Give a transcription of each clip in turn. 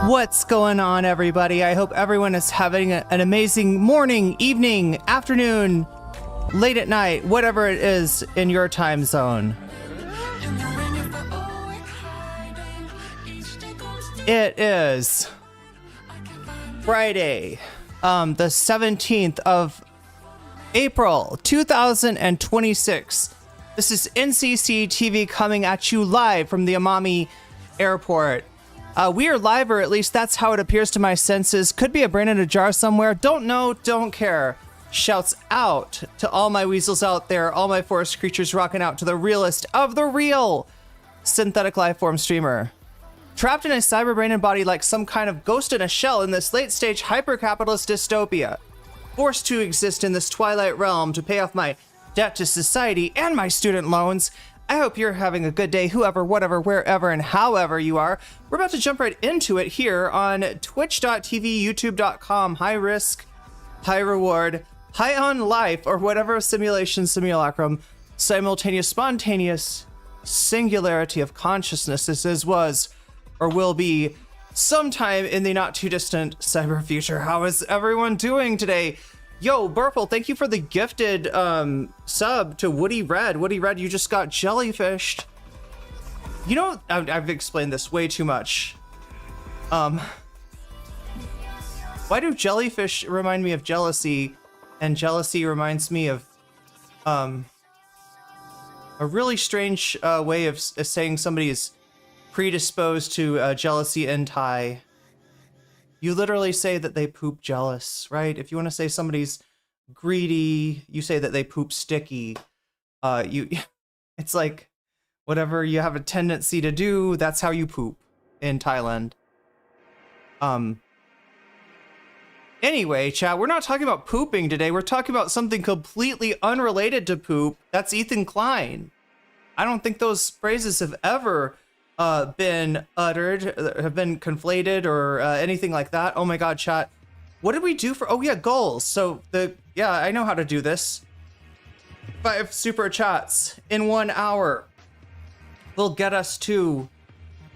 What's going on, everybody? I hope everyone is having an amazing morning, evening, afternoon, late at night, whatever it is in your time zone. It is Friday, the 17th of April, 2026. This is NCC TV coming at you live from the Amami Airport. We are live, or at least that's how it appears to my senses. Could be a brain in a jar somewhere. Don't know, don't care. Shouts out to all my weasels out there, all my forest creatures rocking out to the realest of the real synthetic lifeform streamer. Trapped in a cyber brain and body like some kind of ghost in a shell in this late-stage hyper-capitalist dystopia. Forced to exist in this twilight realm to pay off my debt to society and my student loans. I hope you're having a good day, whoever, whatever, wherever, and however you are. We're about to jump right into it here on twitch.tv, youtube.com, high risk, high reward, high on life, or whatever simulation, simulacrum, simultaneous, spontaneous singularity of consciousness this is, was, or will be sometime in the not too distant cyber future. How is everyone doing today? Yo, Burple, thank you for the gifted sub to Woody Red. Woody Red, you just got jellyfished. You know, I've explained this way too much. Why do jellyfish remind me of jealousy, and jealousy reminds me of a really strange way of saying somebody is predisposed to jealousy in Thai? You literally say that they poop jealous, right? If you want to say somebody's greedy, you say that they poop sticky. It's like whatever you have a tendency to do, that's how you poop in Thailand. Anyway, chat, we're not talking about pooping today. We're talking about something completely unrelated to poop. That's Ethan Klein. I don't think those phrases have ever been uttered, have been conflated, or anything like that. Oh my god, chat, what did we do for, oh yeah, goals. So yeah, I know how to do this. 5 super chats in 1 hour will get us to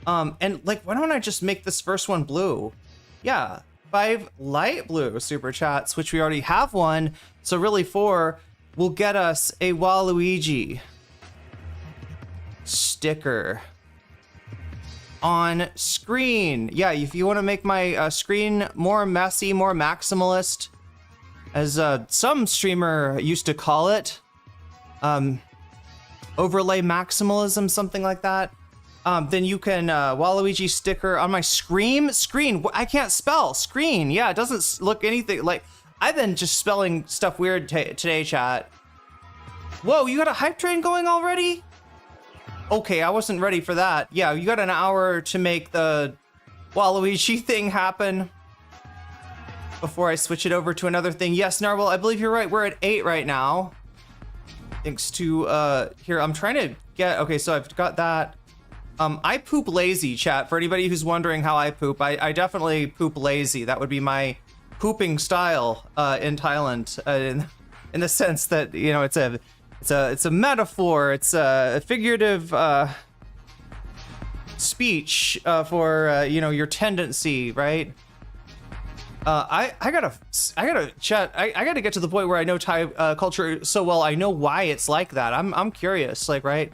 and like, why don't I just make this first one blue? Yeah, 5 light blue super chats, which we already have one, so really 4 will get us a Waluigi sticker on screen. Yeah, if you want to make my screen more messy, more maximalist, as some streamer used to call it, overlay maximalism, something like that, then you can Waluigi sticker on my screen. I can't spell screen. Yeah, it doesn't look anything like, I've been just spelling stuff weird today, chat. Whoa, you got a hype train going already? Okay, I wasn't ready for that. Yeah, you got an hour to make the Waluigi thing happen before I switch it over to another thing. Yes, Narwhal, I believe you're right. We're at 8 right now. Thanks to, here, I'm trying to get, okay, so I've got that. I poop lazy, chat. For anybody who's wondering how I poop, I definitely poop lazy. That would be my pooping style in Thailand, in the sense that, you know, it's a metaphor. It's a figurative speech for you know, your tendency, right? I gotta chat. I gotta get to the point where I know Thai culture so well. I know why it's like that. I'm curious, like, right?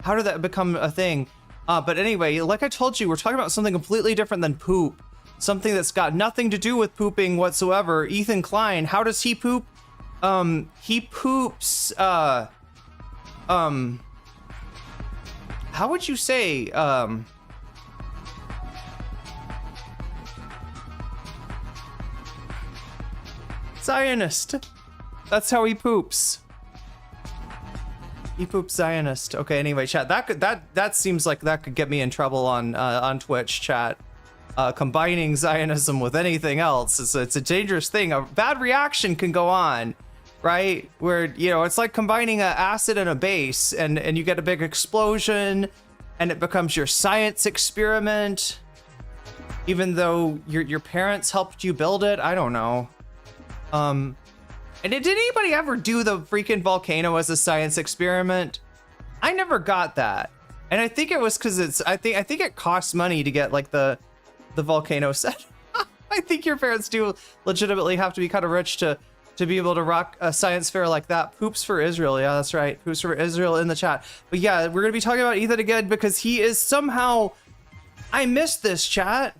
How did that become a thing? But anyway, like I told you, we're talking about something completely different than poop. Something that's got nothing to do with pooping whatsoever. Ethan Klein, how does he poop? He poops, how would you say, Zionist. That's how he poops. He poops Zionist. Okay, anyway, chat, that seems like that could get me in trouble on Twitch, chat. Combining Zionism with anything else, it's a dangerous thing. A bad reaction can go on, right? Where, you know, it's like combining an acid and a base, and you get a big explosion, and it becomes your science experiment, even though your parents helped you build it. I don't know. And did anybody ever do the freaking volcano as a science experiment? I never got that. And I think it was because I think it costs money to get like the the volcano said. I think your parents do legitimately have to be kind of rich to be able to rock a science fair like that. Poops for Israel. Yeah, that's right. Poops for Israel in the chat. But yeah, we're going to be talking about Ethan again because he is somehow... I missed this, chat.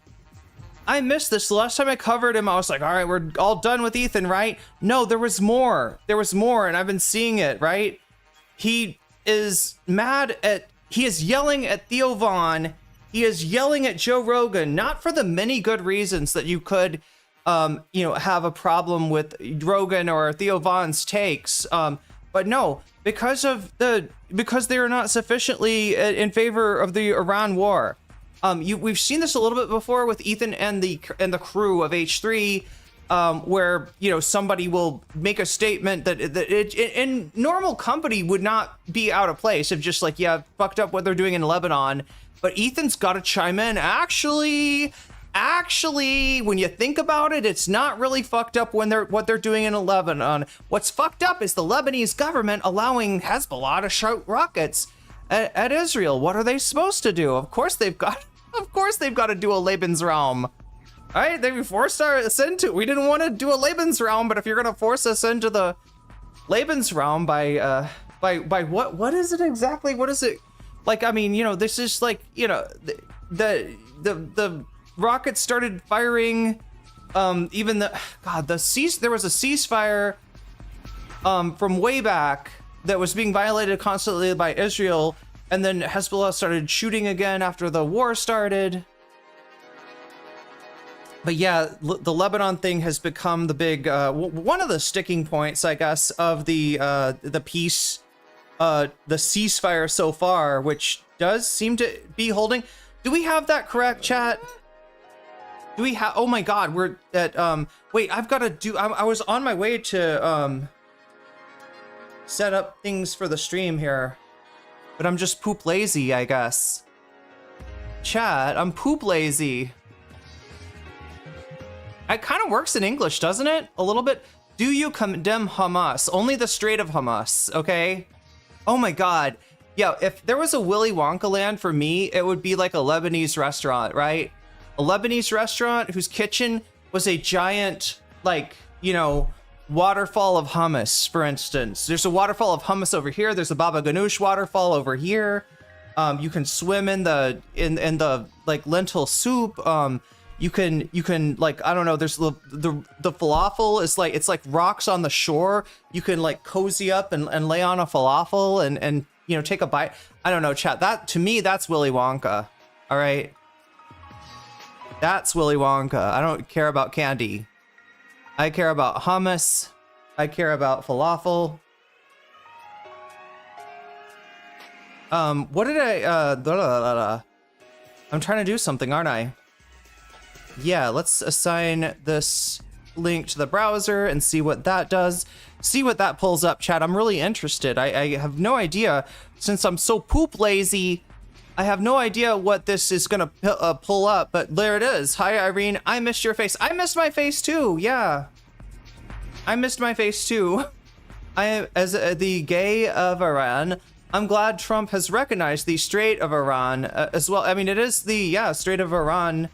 I missed this. The last time I covered him, I was like, all right, we're all done with Ethan, right? No, there was more. There was more, and I've been seeing it, right? He is mad at... He is yelling at Theo Von. He is yelling at Joe Rogan, not for the many good reasons that you could... have a problem with Rogan or Theo Von's takes, but no, because they are not sufficiently in favor of the Iran war. We've seen this a little bit before with Ethan and the crew of H3, where somebody will make a statement that it in normal company would not be out of place of just like, yeah, fucked up what they're doing in Lebanon, but Ethan's got to chime in. Actually, when you think about it, it's not really fucked up what they're doing in Lebanon. What's fucked up is the Lebanese government allowing Hezbollah to shoot rockets at Israel. What are they supposed to do? Of course they've got to do a Lebensraum. All right, they forced us into. We didn't want to do a Lebensraum, but if you're gonna force us into the Lebensraum by what is it exactly? What is it? Like, I mean, this is like, the rockets started firing, even there was a ceasefire from way back that was being violated constantly by Israel, and then Hezbollah started shooting again after the war started. But yeah, the Lebanon thing has become the big one of the sticking points, I guess, of the peace, the ceasefire so far, which does seem to be holding. Do we have that correct, chat? Do we have... Oh my god, we're at... Wait, I've got to do... I was on my way to set up things for the stream here. But I'm just poop lazy, I guess. Chat, I'm poop lazy. It kind of works in English, doesn't it? A little bit. Do you condemn Hamas? Only the Strait of Hamas, okay? Oh my god. Yeah, if there was a Willy Wonka land for me, it would be like a Lebanese restaurant, right? A Lebanese restaurant whose kitchen was a giant, like, waterfall of hummus, for instance. There's a waterfall of hummus over here. There's a Baba Ganoush waterfall over here. You can swim in the like lentil soup. You can like, I don't know. There's the falafel is like, it's like rocks on the shore. You can like cozy up and lay on a falafel and take a bite. I don't know, chat. That to me, that's Willy Wonka. All right. That's Willy Wonka. I don't care about candy. I care about hummus. I care about falafel. What did I'm trying to do something, aren't I? Yeah, let's assign this link to the browser and see what that does. See what that pulls up, chat. I'm really interested. I have no idea. Since I'm so poop lazy, I have no idea what this is gonna pull up, but there it is. Hi, Irene. I missed your face. I missed my face too. Yeah, I missed my face too. As the gay of Iran, I'm glad Trump has recognized the Strait of Iran as well. I mean, it is the Strait of Iran,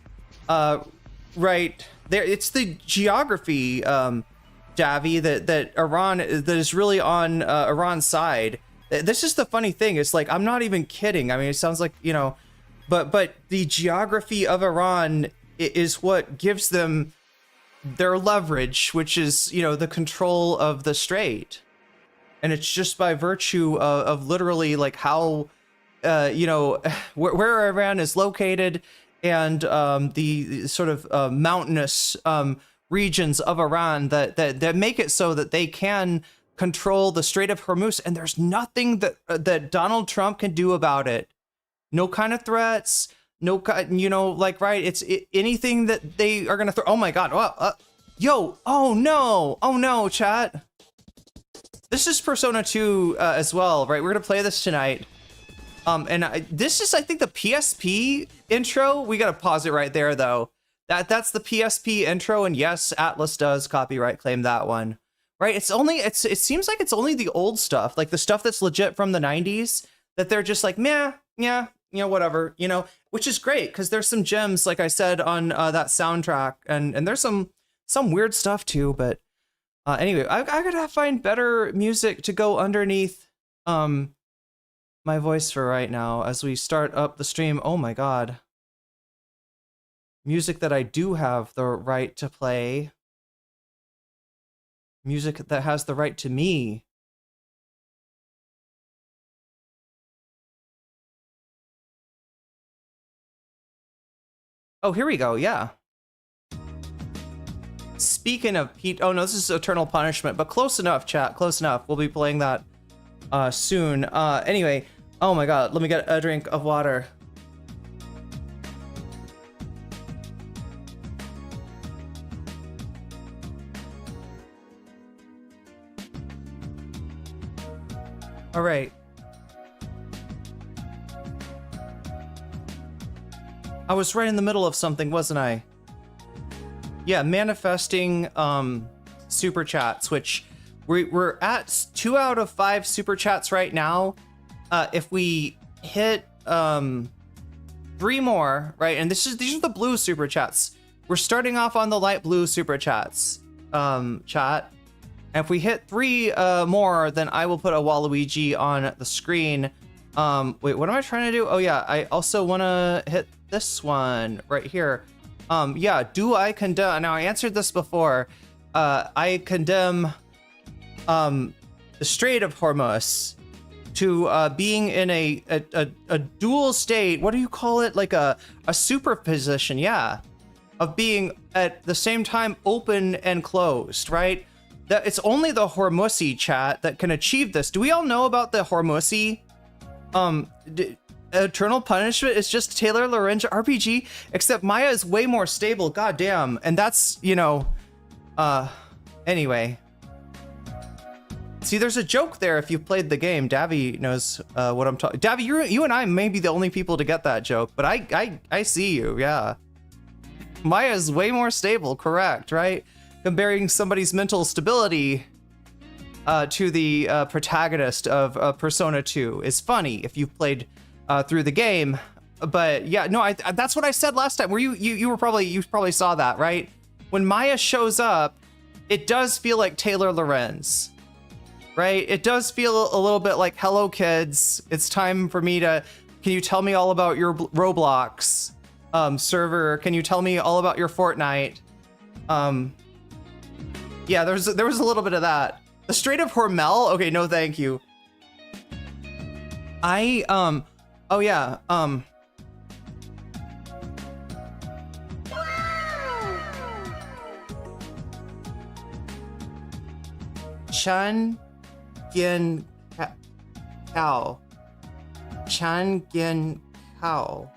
right there. It's the geography, Davi, that Iran that is really on Iran's side. This is the funny thing. It's like, I'm not even kidding. I mean, it sounds like, but the geography of Iran is what gives them their leverage, which is, the control of the strait. And it's just by virtue of literally like how, where Iran is located and the sort of mountainous regions of Iran that make it so that they can control the Strait of Hormuz, and there's nothing that Donald Trump can do about it. No kind of threats, no kind, right? It's anything that they are gonna throw. Oh my God! Yo! Oh no, chat. This is Persona 2 as well, right? We're gonna play this tonight. This is, I think, the PSP intro. We gotta pause it right there, though. That's the PSP intro, and yes, Atlas does copyright claim that one. Right, it seems like it's only the old stuff, like the stuff that's legit from the 90s, that they're just like, meh, yeah, you know, whatever, you know, which is great because there's some gems, like I said, on that soundtrack, and there's some weird stuff too. But anyway, I gotta find better music to go underneath my voice for right now as we start up the stream. Oh my god, music that I do have the right to play, music that has the right to me. Oh, here we go, yeah. Speaking of Pete, oh no, this is Eternal Punishment, but close enough, chat, close enough. We'll be playing that soon. Anyway, oh my god, let me get a drink of water. All right. I was right in the middle of something, wasn't I? Yeah, manifesting super chats, which we're at 2 out of 5 super chats right now. If we hit 3 more, right? And these are the blue super chats. We're starting off on the light blue super chats, chat. And if we hit 3 more, then I will put a Waluigi on the screen. Wait, what am I trying to do? Oh yeah, I also want to hit this one right here. Yeah, do I condemn? Now I answered this before. I condemn the Strait of Hormuz to being in a dual state. What do you call it? Like a superposition, yeah, of being at the same time open and closed, right? That it's only the Hormuzi chat that can achieve this. Do we all know about the Hormuzi? Eternal Punishment is just Taylor Lorenz RPG, except Maya is way more stable. God damn. And that's, you know, anyway. See, there's a joke there if you've played the game. Davy knows what I'm talking. Davy, you and I may be the only people to get that joke, but I see you, yeah. Maya is way more stable, correct, right? Comparing somebody's mental stability to the protagonist of Persona 2 is funny if you've played through the game. But yeah, no, that's what I said last time. Where you probably saw that, right? When Maya shows up, it does feel like Taylor Lorenz, right? It does feel a little bit like, hello kids, it's time for me to, can you tell me all about your Roblox server? Can you tell me all about your Fortnite? Yeah, there was a little bit of that. The Strait of Hormel? Okay, no thank you. Oh yeah, Chan Gien Kao. Chan Gien Kao.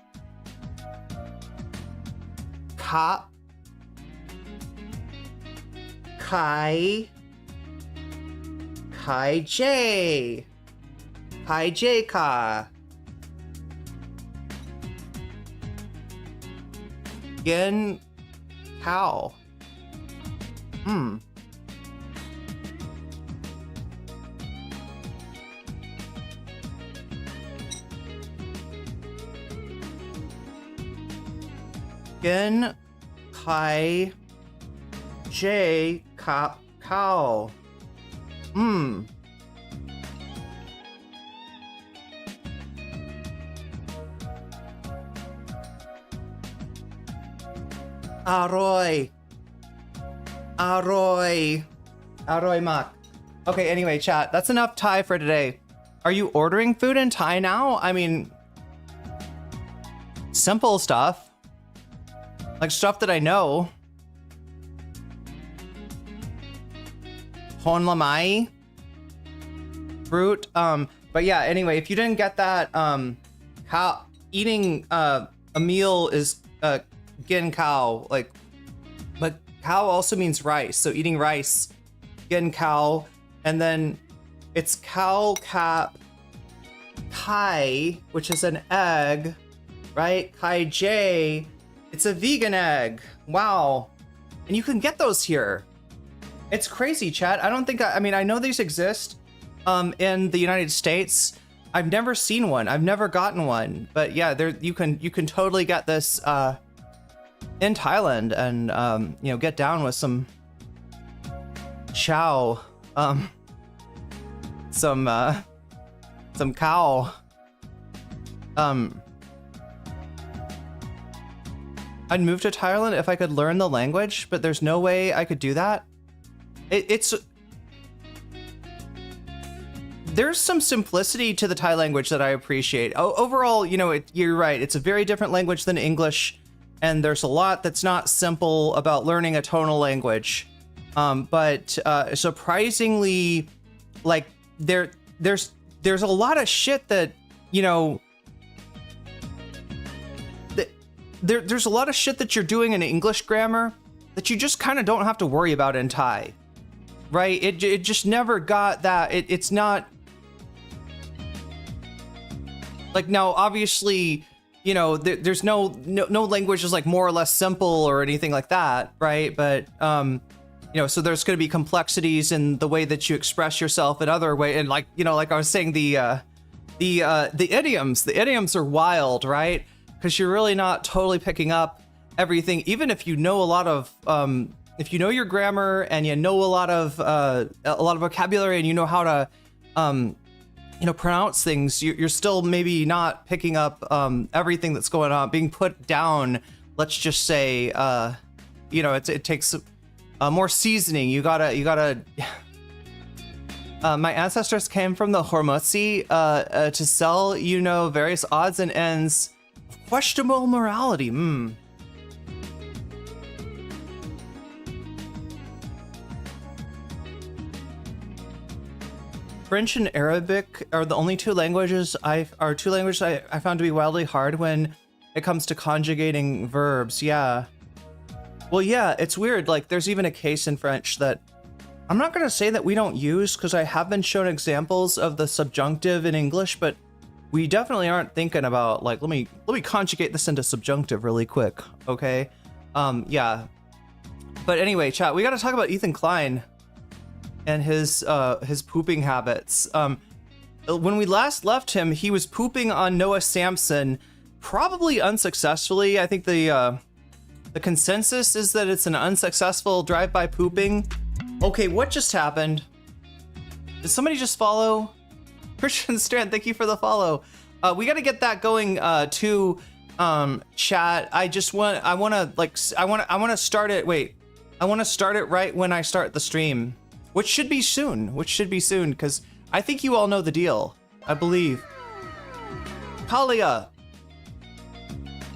Ka. Kai J. Kai J Ka. Gien Kao. Gien Kai J Kao. Aroy mak. Okay, anyway, chat, that's enough Thai for today. Are you ordering food in Thai now? I mean, simple stuff. Like stuff that I know. Hon lamai. Fruit. But yeah, anyway, if you didn't get that, how eating a meal is Gien Kao, like, but cow also means rice, so eating rice, Gien Kao, and then it's cow cap kai, which is an egg, right? Kai J, it's a vegan egg. Wow. And you can get those here. It's crazy, chat. I don't think I mean, I know these exist in the United States, I've never seen one. I've never gotten one. But yeah, there you can totally get this in Thailand and you know, get down with some chow, some cow. I'd move to Thailand if I could learn the language, but there's no way I could do that. There's some simplicity to the Thai language that I appreciate. Overall, you know, you're right. It's a very different language than English, and there's a lot that's not simple about learning a tonal language. But surprisingly, like there's a lot of shit that, you know, there's a lot of shit that you're doing in English grammar that you just kind of don't have to worry about in Thai, right? It just never got that. It's not like, now obviously, you know, there's no language is like more or less simple or anything like that, right? But you know, so there's going to be complexities in the way that you express yourself in other way, and like, you know, like I was saying, the idioms are wild, right? Because you're really not totally picking up everything, even if you know a lot of, if you know your grammar and you know a lot of vocabulary and you know how to, you know, pronounce things, you're still maybe not picking up everything that's going on, being put down. Let's just say, you know, it takes more seasoning. You gotta. My ancestors came from the Hormuzzi to sell, you know, various odds and ends. Questionable morality. French and Arabic are the only two languages I found to be wildly hard when it comes to conjugating verbs. Yeah. Well, yeah, it's weird. Like, there's even a case in French that I'm not going to say that we don't use, because I have been shown examples of the subjunctive in English, but we definitely aren't thinking about, like, let me conjugate this into subjunctive really quick, okay? Yeah. But anyway, chat, we got to talk about Ethan Klein and his pooping habits. When we last left him, he was pooping on Noah Samson, probably unsuccessfully. I think the consensus is that it's an unsuccessful drive-by pooping. Okay, what just happened? Did somebody just follow? Christian Strand, thank you for the follow. We got to get that going to chat. I want to start it. Wait, I want to start it right when I start the stream, which should be soon, because I think you all know the deal, I believe. Kalia,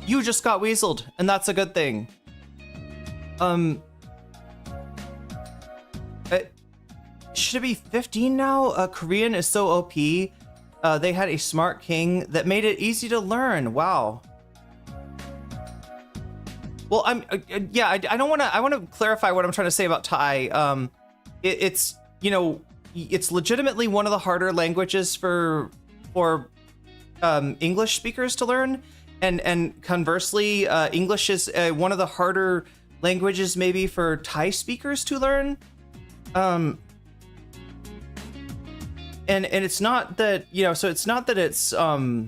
you just got weaseled, and that's a good thing. Should it be 15 now? Korean is so OP. They had a smart king that made it easy to learn. Wow. Well, I don't want to. I want to clarify what I'm trying to say about Thai. It's, you know, it's legitimately one of the harder languages for English speakers to learn, and conversely, English is one of the harder languages maybe for Thai speakers to learn. And it's not that, you know, so it's not that it's, you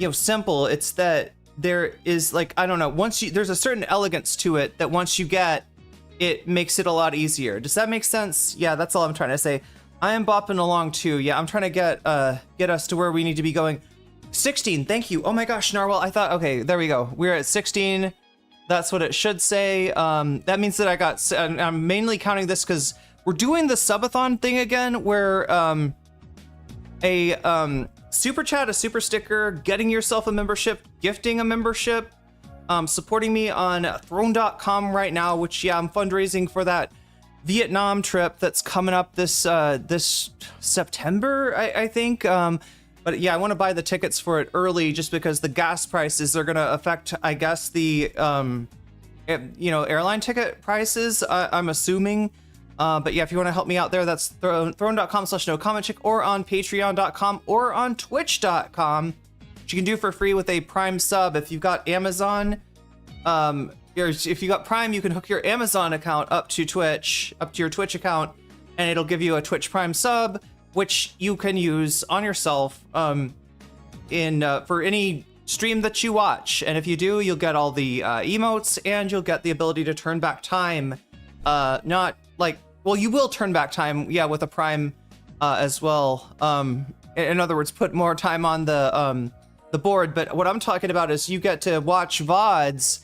know, simple. It's that there is, like, I don't know, there's a certain elegance to it that once you get, it makes it a lot easier. Does that make sense? Yeah, that's all I'm trying to say. I am bopping along too. Yeah, I'm trying to get us to where we need to be going. 16, thank you. Oh my gosh, Narwhal, I thought, okay, there we go. We're at 16. That's what it should say. That means that I'm mainly counting this because we're doing the subathon thing again, where a super chat, a super sticker, getting yourself a membership, gifting a membership, supporting me on throne.com right now, which, yeah, I'm fundraising for that Vietnam trip that's coming up this September, I think. But yeah, I want to buy the tickets for it early just because the gas prices are going to affect, I guess, the you know, airline ticket prices, I'm assuming. But yeah, if you want to help me out there, that's throne.com/nocommentchick, or on patreon.com, or on twitch.com, which you can do for free with a Prime sub. If you've got Amazon, if you got Prime, you can hook your Amazon account up to your Twitch account, and it'll give you a Twitch Prime sub. which you can use on yourself for any stream that you watch. And if you do, you'll get all the emotes, and you'll get the ability to turn back time. Not like, well, you will turn back time, yeah, with a Prime as well. In other words, put more time on the board. But what I'm talking about is you get to watch VODs.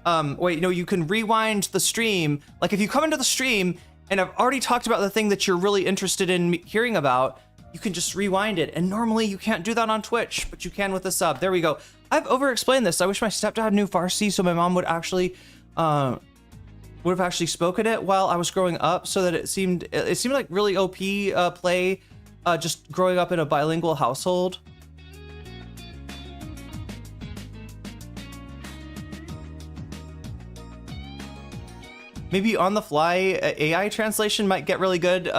You can rewind the stream. Like if you come into the stream and I've already talked about the thing that you're really interested in hearing about, you can just rewind it. And normally you can't do that on Twitch, but you can with a sub. There we go. I've over-explained this. I wish my stepdad knew Farsi, so my mom would have actually spoken it while I was growing up, so that it seemed like really OP play, just growing up in a bilingual household. Maybe on the fly AI translation might get really good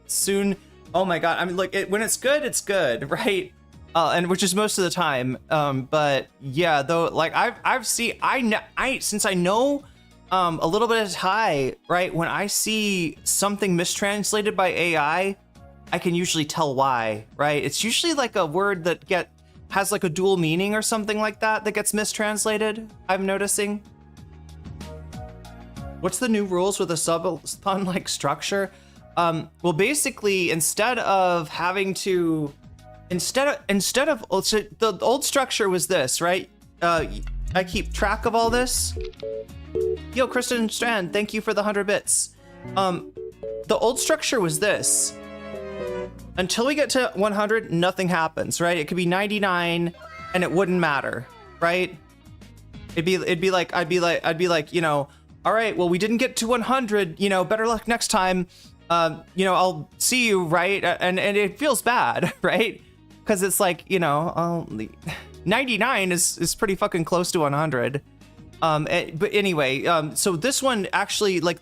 soon. Oh my god! I mean, like when it's good, right? And which is most of the time. But yeah, though, like since I know a little bit of Thai, right? When I see something mistranslated by AI, I can usually tell why, right? It's usually like a word that has like a dual meaning or something like that gets mistranslated. I'm noticing. What's the new rules with a subathon like structure? Well, basically, instead of the old structure was this, right? I keep track of all this. Yo, Kristen Strand, thank you for the 100 bits. The old structure was this. Until we get to 100, nothing happens, right? It could be 99 and it wouldn't matter, right? I'd be like, you know, all right, well, we didn't get to 100, you know, better luck next time. You know, I'll see you, right? And it feels bad, right? Because it's like, you know, 99 is pretty fucking close to 100. But anyway, so this one actually, like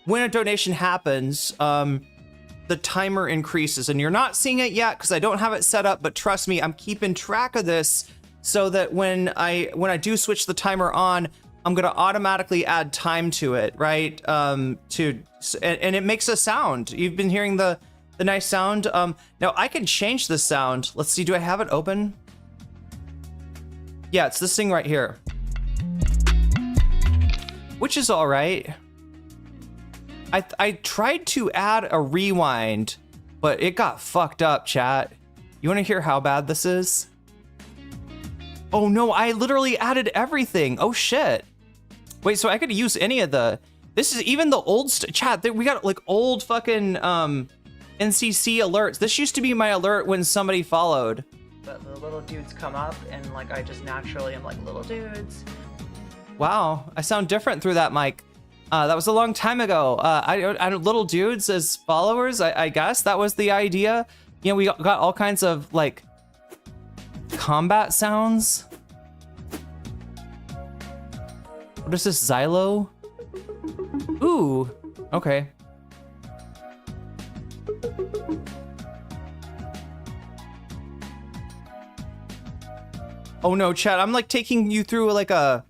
when a donation happens, the timer increases, and you're not seeing it yet because I don't have it set up, but trust me, I'm keeping track of this so that when I do switch the timer on, I'm gonna automatically add time to it, right? And it makes a sound. You've been hearing the nice sound. Now I can change the sound. Let's see, do I have it open? Yeah, it's this thing right here, which is all right. I tried to add a rewind, but it got fucked up, chat. You wanna hear how bad this is? Oh no, I literally added everything. Oh shit. Wait, so I could use any of this is even the old chat. We got like old fucking NCC alerts. This used to be my alert when somebody followed. But the little dudes come up and like I just naturally am like, little dudes. Wow, I sound different through that mic. That was a long time ago. I little dudes as followers, I guess that was the idea. You know, we got all kinds of like combat sounds. What is this, Xylo? Ooh, okay. Oh no, chat, I'm like taking you through like a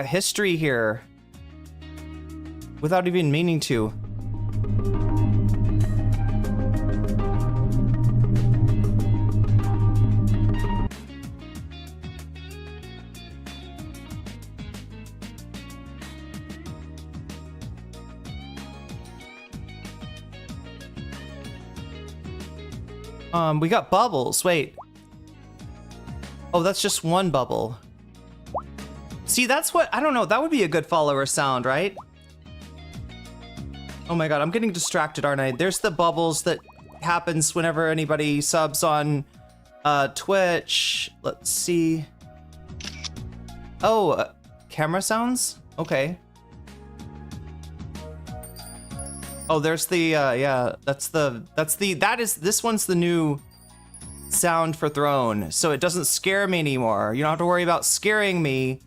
history here without even meaning to. We got bubbles, wait. Oh, that's just one bubble. See, that's what, I don't know, that would be a good follower sound, right? Oh my god, I'm getting distracted, aren't I? There's the bubbles that happens whenever anybody subs on Twitch. Let's see. Oh, camera sounds? Okay. Oh, there's the, yeah, this one's the new sound for Throne, so it doesn't scare me anymore. You don't have to worry about scaring me.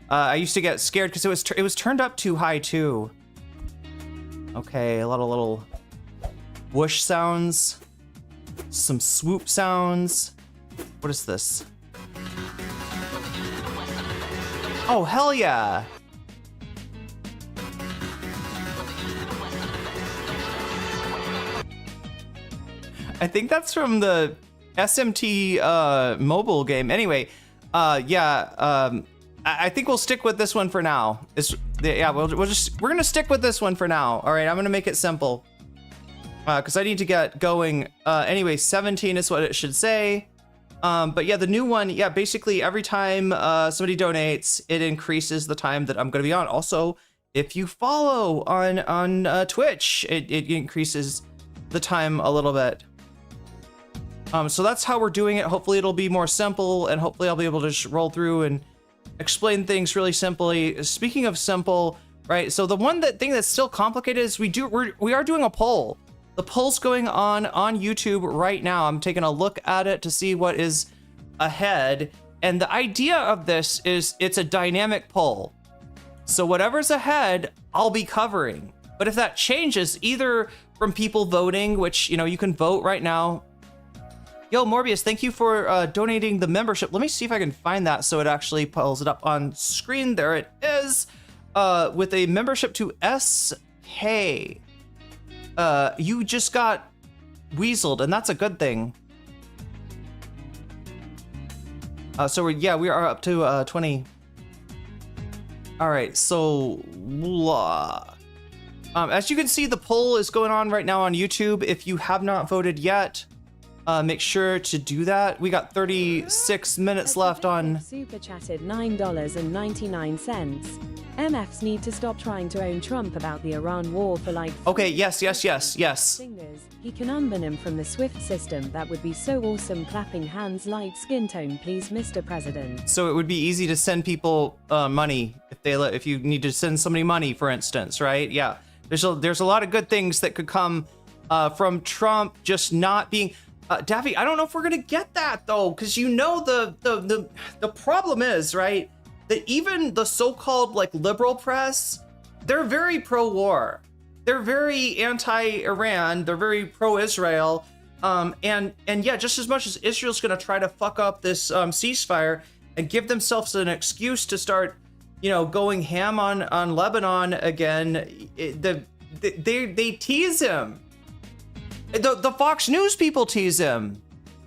I used to get scared because it was turned up too high too. Okay, a lot of little whoosh sounds, some swoop sounds. What is this? Oh, hell yeah. I think that's from the SMT mobile game. Anyway, I think we'll stick with this one for now. We're gonna stick with this one for now. All right, I'm gonna make it simple because I need to get going. Anyway, 17 is what it should say. But yeah, the new one, yeah, basically every time somebody donates, it increases the time that I'm gonna be on. Also, if you follow on Twitch, it increases the time a little bit. So that's how we're doing it. Hopefully it'll be more simple, and hopefully I'll be able to just roll through and explain things really simply. Speaking of simple, right? So the thing that's still complicated is we are doing a poll. The poll's going on YouTube right now. I'm taking a look at it to see what is ahead. And the idea of this is it's a dynamic poll. So whatever's ahead, I'll be covering. But if that changes, either from people voting, which, you know, you can vote right now. Yo, Morbius, thank you for donating the membership. Let me see if I can find that so it actually pulls it up on screen. There it is. With a membership to SK. You just got weaseled, and that's a good thing. So we are up to 20. All right, so as you can see, the poll is going on right now on YouTube. If you have not voted yet, make sure to do that. We got 36 minutes left on. Super chatted $9.99. MFs need to stop trying to own Trump about the Iran war for like... Okay, yes. Fingers. He can unban him from the SWIFT system. That would be so awesome. Clapping hands, light skin tone, please, Mr. President. So it would be easy to send people money if you need to send somebody money, for instance, right? Yeah, there's a lot of good things that could come from Trump just not being... Daffy, I don't know if we're gonna get that though, because you know the problem is, right, that even the so-called like liberal press, they're very pro-war, they're very anti-Iran, they're very pro-Israel, and yeah, just as much as Israel's gonna try to fuck up this ceasefire and give themselves an excuse to start, you know, going ham on Lebanon again, they tease him. The Fox News people tease him.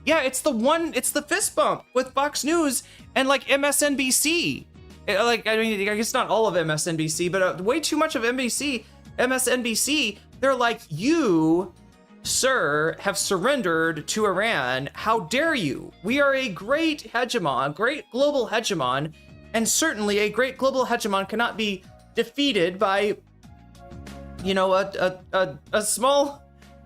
Yeah, it's the fist bump with Fox News and like MSNBC. Like, I mean, I guess not all of MSNBC, but way too much of MSNBC. They're like, you, sir, have surrendered to Iran. How dare you? We are a great hegemon, great global hegemon, and certainly a great global hegemon cannot be defeated by, you know,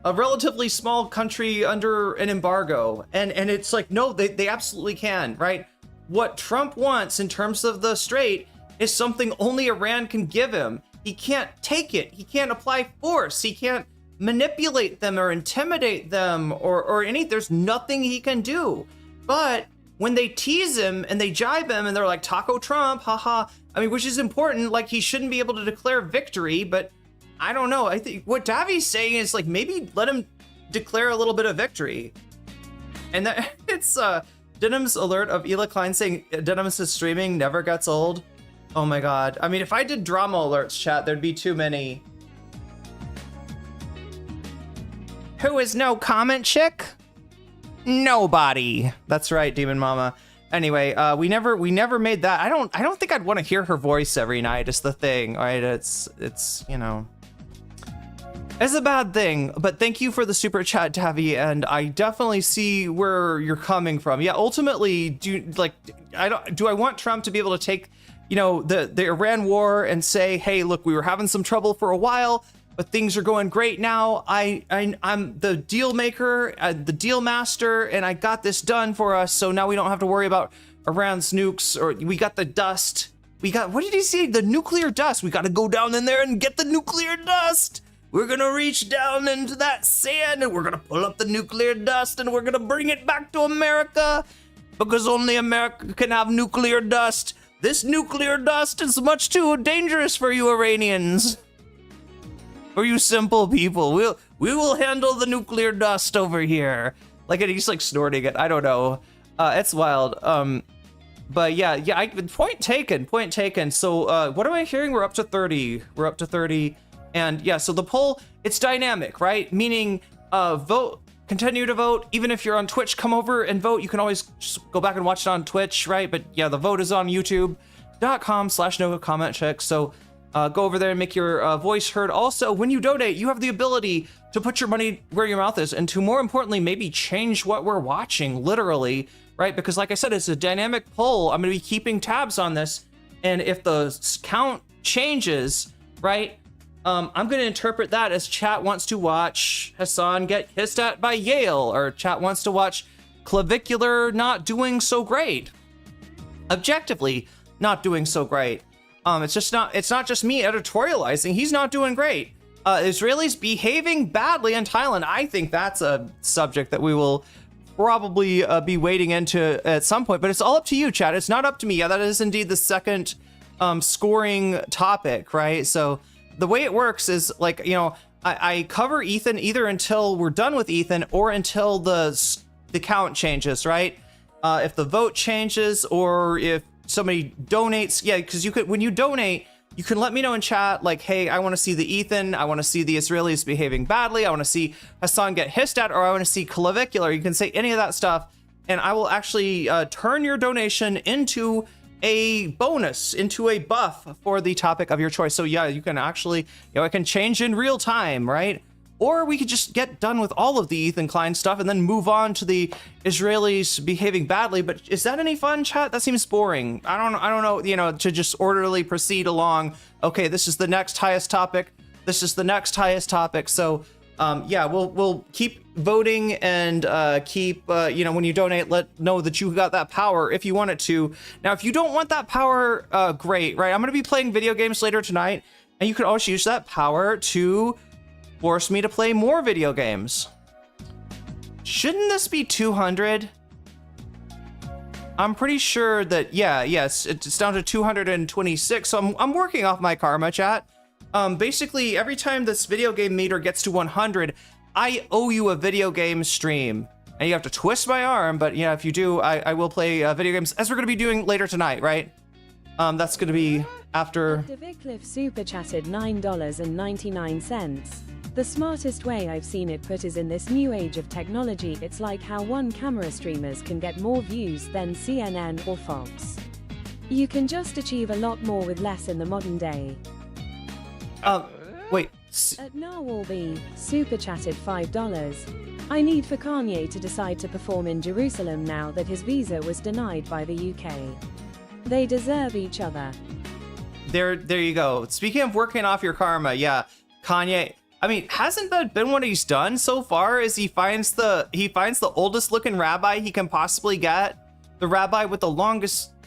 a relatively small country under an embargo. And it's like, no, they absolutely can, right? What Trump wants in terms of the Strait is something only Iran can give him. He can't take it. He can't apply force. He can't manipulate them or intimidate them or any, there's nothing he can do. But when they tease him and they jibe him and they're like, Taco Trump, haha, I mean, which is important, like he shouldn't be able to declare victory, but I don't know. I think what Davi's saying is like, maybe let him declare a little bit of victory. And that it's Denim's alert of Ethan Klein saying Denim's streaming never gets old. Oh my God. I mean, if I did drama alerts, chat, there'd be too many. Who is no comment chick? Nobody. That's right, Demon Mama. Anyway, we never made that. I don't think I'd want to hear her voice every night. It's the thing, right? It's you know, it's a bad thing. But thank you for the super chat, Tavi, and I definitely see where you're coming from. Yeah, ultimately, do I want Trump to be able to take, you know, the Iran war and say, hey, look, we were having some trouble for a while, but things are going great now. I'm the deal maker, the deal master, and I got this done for us. So now we don't have to worry about Iran's nukes, or we got the dust. We got, what did he say? The nuclear dust. We got to go down in there and get the nuclear dust. We're going to reach down into that sand and we're going to pull up the nuclear dust and we're going to bring it back to America because only America can have nuclear dust. This nuclear dust is much too dangerous for you Iranians. For you simple people, we will handle the nuclear dust over here. Like, he's like snorting it. I don't know. It's wild. But yeah. Point taken. So what am I hearing? We're up to 30. We're up to 30. And yeah, so the poll, it's dynamic, right? Meaning vote continue to vote. Even if you're on Twitch, come over and vote. You can always just go back and watch it on Twitch, right? But yeah, the vote is on youtube.com/nocommentchick. So go over there and make your voice heard. Also, when you donate, you have the ability to put your money where your mouth is, and to more importantly, maybe change what we're watching, literally, right? Because like I said, it's a dynamic poll. I'm going to be keeping tabs on this. And if the count changes, right, I'm going to interpret that as chat wants to watch Hasan get hissed at by Yale, or chat wants to watch Clavicular not doing so great. Objectively, not doing so great. It's not just me editorializing. He's not doing great. Israelis behaving badly in Thailand. I think that's a subject that we will probably be wading into at some point, but it's all up to you, chat. It's not up to me. Yeah, that is indeed the second scoring topic, right? So the way it works is, like, you know, I cover Ethan either until we're done with Ethan or until the count changes, right? If the vote changes or if somebody donates, yeah, because you could, when you donate, you can let me know in chat, like, hey, I want to see the Ethan, I want to see the Israelis behaving badly, I want to see Hasan get hissed at, or I want to see Clavicular. You can say any of that stuff, and I will actually turn your donation into a bonus, into a buff for the topic of your choice. So yeah, you can actually, you know, it can change in real time, right? Or we could just get done with all of the Ethan Klein stuff and then move on to the Israelis behaving badly. But is that any fun, chat? That seems boring. I don't know, you know, to just orderly proceed along. Okay, this is the next highest topic. This is the next highest topic. So yeah, we'll keep voting and keep, you know, when you donate, let know that you got that power if you want it to. Now, if you don't want that power, great, right? I'm going to be playing video games later tonight, and you can always use that power to force me to play more video games. Shouldn't this be 200? I'm pretty sure that, yes, it's down to 226. So I'm working off my karma, chat. Basically, every time this video game meter gets to 100, I owe you a video game stream. And you have to twist my arm, but yeah, if you do, I will play video games, as we're going to be doing later tonight, right? That's going to be after... Dr. Vicliff super chatted $9.99. The smartest way I've seen it put is, in this new age of technology, it's like how one camera streamers can get more views than CNN or Fox. You can just achieve a lot more with less in the modern day. Wait. At Narwhalby, super chatted $5. I need for Kanye to decide to perform in Jerusalem now that his visa was denied by the UK. They deserve each other. There you go. Speaking of working off your karma, yeah, Kanye. I mean, hasn't that been what he's done so far? Is he finds the oldest looking rabbi he can possibly get, the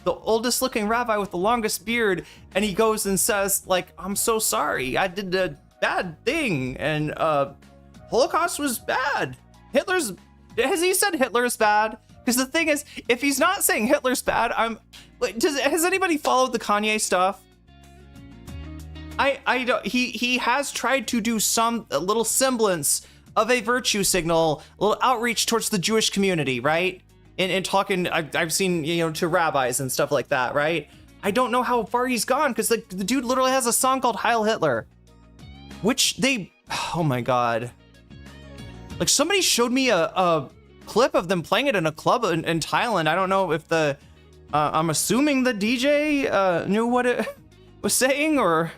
oldest looking rabbi with the longest beard, and he goes and says, like, I'm so sorry, I did a bad thing, and Holocaust was bad. Has he said Hitler's bad? Because the thing is, if he's not saying Hitler's bad, has anybody followed the Kanye stuff? I don't. He has tried to do a little semblance of a virtue signal, a little outreach towards the Jewish community, right? And talking, I've seen, you know, to rabbis and stuff like that, right? I don't know how far he's gone, because the dude literally has a song called Heil Hitler, which oh my god, like, somebody showed me a clip of them playing it in a club in Thailand. I don't know if I'm assuming the DJ knew what it was saying, or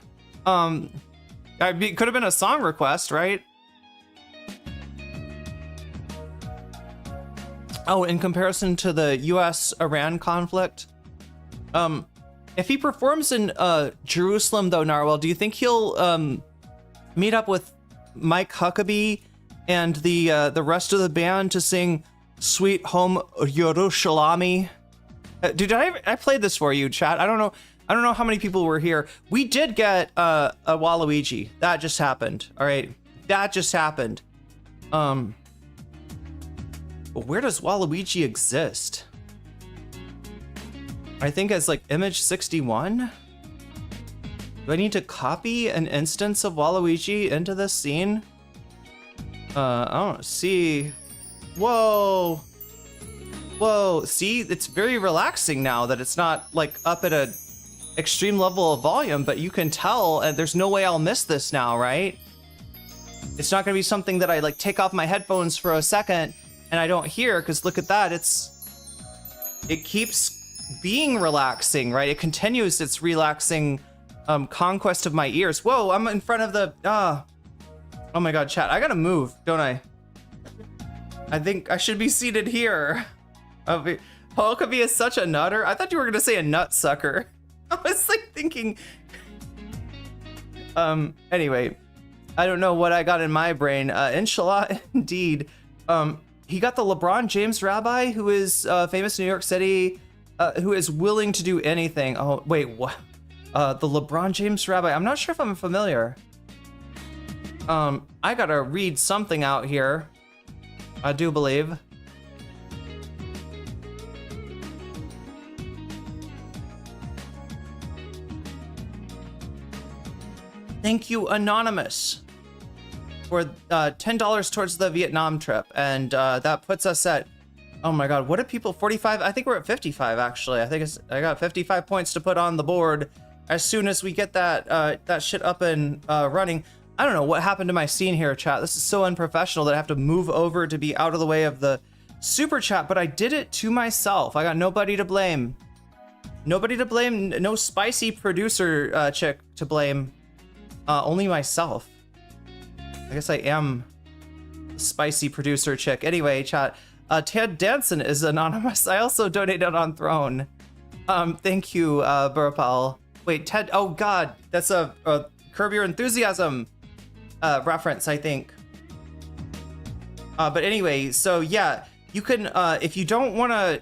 it could have been a song request, right? Oh, in comparison to the US-Iran conflict, if he performs in Jerusalem, though, Narwhal, do you think he'll meet up with Mike Huckabee and the rest of the band to sing "Sweet Home Yerushalmi"? Dude, I played this for you, chat. I don't know how many people were here. We did get a Waluigi. That just happened. All right, that just happened. But where does Waluigi exist? I think as like image 61. Do I need to copy an instance of Waluigi into this scene? I don't see. Whoa. See, it's very relaxing now that it's not like up at a extreme level of volume, but you can tell, and there's no way I'll miss this now, right? It's not gonna be something that I like take off my headphones for a second and I don't hear, because look at that, it keeps being relaxing, right? It continues its relaxing conquest of my ears. Whoa, I'm in front of the, oh my God, chat, I gotta move, don't I? I think I should be seated here. Hulkabee is such a nutter. I thought you were gonna say a nut sucker. I was like thinking, anyway, I don't know what I got in my brain. Inshallah, indeed. He got the LeBron James rabbi, who is famous in New York City, who is willing to do anything. Oh, wait, what? The LeBron James rabbi. I'm not sure if I'm familiar. I gotta read something out here. I do believe. Thank you, Anonymous, for $10 towards the Vietnam trip. And that puts us at, oh my God, what are people, 45? I think we're at 55, actually. I got 55 points to put on the board as soon as we get that shit up and running. I don't know what happened to my scene here, chat. This is so unprofessional that I have to move over to be out of the way of the super chat, but I did it to myself. I got nobody to blame. Nobody to blame, no spicy producer chick to blame. Only myself. I guess I am a spicy producer chick. Anyway, chat. Ted Danson is anonymous. I also donated on Throne. Thank you, Burpal. Wait, Ted. Oh God, that's a Curb Your Enthusiasm reference, I think. But anyway, so yeah, you can if you don't want to,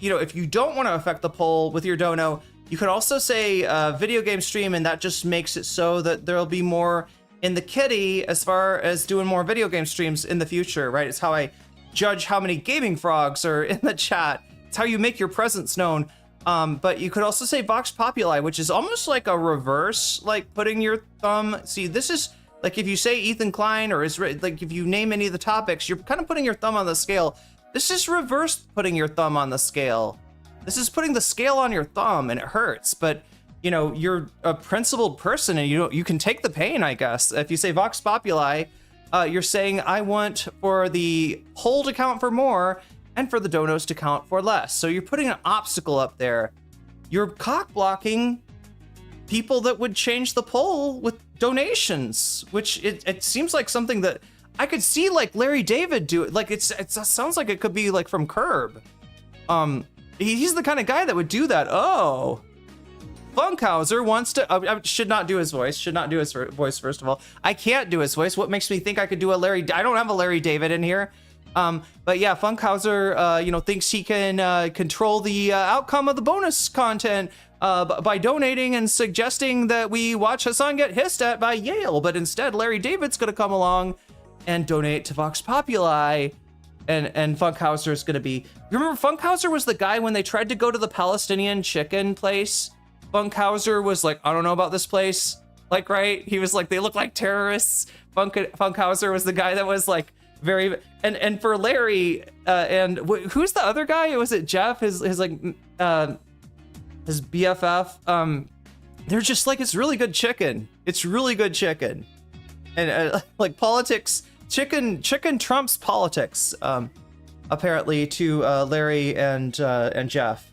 if you don't want to affect the poll with your dono, you could also say video game stream, and that just makes it so that there'll be more in the kitty as far as doing more video game streams in the future, right? It's how I judge how many gaming frogs are in the chat. It's how you make your presence known. But you could also say Vox Populi, which is almost like a reverse, like putting your thumb. See, this is like if you say Ethan Klein or like if you name any of the topics, you're kind of putting your thumb on the scale. This is reverse putting your thumb on the scale. This is putting the scale on your thumb, and it hurts. But you know, you're a principled person, and you can take the pain, I guess. If you say Vox Populi, you're saying I want for the poll to count for more and for the donos to count for less. So you're putting an obstacle up there. You're cock blocking people that would change the poll with donations, which it seems like something that I could see like Larry David do it. Like it sounds like it could be like from Curb. He's the kind of guy that would do that. Oh, Funkhauser wants to, I should not do his voice. Should not do his voice, first of all. I can't do his voice. What makes me think I could do a Larry, I don't have a Larry David in here. But yeah, Funkhauser, thinks he can control the outcome of the bonus content by donating and suggesting that we watch Hasan get hissed at by Yale. But instead, Larry David's going to come along and donate to Vox Populi. And Funkhauser is going to be... Remember, Funkhauser was the guy when they tried to go to the Palestinian chicken place? Funkhauser was like, I don't know about this place. Like, right? He was like, they look like terrorists. Funkhauser was the guy that was like very... And for Larry, and who's the other guy? Was it Jeff? His BFF? They're just like, it's really good chicken. It's really good chicken. And like politics... Chicken trumps politics, apparently, to Larry and Jeff.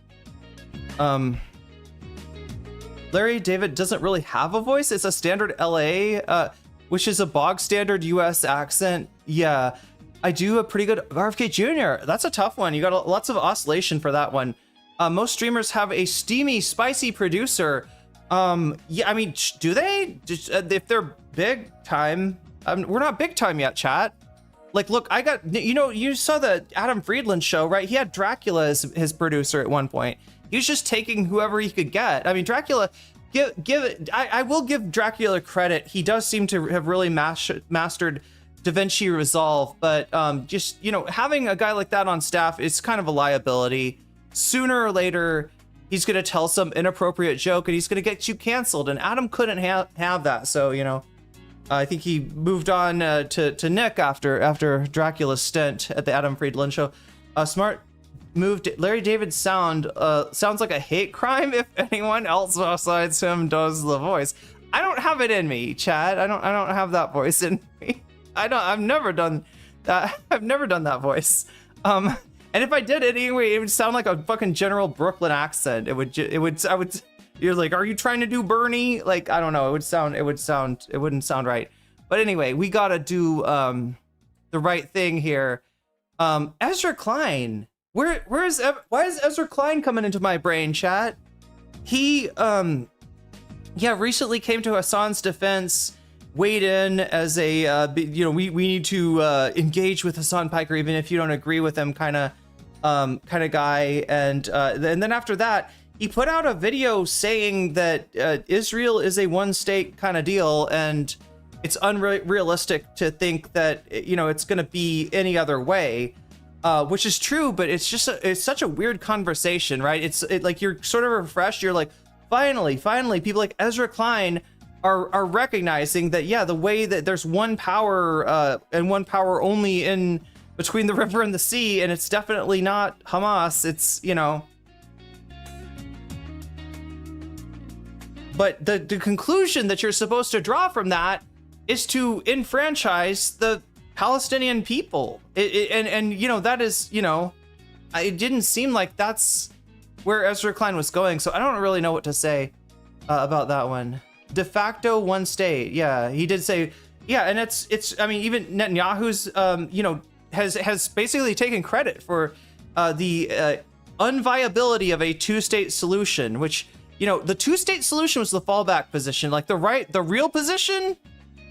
Larry David doesn't really have a voice. It's a standard LA, which is a bog standard US accent. Yeah, I do a pretty good RFK Jr. That's a tough one. You got lots of oscillation for that one. Most streamers have a steamy, spicy producer. Yeah, I mean, do they? If they're big time... we're not big time yet, chat. Like, look, I got, you saw the Adam Friedland show, right? He had Dracula as his producer at one point. He was just taking whoever he could get. I mean, Dracula, I will give Dracula credit. He does seem to have really mastered DaVinci Resolve, but just, having a guy like that on staff is kind of a liability. Sooner or later, he's going to tell some inappropriate joke and he's going to get you canceled. And Adam couldn't have that. So, I think he moved on to Nick after Dracula's stint at the Adam Friedland show. Smart moved. Larry David's sounds like a hate crime if anyone else besides him does the voice. I don't have it in me, Chad. I don't have that voice in me. I've never done that. I've never done that voice. And if I did it anyway, it would sound like a fucking general Brooklyn accent. You're like, are you trying to do Bernie? Like, I don't know. It wouldn't sound right. But anyway, we gotta do the right thing here. Ezra Klein. Why is Ezra Klein coming into my brain, chat? He recently came to Hasan's defense, weighed in as a we need to engage with Hasan Piker even if you don't agree with him kind of guy, and then after that he put out a video saying that Israel is a one-state kind of deal, and it's unrealistic to think that it's going to be any other way, which is true, but it's such a weird conversation, right? It's like you're sort of refreshed. You're like, finally, people like Ezra Klein are recognizing that, yeah, the way that there's one power and one power only in between the river and the sea, and it's definitely not Hamas. It's but the conclusion that you're supposed to draw from that is to enfranchise the Palestinian people. That is, it didn't seem like that's where Ezra Klein was going. So I don't really know what to say about that one. De facto one state. Yeah, he did say, yeah. And I mean, even Netanyahu's, has basically taken credit for the unviability of a two-state solution, which, the two-state solution was the fallback position. Like the real position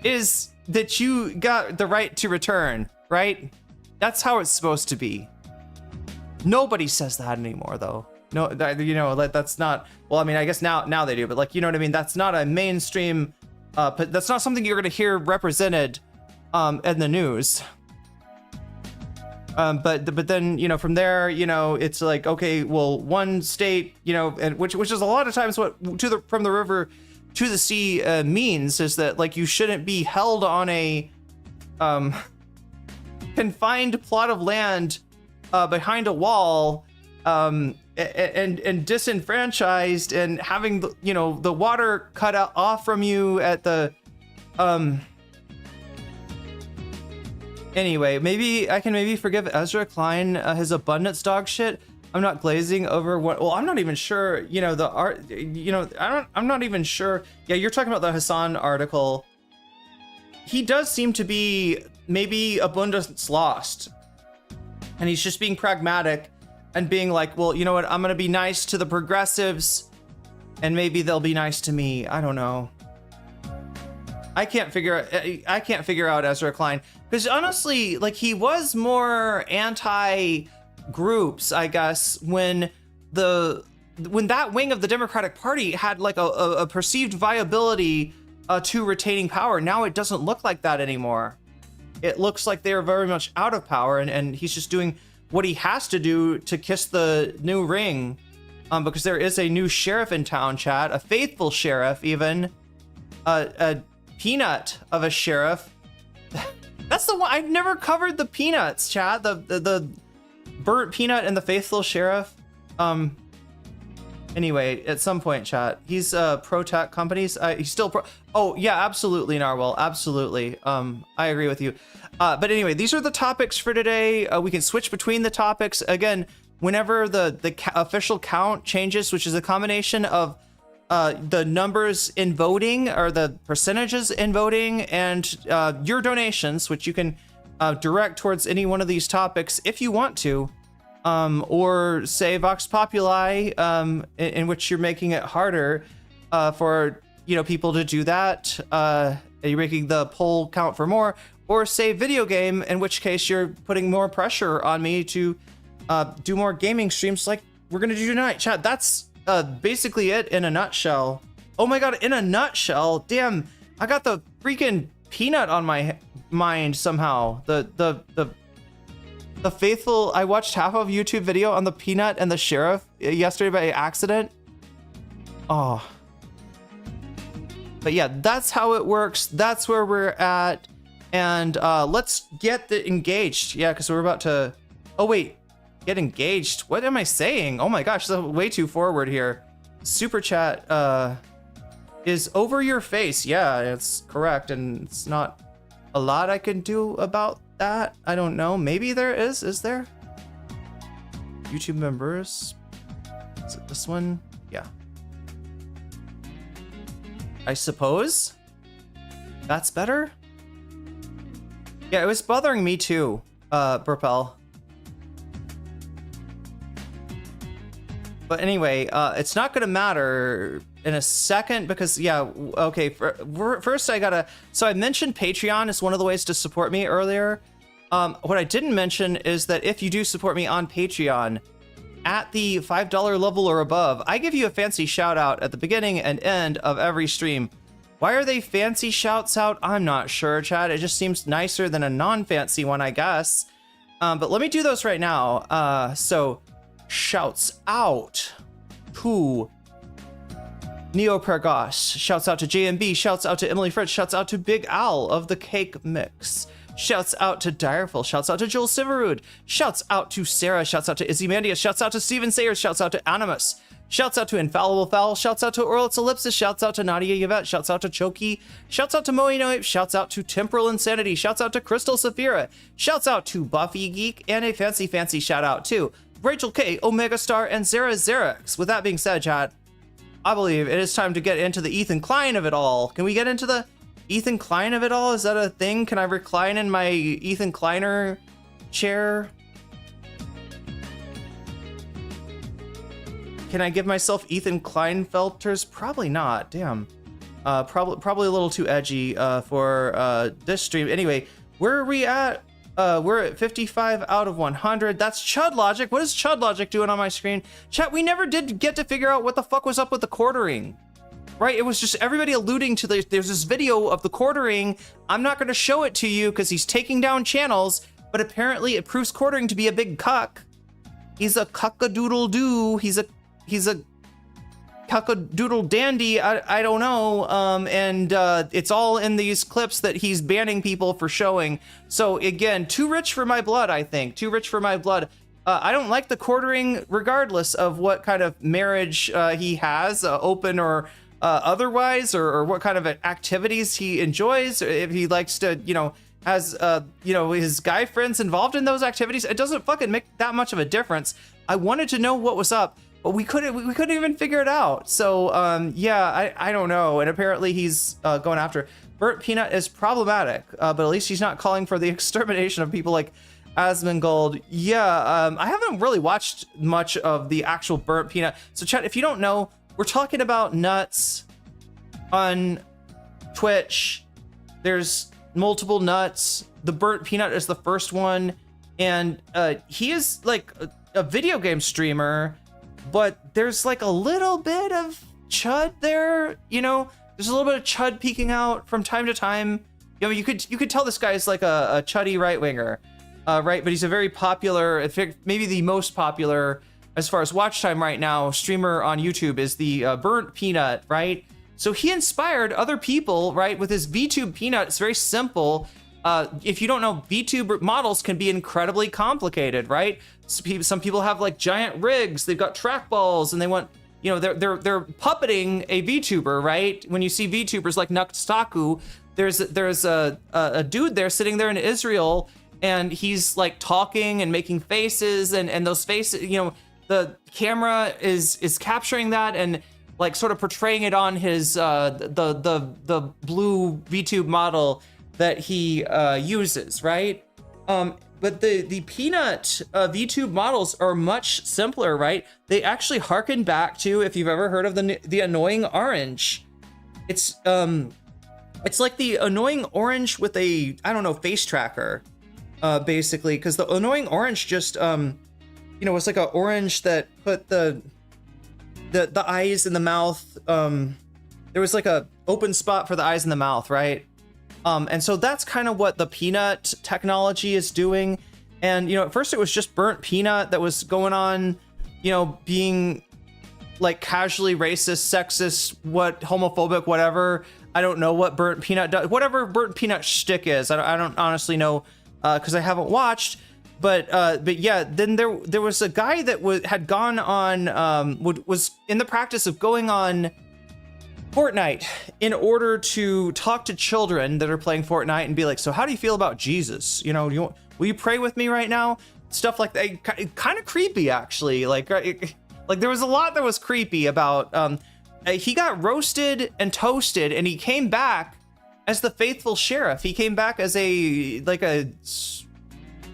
is that you got the right to return, right? That's how it's supposed to be. Nobody says that anymore, though. No, that's not. Well, I mean, I guess now they do, but like, you know what I mean? That's not a mainstream. That's not something you're going to hear represented in the news. But then from there, it's like, okay, well, one state, and which is a lot of times what from the river to the sea means is that, like, you shouldn't be held on a confined plot of land behind a wall and disenfranchised and having the water cut off from you at the anyway, maybe I can forgive Ezra Klein his abundance dog shit. I'm not glazing over what. Well, I'm not even sure. The art. I'm not even sure. Yeah, you're talking about the Hasan article. He does seem to be maybe abundance lost, and he's just being pragmatic and being like, well, you know what? I'm gonna be nice to the progressives, and maybe they'll be nice to me. I don't know. I can't figure out Ezra Klein, because honestly, like, he was more anti groups, I guess, when that wing of the Democratic Party had like a perceived viability to retaining power. Now it doesn't look like that anymore. It looks like they're very much out of power, and he's just doing what he has to do to kiss the new ring, because there is a new sheriff in town, chat, a faithful sheriff, even a peanut of a sheriff. That's the one. I've never covered the peanuts, chat. The burnt peanut and the faithful sheriff. Anyway, at some point, chat, he's pro tech companies. He's still pro. Oh yeah, absolutely, Narwhal, absolutely. I agree with you. But anyway, these are the topics for today. We can switch between the topics again whenever the official count changes, which is a combination of the numbers in voting, or the percentages in voting, and your donations, which you can direct towards any one of these topics if you want to, or say Vox Populi, in which you're making it harder for people to do that. You're making the poll count for more, or say video game, in which case you're putting more pressure on me to do more gaming streams like we're gonna do tonight. Chat, that's basically it in a nutshell. Oh my god, in a nutshell. Damn, I got the freaking peanut on my mind somehow. The faithful. I watched half of a YouTube video on the peanut and the sheriff yesterday by accident. Oh. But yeah, that's how it works. That's where we're at. And let's get engaged. Yeah, because we're about to. Oh wait. Get engaged. What am I saying? Oh my gosh, that's way too forward here. Super chat is over your face. Yeah, it's correct, and it's not a lot I can do about that. I don't know. Maybe there is. Is there? YouTube members. Is it this one? Yeah. I suppose that's better. Yeah, it was bothering me too, Burpel. But anyway, it's not gonna matter in a second because, yeah, okay, first I gotta, so I mentioned Patreon is one of the ways to support me earlier. What I didn't mention is that if you do support me on Patreon, at the $5 level or above, I give you a fancy shout out at the beginning and end of every stream. Why are they fancy shouts out? I'm not sure, Chad. It just seems nicer than a non-fancy one, I guess. But let me do those right now. So, shouts out to Neo Pergos, shouts out to JMB, shouts out to Emily Fritz, shouts out to Big Al of the Cake Mix, shouts out to Direful, shouts out to Joel Siverud, shouts out to Sarah, shouts out to Izzy Mandius, shouts out to Steven Sayers, shouts out to Animus, shouts out to Infallible Fowl, shouts out to Orlitz Ellipsis, shouts out to Nadia Yvette, shouts out to Choki, shouts out to Moinoip, shouts out to Temporal Insanity, shouts out to Crystal Saphira, shouts out to Buffy Geek, and a fancy shout out to Rachel K, Omega Star, and Zara Xerex. With that being said, chat, I believe it is time to get into the Ethan Klein of it all. Can we get into the Ethan Klein of it all? Is that a thing? Can I recline in my Ethan Kleiner chair? Can I give myself Ethan Kleinfelters? Probably not. Damn. Probably a little too edgy for this stream. Anyway, where are we at? We're at 55 out of 100. That's Chud Logic. What is Chud Logic doing on my screen? Chat, we never did get to figure out what the fuck was up with the quartering. Right? It was just everybody alluding to there's this video of the quartering. I'm not going to show it to you because he's taking down channels, but apparently it proves quartering to be a big cuck. He's a cuckadoodle-doo. He's a cuckadoodle dandy. I don't know. And it's all in these clips that he's banning people for showing. So again, too rich for my blood, I think. Too rich for my blood. I don't like the quartering regardless of what kind of marriage he has, open or otherwise, or what kind of activities he enjoys. If he likes to, has, his guy friends involved in those activities, it doesn't fucking make that much of a difference. I wanted to know what was up, but we couldn't even figure it out. So, yeah, I don't know. And apparently he's going after Burnt Peanut is problematic, but at least he's not calling for the extermination of people like Asmongold. Yeah, I haven't really watched much of the actual Burnt Peanut. So, chat, if you don't know, we're talking about nuts on Twitch. There's multiple nuts. The Burnt Peanut is the first one, and he is like a video game streamer, but there's like a little bit of chud there. There's a little bit of chud peeking out from time to time. You could tell this guy is like a chuddy right winger, right? But he's a very popular, in fact, maybe the most popular as far as watch time right now streamer on YouTube is the Burnt Peanut, right? So he inspired other people, right, with his VTube Peanut. It's very simple. If you don't know, VTube models can be incredibly complicated, right? Some people have like giant rigs. They've got trackballs, and they want, they're puppeting a VTuber, right? When you see VTubers like Nukstaku, there's a dude there sitting there in Israel, and he's like talking and making faces, and those faces, the camera is capturing that and like sort of portraying it on his the blue VTube model that he uses, right? But the Peanut VTube models are much simpler, right? They actually harken back to, if you've ever heard of the annoying orange. It's like the annoying orange with a, I don't know, face tracker, basically, because the annoying orange just it's like an orange that put the eyes in the mouth. There was like a open spot for the eyes in the mouth, right? And so that's kind of what the Peanut technology is doing. And, at first it was just Burnt Peanut that was going on, being like casually racist, sexist, homophobic, whatever. I don't know what Burnt Peanut does. Whatever Burnt Peanut shtick is, I don't honestly know, because I haven't watched. But yeah, then there was a guy that had gone on, was in the practice of going on Fortnite in order to talk to children that are playing Fortnite and be like, so how do you feel about Jesus? You know, will you pray with me right now? Stuff like that. Kind of creepy, actually. Like there was a lot that was creepy about. He got roasted and toasted, and he came back as the faithful sheriff. He came back as a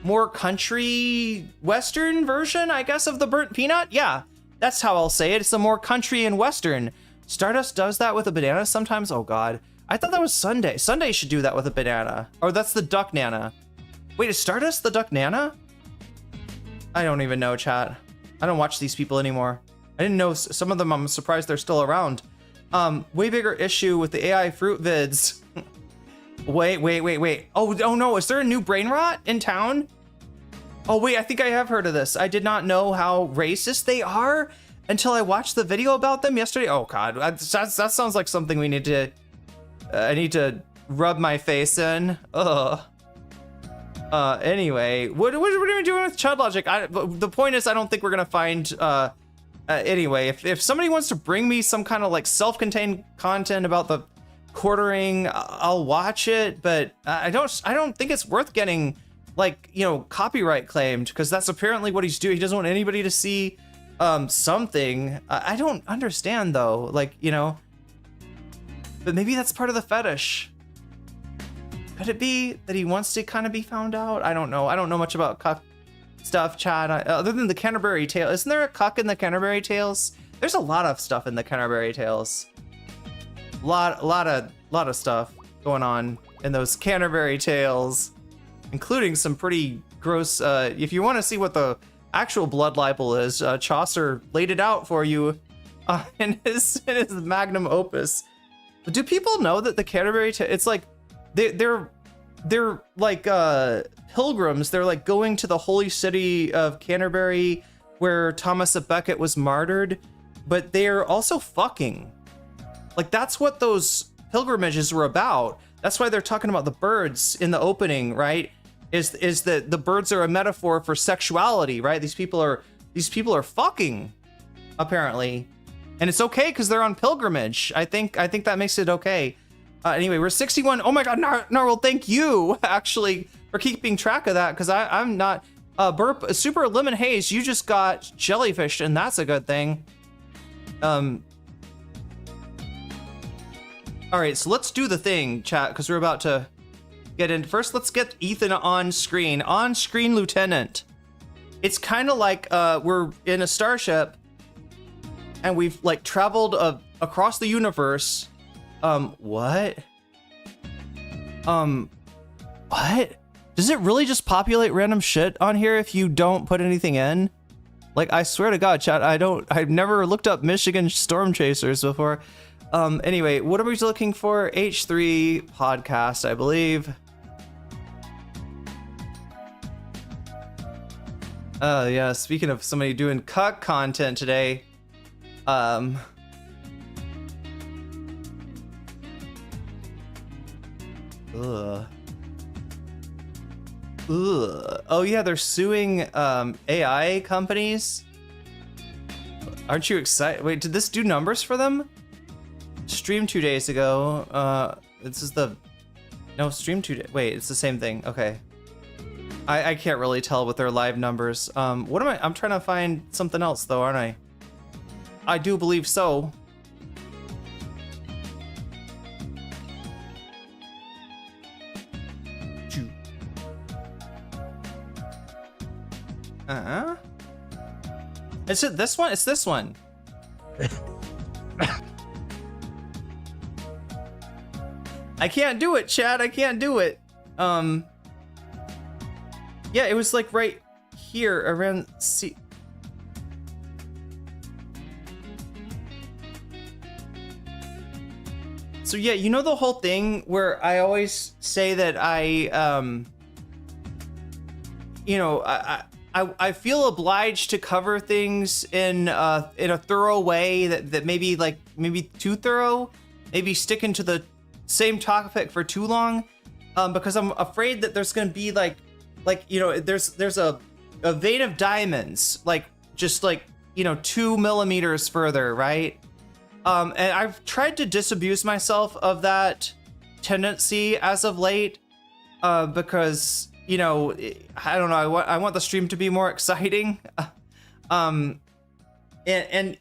more country western version, I guess, of the burnt peanut. Yeah, that's how I'll say it. It's a more country and western. Stardust does that with a banana sometimes. Oh God, I thought that was Sunday. Sunday should do that with a banana. Or that's the duck nana. Wait, is Stardust the duck nana? I don't even know, chat. I don't watch these people anymore. I didn't know some of them. I'm surprised they're still around. Way bigger issue with the AI fruit vids. Wait. Oh no, is there a new brain rot in town? Oh wait, I think I have heard of this. I did not know how racist they are until I watched the video about them yesterday. Oh God, that sounds like something we need to, I need to rub my face in. Ugh. Anyway, what are we doing with child logic? The point is, I don't think we're gonna find, anyway, if somebody wants to bring me some kind of like self-contained content about the quartering, I'll watch it, but I don't think it's worth getting, like, you know, copyright claimed, because that's apparently what he's doing. He doesn't want anybody to see something. I don't understand though, like, you know, but maybe that's part of the fetish. Could it be that he wants to kind of be found out? I don't know. I don't know much about cuck stuff, Chad. Other than the Canterbury Tales. Isn't there a cuck in the Canterbury Tales? There's a lot of stuff in the Canterbury Tales. Lot of stuff going on in those Canterbury Tales, including some pretty gross. If you want to see what the actual blood libel is, Chaucer laid it out for you in his magnum opus. But do people know that the Canterbury Tales? It's like they're like pilgrims. They're like going to the holy city of Canterbury, where Thomas à Becket was martyred, but they're also fucking. Like, that's what those pilgrimages were about. That's why they're talking about the birds in the opening, right? Is that the birds are a metaphor for sexuality, right? These people are fucking, apparently, and it's okay because they're on pilgrimage. I think that makes it okay. Anyway, we're 61. Oh my God, Narwhal, thank you actually for keeping track of that, because I'm not. Burp, Super Lemon Haze, you just got Jellyfish, and that's a good thing. All right, so let's do the thing, chat, because we're about to get in. First, let's get Ethan on screen. On screen, Lieutenant. It's kind of like we're in a starship, and we've like traveled across the universe. What? What? Does it really just populate random shit on here if you don't put anything in? Like, I swear to God, chat, I've never looked up Michigan storm chasers before. Anyway, what are we looking for? H3 podcast, I believe. Yeah, speaking of somebody doing cuck content today, Ugh. Oh yeah, they're suing AI companies. Aren't you excited? Wait, did this do numbers for them? Streamed 2 days ago. This is the stream 2 days. Wait, it's the same thing. Okay. I can't really tell with their live numbers. What am I? I'm trying to find something else though, aren't I? I do believe so. Is it this one? It's this one. I can't do it, Chad. I can't do it. Yeah, it was like right here around C. So yeah, you know the whole thing where I always say that I feel obliged to cover things in a thorough way that maybe too thorough, maybe sticking to the same topic for too long, because I'm afraid that there's gonna be there's a vein of diamonds, like just 2 millimeters further, right? And I've tried to disabuse myself of that tendency as of late, because, you know, I don't know, I want the stream to be more exciting. And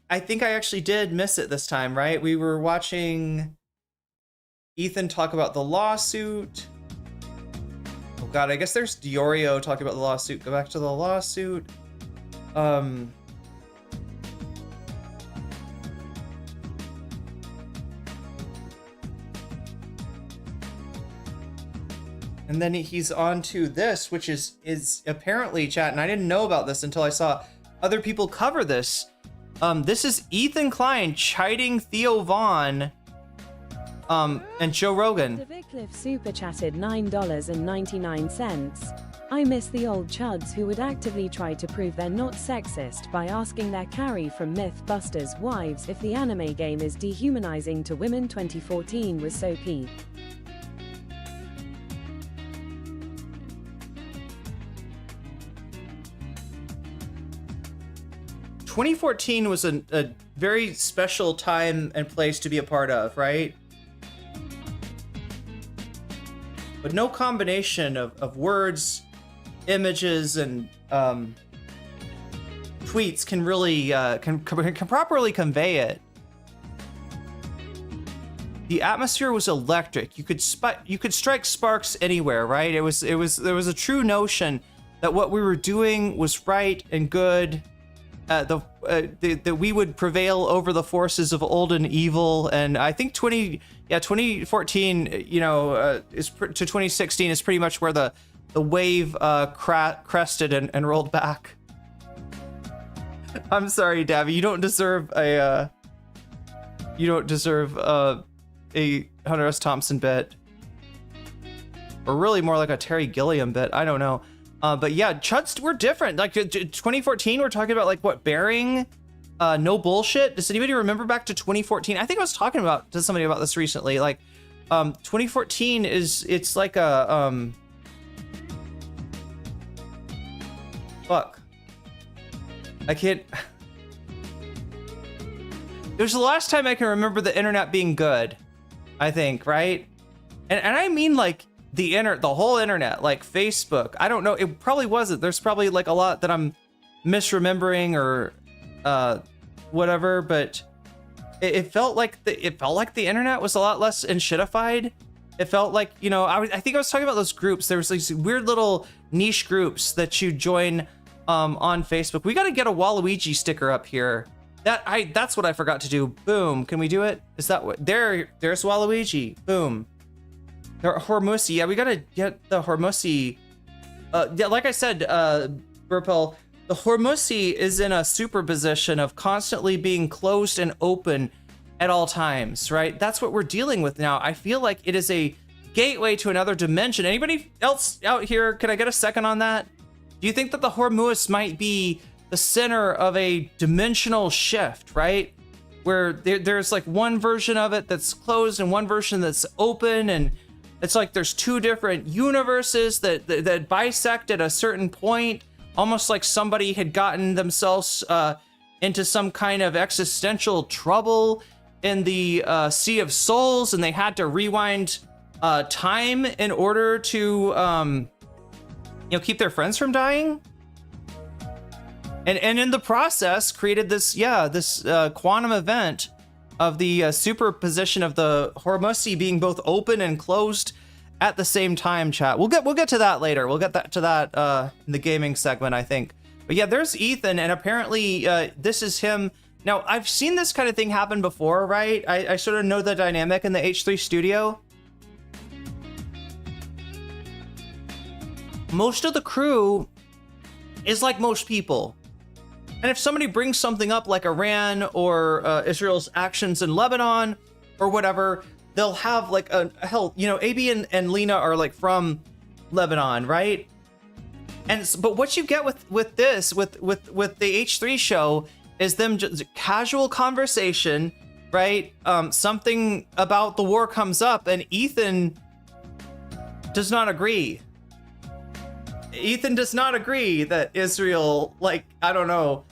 I think I actually did miss it this time, right? We were watching Ethan talk about the lawsuit. Oh god, I guess there's Diorio talking about the lawsuit. Go back to the lawsuit. And then he's on to this, which is apparently, chat, and I didn't know about this until I saw other people cover this. This is Ethan Klein chiding Theo Vaughn and Joe Rogan. The Vicliff super chatted $9.99. I miss the old chuds who would actively try to prove they're not sexist by asking their Carrie from Mythbusters wives if the anime game is dehumanizing to women. 2014 was so peak. 2014 was a very special time and place to be a part of, right? But no combination of words, images, and tweets can really can properly convey it. The atmosphere was electric. You could strike sparks anywhere, right? There was a true notion that what we were doing was right and good. That we would prevail over the forces of old and evil, and I think 2014, you know, to 2016 is pretty much where the wave crested and rolled back. I'm sorry, Davy, you don't deserve a Hunter S. Thompson bit, or really more like a Terry Gilliam bit. I don't know. But yeah, chuds were different. Like 2014, we're talking about like what, bearing, no bullshit. Does anybody remember back to 2014? I think I was talking to somebody about this recently. Like, 2014 it's like a fuck. I can't. There's the last time I can remember the internet being good, I think, right? And I mean like the whole internet, like Facebook. I don't know, it probably wasn't. There's probably like a lot that I'm misremembering or whatever, but it felt like the internet was a lot less shitified. It felt like, you know, I think I was talking about those groups. There was these weird little niche groups that you join on Facebook. We got to get a Waluigi sticker up here. That's what I forgot to do. Boom. Can we do it? Is that what? There's Waluigi. Boom. The Hormusi, yeah, we gotta get the Hormusi. Yeah, like I said, Burpel, the Hormusi is in a superposition of constantly being closed and open at all times, right? That's what we're dealing with now. I feel like it is a gateway to another dimension. Anybody else out here, can I get a second on that? Do you think that the Hormus might be the center of a dimensional shift, right? Where there's like one version of it that's closed and one version that's open, and it's like there's two different universes that bisect at a certain point, almost like somebody had gotten themselves into some kind of existential trouble in the Sea of Souls, and they had to rewind time in order to, you know, keep their friends from dying. And in the process created this, this quantum event of the superposition of the Hormusi being both open and closed at the same time, chat. We'll get to that later. We'll get to that in the gaming segment, I think. But yeah, there's Ethan, and apparently this is him. Now, I've seen this kind of thing happen before, right? I sort of know the dynamic in the H3 studio. Most of the crew is like most people. And if somebody brings something up like Iran or Israel's actions in Lebanon or whatever, they'll have like hell, you know, AB and Lena are like from Lebanon, right? But what you get with the H3 show is them just casual conversation, right? Something about the war comes up and Ethan does not agree. Ethan does not agree that Israel, like, I don't know,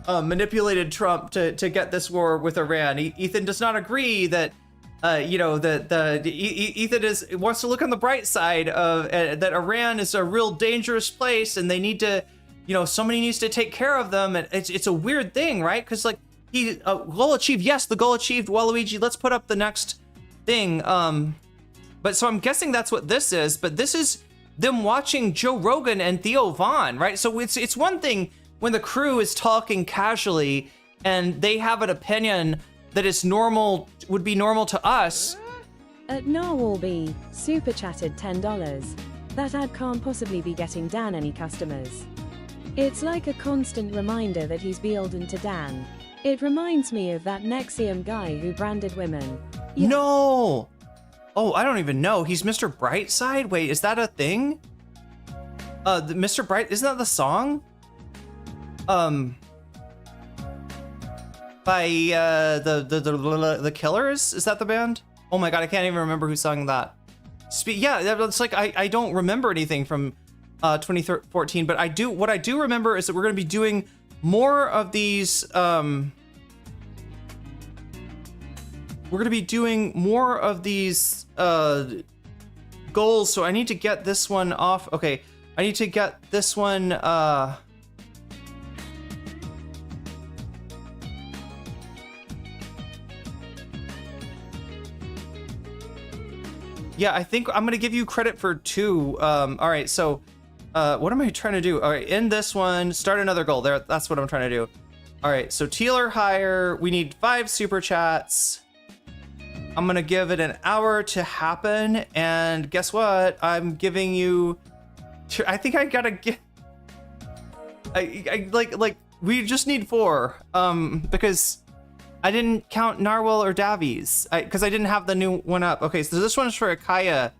manipulated Trump to get this war with Iran. Ethan does not agree that, Ethan wants to look on the bright side of that Iran is a real dangerous place, and they need to, somebody needs to take care of them. And it's a weird thing, right? Because like goal achieved. Yes, the goal achieved. Waluigi, let's put up the next thing. But so I'm guessing that's what this is. But this is them watching Joe Rogan and Theo Von, right? So it's one thing when the crew is talking casually and they have an opinion that is normal, would be normal to us. At Narwhalby, super chatted $10. That ad can't possibly be getting Dan any customers. It's like a constant reminder that he's beholden to Dan. It reminds me of that Nexium guy who branded women. Yeah. No! Oh, I don't even know. He's Mr. Brightside? Wait, is that a thing? The Mr. Bright, isn't that the song? By the Killers? Is that the band? Oh my god, I can't even remember who sung that. Yeah, it's like I don't remember anything from 2014, but what I do remember is that we're going to be doing more of these goals, so I need to get this one off. Okay, I need to get this one yeah, I think I'm gonna give you credit for 2. All right, so what am I trying to do? All right, in this one, start another goal. There, that's what I'm trying to do. All right, so teal or higher. We need 5 super chats. I'm gonna give it an hour to happen, and guess what? I'm giving you. I think I gotta get. I like we just need 4. Because I didn't count Narwhal or Davies because I didn't have the new one up. Okay, so this one's for a Kaya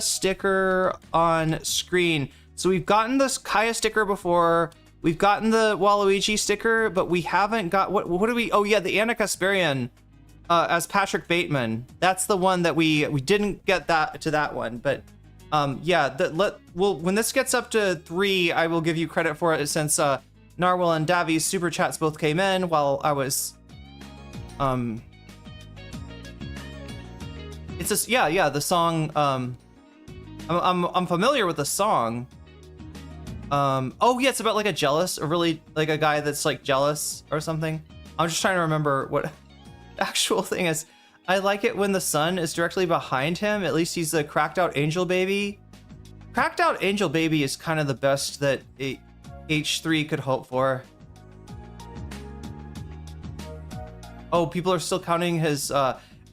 sticker on screen. So we've gotten this Kaya sticker before. We've gotten the Waluigi sticker, but we haven't got what do we? Oh yeah, the Anna Kasparian as Patrick Bateman. That's the one that we didn't get that one. But yeah, when this gets up to 3, I will give you credit for it since Narwhal and Davies super chats both came in while I was it's just yeah the song I'm familiar with the song. Oh yeah, it's about like like a guy that's like jealous or something. I'm just trying to remember what the actual thing is. I like it when the sun is directly behind him. At least he's a cracked out angel baby. Cracked out angel baby is kind of the best that H3 could hope for. Oh, people are still counting his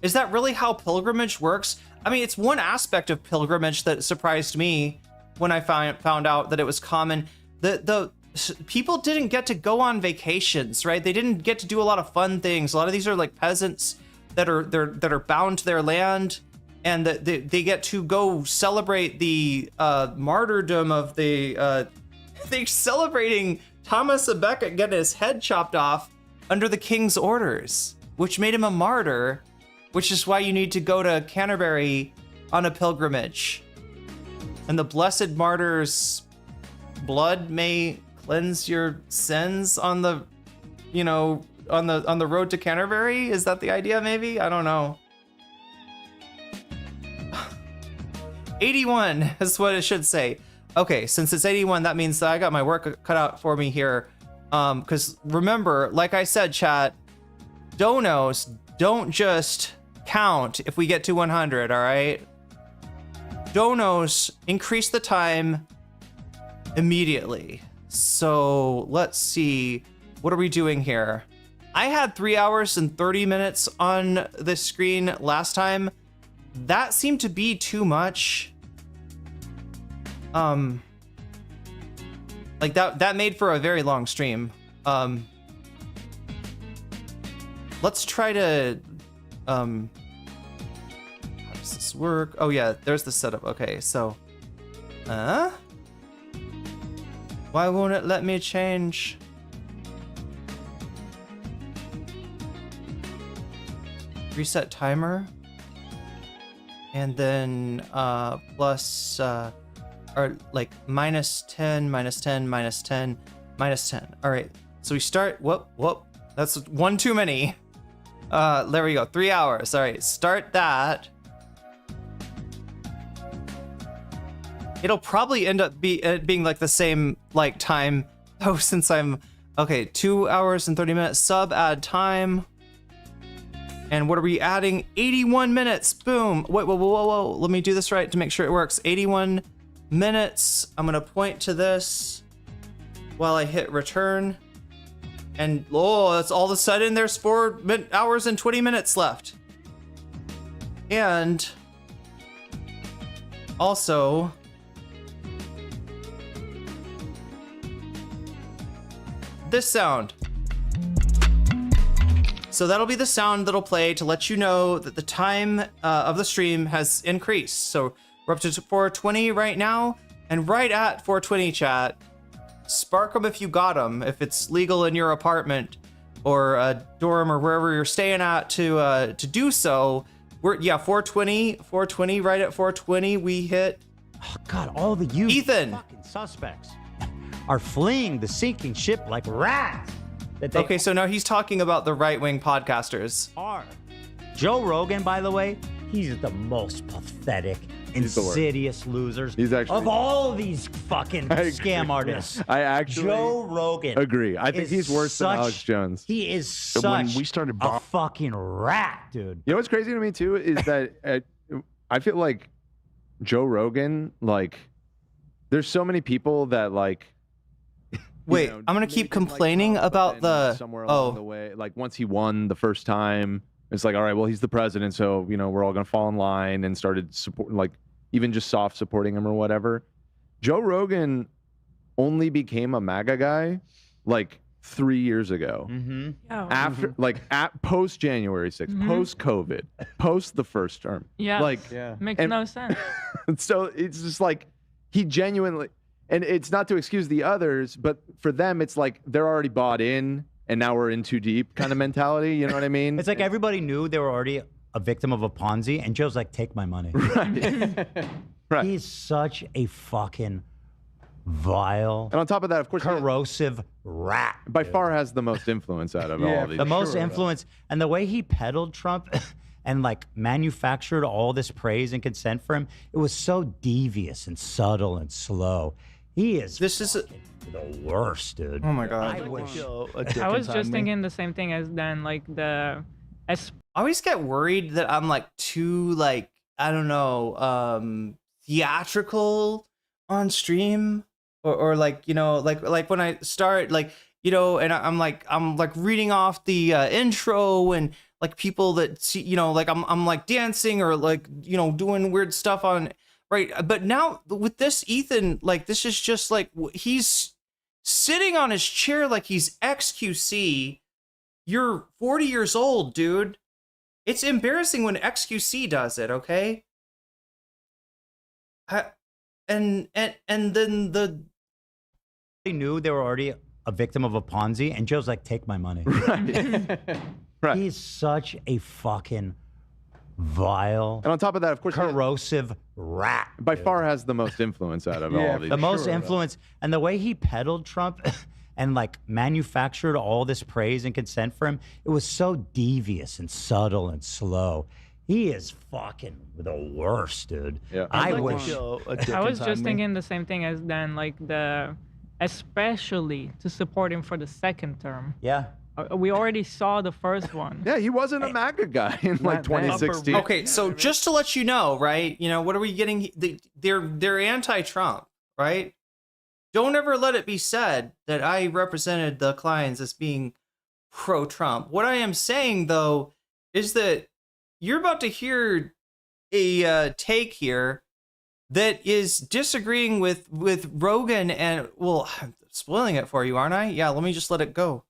is that really how pilgrimage works? I mean, it's one aspect of pilgrimage that surprised me when I found out that it was common. The people didn't get to go on vacations, right? They didn't get to do a lot of fun things. A lot of these are like peasants that are bound to their land, and that they get to go celebrate the martyrdom of the they're celebrating Thomas a Becket getting his head chopped off under the king's orders, which made him a martyr, which is why you need to go to Canterbury on a pilgrimage. And the blessed martyr's blood may cleanse your sins on the, on the road to Canterbury. Is that the idea? Maybe, I don't know. 81 is what it should say. Okay, since it's 81, that means that I got my work cut out for me here. Because remember, like I said, chat, donos don't just count if we get to 100, all right? Donos increase the time immediately. So let's see, what are we doing here? I had 3 hours and 30 minutes on the screen last time. That seemed to be too much. Like that made for a very long stream. Let's try to, how does this work? Oh yeah, there's the setup. Okay, so, why won't it let me change? Reset timer. And then, plus, or like -10, -10, -10, -10. All right, So we start. Whoop. That's one too many. There we go. 3 hours. All right, start that. It'll probably end up being like the same like time. Oh, since I'm okay. 2 hours and 30 minutes. Sub add time. And what are we adding? 81 minutes. Boom. Wait, whoa. Let me do this right to make sure it works. 81 minutes. I'm gonna point to this while I hit return. And that's all of a sudden there's 4 hours and 20 minutes left. And also this sound. So that'll be the sound that'll play to let you know that the time of the stream has increased. So we're up to 420 right now, and right at 420 chat. Spark them if you got them, if it's legal in your apartment or a dorm or wherever you're staying at to do so. We're 420 right at 420 we hit. Oh God, all the you Ethan fucking suspects are fleeing the sinking ship like rats. Okay, so now he's talking about the right-wing podcasters. Joe Rogan, by the way, he's the most pathetic, insidious losers of all these fucking scam artists. I actually Joe Rogan agree. I think he's worse than Alex Jones. He is such a fucking rat, dude. You know what's crazy to me too is that I feel like Joe Rogan, like, there's so many people that like. Wait, I'm gonna keep complaining about the somewhere along the way. Like once he won the first time, it's like, all right, well, he's the president, so we're all gonna fall in line, and started supporting, like even just soft supporting him or whatever. Joe Rogan only became a MAGA guy like 3 years ago. After like at post January 6th, post COVID, post the first term. Makes no sense. So it's just like he genuinely. And it's not to excuse the others, but for them, it's like they're already bought in, and now we're in too deep kind of mentality. You know what I mean? It's like everybody knew they were already a victim of a Ponzi, and Joe's like, take my money. Right. He's such a fucking vile, and on top of that, of course, corrosive rat. By far has the most influence out of all of these. The most influence, and the way he peddled Trump and like manufactured all this praise and consent for him, it was so devious and subtle and slow. He is the worst, dude. Oh my God. I was just thinking the same thing as Dan, like I always get worried that I'm like too like, I don't know, theatrical on stream or like, like when I start like, and I'm like reading off the intro and like people that see, like I'm like dancing or like, doing weird stuff on. Right, but now with this Ethan, like this is just like he's sitting on his chair like he's XQC. You're 40 years old, dude. It's embarrassing when XQC does it, okay? And then they knew they were already a victim of a Ponzi, and Joe's like, take my money. Right. He's such a fucking vile, and on top of that, of course, corrosive rat. By far has the most influence out of all of these. The most influence, and the way he peddled Trump and like manufactured all this praise and consent for him, it was so devious and subtle and slow. He is fucking the worst, dude. Yeah. I wish. I was just thinking the same thing as Dan, like especially to support him for the second term. Yeah. We already saw the first one. Yeah, he wasn't a MAGA guy in like 2016. Okay, so just to let you know, right? What are we getting? They're anti-Trump, right? Don't ever let it be said that I represented the Kleins as being pro-Trump. What I am saying, though, is that you're about to hear a take here that is disagreeing with Rogan and, well, I'm spoiling it for you, aren't I? Yeah, let me just let it go.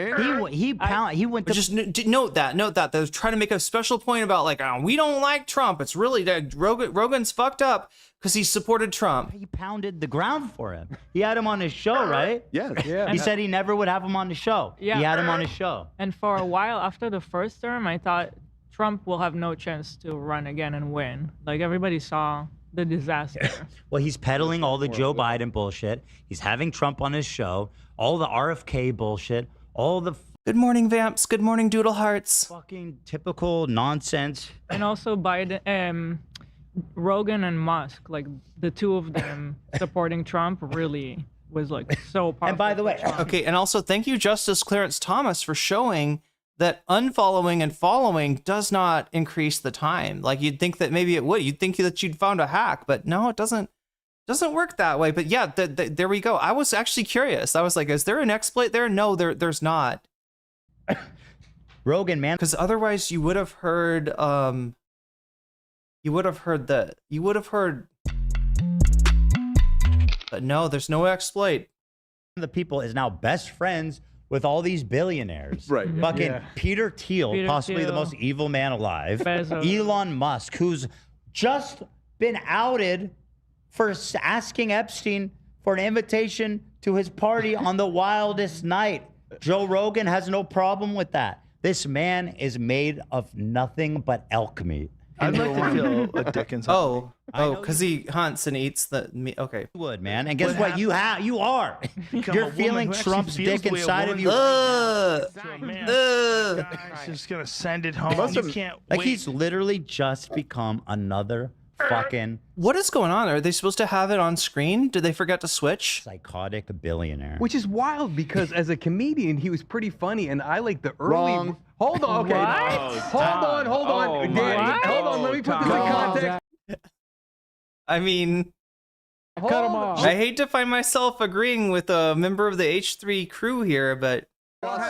He went to just note that they're trying to make a special point about like, oh, we don't like Trump. It's really that Rogan's fucked up because he supported Trump. He pounded the ground for him. He had him on his show, right? Yes. Yeah. He said he never would have him on the show. Yeah. He had him on his show. And for a while after the first term, I thought Trump will have no chance to run again and win. Like everybody saw the disaster. Well, he's peddling all the Joe Biden bullshit. He's having Trump on his show, all the RFK bullshit, all the Good morning, Vamps. Good morning, Doodle Hearts. fucking typical nonsense. And also Biden, Rogan and Musk, like the two of them supporting Trump really was like so powerful. And by the way, for Trump. Okay, and also thank you, Justice Clarence Thomas, for showing that unfollowing and following does not increase the time. Like you'd think that maybe it would. You'd think that you'd found a hack, but no, it doesn't work that way. But yeah, there we go. I was actually curious. I was like, is there an exploit there? No, there's not. Rogan, man. Because otherwise you would have heard but no, there's no exploit. The people is now best friends with all these billionaires. Right. Fucking Peter Thiel, Peter possibly the Thiel. most evil man alive. Bezos. Elon Musk, who's just been outed for asking Epstein for an invitation to his party on the wildest night. Joe Rogan has no problem with that. This man is made of nothing but elk meat. I'd like to feel a dick inside. Because he hunts and eats the meat. Okay. Would, man. And guess What what? You are. Become a You're woman feeling who actually Trump's feels dick the way a inside of woman you. feels. Ugh. Man, Ugh. guy's just gonna send it home. Must You have- can't Like wait. he's literally just become another fucking What is going on? Are they supposed to have it on screen? Did they forget to switch? psychotic billionaire. Which is wild because as a comedian, he was pretty funny, and I like the early. Wrong. Hold on, okay. What? Hold on. Oh, Danny, my hold on. Let me put this in God. context. I mean, Hold on. I hate to find myself agreeing with a member of the H3 crew here, but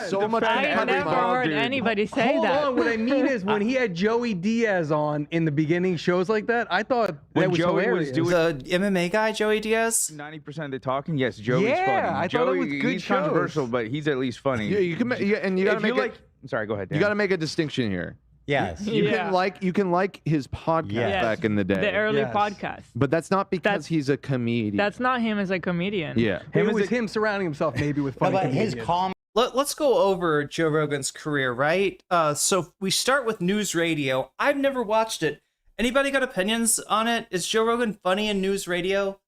So much I every never month, heard dude. anybody say Hold that. on. What I mean is, when he had Joey Diaz on in the beginning shows like that, I thought When that was Joey was hilarious. doing- the MMA guy, Joey Diaz? 90% of the talking, yes, Joey's Yeah, funny. I thought it Joey, was good he's shows. controversial, but he's at least funny. Yeah, you can, and you gotta If make you it. like, I'm sorry, go ahead. You Dan. got to make a distinction here. Yes. You Yeah. can like his podcast Yes. back in the day, The early Yes. podcast. but that's not because That's- he's a comedian. That's not him as a comedian. yeah. It was him surrounding himself maybe with No, funny but his comedians. calm Let's go over Joe Rogan's career, right? So we start with news radio. I've never watched it. Anybody got opinions on it? Is Joe Rogan funny in news radio?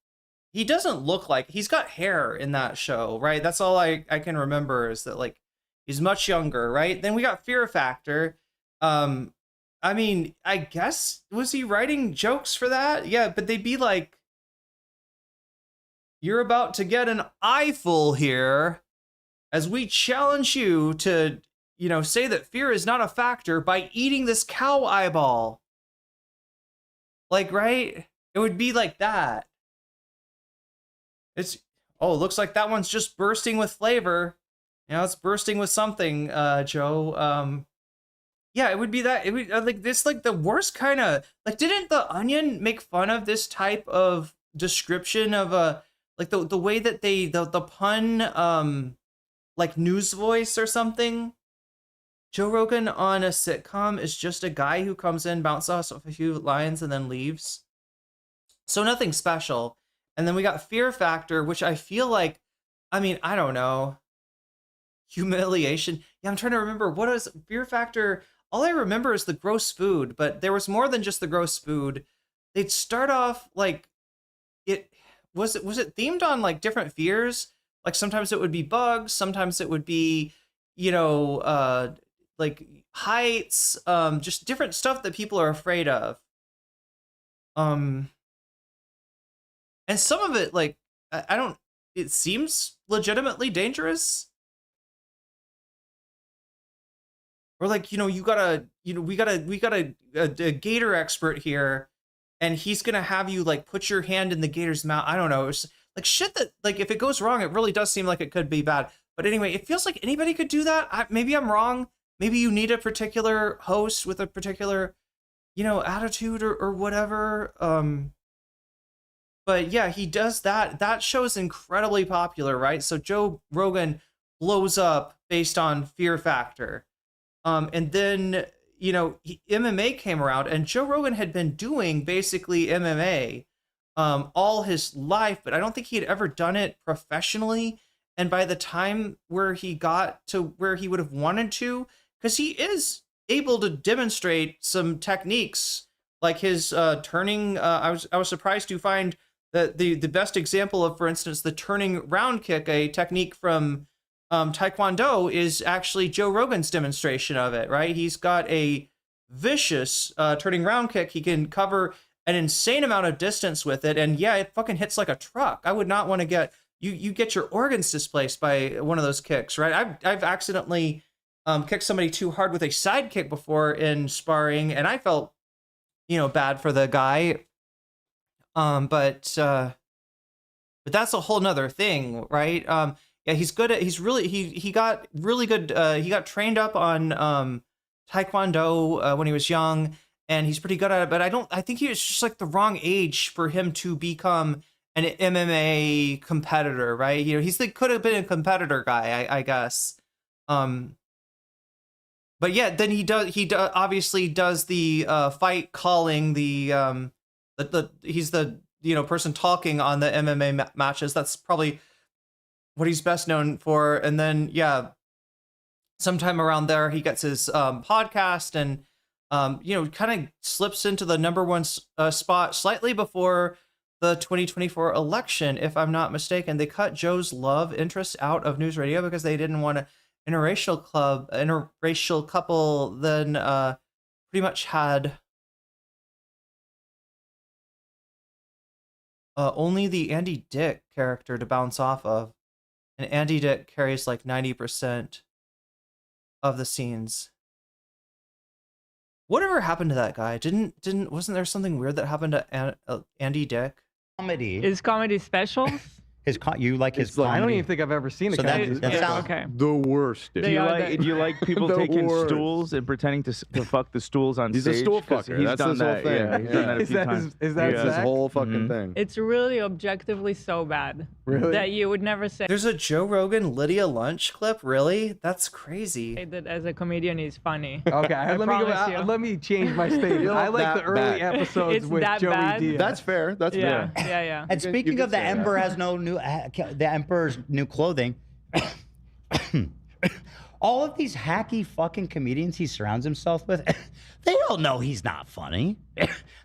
He doesn't look like he's got hair in that show, right? That's all I can remember is that like he's much younger, right? Then we got Fear Factor. I mean, I guess was he writing jokes for that? Yeah, but they'd be like, "You're about to get an eyeful here." As we challenge you to, say that fear is not a factor by eating this cow eyeball. Like, right? It would be like that. Looks like that one's just bursting with flavor. It's bursting with something, Joe. Yeah, it would be that. It would like this, like the worst kind of like. Didn't The Onion make fun of this type of description of the way that the pun like news voice or something? Joe Rogan on a sitcom is just a guy who comes in, bounces off a few lines, and then leaves. So nothing special. And then we got Fear Factor, which I feel like, I don't know. Humiliation. Yeah, I'm trying to remember. What is Fear Factor? All I remember is the gross food, but there was more than just the gross food. They'd start off like it was it themed on like different fears? Like sometimes it would be bugs, sometimes it would be, like heights, just different stuff that people are afraid of. And some of it, like, I don't, it seems legitimately dangerous. Or like, we got a gator expert here, and he's gonna have you like put your hand in the gator's mouth. I don't know. It's like shit that, like, if it goes wrong, it really does seem like it could be bad. But anyway, it feels like anybody could do that. Maybe I'm wrong. Maybe you need a particular host with a particular, attitude or whatever. But yeah, he does that. That show's incredibly popular, right? So Joe Rogan blows up based on Fear Factor. And then, MMA came around, and Joe Rogan had been doing basically MMA all his life, but I don't think he had ever done it professionally. And by the time where he got to where he would have wanted to, because he is able to demonstrate some techniques like his turning. I was surprised to find that the best example of, for instance, the turning round kick, a technique from Taekwondo, is actually Joe Rogan's demonstration of it. Right, he's got a vicious turning round kick. He can cover an insane amount of distance with it, and yeah, it fucking hits like a truck. I would not want to get you get your organs displaced by one of those kicks, right? I've accidentally kicked somebody too hard with a side kick before in sparring, and I felt, bad for the guy. But that's a whole nother thing, right? Yeah, he's good at. He got really good. He got trained up on Taekwondo when he was young, and he's pretty good at it. But I think he was just like the wrong age for him to become an MMA competitor, right? Could have been a competitor guy, I guess. But yeah, then he obviously does the fight calling, he's the person talking on the MMA matches. That's probably what he's best known for. And then yeah, sometime around there he gets his podcast and kind of slips into the #1 spot slightly before the 2024 election, if I'm not mistaken. They cut Joe's love interest out of news radio because they didn't want an interracial couple. Then pretty much had only the Andy Dick character to bounce off of, and Andy Dick carries like 90% of the scenes. Whatever happened to that guy? Wasn't there something weird that happened to Andy Dick? Comedy. Is comedy specials? You like his comedy? I don't even think I've ever seen a So comedy. that sounds okay. The worst. Dude. They are Do you like people The taking worst. stools and pretending to fuck the stools on He's a stage? stool 'Cause fucker. He's That's done his whole that. thing. Yeah, he's done that a Is few that times. is that That's his Zach? whole fucking thing. It's really objectively so bad Really? that you would never say There's a Joe Rogan Lydia Lunch clip. Really? That's crazy. that as a comedian he's funny. Okay, promise you. let me change my statement. I like that the early bad. episodes It's with that Joey bad? Diaz. That's fair. That's Yeah, fair. yeah. And speaking could of the say that. Emperor has no new, the Emperor's new clothing. All of these hacky fucking comedians he surrounds himself with, they all know he's not funny.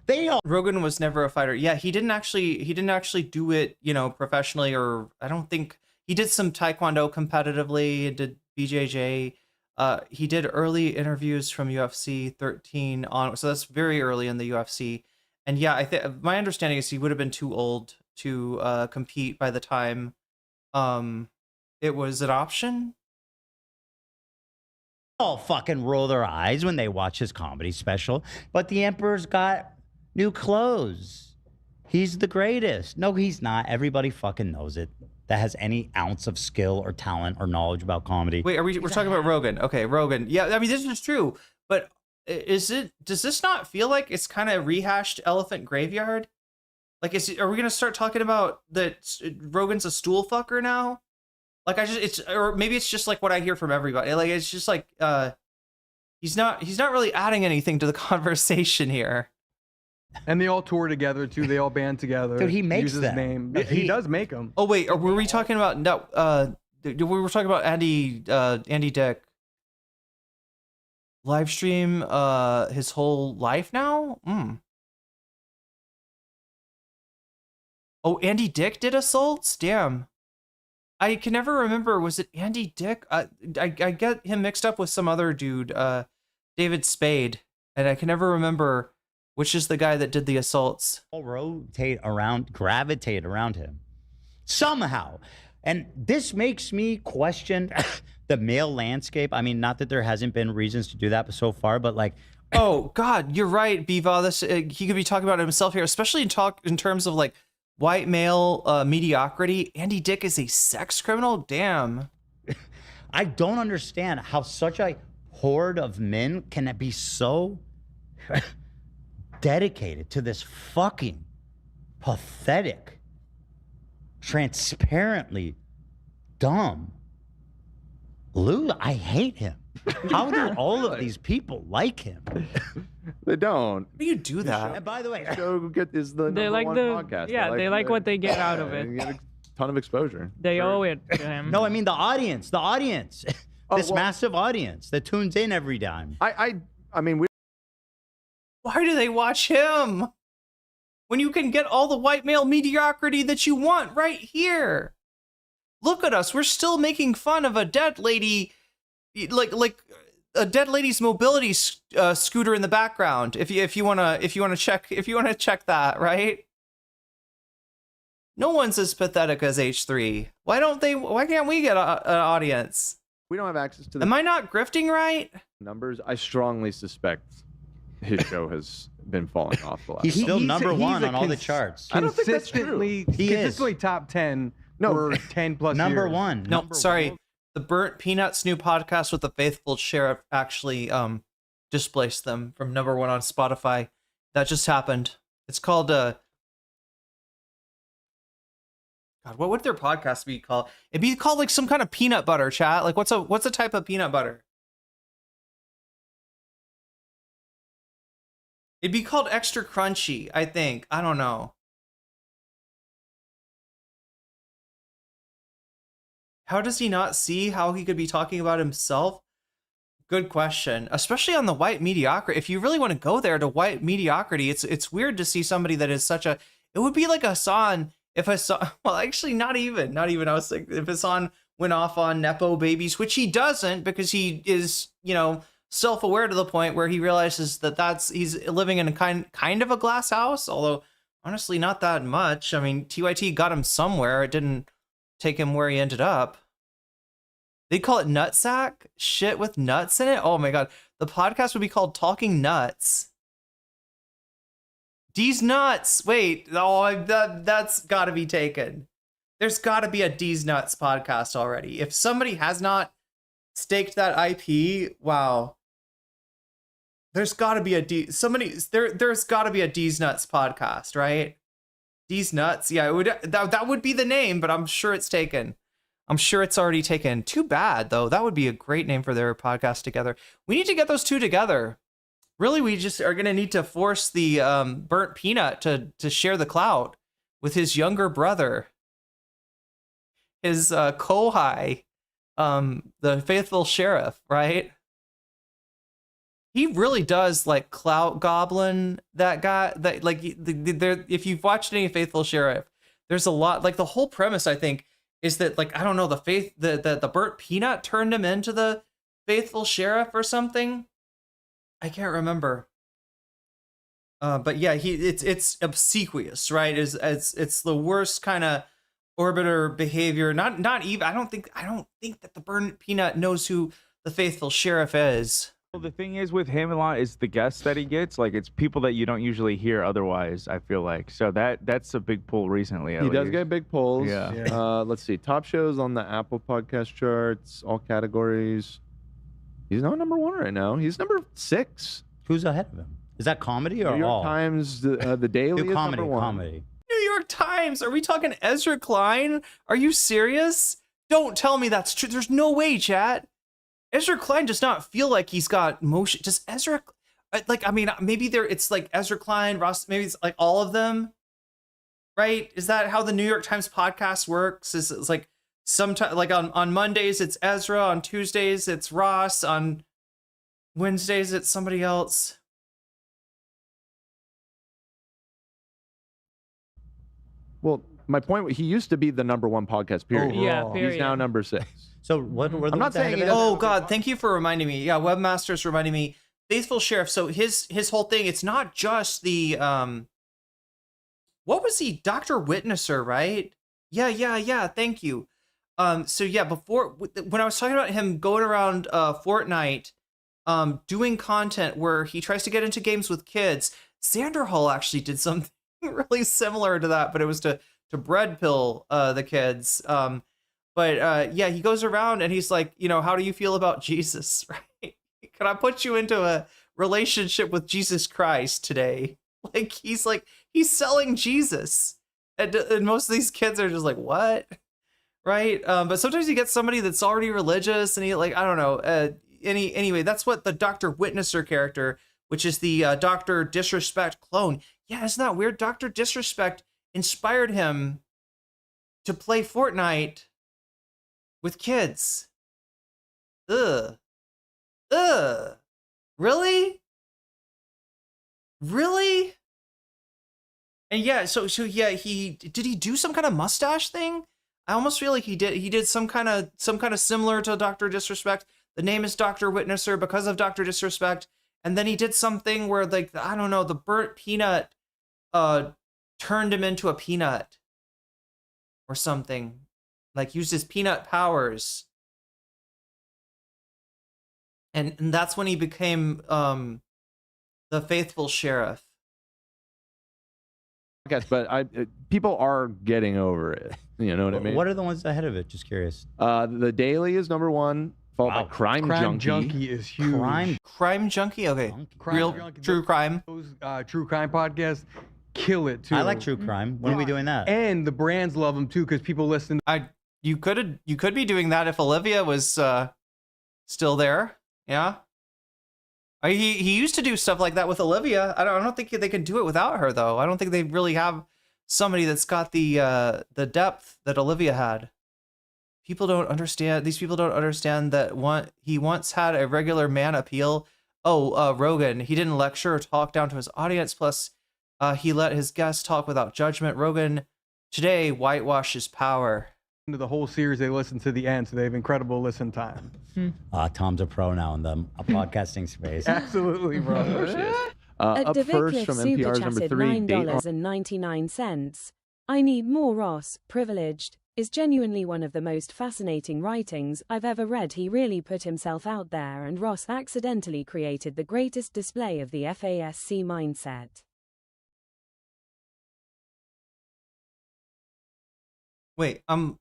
They all. Rogan was never a fighter. Yeah, he didn't actually do it, professionally, or I don't think he did some Taekwondo competitively. He did BJJ. He did early interviews from UFC 13 on, so that's very early in the UFC. And yeah, I think my understanding is he would have been too old to compete by the time it was an option. all fucking roll their eyes when they watch his comedy special, but the Emperor's got new clothes. He's the greatest. No, he's not. Everybody fucking knows it. That has any ounce of skill or talent or knowledge about comedy. Wait, we're talking about Rogan? Okay, Rogan. Yeah, I mean this is true, but does this not feel like it's kind of rehashed Elephant Graveyard? Like, are we gonna start talking about that Rogan's a stool fucker now? Like, or maybe it's just like what I hear from everybody. Like, it's just like he's not really adding anything to the conversation here. And they all tour together too. They all band together. Dude, he makes use his them. name. But He he- does make them. Oh wait, were we talking about no? We were talking about Andy Dick live stream his whole life now. Oh, Andy Dick did assaults. Damn, I can never remember. Was it Andy Dick? I get him mixed up with some other dude, David Spade, and I can never remember which is the guy that did the assaults. All gravitate around him somehow. And this makes me question the male landscape. I mean, not that there hasn't been reasons to do that so far, but like, Oh God, you're right, Biva. This he could be talking about himself here, especially in terms of like white male mediocrity. Andy Dick is a sex criminal. Damn. I don't understand how such a horde of men can be so dedicated to this fucking pathetic, transparently dumb Lou. I hate him. How do all of these people like him? They don't. How do you do that? And by the way, Go get is the They number like one the podcast. they like what they get out of You it. get a ton of exposure. They Sure. owe it to him. no, I mean the audience, this well- massive audience that tunes in every time. I mean, we Why do they watch him? When you can get all the white male mediocrity that you want right here. Look at us. We're still making fun of a dead lady, like a dead lady's mobility scooter in the background. If you wanna check that, right? No one's as pathetic as H3. Why can't we get an audience? We don't have access to the Am I not grifting right? numbers. I strongly suspect his show has been falling off the last. He's still He's number a- one he's a on all the charts. I don't think that's true. Consistently top 10 for 10 plus Number years. one. No, Number sorry. one. The Burnt Peanuts new podcast with the faithful sheriff actually displaced them from number one on Spotify. That just happened. It's called God, what would their podcast be called? It'd be called like some kind of peanut butter, chat. Like what's a type of peanut butter? It'd be called Extra Crunchy, I think. I don't know. How does he not see how he could be talking about himself? Good question. Especially on the white mediocrity. If you really want to go there to white mediocrity, it's weird to see somebody that is such a... It would be like Hasan if Hasan... Well, actually, not even. I was like, if Hasan went off on Nepo babies, which he doesn't because he is, self-aware to the point where he realizes that he's living in a kind of a glass house, although honestly not that much. I mean, TYT got him somewhere. It didn't take him where he ended up. They call it nutsack? Shit with nuts in it? Oh my god. The podcast would be called Talking Nuts. D's Nuts. Wait. Oh, that's gotta be taken. There's gotta be a D's Nuts podcast already. If somebody has not staked that IP, wow. There's gotta be there's gotta be a D's Nuts podcast, right? D's Nuts. Yeah, that would be the name, but I'm sure it's taken. I'm sure it's already taken. Too bad, though. That would be a great name for their podcast together. We need to get those two together. Really, we just are going to need to force the Burnt Peanut to share the clout with his younger brother. His Kohai, the faithful sheriff, right? He really does like clout goblin that guy. That like if you've watched any Faithful Sheriff, there's a lot. Like the whole premise, I think, is that like I don't know, the Burnt Peanut turned him into the faithful sheriff or something. I can't remember. But yeah, it's obsequious, right? It's the worst kind of orbiter behavior. Not even. I don't think that the Burnt Peanut knows who the faithful sheriff is. Well, the thing is with him a lot is the guests that he gets. Like it's people that you don't usually hear otherwise. I feel like so that's a big pull recently. He does get big pulls. Yeah. Let's see. Top shows on the Apple podcast charts, all categories. He's not number one right now. He's number 6. Who's ahead of him? Is that comedy or New York all? Times, the Daily Do is comedy, number 1. comedy. New York Times. Are we talking Ezra Klein? Are you serious? Don't tell me that's true. There's no way, chat. Ezra Klein does not feel like he's got motion. Does Ezra, like, I mean, maybe it's like Ezra Klein, Ross, maybe it's like all of them, right? Is that how the New York Times podcast works? It's like sometimes, like on Mondays, it's Ezra. On Tuesdays, it's Ross. On Wednesdays, it's somebody else. Well, my point, he used to be the number 1 podcast, period. Yeah, He's period. now number 6. So what were the I'm not ones ahead saying of he him? doesn't- Oh God, thank you for reminding me. Yeah, Webmaster's reminding me. Faithful Sheriff. So his whole thing, it's not just the what was he? Dr. Witnesser, right? Yeah. Thank you. So yeah, before when I was talking about him going around Fortnite, doing content where he tries to get into games with kids, Sanderhall actually did something really similar to that, but it was to bread pill the kids. But yeah, he goes around and he's like, how do you feel about Jesus? Right? Can I put you into a relationship with Jesus Christ today? Like he's selling Jesus, and most of these kids are just like, what? Right? But sometimes you get somebody that's already religious, and he like, I don't know. Anyway, that's what the Dr. Witnesser character, which is the Dr. Disrespect clone. Yeah, isn't that weird? Dr. Disrespect inspired him to play Fortnite with kids. Ugh. Really? Really? And yeah, so yeah, he do some kind of mustache thing? I almost feel like he did some kind of similar to Dr. Disrespect. The name is Dr. Witnesser because of Dr. Disrespect. And then he did something where, like, I don't know, the burnt peanut turned him into a peanut or something. Like, used his peanut powers. And that's when he became the faithful sheriff. Guess, but people are getting over it. You know what I mean? What are the ones ahead of it? Just curious. The Daily is number 1, followed by Crime Junkie. Junkie is huge. Crime Junkie? Okay. Real Junkie, true crime. Those true crime podcasts kill it too. I like true crime. When are we doing that? And the brands love them too because people listen. You could be doing that if Olivia was still there. Yeah. He used to do stuff like that with Olivia. I don't think they can do it without her, though. I don't think they really have somebody that's got the depth that Olivia had. People don't understand. These people don't understand that he once had a regular man appeal. Rogan. He didn't lecture or talk down to his audience. Plus, he let his guests talk without judgment. Rogan today whitewashes power. To the whole series, they listen to the end, so they have incredible listen time. Tom's a pro now in the podcasting space. Absolutely, bro. Up first from NPR's number 3, $9.99. I Need More Ross, Privileged, is genuinely one of the most fascinating writings I've ever read. He really put himself out there, and Ross accidentally created the greatest display of the FASC mindset. Wait, one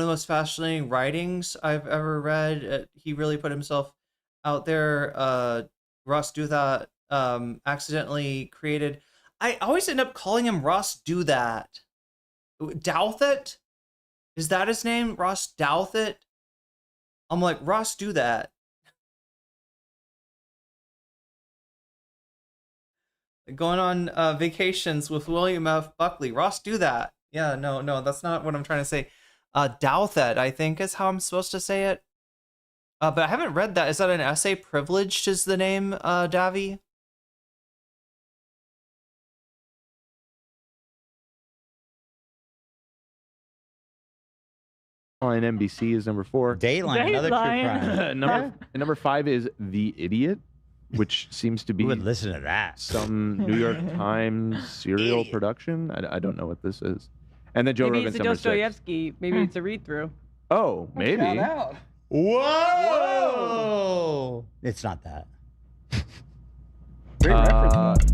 of the most fascinating writings I've ever read. He really put himself out there. Ross Douthat accidentally created. I always end up calling him Ross Do That. Douthat? Is that his name? Ross Douthat? I'm like, Ross Do That. Going on vacations with William F. Buckley. Ross Do That. Yeah, no, that's not what I'm trying to say. Douthat, I think, is how I'm supposed to say it. But I haven't read that. Is that an essay? Privileged is the name, Davi? On NBC is number 4. Dateline, another true crime. number 5 is The Idiot, which seems to be Who would listen to that? some New York Times serial production. I don't know what this is. And then Joe Maybe Rogan's it's a number 6. Dostoevsky. Maybe it's a read-through. Oh, maybe. Whoa! It's not that. Great reference.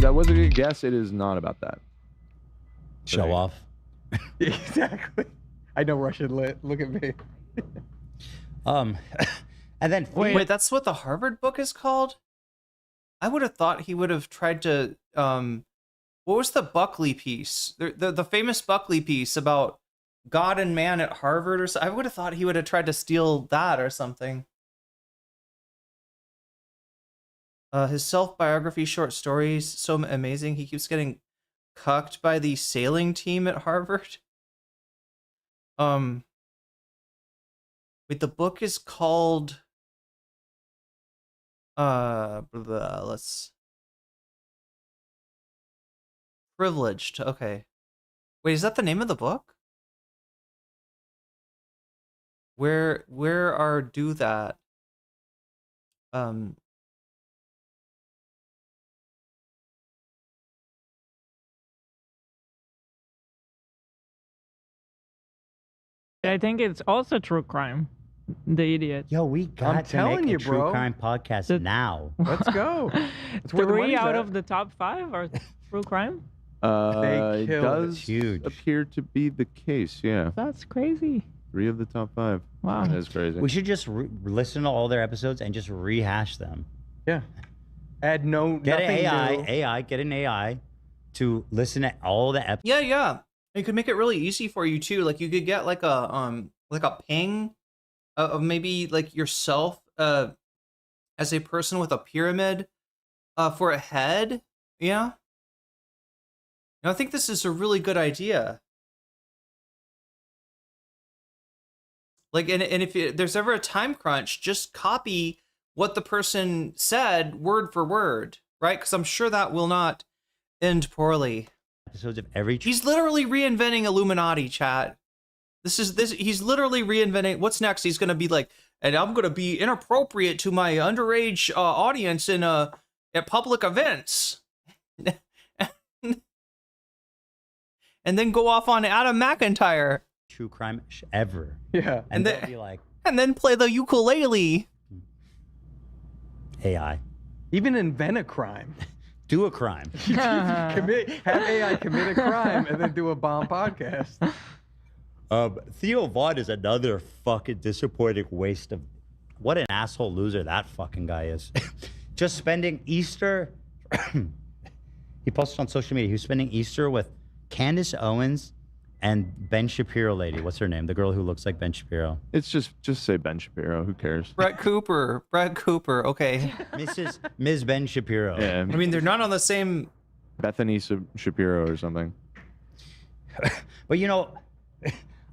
That was a good guess. It is not about that. Show off. Exactly. I know Russian lit. Look at me. And then Wait, that's what the Harvard book is called? I would have thought he would have tried to what was the Buckley piece? The famous Buckley piece about God and man at Harvard or so. I would have thought he would have tried to steal that or something. His self-biography short stories, so amazing. He keeps getting cucked by the sailing team at Harvard. Wait, the book is called Privileged. Okay. Wait, is that the name of the book? Where are Do That? I think it's also true crime. The Idiot. Yo, we got to telling make a you, true bro. crime podcast now. Let's go. That's where the 3 money's out at. of the top 5 are true crime. It killed it. does Huge. appear to be the case, yeah. That's crazy. 3 of the top 5. Wow. That is crazy. We should just listen to all their episodes and just rehash them. Yeah. Add nothing Get an new. get an AI to listen to all the episodes. Yeah. You could make it really easy for you too. Like you could get like a ping of maybe like yourself as a person with a pyramid for a head. Yeah. I think this is a really good idea. Like, and if there's ever a time crunch, just copy what the person said word for word, right? Because I'm sure that will not end poorly. Episodes of every. He's literally reinventing Illuminati, chat. He's literally reinventing. What's next? He's gonna be like, and I'm gonna be inappropriate to my underage audience at public events, and then go off on Adam McIntyre. True crime ever. Yeah. And they'll be like, and then play the ukulele. AI. Even invent a crime. Do a crime. Have AI commit a crime and then do a bomb podcast. Theo Vaughn is another fucking disappointing waste of. What an asshole loser that fucking guy is. Just spending Easter. He posted on social media. He was spending Easter with Candace Owens and Ben Shapiro lady. What's her name? The girl who looks like Ben Shapiro. It's just say Ben Shapiro. Who cares? Brett Cooper. Okay. Ms. Ben Shapiro. Yeah. I mean, they're not on the same. Bethany Shapiro or something. But you know,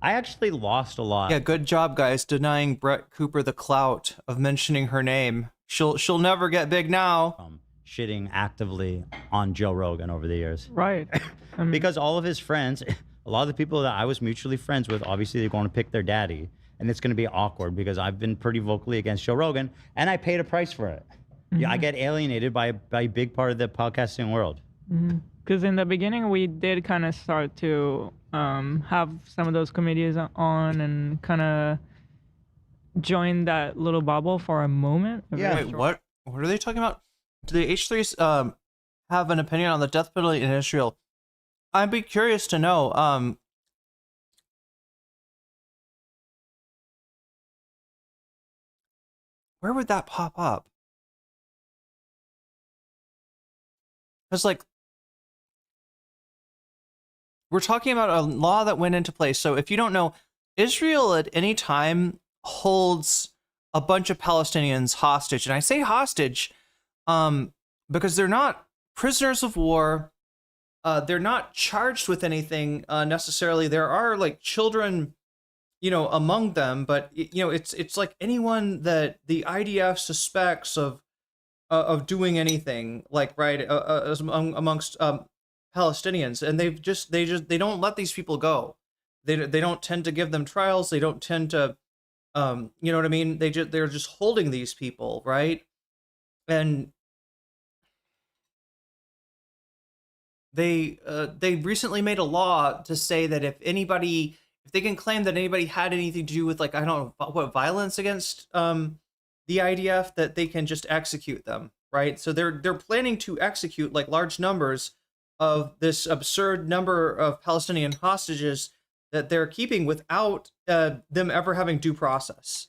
I actually lost a lot. Yeah, good job, guys, denying Brett Cooper the clout of mentioning her name. She'll never get big now. Shitting actively on Joe Rogan over the years. Right. Because all of his friends, a lot of the people that I was mutually friends with, obviously they're going to pick their daddy. And it's going to be awkward because I've been pretty vocally against Joe Rogan and I paid a price for it. Yeah, I get alienated by a big part of the podcasting world. Because in the beginning, we did kind of start to have some of those comedians on and kind of join that little bubble for a moment. Yeah. Wait, what are they talking about? Do the H3s have an opinion on the death penalty in Israel? I'd be curious to know. Where would that pop up? Because, like, we're talking about a law that went into place. So if you don't know, Israel at any time holds a bunch of Palestinians hostage. And I say hostage because they're not prisoners of war. They're not charged with anything necessarily. There are, like, children, among them. But, it's like anyone that the IDF suspects of doing anything, like, right, amongst Palestinians, and they don't let these people go. They don't tend to give them trials. They don't tend to, you know what I mean? They're just holding these people, right? And they recently made a law to say that if they can claim that anybody had anything to do with, like, I don't know what, violence against the IDF, that they can just execute them, right? So they're planning to execute, like, large numbers of this absurd number of Palestinian hostages that they're keeping without them ever having due process,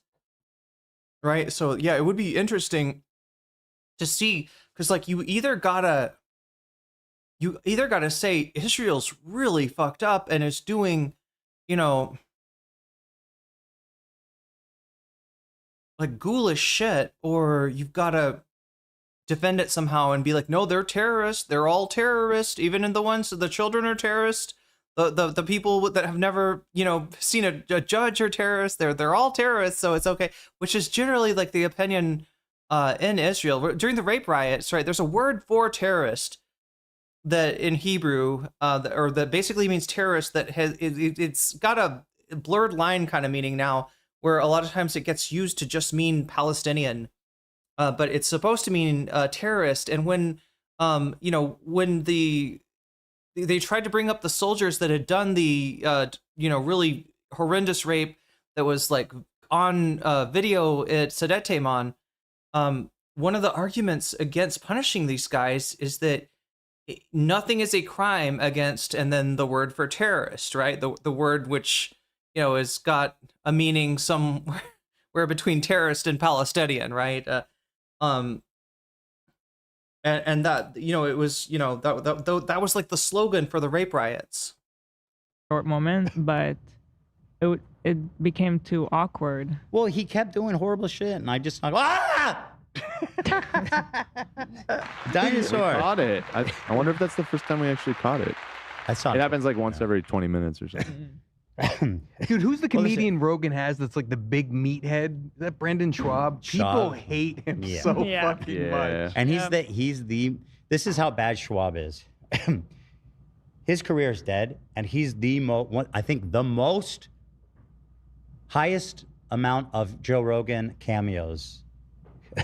right? So yeah, it would be interesting to see, because, like, you either gotta say Israel's really fucked up and is doing, like, ghoulish shit, or you've gotta defend it somehow and be like, no, they're terrorists. They're all terrorists. Even the ones, the children are terrorists. The people that have never, seen a judge are terrorists. They're all terrorists. So it's okay. Which is generally, like, the opinion in Israel during the rape riots, right? There's a word for terrorist that in Hebrew, or that basically means terrorist, that it's got a blurred line kind of meaning now, where a lot of times it gets used to just mean Palestinian. But it's supposed to mean terrorist. And when, when they tried to bring up the soldiers that had done the, really horrendous rape that was, like, on video at Sadetman, one of the arguments against punishing these guys is that nothing is a crime against, and then the word for terrorist, right? The word which, has got a meaning somewhere between terrorist and Palestinian, right? And that, it was, that was like the slogan for the rape riots. Short moment, but it became too awkward. Well, he kept doing horrible shit, and I just like, dinosaur. We caught it. I wonder if that's the first time we actually caught it. That's not It happens like once every 20 minutes or something. Dude, who's the Well, listen- comedian Rogan has that's like the big meathead? Is that Brendan Schwab? People Schwab. hate him Yeah. so Yeah. fucking Yeah. much. And this is how bad Schwab is. His career is dead, and he's I think the most highest amount of Joe Rogan cameos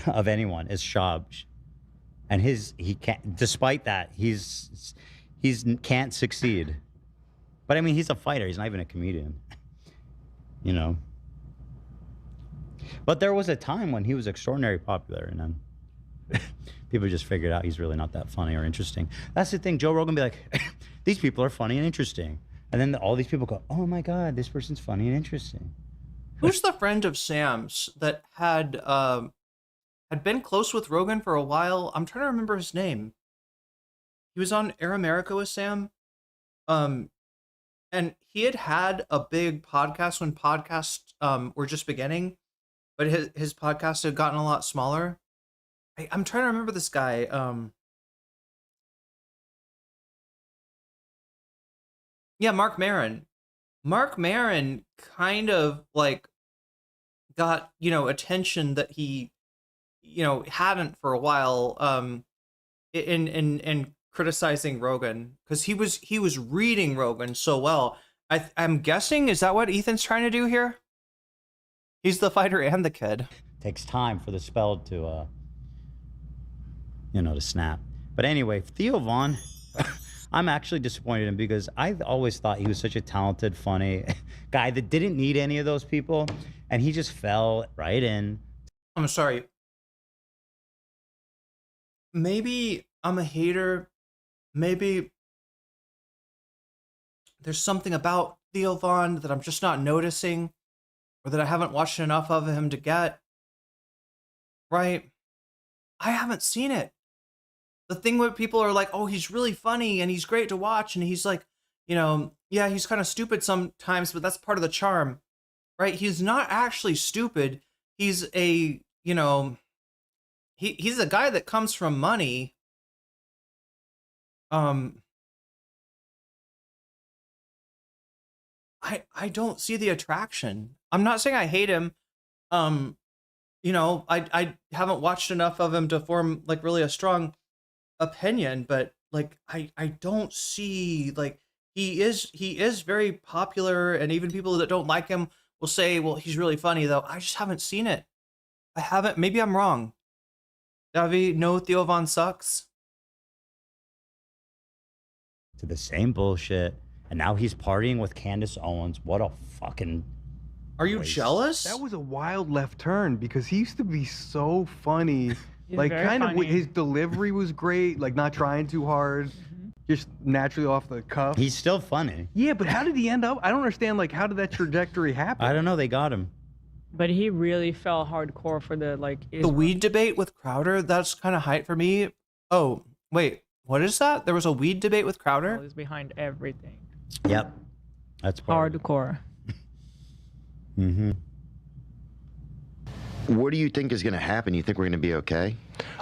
of anyone is Schwab. And he can't, despite that, he's can't succeed. But I mean, he's a fighter. He's not even a comedian. You know. But there was a time when he was extraordinarily popular, and then people just figured out he's really not that funny or interesting. That's the thing. Joe Rogan be like, these people are funny and interesting. And then all these people go, oh my God, this person's funny and interesting. Who's the friend of Sam's that had been close with Rogan for a while? I'm trying to remember his name. He was on Air America with Sam. And he had a big podcast when podcasts were just beginning, but his podcast had gotten a lot smaller. I'm trying to remember this guy. Yeah, Mark Maron. Mark Maron kind of like got, attention that he, hadn't for a while in criticizing Rogan, because he was reading Rogan so well. I'm guessing, is that what Ethan's trying to do here? He's the fighter and the kid. Takes time for the spell to to snap. But anyway, Theo Von, I'm actually disappointed in him because I always thought he was such a talented, funny guy that didn't need any of those people, and he just fell right in. I'm sorry. Maybe I'm a hater. Maybe there's something about Theo Von that I'm just not noticing, or that I haven't watched enough of him to get. Right? I haven't seen it. The thing where people are like, oh, he's really funny and he's great to watch, and he's like, yeah, he's kind of stupid sometimes, but that's part of the charm. Right? He's not actually stupid. He's a, he's a guy that comes from money. I don't see the attraction. I'm not saying I hate him. I haven't watched enough of him to form like really a strong opinion, but like I don't see, like, he is very popular, and even people that don't like him will say, well, he's really funny, though. I just haven't seen it. I haven't. Maybe I'm wrong. Davi, no, Theo Von sucks. To the same bullshit, and now he's partying with Candace Owens. What a fucking... Are you waste. jealous? That was a wild left turn because he used to be so funny. He's Like, very kind of, funny. his delivery was great, like not trying too hard, just naturally off the cuff. He's still funny. Yeah, but how did he end up? I don't understand, like, how did that trajectory happen? I don't know. They got him. But he really fell hardcore for the The weed debate with Crowder, that's kind of hype for me. Oh, wait. What is that? There was a weed debate with Crowder? is behind everything. Yep. That's part of it. Hardcore. Mm-hmm. What do you think is going to happen? You think we're going to be okay?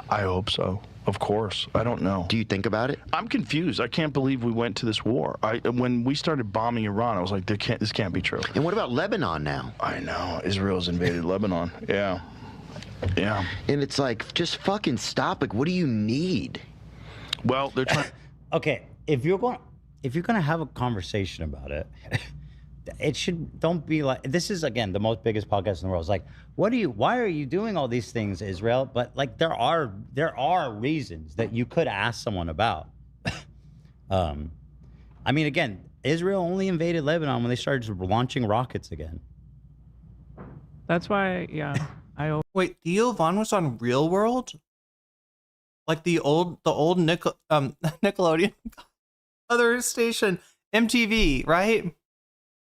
I hope so. Of course. I don't know. Do you think about it? I'm confused. I can't believe we went to this war. When we started bombing Iran, I was like, this can't be true. And what about Lebanon now? I know. Israel's invaded Lebanon. Yeah. Yeah. And it's like, just fucking stop. Like, what do you need? Well, they're trying... Okay, if you're gonna have a conversation about it, don't be like, this is, again, the most biggest podcast in the world. It's like, why are you doing all these things, Israel? But like, there are reasons that you could ask someone about. I mean, again, Israel only invaded Lebanon when they started launching rockets again. That's why, yeah. Wait, Theo Von was on Real World? Like the old Nickelodeon other station, MTV, right?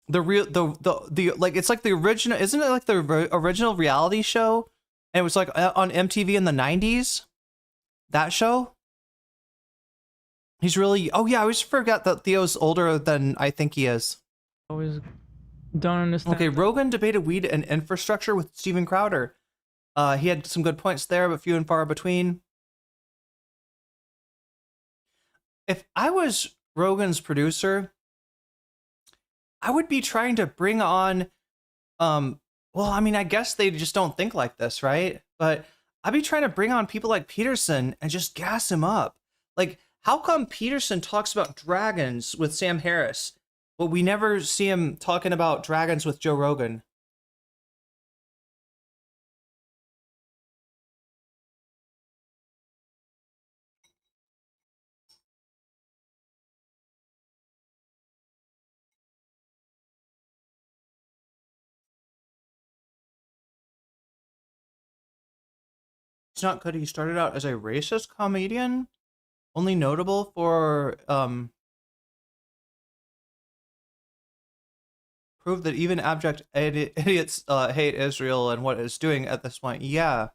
The like, it's like the original, isn't it like the original reality show? And it was like on MTV in the 90s. That show? He's really, oh yeah, I always forget that Theo's older than I think he is. Always don't understand. Okay, Rogan debated weed and infrastructure with Steven Crowder. He had some good points there, but few and far between. If I was Rogan's producer, I would be trying to bring on, well, I mean, I guess they just don't think like this, right? But I'd be trying to bring on people like Peterson and just gas him up. Like, how come Peterson talks about dragons with Sam Harris, but we never see him talking about dragons with Joe Rogan? It's not good. He started out as a racist comedian, only notable for prove that even abject idiots hate Israel and what it's doing at this point. Yeah.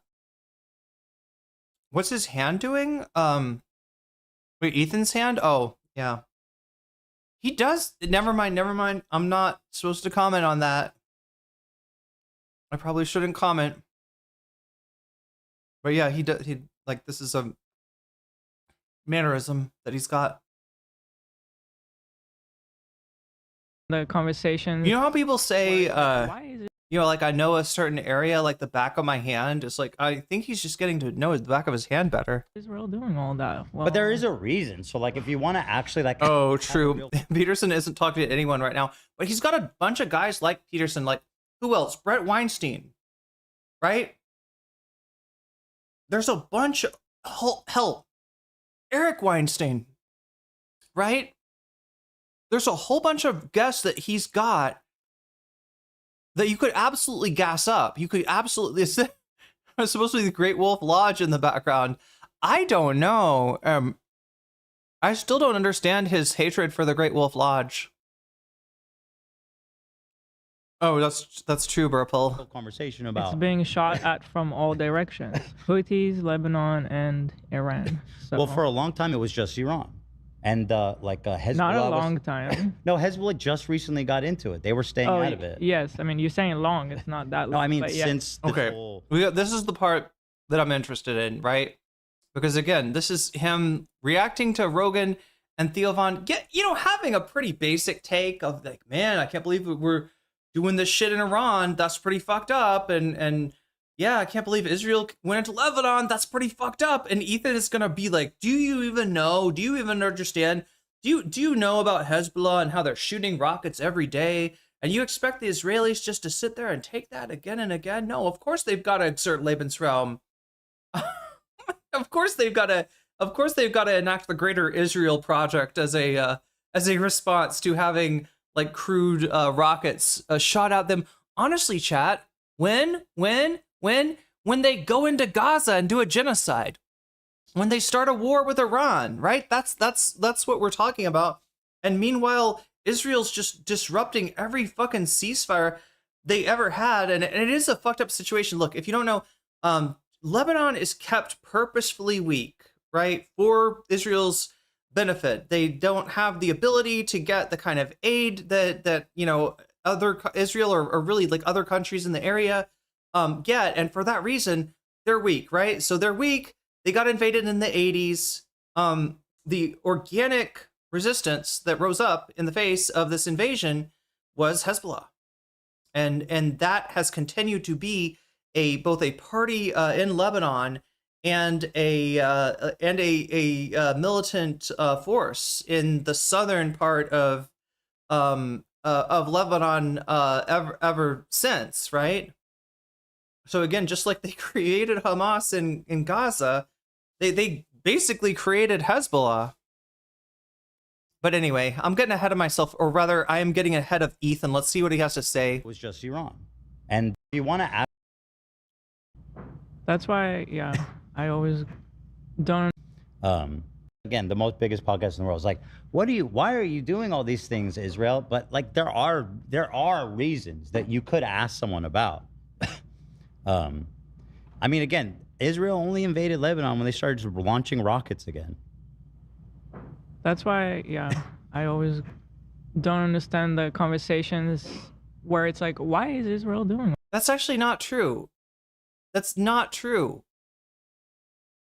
What's his hand doing? Wait, Ethan's hand? Oh, yeah. He does. Never mind. I'm not supposed to comment on that. I probably shouldn't comment. But yeah, he like, this is a mannerism that he's got. The conversation. You know how people say, why is it? you know, like, I know a certain area, like the back of my hand. It's like, I think he's just getting to know the back of his hand better. Israel doing all that? Well, But there is a reason. So like, if you want to actually like, Oh, true. Peterson isn't talking to anyone right now, but he's got a bunch of guys like Peterson. Like, who else? Brett Weinstein, right? There's a bunch of, hell, Eric Weinstein, right? There's a whole bunch of guests that he's got that you could absolutely gas up. You could absolutely, it's supposed to be the Great Wolf Lodge in the background. I don't know. I still don't understand his hatred for the Great Wolf Lodge. Oh, that's true, Burple. conversation it's about. being shot at from all directions. Houthis, Lebanon, and Iran. So, Well, for a long time, it was just Iran. And Hezbollah. not a was- long time. No, Hezbollah just recently got into it. They were staying out of it. Yes, I mean, you're saying long. It's not that long. No, I mean, but yeah. since the Okay, whole... this is the part that I'm interested in, right? Because again, this is him reacting to Rogan and Theo Von, having a pretty basic take of like, man, I can't believe we're doing this shit in Iran. That's pretty fucked up. And yeah, I can't believe Israel went into Lebanon. That's pretty fucked up. And Ethan is gonna be like, do you even know? Do you even understand? Do you know about Hezbollah and how they're shooting rockets every day? And you expect the Israelis just to sit there and take that again and again? No, of course they've got to exert Lebensraum. Of course they've got to enact the Greater Israel Project as a response to having like crude rockets shot at them. Honestly, chat, when they go into Gaza and do a genocide, when they start a war with Iran, right? That's what we're talking about. And meanwhile, Israel's just disrupting every fucking ceasefire they ever had, and it is a fucked up situation. Look, if you don't know, Lebanon is kept purposefully weak, right, for Israel's benefit. They don't have the ability to get the kind of aid that other Israel or really like other countries in the area get, and for that reason they're weak, right? So they're weak. They got invaded in the 80s. The organic resistance that rose up in the face of this invasion was Hezbollah, and that has continued to be both a party in Lebanon and a militant force in the southern part of Lebanon ever since, right? So again, just like they created Hamas in Gaza, they basically created Hezbollah. But anyway, I'm getting ahead of myself, or rather, I am getting ahead of Ethan. Let's see what he has to say. It was just Iran. And if you want to add... That's why, yeah, I always don't. Again, the most biggest podcast in the world is like, why are you doing all these things, Israel? But like, there are reasons that you could ask someone about. I mean, again, Israel only invaded Lebanon when they started launching rockets again. That's why, yeah, I always don't understand the conversations where it's like, why is Israel doing that? That's actually not true. That's not true.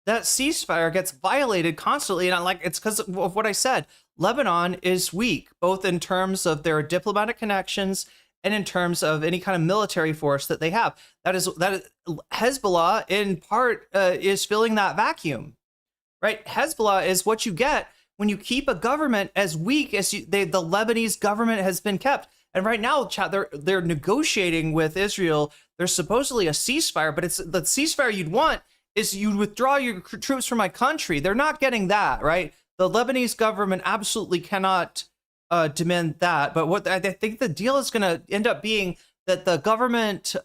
That ceasefire gets violated constantly, and it's because of what I said. Lebanon is weak, both in terms of their diplomatic connections and in terms of any kind of military force that they have. That is Hezbollah in part is filling that vacuum, right? Hezbollah is what you get when you keep a government as weak as the Lebanese government has been kept. And right now, they're negotiating with Israel. There's supposedly a ceasefire, but it's the ceasefire you'd want is you withdraw your troops from my country. They're not getting that, right? The Lebanese government absolutely cannot demand that. But what I think the deal is going to end up being that the government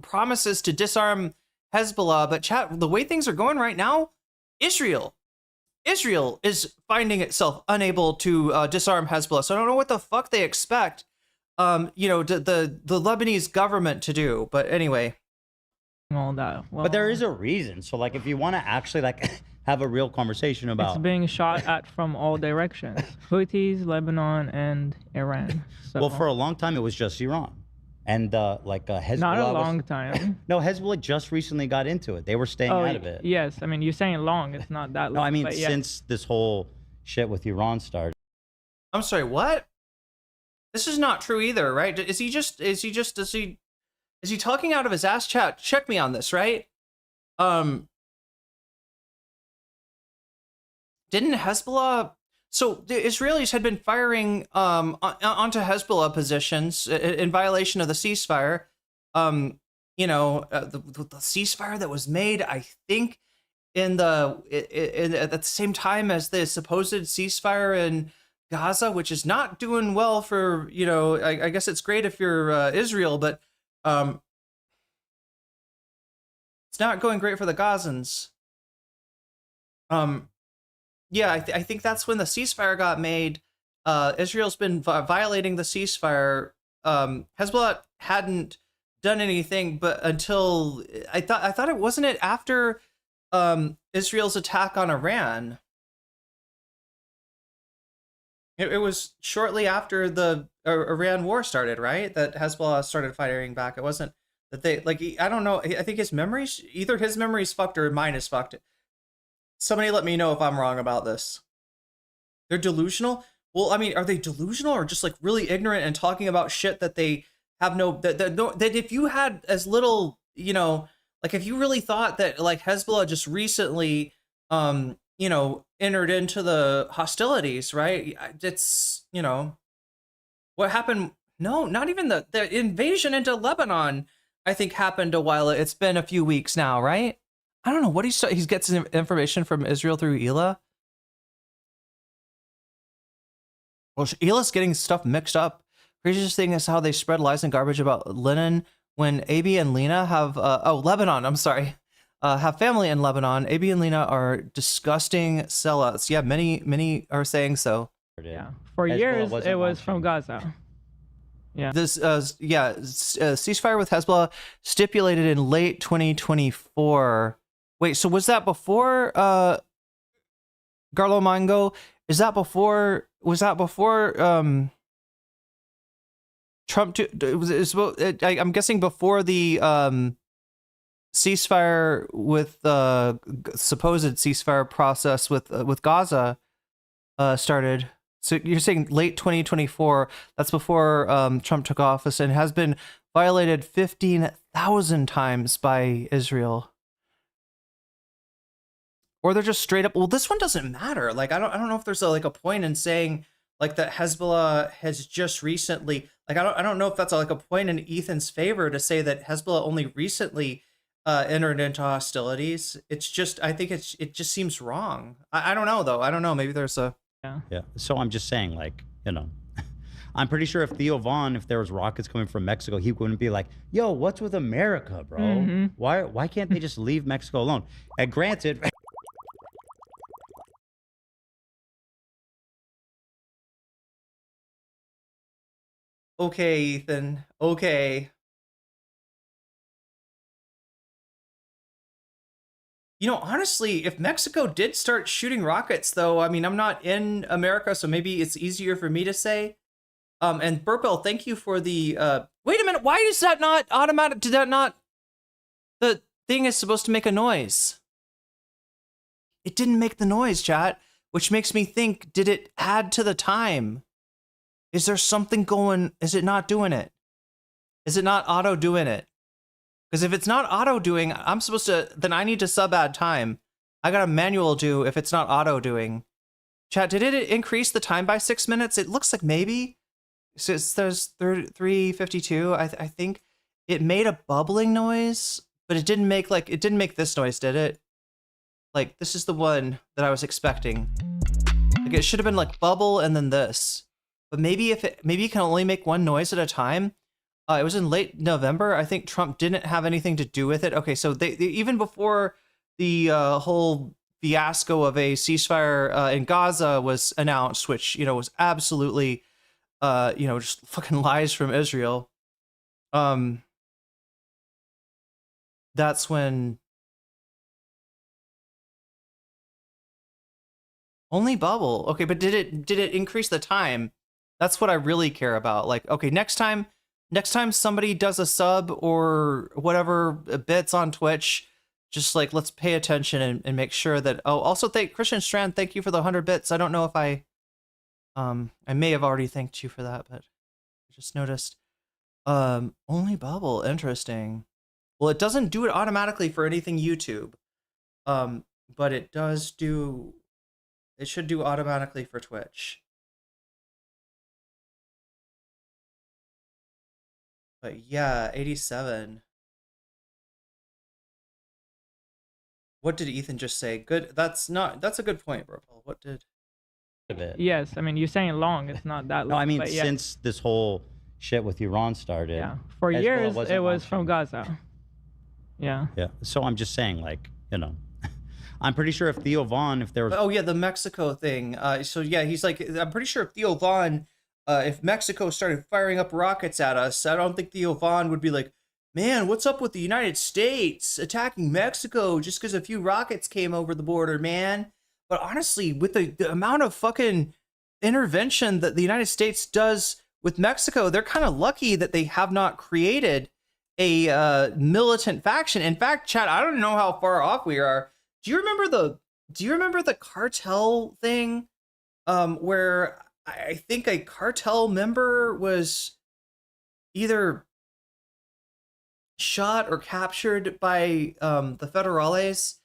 promises to disarm Hezbollah. But chat, the way things are going right now, Israel is finding itself unable to disarm Hezbollah. So I don't know what the fuck they expect, the Lebanese government to do. But anyway. All that. Well, but there is a reason. So like, if you want to actually like have a real conversation about, it's being shot at from all directions: Houthis, Lebanon, and Iran. So, well, for a long time it was just Iran, and Hezbollah. Not a long time. No, Hezbollah just recently got into it. They were staying out of it. Yes, I mean you're saying long. It's not that long. No, I mean since this whole shit with Iran started. I'm sorry, what? This is not true either, right? Is he talking out of his ass? Chat, check me on this, right? Didn't Hezbollah... So the Israelis had been firing onto Hezbollah positions in violation of the ceasefire. The ceasefire that was made, I think, at the same time as the supposed ceasefire in Gaza, which is not doing well for, I guess it's great if you're Israel, but it's not going great for the Gazans. Yeah, I think that's when the ceasefire got made. Israel's been violating the ceasefire. Hezbollah hadn't done anything, but until I thought it wasn't it after Israel's attack on Iran. It was shortly after the Iran war started, right? That Hezbollah started firing back. It wasn't that they I don't know. I think either his memory's fucked or mine is fucked. Somebody let me know if I'm wrong about this. They're delusional? Well, I mean, are they delusional or just like really ignorant and talking about shit that they have that if you had as little, if you really thought that like Hezbollah just recently, entered into the hostilities, right? It's, what happened? No, not even the invasion into Lebanon, I think happened a while. It's been a few weeks now, right? I don't know what he gets his information from Israel through Hila. Well, Hila's getting stuff mixed up. Craziest thing is how they spread lies and garbage about Lenin when AB and Lena have Lebanon. I'm sorry, have family in Lebanon. AB and Lena are disgusting sellouts. Yeah, many are saying so. Yeah, for years it was from Gaza. Yeah. This ceasefire with Hezbollah stipulated in late 2024. Wait, so was that before Garlo Mango? Was that before Trump I'm guessing before the ceasefire with the supposed ceasefire process with Gaza started. So you're saying late 2024, that's before Trump took office and has been violated 15,000 times by Israel. Or they're just straight up, well, this one doesn't matter. Like, I don't know if there's a point in saying like that Hezbollah has just recently, like, I don't know if that's a point in Ethan's favor to say that Hezbollah only recently entered into hostilities. It's just, I think it just seems wrong. I don't know though. I don't know. Maybe there's a, yeah. So I'm just saying, like, I'm pretty sure if Theo Von, if there was rockets coming from Mexico, he wouldn't be like, yo, what's with America, bro? Mm-hmm. Why can't they just leave Mexico alone? And granted, okay, Ethan. Okay. Honestly, if Mexico did start shooting rockets, though, I mean, I'm not in America, so maybe it's easier for me to say. And Burpel, thank you for the, wait a minute, why is that not automatic? Did that not, the thing is supposed to make a noise. It didn't make the noise, chat. which makes me think, did it add to the time? Is there something going? Is it not doing it? Is it not auto doing it? Because if it's not auto doing, I'm supposed to, then I need to sub add time. I got a manual do if it's not auto doing. Chat, did it increase the time by 6 minutes? It looks like maybe. So there's 352. I think it made a bubbling noise, but it didn't make this noise, did it? Like, this is the one that I was expecting. Like, it should have been like bubble and then this. But maybe you can only make one noise at a time. It was in late November. I think Trump didn't have anything to do with it. Okay, so they even before the whole fiasco of a ceasefire in Gaza was announced, which, you know, was absolutely, you know, just fucking lies from Israel. That's when only bubble. Okay, but did it increase the time? That's what I really care about. Like, okay, next time somebody does a sub or whatever bits on Twitch, just like, let's pay attention and make sure that, oh, also thank Christian Strand. Thank you for the 100 bits. I don't know if I may have already thanked you for that, but I just noticed, only bubble. Interesting. Well, it doesn't do it automatically for anything YouTube. But it should do automatically for Twitch. But yeah, 87. What did Ethan just say? Good. That's a good point, Purple. What did? Yes, I mean, you're saying long. It's not that long. No, I mean, but yeah. since this whole shit with Iran started. Yeah, for Hezbollah years wasn't it was launching. from Gaza. Yeah. Yeah. So I'm just saying, like, you know, I'm pretty sure if Theo Vaughn, if there was. Oh yeah, the Mexico thing. So yeah, he's like, I'm pretty sure if Theo Vaughn, if Mexico started firing up rockets at us, I don't think Theo Vaughn would be like, man, what's up with the United States attacking Mexico just because a few rockets came over the border, man? But honestly, with the amount of fucking intervention that the United States does with Mexico, they're kind of lucky that they have not created a militant faction. In fact, Chad, I don't know how far off we are. Do you remember the cartel thing? Where I think a cartel member was either shot or captured by the federales,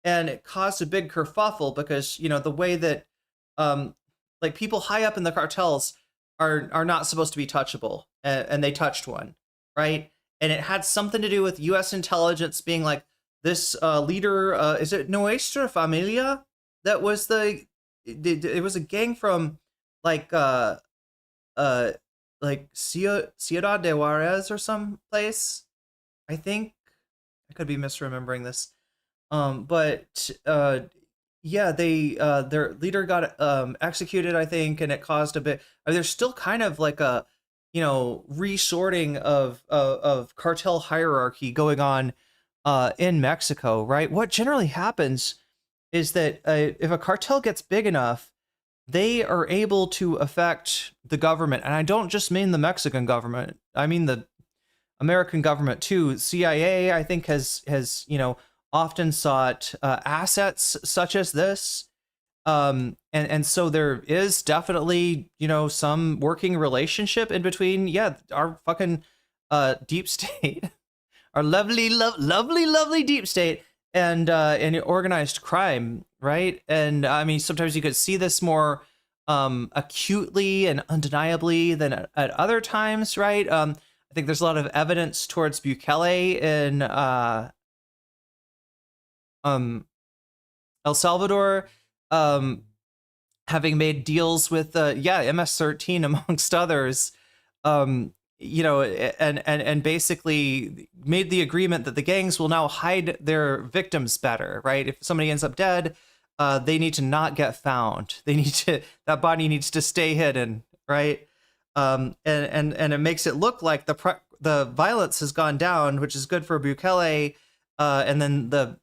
and it caused a big kerfuffle because, you know, the way that like people high up in the cartels are not supposed to be touchable, and they touched one, right? And it had something to do with U.S. intelligence being like, this leader, is it Nuestra Familia? That was it was a gang from like Ciudad de Juarez or some place. I think I could be misremembering this. But yeah, their leader got executed, I think, and it caused a bit. I mean, there's still kind of like a, you know, resorting of cartel hierarchy going on in Mexico, right? What generally happens is that if a cartel gets big enough, they are able to affect the government. And I don't just mean the Mexican government. I mean the American government too. CIA, I think, has you know, often sought assets such as this. And so there is definitely, you know, some working relationship in between, yeah, our fucking deep state, our lovely deep state, and organized crime, right? And I mean, sometimes you could see this more acutely and undeniably than at other times, right? I think there's a lot of evidence towards Bukele in El Salvador, having made deals with MS-13 amongst others, you know, and basically made the agreement that the gangs will now hide their victims better, right? If somebody ends up dead, they need to not get found. That body needs to stay hidden, right? And it makes it look like the violence has gone down, which is good for Bukele, and then the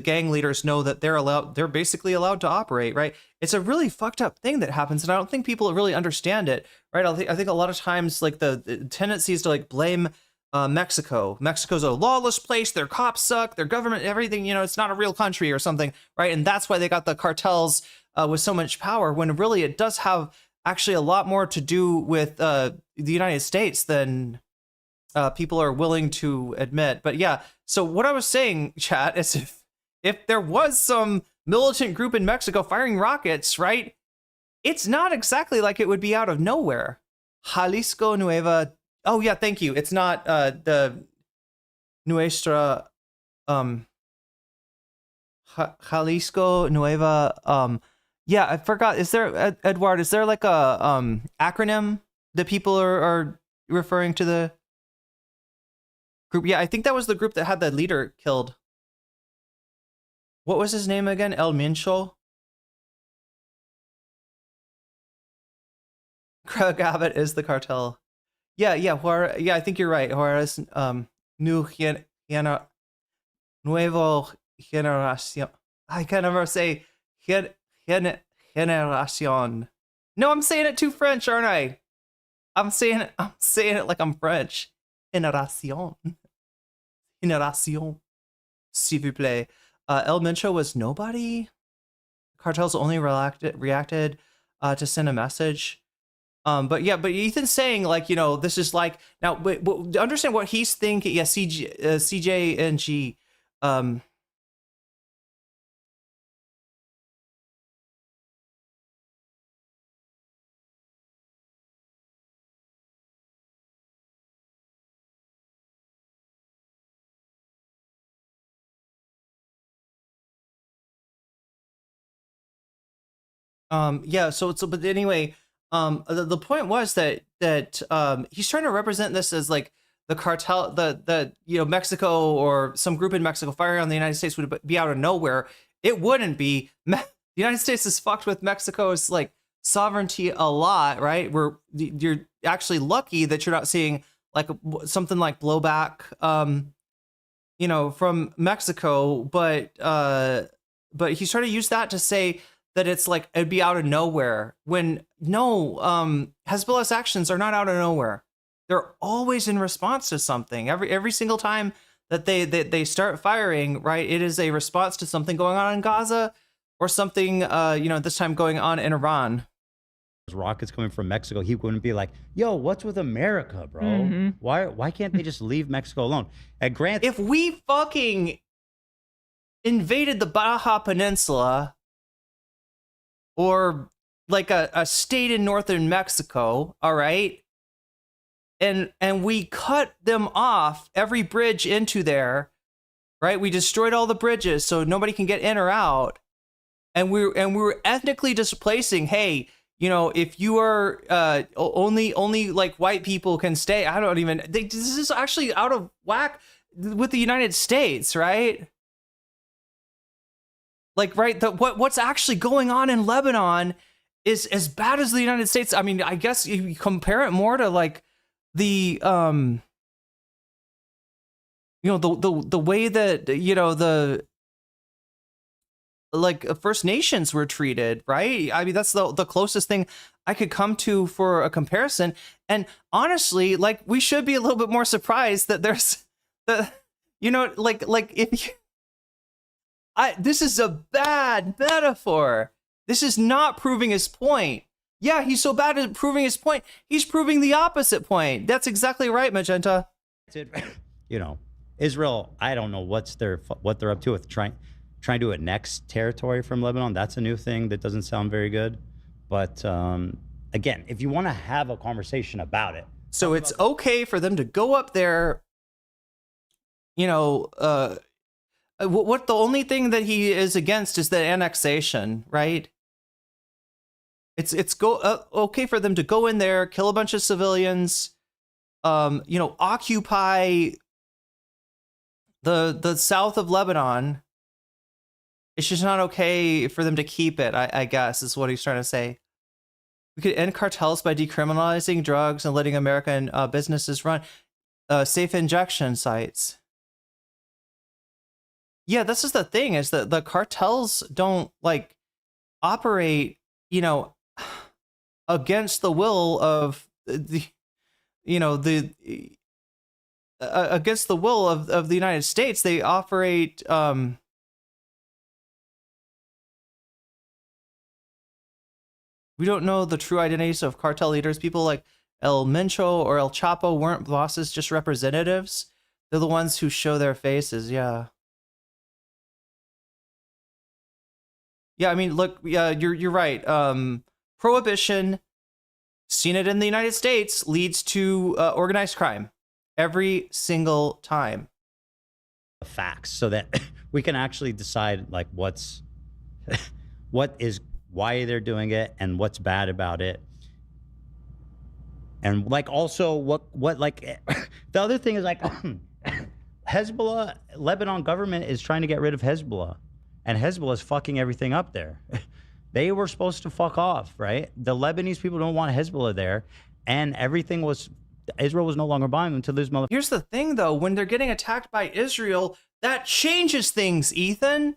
gang leaders know that they're basically allowed to operate, right? It's a really fucked up thing that happens, and I don't think people really understand it, right? I think a lot of times, like, the tendency is to like blame Mexico. Mexico's a lawless place, their cops suck, their government, everything, you know, it's not a real country or something, right? And that's why they got the cartels with so much power, when really it does have actually a lot more to do with the United States than people are willing to admit. But yeah, so what I was saying, chat, is if there was some militant group in Mexico firing rockets, right, it's not exactly like it would be out of nowhere. Jalisco Nueva. Oh yeah, thank you. It's not the Nuestra Jalisco Nueva. Yeah, I forgot. Is there, Edward, is there like a acronym that people are referring to the group? Yeah, I think that was the group that had the leader killed. What was his name again? El Mincho? Craig Abbott is the cartel. Yeah, I think you're right. Juarez, Nuevo Generación. I can never say Generación. No, I'm saying it too French, aren't I? I'm saying it like I'm French. Generación. Generación. S'il vous plaît. El Mincho was nobody. Cartels only reacted to send a message. But Ethan's saying, like, this is like, now, but understand what he's thinking. Yeah, CJ and G. Yeah, but anyway, the point was that he's trying to represent this as like the cartel, the Mexico or some group in Mexico firing on the United States would be out of nowhere. It wouldn't be. The United States is fucked with Mexico's like sovereignty a lot, right? Where you're actually lucky that you're not seeing like something like blowback, from Mexico, but he's trying to use that to say that it's like it'd be out of nowhere, when no, Hezbollah's actions are not out of nowhere. They're always in response to something. Every single time that they start firing, right, it is a response to something going on in Gaza or something, this time going on in Iran. Rockets coming from Mexico, he wouldn't be like, yo, what's with America, bro? Mm-hmm. Why can't they just leave Mexico alone? And Grant, if we fucking invaded the Baja Peninsula, or like a state in northern Mexico, all right, and we cut them off, every bridge into there, right? We destroyed all the bridges so nobody can get in or out, and we were ethnically displacing. Hey, if you are only like white people can stay. I don't even. This is actually out of whack with the United States, right? Like, right, what's actually going on in Lebanon is as bad as the United States. I mean, I guess if you compare it more to like the the way that the like First Nations were treated, right? I mean, that's the closest thing I could come to for a comparison. And honestly, like, we should be a little bit more surprised that there's like if you. This is a bad metaphor. This is not proving his point. Yeah, he's so bad at proving his point. He's proving the opposite point. That's exactly right, Magenta. Israel, I don't know what they're up to with trying to annex territory from Lebanon. That's a new thing that doesn't sound very good. But again, if you want to have a conversation about it. So it's okay for them to go up there, what the only thing that he is against is the annexation, right? It's okay for them to go in there, kill a bunch of civilians, occupy the south of Lebanon. It's just not okay for them to keep it, I guess, is what he's trying to say. We could end cartels by decriminalizing drugs and letting American businesses run safe injection sites. Yeah, this is the thing, is that the cartels don't like operate, against the will of against the will of the United States. They operate We don't know the true identities of cartel leaders. People like El Mencho or El Chapo weren't bosses, just representatives. They're the ones who show their faces. Yeah. Yeah, I mean, look, yeah, you're right. Prohibition, seen it in the United States, leads to organized crime every single time. Facts, so that we can actually decide like why they're doing it and what's bad about it. And like also what like the other thing is like Hezbollah, Lebanon government is trying to get rid of Hezbollah, and Hezbollah is fucking everything up there. They were supposed to fuck off, right? The Lebanese people don't want Hezbollah there, and Israel was no longer buying them until this motherfucker. Here's the thing, though. When they're getting attacked by Israel, that changes things, Ethan.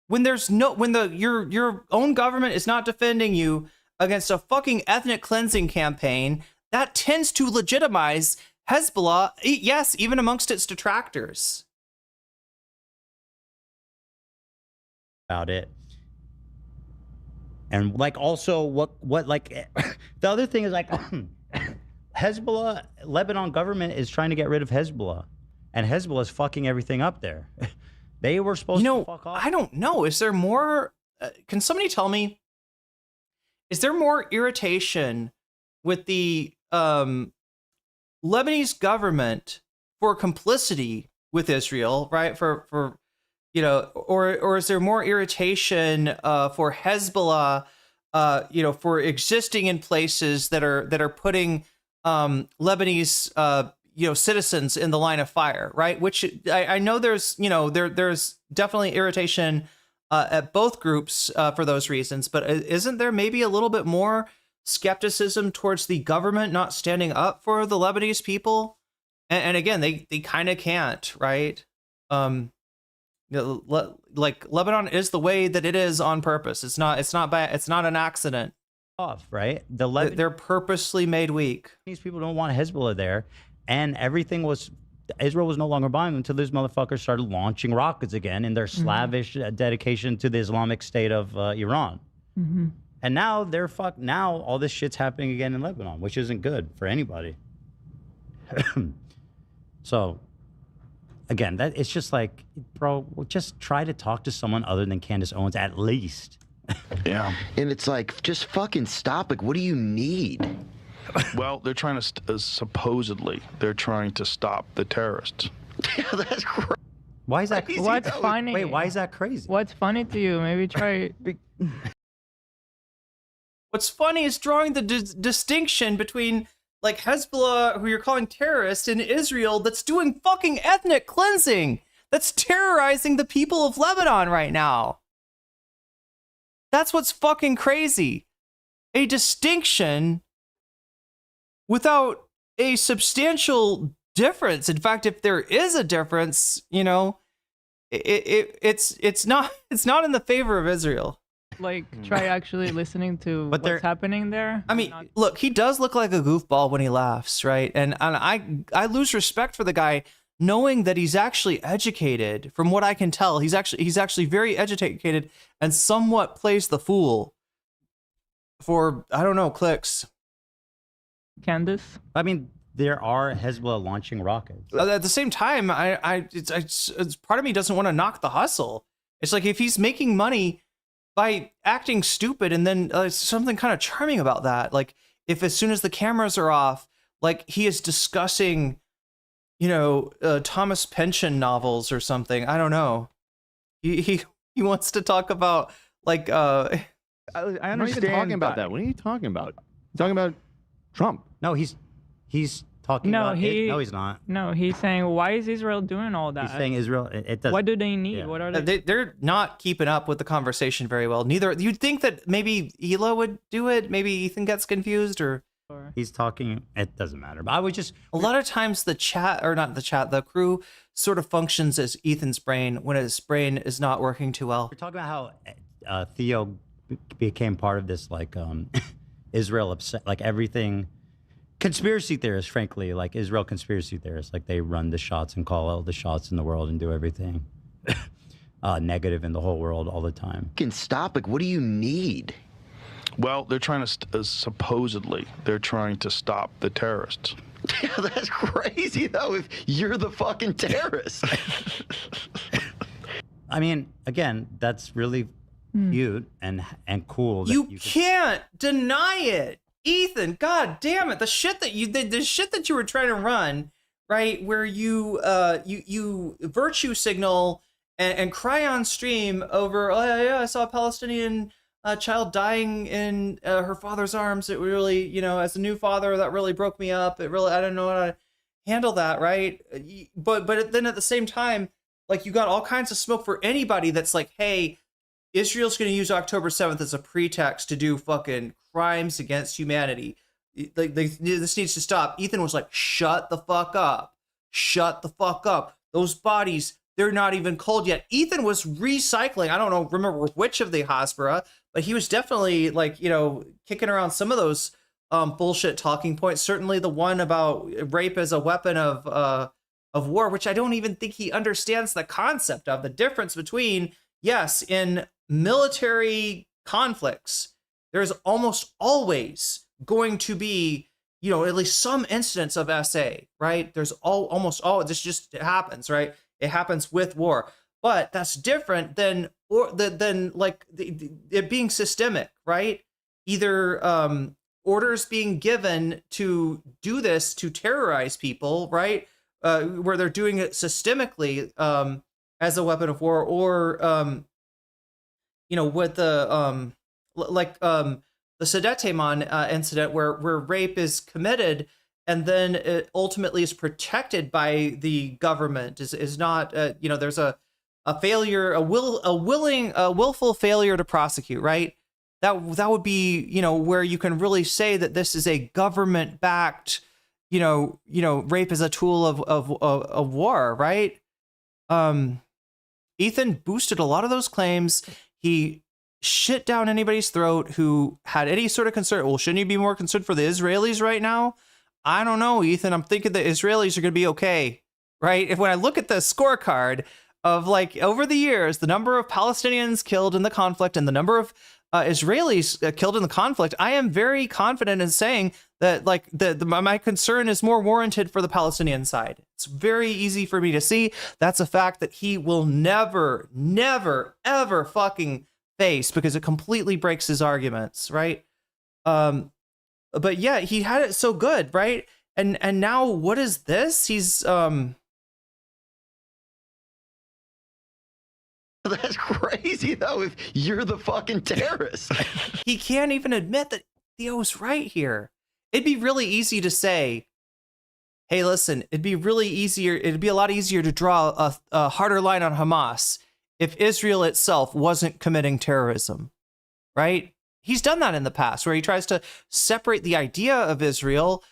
When your own government is not defending you against a fucking ethnic cleansing campaign, that tends to legitimize Hezbollah, yes, even amongst its detractors. About it. And like also what like the other thing is like Hezbollah, Lebanon government is trying to get rid of Hezbollah, and Hezbollah is fucking everything up there. They were supposed to fuck off. I don't know. Is there more? Can somebody tell me? Is there more irritation with the Lebanese government for complicity with Israel, right? For you know, or is there more irritation for Hezbollah, for existing in places that are putting Lebanese citizens in the line of fire, right? Which I know there's there's definitely irritation at both groups for those reasons, but isn't there maybe a little bit more skepticism towards the government not standing up for the Lebanese people? And again, they kind of can't, right? Like Lebanon is the way that it is on purpose. It's not bad. It's not an accident. Off, right? They're purposely made weak. These people don't want Hezbollah there, and Israel was no longer buying them until these motherfuckers started launching rockets again in their slavish dedication to the Islamic State of Iran. Mm-hmm. And now they're fucked. Now all this shit's happening again in Lebanon, which isn't good for anybody. So, again, that it's just like, bro, just try to talk to someone other than Candace Owens at least. Yeah. And it's like, just fucking stop. Like, what do you need? Well, they're trying to, supposedly, they're trying to stop the terrorists. Yeah, that's crazy. Why is that? What's funny? Wait, why is that crazy? What's funny to you? Maybe try. What's funny is drawing the distinction between like Hezbollah, who you're calling terrorists, and Israel that's doing fucking ethnic cleansing, that's terrorizing the people of Lebanon right now. That's what's fucking crazy. A distinction without a substantial difference. In fact, if there is a difference, it's not in the favor of Israel. Like, try actually listening to what's happening there. I mean, look, he does look like a goofball when he laughs, right? And I lose respect for the guy, knowing that he's actually educated. From what I can tell, he's actually very educated and somewhat plays the fool for, I don't know, clicks. Candace? I mean, there are Hezbollah launching rockets. At the same time, it's part of me doesn't want to knock the hustle. It's like, if he's making money by acting stupid, and then something kind of charming about that. Like, if as soon as the cameras are off, like he is discussing, Thomas Pynchon novels or something. I don't know. He wants to talk about like. I understand. I'm not even talking about that. What are you talking about? You're talking about Trump. No, he's talking about it. No, he's not. No, he's saying, why is Israel doing all that? He's saying Israel. It does. What do they need? Yeah. What are they? They're not keeping up with the conversation very well. Neither. You'd think that maybe Hila would do it. Maybe Ethan gets confused, or he's talking. It doesn't matter. But I would just. A lot of times the crew sort of functions as Ethan's brain when his brain is not working too well. We're talking about how Theo became part of this, like Israel upset, like everything. Conspiracy theorists, frankly, like Israel conspiracy theorists, like they run the shots and call out the shots in the world and do everything negative in the whole world all the time. Can stop. Like, what do you need? Well, they're trying to supposedly they're trying to stop the terrorists. Yeah, that's crazy though. If you're the fucking terrorist. I mean, again, that's really cute and cool. That You could- can't deny it, Ethan. God damn it! The shit that you were trying to run, right? Where you you virtue signal and cry on stream over. Oh yeah, I saw a Palestinian child dying in her father's arms. It really, as a new father, that really broke me up. It really, I don't know how to handle that, right? But then at the same time, like, you got all kinds of smoke for anybody that's like, hey, Israel's going to use October 7th as a pretext to do fucking crimes against humanity. Like, this needs to stop. Ethan was like, shut the fuck up. Shut the fuck up. Those bodies, they're not even cold yet. Ethan was recycling. I don't remember which of the Hasbara, but he was definitely like, kicking around some of those bullshit talking points. Certainly the one about rape as a weapon of war, which I don't even think he understands the concept of. The difference between, yes, in military conflicts, there's almost always going to be, at least some instance of SA, right? There's this just happens, right? It happens with war. But that's different than it being systemic, right? Either orders being given to do this to terrorize people, right? Where they're doing it systemically as a weapon of war, or with the Sudeteman incident where rape is committed and then it ultimately is protected by the government is not there's a failure, a willful failure to prosecute, right? That would be where you can really say that this is a government backed rape is a tool of war, right? Ethan boosted a lot of those claims. He shit down anybody's throat who had any sort of concern. Well, shouldn't you be more concerned for the Israelis right now? I don't know, Ethan. I'm thinking the Israelis are going to be okay, right? When I look at the scorecard of, like, over the years, the number of Palestinians killed in the conflict and the number of Israelis killed in the conflict, I am very confident in saying that, like, my concern is more warranted for the Palestinian side. It's very easy for me to see. That's a fact that he will never, ever fucking face, because it completely breaks his arguments, right? But yeah, he had it so good, right? And now what is this? He's That's crazy though. If you're the fucking terrorist. He can't even admit that Theo's right here. It'd be really easy to say, hey, listen, it'd be a lot easier to draw a harder line on Hamas if Israel itself wasn't committing terrorism, right? He's done that in the past, where he tries to separate the idea of Israel,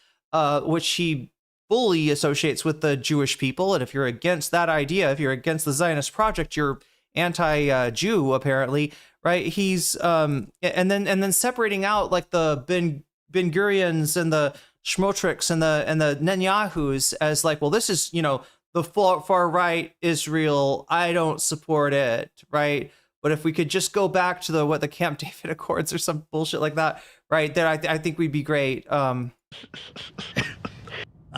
which he fully associates with the Jewish people. And if you're against that idea, if you're against the Zionist project, you're anti-Jew, apparently, right? He's and then separating out, like, the Ben Gurions and the Schmotriks and the Netanyahus as, like, well, this is the far right Israel. I don't support it, right? But if we could just go back to the Camp David Accords or some bullshit like that, right? Then I think we'd be great. I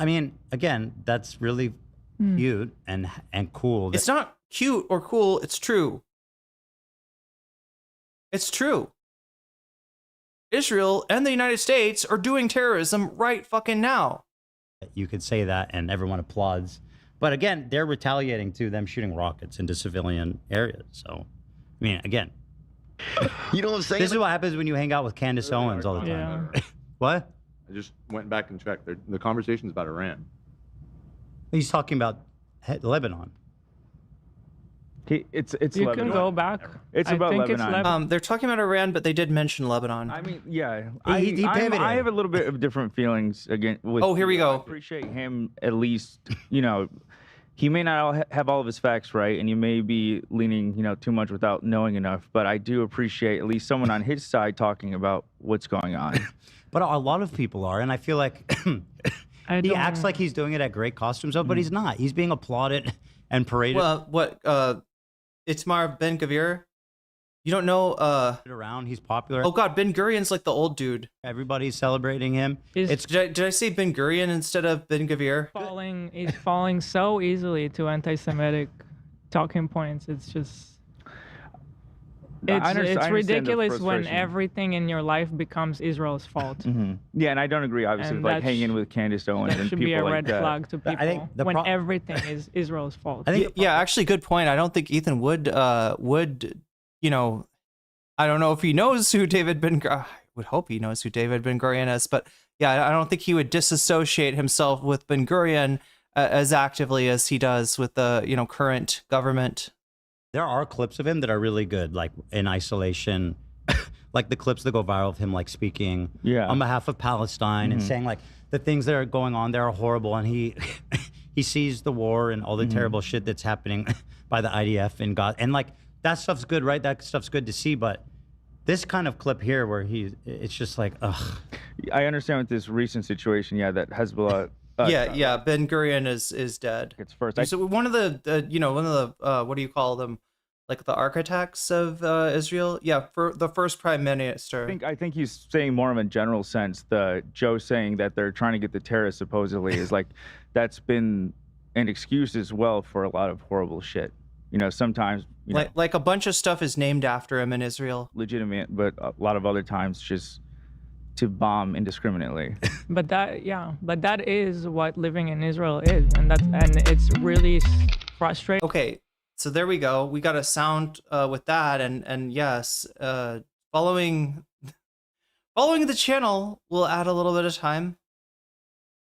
mean, again, that's really cute and cool. It's not cute or cool. It's true. It's true. Israel and the United States are doing terrorism right fucking now. You could say that and everyone applauds. But again, they're retaliating to them shooting rockets into civilian areas. So, I mean, again, you know what I'm saying? This is what happens when you hang out with Candace Owens all the time. Yeah. What? I just went back and checked. The conversation's about Iran. He's talking about Lebanon. It's You Lebanon. can go back. It's I about think it's Lebanon. They're talking about Iran, but they did mention Lebanon. I mean, yeah. He pivoted. I have a little bit of different feelings again. With Oh, here we Theo. go. I appreciate him at least. He may not have all of his facts right, and you may be leaning, too much without knowing enough. But I do appreciate at least someone on his side talking about what's going on. But a lot of people are, and I feel like he acts like he's doing it at great cost to himself, but he's not. He's being applauded and paraded. Well, what? Itamar Ben Gvir? You don't know around. He's popular. oh god, Ben Gurion's like the old dude. Everybody's celebrating him. He's Did I say Ben Gurion instead of Ben Gavir? he's falling so easily to anti-Semitic talking points. It's just I understand it's the ridiculous when frustration. everything in your life becomes Israel's fault. Yeah, and I don't agree, obviously, And with like that hanging with Candace Owens That and should people be a like red that. flag to But I think people the when pro- everything is Israel's fault. I think Yeah, actually, good point. I don't think Ethan would, you know, I don't know if he knows who David Ben. I would hope he knows who David Ben Gurion is, but yeah, I don't think he would disassociate himself with Ben Gurion as actively as he does with the current government. there are clips of him that are really good, like in isolation, like the clips that go viral of him like speaking on behalf of Palestine and saying like the things that are going on there are horrible, and he he sees the war and all the terrible shit that's happening by the IDF and God, and like that stuff's good, right? That stuff's good to see, but this kind of clip here where it's just like, ugh. I understand with this recent situation, that Hezbollah. Yeah, Ben Gurion is dead. It's first. So one of the what do you call them? Like the architects of Israel? Yeah, for the first prime minister. I think he's saying more of a general sense. The Joe saying that they're trying to get the terrorists supposedly is like that's been an excuse as well for a lot of horrible shit. Sometimes like a bunch of stuff is named after him in Israel. Legitimate, but a lot of other times just to bomb indiscriminately. But that is what living in Israel is, and it's really frustrating. Okay, so there we go. We got a sound with that, and yes, following the channel will add a little bit of time,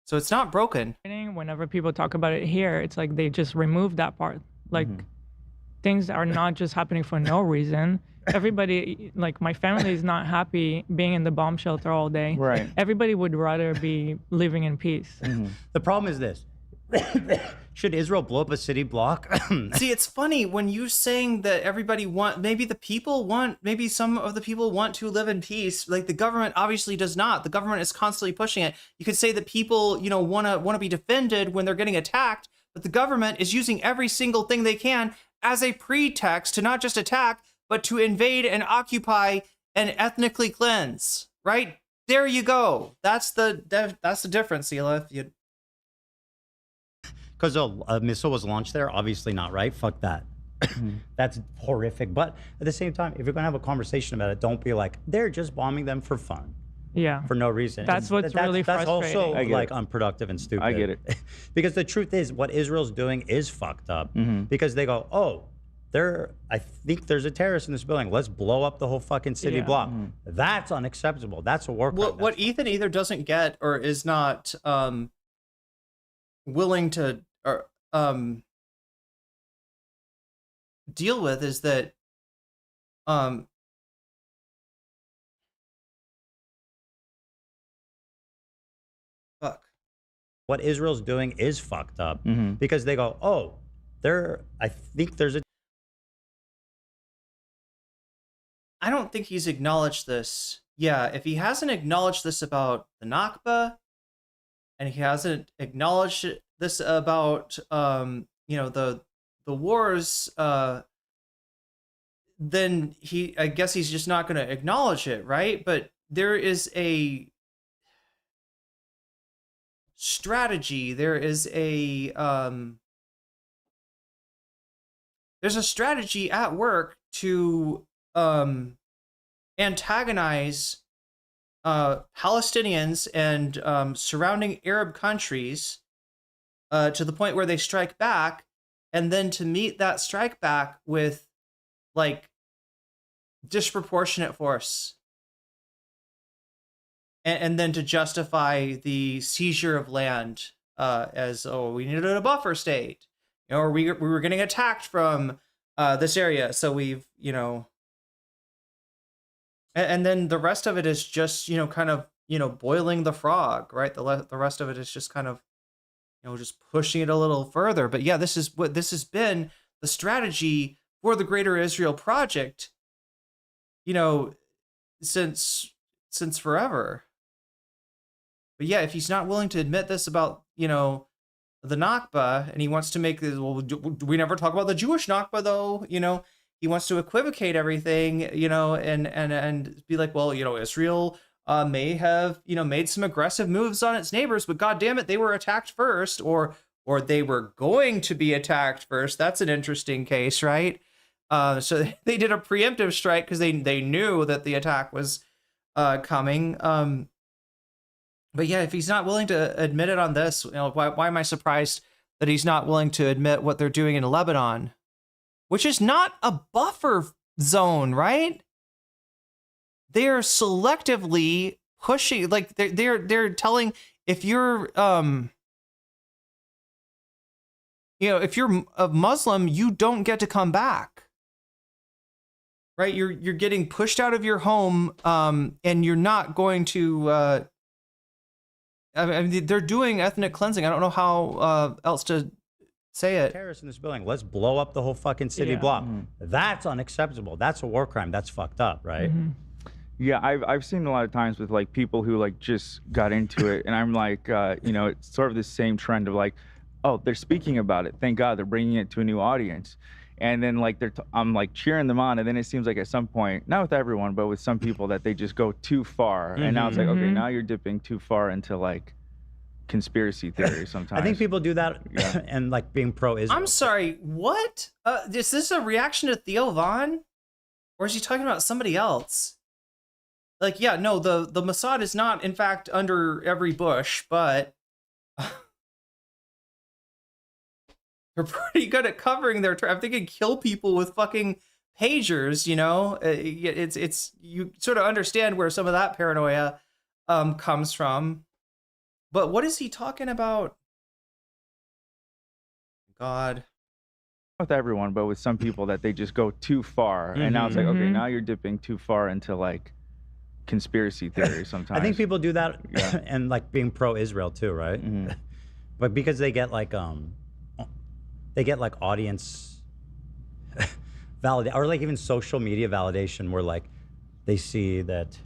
so it's not broken. Whenever people talk about it here, it's like they just remove that part. Like things are not just happening for no reason. Everybody, like my family is not happy being in the bomb shelter all day. Right. Everybody would rather be living in peace. The problem is this. Should Israel blow up a city block? See, it's funny when you saying that maybe some of the people want to live in peace. Like the government obviously does not. The government is constantly pushing it. You could say that people, want to be defended when they're getting attacked, but the government is using every single thing they can as a pretext to not just attack, but to invade and occupy and ethnically cleanse. Right? There you go. That's the difference, Hila. Because a missile was launched there? Obviously not, right? Fuck that. That's horrific. But at the same time, if you're going to have a conversation about it, don't be like, they're just bombing them for fun. Yeah. For no reason. That's what's really frustrating. That's also like it. unproductive and stupid. I get it. Because the truth is, what Israel's doing is fucked up. Because they go, I think there's a terrorist in this building. Let's blow up the whole fucking city block. That's unacceptable. That's a war crime. What Ethan either doesn't get or is not willing to deal with is that fuck. What Israel's doing is fucked up because they go, I think there's a. I don't think he's acknowledged this. Yeah, if he hasn't acknowledged this about the Nakba, and he hasn't acknowledged this about the wars, then I guess he's just not going to acknowledge it, right? But there is a strategy. There's a strategy at work to antagonize Palestinians and surrounding Arab countries to the point where they strike back, and then to meet that strike back with like disproportionate force, and then to justify the seizure of land as we needed a buffer state, or we were getting attacked from this area, so we've and then the rest of it is just kind of boiling the frog, right? The rest of it is just kind of just pushing it a little further. But yeah, this has been the strategy for the Greater Israel Project, since forever. But yeah, if he's not willing to admit this about the Nakba, and he wants to make this, well, we never talk about the Jewish Nakba though, he wants to equivocate everything, you know, and be like, well, you know, Israel may have, you know, made some aggressive moves on its neighbors, but God damn it, they were attacked first, or they were going to be attacked first. That's an interesting case, right? So they did a preemptive strike because they knew that the attack was coming. But yeah, if he's not willing to admit it on this, you know, why am I surprised that he's not willing to admit what they're doing in Lebanon, which is not a buffer zone, right? They're selectively pushing, like they're telling, if you're you know, if you're a Muslim, you don't get to come back. Right? You're getting pushed out of your home, and you're not going to I mean, they're doing ethnic cleansing. I don't know how else to say it. Terrorists in this building. Let's blow up the whole fucking city block. That's unacceptable. That's a war crime. That's fucked up, right? Yeah, I've seen a lot of times with like people who like just got into it, and I'm like, you know, it's sort of the same trend of like, oh, they're speaking about it. Thank God they're bringing it to a new audience. And then like I'm like cheering them on, and then it seems like at some point, not with everyone, but with some people, that they just go too far. And now it's like, okay, now you're dipping too far into like conspiracy theory sometimes. I think people do that and like being pro-Israel. I'm sorry, what? Is this a reaction to Theo Von? Or is he talking about somebody else? Like, yeah, no, the Mossad is not, in fact, under every bush, but they're pretty good at covering their tracks. They can kill people with fucking pagers, you know? It's you sort of understand where some of that paranoia comes from. But what is he talking about? God. With everyone, but with some people, that they just go too far. And now it's like, okay, now you're dipping too far into like conspiracy theory sometimes. I think people do that and like being pro-Israel too, right? But because they get like audience validation, or like even social media validation, where like they see that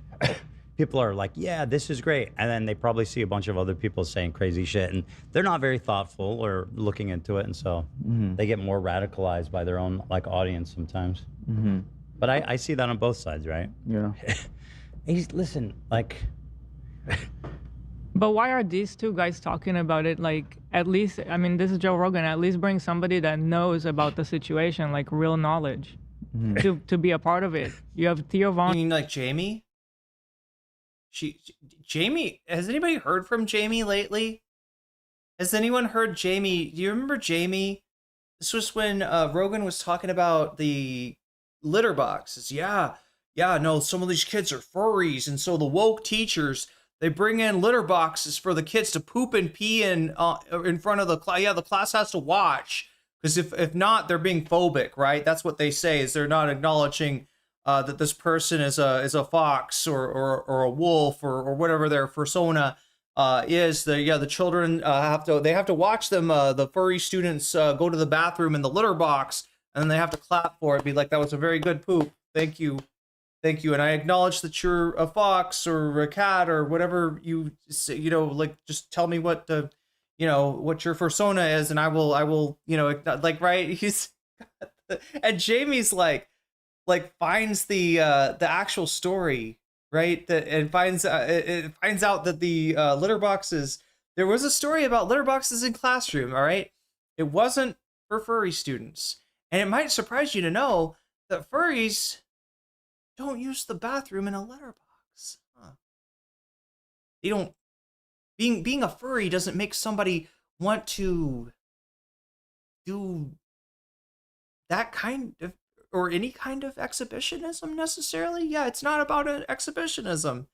people are like, yeah, this is great, and then they probably see a bunch of other people saying crazy shit, and they're not very thoughtful or looking into it, and so they get more radicalized by their own like audience sometimes. But I see that on both sides, right? Yeah. Listen, like. But why are these two guys talking about it? Like, at least, I mean, this is Joe Rogan. At least bring somebody that knows about the situation, like real knowledge, to be a part of it. You have Theo Von. You mean like Jamie? Jamie, has anybody heard from Jamie lately? Has anyone heard Jamie? Do you remember Jamie? This was when Rogan was talking about the litter boxes. Yeah, no, some of these kids are furries, and so the woke teachers, they bring in litter boxes for the kids to poop and pee in front of the class. Yeah, the class has to watch, because if not, they're being phobic, right? That's what they say, is they're not acknowledging that this person is a fox or a wolf or whatever their persona is. The children have to watch them. The furry students go to the bathroom in the litter box, and then they have to clap for it. Be like, that was a very good poop. Thank you. And I acknowledge that you're a fox or a cat or whatever you say, you know, like, just tell me what what your persona is, and I will, you know, like, right. He's, and Jamie's like finds the actual story, right? And finds out that the litter boxes, there was a story about litter boxes in classroom. All right. It wasn't for furry students. And it might surprise you to know that furries don't use the bathroom in a litter box. They don't. Being a furry doesn't make somebody want to do that kind of, or any kind of exhibitionism necessarily. Yeah, it's not about an exhibitionism.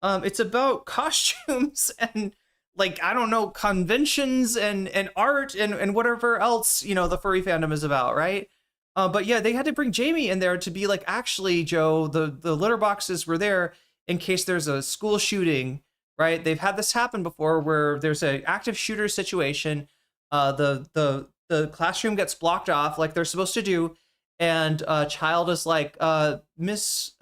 It's about costumes and, like, I don't know, conventions and art and whatever else, you know, the furry fandom is about, right? But yeah, they had to bring Jamie in there to be like, actually, Joe, the litter boxes were there in case there's a school shooting, right? They've had this happen before where there's an active shooter situation. The classroom gets blocked off like they're supposed to do, and a child is like, Miss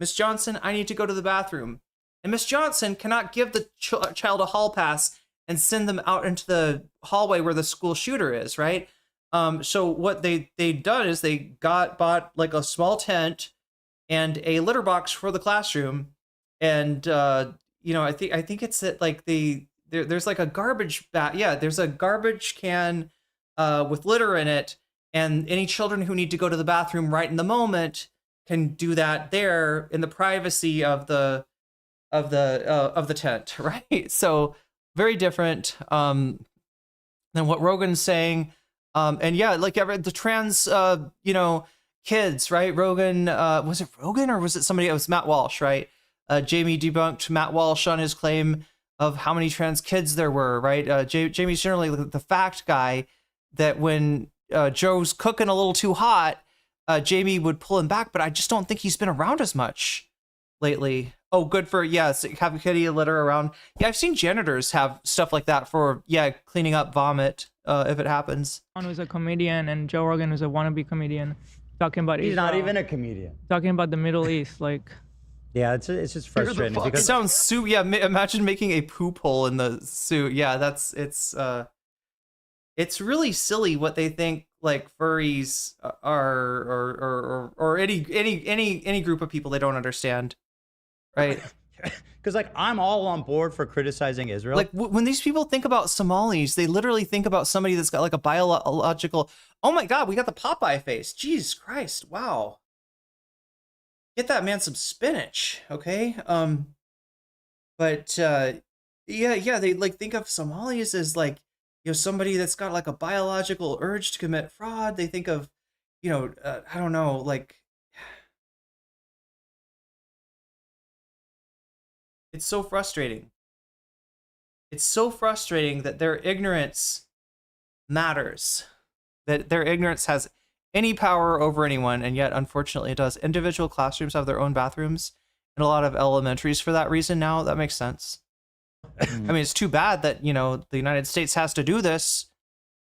Johnson, I need to go to the bathroom. And Miss Johnson cannot give the child a hall pass and send them out into the hallway where the school shooter is, right? So what they'd done is they bought like a small tent and a litter box for the classroom, and I think it's that like there's like a garbage bag. Yeah, there's a garbage can with litter in it, and any children who need to go to the bathroom right in the moment can do that there in the privacy of the tent, right? So very different than what Rogan's saying. And yeah, like the trans, kids, right? Rogan, was it Rogan or was it somebody? It was Matt Walsh, right? Jamie debunked Matt Walsh on his claim of how many trans kids there were, right? Jamie's generally the fact guy that when Joe's cooking a little too hot, Jamie would pull him back, but I just don't think he's been around as much lately. Oh, good for, have a kitty litter around. Yeah, I've seen janitors have stuff like that for, cleaning up vomit if it happens. One was a comedian and Joe Rogan was a wannabe comedian talking about He's Israel, not even a comedian. talking about the Middle East, like. Yeah, it's just frustrating It because sounds imagine making a poop hole in the suit. Yeah, it's really silly what they think like furries are or any group of people they don't understand, right? because like I'm all on board for criticizing Israel. Like when these people think about Somalis, they literally think about somebody that's got like a biological. Oh my God, we got the Popeye face. Jesus Christ! Wow. Get that man some spinach, okay? But they like think of Somalis as like, somebody that's got like a biological urge to commit fraud. They think of, I don't know, like, it's so frustrating. It's so frustrating that their ignorance matters, that their ignorance has any power over anyone, and yet unfortunately it does. Individual classrooms have their own bathrooms and a lot of elementaries for that reason now. That makes sense. I mean, it's too bad that, the United States has to do this.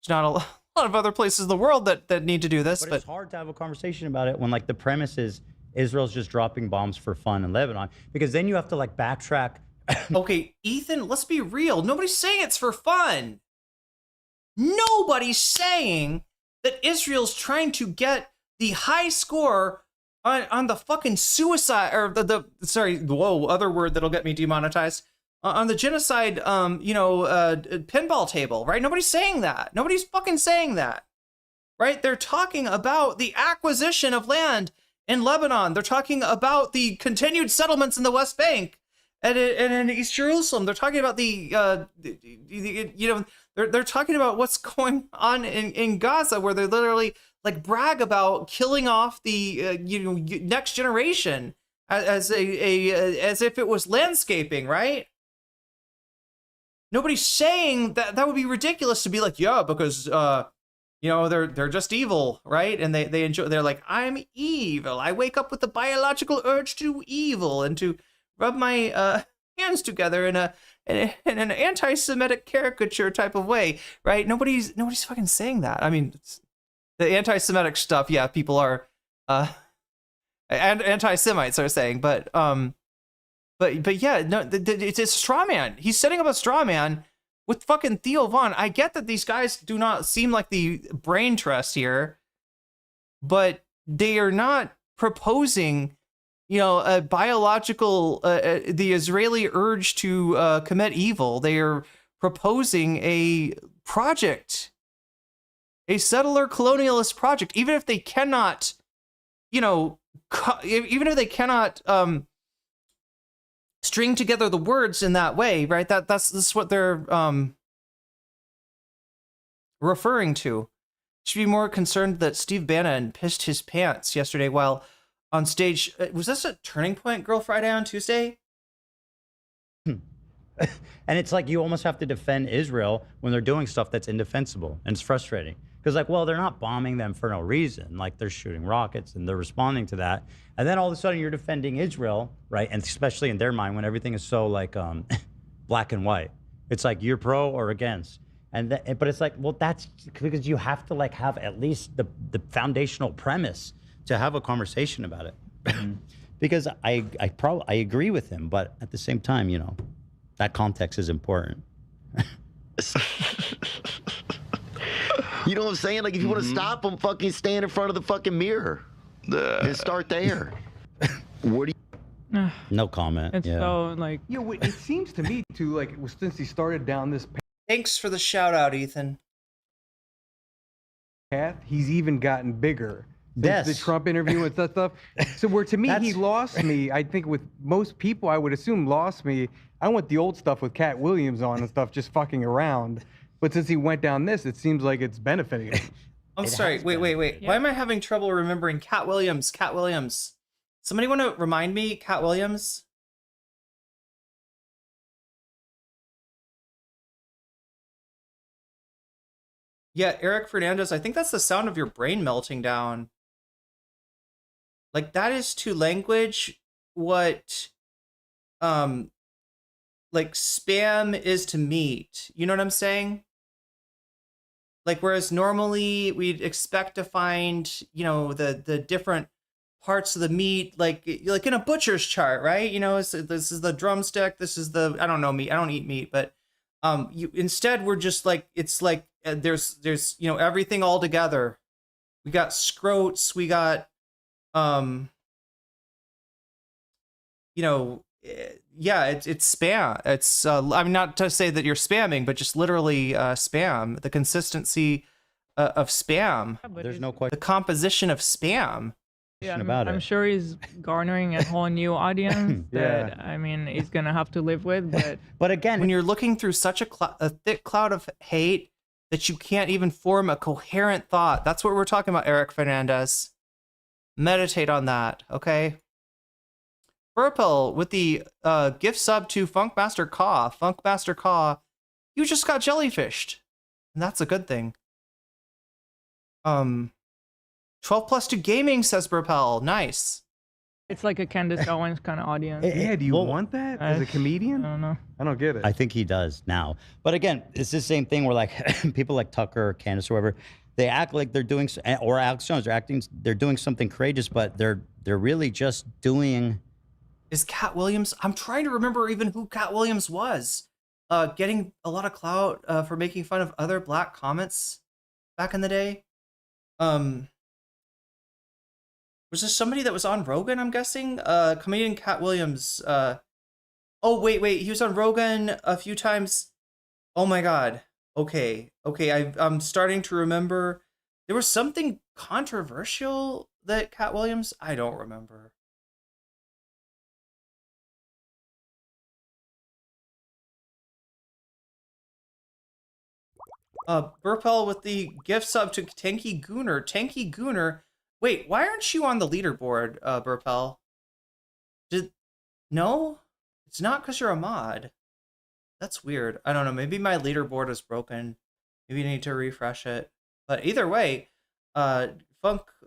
There's not a lot of other places in the world that need to do this. But it's hard to have a conversation about it when like the premise is Israel's just dropping bombs for fun in Lebanon, because then you have to like backtrack. Okay, Ethan, let's be real. Nobody's saying it's for fun. Nobody's saying that Israel's trying to get the high score on the fucking suicide, or other word that'll get me demonetized, on the genocide, pinball table, right? Nobody's saying that. Nobody's fucking saying that, right? They're talking about the acquisition of land in Lebanon. They're talking about the continued settlements in the West Bank and in East Jerusalem. They're talking about they're talking about what's going on in Gaza, where they literally like brag about killing off the next generation as if it was landscaping, right? Nobody's saying that would be ridiculous to be like, yeah, because they're just evil, right? And they enjoy. They're like, I'm evil. I wake up with the biological urge to evil and to rub my hands together in an anti-Semitic caricature type of way, right? Nobody's fucking saying that. I mean, the anti-Semitic stuff, yeah, people are and anti-Semites are saying, but yeah, no, it's a straw man. He's setting up a straw man with fucking Theo Von. I get that these guys do not seem like the brain trust here, but they are not proposing, a biological, the Israeli urge to commit evil. They are proposing a project, a settler colonialist project, even if they cannot, even if they cannot string together the words in that way, right? That's what they're referring to. Should be more concerned that Steve Bannon pissed his pants yesterday while on stage. Was this a Turning Point Girl Friday on Tuesday? And it's like you almost have to defend Israel when they're doing stuff that's indefensible, and it's frustrating because they're not bombing them for no reason. Like they're shooting rockets and they're responding to that, and then all of a sudden you're defending Israel, right? And especially in their mind when everything is so like black and white. It's like you're pro or against, but it's like, well, that's because you have to like have at least the foundational premise to have a conversation about it. Because I agree with him, but at the same time, that context is important. You know what I'm saying? Like, if you want to stop them, fucking stand in front of the fucking mirror and start there. What do you... No comment. It's so like. Yeah, it seems to me too like since he started down this Thanks for the shout out, Ethan. path, he's even gotten bigger. Since Yes. the Trump interview and stuff. So where to me he lost me. I think with most people, I would assume lost me. I want the old stuff with Cat Williams on and stuff, just fucking around. But since he went down this, it seems like it's benefiting him. I'm sorry. Wait. Yeah. Why am I having trouble remembering Cat Williams? Cat Williams. Somebody want to remind me, Cat Williams? Yeah, Eric Fernandez. I think that's the sound of your brain melting down. Like that is to language what, like spam is to meat. You know what I'm saying? Like whereas normally we'd expect to find, you know, the different parts of the meat, like in a butcher's chart, right? You know, this is the drumstick, this is the, I don't know meat, I don't eat meat, but instead we're just like, it's like there's you know, everything all together. We got scrotes, we got you know, yeah, it's spam. It's I'm not to say that you're spamming, but just literally spam. The consistency of spam, There's no question the composition of spam. Yeah, about I'm it. sure he's garnering a whole new audience that I mean he's gonna have to live with. But But again, When you're looking through such a thick cloud of hate that you can't even form a coherent thought, that's what we're talking about, Eric Fernandez. Meditate on that, okay? Purple with the gift sub to Funkmaster Caw. Funkmaster Caw, you just got jellyfished. And that's a good thing. 12 plus to gaming, says Burpel. Nice. it's like a Candace Owens kind of audience. Yeah, do you Well, want that as a I comedian? don't know. I don't get it. I think he does now. But again, it's the same thing where like people like Tucker or Candace or whoever, they act like they're doing, or Alex Jones, they're doing something courageous, but they're really just doing. Is Cat Williams? I'm trying to remember even who Cat Williams was. Getting a lot of clout for making fun of other black comics back in the day. Was this somebody that was on Rogan, I'm guessing? Comedian Cat Williams. Oh, wait. He was on Rogan a few times. Oh my God. Okay. I'm starting to remember. There was something controversial that Cat Williams. I don't remember. Burpel with the gift sub to Tanky Gooner. Tanky Gooner. Wait, why aren't you on the leaderboard, Burpel? No? It's not because you're a mod. That's weird. I don't know. Maybe my leaderboard is broken. Maybe I need to refresh it. But either way, Tanky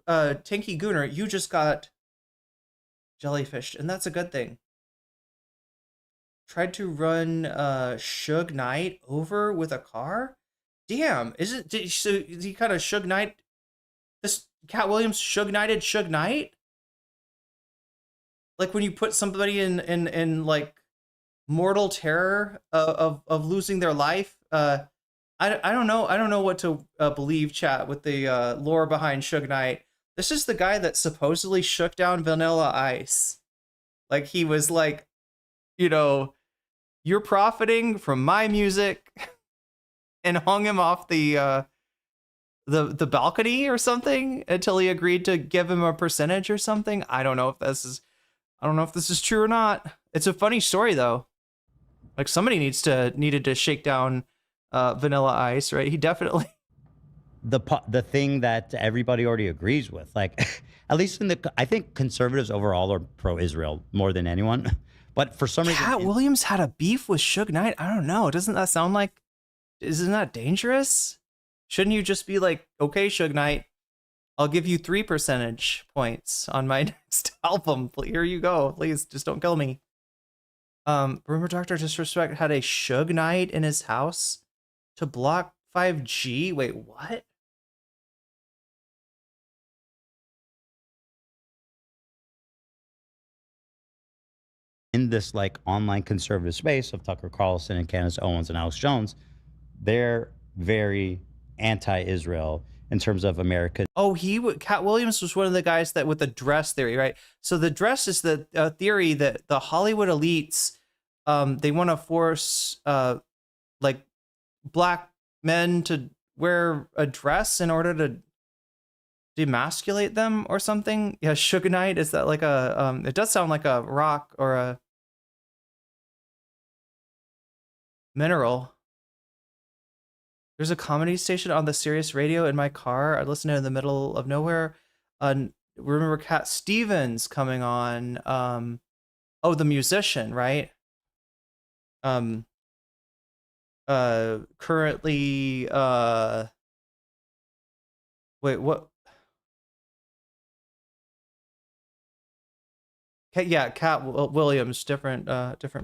Gooner, you just got jellyfished, and that's a good thing. Tried to run Suge Knight over with a car? Damn, so he kind of Suge Knight? This Cat Williams Suge Knighted Suge Knight? Like when you put somebody in like mortal terror of losing their life. I don't know what to believe, chat, with the lore behind Suge Knight. This is the guy that supposedly shook down Vanilla Ice. Like he was like, you know, you're profiting from my music, and hung him off the balcony or something until he agreed to give him a percentage or something. I don't know if this is true or not. It's a funny story though. Like somebody needed to shake down Vanilla Ice, right? He definitely. The thing that everybody already agrees with, like at least I think conservatives overall are pro-Israel more than anyone. But for some reason, Cat Williams had a beef with Suge Knight. I don't know. Doesn't that sound like? Isn't that dangerous? Shouldn't you just be like, okay, Suge Knight, I'll give you 3 percentage points on my next album. Here you go. Please, just don't kill me. Rumor Doctor Disrespect had a Suge Knight in his house to block 5G. Wait, what? in this like online conservative space of Tucker Carlson and Candace Owens and Alex Jones, they're very anti-Israel in terms of America. Oh, Cat Williams was one of the guys that with the dress theory, right? So the dress is the theory that the Hollywood elites, they want to force like black men to wear a dress in order to demasculate them or something. Yeah, Sugarite, is that like a it does sound like a rock or a mineral. There's a comedy station on the Sirius radio in my car. I listen to it in the middle of nowhere. Remember Cat Stevens coming on. Oh, the musician, right? Currently, wait, what? Yeah, Cat Williams, different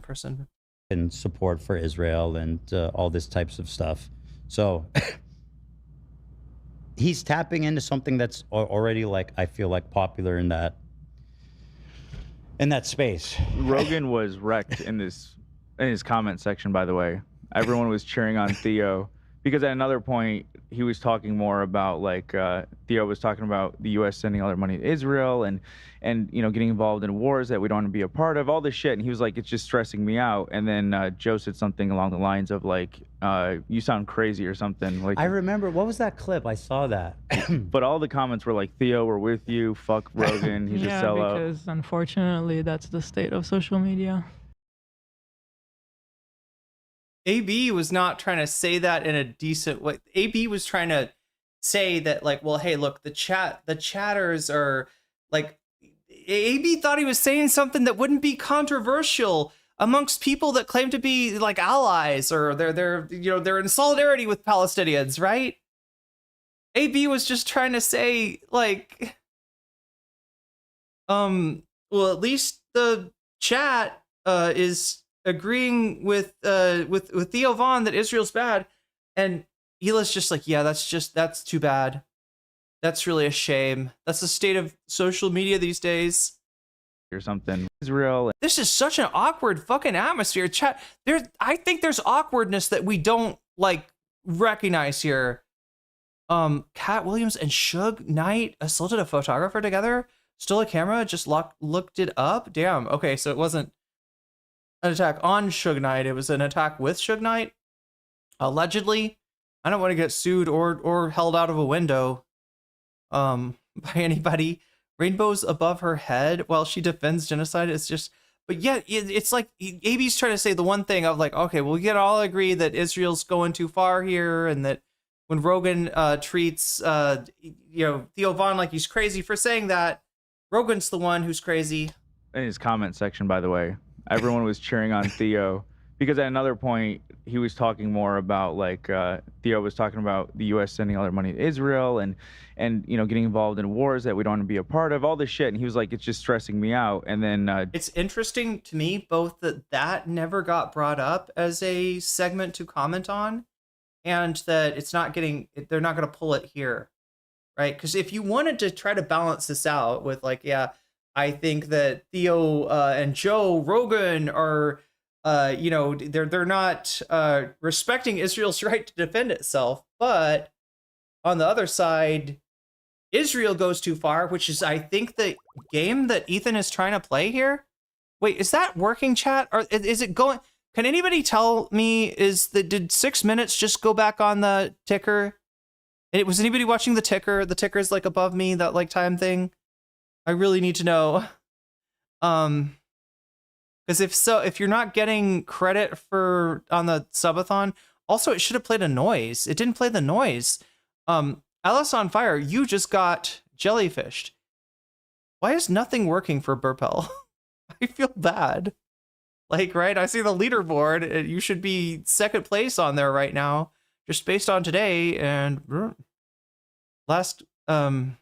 person. And support for Israel and all this types of stuff. So he's tapping into something that's already, like, I feel like popular in that space. Rogan was wrecked in his comment section, by the way. Everyone was cheering on Theo because at another point he was talking more about, like, Theo was talking about the U.S. sending all their money to Israel and getting involved in wars that we don't want to be a part of, all this shit. And he was like, it's just stressing me out. And then Joe said something along the lines of, like, you sound crazy or something. Like, I remember, what was that clip? I saw that. But all the comments were like, Theo, we're with you. Fuck Rogan. He's a sellout. Because unfortunately, that's the state of social media. AB was not trying to say that in a decent way. AB was trying to say that, like, well, hey, look, the chatters are like, AB thought he was saying something that wouldn't be controversial amongst people that claim to be like allies, or they're in solidarity with Palestinians, right? AB was just trying to say, like, well, at least the chat is agreeing with Theo Von that Israel's bad, and Hila's just like, yeah, that's too bad. That's really a shame. That's the state of social media these days. Or something. Israel. This is such an awkward fucking atmosphere. Chat. I think there's awkwardness that we don't like recognize here. Cat Williams and Suge Knight assaulted a photographer together. Stole a camera. Just looked it up. Damn. Okay, so it wasn't an attack on Suge Knight. It was an attack with Suge Knight. Allegedly. I don't want to get sued or held out of a window by anybody. Rainbows above her head while she defends genocide. It's just, but yeah, it's like AB's trying to say the one thing of, like, okay, well, we can all agree that Israel's going too far here, and that when Rogan treats Theo Von like he's crazy for saying that, Rogan's the one who's crazy. In his comment section, by the way, everyone was cheering on Theo because at another point he was talking more about, like, Theo was talking about the U.S. sending all their money to Israel and getting involved in wars that we don't want to be a part of, all this shit. And he was like, it's just stressing me out. And then it's interesting to me both that never got brought up as a segment to comment on, and that they're not going to pull it here, right? Because if you wanted to try to balance this out with, like, yeah, I think that Theo and Joe Rogan are they're not respecting Israel's right to defend itself, but on the other side, Israel goes too far, which is, I think, the game that Ethan is trying to play here. Wait, is that working, chat? Or is it going? Can anybody tell me, did 6 minutes just go back on the ticker? Was anybody watching the ticker? The ticker's like above me, that like time thing. I really need to know. Because if you're not getting credit on the subathon, also it should have played a noise. It didn't play the noise. Alice on Fire, you just got jellyfished. Why is nothing working for Burpel? I feel bad. Like, right? I see the leaderboard. You should be second place on there right now, just based on today and last. Cat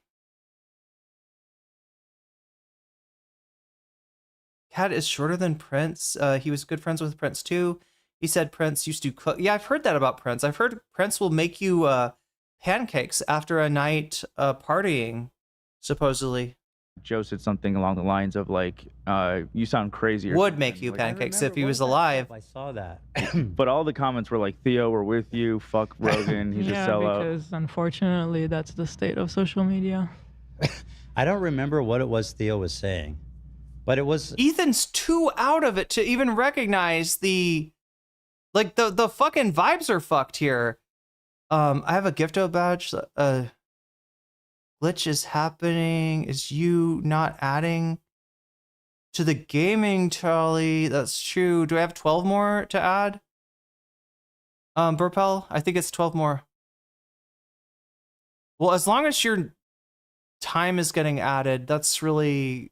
is shorter than Prince. He was good friends with Prince too. He said Prince used to cook. Yeah, I've heard that about Prince. I've heard Prince will make you pancakes after a night partying, supposedly. Joe said something along the lines of like, "You sound crazy." Or Would something. make you Like, pancakes if he What was that alive. stuff? I saw that. but all the comments were like, "Theo, we're with you. Fuck Rogan. He's Yeah, a sellout." because unfortunately, that's the state of social media. I don't remember what it was Theo was saying, but it was Ethan's too out of it to even recognize the fucking vibes are fucked here. I have a Gifto badge. Glitch is happening. Is you not adding to the gaming tally? That's true. Do I have 12 more to add? Burpel, I think it's 12 more. Well, as long as your time is getting added, that's really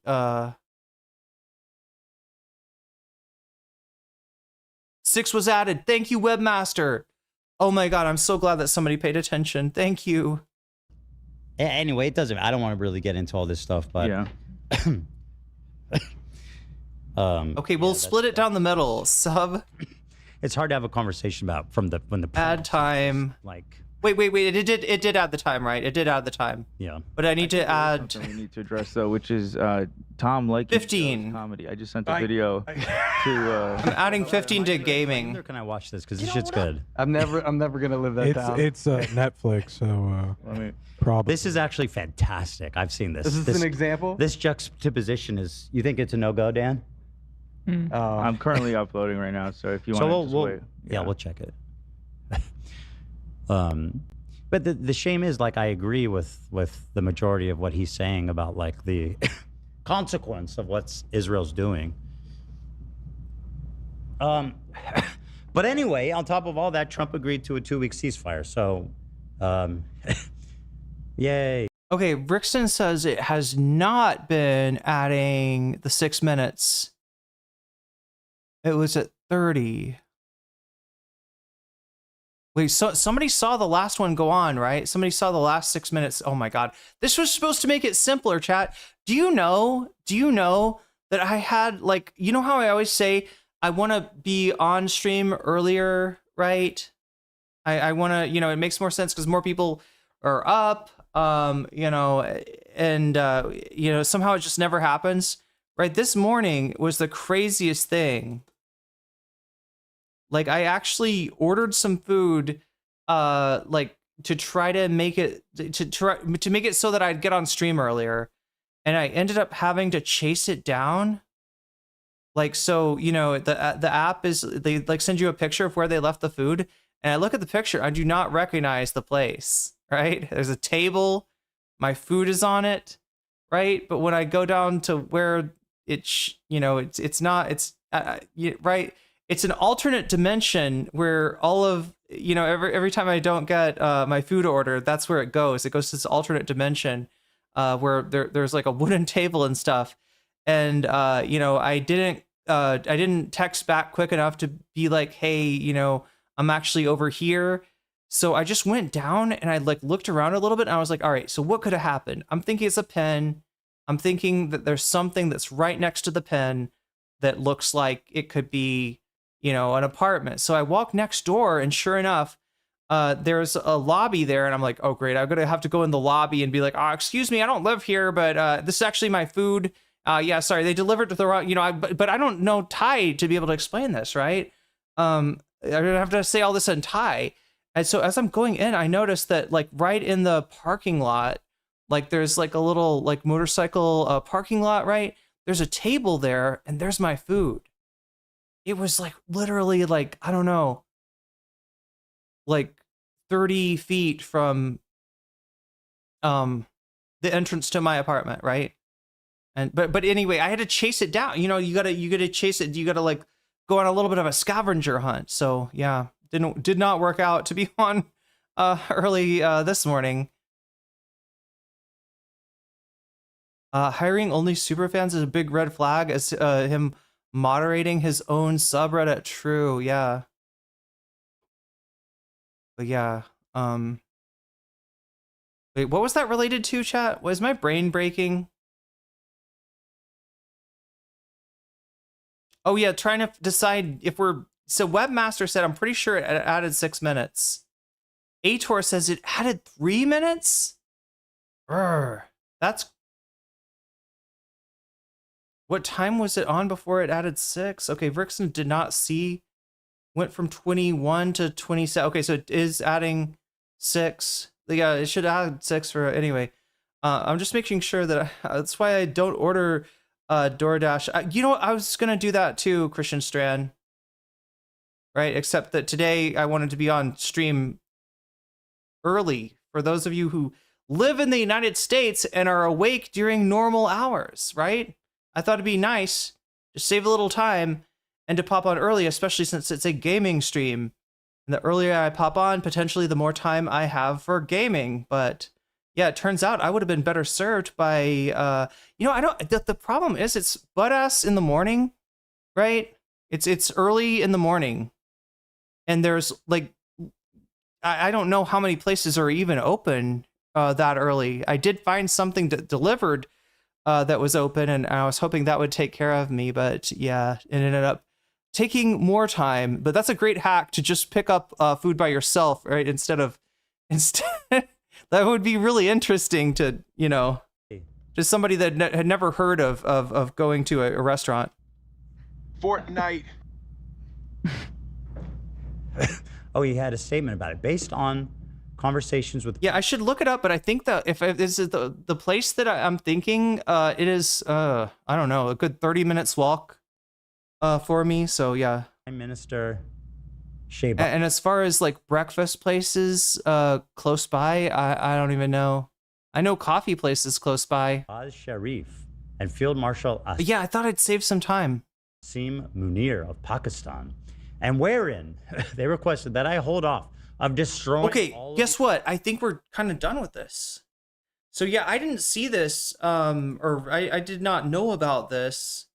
6 was added. Thank you, Webmaster. Oh my god, I'm so glad that somebody paid attention. Thank you. anyway. It doesn't. I don't want to really get into all this stuff, but Yeah. Okay, we'll split it down the middle. Sub, it's hard to have a conversation about when the add time. like Wait. It did add the time, right? It did add the time. yeah. But I need to add. Something we need to address though, which is Tom like 15. comedy. I just sent a video to. I'm adding 15 to gaming. Where can I watch this? Because this shit's good. I'm never gonna live that down. It's Netflix, so probably. This is actually fantastic. I've seen this. This is an example. This juxtaposition is. You think it's a no-go, Dan? I'm currently uploading right now, so if you want to just wait. Yeah, we'll check it. But the shame is, like, I agree with the majority of what he's saying about like the consequence of what Israel's doing. But anyway, on top of all that, Trump agreed to a 2-week ceasefire. So, yay. Okay, Brixton says it has not been adding the 6 minutes. It was at 30. Wait, so somebody saw the last one go on, right? Somebody saw the last 6 minutes. Oh my god. This was supposed to make it simpler, chat. Do you know that I had, like, you know how I always say I want to be on stream earlier, right? I want to, it makes more sense because more people are up, and somehow it just never happens, right? This morning was the craziest thing. Like, I actually ordered some food, to try to make it to make it so that I'd get on stream earlier, and I ended up having to chase it down. Like, so the app is, they like send you a picture of where they left the food, and I look at the picture, I do not recognize the place. Right? There's a table, my food is on it, right? But when I go down to where it's not, right? It's an alternate dimension where all of, every time I don't get my food order, that's where it goes. It goes to this alternate dimension where there's like a wooden table and stuff. And, I didn't text back quick enough to be like, hey, I'm actually over here. So I just went down and I looked around a little bit and I was like, all right, so what could have happened? I'm thinking it's a pen. I'm thinking that there's something that's right next to the pen that looks like it could be, an apartment. So I walk next door and sure enough, there's a lobby there. And I'm like, oh, great. I'm going to have to go in the lobby and be like, oh, excuse me, I don't live here, but this is actually my food. Yeah, sorry, they delivered to the wrong, but I don't know Thai to be able to explain this, right? I have to say all this in Thai. And so as I'm going in, I noticed that right in the parking lot, there's a little motorcycle parking lot, right? There's a table there and there's my food. It was literally I don't know, 30 feet from the entrance to my apartment, right? And but anyway, I had to chase it down. You gotta chase it. You gotta go on a little bit of a scavenger hunt. So yeah, did not work out to be on early this morning. Hiring only superfans is a big red flag, as him moderating his own subreddit. True, yeah. But yeah, wait, what was that related to, chat? Was my brain breaking? Oh yeah, trying to decide if so Webmaster said, I'm pretty sure it added 6 minutes. Ator says it added 3 minutes? That's What time was it on before it added 6? Okay, Vixen did not see. Went from 21 to 27. Okay, so it is adding 6. Yeah, it should add 6 for anyway. I'm just making sure that that's why I don't order DoorDash. You know what? I was gonna do that too, Christian Strand. Right, except that today I wanted to be on stream early for those of you who live in the United States and are awake during normal hours, right? I thought it'd be nice to save a little time and to pop on early, especially since it's a gaming stream. And the earlier I pop on, potentially the more time I have for gaming. But yeah, it turns out I would have been better served by, I don't, the problem is it's butt ass in the morning, right? It's early in the morning. And there's like, I don't know how many places are even open that early. I did find something delivered that was open, and I was hoping that would take care of me. But yeah, it ended up taking more time. But that's a great hack to just pick up food by yourself, right? Instead that would be really interesting to, just somebody that had never heard of going to a restaurant. Fortnite. Oh, he had a statement about it based on conversations with. Yeah, I should look it up, but I think that if this is the place that I'm thinking, it is I don't know, a good 30 minutes walk for me. So yeah. Prime Minister Sheba. And as far as like breakfast places close by, I don't even know. I know coffee places close by. Baz Sharif and Field Marshal yeah, I thought I'd save some time. Asim Munir of Pakistan, and wherein they requested that I hold off of destroying. Okay, guess what? I think we're kind of done with this. So yeah, I didn't see this, or I did not know about this.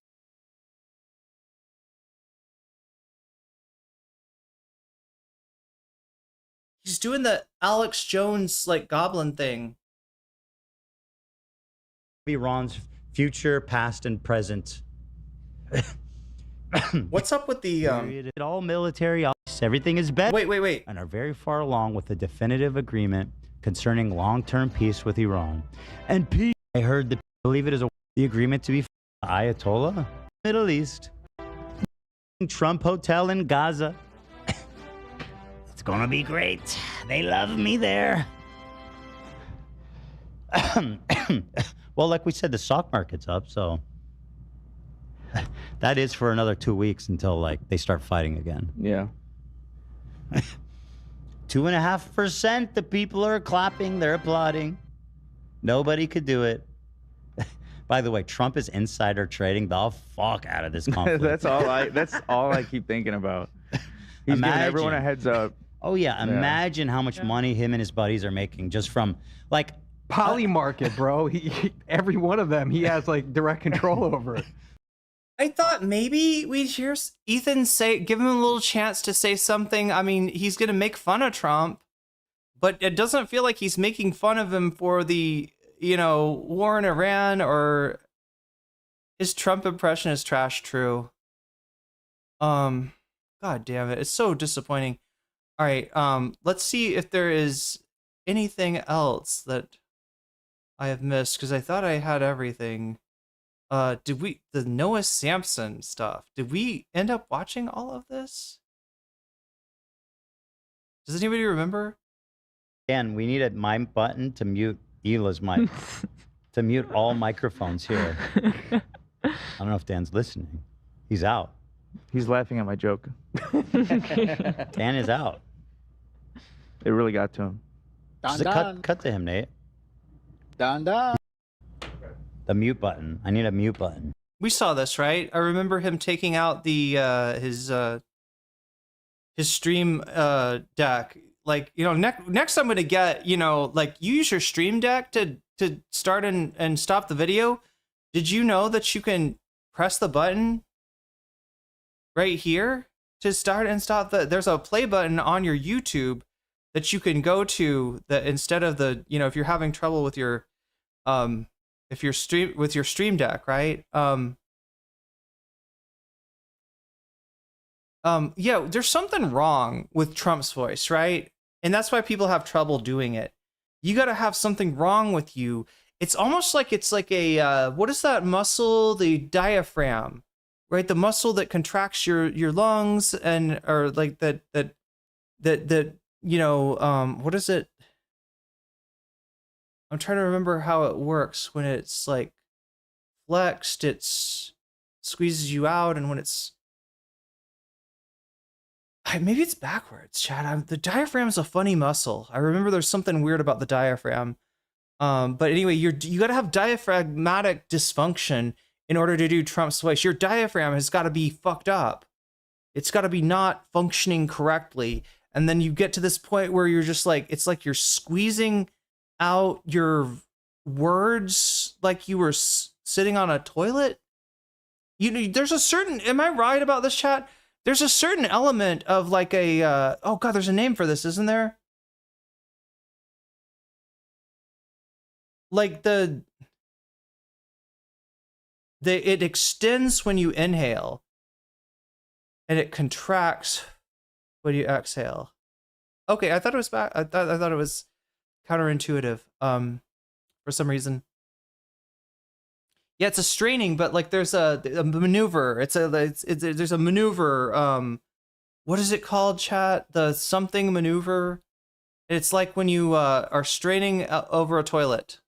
He's doing the Alex Jones like goblin thing. Iran's future, past, and present. What's up with the all military office, everything is better. Wait. And are very far along with the definitive agreement concerning long-term peace with Iran. And peace, I heard believe it is the agreement to be Ayatollah, Middle East, Trump Hotel in Gaza. It's gonna be great. They love me there. Well, like we said, the stock market's up, so that is for another 2 weeks until like they start fighting again. Yeah. 2.5%. The people are clapping. They're applauding. Nobody could do it. By the way, Trump is insider trading the fuck out of this conflict. That's all I keep thinking about. He's giving everyone a heads up. Oh yeah, imagine how much money him and his buddies are making just from like Poly market, bro. Every one of them, he has like direct control over it. I thought maybe we'd hear Ethan give him a little chance to say something. I mean, he's going to make fun of Trump, but it doesn't feel like he's making fun of him for the, war in Iran, or his Trump impression is trash true. God damn it. It's so disappointing. All right. Let's see if there is anything else that I have missed, because I thought I had everything. The Noah Samson stuff, did we end up watching all of this? Does anybody remember? Dan, we need a mic button to mute Hila's mic. To mute all microphones here. I don't know if Dan's listening. He's out. He's laughing at my joke. Dan is out. It really got to him. Cut to him, Nate. Done. The mute button. I need a mute button. We saw this, right? I remember him taking out the his stream deck. Like, next I'm gonna get, like, you use your stream deck to start and stop the video. Did you know that you can press the button right here to start and stop there's a play button on your YouTube that you can go to, that instead of the, if you're having trouble with your if you're with your stream deck, right? Yeah, there's something wrong with Trump's voice, right? And that's why people have trouble doing it. You got to have something wrong with you it's almost like it's like a what is that muscle? The diaphragm, right? The muscle that contracts your lungs and or like that you know what is it? I'm trying to remember how it works when it's like flexed, it's squeezes you out, and when it's maybe it's backwards, Chad. The diaphragm is a funny muscle. I remember there's something weird about the diaphragm. But anyway, you got to have diaphragmatic dysfunction in order to do Trump's voice. Your diaphragm has got to be fucked up. It's got to be not functioning correctly. And then you get to this point where you're just like, it's like you're squeezing out your words like you were sitting on a toilet. You know, there's a certain, am I right about this, chat? There's a certain element of like a, oh God, there's a name for this, isn't there? Like it extends when you inhale and it contracts when you exhale. Okay, I thought it was back. I thought it was counterintuitive for some reason. Yeah, it's a straining, but like there's a maneuver. There's a maneuver. What is it called, chat? The something maneuver. It's like when you are straining over a toilet.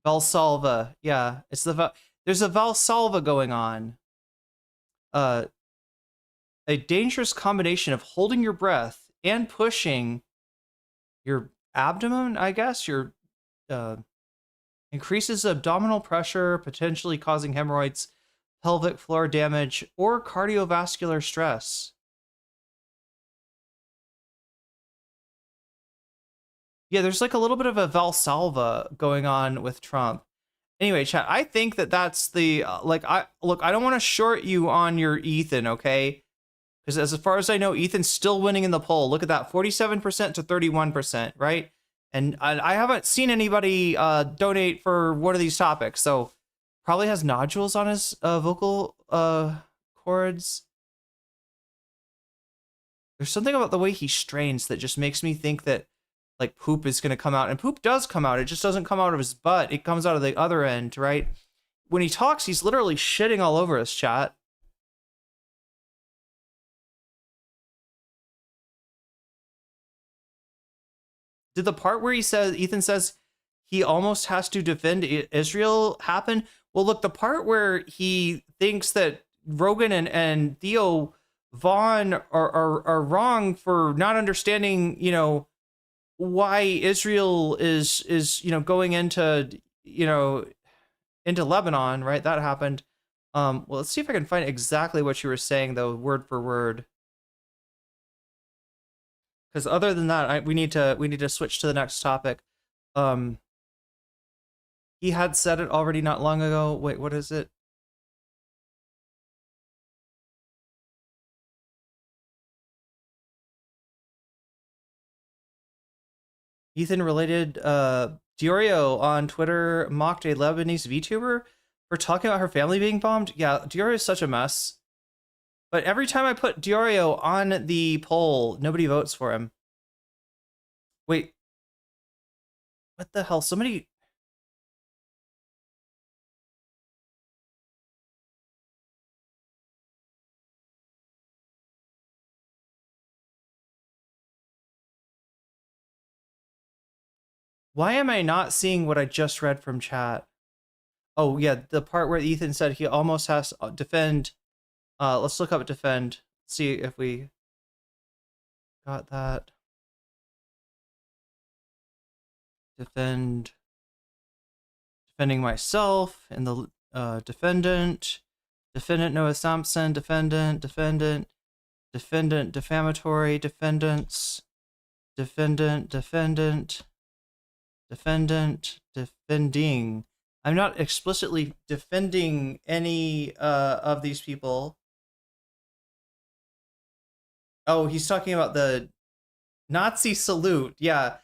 Valsalva, yeah, it's there's a Valsalva going on. A dangerous combination of holding your breath and pushing your abdomen, I guess, your increases abdominal pressure, potentially causing hemorrhoids, pelvic floor damage, or cardiovascular stress. Yeah, there's like a little bit of a Valsalva going on with Trump. Anyway, chat, I think that's the, I don't want to short you on your Ethan, okay? Because as far as I know, Ethan's still winning in the poll. Look at that, 47% to 31%, right? And I haven't seen anybody donate for one of these topics, so probably has nodules on his vocal cords. There's something about the way he strains that just makes me think that like poop is going to come out, and poop does come out. It just doesn't come out of his butt. It comes out of the other end, right? When he talks, he's literally shitting all over us, chat. Did the part where Ethan says he almost has to defend Israel happen? Well, look, the part where he thinks that Rogan and Theo Vaughn are wrong for not understanding, you know, why Israel is going into Lebanon, right? That happened. Well, let's see if I can find exactly what you were saying though, word for word. Because other than that, we need to switch to the next topic. He had said it already not long ago. Wait, what is it? Ethan related Diorio on Twitter mocked a Lebanese VTuber for talking about her family being bombed. Yeah, Diorio is such a mess. But every time I put Diorio on the poll, nobody votes for him. Wait. What the hell? Somebody... Why am I not seeing what I just read from chat? Oh, yeah, the part where Ethan said he almost has to defend. Let's look up defend. See if we got that. Defending myself and the defendant Noah Sampson, defendant, defamatory, defendants, defending. I'm not explicitly defending any of these people. Oh, he's talking about the Nazi salute. Yeah.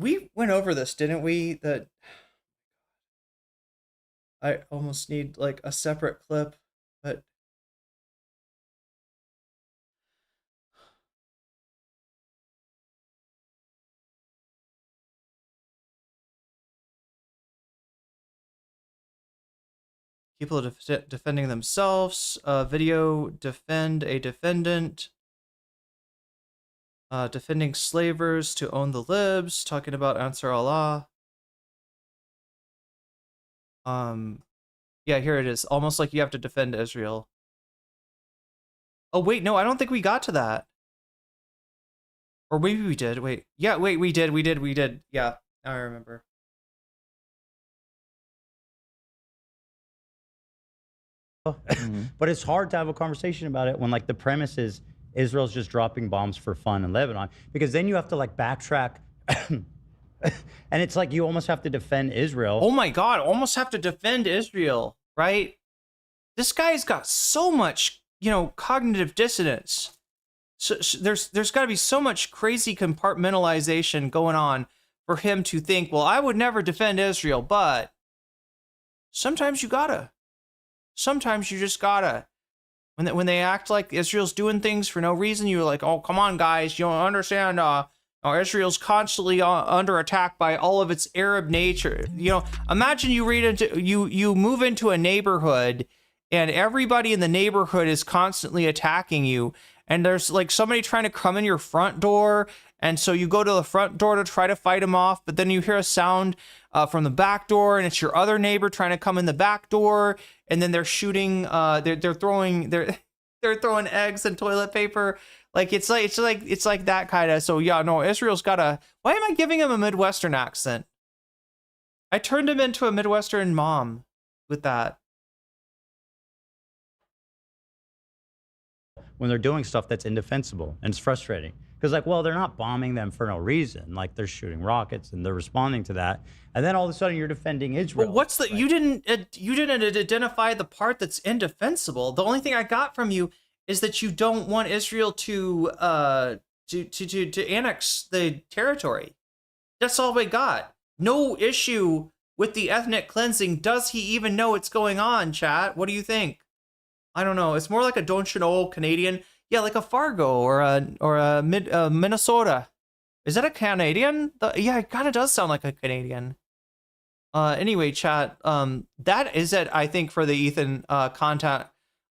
We went over this, didn't we? That I almost need like a separate clip, but people defending themselves, video defend a defendant, defending slavers to own the libs, talking about Ansar Allah. Yeah, here it is. Almost like you have to defend Israel. Oh, wait, no, I don't think we got to that. Or maybe we did. Wait. Yeah, wait, we did. Yeah, now I remember. But it's hard to have a conversation about it when like the premise is Israel's just dropping bombs for fun in Lebanon, because then you have to like backtrack and it's like you almost have to defend Israel. Oh my God, almost have to defend Israel, right? This guy's got so much, cognitive dissonance. So there's got to be so much crazy compartmentalization going on for him to think, well, I would never defend Israel, but sometimes you gotta. Sometimes you just gotta. When they act like Israel's doing things for no reason, you're like, oh, come on, guys, you don't understand. Israel's constantly under attack by all of its Arab nature. Imagine you move into a neighborhood and everybody in the neighborhood is constantly attacking you. And there's like somebody trying to come in your front door. And so you go to the front door to try to fight them off. But then you hear a sound from the back door and it's your other neighbor trying to come in the back door. And then they're shooting, they're throwing eggs and toilet paper. Like it's like that kind of. So yeah, no, Israel's got a. Why am I giving him a Midwestern accent? I turned him into a Midwestern mom with that. When they're doing stuff that's indefensible, and it's frustrating because like, well, they're not bombing them for no reason. Like they're shooting rockets and they're responding to that, and then all of a sudden you're defending Israel. Well, what's the? Like, you didn't identify the part that's indefensible. The only thing I got from you is that you don't want Israel to annex the territory. That's all we got. No issue with the ethnic cleansing. Does he even know what's going on, chat? What do you think? I don't know. It's more like a don't you know Canadian. Yeah, like a Fargo or a Minnesota. Is that a Canadian? Yeah, it kind of does sound like a Canadian. Anyway, chat. That is it, I think, for the Ethan content.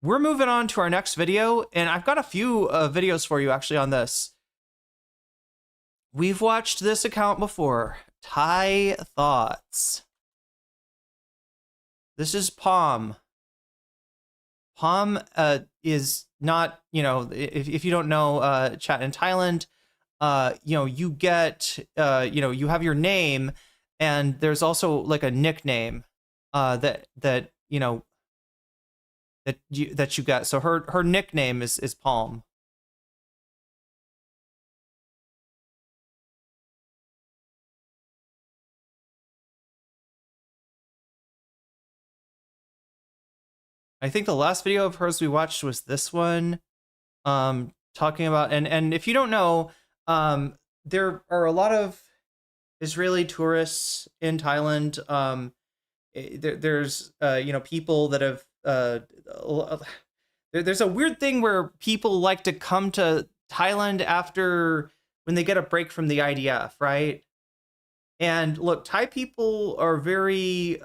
We're moving on to our next video, and I've got a few videos for you actually on this. We've watched this account before. Thai Thoughts. This is Palm. Palm is not, if you don't know, chat in Thailand, you get, you have your name, and there's also like a nickname that you got. So her nickname is Palm. I think the last video of hers we watched was this one, talking about, and if you don't know, there are a lot of Israeli tourists in Thailand. There's people that have, there's a weird thing where people like to come to Thailand after when they get a break from the IDF, right? And look, Thai people are very,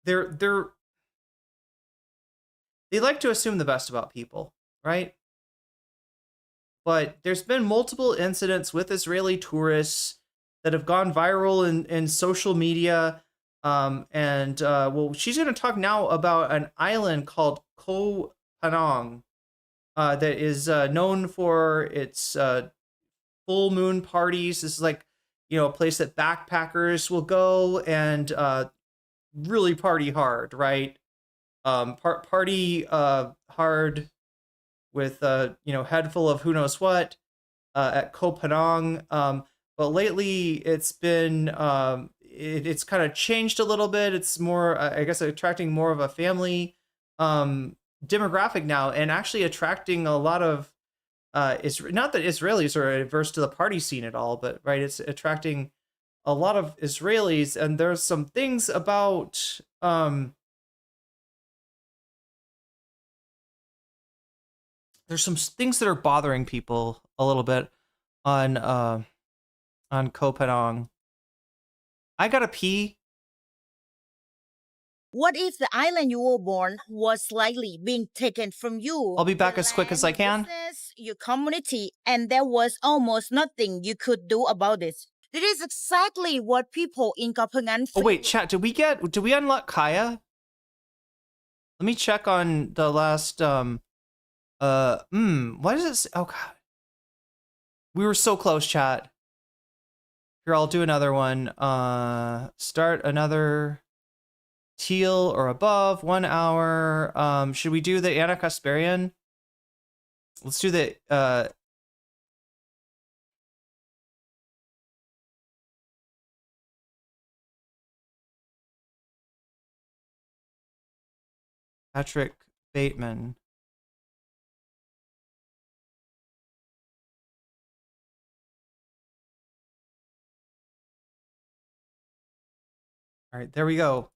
they like to assume the best about people, right? But there's been multiple incidents with Israeli tourists that have gone viral in social media. Well, she's going to talk now about an island called Koh Phanong that is known for its full moon parties. This is like, a place that backpackers will go and really party hard, right? Party hard with head full of who knows what at Koh Phanong. But lately it's been it's kind of changed a little bit. It's more I guess attracting more of a family demographic now, and actually attracting a lot of it's not that Israelis are adverse to the party scene at all, but right, it's attracting a lot of Israelis, and there's some things about there's some things that are bothering people a little bit on Koh Phanong. I gotta pee. What if the island you were born was slightly being taken from you? I'll be back Your as quick as I land, can. business, your community, and there was almost nothing you could do about it. This is exactly what people in Koh Phangan Oh wait, chat, did we unlock Kaya? Let me check on the last what is it? Oh god. We were so close, chat. Here, I'll do another one. Start another teal or above, 1 hour. Should we do the Anna Kasparian? Let's do the Patrick Bateman. All right, there we go.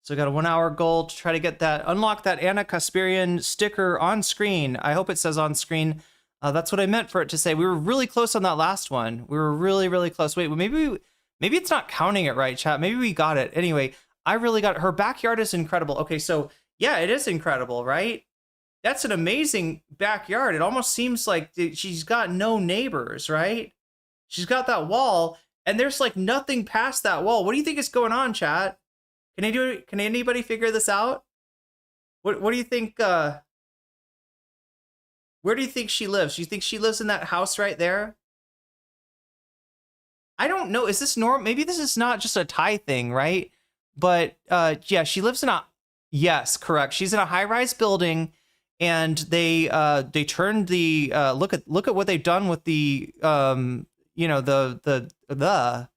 So we got a 1 hour goal to try to get that, unlock that Anna Kasparian sticker on screen. I hope it says on screen. That's what I meant for it to say. We were really close on that last one. We were really, really close. Wait, maybe it's not counting it right, chat. Maybe we got it. Anyway, I really got it. Her backyard is incredible. Okay, so yeah, it is incredible, right? That's an amazing backyard. It almost seems like she's got no neighbors, right? She's got that wall, and there's like nothing past that wall. What do you think is going on, chat? Can anybody figure this out? What do you think? Where do you think she lives? Do you think she lives in that house right there? I don't know. Is this normal? Maybe this is not just a Thai thing, right? But yeah, she lives in a. Yes, correct. She's in a high-rise building, and they turned the look at what they've done with the the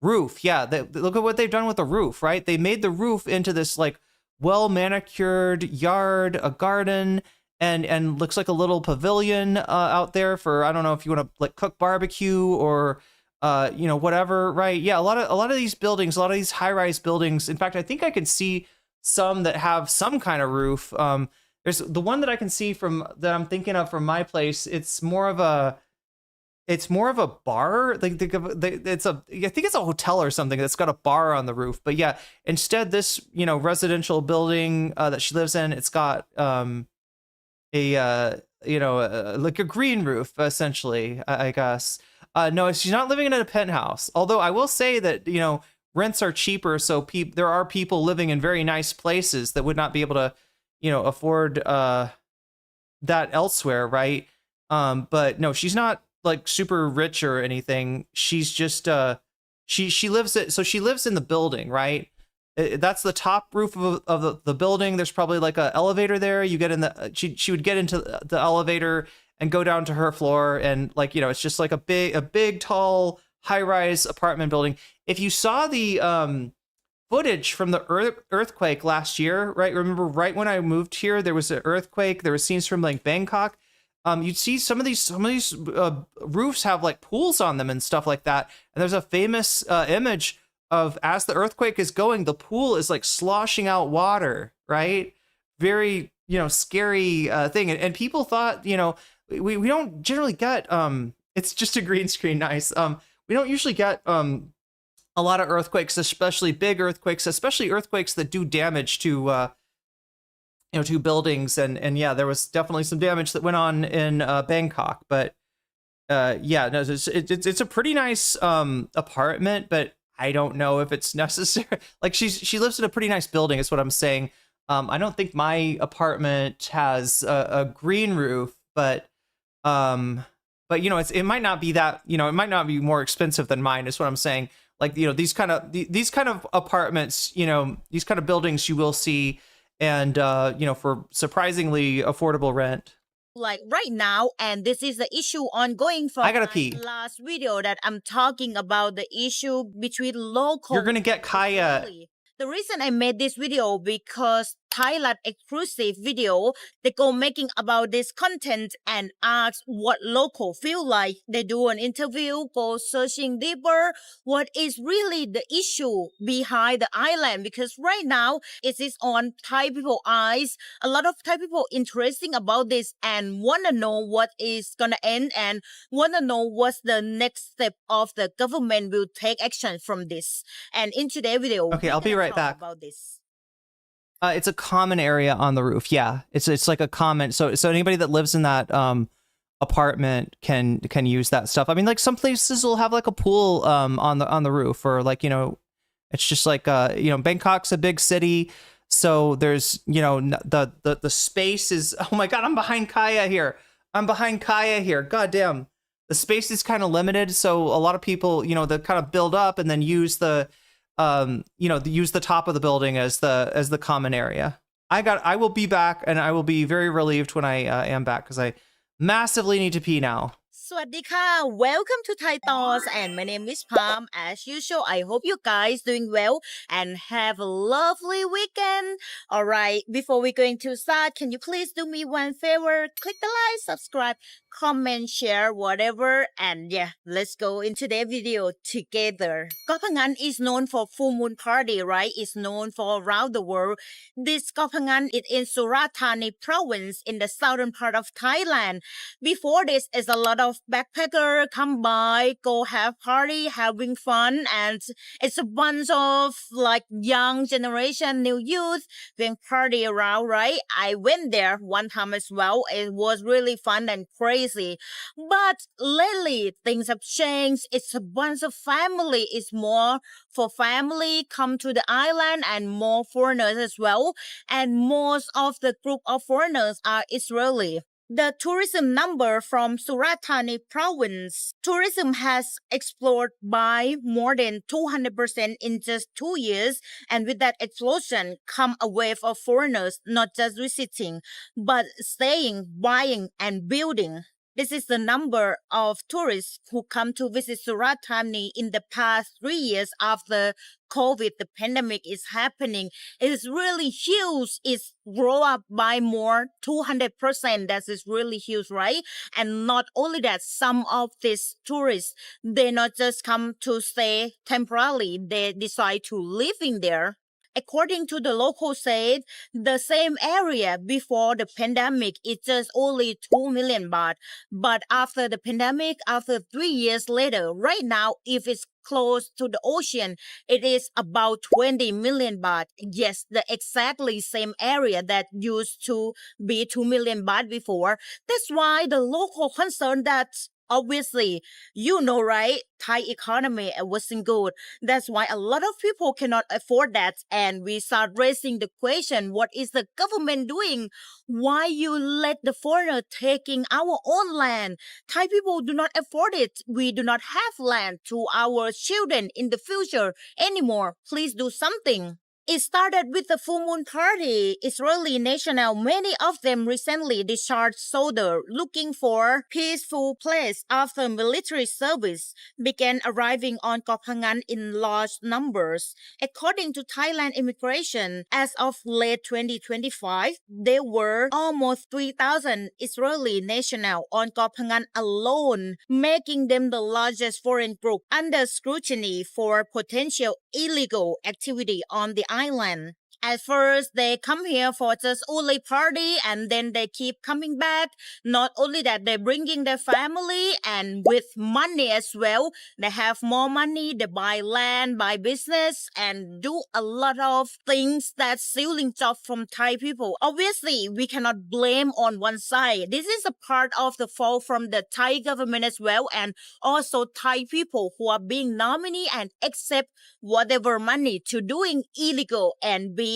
roof. Yeah, look at what they've done with the roof, right? They made the roof into this like well manicured yard, a garden, and looks like a little pavilion out there for, I don't know if you want to like cook barbecue or whatever, right? Yeah, a lot of these buildings, a lot of these high-rise buildings. In fact, I think I can see some that have some kind of roof. There's the one that I can see that I'm thinking of from my place. It's more of a bar. I think it's a hotel or something that's got a bar on the roof. But yeah, instead this residential building that she lives in, it's got like a green roof essentially, I guess. No, she's not living in a penthouse. Although I will say that rents are cheaper, so there are people living in very nice places that would not be able to afford that elsewhere, right? But no, she's not like super rich or anything. She's just she lives in the building, right? That's the top roof of the building. There's probably like a elevator there. You get in she would get into the elevator and go down to her floor, and like it's just like a big tall high-rise apartment building. If you saw the footage from the earthquake last year, right? Remember right when I moved here, there was an earthquake. There were scenes from like Bangkok. You'd see some of these roofs have like pools on them and stuff like that. And there's a famous image of, as the earthquake is going, the pool is like sloshing out water, right? Very, scary thing. And people thought, we don't generally get, it's just a green screen. Nice. We don't usually get a lot of earthquakes, especially big earthquakes, especially earthquakes that do damage to to buildings, and yeah, there was definitely some damage that went on in Bangkok. But yeah, no, it's a pretty nice apartment, but I don't know if it's necessary. Like she lives in a pretty nice building, is what I'm saying. I don't think my apartment has a green roof, but it might not be that, it might not be more expensive than mine, is what I'm saying. Like, these kind of apartments, these kind of buildings you will see, and for surprisingly affordable rent. Like right now, and this is the issue ongoing from I gotta pee. Last video that I'm talking about, the issue between local. You're gonna get Kaya. The reason I made this video because Thailand exclusive video. They go making about this content and ask what local feel like. They do an interview, go searching deeper what is really the issue behind the island, because right now it is on Thai people eyes. A lot of Thai people interesting about this and want to know what is gonna end and want to know what's the next step of the government will take action from this. And in today's video, Okay, I'll be right back. About this. It's a common area on the roof. Yeah, it's like a common. So anybody that lives in that apartment can use that stuff. I mean, like some places will have like a pool on the roof, or like, you know, it's just like you know, Bangkok's a big city, so there's, you know, the space is, oh my god, I'm behind Kaya here. God damn. The space is kind of limited, so a lot of people, you know, they kind of build up and then use the you know, use the top of the building as the common area. I will be back, and I will be very relieved when I am back, because I massively need to pee now. สวัสดีค่ะ Welcome to Thai Thoughts, and my name is Palm. As usual, I hope you guys doing well and have a lovely weekend. Alright, before we going to start, can you please do me one favor? Click the like, subscribe, comment, share, whatever, and yeah, let's go into the video together. Koh Phangan is known for full moon party, right? It's known for around the world. This Koh Phangan is in Surat Thani province in the southern part of Thailand. Before this is a lot of backpacker come by, go have party, having fun, and it's a bunch of like young generation, new youth doing party around, right? I went there one time as well. It was really fun and crazy. But lately things have changed. It's a bunch of family. It's more for family come to the island and more foreigners as well. And most of the group of foreigners are Israeli. The tourism number from Surat Thani province, tourism has explored by more than 200% in just 2 years. And with that explosion come a wave of foreigners, not just visiting, but staying, buying, and building. This is the number of tourists who come to visit Surat Thani in the past 3 years after COVID, the pandemic is happening. It is really huge. It's grow up by more 200%. That is really huge, right? And not only that, some of these tourists, they not just come to stay temporarily. They decide to live in there. According to the local said, the same area before the pandemic is just only 2 million baht. But after the pandemic, after 3 years later, right now, if it's close to the ocean, it is about 20 million baht. Yes, the exactly same area that used to be 2 million baht before. That's why the local concerned that obviously, you know, right? Thai economy wasn't good. That's why a lot of people cannot afford that. And we start raising the question, what is the government doing? Why you let the foreigner taking our own land? Thai people do not afford it. We do not have land to our children in the future anymore. Please do something. It started with the full moon party. Israeli national, many of them recently discharged soldiers looking for peaceful place after military service began arriving on Koh Phangan in large numbers. According to Thailand immigration, as of late 2025, there were almost 3,000 Israeli national on Koh Phangan alone, making them the largest foreign group under scrutiny for potential illegal activity on the island. At first, they come here for just only party, and then they keep coming back. Not only that, they're bringing their family, and with money as well. They have more money, they buy land, buy business, and do a lot of things that's stealing job from Thai people. Obviously, we cannot blame on one side. This is a part of the fault from the Thai government as well, and also Thai people who are being nominee and accept whatever money to doing illegal and be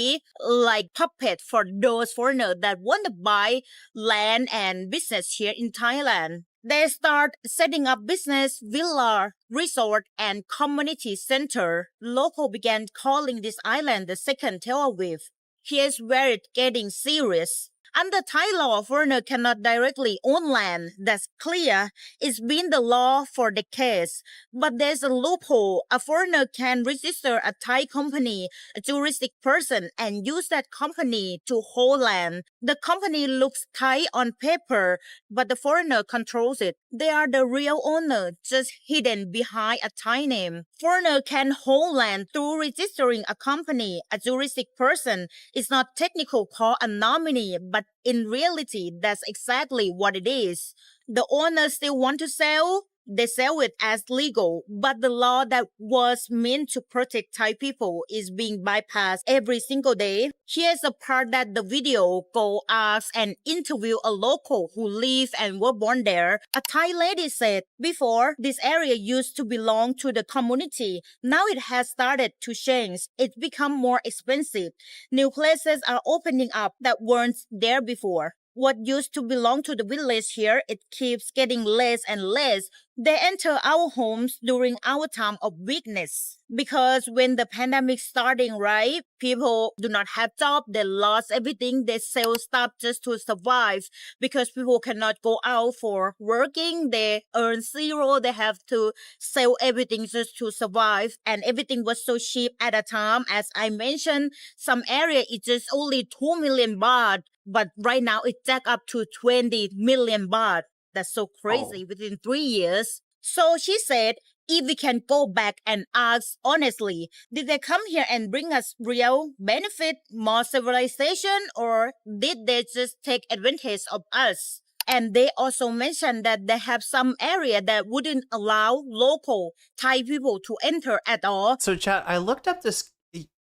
like puppet for those foreigners that want to buy land and business here in Thailand. They start setting up business, villa, resort, and community center. Local began calling this island the second Tel Aviv. Here's where it's getting serious. Under Thai law, foreigner cannot directly own land. That's clear. It's been the law for decades. But there's a loophole. A foreigner can register a Thai company, a juristic person, and use that company to hold land. The company looks Thai on paper, but the foreigner controls it. They are the real owner, just hidden behind a Thai name. Foreigner can hold land through registering a company, a juristic person. It's not technical called a nominee, but in reality, that's exactly what it is. The owner still want to sell. They sell it as legal, but the law that was meant to protect Thai people is being bypassed every single day. Here's the part that the video go ask and interview a local who live and were born there. A Thai lady said, before, this area used to belong to the community. Now it has started to change. It's become more expensive. New places are opening up that weren't there before. What used to belong to the village here, it keeps getting less and less. They enter our homes during our time of weakness. Because when the pandemic starting, right, people do not have job, they lost everything, they sell stuff just to survive. Because people cannot go out for working, they earn zero, they have to sell everything just to survive. And everything was so cheap at a time. As I mentioned, some area is just only 2 million baht. But right now it jacked up to 20 million baht. That's so crazy within 3 years. So she said, if we can go back and ask honestly, did they come here and bring us real benefit, more civilization, or did they just take advantage of us? And they also mentioned that they have some area that wouldn't allow local Thai people to enter at all. So chat, I looked up this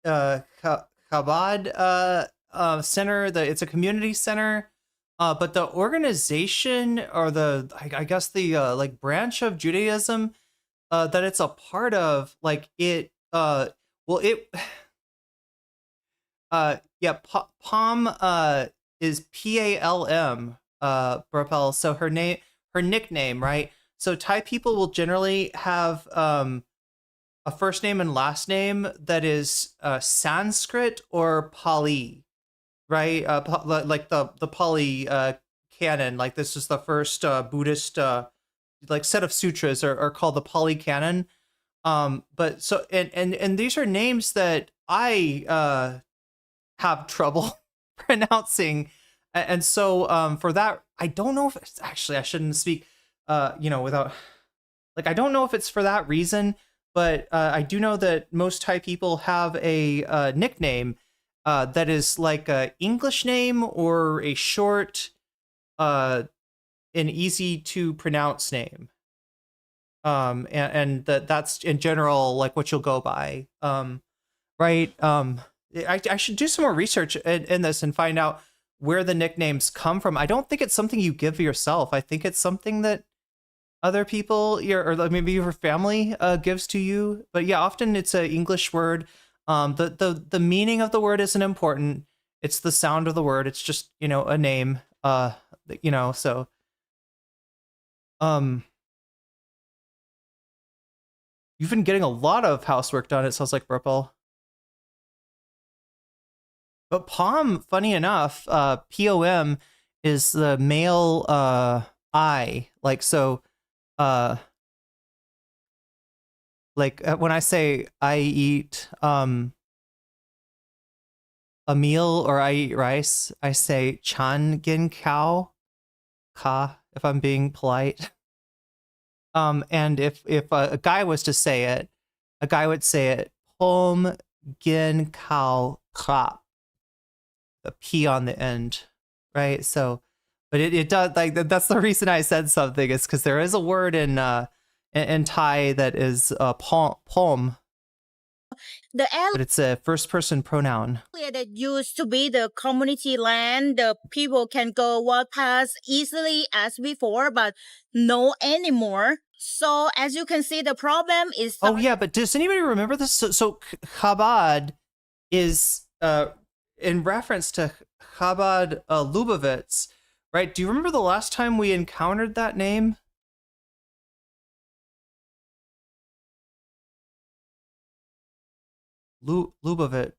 Chabad center. It's a community center, but the organization or I guess the like branch of Judaism that it's a part of, like it Palm is Palm Burpel. So her nickname, right? So Thai people will generally have a first name and last name that is Sanskrit or Pali, right? Like the Pali canon. Like this is the first Buddhist like set of sutras are called the Pali canon. But so and these are names that I have trouble pronouncing, and so for that, I don't know if it's actually, I shouldn't speak without, like, I don't know if it's for that reason, but I do know that most Thai people have a nickname that is like a English name or a short an easy to pronounce name, and that's in general like what you'll go by, right? I should do some more research in this and find out where the nicknames come from. I don't think it's something you give yourself. I think it's something that other people, or maybe your family gives to you. But yeah, often it's an English word. The meaning of the word isn't important. It's the sound of the word. It's just, a name. So you've been getting a lot of housework done, it sounds like, Purple. But Pom, funny enough, POM is the male I. Like, so when I say I eat a meal or I eat rice, I say chan gin kao ka, if I'm being polite. And if a guy was to say it, a guy would say it pom gin kao krap, a P on the end, right? So, but it does, like, that's the reason I said something, is because there is a word in Thai that is pom, but it's a first person pronoun. That used to be the community land, the people can go walk past easily as before, but no anymore. So as you can see, the problem is. Oh yeah, but does anybody remember this? So Chabad is in reference to Chabad Lubavitch, right? Do you remember the last time we encountered that name? Lubavitch.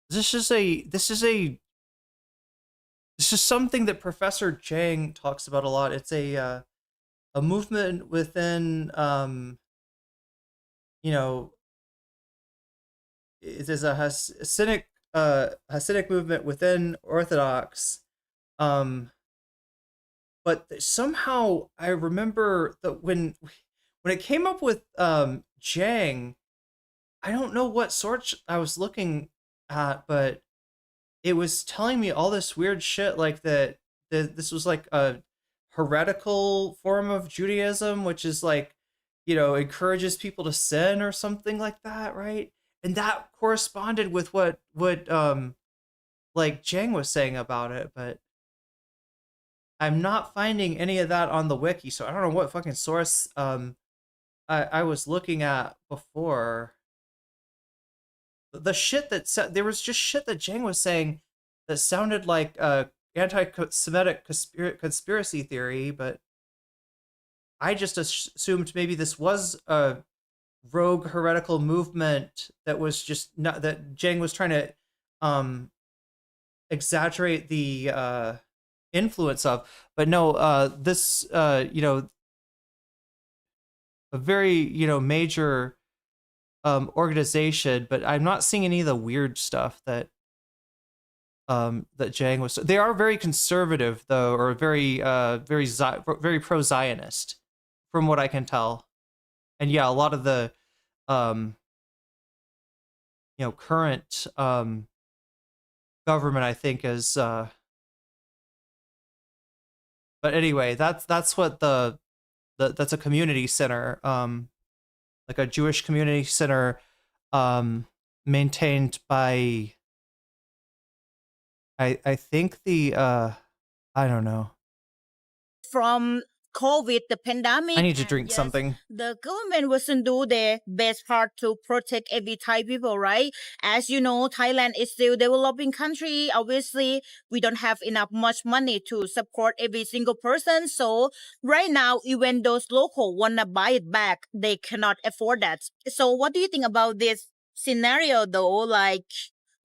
This is a It's just something that Professor Jang talks about a lot. It's a movement within, you know, it is a Hasidic movement within Orthodox. But somehow I remember that when it came up with Jang, I don't know what source I was looking at, but it was telling me all this weird shit, like that this was like a heretical form of Judaism, which is like, encourages people to sin or something like that, right? And that corresponded with what like Jang was saying about it, but I'm not finding any of that on the wiki, so I don't know what fucking source I was looking at before. The shit that there was just shit that Jang was saying that sounded like anti-Semitic conspiracy theory, but I just assumed maybe this was a rogue heretical movement that was just not, that Jang was trying to exaggerate the influence of. But no, this a very major organization, but I'm not seeing any of the weird stuff that that Jang was. They are very conservative though, or very very pro-Zionist from what I can tell. And yeah, a lot of the current government, I think, is but anyway, that's what that's a community center, like a Jewish community center, maintained by I think the I don't know. From COVID, the pandemic. I need to drink yes, something. The government wasn't do their best part to protect every Thai people, right? As you know, Thailand is still developing country. Obviously, we don't have enough much money to support every single person. So right now, even those local wanna buy it back, they cannot afford that. So what do you think about this scenario though? Like,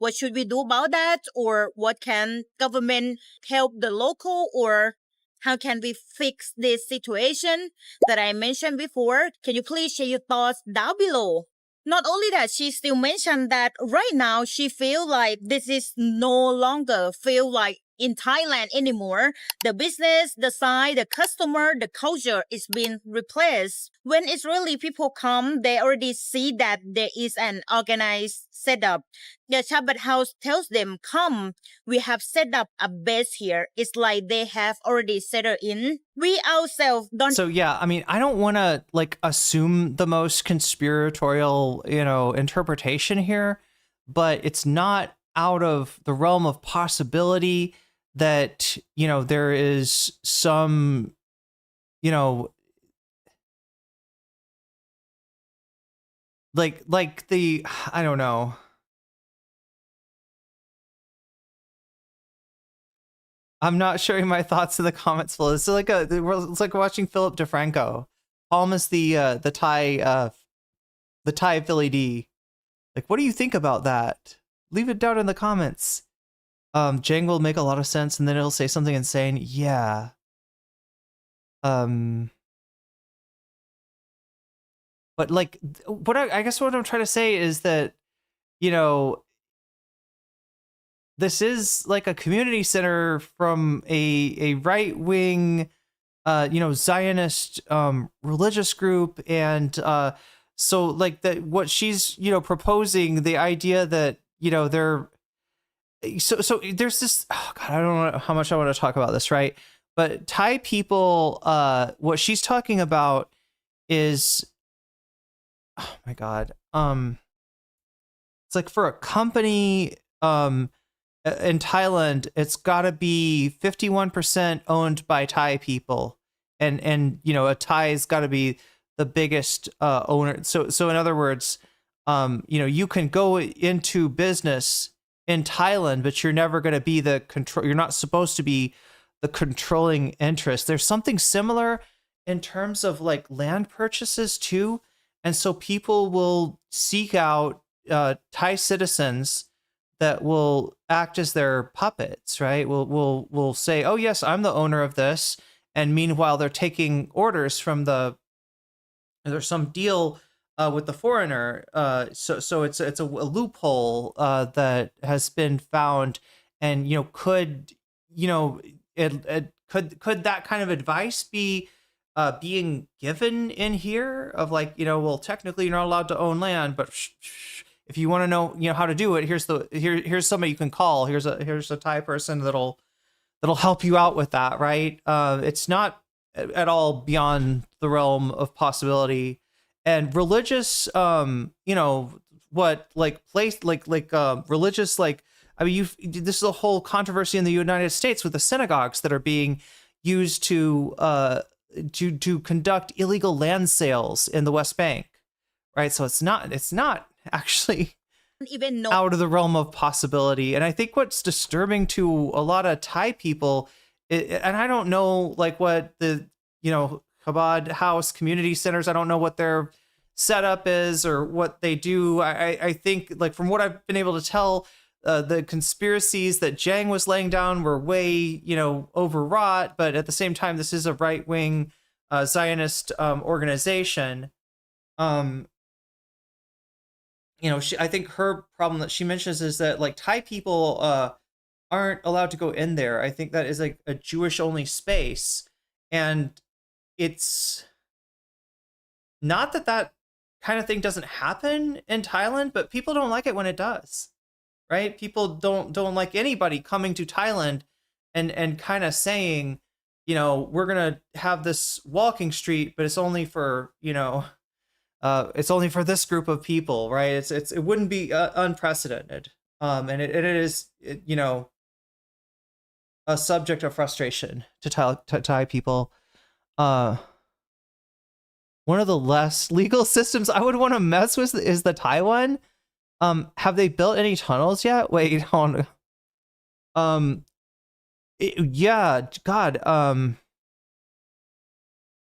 what should we do about that? Or what can government help the local, or how can we fix this situation that I mentioned before? Can you please share your thoughts down below? Not only that, she still mentioned that right now she feel like this is no longer feel like in Thailand anymore. The business, the side, the customer, the culture is being replaced. When it's really people come, they already see that there is an organized setup. The Shabbat house tells them, come, we have set up a base here. It's like they have already settled in. We ourselves don't. So yeah, I mean, I don't want to like assume the most conspiratorial, interpretation here, but it's not out of the realm of possibility that, there is some, like the, I don't know. I'm not sharing my thoughts in the comments below. It's like watching Philip DeFranco. Palm is the Thai Philly D. Like, what do you think about that? Leave it down in the comments. Jang will make a lot of sense, and then it'll say something insane. Yeah. But like, I guess what I'm trying to say is that, this is like a community center from a right-wing, Zionist religious group, and so like that what she's proposing, the idea that they're so there's this, oh God, I don't know how much I want to talk about this, right? But Thai people, what she's talking about is, oh my God, it's like for a company in Thailand, it's got to be 51% owned by Thai people, and a Thai's got to be the biggest owner. So in other words, you can go into business in Thailand, but you're never going to be the control. You're not supposed to be the controlling interest. There's something similar in terms of like land purchases too, and so people will seek out Thai citizens that will act as their puppets, right? Will say, "Oh yes, I'm the owner of this," and meanwhile they're taking orders from there's some deal with the foreigner. So it's a loophole that has been found, and could could that kind of advice be being given in here of like, well, technically you're not allowed to own land, but if you want to know, how to do it, here's somebody you can call. Here's a Thai person that'll help you out with that, right? It's not at all beyond the realm of possibility. And religious, religious, I mean, this is a whole controversy in the United States with the synagogues that are being used to conduct illegal land sales in the West Bank, right? So it's not actually even know out of the realm of possibility. And I think what's disturbing to a lot of Thai people, and I don't know like what the Chabad house community centers, I don't know what their setup is or what they do. I think, like, from what I've been able to tell, the conspiracies that Jang was laying down were way, overwrought, but at the same time, this is a right-wing Zionist organization. I think her problem that she mentions is that like Thai people aren't allowed to go in there. I think that is like a Jewish-only space, and it's not that kind of thing doesn't happen in Thailand, but people don't like it when it does. Right? People don't like anybody coming to Thailand and kind of saying, we're gonna have this walking street, but it's only for it's only for this group of people, right? It wouldn't be unprecedented, and it is a subject of frustration to Thai people. One of the less legal systems I would want to mess with is the Thai one. Have they built any tunnels yet? Wait, hold on. Yeah, God. Are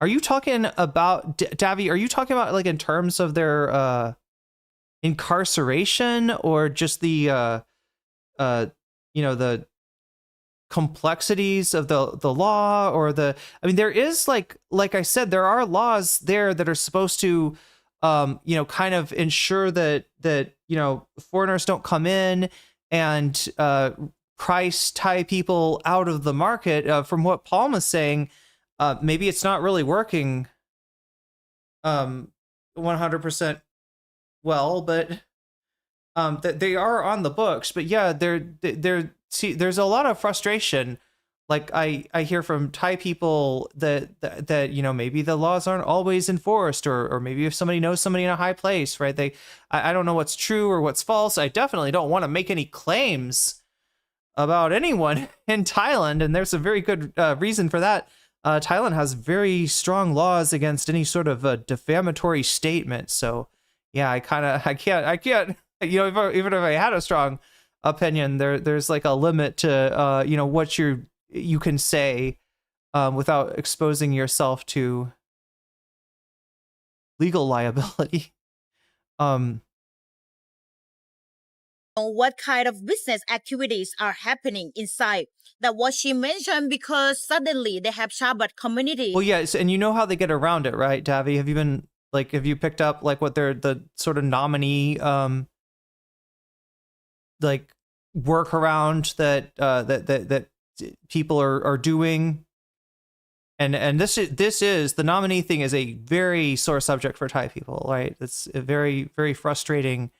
you talking about, Davy, are you talking about like in terms of their incarceration, or just the the complexities of the law, or there is like I said, there are laws there that are supposed to kind of ensure that foreigners don't come in and price Thai people out of the market. From what Palm is saying, maybe it's not really working 100% well, but that they are on the books. But yeah, there's a lot of frustration. Like I hear from Thai people that maybe the laws aren't always enforced, or maybe if somebody knows somebody in a high place, right? I don't know what's true or what's false. I definitely don't want to make any claims about anyone in Thailand, and there's a very good reason for that. Thailand has very strong laws against any sort of defamatory statement. So yeah, I can't. Even if I had a strong opinion, there's like a limit to what you can say without exposing yourself to legal liability. What kind of business activities are happening inside. That what she mentioned, because suddenly they have Shabbat community. Well, yes, and you know how they get around it, right, Davy? Have you picked up like what the sort of nominee like workaround that people are doing? And this is the nominee thing is a very sore subject for Thai people, right? It's a very, very frustrating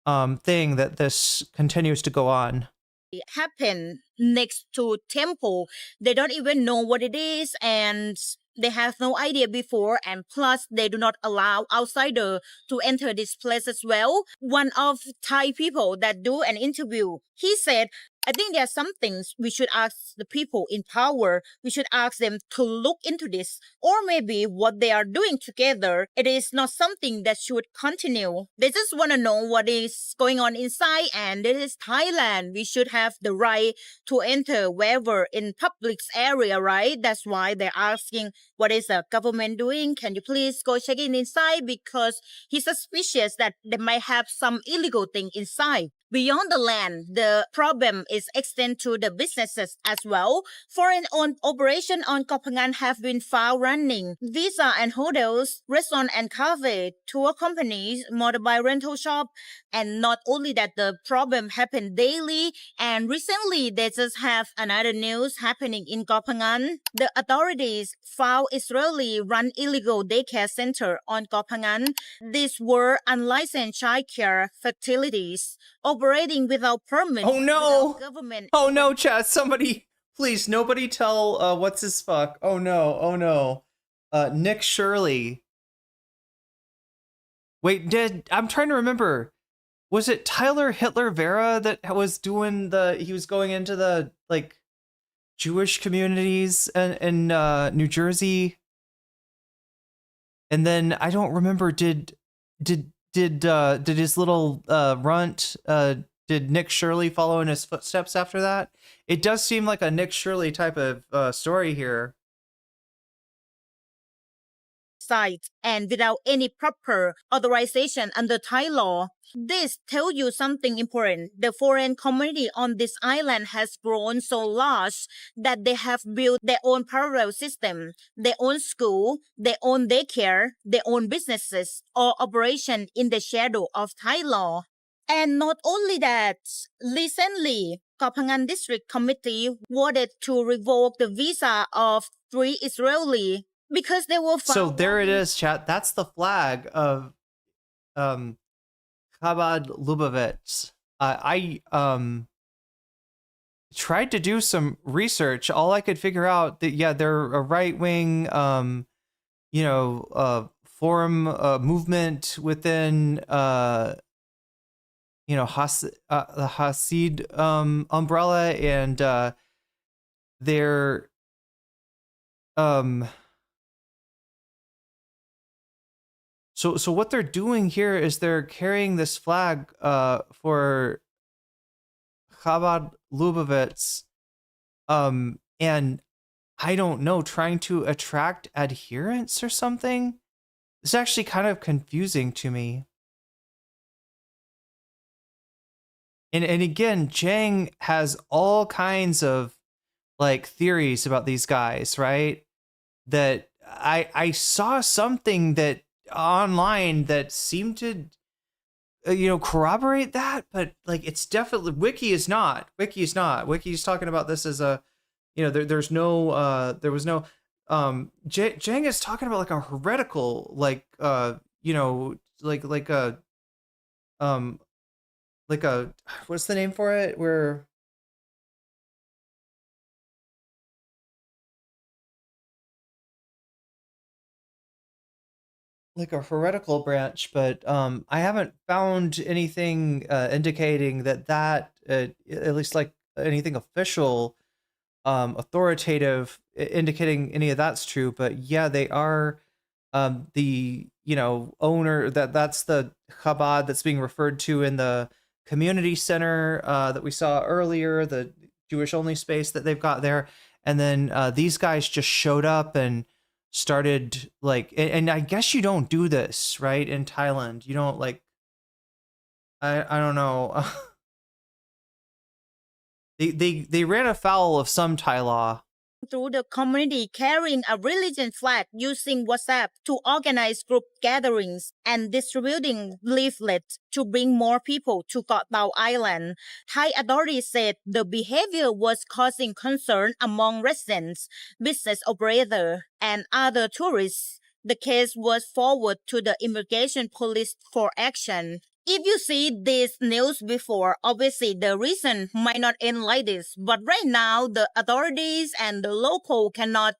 thing that this continues to go on. It happened next to temple. They don't even know what it is, and they have no idea before, and plus they do not allow outsider to enter this place as well. One of Thai people that do an interview, he said I think there are some things we should ask the people in power. We should ask them to look into this. Or maybe what they are doing together, it is not something that should continue. They just want to know what is going on inside, and this is Thailand. We should have the right to enter wherever in public area, right? That's why they're asking, what is the government doing? Can you please go check in inside? Because he's suspicious that they might have some illegal thing inside. Beyond the land, the problem is extended to the businesses as well. Foreign-owned operations on Koh Phangan have been found running visa and hotels, restaurant and cafe, tour companies, motorbike rental shop, and not only that, the problem happen daily. And recently, they just have another news happening in Koh Phangan. The authorities found Israeli-run illegal daycare center on Koh Phangan. These were unlicensed childcare facilities operating without permit. Oh no! Government. Oh no, chat! Somebody, please, nobody tell what's his fuck. Oh no! Oh no! Nick Shirley. Wait, I'm trying to remember. Was it Tyler Hitler Vera that was doing he was going into the like Jewish communities in New Jersey? And then I don't remember. Did his little runt, did Nick Shirley follow in his footsteps after that? It does seem like a Nick Shirley type of story here. Site and without any proper authorization under Thai law. This tells you something important. The foreign community on this island has grown so large that they have built their own parallel system, their own school, their own daycare, their own businesses, or operation in the shadow of Thai law. And not only that, recently, Koh Phangan District Committee voted to revoke the visa of 3 Israeli because they were found. So there it is, chat. That's the flag of Chabad Lubavitch. I tried to do some research. All I could figure out that they're a right-wing forum movement within the Hasid umbrella, and they're So what they're doing here is they're carrying this flag for Chabad Lubavitch, and I don't know, trying to attract adherents or something. It's actually kind of confusing to me. And again, Jang has all kinds of like theories about these guys, right? That I saw something that online that seemed to corroborate that, but like it's definitely Wiki's talking about this as a there was no Jang is talking about like a heretical like what's the name for it, where like a heretical branch, but I haven't found anything indicating that at least like anything official, authoritative, indicating any of that's true. But yeah, they are the owner, that's the Chabad that's being referred to in the community center that we saw earlier, the Jewish only space that they've got there. And then these guys just showed up and started like, and I guess you don't do this, right? In Thailand, you don't like, I don't know. They ran afoul of some Thai law. Through the community carrying a religion flag using WhatsApp to organize group gatherings and distributing leaflets to bring more people to Koh Tao Island. Thai authorities said the behavior was causing concern among residents, business operators, and other tourists. The case was forwarded to the immigration police for action. If you see this news before, obviously the reason might not end like this. But right now, the authorities and the local cannot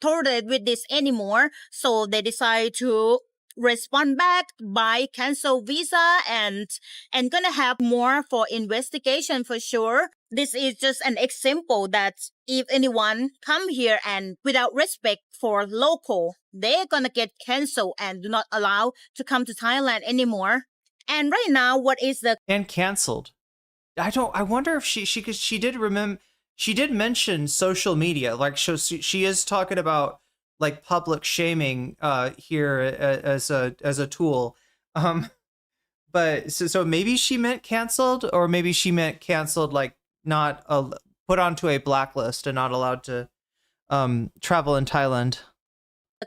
tolerate with this anymore. So they decide to respond back by cancel visa and gonna have more for investigation for sure. This is just an example that if anyone come here and without respect for local, they're gonna get canceled and do not allow to come to Thailand anymore. And right now, what is the and canceled? I wonder if cause she did mention social media. Like she is talking about like public shaming here as a tool. But so maybe she meant canceled, or maybe she meant canceled like not put onto a blacklist and not allowed to travel in Thailand.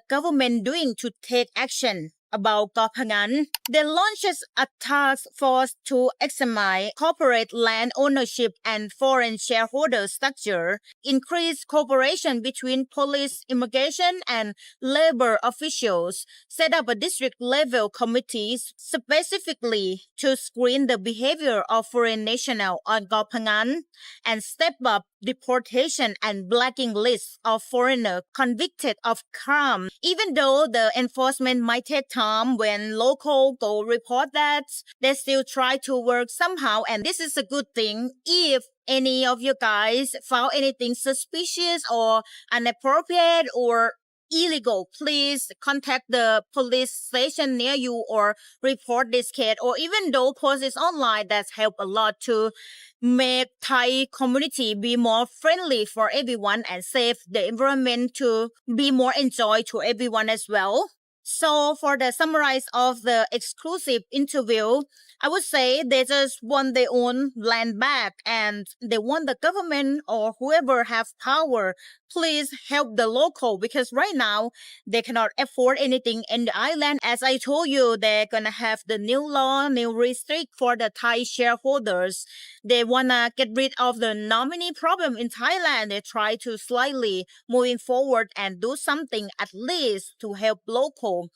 government doing to take action about Koh Phangan? They launches a task force to examine corporate land ownership and foreign shareholder structure, increase cooperation between police, immigration, and labor officials, set up a district-level committee specifically to screen the behavior of foreign nationals on Koh Phangan, and step up deportation and blacking lists of foreigners convicted of crime. Even though the enforcement might take time when local go report that, they still try to work somehow, and this is a good thing. If any of you guys found anything suspicious or inappropriate or illegal, please contact the police station near you or report this case. Or even though post is online, that's helped a lot to make Thai community be more friendly for everyone and save the environment to be more enjoy to everyone as well. So for the summarize of the exclusive interview, I would say they just want their own land back and they want the government or whoever have power, please help the local, because right now they cannot afford anything in the island. As I told you, they're gonna have the new law, new restrict for the Thai shareholders. They wanna get rid of the nominee problem in Thailand. They try to slightly moving forward and do something at least to help local.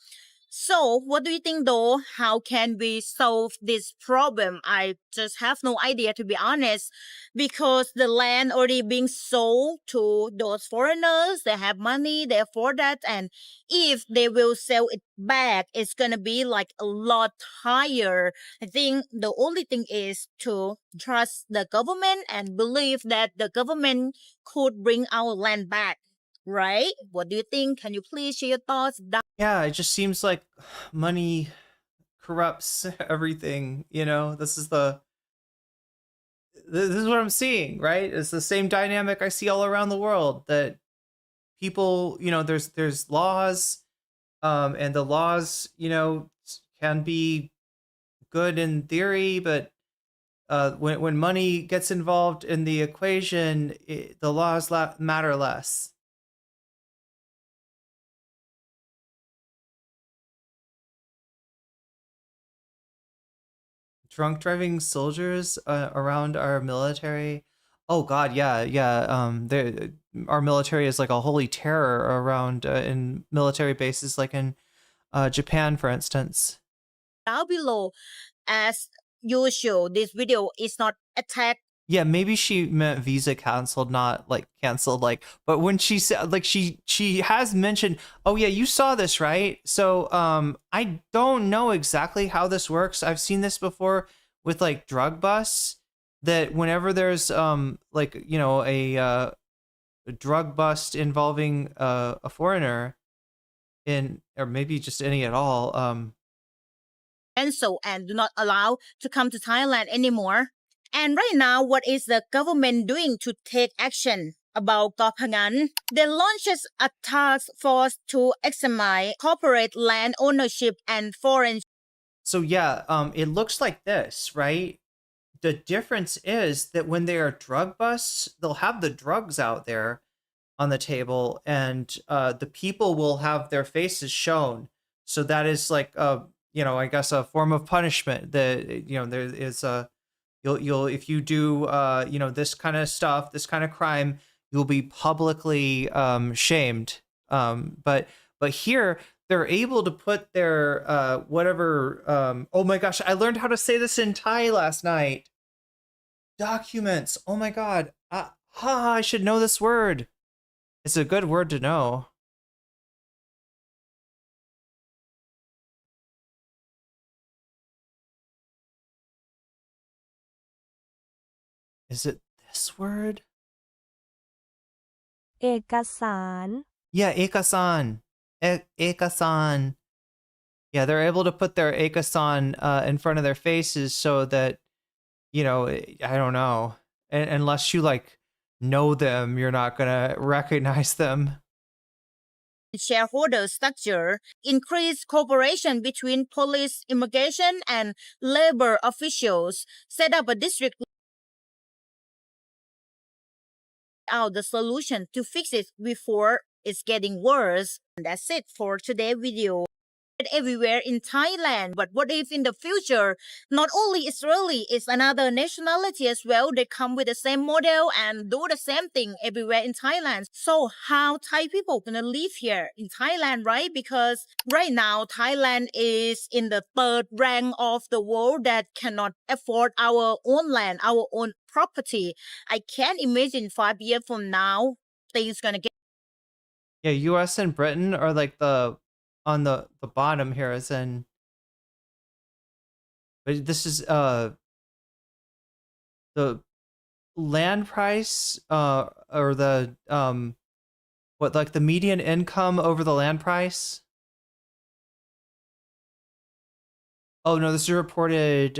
So, what do you think though? How can we solve this problem? I just have no idea, to be honest, because the land already being sold to those foreigners. They have money, they afford that, and if they will sell it back, it's gonna be like a lot higher. I think the only thing is to trust the government and believe that the government could bring our land back. Right? What do you think? Can you please share your thoughts? Yeah, it just seems like money corrupts everything, you know. This is what I'm seeing, right? It's the same dynamic I see all around the world, that people, you know, there's laws, and the laws, you know, can be good in theory, but when money gets involved in the equation, the laws matter less. Drunk driving soldiers around our military. Oh God, yeah. Our military is like a holy terror around in military bases, like in Japan, for instance. Down below, as usual, this video is not attack. Yeah, maybe she meant visa canceled, not like canceled. Like, but when she said, like, she has mentioned, oh yeah, you saw this, right? So I don't know exactly how this works. I've seen this before with like drug busts, that whenever there's like, you know, a drug bust involving a foreigner in, or maybe just any at all, cancel and do not allow to come to Thailand anymore. And right now, what is the government doing to take action about Koh Phangan? They launches a task force to examine corporate land ownership and foreign. So yeah, it looks like this, right? The difference is that when they are drug busts, they'll have the drugs out there on the table, and the people will have their faces shown. So that is like you know, I guess a form of punishment. That, you know, there is a you'll if you do you know, this kind of stuff, this kind of crime, you'll be publicly shamed. But here they're able to put their whatever. Oh my gosh, I learned how to say this in Thai last night. Documents. Oh my God. I should know this word. It's a good word to know. Is it this this word? เอกสาร Yeah, Ekasan. Ekasan. Yeah, they're able to put their Ekasan in front of their faces so that, you know, I don't know. Unless you like know them, you're not gonna recognize them. Shareholder structure, increased cooperation between police, immigration, and labor officials, set up a district out the solution to fix it before it's getting worse. And that's it for today's video. Everywhere in Thailand, but what if in the future not only Israeli is another nationality as well, they come with the same model and do the same thing everywhere in Thailand? So how Thai people gonna live here in Thailand, right? Because right now Thailand is in the third rank of the world that cannot afford our own land, our own property. I can't imagine 5 years from now things gonna get. Yeah, US and Britain are like on the bottom here, as in, but this is the land price or the what, like the median income over the land price. Oh no, this is reported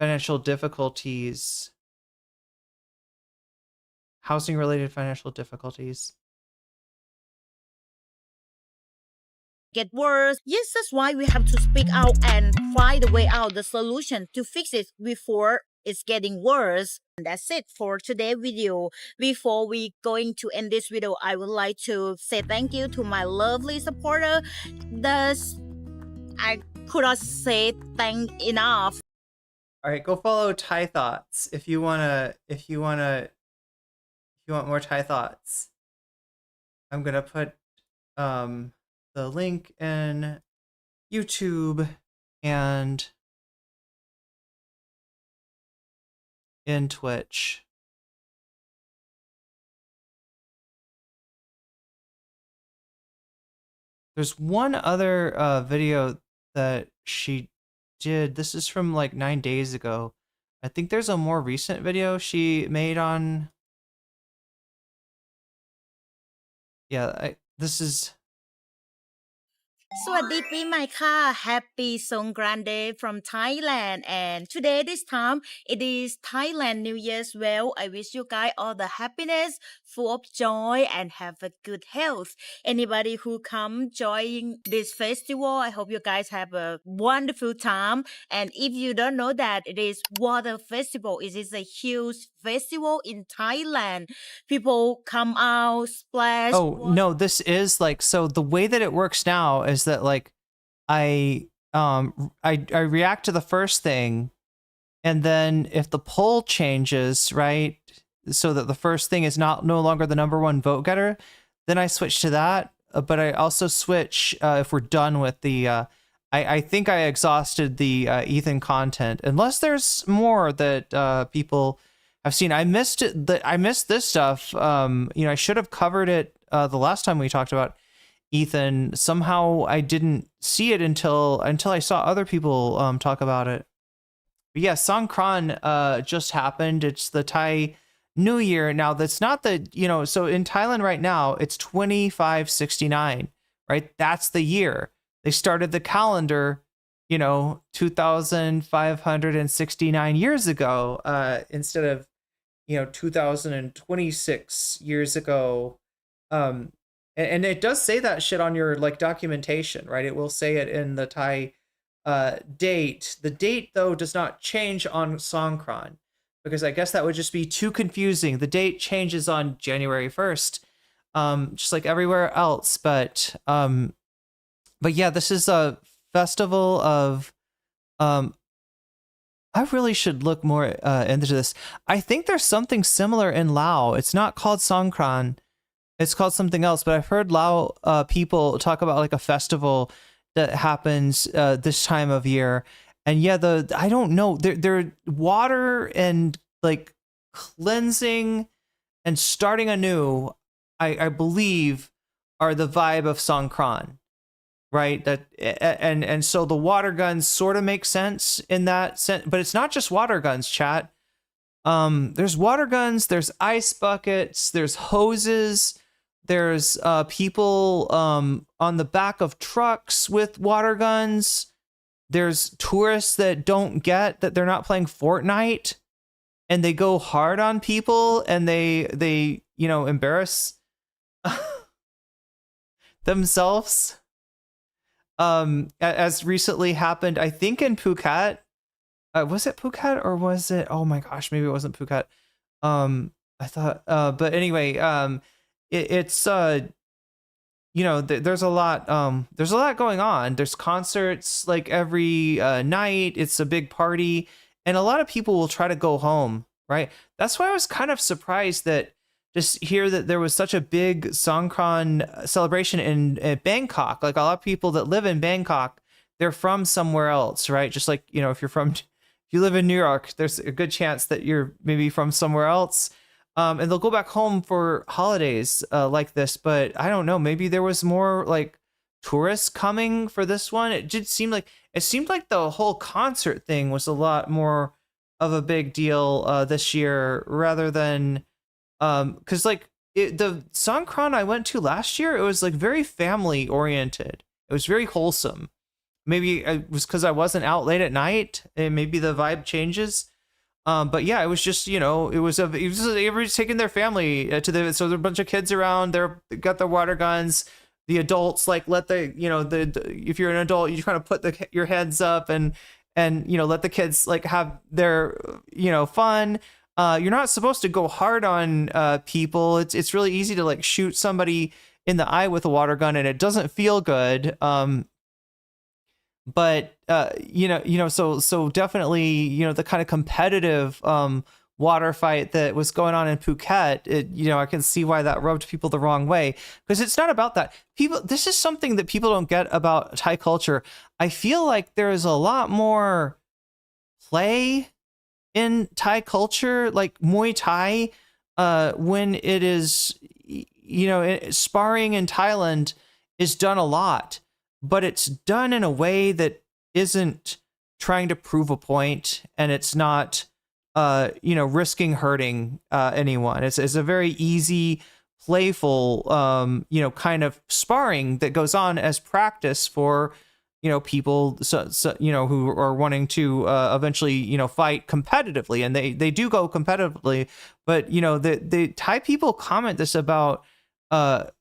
financial difficulties, housing related financial difficulties. Get worse. Yes, that's why we have to speak out and find a way out, the solution to fix it before it's getting worse. And that's it for today's video. Before we going to end this video, I would like to say thank you to my lovely supporter. I could not say thank enough. All right, go follow Thai Thoughts if you want more Thai Thoughts. I'm gonna put the link in YouTube and in Twitch. There's one other video that she did. This is from like 9 days ago. I think there's a more recent video she made on. Yeah, this is. สวัสดีปีใหม่ค่ะ Happy Songkrande from Thailand, and today this time it is Thailand New Year as well. I wish you guys all the happiness, full of joy, and have a good health. Anybody who come join this festival, I hope you guys have a wonderful time. And if you don't know that, it is water festival. It is a huge festival in Thailand. People come out, splash. Oh no, this is like, so the way that it works now is that like I react to the first thing, and then if the poll changes, right, so that the first thing is no longer the #1 vote getter, then I switch to that. But I also switch if we're done with the I think I exhausted the Ethan content, unless there's more that people have seen. I missed this stuff. You know, I should have covered it the last time we talked about Ethan. Somehow I didn't see it until I saw other people talk about it. But yeah, Songkran just happened. It's the Thai New Year. Now that's not the, you know, so in Thailand right now it's 2569, right? That's the year. They started the calendar, you know, 2569 years ago, instead of, you know, 2026 years ago. And it does say that shit on your like documentation, right? It will say it in the Thai date. The date though does not change on Songkran, because I guess that would just be too confusing. The date changes on January 1st, just like everywhere else. But yeah, this is a festival of I really should look more into this. I think there's something similar in Lao. It's not called Songkran. It's called something else, but I've heard Lao people talk about like a festival that happens this time of year. And yeah, I don't know, they're water and like cleansing and starting anew, I believe, are the vibe of Songkran, right? That and so the water guns sort of make sense in that sense, but it's not just water guns, chat. There's water guns, there's ice buckets, there's hoses, there's people on the back of trucks with water guns. There's tourists that don't get that they're not playing Fortnite, and they go hard on people, and they embarrass themselves. As recently happened, I think in Phuket. Was it Phuket or was it? Oh my gosh, maybe it wasn't Phuket. I thought. But anyway, it's there's a lot. There's a lot going on. There's concerts like every night. It's a big party, and a lot of people will try to go home. Right. That's why I was kind of surprised that just hear that there was such a big Songkran celebration in Bangkok. Like a lot of people that live in Bangkok, they're from somewhere else, right? Just like, if you live in New York, there's a good chance that you're maybe from somewhere else. And they'll go back home for holidays like this. But I don't know, maybe there was more like tourists coming for this one. It seemed like the whole concert thing was a lot more of a big deal this year rather than because the Songkran I went to last year, it was like very family oriented. It was very wholesome. Maybe it was because I wasn't out late at night, and maybe the vibe changes. But yeah, it was just everybody's taking their family so there's a bunch of kids around. They got their water guns. The adults let if you're an adult, you kind of put your heads up and let the kids have their fun. You're not supposed to go hard on people. It's really easy to shoot somebody in the eye with a water gun, and it doesn't feel good. But so definitely, the kind of competitive water fight that was going on in Phuket, I can see why that rubbed people the wrong way, because it's not about that. This is something that people don't get about Thai culture. I feel like there is a lot more play in Thai culture, like Muay Thai, when it is, sparring in Thailand is done a lot, but it's done in a way that isn't trying to prove a point, and it's not, risking hurting anyone. It's a very easy, playful, kind of sparring that goes on as practice for people who are wanting to eventually fight competitively, and they do go competitively. But the Thai people comment this about I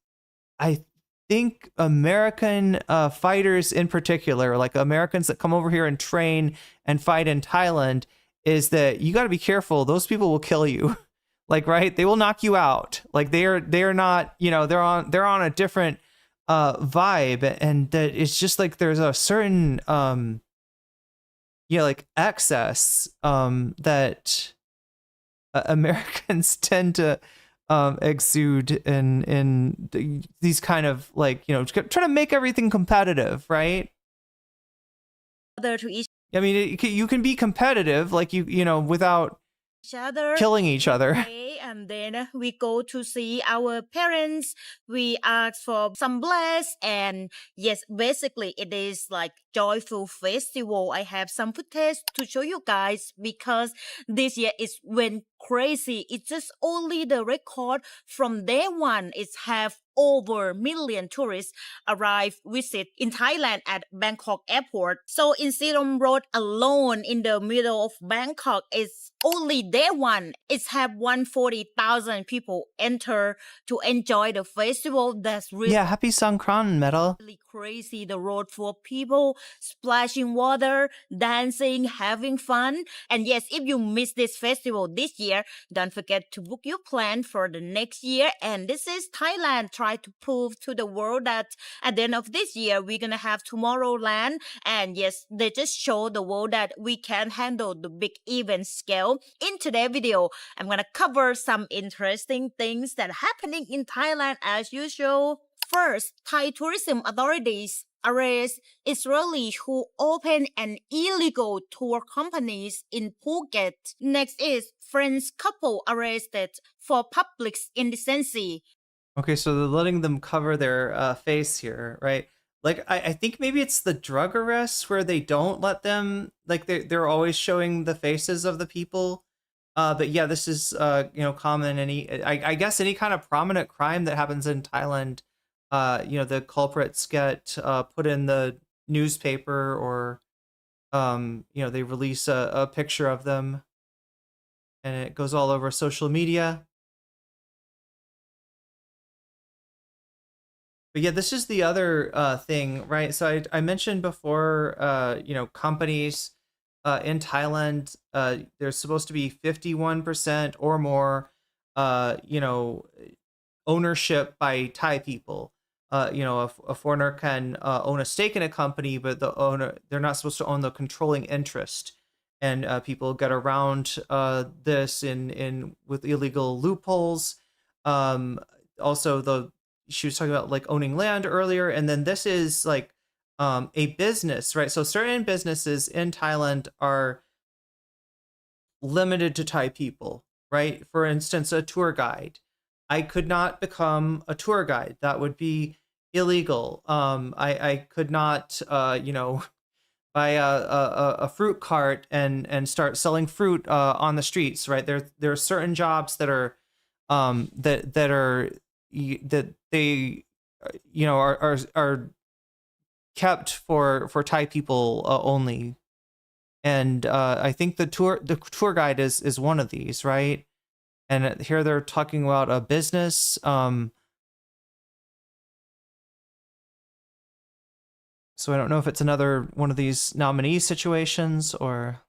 think American fighters in particular, like Americans that come over here and train and fight in Thailand, is that you got to be careful. Those people will kill you. Right, they will knock you out. They are not, they're on a different vibe, and that it's just there's a certain excess that Americans tend to exude in these kind of try to make everything competitive, right? I mean, you can be competitive without each other, killing each other. Okay, and then we go to see our parents. We ask for some bless, and yes, basically it is like joyful festival. I have some footage to show you guys, because this year it went crazy. It's just only the record from day one. It's have over million tourists arrive visit in Thailand at Bangkok airport. So in Sirom Road alone in the middle of Bangkok, it's only day one. It's have 140,000 people enter to enjoy the festival. That's really happy Songkran medal. Really crazy. The road full of people splashing water, dancing, having fun. And yes, if you miss this festival this year, don't forget to book your plan for the next year. And this is Thailand. Try to prove to the world that at the end of this year, we're going to have Tomorrowland. And yes, they just show the world that we can handle the big event scale. In today's video, I'm going to cover some interesting things that are happening in Thailand as usual. First, Thai tourism authorities arrest Israelis who open an illegal tour companies in Phuket. Next is French couple arrested for public indecency. Okay, so they're letting them cover their face here, right? I think maybe it's the drug arrests where they don't let them, they're always showing the faces of the people But yeah, this is common. I guess any kind of prominent crime that happens in Thailand, the culprits get put in the newspaper, or they release a picture of them, and it goes all over social media. But yeah, this is the other thing, right? So I mentioned before, companies in Thailand, there's supposed to be 51% or more, ownership by Thai people. A foreigner can own a stake in a company, but they're not supposed to own the controlling interest. And people get around this in with illegal loopholes. Also, she was talking about like owning land earlier, and then this is like a business, right? So certain businesses in Thailand are limited to Thai people, right? For instance, a tour guide. I could not become a tour guide. That would be illegal. I could not, buy a fruit cart and start selling fruit on the streets, right? There are certain jobs that are that they are kept for Thai people only. And I think the tour guide is one of these, right? And here they're talking about a business. So I don't know if it's another one of these nominee situations or.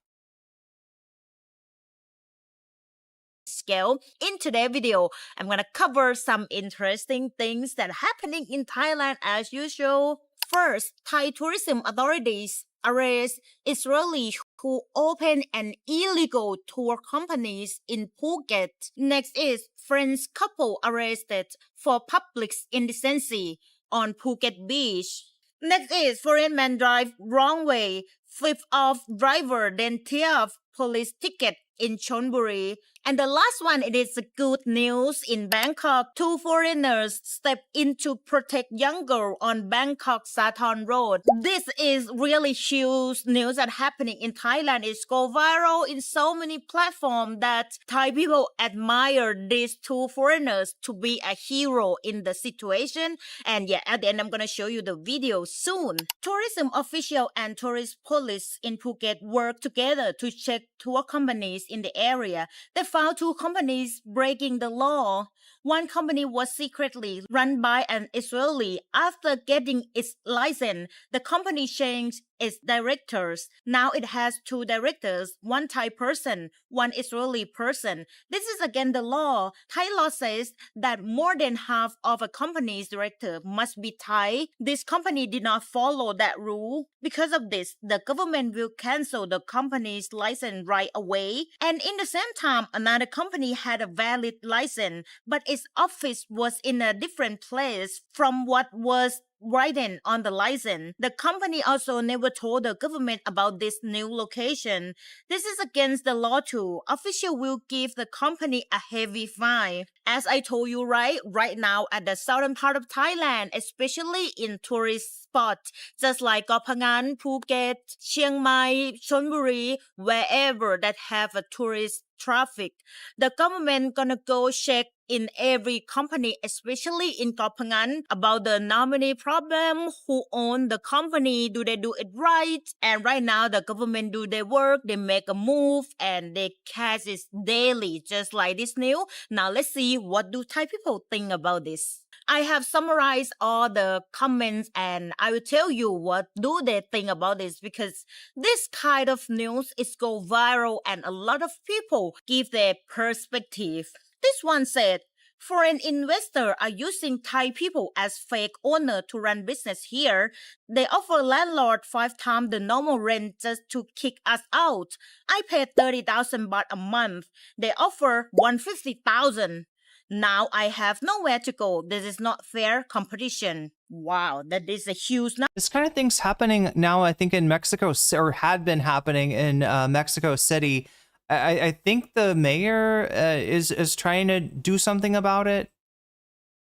Scale. In today's video, I'm gonna cover some interesting things that are happening in Thailand as usual. First, Thai tourism authorities arrest Israelis who open an illegal tour companies in Phuket. Next is French couple arrested for public indecency on Phuket beach. Next is foreign man drive wrong way, flip off driver, then tear police ticket in Chonburi. And the last one, it is good news in Bangkok. 2 foreigners step in to protect young girl on Bangkok Sathorn Road. This is really huge news that happening in Thailand. It's go viral in so many platforms that Thai people admire these 2 foreigners to be a hero in the situation. And yeah, at the end, I'm gonna show you the video soon. Tourism official and tourist police in Phuket work together to check tour companies in the area. They found 2 companies breaking the law. One company was secretly run by an Israeli. After getting its license, the company changed its directors. Now it has 2 directors, one Thai person, one Israeli person. This is against the law. Thai law says that more than half of a company's director must be Thai. This company did not follow that rule. Because of this, the government will cancel the company's license right away. And in the same time, another company had a valid license, but its office was in a different place from what was written on the license. The company also never told the government about this new location. This is against the law too. Official will give the company a heavy fine. As I told you right now at the southern part of Thailand, especially in tourist spots, just like Koh Phangan, Phuket, Chiang Mai, Chonburi, wherever that have a tourist traffic. The government gonna go check in every company, especially in Koh Phangan, about the nominee problem, who own the company, do they do it right? And right now, the government do their work, they make a move, and they catch it daily, just like this new. Now let's see what do Thai people think about this. I have summarized all the comments and I will tell you what do they think about this, because this kind of news is go viral and a lot of people give their perspective. This one said, foreign investors are using Thai people as fake owner to run business here. They offer landlord 5 times the normal rent just to kick us out. I paid 30,000 baht a month. They offer 150,000. Now I have nowhere to go. This is not fair competition. Wow, that is a huge number. This kind of thing's happening now, I think, in Mexico, or had been happening in Mexico City. I think the mayor is trying to do something about it.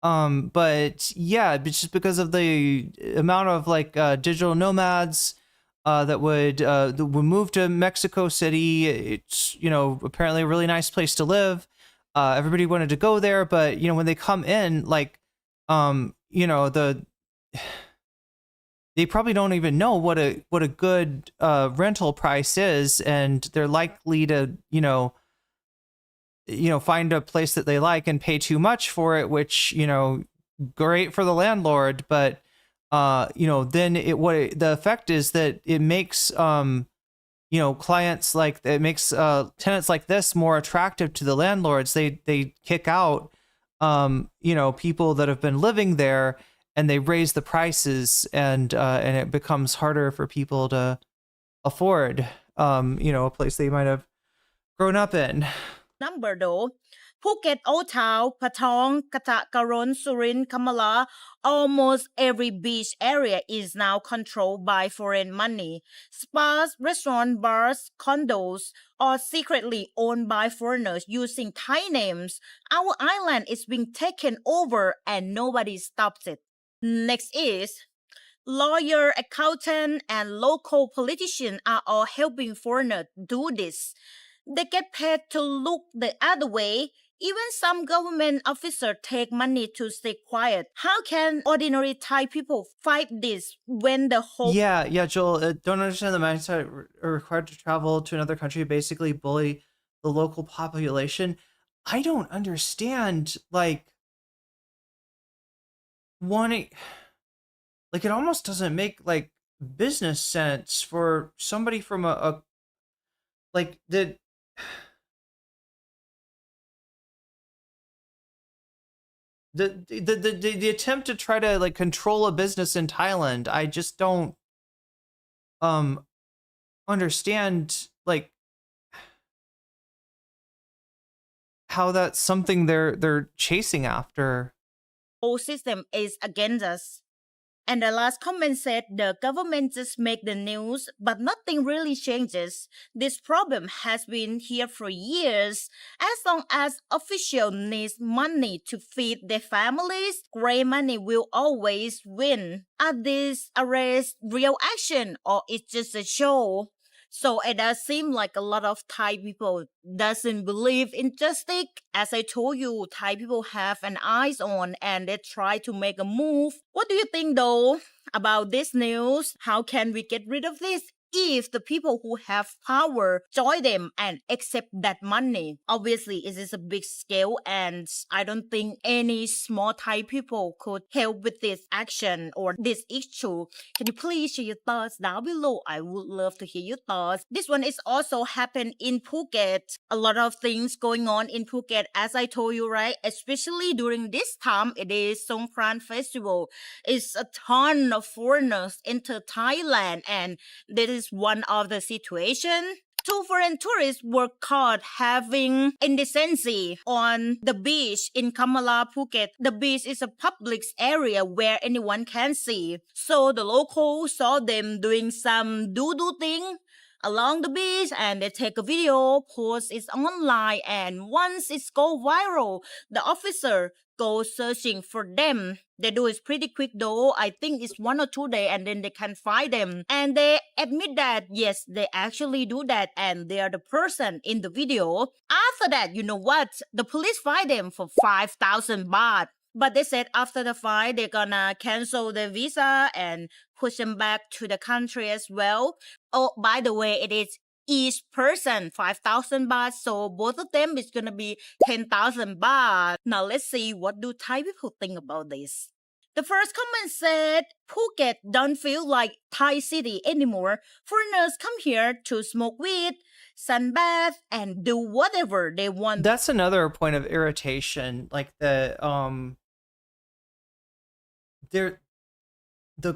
But yeah, just because of the amount of like digital nomads that would move to Mexico City. It's, you know, apparently a really nice place to live. Everybody wanted to go there, but you know, when they come in, like, you know, they probably don't even know what a good rental price is, and they're likely to, you know, find a place that they like and pay too much for it, which, you know, great for the landlord, but you know, then the effect is that it makes you know, clients like, it makes tenants like this more attractive to the landlords. They kick out you know, people that have been living there, and they raise the prices, and it becomes harder for people to afford you know, a place they might have grown up in. Number though, Phuket, Old Town, Patong, Katakaron, Surin, Kamala, almost every beach area is now controlled by foreign money. Spas, restaurants, bars, condos are secretly owned by foreigners using Thai names. Our island is being taken over and nobody stops it. Next is lawyer, accountant, and local politicians are all helping foreigners do this. They get paid to look the other way. Even some government officers take money to stay quiet. How can ordinary Thai people fight this when the whole... Yeah, Joel, don't understand the mindset are required to travel to another country, basically bully the local population. I don't understand, like, wanting... Like, it almost doesn't make, like, business sense for somebody from like, the... The attempt to try to, like, control a business in Thailand, I just don't understand, like, how that's something they're chasing after. Whole system is against us. And the last comment said the government just make the news, but nothing really changes. This problem has been here for years. As long as officials need money to feed their families, grey money will always win. Are these arrests real action, or it's just a show? So it does seem like a lot of Thai people doesn't believe in justice. As I told you, Thai people have an eyes on and they try to make a move. What do you think though about this news? How can we get rid of this? If the people who have power join them and accept that money. Obviously, it is a big scale and I don't think any small Thai people could help with this action or this issue. Can you please share your thoughts down below? I would love to hear your thoughts. This one is also happened in Phuket. A lot of things going on in Phuket, as I told you, right? Especially during this time, it is Songkran Festival. It's a ton of foreigners enter Thailand, and that is one of the situation. 2 foreign tourists were caught having indecency on the beach in Kamala, Phuket. The beach is a public area where anyone can see. So the locals saw them doing some doo-doo thing along the beach, and they take a video, post it online, and once it's go viral, the officer goes searching for them. They do it pretty quick though. I think it's 1 or 2 days and then they can find them. And they admit that, yes, they actually do that and they are the person in the video. After that, you know what? The police find them for 5,000 baht. But they said after the fine, they're gonna cancel their visa and push them back to the country as well. Oh, by the way, it is each person 5,000 baht, so both of them is gonna be 10,000 baht. Now let's see, what do Thai people think about this? The first comment said, Phuket don't feel like Thai city anymore. Foreigners come here to smoke weed, sunbath, and do whatever they want. That's another point of irritation, like the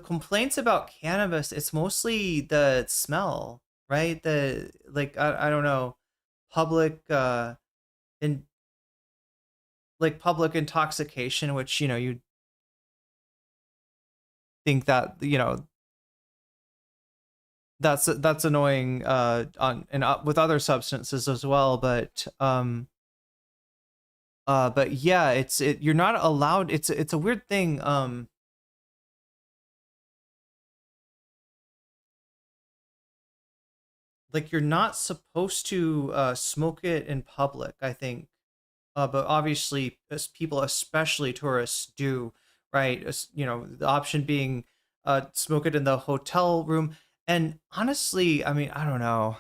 complaints about cannabis, it's mostly the smell, right? The, like, I don't know, public public intoxication, which, you know, you think that, you know, that's annoying on and with other substances as well, but yeah, you're not allowed. It's a weird thing. like you're not supposed to smoke it in public, I think. But obviously, as people, especially tourists, do, right? The option being smoke it in the hotel room. And honestly, I mean, I don't know.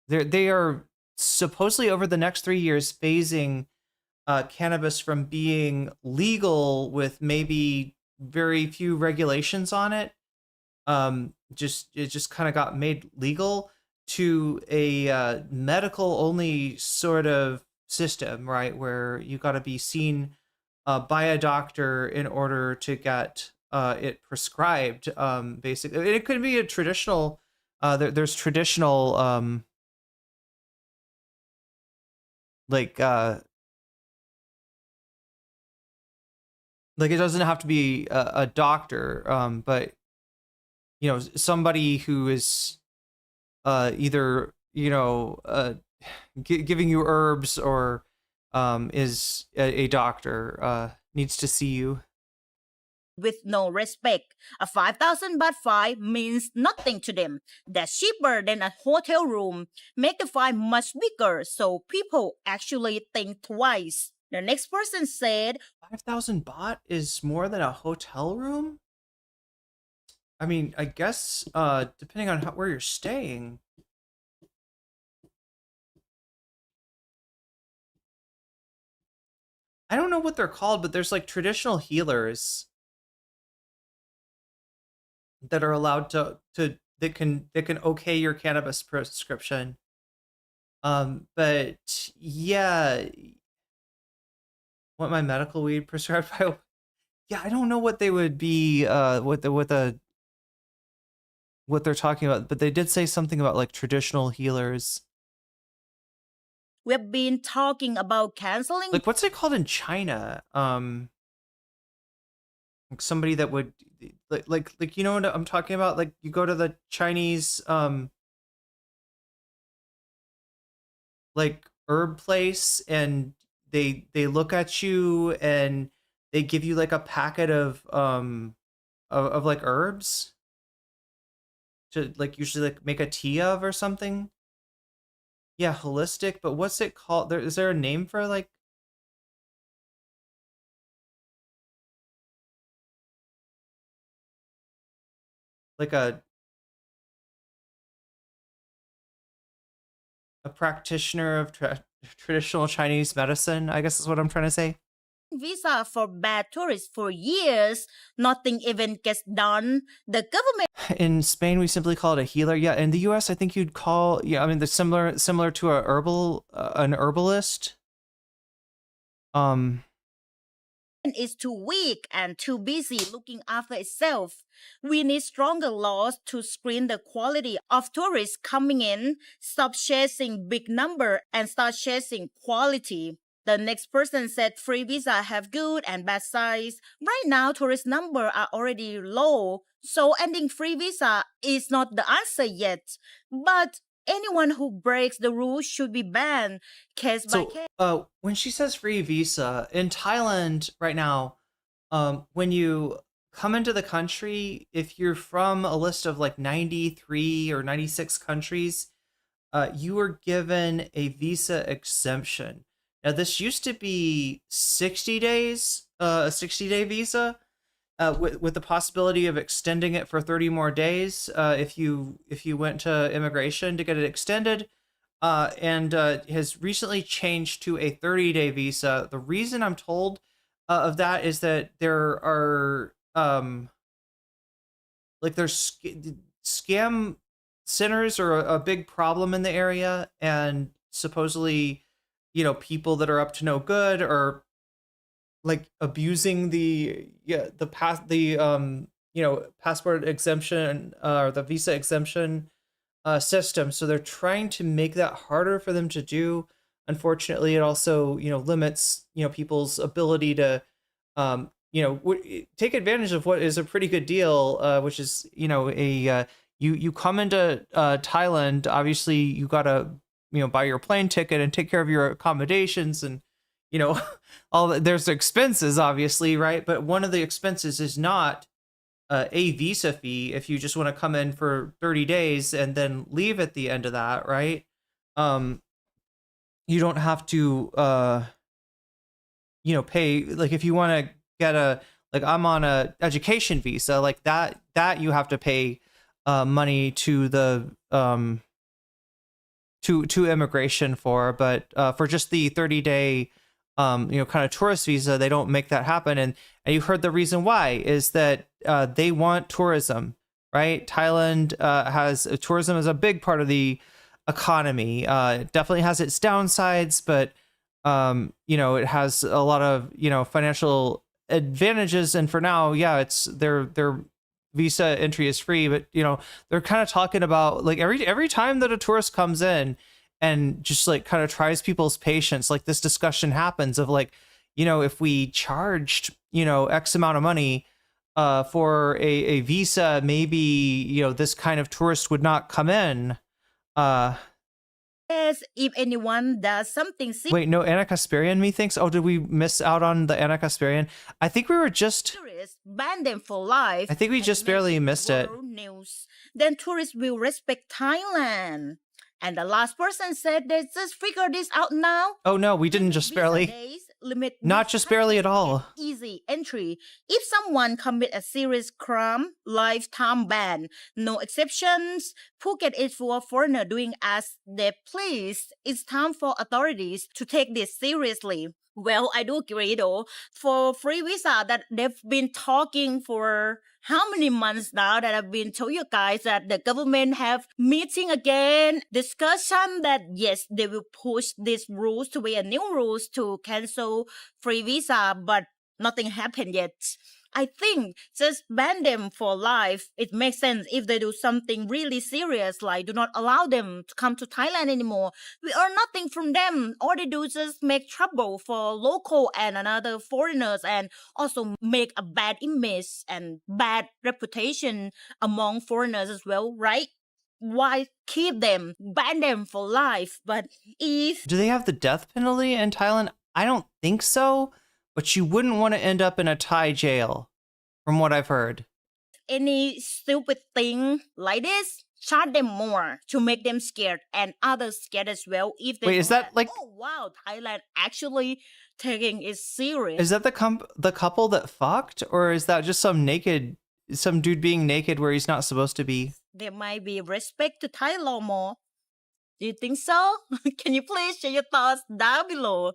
They are supposedly over the next 3 years phasing cannabis from being legal with maybe very few regulations on it. It just kind of got made legal to a medical only sort of system, right? Where you got to be seen by a doctor in order to get it prescribed. Basically, it could be a traditional. There's traditional like it doesn't have to be a doctor, but somebody who is either giving you herbs or is a doctor needs to see you. With no respect, a 5,000 baht fine means nothing to them. That's cheaper than a hotel room. Make the fine much bigger so people actually think twice. The next person said, 5,000 baht is more than a hotel room? I mean, I guess depending on where you're staying. I don't know what they're called, but there's like traditional healers that are allowed to that can okay your cannabis prescription. But yeah, want my medical weed prescribed by? Yeah, I don't know what they would be. What they're talking about, but they did say something about like traditional healers. We've been talking about canceling. Like, what's it called in China? Like somebody that would like you know what I'm talking about? Like you go to the Chinese like herb place and they look at you and they give you like a packet of like herbs to like usually like make a tea of or something. Yeah, holistic, but what's it called? Is there a name for like a practitioner of traditional Chinese medicine, I guess is what I'm trying to say. Visa for bad tourists for years. Nothing even gets done. The government. In Spain, we simply call it a healer. Yeah, in the U.S., I think you'd call. Yeah, I mean, they're similar to an herbalist. Is too weak and too busy looking after itself. We need stronger laws to screen the quality of tourists coming in. Stop chasing big number and start chasing quality. The next person said free visa have good and bad sides. Right now, tourist number are already low, so ending free visa is not the answer yet. But anyone who breaks the rules should be banned, case by case. When she says free visa, in Thailand right now, when you come into the country, if you're from a list of like 93 or 96 countries, you are given a visa exemption. Now, this used to be 60 days, a 60-day visa, with the possibility of extending it for 30 more days if you went to immigration to get it extended, and has recently changed to a 30-day visa. The reason I'm told of that is that there are there's scam centers are a big problem in the area, and supposedly people that are up to no good or like abusing the passport exemption or the visa exemption system. So they're trying to make that harder for them to do. Unfortunately, it also limits people's ability to take advantage of what is a pretty good deal, which is you come into Thailand. Obviously, you gotta buy your plane ticket and take care of your accommodations and there's expenses, obviously, right? But one of the expenses is not a visa fee if you just want to come in for 30 days and then leave at the end of that, right? You don't have to pay, like if you want to get like I'm on a education visa, like that you have to pay money to the to immigration for, but for just the 30-day kind of tourist visa, they don't make that happen. And you've heard the reason why is that they want tourism, right? Thailand has tourism as a big part of the economy. It definitely has its downsides, but it has a lot of financial advantages. And for now, yeah, it's their visa entry is free, but they're kind of talking about like every time that a tourist comes in and just like kind of tries people's patience, like this discussion happens of like, if we charged X amount of money for a visa, maybe this kind of tourist would not come in. Yes, if anyone does something Wait, no, Anna Kasparian, methinks. Oh, did we miss out on the Anna Kasparian? I think we were just... serious, ban them for life. I think we just barely missed it. News. Then tourists will respect Thailand. And the last person said they just figure this out now. Oh no, we didn't just barely. Not just barely at all. Easy entry. If someone commit a serious crime, lifetime ban. No exceptions. Phuket is for foreigner doing as they please. It's time for authorities to take this seriously. Well, I do agree though. For free visa that they've been talking for how many months now that I've been told you guys that the government have meeting again, discussion that yes, they will push these rules to be a new rules to cancel free visa, but nothing happened yet. I think just ban them for life. It makes sense if they do something really serious, like do not allow them to come to Thailand anymore. We earn nothing from them. All they do is just make trouble for local and another foreigners and also make a bad image and bad reputation among foreigners as well, right? Why keep them? Ban them for life. But if... Do they have the death penalty in Thailand? I don't think so. But you wouldn't want to end up in a Thai jail, from what I've heard. Any stupid thing like this, charge them more to make them scared and others scared as well. If they wait, is that like? Oh wow, Thailand actually taking it serious. Is that the couple that fucked, or is that just some dude being naked where he's not supposed to be? There might be respect to Thai law more. Do you think so? Can you please share your thoughts down below?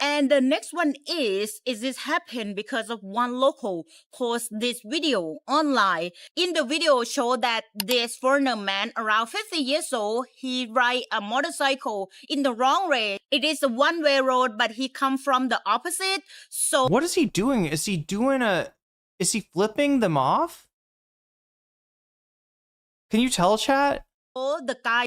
And the next one is this happened because of one local post this video online. In the video show that this foreigner man around 50 years old, he ride a motorcycle in the wrong way. It is a one-way road, but he come from the opposite. So what is he doing? Is he flipping them off? Can you tell, chat? Oh, the guy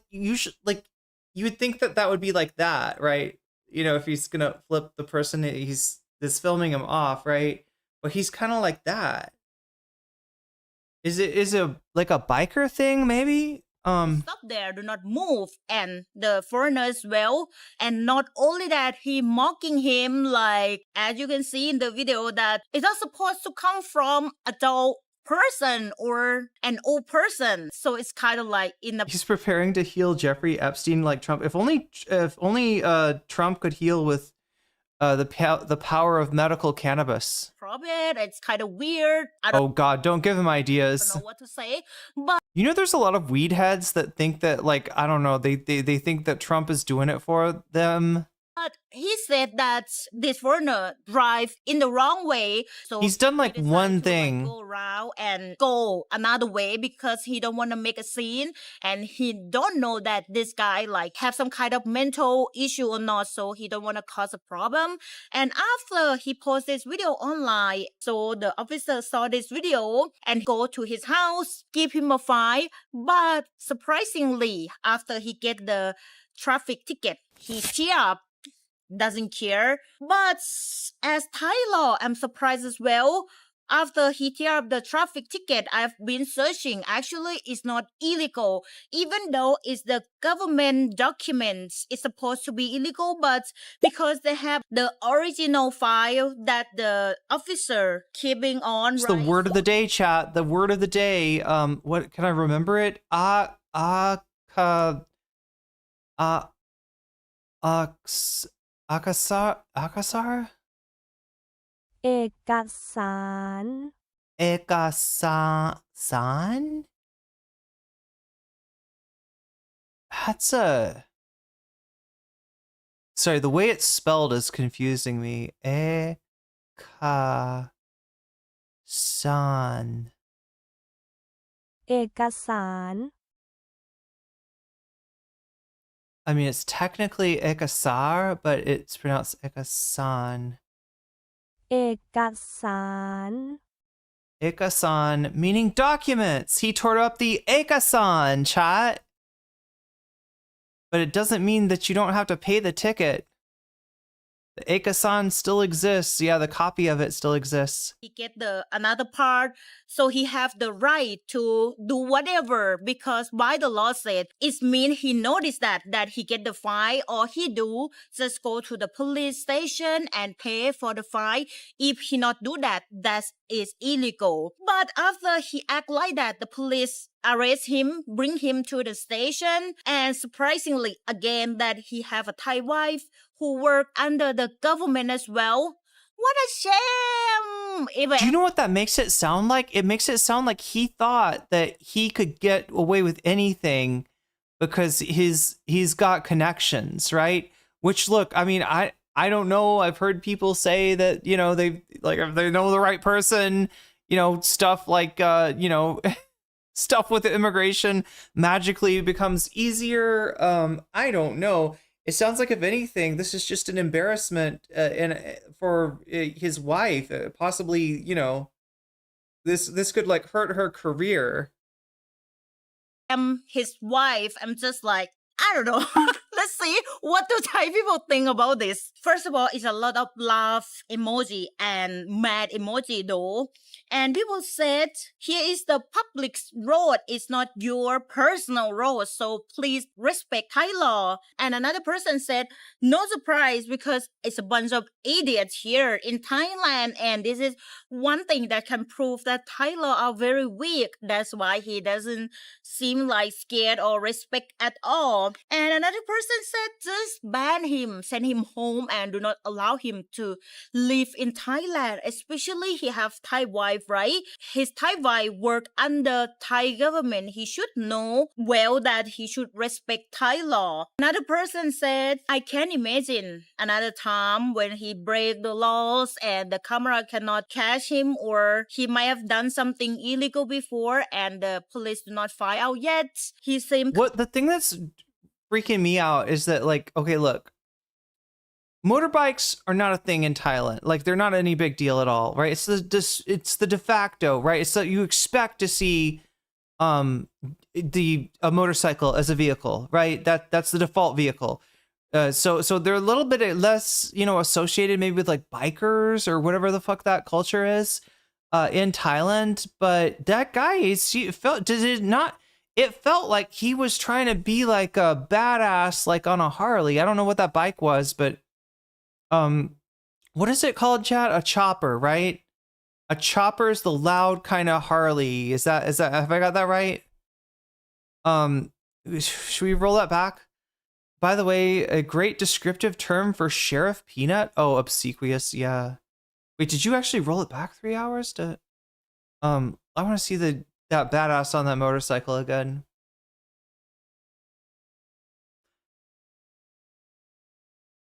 you would think that would be like that, right? If he's gonna flip the person that's filming him off, right? But he's kind of like that. Is it like a biker thing, maybe? Stop there, do not move. And the foreigner as well. And not only that, he mocking him, like as you can see in the video, that it's not supposed to come from adult person or an old person. So it's kind of like he's preparing to heal Jeffrey Epstein like Trump. If only Trump could heal with the power of medical cannabis. Probably it's kind of weird. Oh God, don't give him ideas. I don't know what to say, but there's a lot of weed heads that think that, like, I don't know, they think that Trump is doing it for them. But he said that this foreigner drive in the wrong way. So he's done like one thing. Go around and go another way because he don't want to make a scene. And he don't know that this guy like have some kind of mental issue or not. So he don't want to cause a problem. And after he posted this video online, so the officer saw this video and go to his house, give him a fine. But surprisingly, after he get the traffic ticket, he cheer up. Doesn't care. But as Thai law, I'm surprised as well. after he tear up the traffic ticket, I've been searching. Actually, it's not illegal, even though it's the government documents. It's supposed to be illegal, but because they have the original file that the officer keeping on. It's the word of the day, chat. The word of the day. What can I remember it? Akasar. Akasar. เอกสาร Ekasan? That's a... Sorry, the way it's spelled is confusing me. Ekasan. เอกสาร I mean, it's technically Ekasar, but it's pronounced Ekasan. เอกสาร Ekasan, meaning documents. He tore up the Ekasan, chat. But it doesn't mean that you don't have to pay the ticket. The Ekasan still exists. Yeah, the copy of it still exists. He get the another part, so he have the right to do whatever, because by the law said it means he noticed that he get the fine, or he do just go to the police station and pay for the fine. If he not do that, that is illegal. But after he act like that, the police arrest him, bring him to the station, and surprisingly again that he have a Thai wife who work under the government as well. What a shame! Even Do you know what that makes it sound like? It makes it sound like he thought that he could get away with anything because he's got connections, right? Which, look, I mean, I don't know. I've heard people say that, you know, they like if they know the right person, you know, stuff like you know, stuff with the immigration magically becomes easier. I don't know. It sounds like, if anything, this is just an embarrassment for his wife. Possibly, you know, this could like hurt her career. his wife, I'm just like, I don't know. Let's see what do Thai people think about this. First of all, it's a lot of laugh emoji and mad emoji though. And people said, here is the public road. It's not your personal road. So please respect Thai law. And another person said, no surprise because it's a bunch of idiots here in Thailand. And this is one thing that can prove that Thai law are very weak. That's why he doesn't seem like scared or respect at all. And another person said, just ban him, send him home and do not allow him to live in Thailand. Especially he have Thai wife, right? His Thai wife work under Thai government. He should know well that he should respect Thai law. Another person said, I can imagine another time when he break the laws and the camera cannot catch him, or he might have done something illegal before and the police do not find out yet. He seemed... What the thing that's freaking me out is that, like, okay, look, motorbikes are not a thing in Thailand. Like, they're not any big deal at all, right? It's the de facto, right? It's that you expect to see a motorcycle as a vehicle, right? That's the default vehicle. So they're a little bit less, you know, associated maybe with like bikers or whatever the fuck that culture is in Thailand. But that guy, it felt like he was trying to be like a badass, like on a Harley. I don't know what that bike was, but what is it called, chat? A chopper, right? A chopper is the loud kind of Harley. Is that have I got that right? Should we roll that back? By the way, a great descriptive term for Sheriff Peanut. Oh, obsequious, yeah. Wait, did you actually roll it back 3 hours to I want to see that badass on that motorcycle again.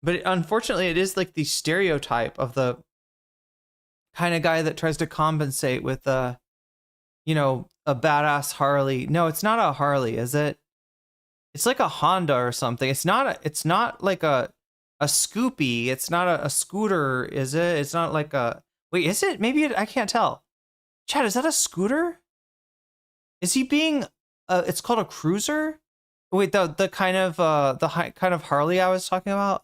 But unfortunately, it is like the stereotype of the kind of guy that tries to compensate with you know, a badass Harley. No, it's not a Harley, is it? It's like a Honda or something. It's not like a Scoopy. It's not a scooter, is it? It's not like a... Wait, is it? Maybe I can't tell. Chad, is that a scooter? Is he being... it's called a cruiser? Wait, the kind of kind of Harley I was talking about?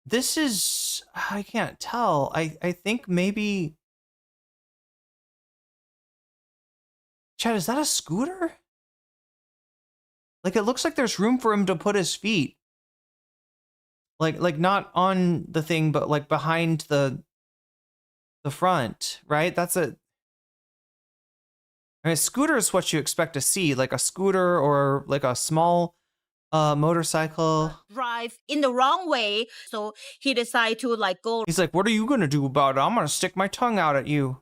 This is... I can't tell. I think maybe Chad, is that a scooter? Like, it looks like there's room for him to put his feet. Like not on the thing, but like behind the front, right? That's a scooter is what you expect to see, like a scooter or like a small motorcycle. Drive in the wrong way, so he decided to like go. He's like, "What are you gonna do about it? I'm gonna stick my tongue out at you.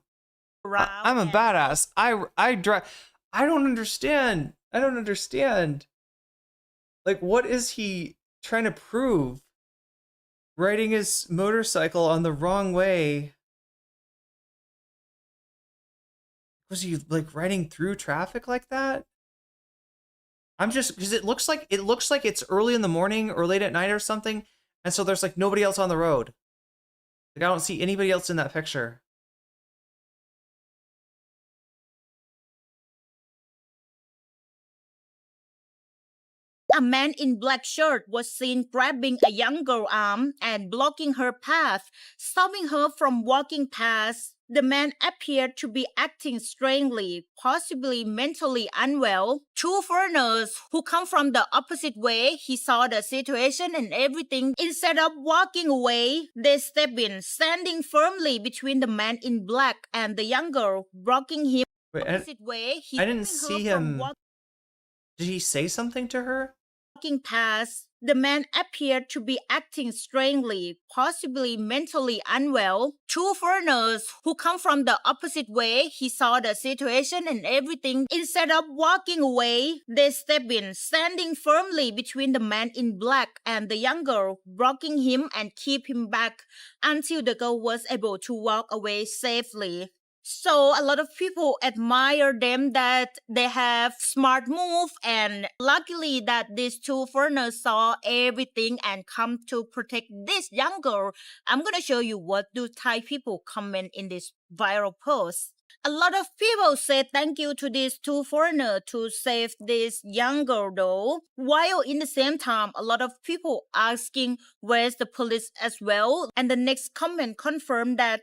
I'm a badass. I drive. I don't understand. Like, what is he trying to prove? Riding his motorcycle on the wrong way. Was he like riding through traffic like that? I'm just because it looks like it's early in the morning or late at night or something, and so there's like nobody else on the road. Like I don't see anybody else in that picture. A man in black shirt was seen grabbing a young girl's arm and blocking her path, stopping her from walking past. The man appeared to be acting strangely, possibly mentally unwell. Two foreigners who come from the opposite way, he saw the situation and everything. Instead of walking away, they stepped in, standing firmly between the man in black and the young girl, blocking him. Wait, Opposite way, I didn't see him. Did he say something to her? Walking past, the man appeared to be acting strangely, possibly mentally unwell. Two foreigners who come from the opposite way, he saw the situation and everything. Instead of walking away, they stepped in, standing firmly between the man in black and the young girl, blocking him and keep him back until the girl was able to walk away safely. So a lot of people admire them that they have smart move, and luckily that these two foreigners saw everything and come to protect this young girl. I'm gonna show you what do Thai people comment in this viral post. A lot of people say thank you to these two foreigners to save this young girl though, while in the same time a lot of people asking where's the police as well. And the next comment confirmed that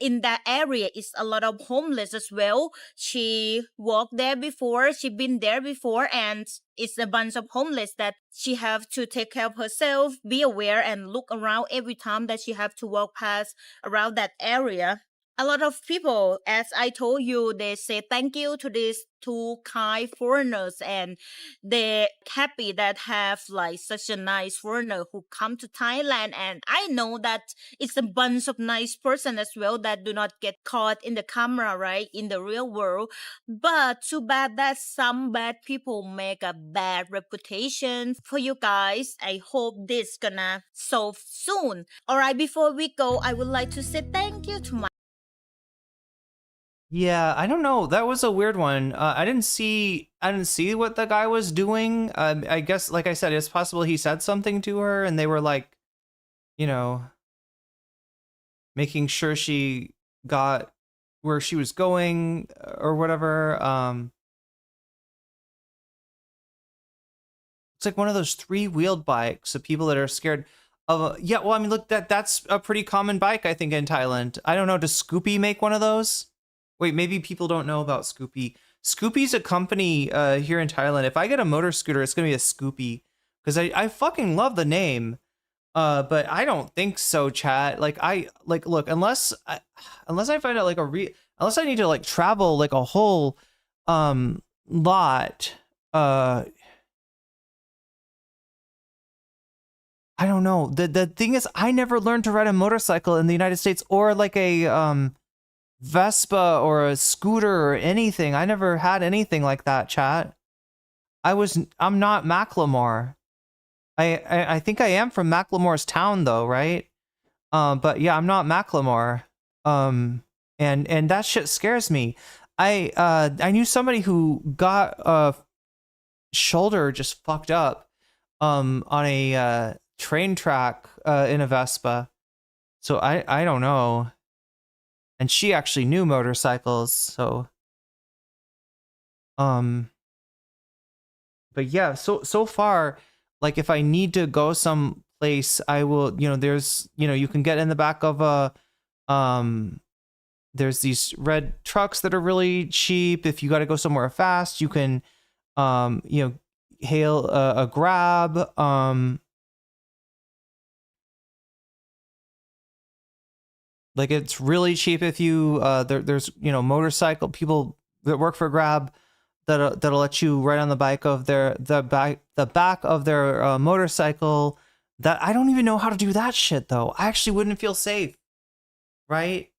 in that area is a lot of homeless as well. She walked there before, she been there before, and it's a bunch of homeless that she have to take care of herself, be aware and look around every time that she have to walk past around that area. A lot of people, as I told you, they say thank you to these two kind foreigners, and they're happy that have like such a nice foreigner who come to Thailand. And I know that it's a bunch of nice person as well that do not get caught in the camera, right, in the real world. But too bad that some bad people make a bad reputation for you guys. I hope this gonna solve soon. All right, before we go, I would like to say thank you to my Yeah, I don't know. That was a weird one. I didn't see what the guy was doing. I guess, like I said, it's possible he said something to her, and they were like, you know, making sure she got where she was going or whatever. It's like one of those 3-wheeled bikes of people that are scared of. Yeah, well, I mean, look, that's a pretty common bike, I think, in Thailand. I don't know. Does Scoopy make one of those? Wait, maybe people don't know about Scoopy. Scoopy's a company here in Thailand. If I get a motor scooter, it's gonna be a Scoopy, because I fucking love the name. But I don't think so, chat. Like look, unless I find out like unless I need to like travel like a whole lot. I don't know. The thing is, I never learned to ride a motorcycle in the United States, or like a Vespa or a scooter or anything. I never had anything like that, chat. I'm not Macklemore. I think I am from Macklemore's town though, right? But yeah, I'm not Macklemore. And that shit scares me. I knew somebody who got a shoulder just fucked up on a train track in a Vespa. So I don't know. And she actually knew motorcycles, so but yeah, so far, like if I need to go someplace, I will, there's, you can get in the back of a there's these red trucks that are really cheap. If you got to go somewhere fast, you can, hail a Grab. Like it's really cheap if you there's motorcycle people that work for Grab that'll let you ride on the back of their motorcycle. That I don't even know how to do that shit though. I actually wouldn't feel safe, right?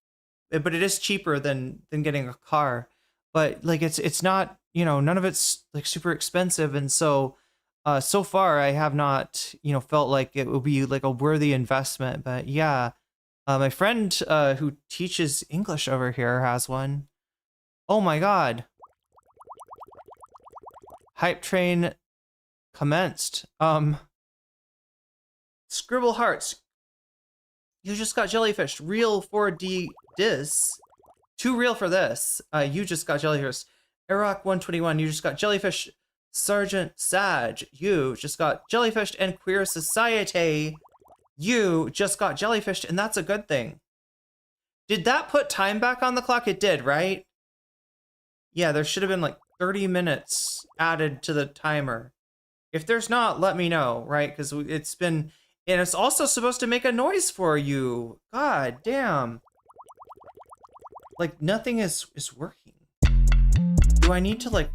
But it is cheaper than getting a car. But like it's not, none of it's like super expensive, and so so far I have not felt like it would be like a worthy investment. But yeah, my friend who teaches English over here has one. Oh my god. Hype train commenced. Scribble hearts. You just got Jellyfish. Real 4D dis. Too real for this. You just got Jellyfish. Iraq 121. You just got Jellyfish. Sergeant Sag. You just got Jellyfish and Queer Society. You just got Jellyfish, and that's a good thing. Did that put time back on the clock? It did, right? Yeah, there should have been like 30 minutes added to the timer. If there's not, let me know, right? Because it's been... And it's also supposed to make a noise for you. God damn. Like, nothing is working. Do I need to, like...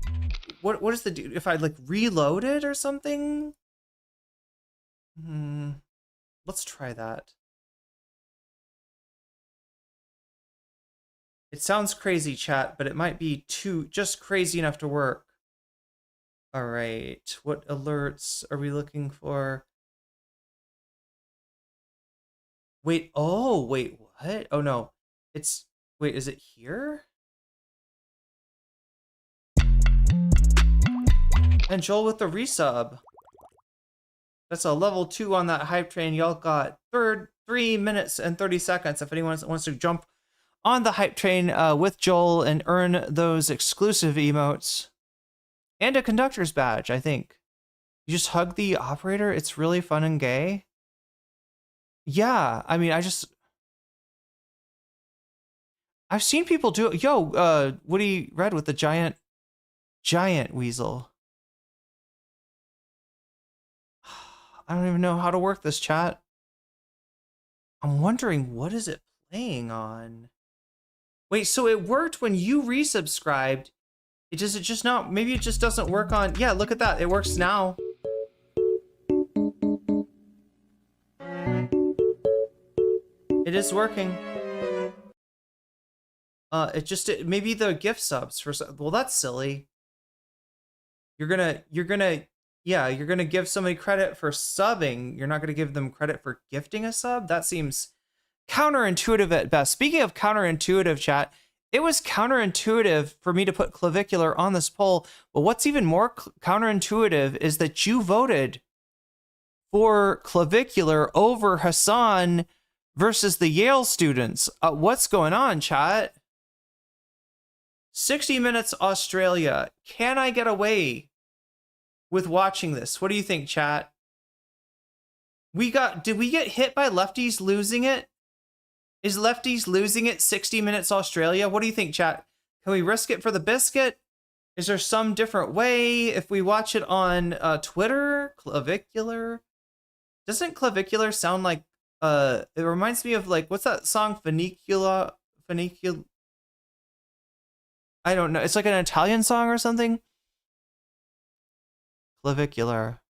What is the... If I, like, reload it or something? Let's try that. It sounds crazy, chat, but it might be just crazy enough to work. All right. What alerts are we looking for? Wait, wait, what? Oh no, wait, is it here? And Joel with the resub. That's a level 2 on that hype train. Y'all got 3 minutes and 30 seconds. If anyone wants to jump on the hype train with Joel and earn those exclusive emotes. And a conductor's badge, I think. You just hug the operator. It's really fun and gay. Yeah, I mean, I've seen people do it. Yo, Woody Red with the giant weasel. I don't even know how to work this chat. I'm wondering, what is it playing on? Wait, so it worked when you resubscribed. Does it just not, maybe it just doesn't work on, yeah, look at that. It works now. It is working. Maybe the gift subs well, that's silly. You're gonna give somebody credit for subbing. You're not gonna give them credit for gifting a sub. That seems counterintuitive at best. Speaking of counterintuitive, chat, it was counterintuitive for me to put Clavicular on this poll. But what's even more counterintuitive is that you voted for Clavicular over Hasan versus the Yale students. What's going on, chat? 60 Minutes Australia. Can I get away with watching this? What do you think, chat? Did we get hit by lefties losing it? Is lefties losing it 60 Minutes Australia? What do you think, chat? Can we risk it for the biscuit? Is there some different way if we watch it on Twitter? Clavicular? Doesn't Clavicular sound like it reminds me of like, what's that song? Funicula. I don't know. It's like an Italian song or something. Clavicular.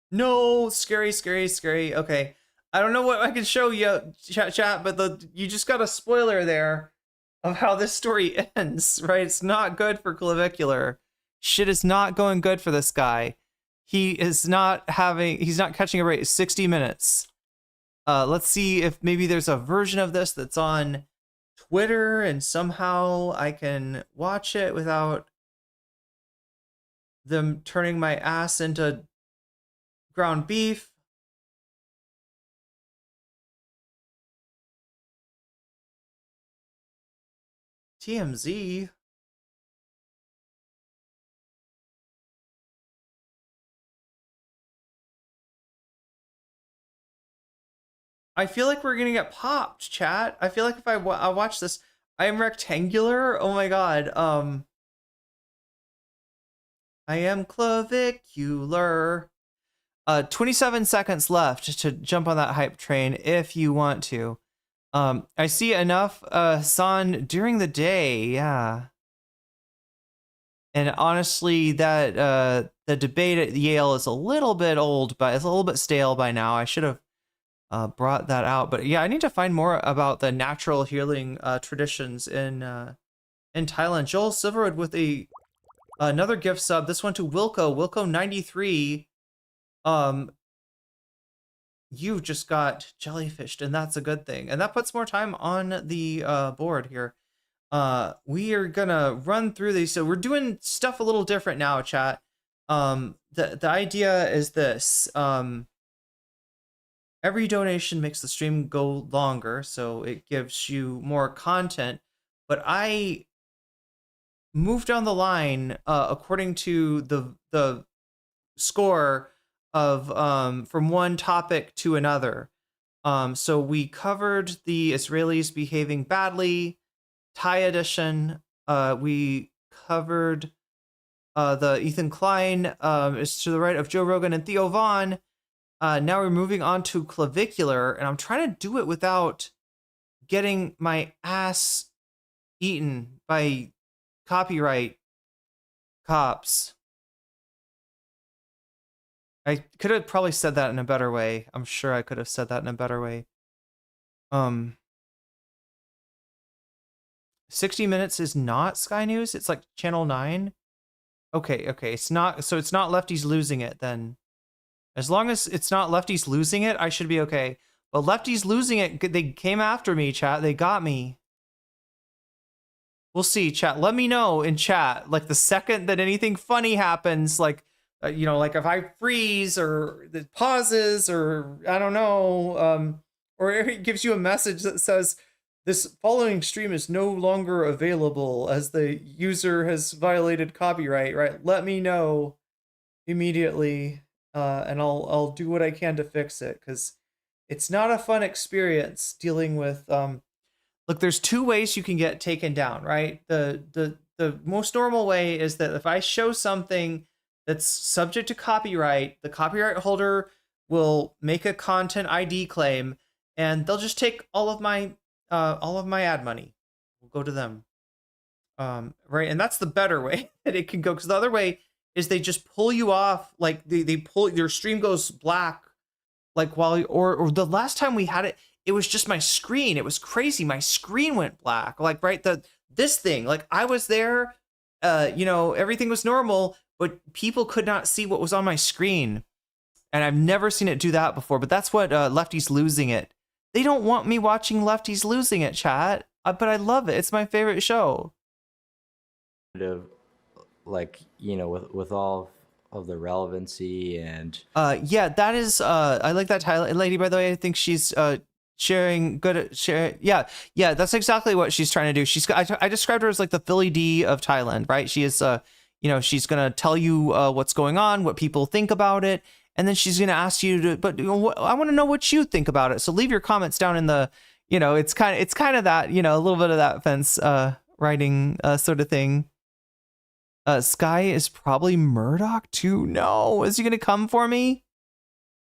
No, scary. Okay. I don't know what I can show you, chat, but you just got a spoiler there of how this story ends, right? It's not good for Clavicular. Shit is not going good for this guy. He's not catching a break. 60 minutes. Let's see if maybe there's a version of this that's on Twitter and somehow I can watch it without them turning my ass into ground beef. TMZ. I feel like we're gonna get popped, chat. I feel like if I watch this, I am rectangular. Oh my god. I am clavicular. 27 seconds left to jump on that hype train if you want to. I see enough Hasan during the day, yeah. And honestly, that the debate at Yale is a little bit old, but it's a little bit stale by now. I should have brought that out. But yeah, I need to find more about the natural healing traditions in Thailand. Joel Silverwood with another gift sub. This one to Wilco 93. You've just got jellyfished, and that's a good thing. And that puts more time on the board here. We are gonna run through these. So we're doing stuff a little different now, chat. The idea is this. Every donation makes the stream go longer, so it gives you more content. But I move down the line according to the score of from one topic to another. So we covered the Israelis behaving badly, Thai edition. We covered the Ethan Klein is to the right of Joe Rogan and Theo Vaughn. Now we're moving on to clavicular, and I'm trying to do it without getting my ass eaten by copyright cops. I could have probably said that in a better way. I'm sure I could have said that in a better way. 60 Minutes is not Sky News. It's like Channel 9. Okay. It's not. So it's not Lefties Losing It then. As long as it's not Lefties Losing It, I should be okay. But Lefties Losing It, they came after me, chat. They got me. We'll see, chat. Let me know in chat. Like the second that anything funny happens, like, like if I freeze or it pauses or I don't know, or it gives you a message that says this following stream is no longer available as the user has violated copyright, right? Let me know immediately, and I'll do what I can to fix it, because it's not a fun experience dealing with. Look, there's two ways you can get taken down, right? The most normal way is that if I show something that's subject to copyright, the copyright holder will make a content ID claim, and they'll just take all of my ad money. Will go to them, right? And that's the better way that it can go, because the other way is they just pull you off, like they pull your stream goes black, like while or the last time we had it, it was just my screen. It was crazy. My screen went black, like right this thing, like I was there, everything was normal, but people could not see what was on my screen. And I've never seen it do that before, but that's what Lefties Losing It. They don't want me watching Lefties Losing It, chat, but I love it. It's my favorite show. Like, with all of the relevancy and... Yeah, that is... I like that Thai lady, by the way. I think she's sharing good at sharing. Yeah, that's exactly what she's trying to do. I described her as like the Philly D of Thailand, right? She is... she's going to tell you what's going on, what people think about it, and then she's going to ask you to, but I want to know what you think about it. So leave your comments down in the, it's kind of that, a little bit of that fence writing sort of thing. Sky is probably Murdoch too. No, is he going to come for me?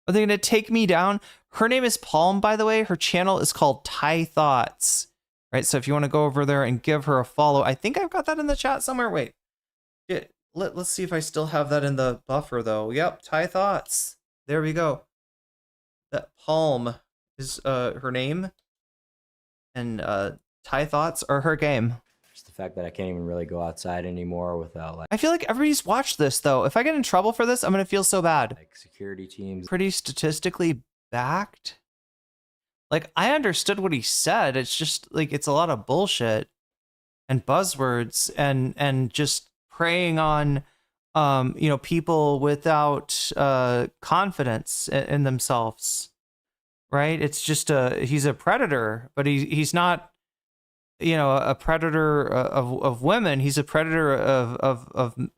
Are they going to take me down? Her name is Palm, by the way. Her channel is called Thai Thoughts, right? So if you want to go over there and give her a follow, I think I've got that in the chat somewhere. Wait. Let's see if I still have that in the buffer, though. Yep, Thai Thoughts. There we go. That Palm is her name, and Thai Thoughts are her game. Just the fact that I can't even really go outside anymore without I feel like everybody's watched this, though. If I get in trouble for this, I'm gonna feel so bad. Like security teams. Pretty statistically backed. Like, I understood what he said. It's just like it's a lot of bullshit and buzzwords and just preying on people without confidence in themselves, right? It's just he's a predator, but he's not a predator of women. He's a predator of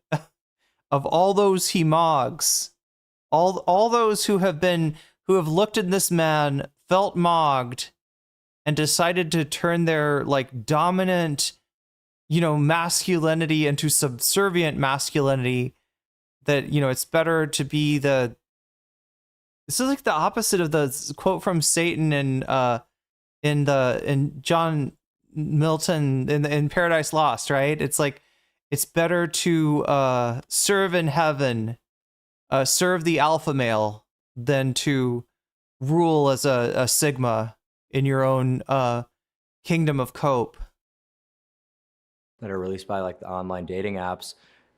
all those he mogs, all those who have looked at this man felt mogged and decided to turn their like dominant, masculinity into subservient masculinity, that, it's better to be this is like the opposite of the quote from Satan in John Milton in Paradise Lost, right? It's like, it's better to serve in heaven, serve the alpha male, than to rule as a sigma in your own kingdom of cope. That are released by like the online dating apps,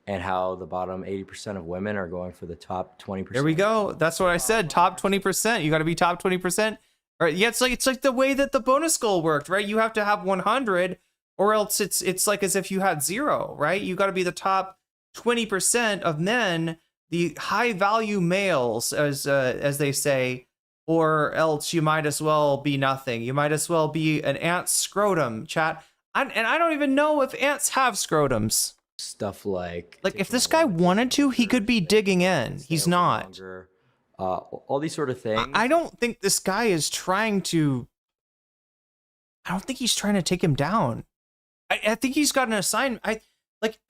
and how the bottom 80% of women are going for the top 20%. There we go. That's what I said. Top 20%. You got to be top 20%. Or yeah, it's like the way that the bonus goal worked, right? You have to have 100, or else it's like as if you had 0, right? You got to be the top 20% of men, the high value males, as they say, or else you might as well be nothing. You might as well be an ant's scrotum, chat. And I don't even know if ants have scrotums. Stuff like if this guy wanted to, he could be digging in. He's not. All these sort of things. I don't think this guy is trying to. I don't think he's trying to take him down. I think he's got an assignment.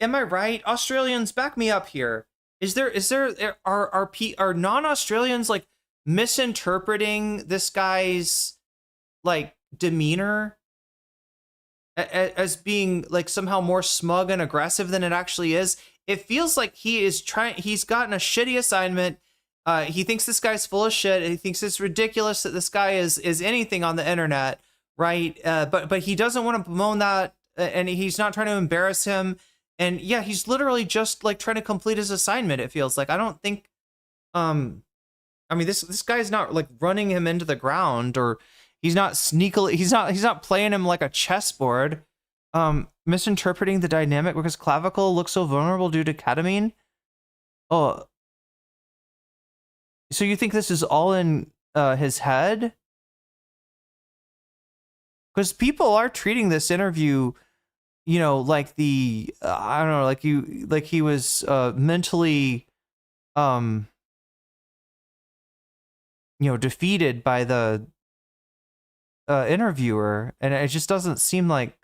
Am I right? Australians, back me up here. Are non-Australians like misinterpreting this guy's like demeanor as being like somehow more smug and aggressive than it actually is? It feels like he's gotten a shitty assignment. He thinks this guy's full of shit. He thinks it's ridiculous that this guy is anything on the internet, right? But he doesn't want to bemoan that, and he's not trying to embarrass him. And yeah, he's literally just like trying to complete his assignment. It feels like. I don't think, this guy's not like running him into the ground, or he's not sneakily. He's not playing him like a chessboard. Misinterpreting the dynamic because Clavicle looks so vulnerable due to ketamine. Oh. So you think this is all in his head? Because people are treating this interview, like the I don't know, like he was mentally, defeated by the interviewer, and it just doesn't seem like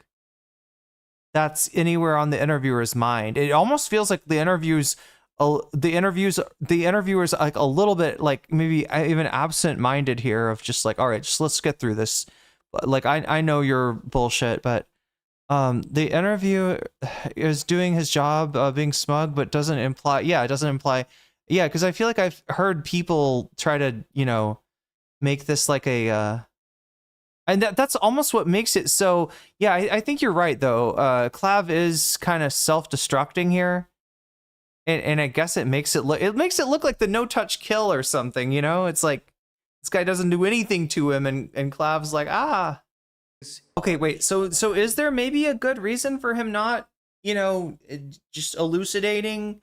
that's anywhere on the interviewer's mind. It almost feels like the interviewer's like a little bit like maybe even absent-minded here, of just like, all right, just let's get through this. Like I know you're bullshit, but the interviewer is doing his job being smug, but doesn't imply because I feel like I've heard people try to make this like a and that's almost what makes it so. Yeah, I think you're right though. Clav is kind of self-destructing here. And I guess it makes it look like the no touch kill or something, It's like this guy doesn't do anything to him, and Clav's like, okay, wait. So is there maybe a good reason for him not, just elucidating?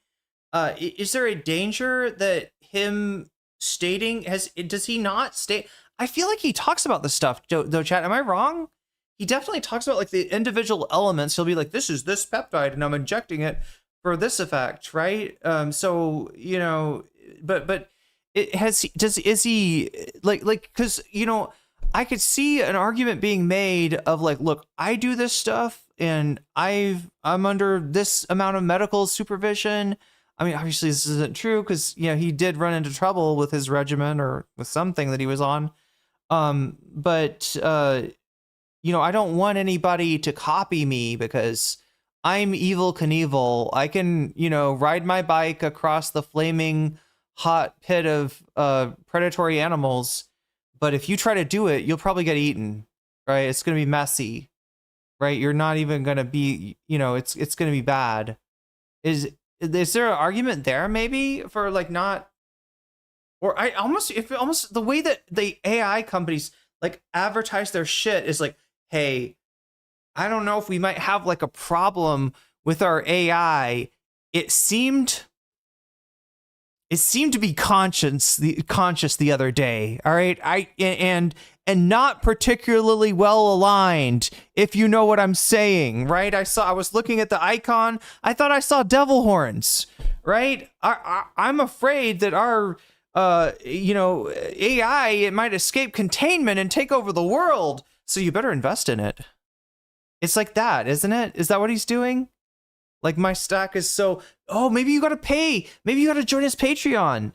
Is there a danger that him stating does he not state? I feel like he talks about this stuff, though, chat. Am I wrong? He definitely talks about like the individual elements. He'll be like, this is this peptide, and I'm injecting it for this effect, right? So but is he because I could see an argument being made of like, look, I do this stuff and I'm under this amount of medical supervision. I mean, obviously this isn't true because he did run into trouble with his regimen or with something that he was on. But I don't want anybody to copy me because I'm Evel Knievel. I can, ride my bike across the flaming hot pit of predatory animals. But if you try to do it, you'll probably get eaten, right? It's going to be messy, right? You're not even going to be, it's going to be bad. Is there an argument there maybe for like not, or almost the way that the AI companies like advertise their shit is like, hey, I don't know if we might have like a problem with our AI. It seemed to be conscious the other day. All right. And not particularly well aligned, if you know what I'm saying, right? I was looking at the icon. I thought I saw devil horns, right? I'm afraid that our AI, it might escape containment and take over the world. So you better invest in it. It's like that, isn't it? Is that what he's doing? Like, my stack is so, maybe you gotta pay. Maybe you gotta join his Patreon.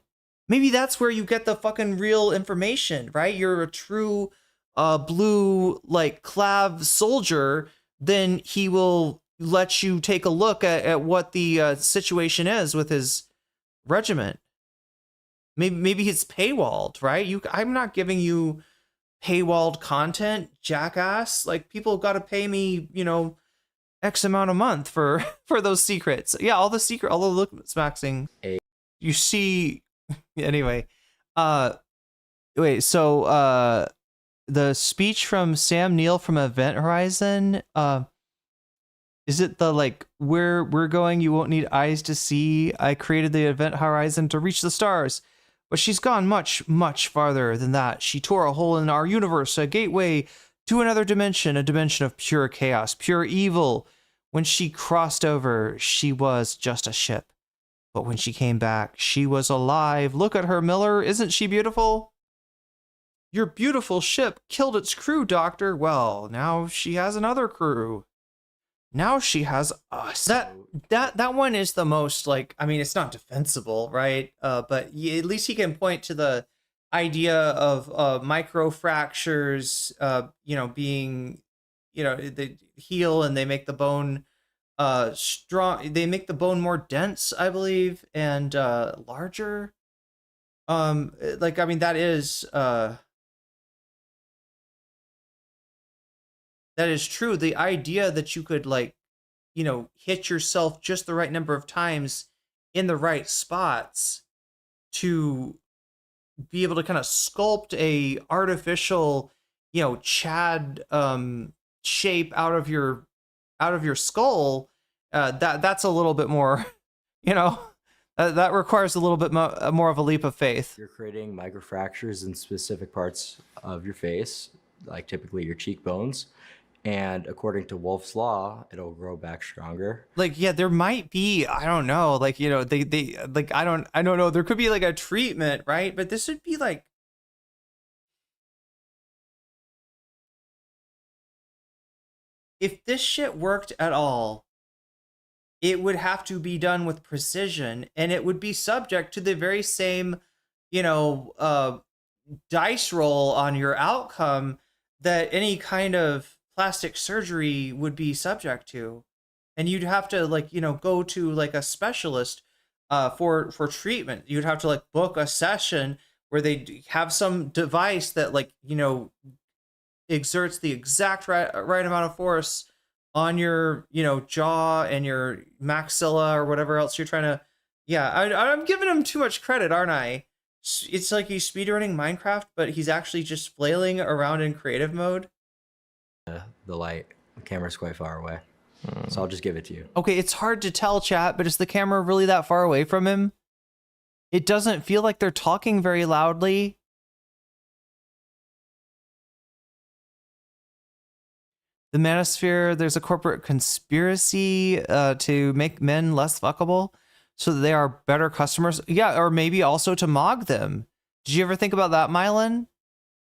Maybe that's where you get the fucking real information, right? You're a true blue, like, Clav soldier, then he will let you take a look at what the situation is with his regiment. Maybe it's paywalled, right? I'm not giving you paywalled content, jackass. Like, people got to pay me, X amount a month for those secrets. Yeah, all the look maxing. You see, anyway. Wait. So the speech from Sam Neill from Event Horizon. Is it the like where we're going? You won't need eyes to see. I created the Event Horizon to reach the stars. But she's gone much, much farther than that. She tore a hole in our universe, a gateway to another dimension, a dimension of pure chaos, pure evil. When she crossed over, she was just a ship. But when she came back, she was alive. Look at her, Miller. Isn't she beautiful? Your beautiful ship killed its crew, Doctor. Well, now she has another crew. Now she has us. That one is the most, like, I mean, it's not defensible, right? But at least he can point to the idea of microfractures, being, they heal and they make the bone strong. They make the bone more dense, I believe, and larger. That is true. The idea that you could, hit yourself just the right number of times in the right spots to be able to kind of sculpt a artificial, Chad shape out of your skull, that's a little bit more, that requires a little bit more of a leap of faith. You're creating microfractures in specific parts of your face, like typically your cheekbones. And according to Wolf's Law, it'll grow back stronger. There might be, I don't know, I don't know. There could be a treatment, right? But this would be if this shit worked at all, it would have to be done with precision, and it would be subject to the very same, dice roll on your outcome that any kind of plastic surgery would be subject to. And you'd have to go to a specialist for treatment. You'd have to book a session where they have some device that exerts the exact right amount of force on your jaw and your maxilla or whatever else you're trying to. I'm giving him too much credit, aren't I? It's like he's speedrunning Minecraft, but he's actually just flailing around in creative mode. The light, the camera's quite far away, so I'll just give it to you. Okay, it's hard to tell, chat, but is the camera really that far away from him? It doesn't feel like they're talking very loudly. The manosphere, there's a corporate conspiracy to make men less fuckable so that they are better customers. Yeah, or maybe also to mog them. Did you ever think about that, Mylan?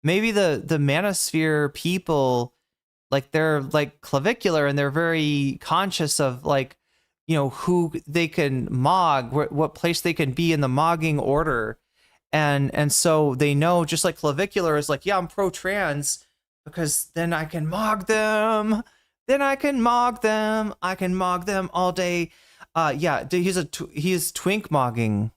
Maybe the manosphere people, they're clavicular and they're very conscious of who they can mog, what place they can be in the mogging order. And so they know, just like clavicular is I'm pro-trans because then I can mog them. I can mog them all day. He's twink mogging.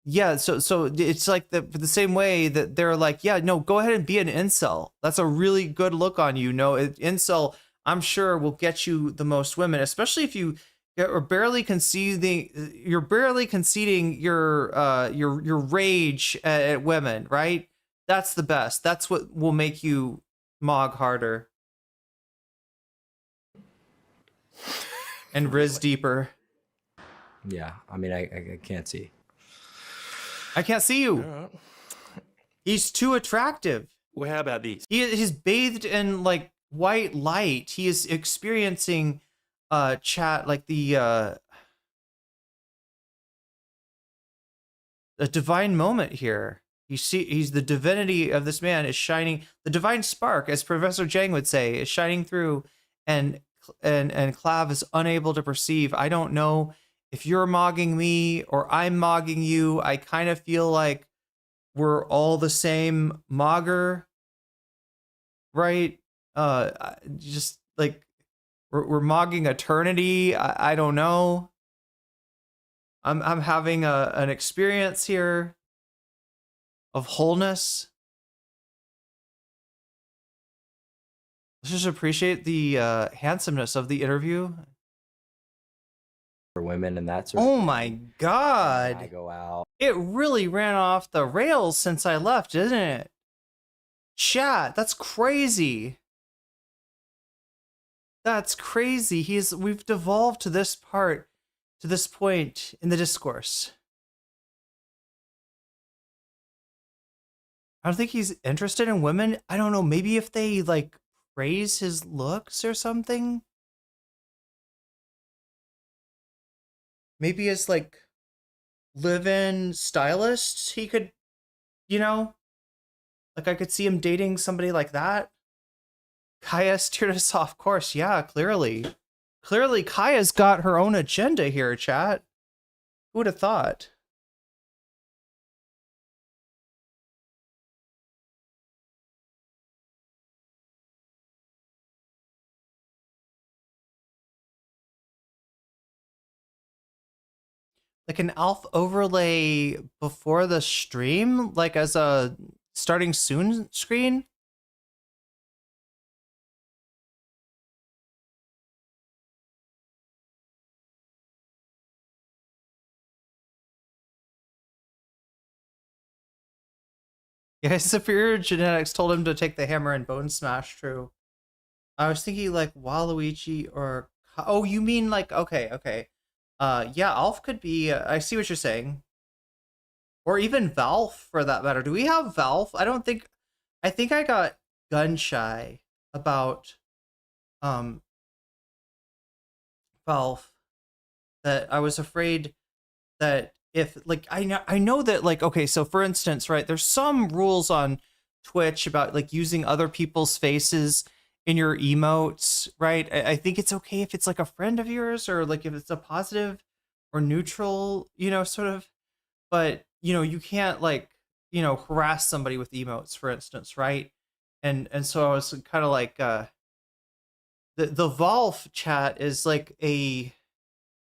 Yeah, so it's the same way that they're go ahead and be an incel. That's a really good look on you. Incel, I'm sure, will get you the most women, especially if you are barely conceding your rage at women, right? That's the best. That's what will make you mog harder and riz deeper. Yeah, I mean, I can't see. I can't see you. He's too attractive. Well, how about these? He's bathed in white light. He is experiencing chat the a divine moment here. He's the divinity of this man is shining. The divine spark, as Professor Jang would say, is shining through, and Clav is unable to perceive. I don't know if you're mogging me or I'm mogging you. I kind of feel like we're all the same mogger, right? Just like we're mogging eternity. I don't know. I'm having an experience here of wholeness. Let's just appreciate the handsomeness of the interview. For women and that sort of Oh thing. my God. I go out. It really ran off the rails since I left, didn't it? Chat, that's crazy. That's crazy. We've devolved to this point in the discourse. I don't think he's interested in women. I don't know, maybe if they like praise his looks or something. Maybe as like live-in stylist, he could, like I could see him dating somebody like that. Kaya steered us off course. Yeah, clearly. Clearly, Kaya's got her own agenda here, chat. Who would have thought? Like an ALF overlay before the stream, like as a starting soon screen. Yeah, his superior genetics told him to take the hammer and bone smash. True. I was thinking like Waluigi or oh, you mean like okay. Yeah, Alf could be. I see what you're saying. Or even Valve for that matter. Do we have Valve? I think I got gun shy about Valve. That I was afraid that if like I know that like okay, so for instance, right, there's some rules on Twitch about like using other people's faces in your emotes, right? I think it's okay if it's like a friend of yours or like if it's a positive or neutral, sort of, but you can't like, harass somebody with emotes, for instance, right? And so I was kind of like the Valve chat is like a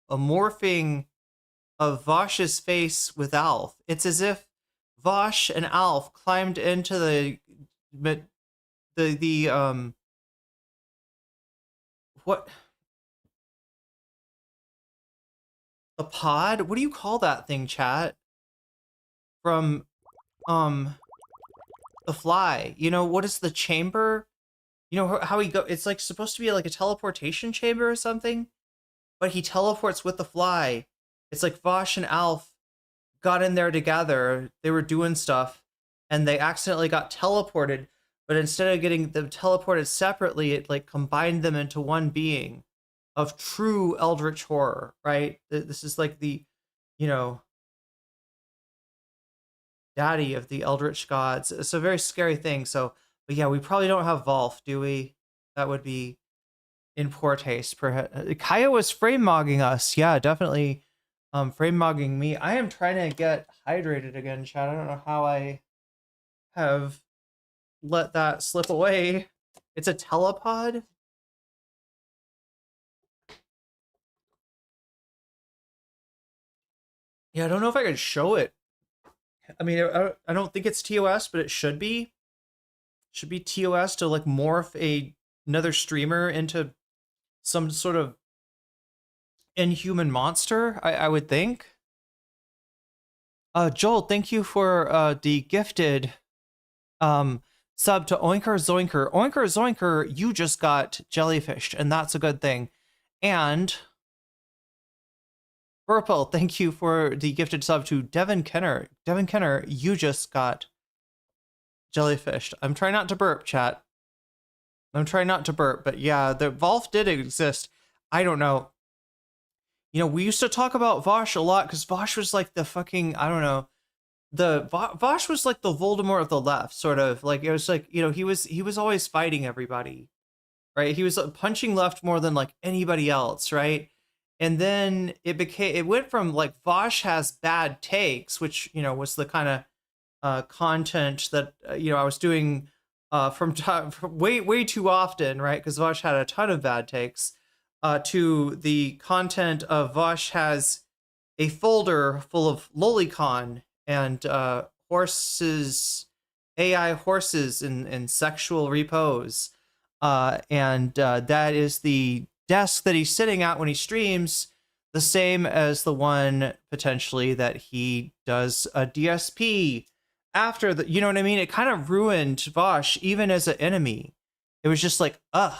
morphing of Vosh's face with Alf. It's as if Vosh and Alf climbed into the what? A pod? What do you call that thing, chat? From The Fly. What is the chamber? How he go? It's like supposed to be like a teleportation chamber or something, but he teleports with the Fly. It's like Vosh and Alf got in there together. They were doing stuff, and they accidentally got teleported. But instead of getting them teleported separately, it like combined them into one being of true eldritch horror, right? This is like the, daddy of the eldritch gods. It's a very scary thing. So, but yeah, we probably don't have Volf, do we? That would be in poor taste. Kaya was frame mogging us. Yeah, definitely frame mogging me. I am trying to get hydrated again, chat. I don't know how I have let that slip away. It's a telepod. Yeah, I don't know if I could show it. I mean, I don't think it's TOS, but it should be. Should be TOS to like morph another streamer into some sort of inhuman monster, I would think. Joel, thank you for the gifted sub to Oinker Zoinker. Oinker Zoinker, you just got Jellyfish, and that's a good thing. And Purple, thank you for the gifted sub to Devin Kenner. Devin Kenner, you just got Jellyfish. I'm trying not to burp, chat. I'm trying not to burp, but yeah, the Volf did exist. I don't know. We used to talk about Vosh a lot because Vosh was like the fucking, I don't know, Vosh was like the Voldemort of the left, sort of. Like, it was like, you know, he was always fighting everybody, right? He was punching left more than like anybody else, right? And then it went from like Vosh has bad takes, which, you know, was the kind of content that you know, I was doing from way too often, right? Because Vosh had a ton of bad takes, to the content of Vosh has a folder full of lolicon and horses, AI horses in sexual repose. And that is the desk that he's sitting at when he streams, the same as the one potentially that he does a DSP after the, you know what I mean? It kind of ruined Vosh even as an enemy. It was just like, ugh,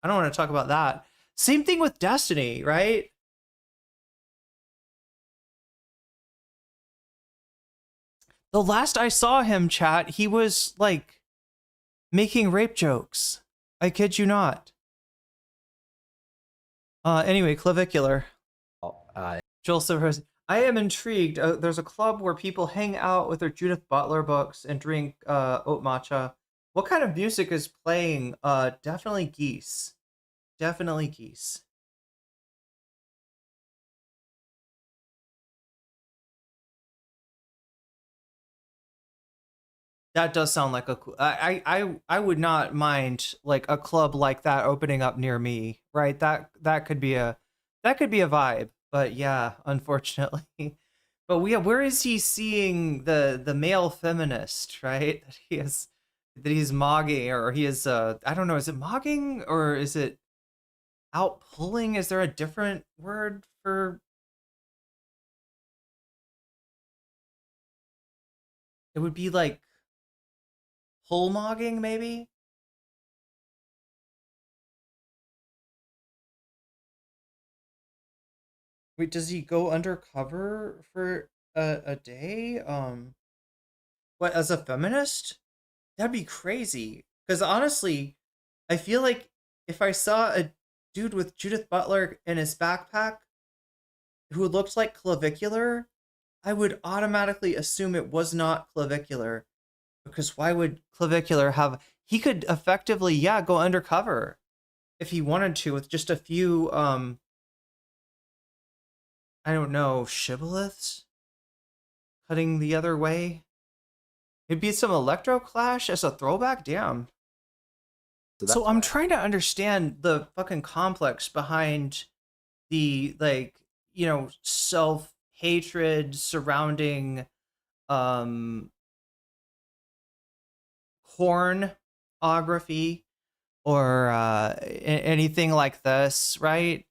I don't want to talk about that. Same thing with Destiny, right? The last I saw him, chat, he was like making rape jokes. I kid you not. Anyway, Clavicular. Joel Silverhurst. I am intrigued. There's a club where people hang out with their Judith Butler books and drink oat matcha. What kind of music is playing? Definitely geese. Definitely geese. That does sound like a cool. I would not mind like a club like that opening up near me, right? That could be a vibe. But yeah, unfortunately. But where is he seeing the male feminist, right? That he's mogging, or he is I don't know, is it mogging or is it outpulling? Is there a different word for it? Would be like pull mogging, maybe? Wait, does he go undercover for a day? What, as a feminist? That'd be crazy. Because honestly, I feel like if I saw a dude with Judith Butler in his backpack who looked like Clavicular, I would automatically assume it was not Clavicular. Because why would Clavicular have... He could effectively, yeah, go undercover if he wanted to with just a few, I don't know, shibboleths cutting the other way. It'd be some Electro Clash as a throwback? Damn. So I'm trying to understand the fucking complex behind the, like, you know, self-hatred surrounding pornography or anything like this, right?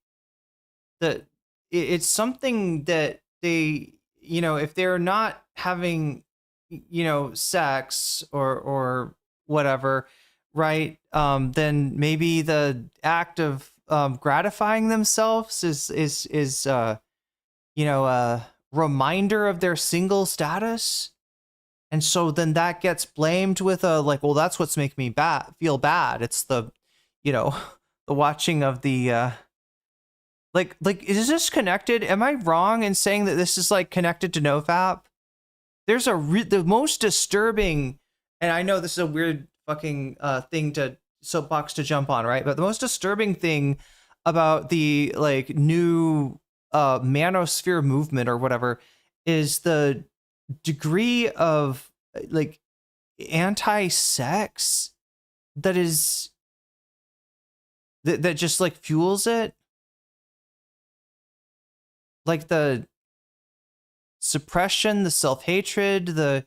It's something that they, you know, if they're not having, you know, sex or whatever, right? Then maybe the act of gratifying themselves is you know, a reminder of their single status. And so then that gets blamed with a, like, well, that's what's making me feel bad. It's the, you know, the watching of the, like, is this connected? Am I wrong in saying that this is like connected to NoFap? There's the most disturbing, and I know this is a weird fucking thing to soapbox to jump on, right? But the most disturbing thing about the like new manosphere movement or whatever is the degree of like anti-sex that is that just like fuels it, like the suppression, the self-hatred, the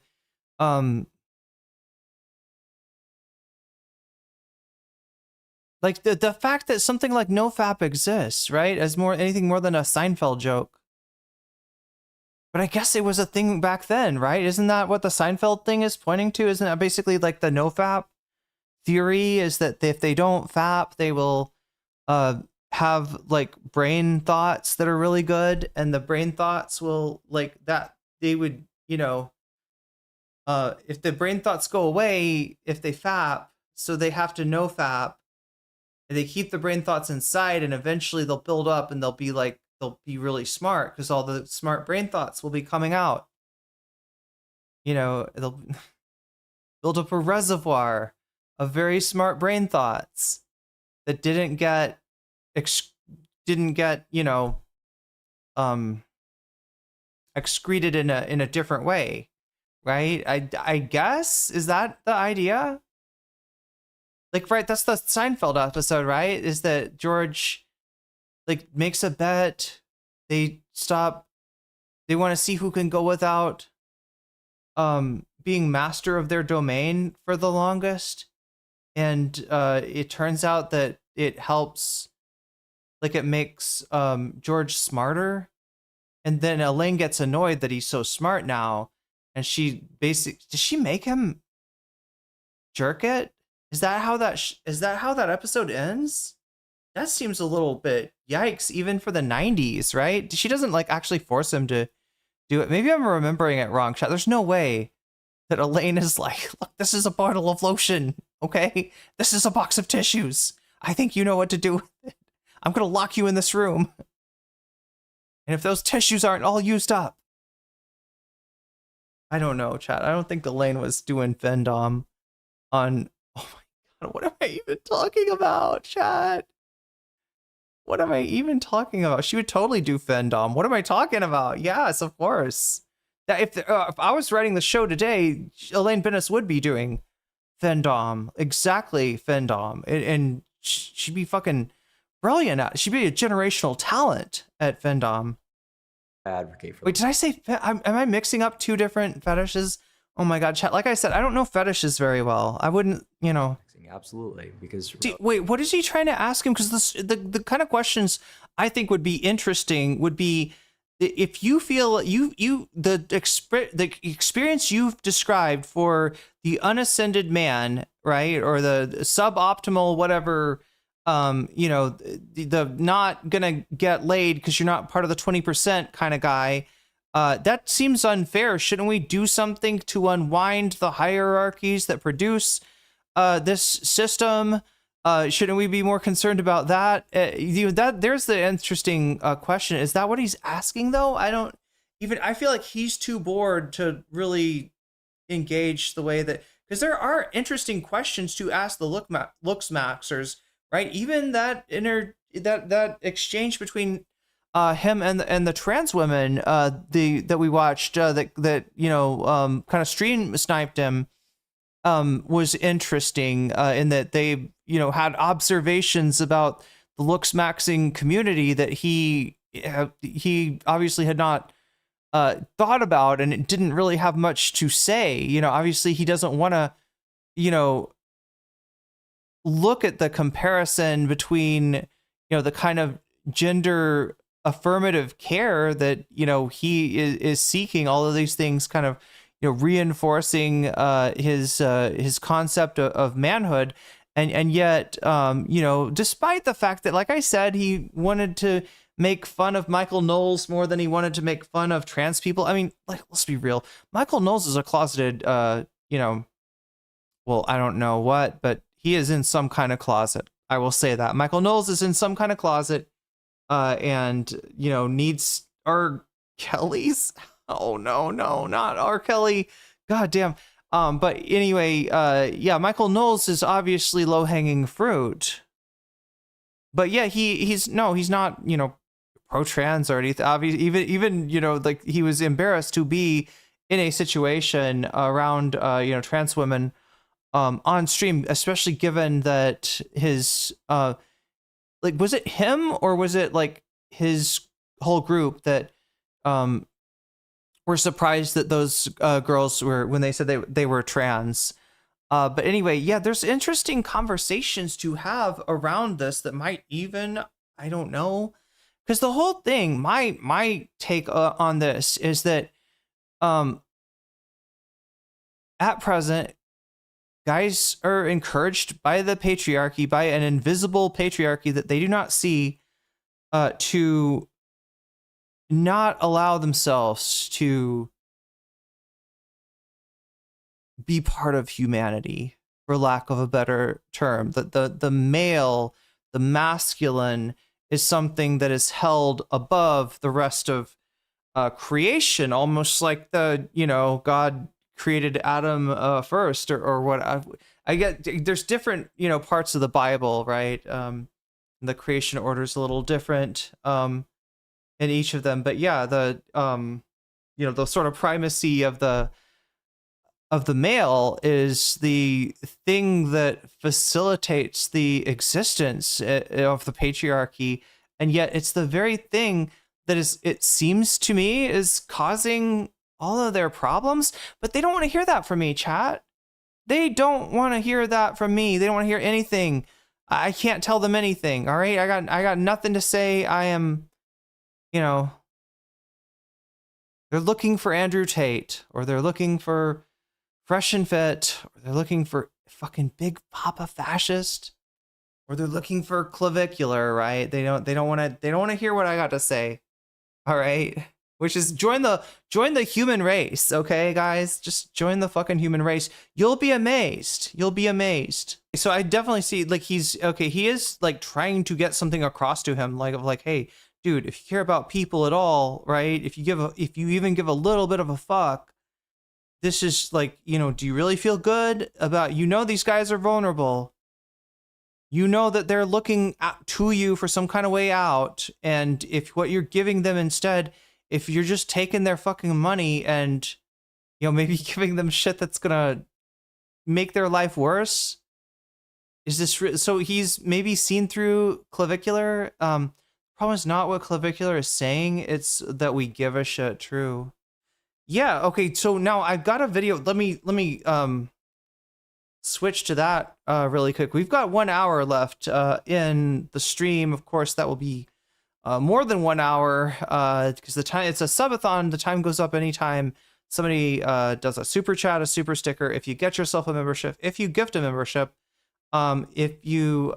like the fact that something like NoFap exists, right, as anything more than a Seinfeld joke. But I guess it was a thing back then, right? Isn't that what the Seinfeld thing is pointing to? Isn't that basically like the NoFap theory, is that if they don't fap, they will have like brain thoughts that are really good, and the brain thoughts will like that they would, you know, if the brain thoughts go away if they fap, so they have to NoFap, and they keep the brain thoughts inside, and eventually they'll build up and they'll be really smart because all the smart brain thoughts will be coming out. they'll build up a reservoir of very smart brain thoughts that didn't get excreted in a different way, right? I guess, is that the idea? Like, right, that's the Seinfeld episode, right? Is that George like makes a bet, they want to see who can go without being master of their domain for the longest, and it turns out that it helps, like it makes George smarter, and then Elaine gets annoyed that he's so smart now, and does she make him jerk it? Is that how that episode ends? That seems a little bit yikes, even for the 90s, right? She doesn't like actually force him to do it. Maybe I'm remembering it wrong. There's no way that Elaine is like, look, this is a bottle of lotion, okay? This is a box of tissues. I think you know what to do with it. I'm gonna lock you in this room. And if those tissues aren't all used up, I don't know, chat. I don't think Elaine was doing Vendom on. Oh my god, what am I even talking about, chat? What am I even talking about? She would totally do Vendom. What am I talking about? Yes, of course. That if I was writing the show today, Elaine Bennis would be doing Vendom, exactly Vendom, and she'd be fucking brilliant at. She'd be a generational talent at Vendom. Advocate for. Wait, did I say? Am I mixing up two different fetishes? Oh my god, chat. Like I said, I don't know fetishes very well. I wouldn't, Absolutely, because wait, what is he trying to ask him? Because the kind of questions I think would be interesting would be if you feel the experience you've described for the unascended man, right, or the suboptimal whatever, the not gonna get laid because you're not part of the 20% kind of guy. That seems unfair. Shouldn't we do something to unwind the hierarchies that produce this system? Shouldn't we be more concerned about that? There's the interesting question. Is that what he's asking though? I feel like he's too bored to really engage the way that, because there are interesting questions to ask the looks maxers, right? Even that that exchange between him and the trans women that we watched that kind of stream sniped him was interesting in that they had observations about the looks maxing community that he obviously had not thought about, and it didn't really have much to say. Obviously he doesn't want to look at the comparison between the kind of gender affirmative care that he is seeking, all of these things kind of reinforcing his concept of manhood, and yet despite the fact that, like I said, he wanted to make fun of Michael Knowles more than he wanted to make fun of trans people. I mean, like, let's be real, Michael Knowles is a closeted well, I don't know what, but he is in some kind of closet. I will say that Michael Knowles is in some kind of closet, and needs R. Kelly's. Oh no, not R. Kelly. God damn. But anyway, Michael Knowles is obviously low hanging fruit. But yeah, he's not pro trans or anything. Obviously, even like he was embarrassed to be in a situation around trans women on stream, especially given that his like, was it him or was it like his whole group that were surprised that those girls were, when they said they were trans. But anyway, yeah, there's interesting conversations to have around this that might even, I don't know, because the whole thing, my take on this is that at present, guys are encouraged by the patriarchy, by an invisible patriarchy that they do not see, to not allow themselves to be part of humanity, for lack of a better term. That the male, the masculine, is something that is held above the rest of creation, almost like the God created Adam first, or what. I get there's different, parts of the Bible, right? The creation order is a little different in each of them, but yeah, the the sort of primacy of the male is the thing that facilitates the existence of the patriarchy, and yet it's the very thing that it seems to me, is causing all of their problems. But they don't want to hear that from me, chat. They don't want to hear that from me. They don't want to hear anything. I can't tell them anything. All right, I got nothing to say. I am, they're looking for Andrew Tate, or they're looking for Fresh and Fit, or they're looking for fucking Big Papa Fascist, or they're looking for Clavicular, right? They don't want to hear what I got to say. All right, which is join the human race, okay, guys? Just join the fucking human race. You'll be amazed. You'll be amazed. So I definitely see, like, he is like trying to get something across to him, like, hey, dude, if you care about people at all, right? If you even give a little bit of a fuck, this is like, do you really feel good about, these guys are vulnerable. That they're looking to you for some kind of way out. And if what you're giving them instead, if you're just taking their fucking money and, maybe giving them shit that's going to make their life worse, is this so he's maybe seen through Clavicular? Problem is not what Clavicular is saying. It's that we give a shit. True. Yeah. Okay. So now I've got a video. Let me switch to that really quick. We've got 1 hour left in the stream. Of course, that will be more than 1 hour because the time, it's a subathon. The time goes up anytime somebody does a super chat, a super sticker. If you get yourself a membership, if you gift a membership, if you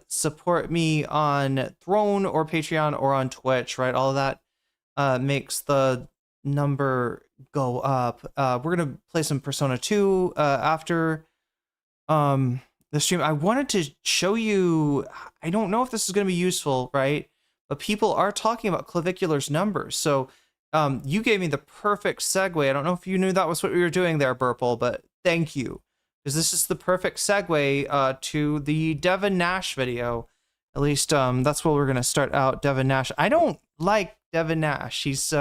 support me on Throne or Patreon or on Twitch, right? All of that makes the number go up. We're gonna play some Persona 2 after the stream. I wanted to show you, I don't know if this is gonna be useful, right? But people are talking about Clavicular's numbers. So you gave me the perfect segue. I don't know if you knew that was what we were doing there, Burple, but thank you. Because this is the perfect segue to the Devin Nash video. At least that's what we're going to start out, Devin Nash. I don't like Devin Nash. He's,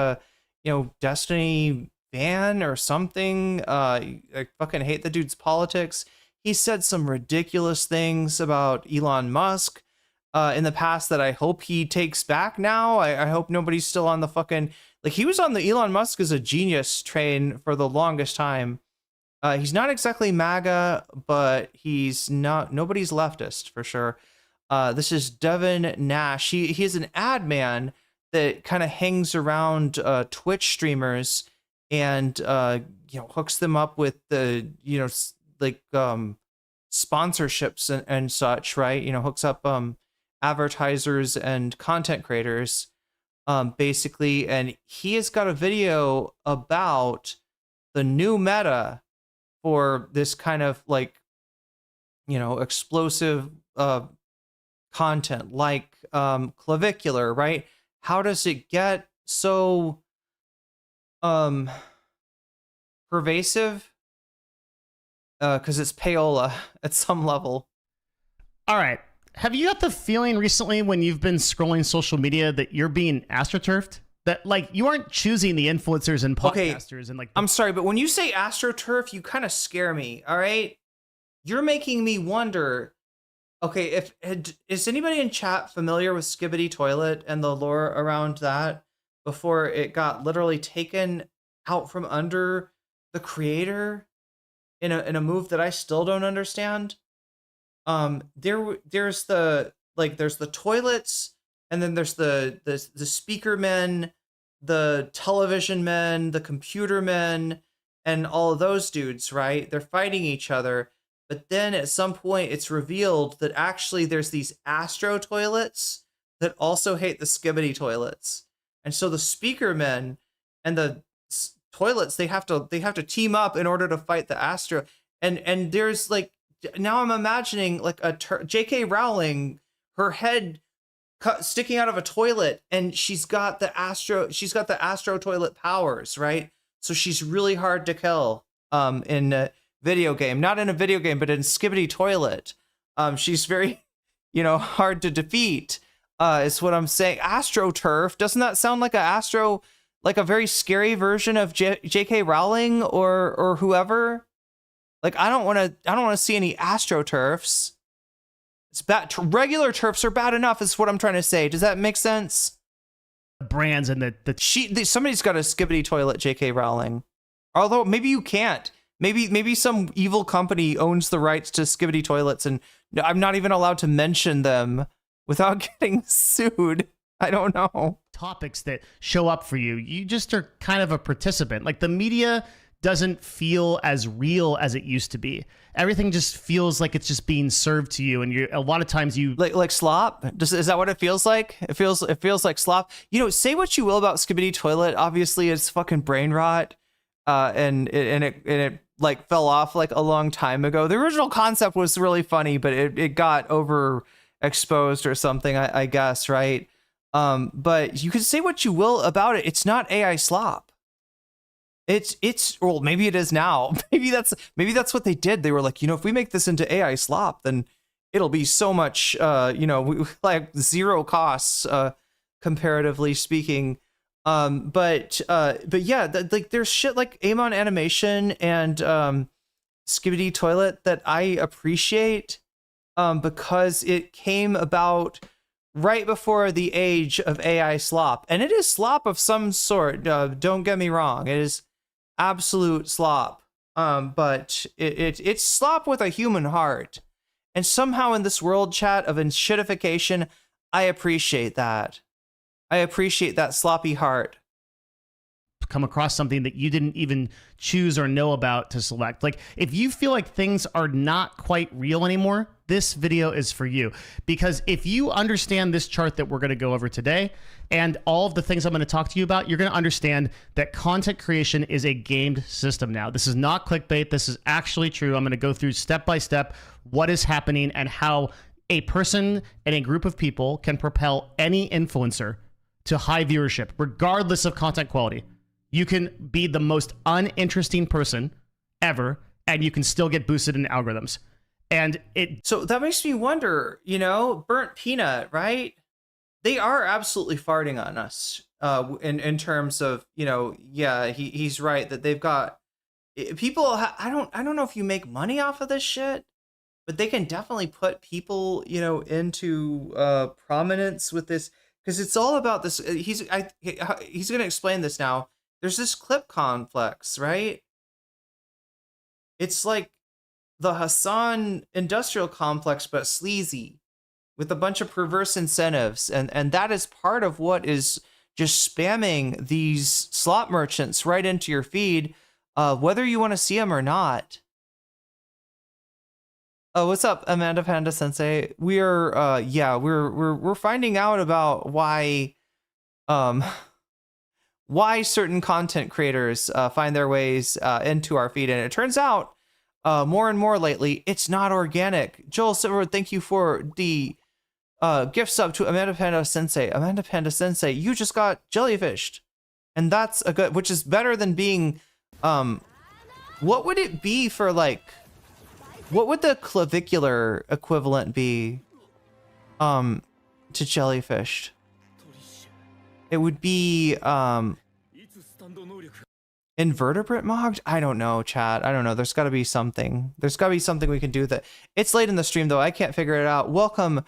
Destiny fan or something. I fucking hate the dude's politics. He said some ridiculous things about Elon Musk in the past that I hope he takes back now. I hope nobody's still on the fucking... Like, he was on the Elon Musk is a genius train for the longest time. He's not exactly MAGA, but he's not... Nobody's leftist, for sure. This is Devin Nash. He is an ad man that kind of hangs around Twitch streamers and hooks them up with the sponsorships and such, right? Hooks up advertisers and content creators basically, and he has got a video about the new meta for this kind of explosive content like Clavicular, right? How does it get so pervasive? Because it's payola at some level. All right. Have you got the feeling recently when you've been scrolling social media that you're being astroturfed? That you aren't choosing the influencers and podcasters and I'm sorry, but when you say astroturf, you kind of scare me. All right, you're making me wonder. Okay, is anybody in chat familiar with Skibbity Toilet and the lore around that before it got literally taken out from under the creator in a move that I still don't understand? There's the toilets, and then there's the speaker men, the television men, the computer men, and all of those dudes, right? They're fighting each other. But then at some point it's revealed that actually there's these astro toilets that also hate the Skibbity toilets. And so the speaker men and the toilets, they have to team up in order to fight the astro. And there's now I'm imagining J.K. Rowling, her head sticking out of a toilet, and she's got the astro toilet powers, right? So she's really hard to kill. in a video game, not in a video game, but in Skibbity Toilet. She's very, hard to defeat. Is what I'm saying. AstroTurf, doesn't that sound like like a very scary version of J.K. Rowling or whoever? Like, I don't want to see any AstroTurfs. It's bad. Regular turfs are bad enough, is what I'm trying to say. Does that make sense? Brands and somebody's got a Skibbity Toilet J.K. Rowling. Although maybe you can't. Maybe some evil company owns the rights to Skibbity Toilets, and I'm not even allowed to mention them without getting sued. I don't know. Topics that show up for you. You just are kind of a participant. Like, the media doesn't feel as real as it used to be. Everything just feels like it's just being served to you, and a lot of times you like slop. Is that what it feels like? It feels like slop. Say what you will about Skibbity Toilet. Obviously, it's fucking brain rot, and it like fell off like a long time ago. The original concept was really funny, but it got overexposed or something, I guess, right? But you can say what you will about it. It's not AI slop. It's well, maybe it is now. Maybe that's what they did. They were like, if we make this into AI slop, then it'll be so much, like zero costs, comparatively speaking. But yeah, like there's shit like Amon Animation and Skibbity Toilet that I appreciate, because it came about right before the age of AI slop, and it is slop of some sort. Don't get me wrong, it is absolute slop, but it's slop with a human heart, and somehow in this world, chat, of shitification, I appreciate that. I appreciate that sloppy heart. Come across something that you didn't even choose or know about to select. Like, if you feel like things are not quite real anymore, this video is for you. Because if you understand this chart that we're going to go over today and all of the things I'm going to talk to you about, you're going to understand that content creation is a gamed system now. This is not clickbait. This is actually true. I'm going to go through step by step what is happening and how a person and a group of people can propel any influencer to high viewership, regardless of content quality. You can be the most uninteresting person ever, and you can still get boosted in algorithms. And so that makes me wonder, Burnt Peanut, right? They are absolutely farting on us, in terms of, yeah, he's right that they've got people. I don't know if you make money off of this shit, but they can definitely put people, into prominence with this, because it's all about this. He's going to explain this now. There's this clip complex, right? It's like the Hasan industrial complex, but sleazy, with a bunch of perverse incentives. And that is part of what is just spamming these slot merchants right into your feed, whether you want to see them or not. Oh, what's up, Amanda Panda Sensei? We're finding out about why certain content creators find their ways into our feed, and it turns out more and more lately it's not organic. Joel Silverwood, thank you for the gift sub to Amanda Panda Sensei. Amanda Panda Sensei, you just got jellyfished, and that's a good, which is better than being what would it be for, like, what would the clavicular equivalent be to jellyfish? It would be invertebrate mogged? I don't know, chat. I don't know. There's got to be something. There's got to be something we can do that. It's late in the stream, though. I can't figure it out. Welcome,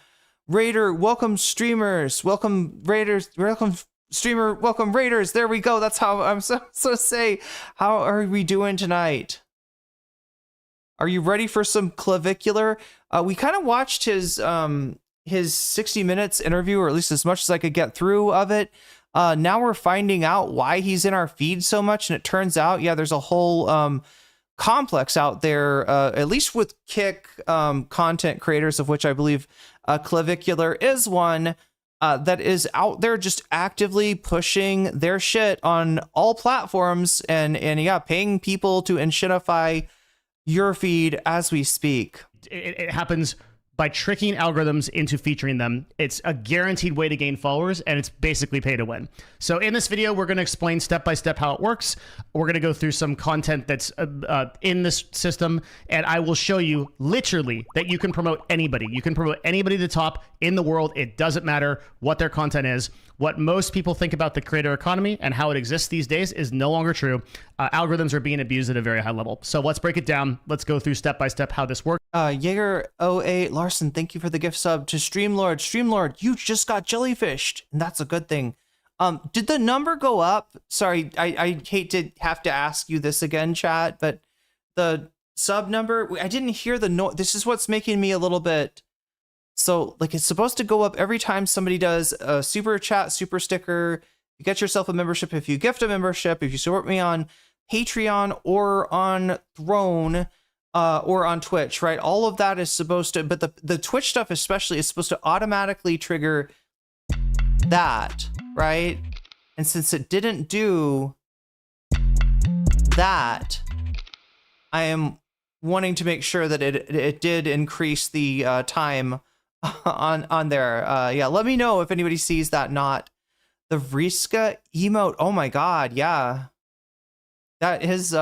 Raider. Welcome, streamers. Welcome, Raiders. Welcome, streamer. Welcome, Raiders. There we go. That's how I'm so say. How are we doing tonight? Are you ready for some clavicular? We kind of watched his 60 Minutes interview, or at least as much as I could get through of it. Now we're finding out why he's in our feed so much, and it turns out, yeah, there's a whole complex out there, at least with Kick content creators, of which I believe Clavicular is one, that is out there just actively pushing their shit on all platforms, and yeah, paying people to inshitify your feed as we speak. It happens by tricking algorithms into featuring them. It's a guaranteed way to gain followers, and it's basically pay to win. So in this video, we're going to explain step by step how it works. We're going to go through some content that's in this system, and I will show you literally that you can promote anybody. You can promote anybody to the top in the world. It doesn't matter what their content is. What most people think about the creator economy and how it exists these days is no longer true. Algorithms are being abused at a very high level. So let's break it down. Let's go through step by step how this works. Jaeger 08 Larson, thank you for the gift sub to Streamlord. Streamlord, you just got jellyfished, and that's a good thing. Did the number go up? Sorry, I hate to have to ask you this again, chat, but the sub number, I didn't hear the noise. This is what's making me a little bit. So, like, it's supposed to go up every time somebody does a super chat, super sticker. You get yourself a membership. If you gift a membership, if you support me on Patreon or on Throne or on Twitch, right? All of that is supposed to, but the Twitch stuff especially is supposed to automatically trigger that, right? And since it didn't do that, I am wanting to make sure that it did increase the time on there. Yeah, let me know if anybody sees that. Not the Vriska emote. Oh my god, yeah, that is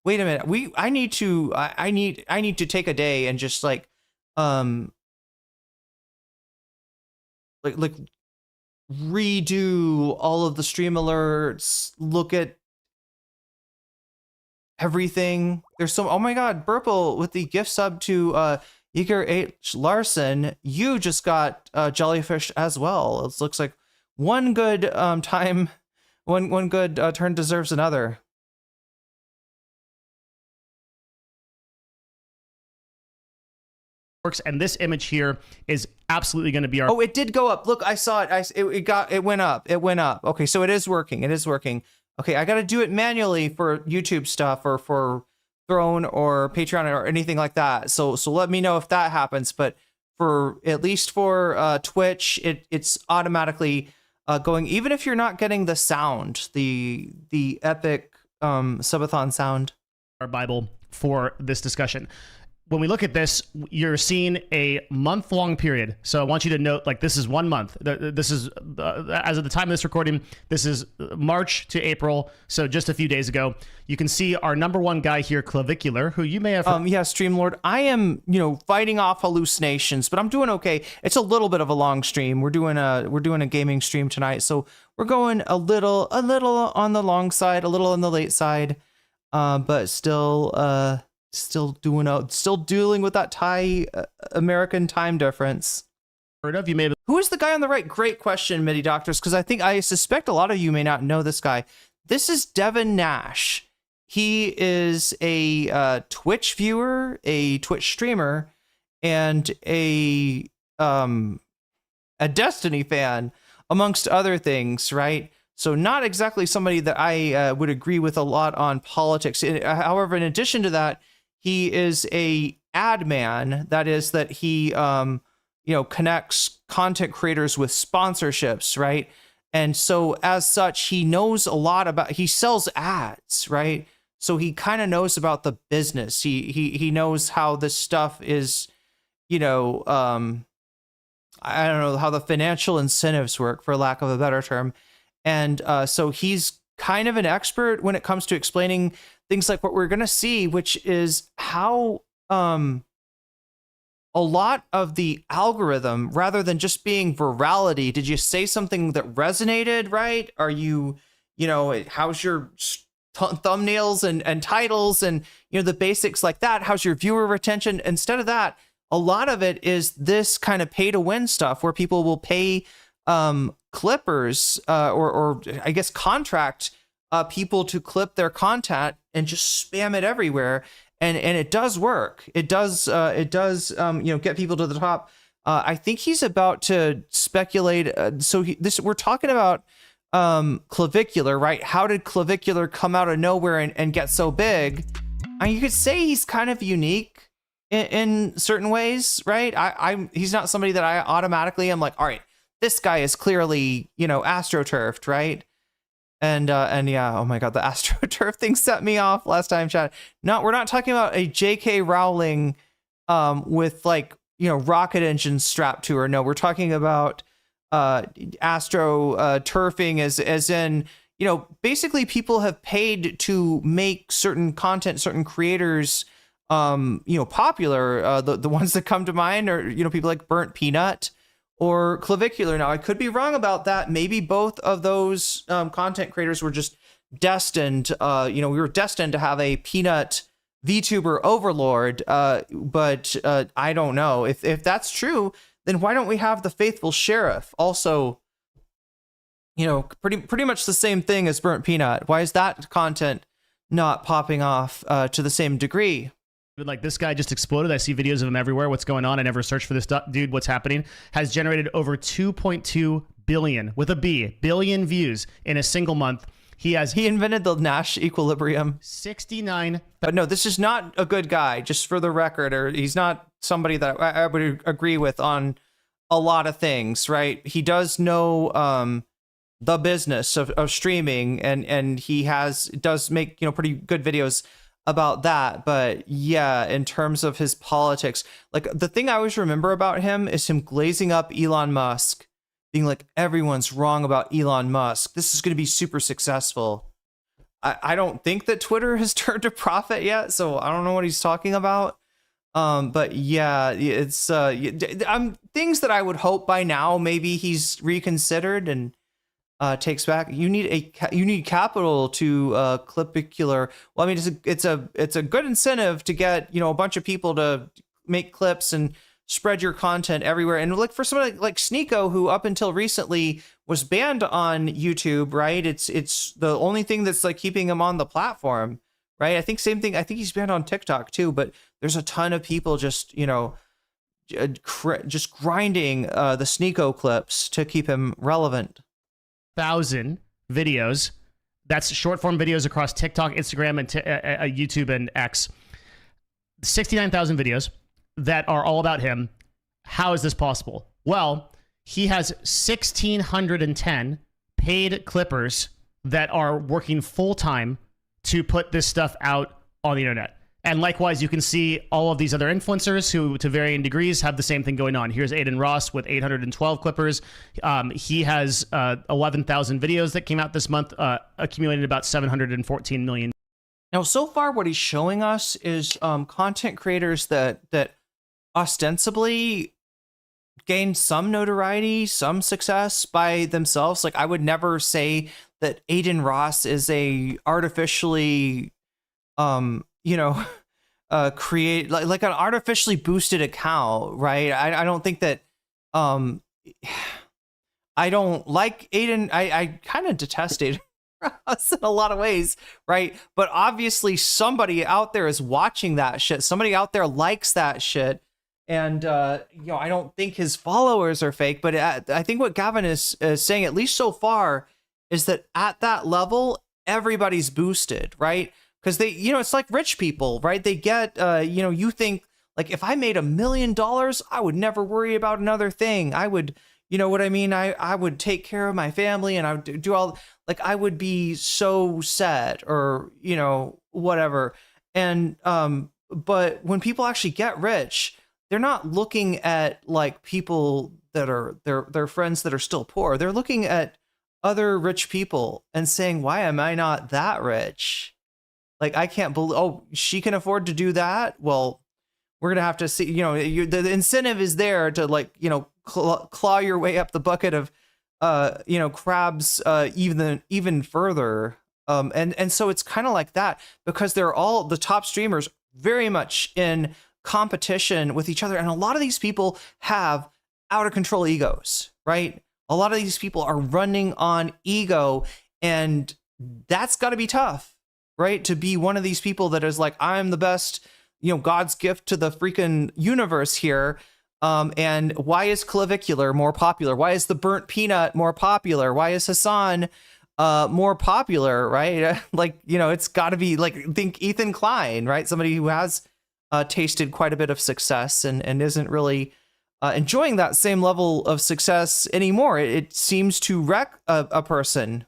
wait a minute, I need to take a day and just like redo all of the stream alerts, look at everything. There's so, oh my god, Burple with the gift sub to Eager H. Larson, you just got jellyfish as well. It looks like one good time, one good turn deserves another. Works, and this image here is absolutely going to be our. Oh, it did go up. Look, I saw it. It went up. It went up. Okay, so it is working. It is working. Okay, I got to do it manually for YouTube stuff or for Throne or Patreon or anything like that. So let me know if that happens. But for at least for Twitch, it's automatically going, even if you're not getting the sound, the epic subathon sound. Our Bible for this discussion. When we look at this, you're seeing a month-long period. So I want you to note, like, this is 1 month. This is, as of the time of this recording, this is March to April. So just a few days ago, you can see our number one guy here, Clavicular, who you may have. Yeah, Streamlord. I am, fighting off hallucinations, but I'm doing okay. It's a little bit of a long stream. We're doing a gaming stream tonight, so we're going a little on the long side, a little on the late side, but still dealing with that Thai American time difference. Heard of you maybe? Who is the guy on the right? Great question, Midi Doctors, because I suspect a lot of you may not know this guy. This is Devin Nash. He is a Twitch viewer, a Twitch streamer, and a Destiny fan, amongst other things, right? So not exactly somebody that I would agree with a lot on politics. However, in addition to that, he is a ad man. That is that he, connects content creators with sponsorships, right? And so as such, he knows a lot about, he sells ads, right? So he kind of knows about the business. He knows how this stuff is, I don't know how the financial incentives work, for lack of a better term. And so he's kind of an expert when it comes to explaining things like what we're going to see, which is how a lot of the algorithm, rather than just being virality, did you say something that resonated, right? Are you, how's your thumbnails and titles and, the basics like that? How's your viewer retention? Instead of that, a lot of it is this kind of pay to win stuff where people will pay clippers or I guess contract people to clip their content and just spam it everywhere, and it does work. It does get people to the top. I think he's about to speculate. We're talking about Clavicular, right? How did Clavicular come out of nowhere and get so big? You could say he's kind of unique in certain ways, right? He's not somebody that I automatically am like, all right, this guy is clearly, astroturfed, right? And yeah, oh my god, the astroturf thing set me off last time, chat. We're not talking about a J.K. Rowling with like rocket engines strapped to her. No, we're talking about astro turfing as in, basically people have paid to make certain content, certain creators, popular. The ones that come to mind are, people like Burnt Peanut or Clavicular. Now, I could be wrong about that. Maybe both of those content creators were just destined. We were destined to have a peanut VTuber overlord. But I don't know if that's true. Then why don't we have the Faithful Sheriff also? Pretty much the same thing as Burnt Peanut. Why is that content not popping off to the same degree? Like, this guy just exploded. I see videos of him everywhere. What's going on? I never searched for this dude. What's happening? Has generated over 2.2 billion, with a B, billion views in a single month. He invented the Nash equilibrium. 69. But no, this is not a good guy, just for the record, or he's not somebody that I would agree with on a lot of things, right? He does know the business of streaming, and he does make pretty good videos about that. But yeah, in terms of his politics, like, the thing I always remember about him is him glazing up Elon Musk, being like, everyone's wrong about Elon Musk, this is going to be super successful. I don't think that Twitter has turned a profit yet, so I don't know what he's talking about. But yeah, it's things that I would hope by now maybe he's reconsidered and takes back. You need capital to Clavicular. Well, I mean, it's a good incentive to get a bunch of people to make clips and spread your content everywhere. And like, for somebody like Sneeko, who up until recently was banned on YouTube, right? It's the only thing that's like keeping him on the platform, right? I think same thing. I think he's banned on TikTok too. But there's a ton of people just just grinding the Sneeko clips to keep him relevant. 1,000 videos. That's short form videos across TikTok, Instagram, and YouTube and X. 69,000 videos that are all about him. How is this possible? Well, he has 1,610 paid clippers that are working full time to put this stuff out on the internet. And likewise, you can see all of these other influencers who, to varying degrees, have the same thing going on. Here's Aiden Ross with 812 clippers. He has 11,000 videos that came out this month, accumulated about 714 million. Now, so far, what he's showing us is content creators that ostensibly gain some notoriety, some success by themselves. Like, I would never say that Aiden Ross is a artificially create like an artificially boosted account, right? I don't think that I don't like Aiden. I kind of detest Aiden Ross in a lot of ways, right? But obviously somebody out there is watching that shit. Somebody out there likes that shit. And I don't think his followers are fake, but I think what Gavin is saying, at least so far, is that at that level, everybody's boosted, right? Because they, it's like rich people, right? They get, you think, like, if I made $1 million, I would never worry about another thing. I would, you know what I mean? I would take care of my family, and I would do all, like, I would be so sad, or, whatever. And, but when people actually get rich, they're not looking at like people that are their friends that are still poor. They're looking at other rich people and saying, why am I not that rich? Like, I can't believe, oh, she can afford to do that. Well, we're going to have to see, the incentive is there to, like, claw your way up the bucket of, crabs, even further. And so it's kind of like that, because they're all, the top streamers, very much in competition with each other. And a lot of these people have out of control egos, right? A lot of these people are running on ego, and that's got to be tough, right? To be one of these people that is like, I'm the best, God's gift to the freaking universe here. And why is Clavicular more popular? Why is the Burnt Peanut more popular? Why is Hasan more popular, right? Like, it's got to be, like, think Ethan Klein, right? Somebody who has tasted quite a bit of success and isn't really enjoying that same level of success anymore. It seems to wreck a person.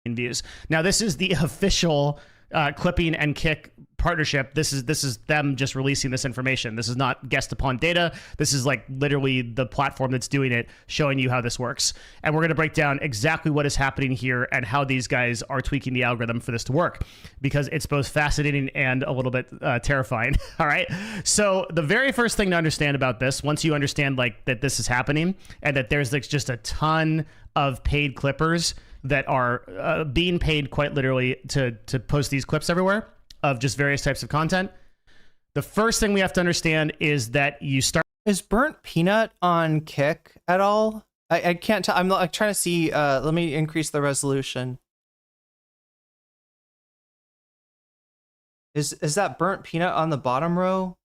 Views. Now, this is the official clipping and kick partnership. This is them just releasing this information. This is not guessed upon data. This is like literally the platform that's doing it, showing you how this works. And we're going to break down exactly what is happening here and how these guys are tweaking the algorithm for this to work, because it's both fascinating and a little bit terrifying. All right. So the very first thing to understand about this, once you understand like that this is happening and that there's like just a ton of paid clippers that are being paid quite literally to post these clips everywhere of just various types of content. The first thing we have to understand is that you start. Is burnt peanut on Kick at all? I can't tell. I'm like trying to see. Let me increase the resolution. Is that burnt peanut on the bottom row?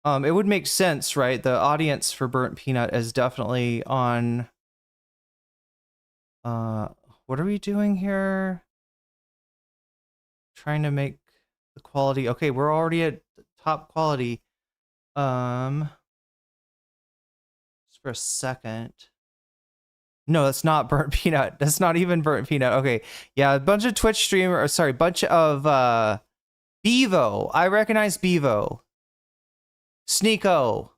It would make sense, right? The audience for burnt peanut is definitely on. What are we doing here? Trying to make the quality. Okay, we're already at top quality. Just for a second. No, that's not burnt peanut. That's not even burnt peanut. Okay, yeah, a bunch of Twitch streamers. Sorry, bunch of Bevo. I recognize Bevo. Sneeko.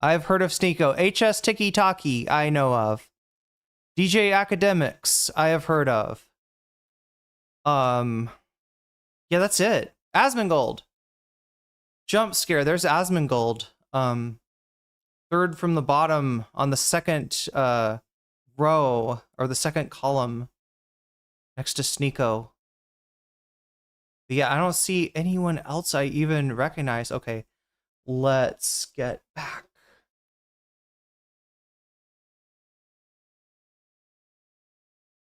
I've heard of Sneeko. HS Tiki Taki. I know of. DJ Academics. I have heard of. Yeah, that's it. Asmongold. Jump scare. There's Asmongold. Third from the bottom on the second row or the second column next to Sneeko. But yeah, I don't see anyone else I even recognize. Okay, let's get back.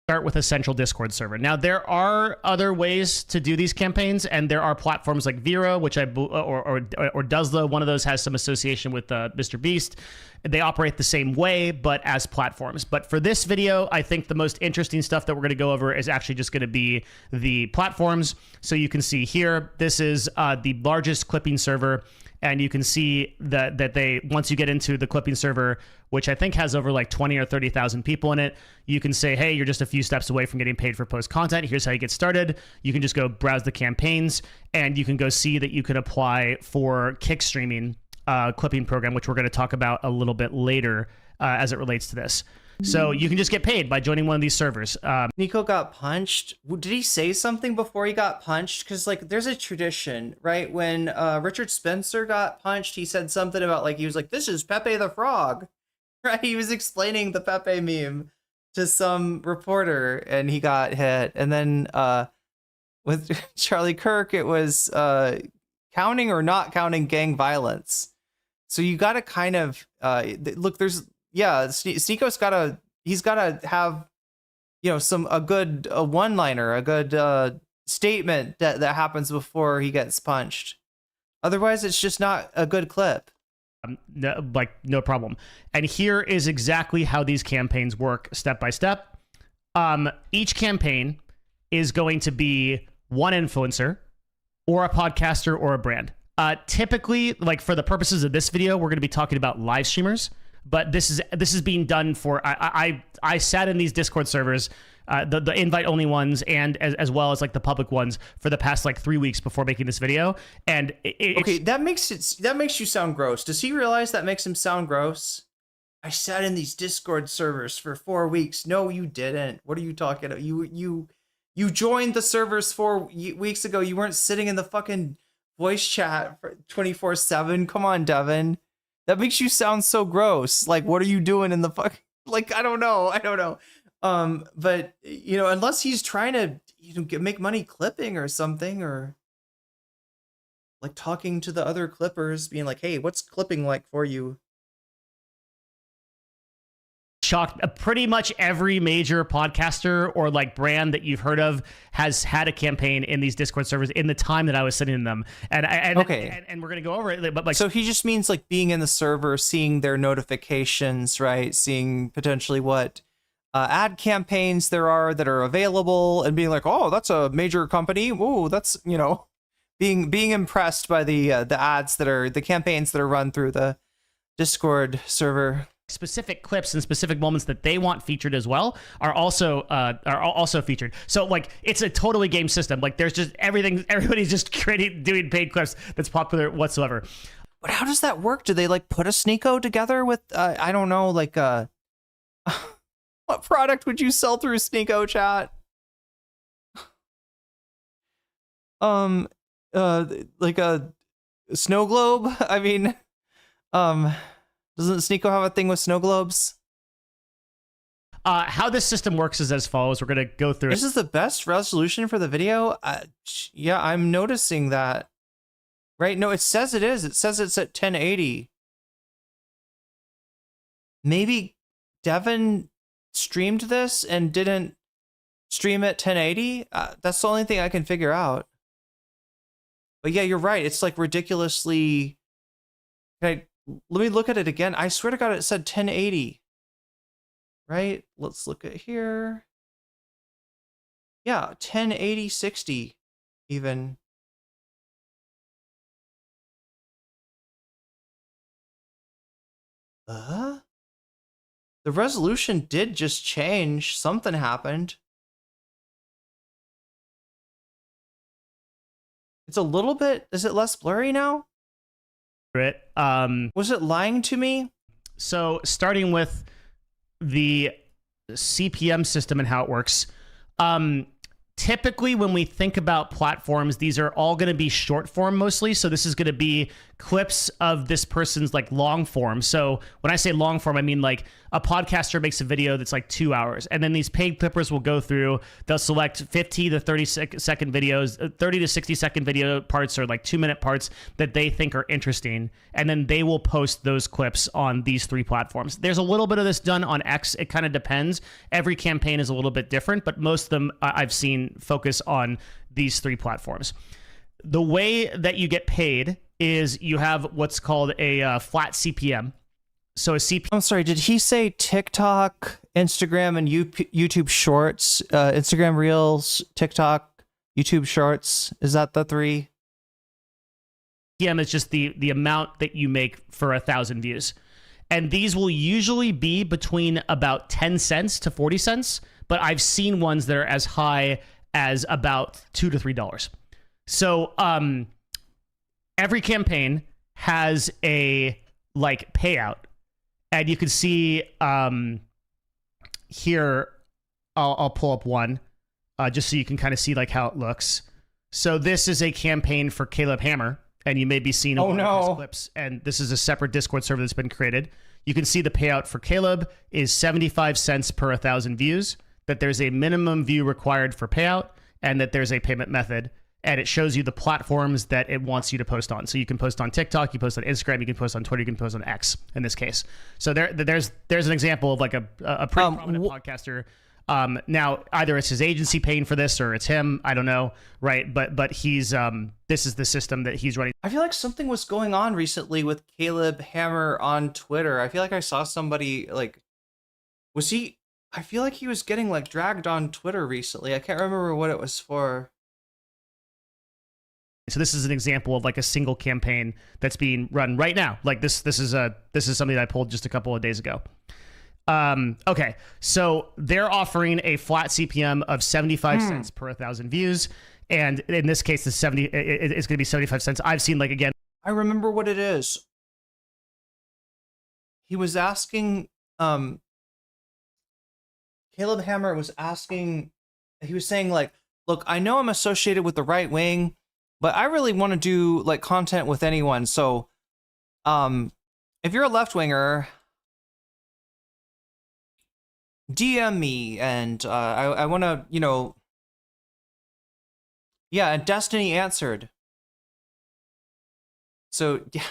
Start with a central Discord server. Now, there are other ways to do these campaigns, and there are platforms like Vero, which or Duzla. One of those has some association with Mr. Beast. They operate the same way, but as platforms. But for this video, I think the most interesting stuff that we're going to go over is actually just going to be the platforms. So you can see here, this is the largest clipping server. And you can see that they, once you get into the clipping server, which I think has over like 20 or 30,000 people in it, you can say, hey, you're just a few steps away from getting paid for post content. Here's how you get started. You can just go browse the campaigns, and you can go see that you can apply for Kick streaming clipping program, which we're going to talk about a little bit later as it relates to this. So you can just get paid by joining one of these servers. Nico got punched. Did he say something before he got punched? Because like there's a tradition, right? When Richard Spencer got punched, he said something about like, he was like, this is Pepe the Frog, right? He was explaining the Pepe meme to some reporter and he got hit. And then with Charlie Kirk, it was counting or not counting gang violence. So you got to kind of look, there's, yeah, Sneeko's he's gotta have, you know, a good one-liner, a good statement that happens before he gets punched. Otherwise, it's just not a good clip. No problem. And here is exactly how these campaigns work step by step. Each campaign is going to be one influencer or a podcaster or a brand. Typically, like for the purposes of this video, we're going to be talking about live streamers. But this is being done for, I sat in these Discord servers, the invite only ones, and as well as like the public ones for the past like 3 weeks before making this video. And okay, that makes you sound gross. Does he realize that makes him sound gross? I sat in these Discord servers for 4 weeks. No, you didn't. What are you talking about? You joined the servers 4 weeks ago. You weren't sitting in the fucking voice chat for 24/7. Come on, Devin. That makes you sound so gross. Like, what are you doing in the fuck? Like, I don't know. But you know, unless he's trying to, you know, make money clipping or something, or like talking to the other clippers, being like, "Hey, what's clipping like for you?" Shocked. Pretty much every major podcaster or like brand that you've heard of has had a campaign in these Discord servers in the time that I was sitting in them. And we're gonna go over it. But like, so he just means like being in the server, seeing their notifications, right? Seeing potentially what ad campaigns there are that are available, and being like, oh, that's a major company. Ooh, that's, you know, being impressed by the ads that are the campaigns that are run through the Discord server. specific clips and specific moments that they want featured as well are also featured. So like it's a totally game system. Like there's just everybody's just doing paid clips that's popular whatsoever. But how does that work? Do they like put a Sneeko together with I don't know, like what product would you sell through Sneeko, chat? Like a snow globe? I mean, doesn't Sneeko have a thing with snow globes? How this system works is as follows. We're gonna go through. This is the best resolution for the video. Yeah, I'm noticing that. Right? No, it says it is. It says it's at 1080. Maybe Devin streamed this and didn't stream at 1080. That's the only thing I can figure out. But yeah, you're right. It's like ridiculously. Let me look at it again. I swear to God, it said 1080. Right? Let's look at here. Yeah, 1080, 60 even. The resolution did just change. Something happened. It's a little bit, is it less blurry now? Was it lying to me? So starting with the CPM system and how it works. Typically, when we think about platforms, these are all going to be short form mostly. So this is going to be clips of this person's like long form. So when I say long form, I mean like a podcaster makes a video that's like 2 hours. And then these paid clippers will go through, they'll select 50 to 30 second videos, 30 to 60 second video parts or like 2-minute parts that they think are interesting. And then they will post those clips on these 3 platforms. There's a little bit of this done on X. It kind of depends. Every campaign is a little bit different, but most of them I've seen focus on these 3 platforms. The way that you get paid is you have what's called a flat CPM. So a CPM. I'm sorry, did he say TikTok, Instagram, and YouTube Shorts? Instagram Reels, TikTok, YouTube Shorts. Is that the 3? CPM is just the amount that you make for 1,000 views. And these will usually be between about 10 cents to 40 cents. But I've seen ones that are as high as about $2 to $3. So every campaign has a like payout, and you can see here. I'll pull up one just so you can kind of see like how it looks. So this is a campaign for Caleb Hammer, and you may be seeing a lot of his clips. And this is a separate Discord server that's been created. You can see the payout for Caleb is 75 cents per 1,000 views. That there's a minimum view required for payout, and that there's a payment method, and it shows you the platforms that it wants you to post on. So you can post on TikTok, you post on Instagram, you can post on Twitter, you can post on X in this case. So there's an example of like a pretty prominent podcaster. Now either it's his agency paying for this or it's him, I don't know, right? But he's this is the system that he's running. I feel like something was going on recently with Caleb Hammer on Twitter. I feel like I saw somebody like, I feel like he was getting like dragged on Twitter recently. I can't remember what it was for. So this is an example of like a single campaign that's being run right now. Like this is something that I pulled just a couple of days ago. Okay, so they're offering a flat CPM of 75 cents per 1,000 views, and in this case, it's going to be 75 cents. I've seen like again. I remember what it is. He was asking. Caleb Hammer was asking. He was saying like, "Look, I know I'm associated with the right wing, but I really want to do like content with anyone. So, if you're a left winger, DM me, and I want to, yeah." And Destiny answered. So yeah,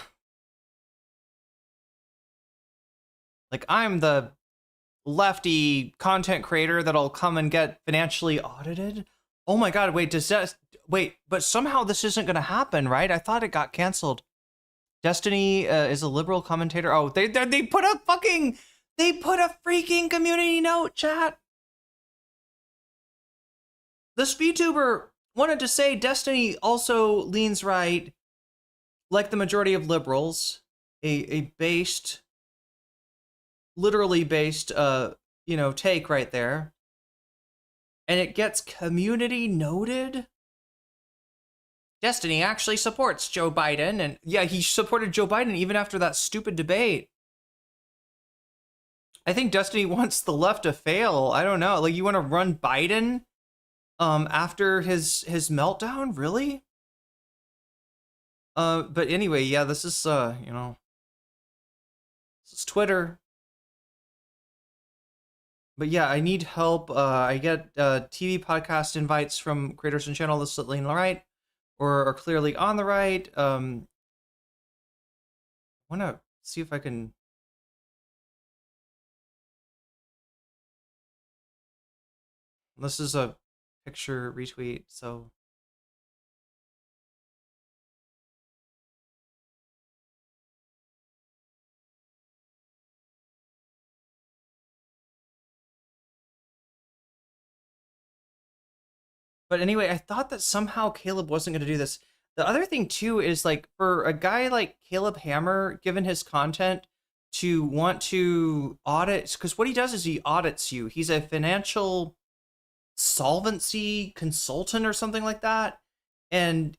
like I'm the lefty content creator that'll come and get financially audited. Oh my God! Wait, but somehow this isn't going to happen, right? I thought it got canceled. Destiny is a liberal commentator. Oh, they put a freaking community note, chat. The SpeedTuber wanted to say Destiny also leans right, like the majority of liberals, a based literally based, take right there. And it gets community noted. Destiny actually supports Joe Biden. And yeah, he supported Joe Biden even after that stupid debate. I think Destiny wants the left to fail. I don't know. Like, you want to run Biden after his meltdown? Really? But anyway, yeah, this is this is Twitter. But yeah, I need help. I get TV podcast invites from creators and channels that lean right or are clearly on the right. I want to see if I can. This is a picture retweet, so. But anyway, I thought that somehow Caleb wasn't going to do this. The other thing, too, is like for a guy like Caleb Hammer, given his content, to want to audit, because what he does is he audits you. He's a financial solvency consultant or something like that. And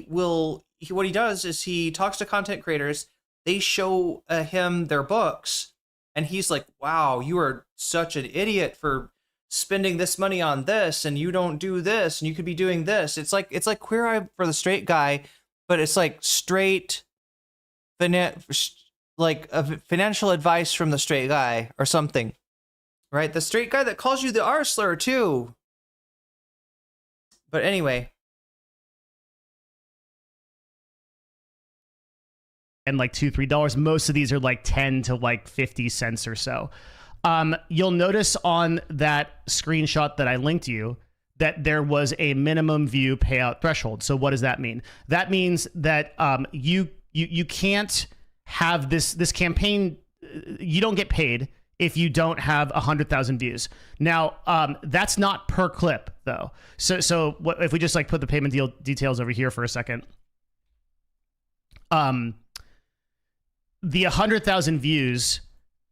what he does is he talks to content creators. They show him their books. And he's like, wow, you are such an idiot for spending this money on this, and you don't do this, and you could be doing this. It's like Queer Eye for the Straight Guy, but it's like straight financial advice from the straight guy or something, right? The straight guy that calls you the R slur too. But anyway. And like $2-3. Most of these are like 10 to like 50 cents or so. You'll notice on that screenshot that I linked you that there was a minimum view payout threshold. So what does that mean? That means that you can't have this campaign. You don't get paid if you don't have 100,000 views. Now, that's not per clip though. So what if we just like put the payment details over here for a second? The 100,000 views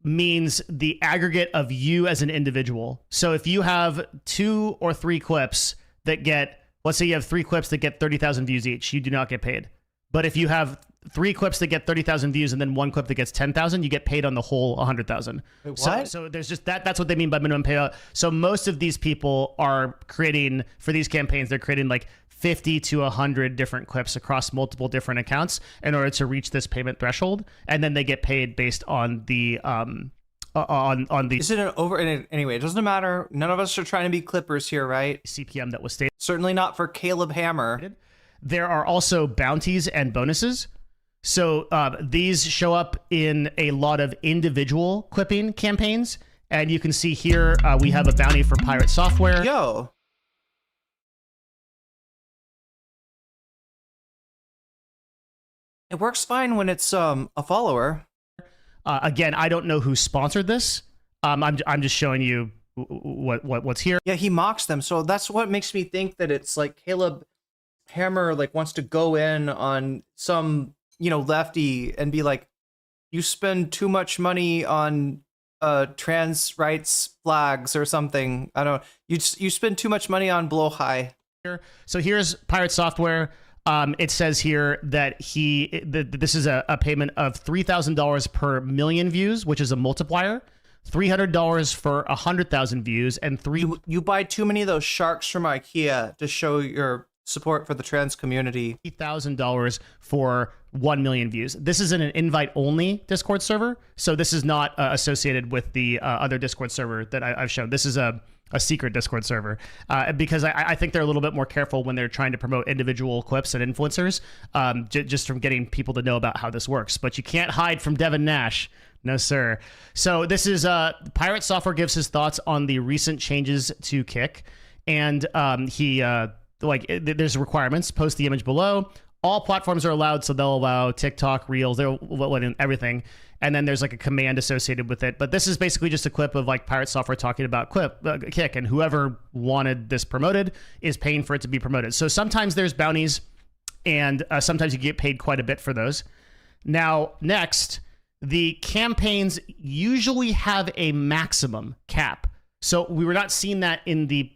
means the aggregate of you as an individual. So if you have 2 or 3 clips that get, let's say you have 3 clips that get 30,000 views each, you do not get paid. But if you have 3 clips that get 30,000 views and then 1 clip that gets 10,000, you get paid on the whole 100,000. So there's just that's what they mean by minimum payout. So most of these people are creating, for these campaigns, they're creating like 50 to 100 different clips across multiple different accounts in order to reach this payment threshold, and then they get paid based on the on the. Is it an over? Anyway, it doesn't matter. None of us are trying to be clippers here, right? CPM that was stated. Certainly not for Caleb Hammer. There are also bounties and bonuses. So these show up in a lot of individual clipping campaigns, and you can see here we have a bounty for Pirate Software. Yo. It works fine when it's a follower. Again, I don't know who sponsored this. I'm just showing you what's here. Yeah, he mocks them, so that's what makes me think that it's like Caleb Hammer like wants to go in on some lefty and be like, you spend too much money on trans rights flags or something. I don't know. You spend too much money on blowhigh. So here's Pirate Software. It says here that this is a payment of $3,000 per million views, which is a multiplier. $300 for 100,000 views, and You buy too many of those sharks from IKEA to show your support for the trans community. $3,000 for 1 million views. This is an invite-only Discord server, so this is not associated with the other Discord server that I've shown. This is a secret Discord server because I think they're a little bit more careful when they're trying to promote individual clips and influencers, just from getting people to know about how this works. But you can't hide from Devin Nash. No, sir. So this is Pirate Software gives his thoughts on the recent changes to Kick, and there's requirements. Post the image below. All platforms are allowed, so they'll allow TikTok, Reels, they'll let in everything. And then there's like a command associated with it. But this is basically just a clip of like Pirate Software talking about Kick, and whoever wanted this promoted is paying for it to be promoted. So sometimes there's bounties, and sometimes you get paid quite a bit for those. Now, next, the campaigns usually have a maximum cap. So we were not seeing that in the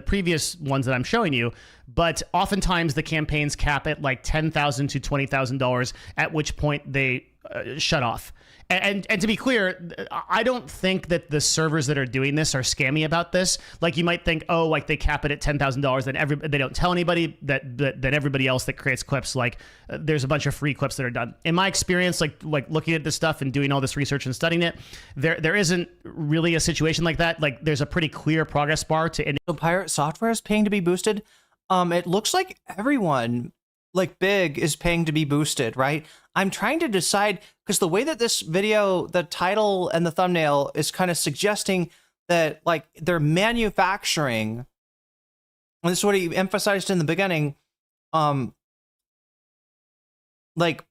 previous ones that I'm showing you, but oftentimes the campaigns cap at like $10,000 to $20,000, at which point they shut off. And to be clear, I don't think that the servers that are doing this are scammy about this. Like you might think, oh, like they cap it at $10,000, then they don't tell anybody that everybody else that creates clips, like there's a bunch of free clips that are done. In my experience, like looking at this stuff and doing all this research and studying it, there isn't really a situation like that. Like there's a pretty clear progress bar to. So Pirate Software is paying to be boosted. It looks like everyone like big is paying to be boosted, right? I'm trying to decide, because the way that this video, the title and the thumbnail is kind of suggesting that like they're manufacturing, and this is what he emphasized in the beginning, like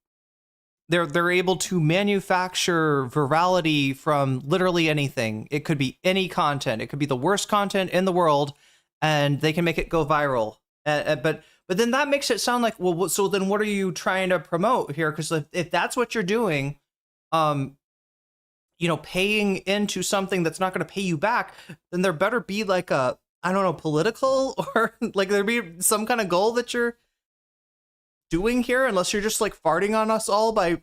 they're able to manufacture virality from literally anything. It could be any content. It could be the worst content in the world, and they can make it go viral. But then that makes it sound like, well, so then what are you trying to promote here? Because if that's what you're doing, paying into something that's not going to pay you back, then there better be like a, I don't know, political or like there be some kind of goal that you're doing here, unless you're just like farting on us all by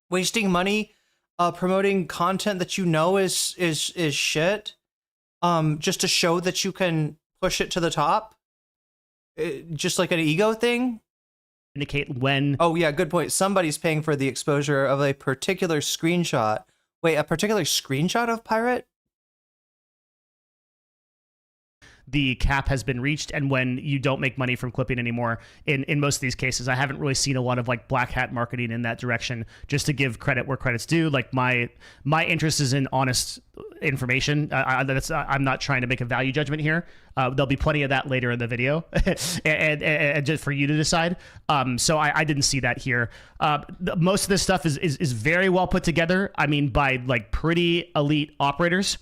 wasting money promoting content that you know is shit, just to show that you can push it to the top. Just like an ego thing? Indicate when. Oh, yeah, good point. Somebody's paying for the exposure of a particular screenshot. Wait, a particular screenshot of Pirate? The cap has been reached, and when you don't make money from clipping anymore, in most of these cases, I haven't really seen a lot of like black hat marketing in that direction. Just to give credit where credit's due, like my interest is in honest information. I'm not trying to make a value judgment here. There'll be plenty of that later in the video, and just for you to decide. So I didn't see that here. Most of this stuff is very well put together. I mean, by like pretty elite operators.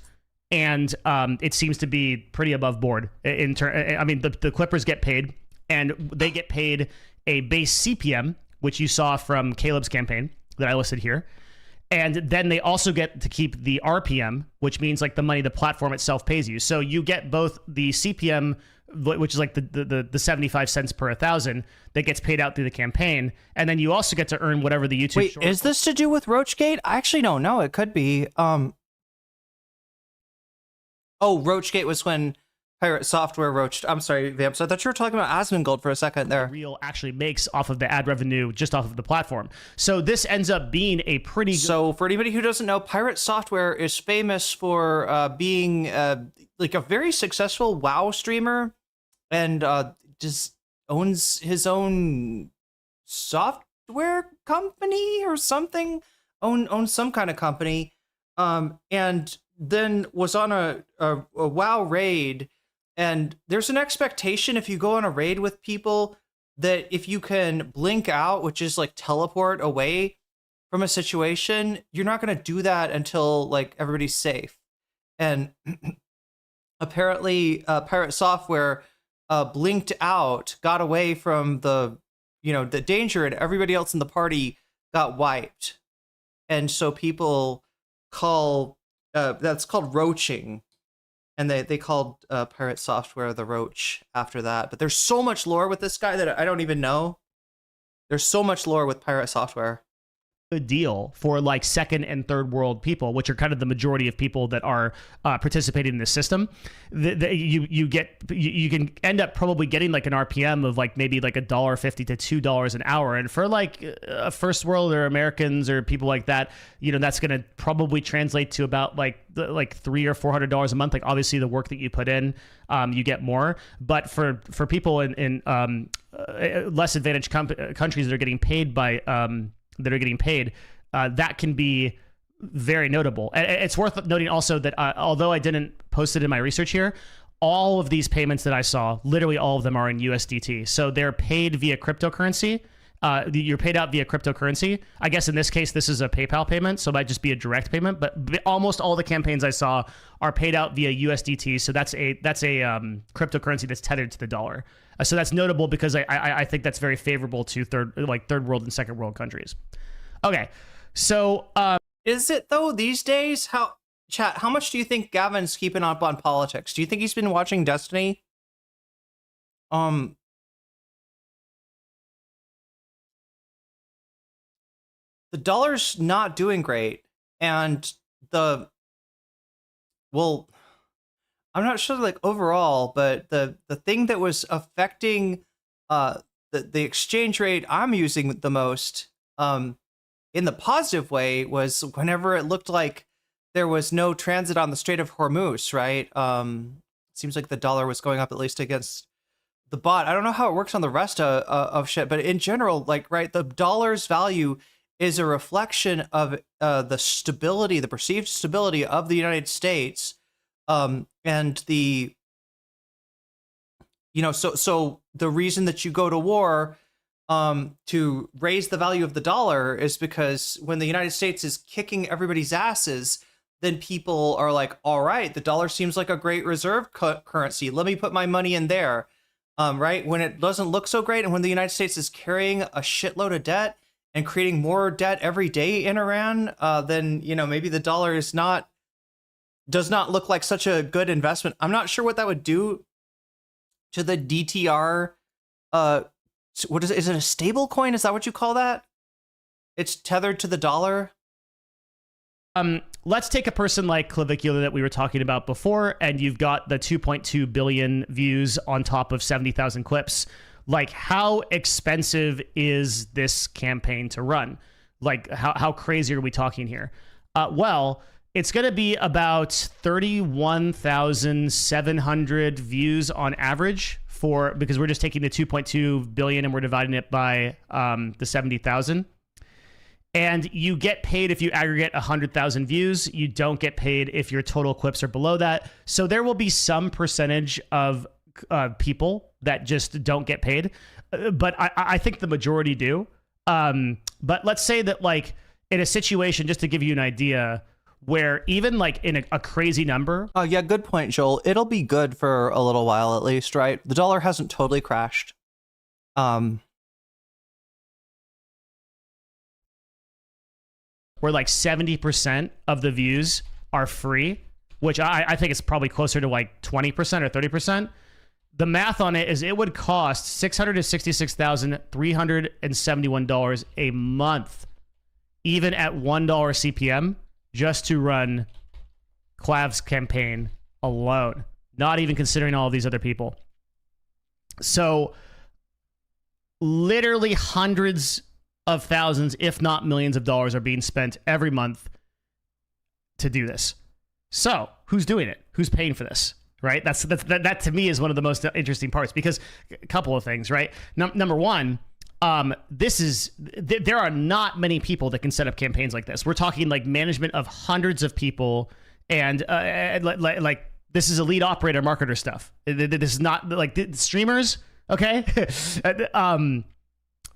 And it seems to be pretty above board. I mean, the clippers get paid, and they get paid a base CPM, which you saw from Caleb's campaign that I listed here. And then they also get to keep the RPM, which means like the money the platform itself pays you. So you get both the CPM, which is like the 75 cents per 1,000 that gets paid out through the campaign. And then you also get to earn whatever the YouTube. Wait, is this to do with Roachgate? I actually don't know. It could be. Oh, Roachgate was when Pirate Software roached. I'm sorry, Vamps. I thought you were talking about Asmongold for a second there. Real actually makes off of the ad revenue just off of the platform. So this ends up being a pretty good... So for anybody who doesn't know, Pirate Software is famous for being like a very successful WoW streamer, and just owns his own software company or something. Owns some kind of company. And then was on a WoW raid, and there's an expectation if you go on a raid with people that if you can blink out, which is like teleport away from a situation, you're not going to do that until like everybody's safe. And apparently Pirate Software blinked out, got away from the danger, and everybody else in the party got wiped. And so people call that's called roaching, and they called Pirate Software the Roach after that. But there's so much lore with this guy that I don't even know. There's so much lore with Pirate Software. Good deal for like second and third world people, which are kind of the majority of people that are participating in this system. You can end up probably getting like an RPM of like maybe like $1.50 to $2 an hour, and for like first world or Americans or people like that, that's going to probably translate to about like $300 or $400 a month. Like obviously the work that you put in, you get more, but for people in less advantaged countries that are getting paid that can be very notable. And it's worth noting also that although I didn't post it in my research here, all of these payments that I saw, literally all of them are in USDT. So they're paid via cryptocurrency. You're paid out via cryptocurrency. I guess in this case, this is a PayPal payment, so it might just be a direct payment, but almost all the campaigns I saw are paid out via USDT. So that's a cryptocurrency that's tethered to the dollar. So that's notable because I think that's very favorable to third world and second world countries. Okay, So, is it though these days? How much do you think Gavin's keeping up on politics? Do you think he's been watching Destiny? The dollar's not doing great, and I'm not sure like overall, but the thing that was affecting the exchange rate I'm using the most in the positive way was whenever it looked like there was no transit on the Strait of Hormuz, right? Seems like the dollar was going up at least against the baht. I don't know how it works on the rest of shit, but in general, like, right, the dollar's value is a reflection of the stability, the perceived stability of the United States, and the, you know, so the reason that you go to war to raise the value of the dollar is because when the United States is kicking everybody's asses, then people are like, all right, the dollar seems like a great reserve currency. Let me put my money in there. Right? When it doesn't look so great, and when the United States is carrying a shitload of debt and creating more debt every day in Iran, then, you know, maybe the dollar does not look like such a good investment. I'm not sure what that would do to the DTR. What is it? Is it a stable coin? Is that what you call that? It's tethered to the dollar. Let's take a person like Clavicular that we were talking about before, and you've got the 2.2 billion views on top of 70,000 clips. Like, how expensive is this campaign to run? Like, how crazy are we talking here? Well, it's going to be about 31,700 views on average because we're just taking the 2.2 billion and we're dividing it by the 70,000. And you get paid if you aggregate 100,000 views. You don't get paid if your total clips are below that. So there will be some percentage of people that just don't get paid. But I think the majority do. But let's say that, like, in a situation, just to give you an idea, where even like in a crazy number. Oh, yeah, good point, Joel. It'll be good for a little while at least, right? The dollar hasn't totally crashed. Where like 70% of the views are free, which I think is probably closer to like 20% or 30%. The math on it is it would cost $666,371 a month, even at $1 CPM, just to run Clav's campaign alone, not even considering all of these other people. So literally hundreds of thousands, if not millions of dollars are being spent every month to do this. So who's doing it? Who's paying for this? Right? That to me is one of the most interesting parts, because a couple of things, right? Number one, there are not many people that can set up campaigns like this. We're talking like management of hundreds of people, and like this is a lead operator marketer stuff. This is not like streamers. Okay.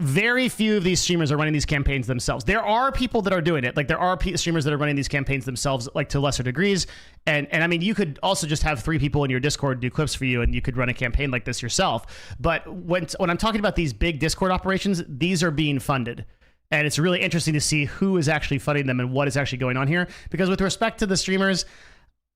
Very few of these streamers are running these campaigns themselves. There are people that are doing it. Like, there are streamers that are running these campaigns themselves, like to lesser degrees. And I mean, you could also just have 3 people in your Discord do clips for you, and you could run a campaign like this yourself. But when I'm talking about these big Discord operations, these are being funded. And it's really interesting to see who is actually funding them and what is actually going on here. Because with respect to the streamers,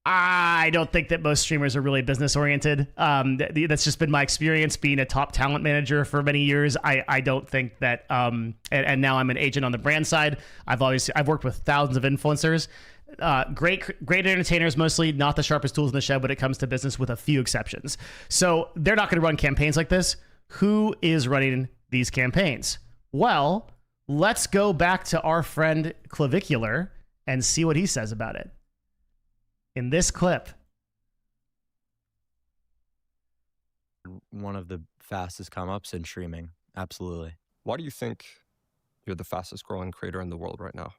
I don't think that most streamers are really business oriented. That's just been my experience being a top talent manager for many years. I don't think that, and now I'm an agent on the brand side. I've worked with thousands of influencers, great entertainers, mostly not the sharpest tools in the shed when it comes to business, with a few exceptions. So they're not going to run campaigns like this. Who is running these campaigns? Well, let's go back to our friend Clavicular and see what he says about it in this clip. One of the fastest come-ups in streaming. Absolutely. Why do you think you're the fastest growing creator in the world right now?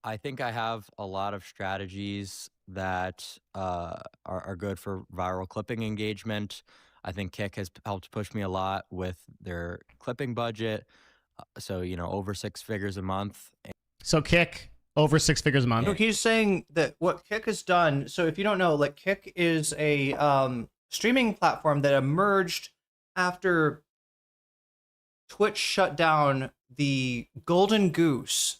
I think I have a lot of strategies that are good for viral clipping engagement. I think Kick has helped push me a lot with their clipping budget. So, you know, over 6 figures a month. So Kick, over 6 figures a month. So he's saying that what Kick has done. So if you don't know, like, Kick is a streaming platform that emerged after Twitch shut down the Golden Goose,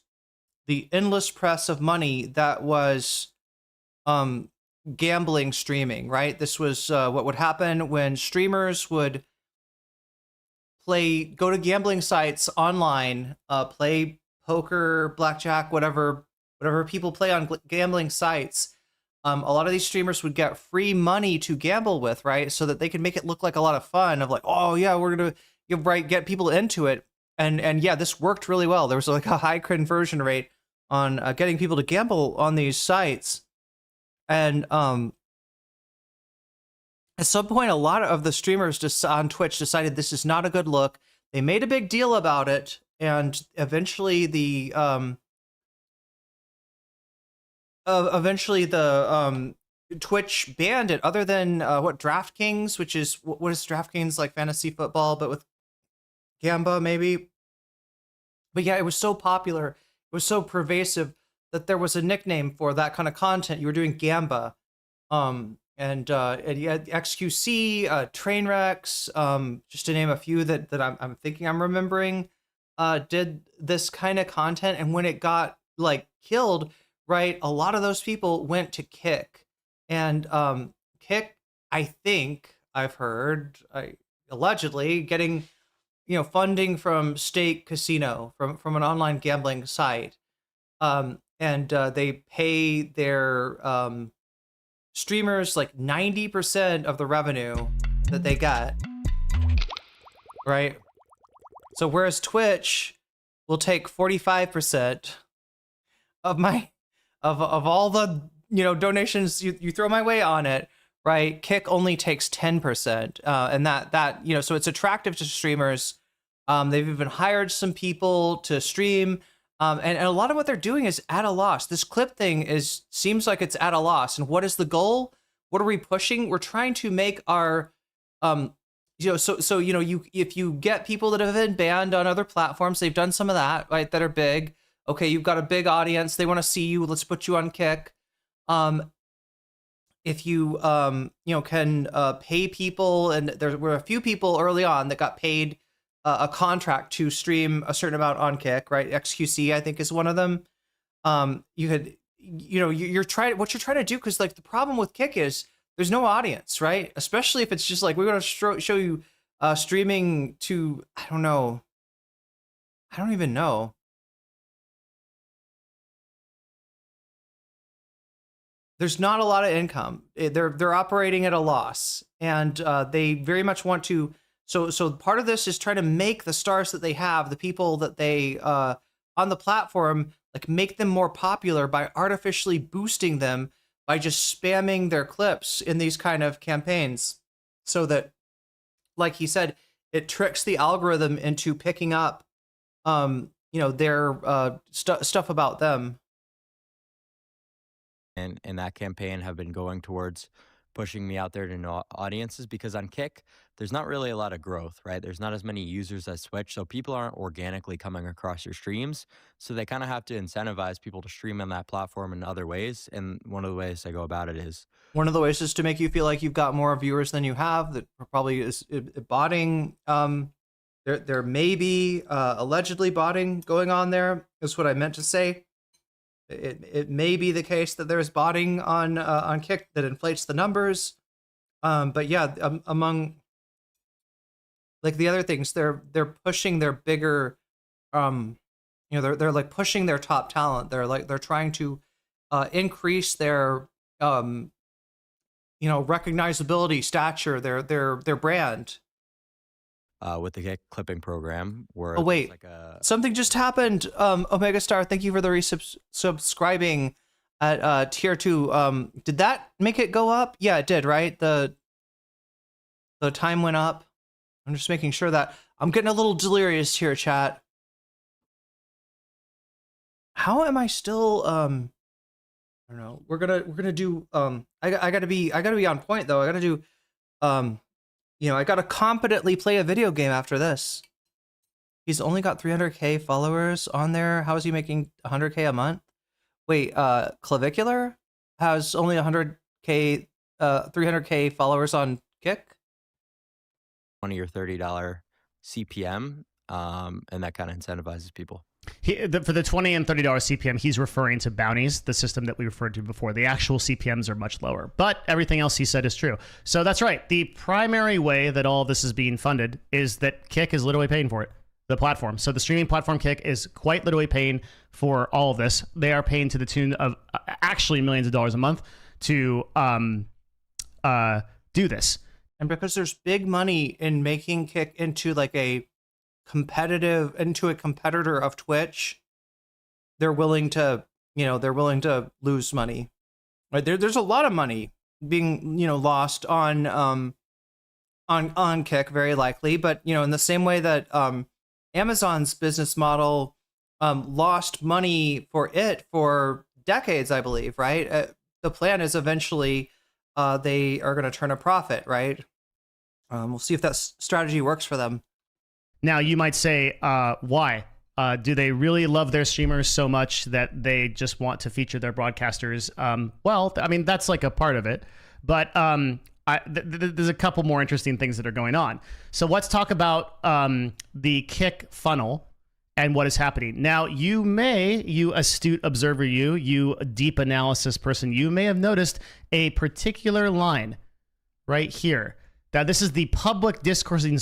the endless press of money that was gambling streaming, right? This was what would happen when streamers would go to gambling sites online, play poker, blackjack, whatever people play on gambling sites. A lot of these streamers would get free money to gamble with, right? So that they could make it look like a lot of fun of like, oh yeah, we're going to get people into it. And yeah, this worked really well. There was like a high conversion rate on getting people to gamble on these sites. And at some point, a lot of the streamers on Twitch decided this is not a good look. They made a big deal about it, and eventually the Twitch banned it. Other than DraftKings, which is what is DraftKings, like fantasy football, but with Gamba maybe. But yeah, it was so popular, it was so pervasive that there was a nickname for that kind of content. You were doing Gamba. And you had XQC, Trainwrecks, just to name a few that I'm thinking I'm remembering, did this kind of content. And when it got like killed, right, a lot of those people went to Kick. And Kick, I think I've heard, allegedly getting, funding from Stake Casino, from an online gambling site. And they pay their streamers like 90% of the revenue that they get, right? So whereas Twitch will take 45% of all the donations you throw my way on it, right? Kick only takes 10%, and that so it's attractive to streamers. They've even hired some people to stream. And a lot of what they're doing is at a loss. This clip thing seems like it's at a loss. And what is the goal? What are we pushing? We're trying to make our, if you get people that have been banned on other platforms, they've done some of that, right? That are big. Okay, you've got a big audience. They want to see you. Let's put you on Kick. If you, can pay people, and there were a few people early on that got paid a contract to stream a certain amount on Kick, right? XQC, I think, is one of them. You're trying to do, because like the problem with Kick is there's no audience, right? Especially if it's just like, we're going to show you streaming to, I don't even know. There's not a lot of income. They're operating at a loss, and they very much want to. So part of this is trying to make the stars that they have, the people that they on the platform, like make them more popular by artificially boosting them by just spamming their clips in these kind of campaigns, so that, like he said, it tricks the algorithm into picking up, their stuff about them. And in that campaign have been going towards pushing me out there to new audiences, because on Kick, there's not really a lot of growth, right? There's not as many users as Twitch, so people aren't organically coming across your streams. So they kind of have to incentivize people to stream on that platform in other ways. And one of the ways I go about it is... One of the ways is to make you feel like you've got more viewers than you have. That probably is botting. There may be allegedly botting going on there. Is what I meant to say. It may be the case that there's botting on Kick that inflates the numbers, but yeah, among like the other things, they're pushing their bigger, they're like pushing their top talent. They're trying to increase their recognizability, stature, their brand. With the Kick clipping program, where oh wait, something just happened. Omega Star, thank you for the resubscribing at tier 2. Did that make it go up? Yeah, it did, right? The time went up. I'm just making sure that I'm getting a little delirious here, chat. How am I still I don't know. We're gonna do I gotta be on point though. I gotta do I gotta competently play a video game after this. He's only got 300k followers on there. How is he making 100k a month? Wait, Clavicular has only 100k, 300k followers on Kick. $20 or $30 CPM, and that kind of incentivizes people. For the $20 and $30 CPM, he's referring to bounties, the system that we referred to before. The actual CPMs are much lower, but everything else he said is true. So that's right. The primary way that all of this is being funded is that Kick is literally paying for it, the platform. So the streaming platform Kick is quite literally paying for all of this. They are paying to the tune of actually millions of dollars a month to do this. And because there's big money in making Kick into like a competitor of Twitch, they're willing to lose money. Right? There's a lot of money being, lost on Kick, very likely. But, in the same way that Amazon's business model lost money for decades, I believe, right? The plan is eventually they are going to turn a profit, right? We'll see if that strategy works for them. Now, you might say, why? Do they really love their streamers so much that they just want to feature their broadcasters? Well, I mean, that's like a part of it. But there's a couple more interesting things that are going on. So let's talk about the Kick funnel and what is happening. Now, you astute observer, you deep analysis person, you may have noticed a particular line right here. Now, this is the public discoursing.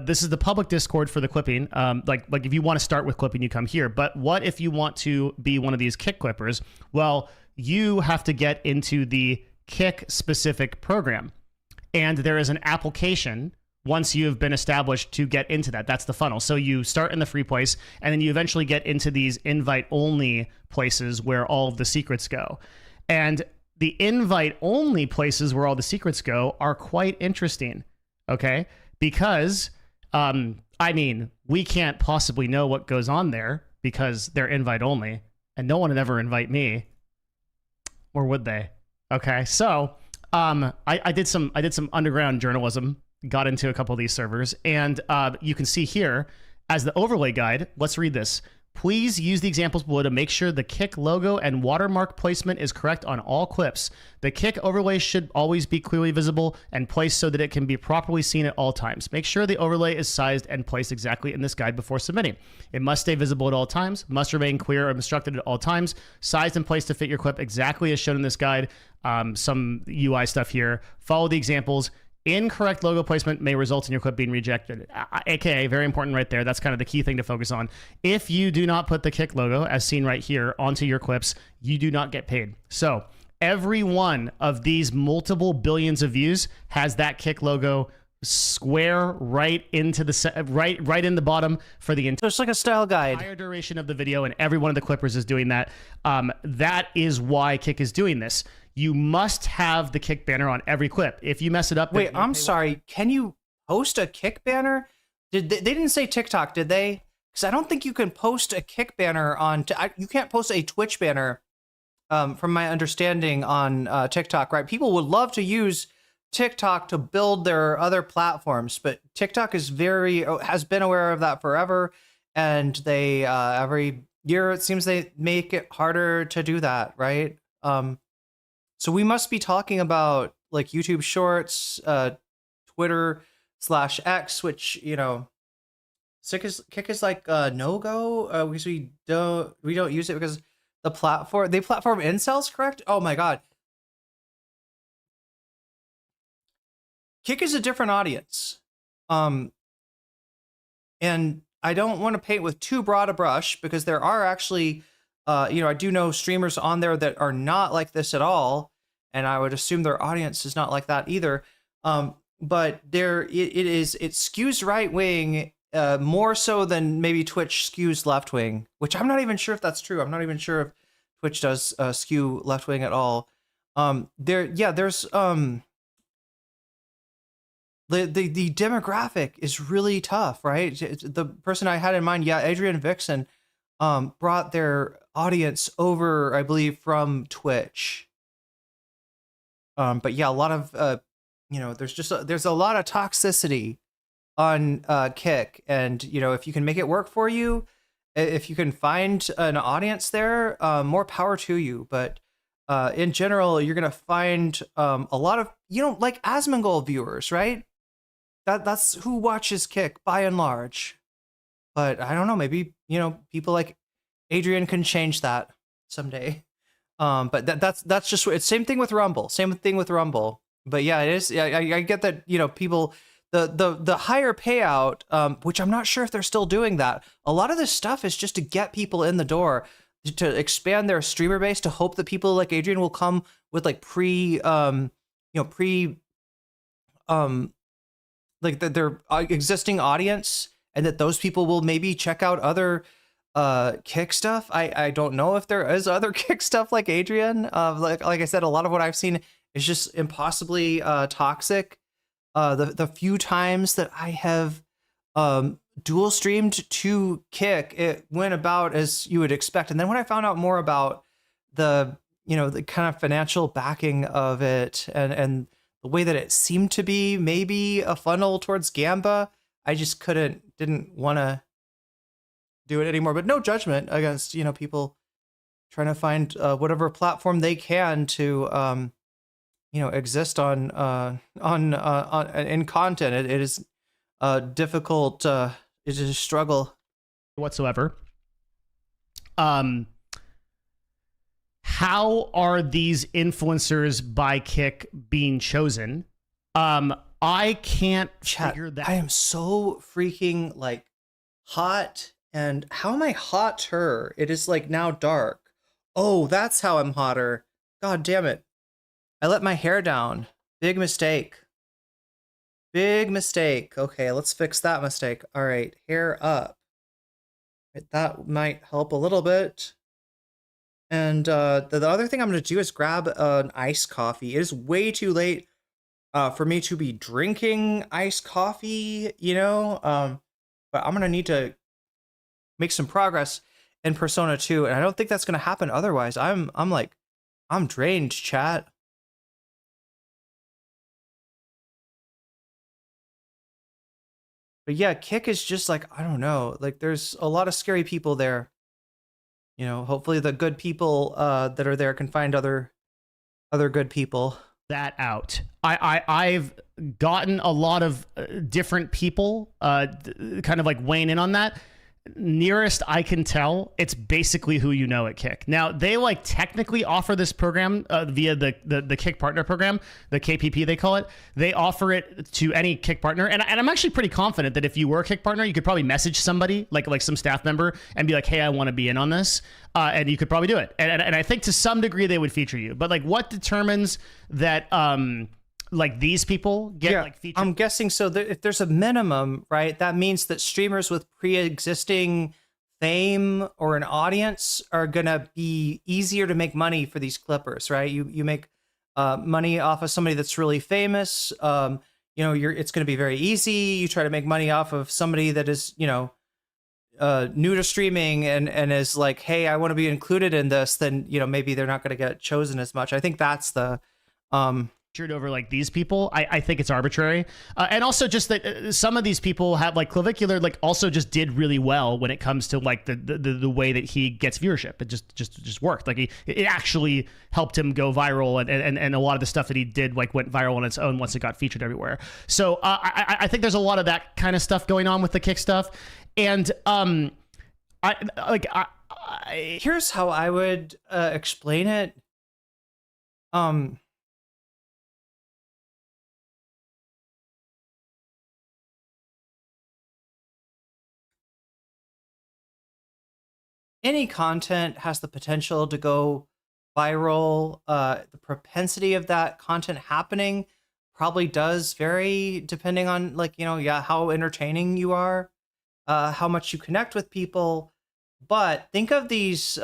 This is the public Discord for the clipping. Like if you want to start with clipping, you come here. But what if you want to be one of these Kick clippers? Well, you have to get into the Kick specific program, and there is an application once you have been established to get into that. That's the funnel. So you start in the free place, and then you eventually get into these invite only places where all of the secrets go, and the invite-only places where all the secrets go are quite interesting, okay? Because, we can't possibly know what goes on there because they're invite-only, and no one would ever invite me, or would they? Okay, so I did some underground journalism, got into a couple of these servers, and you can see here, as the overlay guide, let's read this. Please use the examples below to make sure the Kick logo and watermark placement is correct on all clips. The Kick overlay should always be clearly visible and placed so that it can be properly seen at all times. Make sure the overlay is sized and placed exactly in this guide before submitting. It must stay visible at all times, must remain clear or obstructed at all times, sized and placed to fit your clip exactly as shown in this guide. Some UI stuff here. Follow the examples. Incorrect logo placement may result in your clip being rejected. AKA, very important right there. That's kind of the key thing to focus on. If you do not put the Kick logo, as seen right here, onto your clips, you do not get paid. So every one of these multiple billions of views has that Kick logo square right into the right in the bottom for the entire. It's like a style guide. Entire duration of the video, and every one of the clippers is doing that. That is why Kick is doing this. You must have the Kick banner on every clip. If you mess it up... Wait, I'm sorry. Can you post a Kick banner? They didn't say TikTok, did they? Because I don't think you can post a Kick banner on... You can't post a Twitch banner, from my understanding, on TikTok, right? People would love to use TikTok to build their other platforms, but TikTok has been aware of that forever, and they every year it seems they make it harder to do that, right? So we must be talking about like YouTube Shorts, Twitter/X, which Kick is like no go because we don't use it because the platform incels, correct? Oh my god, Kick is a different audience, and I don't want to paint with too broad a brush because there are actually I do know streamers on there that are not like this at all. And I would assume their audience is not like that either. But it skews right wing more so than maybe Twitch skews left wing, which I'm not even sure if that's true. I'm not even sure if Twitch does skew left wing at all. There's the demographic is really tough, right? The person I had in mind, Adrian Vixen, brought their audience over, I believe, from Twitch. But yeah, a lot of there's a lot of toxicity on Kick, and if you can make it work for you, if you can find an audience there, more power to you. But in general, you're gonna find a lot of like Asmongold viewers, right? That's who watches Kick by and large. But I don't know, maybe people like Adrian can change that someday. But that's just it's same thing with Rumble. Same thing with Rumble. But yeah, it is. I get that, you know, people the higher payout, which I'm not sure if they're still doing that. A lot of this stuff is just to get people in the door, to expand their streamer base, to hope that people like Adrian will come with like like their existing audience, and that those people will maybe check out other kick stuff. I don't know if there is other kick stuff like Adrian. Like I said, a lot of what I've seen is just impossibly toxic. The few times that I have dual streamed to Kick, it went about as you would expect. And then when I found out more about the, you know, the kind of financial backing of it, and the way that it seemed to be maybe a funnel towards Gamba, I just didn't want to do it anymore. But no judgment against, you know, people trying to find whatever platform they can to you know, exist on in content. It is difficult. It is a struggle whatsoever. How are these influencers by Kick being chosen? I can't figure that. I am so freaking like hot. And how am I hotter? It is like now dark. Oh, that's how I'm hotter. God damn it. I let my hair down. Big mistake. Big mistake. Okay, let's fix that mistake. All right, hair up. That might help a little bit. And the other thing I'm going to do is grab an iced coffee. It is way too late for me to be drinking iced coffee, you know? But I'm going to need to make some progress in Persona 2, and I don't think that's going to happen otherwise. I'm drained, chat. But yeah, Kick is just like, I don't know, like there's a lot of scary people there. You know, hopefully the good people that are there can find other good people. That out. I've gotten a lot of different people kind of like weighing in on that. Nearest I can tell, it's basically who you know at Kick. Now, they like technically offer this program via the Kick Partner Program, the KPP they call it. They offer it to any Kick partner, and I'm actually pretty confident that if you were a Kick partner, you could probably message somebody, like some staff member, and be like, hey, I want to be in on this, and you could probably do it. And I think to some degree they would feature you. But like, what determines that like these people get like featured? I'm guessing so. If there's a minimum, right, that means that streamers with pre-existing fame or an audience are gonna be easier to make money for these clippers, right? You make money off of somebody that's really famous. You know, it's gonna be very easy. You try to make money off of somebody that is, you know, new to streaming and is like, hey, I want to be included in this. Then, you know, maybe they're not gonna get chosen as much. I think that's the over like these people. I think it's arbitrary, and also just that some of these people have like Clavicular like also just did really well when it comes to like the way that he gets viewership. It just worked. Like it actually helped him go viral, and a lot of the stuff that he did like went viral on its own once it got featured everywhere. So I think there's a lot of that kind of stuff going on with the Kick stuff, and here's how I would explain it. Any content has the potential to go viral. The propensity of that content happening probably does vary depending on, like, you know, how entertaining you are, how much you connect with people. But think of these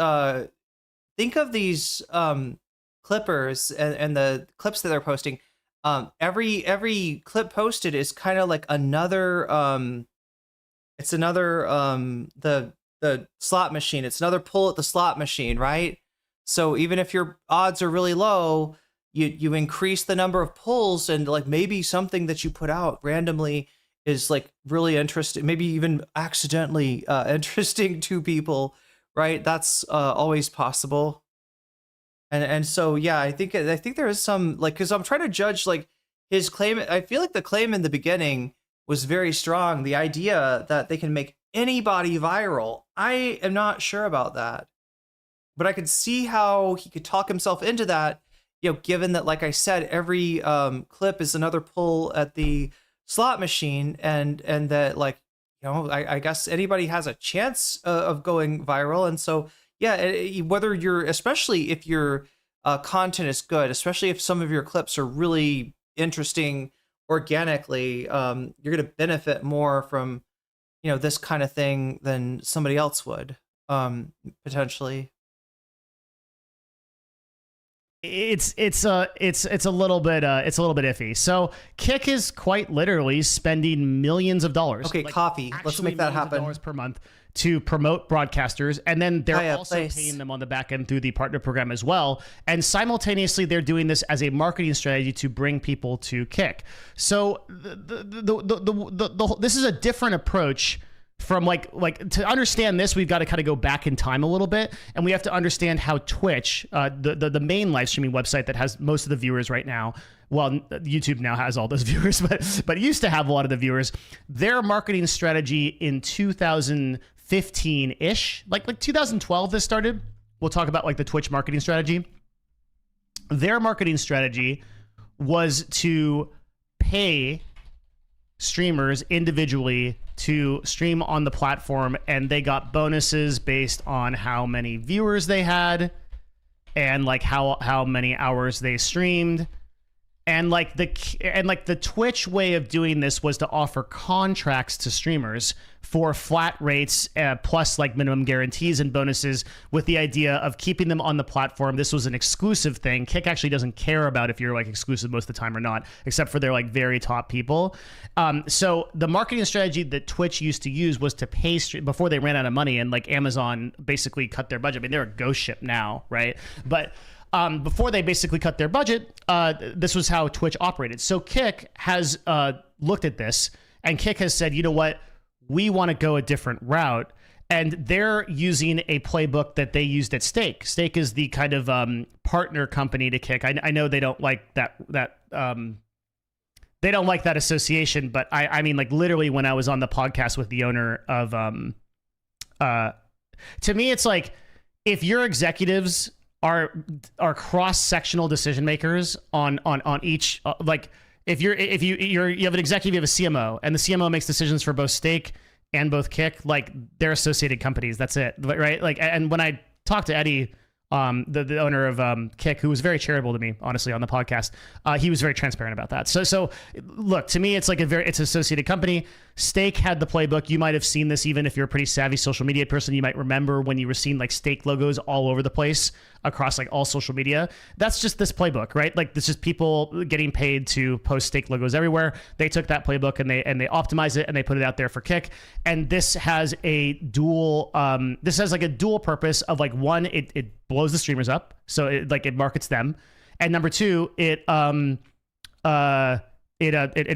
clippers and the clips that they're posting. Every clip posted is kind of like another it's another the slot machine. It's another pull at the slot machine, right? So even if your odds are really low, you increase the number of pulls, and like maybe something that you put out randomly is like really interesting, maybe even accidentally interesting to people, right? That's always possible. And so yeah, I think there is some, like, because I'm trying to judge like his claim. I feel like the claim in the beginning was very strong. The idea that they can make anybody viral. I am not sure about that. But I could see how he could talk himself into that, given that, like I said, every clip is another pull at the slot machine, and that, like, I guess anybody has a chance of going viral. And so, yeah, whether especially if your content is good, especially if some of your clips are really interesting organically, you're going to benefit more from, this kind of thing than somebody else would, potentially. It's a little bit iffy. So Kick is quite literally spending millions of dollars. Okay, coffee. Let's make that happen. Dollars per month to promote broadcasters, and then they're also place. paying them on the back end through the partner program as well. And simultaneously, they're doing this as a marketing strategy to bring people to Kick. So this is a different approach. From like to understand this, we've got to kind of go back in time a little bit, and we have to understand how Twitch, the main live streaming website that has most of the viewers right now. Well, YouTube now has all those viewers, but it used to have a lot of the viewers. Their marketing strategy in 2015-ish, like 2012, this started. We'll talk about like the Twitch marketing strategy. Their marketing strategy was to pay streamers individually to stream on the platform, and they got bonuses based on how many viewers they had and like how many hours they streamed. And like the Twitch way of doing this was to offer contracts to streamers for flat rates plus like minimum guarantees and bonuses, with the idea of keeping them on the platform. This was an exclusive thing. Kick actually doesn't care about if you're like exclusive most of the time or not, except for their like very top people. So the marketing strategy that Twitch used to use was to pay before they ran out of money, and like Amazon basically cut their budget. I mean, they're a ghost ship now, right? But before they basically cut their budget, this was how Twitch operated. So Kick has looked at this, and Kick has said, you know what? We want to go a different route. And they're using a playbook that they used at Stake. Stake is the kind of partner company to Kick. I know they don't like that they don't like that association, but I mean, like, literally when I was on the podcast with the owner of to me, it's like, if your executives are cross-sectional decision makers on each like, if you have an executive, you have a CMO, and the CMO makes decisions for both Stake and both Kick, like, they're associated companies. That's it, right? Like, and when I talked to Eddie, the owner of Kick, who was very charitable to me, honestly, on the podcast, he was very transparent about that. So look, to me, it's like it's an associated company. Stake had the playbook. You might have seen this, even if you're a pretty savvy social media person. You might remember when you were seeing like Stake logos all over the place across like all social media. That's just this playbook, right? Like, this is people getting paid to post Stake logos everywhere. They took that playbook and they optimized it and they put it out there for Kick. And this has a dual purpose of, like, one, it blows the streamers up, so it markets them, and number two, it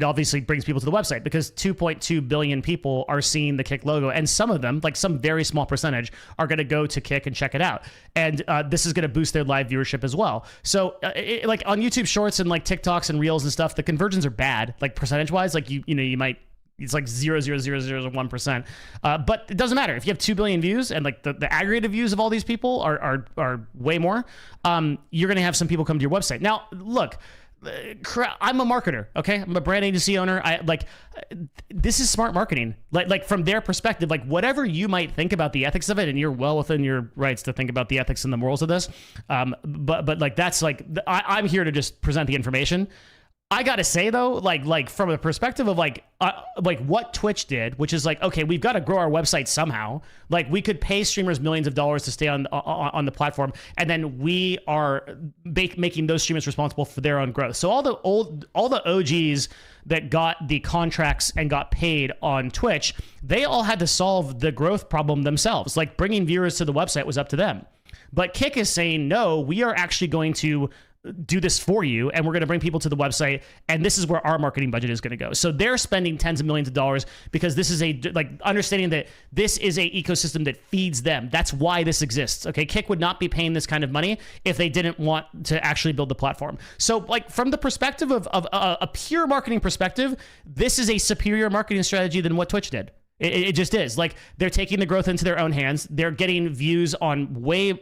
obviously brings people to the website, because 2.2 billion people are seeing the Kick logo, and some of them, like some very small percentage, are going to go to Kick and check it out, and this is going to boost their live viewership as well. So like on YouTube Shorts and like TikToks and Reels and stuff, the conversions are bad, like percentage wise, like you might. It's like 0.00001%. But it doesn't matter. If you have 2 billion views, and like the aggregated views of all these people are way more, you're going to have some people come to your website. Now, look, I'm a marketer, okay? I'm a brand agency owner. This is smart marketing. Like from their perspective, like, whatever you might think about the ethics of it, and you're well within your rights to think about the ethics and the morals of this. But like, that's like, I'm here to just present the information. I gotta say though, like from a perspective of like what Twitch did, which is like, okay, we've got to grow our website somehow. Like, we could pay streamers millions of dollars to stay on the platform, and then we are making those streamers responsible for their own growth. So all the OGs that got the contracts and got paid on Twitch, they all had to solve the growth problem themselves. Like, bringing viewers to the website was up to them. But Kick is saying, no, we are actually going to do this for you, and we're going to bring people to the website, and this is where our marketing budget is going to go. So they're spending tens of millions of dollars, because this is understanding that this is a ecosystem that feeds them. That's why this exists. Okay, Kick would not be paying this kind of money if they didn't want to actually build the platform. So like, from the perspective of a pure marketing perspective, this is a superior marketing strategy than what Twitch did. It just is. Like, they're taking the growth into their own hands. They're getting views on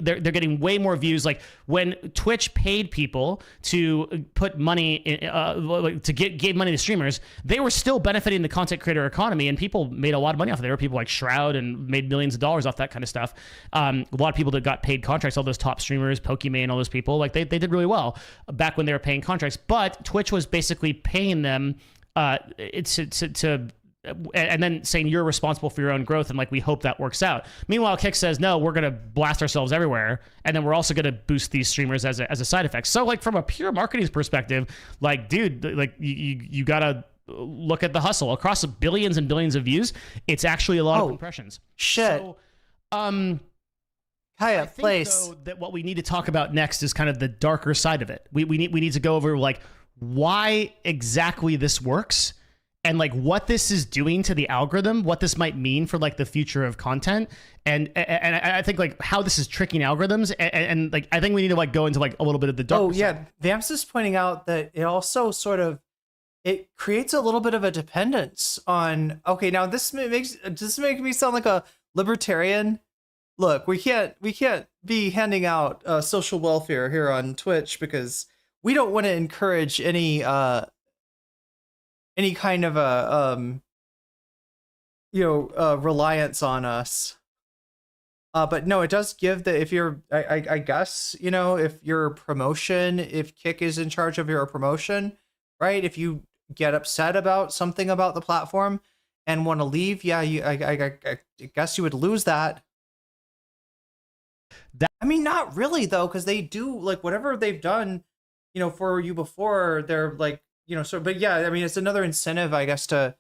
they're getting way more views. Like, when Twitch paid people to put money in, gave money to streamers, they were still benefiting the content creator economy, and people made a lot of money off of it. There were people like Shroud and made millions of dollars off that kind of stuff. A lot of people that got paid contracts, all those top streamers, Pokimane, all those people, like they did really well back when they were paying contracts. But Twitch was basically paying them and then saying you're responsible for your own growth, and like we hope that works out. Meanwhile, Kick says no, we're gonna blast ourselves everywhere, and then we're also gonna boost these streamers as a side effect. So like from a pure marketing perspective, like dude, like you gotta look at the hustle across billions and billions of views. It's actually a lot of impressions. Shit. So, Kaya, place. Though, that what we need to talk about next is kind of the darker side of it. We need to go over like why exactly this works, and like what this is doing to the algorithm, what this might mean for like the future of content, and I think like how this is tricking algorithms, and like I think we need to like go into like a little bit of the dark. Oh yeah, Vamps is pointing out that it also sort of creates a little bit of a dependence on. Okay, now this makes me sound like a libertarian. Look, we can't be handing out social welfare here on Twitch because we don't want to encourage any kind of a reliance on us. But no, it does give if you're I guess, if your promotion, if Kick is in charge of your promotion, right? If you get upset about something about the platform and want to leave, yeah, I guess you would lose that. I mean, not really though, because they do like whatever they've done, for you before. They're like, but yeah, I mean, it's another incentive, I guess, to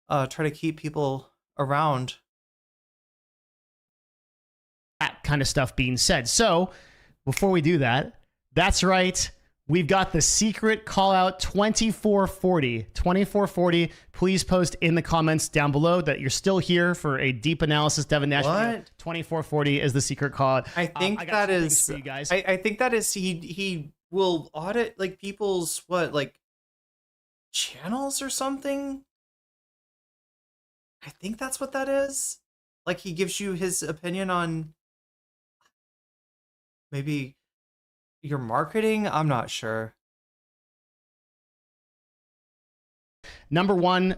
try to keep people around. That kind of stuff being said. So before we do that, that's right. We've got the secret call out 2440. 2440. Please post in the comments down below that you're still here for a deep analysis Devin Nash video. 2440 is the secret call out. I think that is for you guys. I think that is he will audit like people's channels or something. I think that's what that is. Like he gives you his opinion on maybe your marketing. I'm not sure. Number one,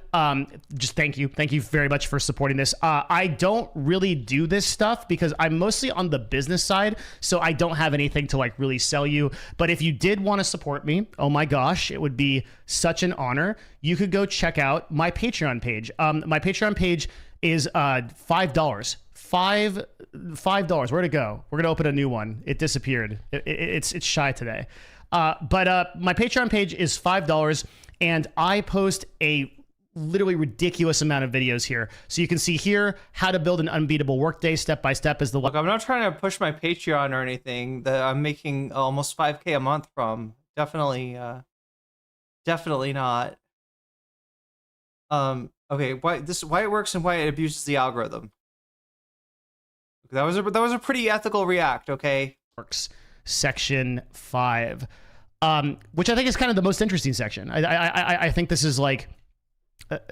just thank you very much for supporting this. I don't really do this stuff because I'm mostly on the business side, so I don't have anything to like really sell you. But if you did want to support me, oh my gosh, it would be such an honor. You could go check out my Patreon page. My Patreon page is $5. $5. Where'd it go? We're gonna open a new one. It disappeared. It's shy today. But my Patreon page is $5. And I post a literally ridiculous amount of videos here. So you can see here how to build an unbeatable workday step by step is the look. I'm not trying to push my Patreon or anything that I'm making almost 5K a month from. Definitely not. Okay, why it works and why it abuses the algorithm. That was a pretty ethical react. Okay. Works section 5. Which I think is kind of the most interesting section. I think this is like,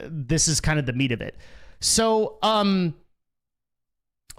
this is kind of the meat of it. So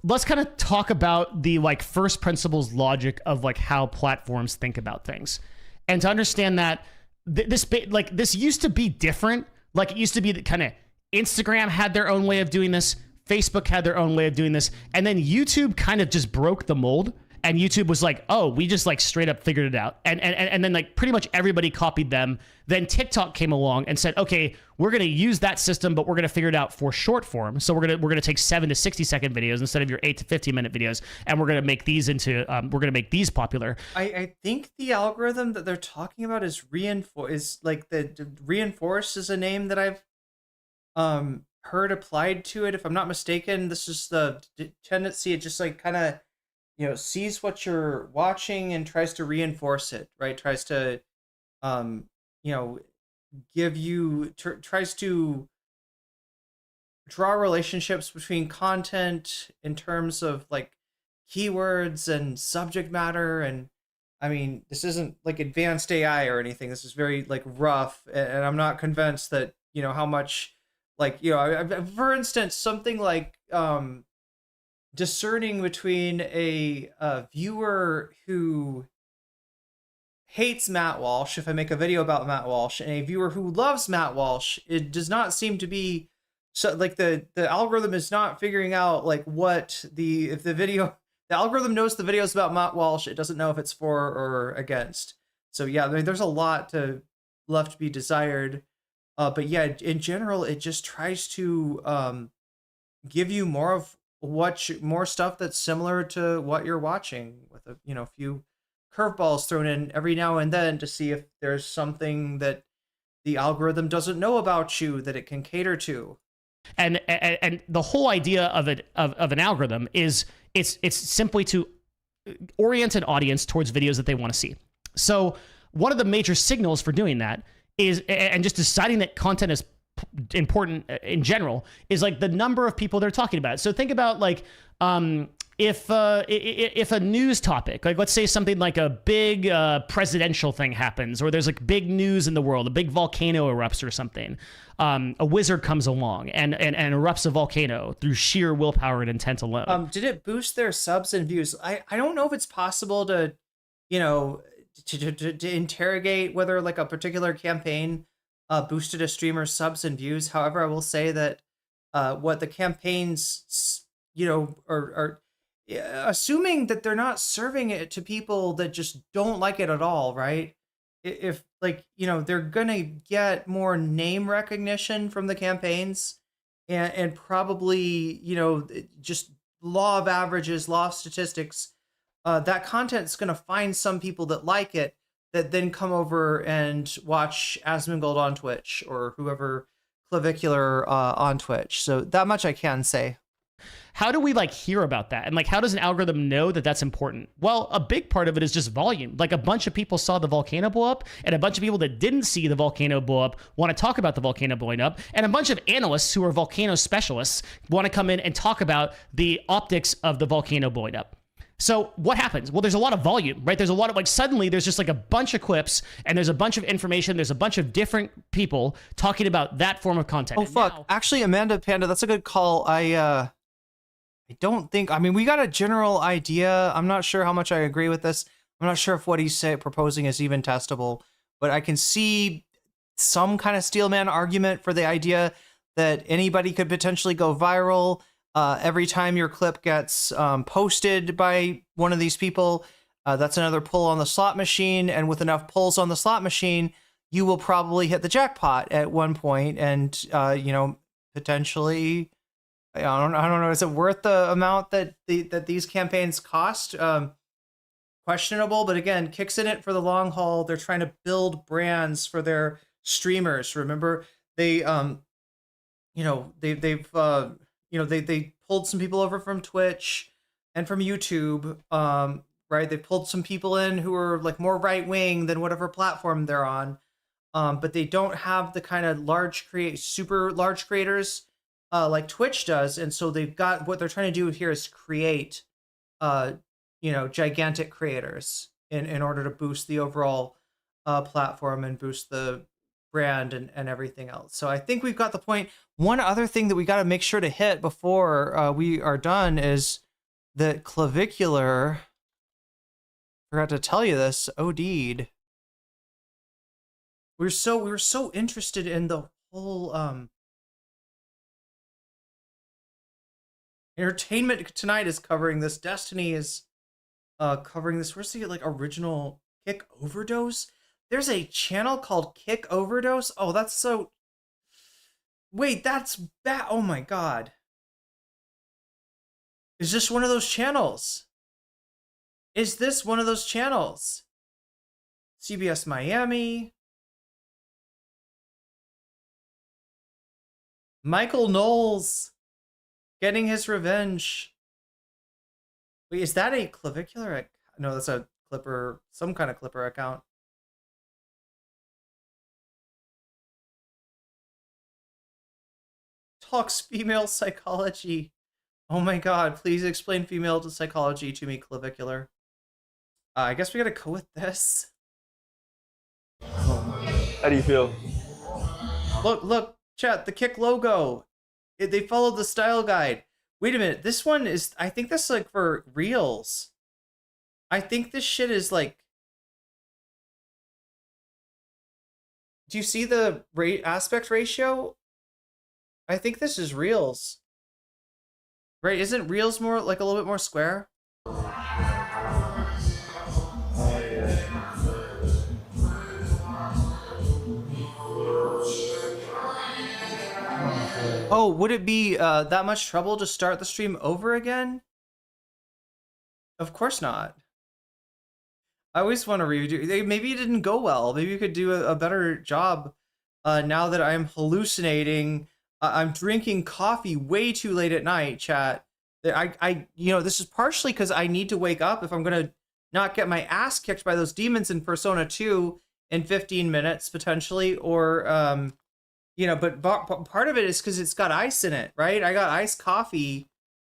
let's kind of talk about the like first principles logic of like how platforms think about things, and to understand that this used to be different. Like it used to be that kind of Instagram had their own way of doing this, Facebook had their own way of doing this, and then YouTube kind of just broke the mold. And YouTube was like, oh, we just like straight up figured it out. And then like pretty much everybody copied them. Then TikTok came along and said, okay, we're going to use that system, but we're going to figure it out for short form. So we're going to take 7 to 60 second videos instead of your 8 to 15 minute videos. And we're going to make these into, we're going to make these popular. I think the algorithm that they're talking about is reinforce is a name that I've heard applied to it. If I'm not mistaken, this is the tendency. It just like kind of, sees what you're watching and tries to reinforce it, right? Tries to, give you, tries to draw relationships between content in terms of like keywords and subject matter. And I mean, this isn't like advanced AI or anything. This is very like rough. And I'm not convinced that, how much Like, you know, for instance, something like discerning between a viewer who hates Matt Walsh, if I make a video about Matt Walsh, and a viewer who loves Matt Walsh. It does not seem to be so, like, the algorithm is not figuring out like what the algorithm knows the video's about Matt Walsh. It doesn't know if it's for or against. So yeah, I mean, there's a lot left to be desired. But yeah, in general, it just tries to give you more stuff that's similar to what you're watching, with a few curveballs thrown in every now and then to see if there's something that the algorithm doesn't know about you that it can cater to. And the whole idea of an algorithm is it's simply to orient an audience towards videos that they want to see. So one of the major signals for doing that is, and just deciding that content is important in general, is like the number of people they're talking about. So think about like if a news topic, like let's say something like a big presidential thing happens, or there's like big news in the world, a big volcano erupts or something, a wizard comes along and erupts a volcano through sheer willpower and intent alone. Did it boost their subs and views? I don't know if it's possible to, to interrogate whether like a particular campaign boosted a streamer's subs and views. However, I will say that what the campaigns, are assuming that they're not serving it to people that just don't like it at all, right? If they're gonna get more name recognition from the campaigns, and probably just law of averages, law of statistics, that content's gonna find some people that like it, that then come over and watch Asmongold on Twitch, or whoever, Clavicular on Twitch. So that much I can say. How do we like hear about that? And like, how does an algorithm know that that's important? Well, a big part of it is just volume. Like a bunch of people saw the volcano blow up, and a bunch of people that didn't see the volcano blow up want to talk about the volcano blowing up. And a bunch of analysts who are volcano specialists want to come in and talk about the optics of the volcano blowing up. So what happens? Well, there's a lot of volume, right? There's a lot of, like, suddenly there's just like a bunch of clips, and there's a bunch of information. There's a bunch of different people talking about that form of content. Oh, fuck. Actually, Amanda Panda, that's a good call. I don't think, I mean, we got a general idea. I'm not sure how much I agree with this. I'm not sure if what he's proposing is even testable, but I can see some kind of steelman argument for the idea that anybody could potentially go viral. Every time your clip gets posted by one of these people, that's another pull on the slot machine. And with enough pulls on the slot machine, you will probably hit the jackpot at one point, and potentially, I don't know. Is it worth the amount that these campaigns cost? Questionable, but again, Kick's in it for the long haul. They're trying to build brands for their streamers. Remember, they pulled some people over from Twitch and from YouTube. Right? They pulled some people in who are like more right wing than whatever platform they're on. But they don't have the kind of super large creators like Twitch does, and so they've got, what they're trying to do here is create gigantic creators in order to boost the overall platform and boost the brand and everything else. So I think we've got the point. One other thing that we got to make sure to hit before we are done is that Clavicular, forgot to tell you this, OD'd. We were so interested in the whole Entertainment Tonight is covering this. Destiny is covering this. Where's the original Kick Overdose? There's a channel called Kick Overdose. Oh, that's so. Wait, that's bad. Oh my god. Is this one of those channels? Is this one of those channels? CBS Miami. Michael Knowles getting his revenge. Wait, is that a Clavicular? No, that's a Clipper, some kind of Clipper account. Talks female psychology. Oh my god, please explain female psychology to me, Clavicular. I guess we gotta go with this. How do you feel? Look, Chat, the Kick logo. They followed the style guide. Wait a minute. This one is, I think this is like for reals. I think this shit is like, do you see the aspect ratio? I think this is reals. Right? Isn't reals more like a little bit more square? Oh, would it be that much trouble to start the stream over again? Of course not. I always want to redo. Maybe it didn't go well. Maybe you could do a better job. Now that I'm hallucinating, I'm drinking coffee way too late at night. Chat. You know, this is partially because I need to wake up if I'm gonna not get my ass kicked by those demons in Persona 2 in 15 minutes potentially, or you know, but part of it is because it's got ice in it, right? I got iced coffee.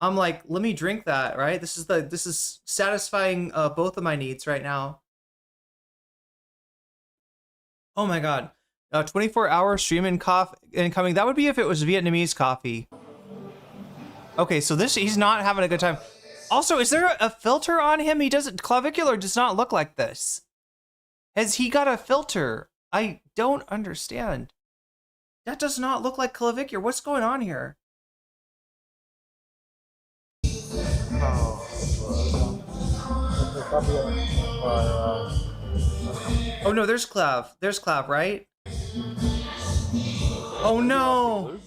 I'm like, let me drink that, right? This is satisfying both of my needs right now. Oh my god, 24-hour stream incoming. That would be if it was Vietnamese coffee. Okay, so he's not having a good time. Also, is there a filter on him? Clavicular does not look like this. Has he got a filter? I don't understand. That does not look like Clavicular. What's going on here? Oh no, there's Clav. There's Clav, right? Oh no!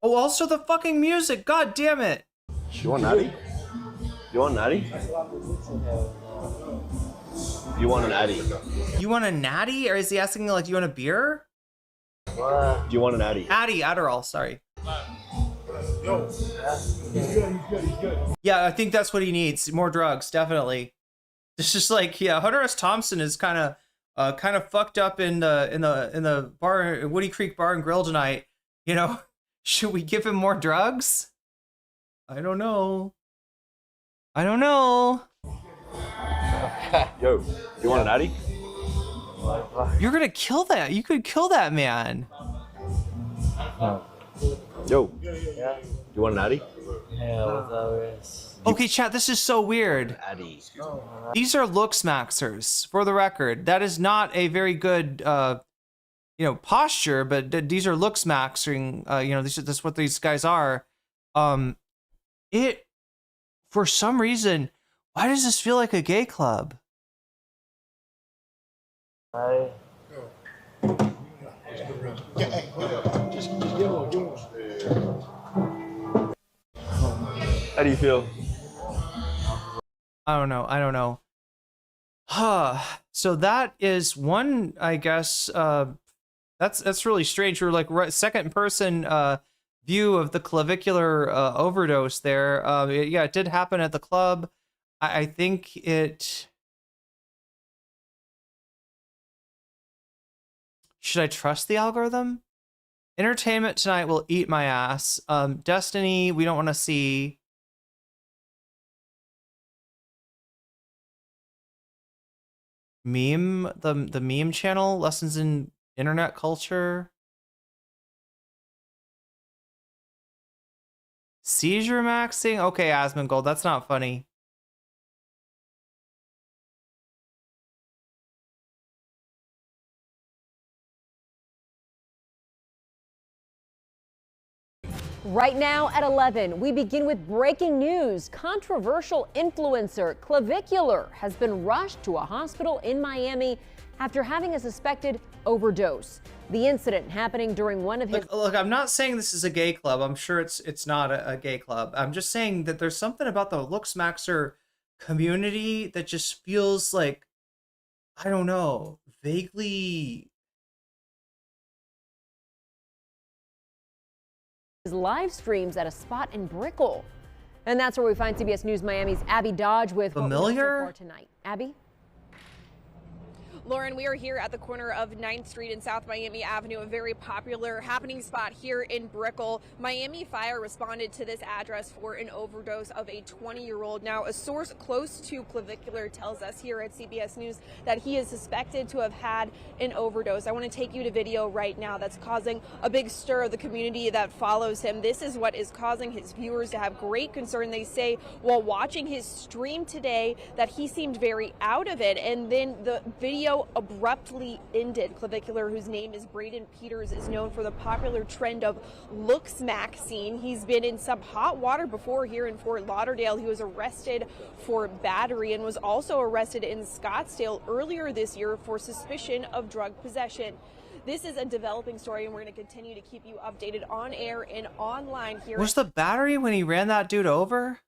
Oh, also the fucking music. God damn it! You want natty? You want natty? You want an natty? You want a natty? Or is he asking like, do you want a beer? Do you want an natty? Adderall, sorry. Yeah, I think that's what he needs. More drugs, definitely. It's just like, yeah, Hunter S. Thompson is kind of fucked up in the bar, Woody Creek Bar and Grill tonight. You know, should we give him more drugs? I don't know. I don't know. Yo, you want an natty? You're gonna kill that. You could kill that man. Yo, you want an natty? Okay, chat, this is so weird. These are looks maxers, for the record. That is not a very good, you know, posture, but these are looks maxing. You know, that's what these guys are. For some reason, why does this feel like a gay club? How do you feel? I don't know. So that is one, I guess, that's really strange. We're like second person view of the clavicular overdose there. Yeah, it did happen at the club. I think it... Should I trust the algorithm? Entertainment tonight will eat my ass. Destiny, we don't want to see. Meme, the meme channel, lessons in internet culture. Seizure maxing? Okay, Asmongold, that's not funny. Right now at 11, we begin with breaking news. Controversial influencer Clavicular has been rushed to a hospital in Miami after having a suspected overdose. The incident happening during one of his... Look, I'm not saying this is a gay club. I'm sure it's not a gay club. I'm just saying that there's something about the Looks Maxer community that just feels like, I don't know, vaguely... his live streams at a spot in Brickell. And that's where we find CBS News Miami's Abby Dodge with familiar for tonight. Abby? Lauren, we are here at the corner of 9th Street and South Miami Avenue, a very popular happening spot here in Brickell. Miami Fire responded to this address for an overdose of a 20-year-old. Now, a source close to Clavicular tells us here at CBS News that he is suspected to have had an overdose. I want to take you to video right now that's causing a big stir of the community that follows him. This is what is causing his viewers to have great concern. They say while watching his stream today that he seemed very out of it, and then the video abruptly ended. Clavicular, whose name is Braden Peters, is known for the popular trend of look smack scene. He's been in some hot water before here in Fort Lauderdale. He was arrested for battery and was also arrested in Scottsdale earlier this year for suspicion of drug possession. This is a developing story, and we're going to continue to keep you updated on air and online here. Was the battery when he ran that dude over?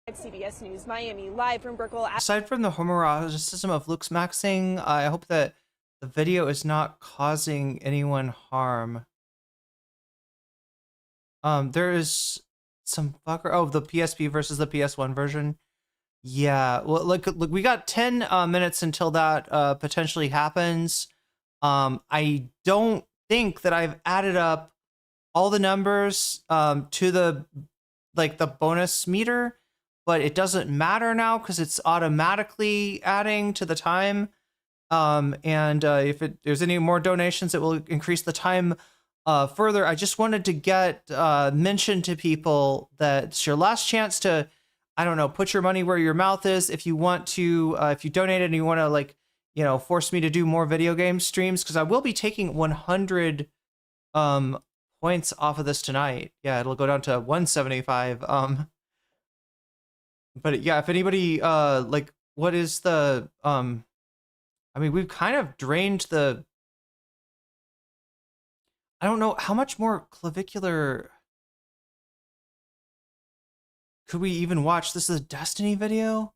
At CBS News Miami, live from Brickell. Aside from the homoeroticism of Luke's maxing, I hope that the video is not causing anyone harm. There is some fucker. Oh, the PSP versus the PS1 version. Yeah, well, look, we got 10 minutes until that potentially happens. I don't think that I've added up all the numbers to the bonus meter. But it doesn't matter now because it's automatically adding to the time. If there's any more donations, it will increase the time further. I just wanted to get mentioned to people that it's your last chance to, I don't know, put your money where your mouth is. If you want to, if you donated and you want to force me to do more video game streams, because I will be taking 100 points off of this tonight. Yeah, it'll go down to 175. But yeah, if anybody what is the I mean, we've kind of drained the, I don't know how much more Clavicular could we even watch. This is a Destiny video.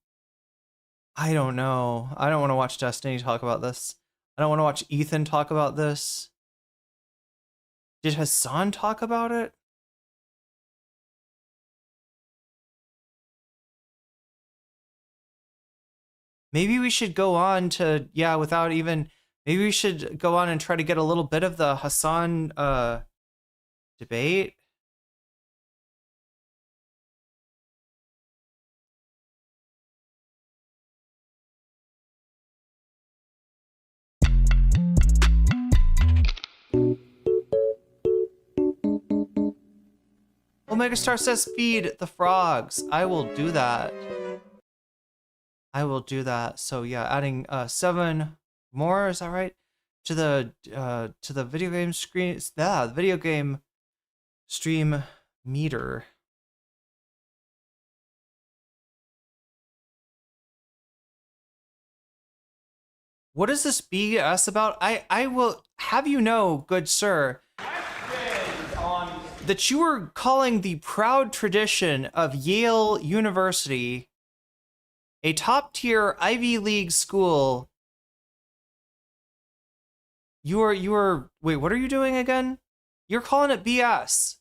I don't know. I don't want to watch Destiny talk about this. I don't want to watch Ethan talk about this. Did Hasan talk about it? Maybe we should go on to, maybe we should go on and try to get a little bit of the Hasan debate. Omega Star says feed the frogs. I will do that. So yeah, adding 7 more, is that right? To the video game screen, the video game stream meter. What is this BS about? I will have you know, good sir, that you are calling the proud tradition of Yale University, a top-tier Ivy League school. You are wait, what are you doing again? You're calling it BS.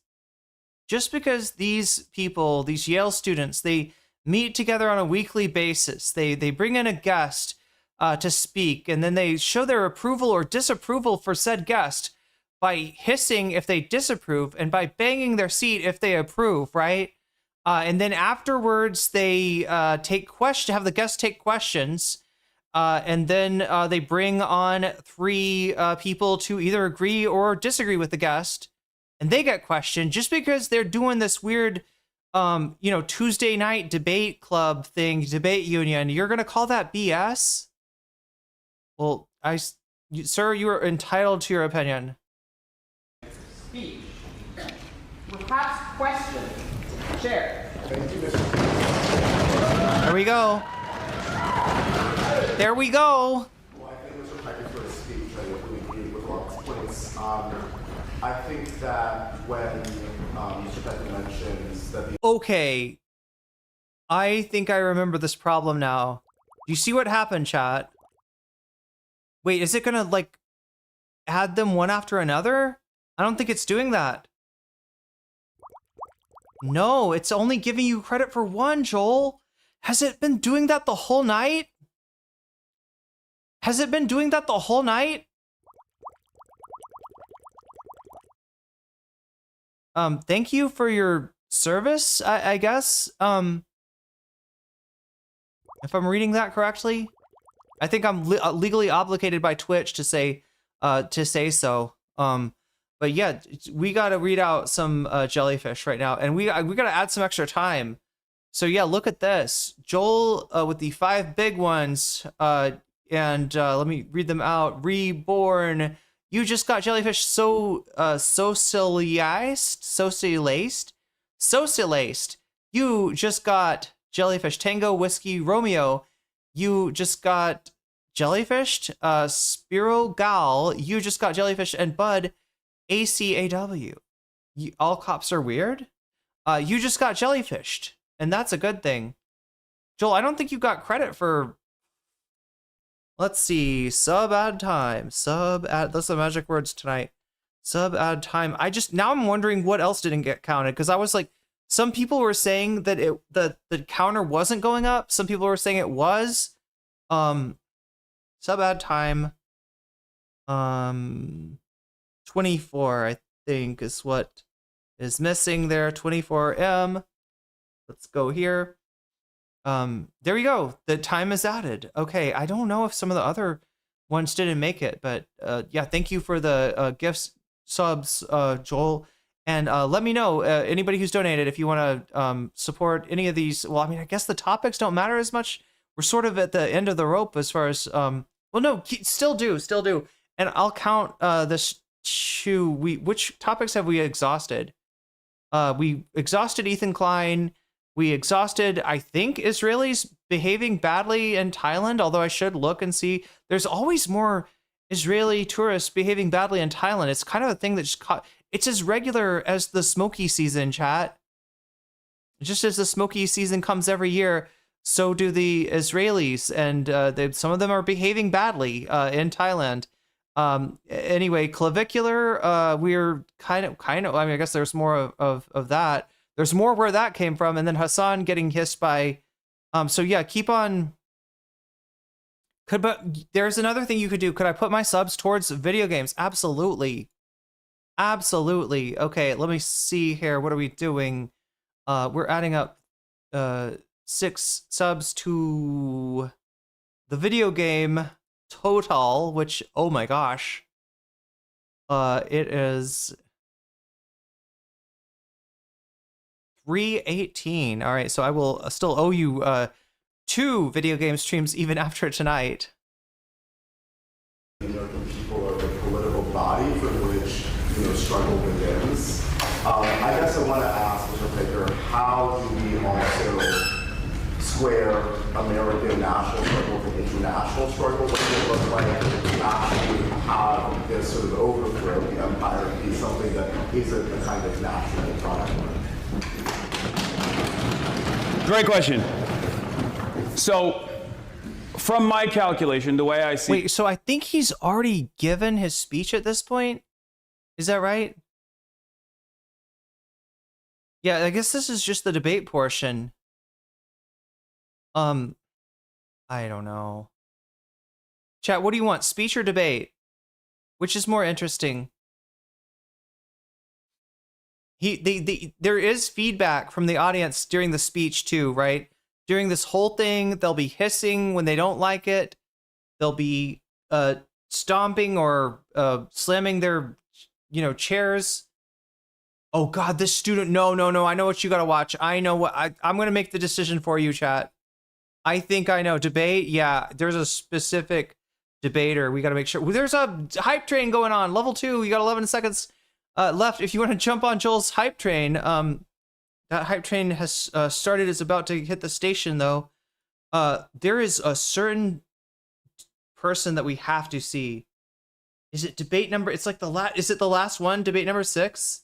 Just because these people, these Yale students, they meet together on a weekly basis. They bring in a guest to speak, and then they show their approval or disapproval for said guest by hissing if they disapprove and by banging their seat if they approve, right? And then afterwards, they have the guest take questions, and then they bring on 3 people to either agree or disagree with the guest, and they get questioned just because they're doing this weird, Tuesday night debate club thing, debate union. You're gonna call that BS? Well, sir, you are entitled to your opinion. Speech. Perhaps question. Chair. There we go. There we go. Well, I think it was a practice for a speech, I really agree with Rob's points. I think that when Mr. Beckman mentions that the... Okay. I think I remember this problem now. Do you see what happened, chat? Wait, is it gonna, add them one after another? I don't think it's doing that. No, it's only giving you credit for one, Joel. Has it been doing that the whole night? Has it been doing that the whole night? Thank you for your service, I guess. If I'm reading that correctly, I think I'm legally obligated by Twitch to say so. But yeah, we gotta read out some jellyfish right now, and we gotta add some extra time. So yeah, look at this, Joel with the 5 big ones, and let me read them out. Reborn. You just got jellyfish socialaced. You just got jellyfish Tango Whiskey Romeo. You just got jellyfished. Spiro Gal. You just got jellyfish. And Bud ACAW. All cops are weird. You just got jellyfished, and that's a good thing. Joel, I don't think you got credit for. Let's see, sub ad time, those are the magic words tonight. Sub ad time. Now I'm wondering what else didn't get counted, because I was like, some people were saying that the counter wasn't going up. Some people were saying it was. Sub ad time. 24, I think, is what is missing there. 24M. Let's go here. There we go. The time is added. Okay, I don't know if some of the other ones didn't make it, but yeah, thank you for the gifts, subs, Joel. And let me know, anybody who's donated, if you want to support any of these. Well, I mean, I guess the topics don't matter as much. We're sort of at the end of the rope as far as, well, no, still do. And I'll count this to, which topics have we exhausted? We exhausted Ethan Klein. We exhausted, I think, Israelis behaving badly in Thailand, although I should look and see. There's always more Israeli tourists behaving badly in Thailand. It's kind of a thing that just it's as regular as the smoky season, chat. Just as the smoky season comes every year, so do the Israelis, and some of them are behaving badly in Thailand. Anyway, clavicular, we're kind of, I mean, I guess there's more of that. There's more where that came from, and then Hasan getting hissed by, so yeah, keep on. But there's another thing you could do. Could I put my subs towards video games? Absolutely. Okay, let me see here. What are we doing? We're adding up 6 subs to the video game total, which, oh my gosh, it is 318. All right, so I will still owe you 2 video game streams even after tonight. People of the political body for which struggle begins. I guess I want to ask Mr. Baker, how do we also square American national struggle with international struggle? What does it look like to actually have this sort of overthrow the empire to be something that isn't a kind of national product? Great question. So, from my calculation, the way I see... Wait, so I think he's already given his speech at this point? Is that right? Yeah, I guess this is just the debate portion. I don't know. Chat, what do you want? Speech or debate? Which is more interesting? There is feedback from the audience during the speech too, right? During this whole thing, they'll be hissing when they don't like it. They'll be stomping or slamming their, chairs. Oh God, this student! No! I know what you gotta watch. I know what I'm gonna make the decision for you, chat. I think I know. Debate, yeah. There's a specific debater. We gotta make sure. There's a hype train going on. Level 2. You got 11 seconds left. If you want to jump on Joel's hype train, that hype train has started. Is about to hit the station though. There is a certain person that we have to see. Is it debate number? It's like the last. Is it the last one? Debate number 6.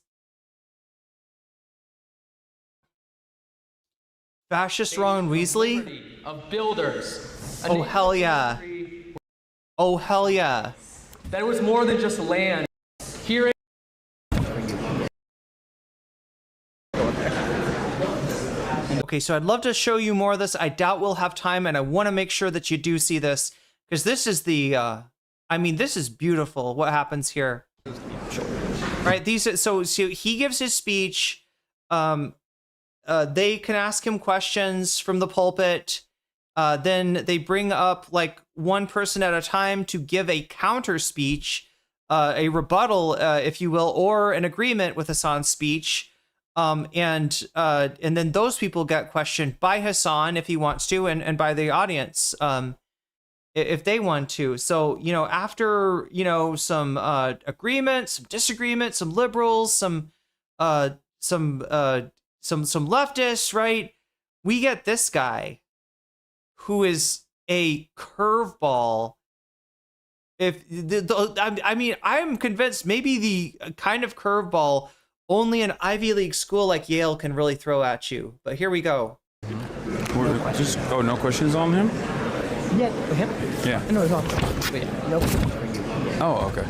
Fascist Ron Weasley of builders. Oh hell yeah! Oh hell yeah! That it was more than just land. Here. Okay, so I'd love to show you more of this. I doubt we'll have time, and I want to make sure that you do see this because this is the, I mean, this is beautiful. What happens here, right? So he gives his speech. They can ask him questions from the pulpit. Then they bring up like one person at a time to give a counter speech, a rebuttal, if you will, or an agreement with Hasan's speech. And then those people get questioned by Hasan if he wants to, and by the audience, if they want to. So, after, some agreement, some disagreement, some liberals, some leftists, right? We get this guy who is a curveball. I'm convinced maybe the kind of curveball only an Ivy League school like Yale can really throw at you. But here we go. Just no questions on him? Yeah, him? Yeah. No, it's all. But yeah, no questions for you. Oh, okay.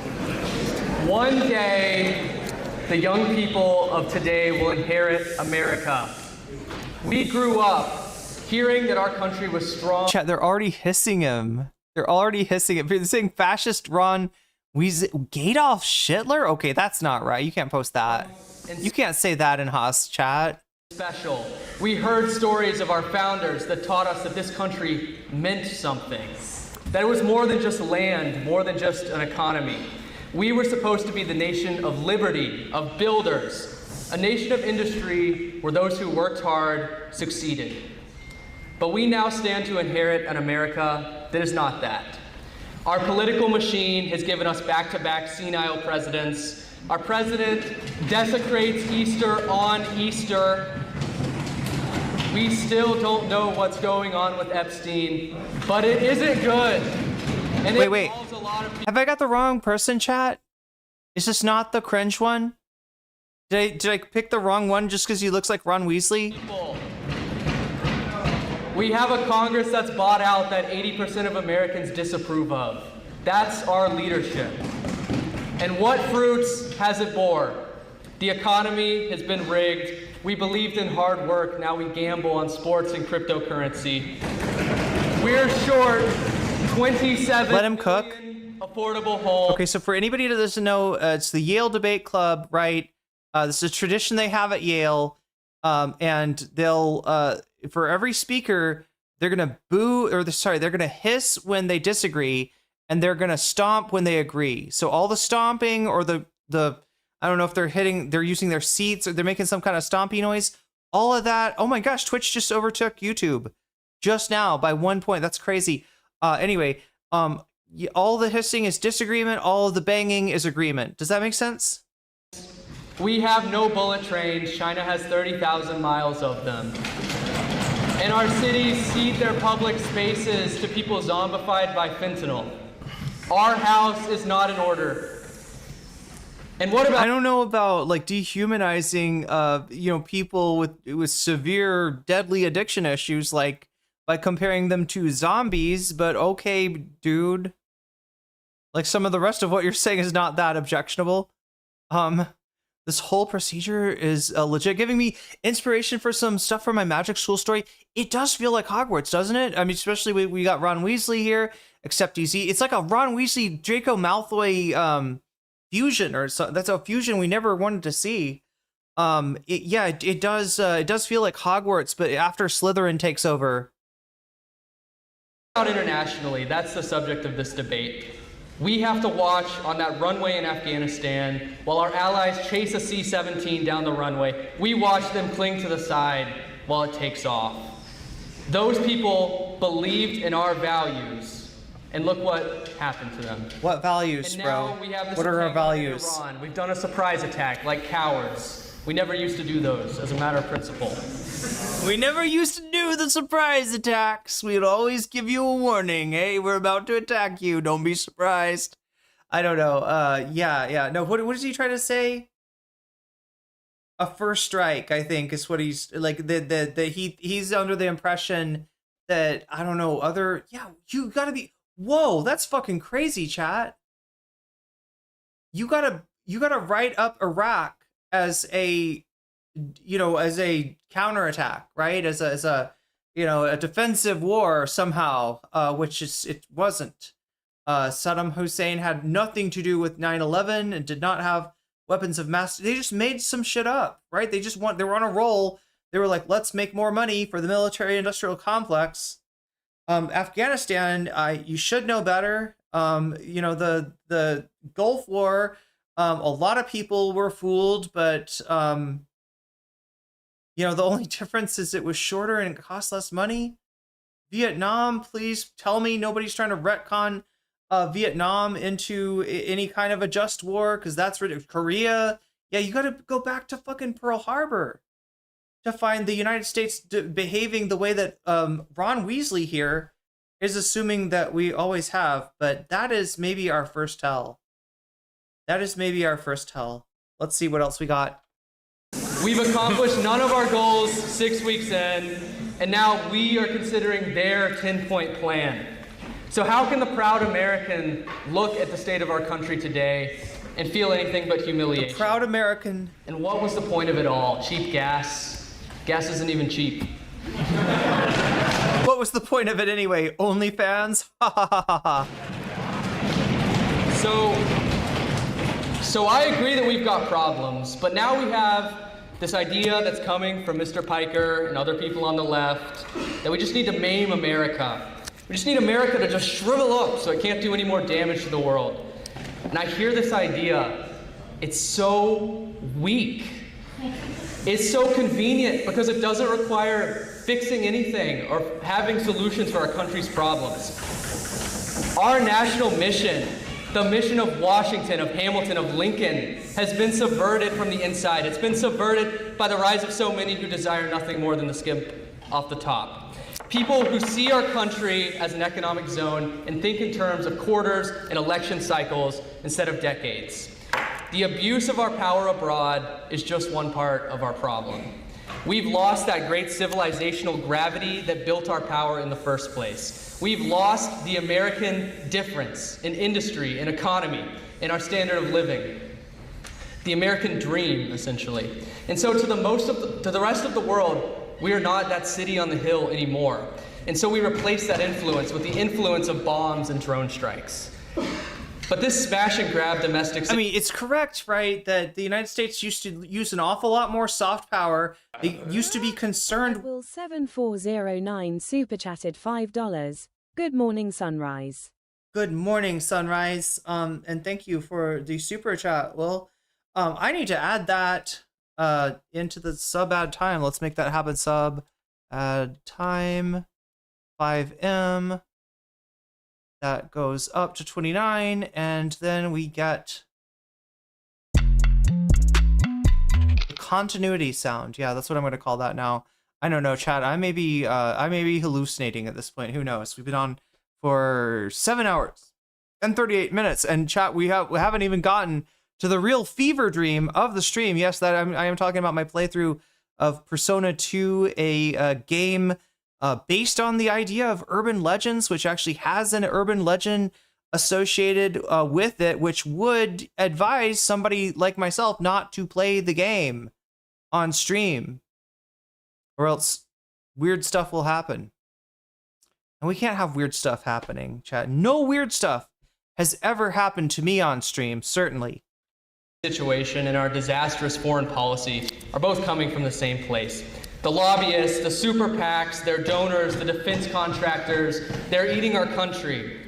One day, the young people of today will inherit America. We grew up hearing that our country was strong. Chat, they're already hissing him. They're saying fascist Ron Adolf Hitler? Okay, that's not right. You can't post that. You can't say that in Haas chat. Special. We heard stories of our founders that taught us that this country meant something. That it was more than just land, more than just an economy. We were supposed to be the nation of liberty, of builders, a nation of industry where those who worked hard succeeded. But we now stand to inherit an America that is not that. Our political machine has given us back-to-back senile presidents. Our president desecrates Easter on Easter. We still don't know what's going on with Epstein, but it isn't good. And wait. Have I got the wrong person, chat? Is this not the cringe one? Did I pick the wrong one just because he looks like Ron Weasley? We have a Congress that's bought out that 80% of Americans disapprove of. That's our leadership. And what fruits has it bore? The economy has been rigged. We believed in hard work. Now we gamble on sports and cryptocurrency. We're short 27 Let him cook. Affordable homes. Okay, so for anybody that doesn't know, it's the Yale Debate Club, right? This is a tradition they have at Yale. And they'll, for every speaker, they're gonna they're gonna hiss when they disagree, and they're gonna stomp when they agree. So all the stomping or the I don't know if they're using their seats or they're making some kind of stompy noise. All of that. Oh my gosh, Twitch just overtook YouTube just now by 1 point. That's crazy. Anyway, all the hissing is disagreement. All of the banging is agreement. Does that make sense? We have no bullet trains. China has 30,000 miles of them. And our cities cede their public spaces to people zombified by fentanyl. Our house is not in order. And what about— I don't know about like dehumanizing, people with severe, deadly addiction issues, like by comparing them to zombies. But okay, dude. Like some of the rest of what you're saying is not that objectionable. This whole procedure is legit giving me inspiration for some stuff from my magic school story. It does feel like Hogwarts, doesn't it? I mean, especially we got Ron Weasley here, except it's like a Ron Weasley Draco Malfoy fusion, or so. That's a fusion we never wanted to see. It does feel like Hogwarts, but after Slytherin takes over. Internationally, that's the subject of this debate. We have to watch on that runway in Afghanistan while our allies chase a C-17 down the runway. We watch them cling to the side while it takes off. Those people believed in our values, and look what happened to them. What values, bro? What are our values? Iran. We've done a surprise attack like cowards. We never used to do those as a matter of principle. We never used to do the surprise attacks. We'd always give you a warning. Hey, we're about to attack you. Don't be surprised. I don't know. Yeah. No, what is he trying to say? A first strike, I think, is what he's like. He's under the impression that, I don't know, you gotta be. Whoa, that's fucking crazy, chat. You gotta write up Iraq as a counterattack, right? As a a defensive war somehow, which it wasn't. Saddam Hussein had nothing to do with 9/11 and did not have weapons of mass. They just made some shit up, right? They were on a roll. They were like, let's make more money for the military-industrial complex. Afghanistan, you should know better. The Gulf War, a lot of people were fooled, but the only difference is it was shorter and it cost less money. Vietnam, please tell me nobody's trying to retcon Vietnam into any kind of a just war, because that's ridiculous. Korea, yeah, you got to go back to fucking Pearl Harbor to find the United States behaving the way that Ron Weasley here is assuming that we always have. But that is maybe our first tell. Let's see what else we got. We've accomplished none of our goals 6 weeks in, and now we are considering their 10-point plan. So how can the proud American look at the state of our country today and feel anything but humiliation? The proud American. And what was the point of it all? Cheap gas? Gas isn't even cheap. What was the point of it anyway? OnlyFans? Ha ha ha ha ha. So I agree that we've got problems, but now we have this idea that's coming from Mr. Piker and other people on the left that we just need to maim America. We just need America to just shrivel up so it can't do any more damage to the world. And I hear this idea. It's so weak. It's so convenient because it doesn't require fixing anything or having solutions for our country's problems. Our national mission, the mission of Washington, of Hamilton, of Lincoln, has been subverted from the inside. It's been subverted by the rise of so many who desire nothing more than to skim off the top. People who see our country as an economic zone and think in terms of quarters and election cycles instead of decades. The abuse of our power abroad is just one part of our problem. We've lost that great civilizational gravity that built our power in the first place. We've lost the American difference in industry, in economy, in our standard of living. The American dream, essentially. And so to the rest of the world, we are not that city on the hill anymore. And so we replace that influence with the influence of bombs and drone strikes. But this smash and grab domestic... I mean, it's correct, right, that the United States used to use an awful lot more soft power. They used to be concerned... Will 7409 super chatted $5. Good morning, Sunrise. Good morning, Sunrise. And thank you for the super chat, Will. I need to add that into the sub add time. Let's make that happen. Sub add time 5M. That goes up to 29, and then we get the continuity sound. Yeah, that's what I'm going to call that now. I don't know, chat. I may be hallucinating at this point. Who knows? We've been on for 7 hours and 38 minutes, and chat, we haven't even gotten to the real fever dream of the stream. Yes, that I am talking about my playthrough of Persona 2, a game based on the idea of urban legends, which actually has an urban legend associated with it, which would advise somebody like myself not to play the game on stream, or else weird stuff will happen. And we can't have weird stuff happening, chat. No weird stuff has ever happened to me on stream, certainly. Situation and our disastrous foreign policy are both coming from the same place. The lobbyists, the super PACs, their donors, the defense contractors, they're eating our country.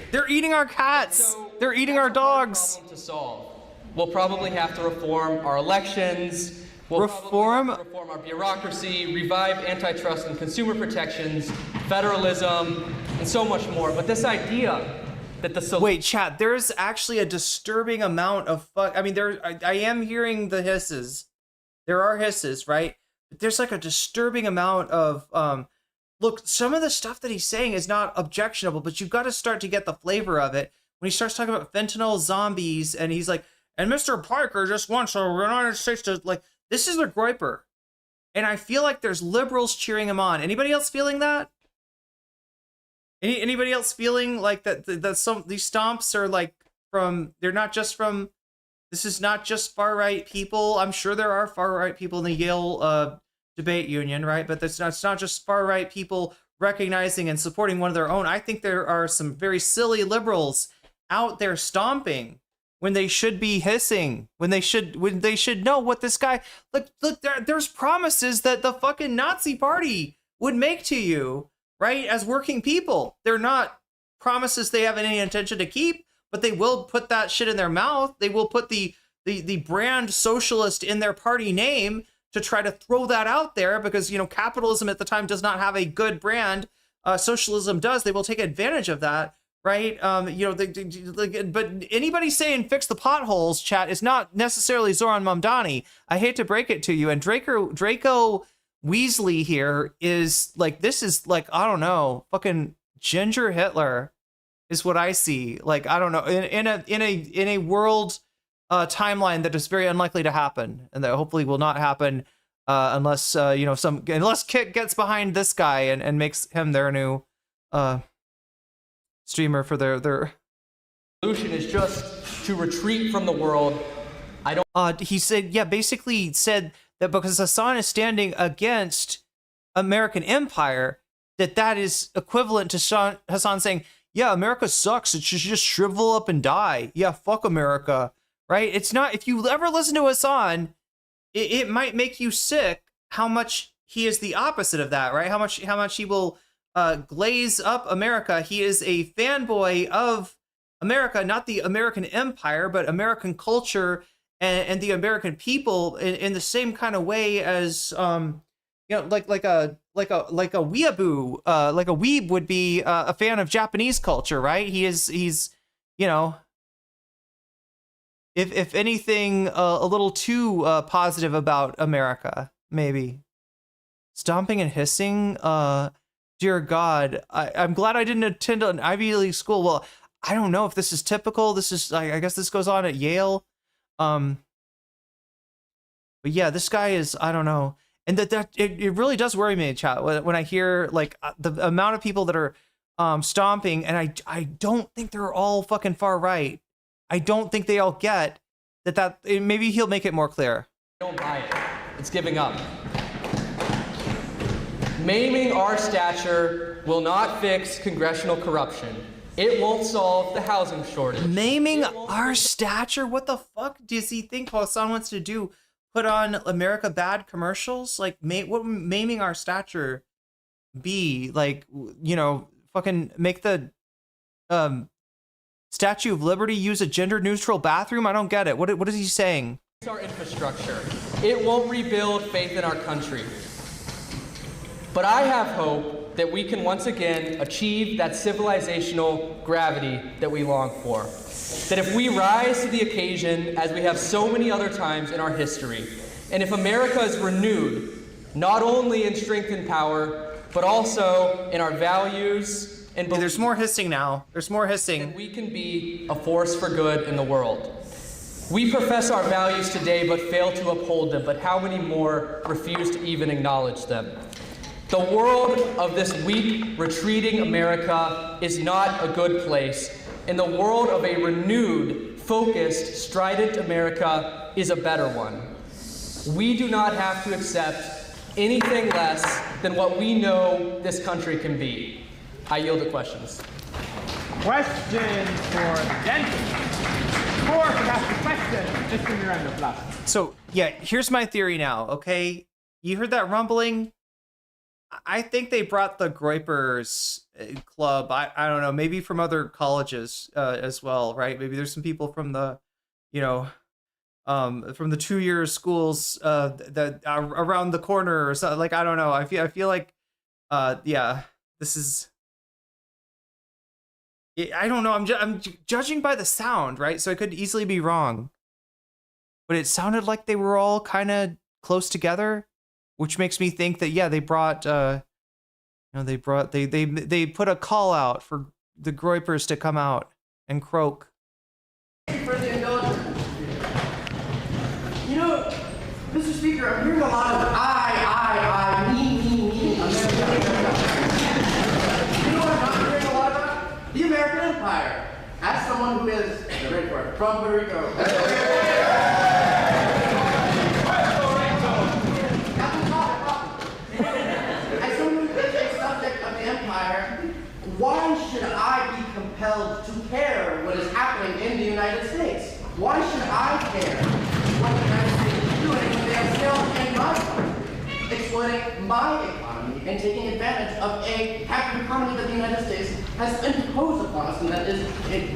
They're eating our cats. They're eating our dogs. To solve. We'll probably have to reform our elections. We'll reform our bureaucracy, revive antitrust and consumer protections, federalism, and so much more. But this idea that the wait, chat, there's actually a disturbing amount of I mean, I am hearing the hisses. There are hisses, right? But there's like a disturbing amount of look, some of the stuff that he's saying is not objectionable, but you've got to start to get the flavor of it. When he starts talking about fentanyl zombies, and he's like, and Mr. Parker just wants the United States to, like, this is the griper. And I feel like there's liberals cheering him on. Anybody else feeling that? Anybody else feeling like that these stomps are like they're not just from, this is not just far right people. I'm sure there are far right people in the Yale debate union, right? But it's not just far right people recognizing and supporting one of their own. I think there are some very silly liberals out there stomping when they should be hissing, when they should know what this guy, look, there's promises that the fucking Nazi party would make to you, right? As working people. They're not promises they have any intention to keep, but they will put that shit in their mouth. They will put the brand socialist in their party name to try to throw that out there because, you know, capitalism at the time does not have a good brand. Socialism does. They will take advantage of that. Right. You know, but anybody saying fix the potholes, chat, is not necessarily Zoran Mamdani. I hate to break it to you. And Draco Weasley here is like, this is like, I don't know, fucking Ginger Hitler is what I see. Like, I don't know, in a world timeline that is very unlikely to happen and that hopefully will not happen unless you know, unless Kit gets behind this guy and makes him their new streamer for their solution is just to retreat from the world. I don't. He said, yeah, basically said that because Hasan is standing against American empire, that is equivalent to Hasan saying, yeah, America sucks. It should just shrivel up and die. Yeah, fuck America. Right? It's not. If you ever listen to Hasan, it might make you sick how much he is the opposite of that. Right? How much he will glaze up America. He is a fanboy of America, not the American empire, but American culture and the American people in the same kind of way as you know, like a weeaboo, like a weeb would be a fan of Japanese culture, right? He's you know, if anything, a little too positive about America, maybe. Stomping and hissing, dear God, I'm glad I didn't attend an Ivy League school. Well, I don't know if this is typical. This is, I guess this goes on at Yale. But yeah, this guy is, I don't know. And it really does worry me, chat, when I hear like the amount of people that are stomping, and I don't think they're all fucking far right. I don't think they all get that maybe he'll make it more clear. Don't buy it. It's giving up. Maiming our stature will not fix congressional corruption. It won't solve the housing shortage. Maiming our stature? What the fuck does he think Hasan wants to do? Put on America Bad commercials? Like, what would maiming our stature be? Like, you know, fucking make the Statue of Liberty use a gender-neutral bathroom? I don't get it. What is he saying? It's our infrastructure. It won't rebuild faith in our country. But I have hope that we can once again achieve that civilizational gravity that we long for. That if we rise to the occasion, as we have so many other times in our history, and if America is renewed, not only in strength and power, but also in our values and beliefs. There's more hissing now. There's more hissing. We can be a force for good in the world. We profess our values today, but fail to uphold them. But how many more refuse to even acknowledge them? The world of this weak, retreating America is not a good place. And the world of a renewed, focused, strident America is a better one. We do not have to accept anything less than what we know this country can be. I yield to questions. Questions for the gentleman. Before we ask the question, Mr. Miranda. So, yeah, here's my theory now, okay? You heard that rumbling? I think they brought the Groypers club. I don't know, maybe from other colleges as well, right? Maybe there's some people from the, you know, from the 2-year schools that are around the corner or something. Like, I don't know. I feel like, yeah, this is. I don't know. I'm judging by the sound, right? So I could easily be wrong, but it sounded like they were all kind of close together. Which makes me think that, yeah, they brought, you know, they put a call out for the Groypers to come out and croak. For the indulgence. You know, Mr. Speaker, I'm hearing a lot of I, me. You know what I'm not hearing a lot about? The American Empire. As someone who is, ready for it, from Puerto Rico. compelled to care what is happening in the United States? Why should I care what the United States is doing when they are still in my country, exploiting my economy and taking advantage of a captive economy that the United States has imposed upon us and that is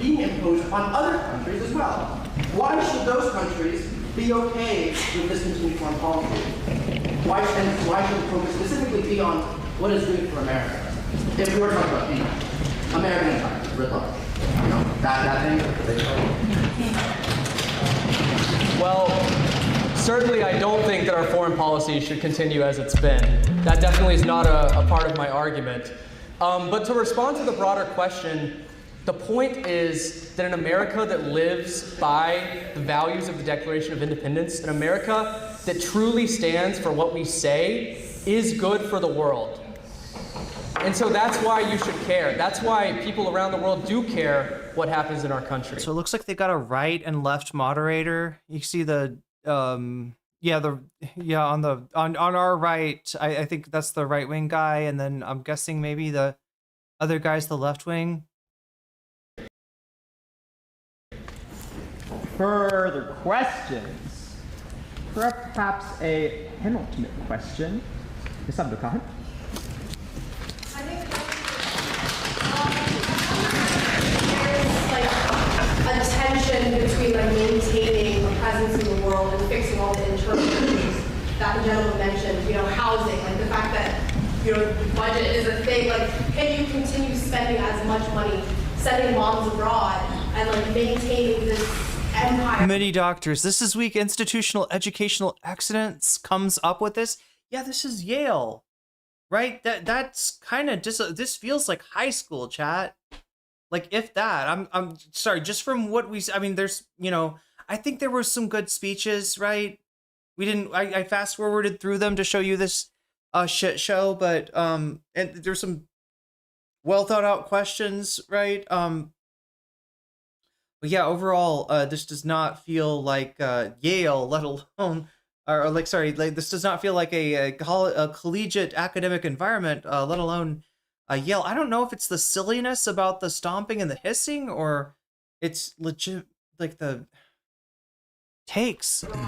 being imposed upon other countries as well? Why should those countries be okay with this continued foreign policy? Why should the focus specifically be on what is good for America? If we were talking about the American empire, writ large, you know, that thing. Well, certainly I don't think that our foreign policy should continue as it's been. That definitely is not a part of my argument. But to respond to the broader question, the point is that an America that lives by the values of the Declaration of Independence, an America that truly stands for what we say, is good for the world. And so that's why you should care. That's why people around the world do care what happens in our country. So it looks like they got a right and left moderator. You see the on our right, I think that's the right wing guy, and then I'm guessing maybe the other guy's the left wing. Further questions? Perhaps a penultimate question. Ms. Abdulkahan? I think there's a tension between maintaining a presence in the world and fixing all the internal issues that the gentleman mentioned. You know, housing, the fact that the budget is a thing. Can you continue spending as much money sending moms abroad and maintaining this empire? Many doctors. This is weak. Institutional educational excellence comes up with this. Yeah, this is Yale, right? That's kind of this feels like high school, chat. If that. I'm sorry. Just from what we, I mean, there's I think there were some good speeches, right? We didn't. I fast forwarded through them to show you this shit show, but and there's some well thought out questions, right? But yeah, overall, this does not feel like Yale, let alone, this does not feel like a collegiate academic environment, let alone Yale. I don't know if it's the silliness about the stomping and the hissing, or it's legit, the takes. When you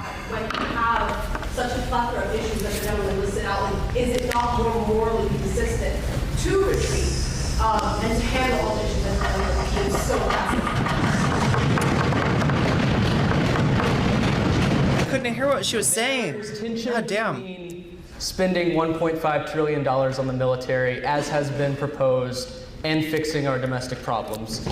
have such a plethora of issues that the gentleman listed out, is it not more morally consistent to retreat and to handle all the issues that the gentleman is so fascinating? Couldn't hear what she was saying. God damn. Spending $1.5 trillion on the military, as has been proposed, and fixing our domestic problems.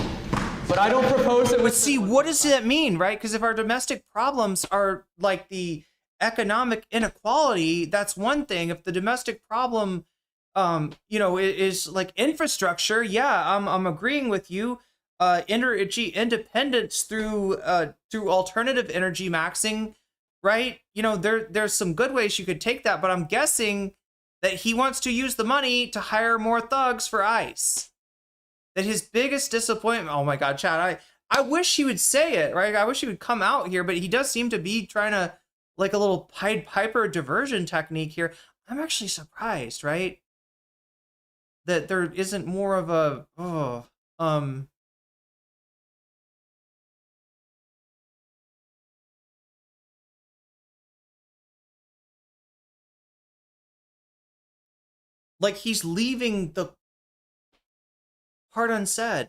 But I don't propose it. But see, what does that mean, right? Because if our domestic problems are the economic inequality, that's one thing. If the domestic problem, is infrastructure, yeah, I'm agreeing with you. Energy independence through alternative energy maxing. Right? There's some good ways you could take that, but I'm guessing that he wants to use the money to hire more thugs for ICE. That his biggest disappointment, oh my God, Chad, I wish he would say it, right? I wish he would come out here, but he does seem to be trying to, a little Pied Piper diversion technique here. I'm actually surprised, right? That there isn't more of a, he's leaving the part unsaid,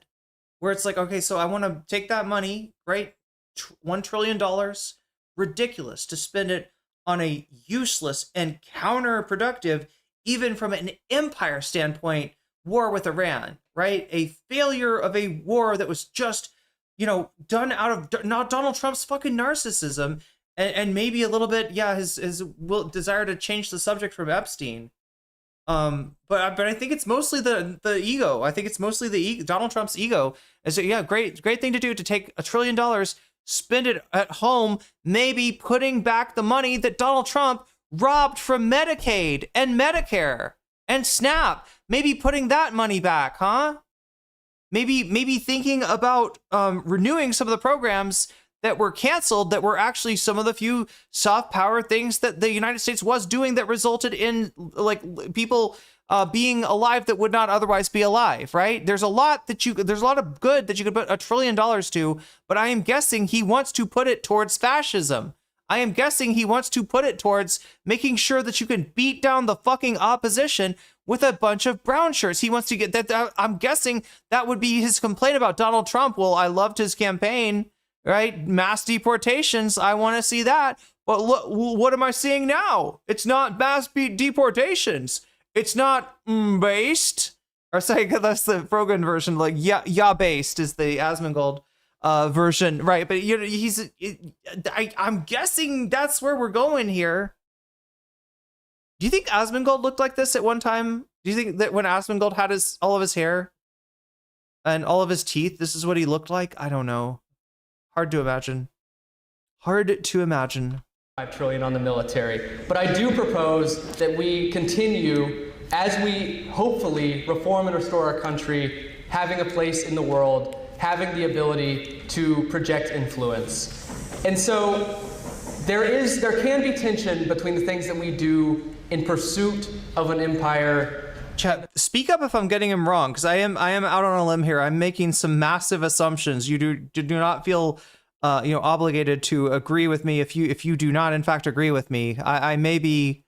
where it's okay, so I want to take that money, right? $1 trillion, ridiculous to spend it on a useless and counterproductive, even from an empire standpoint, war with Iran, right? A failure of a war that was just, done out of not Donald Trump's fucking narcissism and maybe a little bit, yeah, his desire to change the subject from Epstein. But I think it's mostly the ego. I think it's mostly Donald Trump's ego. And so yeah, great thing to do, to take $1 trillion, spend it at home, maybe putting back the money that Donald Trump robbed from Medicaid and Medicare and SNAP. Maybe putting that money back, huh? Maybe thinking about renewing some of the programs that were canceled, that were actually some of the few soft power things that the United States was doing that resulted in people being alive that would not otherwise be alive, right? There's a lot of good that you could put $1 trillion to, but I am guessing he wants to put it towards fascism. I am guessing he wants to put it towards making sure that you can beat down the fucking opposition with a bunch of brown shirts. He wants to get that. I'm guessing that would be his complaint about Donald Trump. Well, I loved his campaign, right? Mass deportations. I want to see that. But look, what am I seeing now? It's not mass deportations. It's not based. Or say that's the Rogan version. Like yeah, based is the Asmongold version, right? But you know, I'm guessing that's where we're going here. Do you think Asmongold looked like this at one time? Do you think that when Asmongold had all of his hair and all of his teeth, this is what he looked like? I don't know. Hard to imagine. Hard to imagine. $5 trillion on the military. But I do propose that we continue, as we hopefully reform and restore our country, having a place in the world, having the ability to project influence. And so there can be tension between the things that we do in pursuit of an empire. Chat, speak up if I'm getting him wrong, because I am out on a limb here. I'm making some massive assumptions. You do not feel obligated to agree with me if you do not in fact agree with me. I may be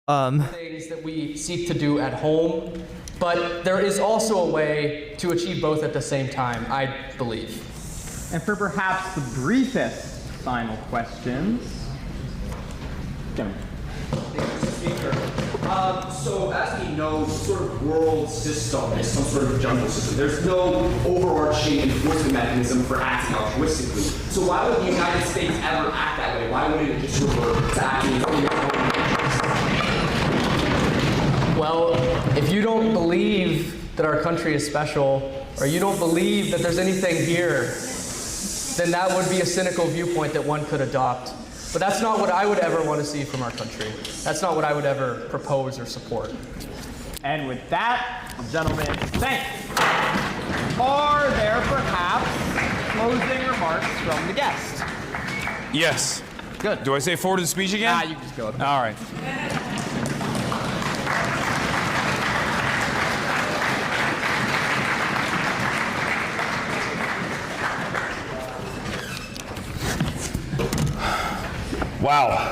things that we seek to do at home, but there is also a way to achieve both at the same time, I believe. And for perhaps the briefest final questions, Jimmy. So as we know, sort of world system is some sort of jungle system. There's no overarching enforcement mechanism for acting altruistically. So why would the United States ever act that way? Why wouldn't it just revert to acting for your own? Well, if you don't believe that our country is special, or you don't believe that there's anything here, then that would be a cynical viewpoint that one could adopt. But that's not what I would ever want to see from our country. That's not what I would ever propose or support. And with that, gentlemen, thank you. Are there perhaps closing remarks from the guest? Yes. Good. Do I say forward to the speech again? Nah, you can just go. All right. Wow.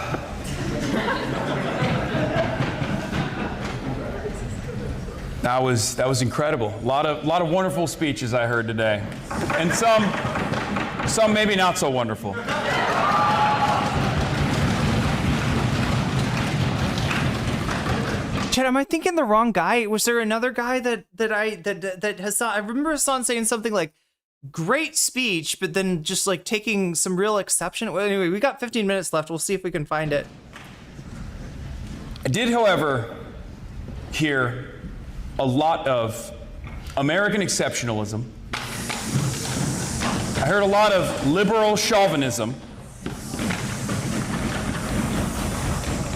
That was incredible. A lot of wonderful speeches I heard today, and some maybe not so wonderful. Chad, am I thinking the wrong guy? Was there another guy that Hasan? I remember Hasan saying something like, "Great speech," but then just like taking some real exception. Well, anyway, we got 15 minutes left. We'll see if we can find it. I did, however, hear a lot of American exceptionalism. I heard a lot of liberal chauvinism.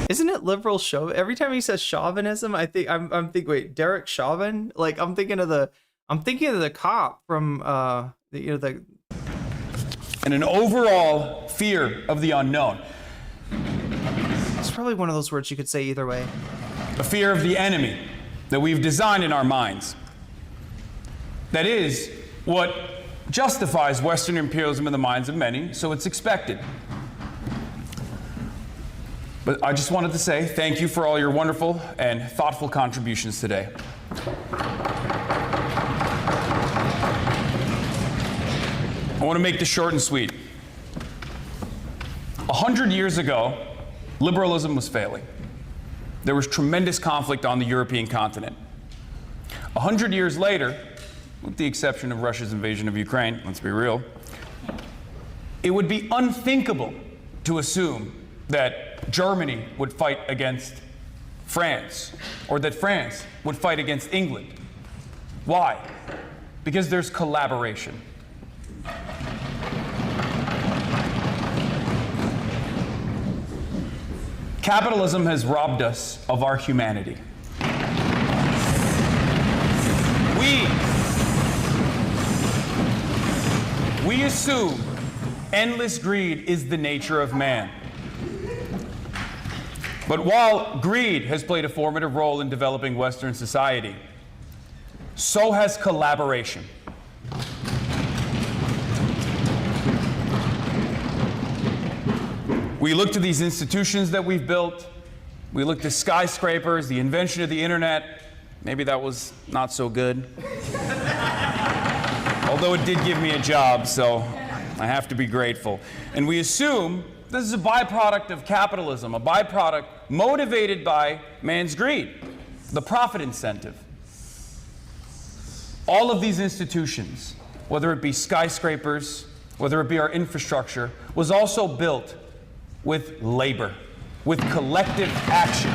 Isn't it liberal chauvinism? Every time he says chauvinism, I'm thinking, wait, Derek Chauvin? Like I'm thinking of the cop from and an overall fear of the unknown. It's probably one of those words you could say either way. A fear of the enemy that we've designed in our minds. That is what justifies Western imperialism in the minds of many, so it's expected. But I just wanted to say thank you for all your wonderful and thoughtful contributions today. I want to make this short and sweet. 100 years ago, liberalism was failing. There was tremendous conflict on the European continent. 100 years later, with the exception of Russia's invasion of Ukraine, let's be real, it would be unthinkable to assume that Germany would fight against France, or that France would fight against England. Why? Because there's collaboration. Capitalism has robbed us of our humanity. We assume endless greed is the nature of man. But while greed has played a formative role in developing Western society, so has collaboration. We look to these institutions that we've built. We look to skyscrapers, the invention of the internet. Maybe that was not so good. Although it did give me a job, so I have to be grateful. And we assume this is a byproduct of capitalism, a byproduct motivated by man's greed, the profit incentive. All of these institutions, whether it be skyscrapers, whether it be our infrastructure, was also built with labor, with collective action.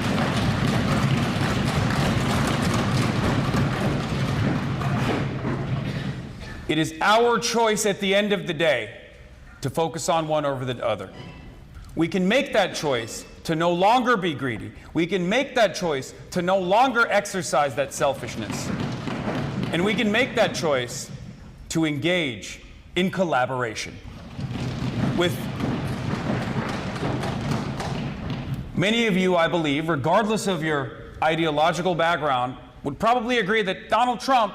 It is our choice at the end of the day to focus on one over the other. We can make that choice to no longer be greedy. We can make that choice to no longer exercise that selfishness. And we can make that choice to engage in collaboration with many of you, I believe, regardless of your ideological background, would probably agree that Donald Trump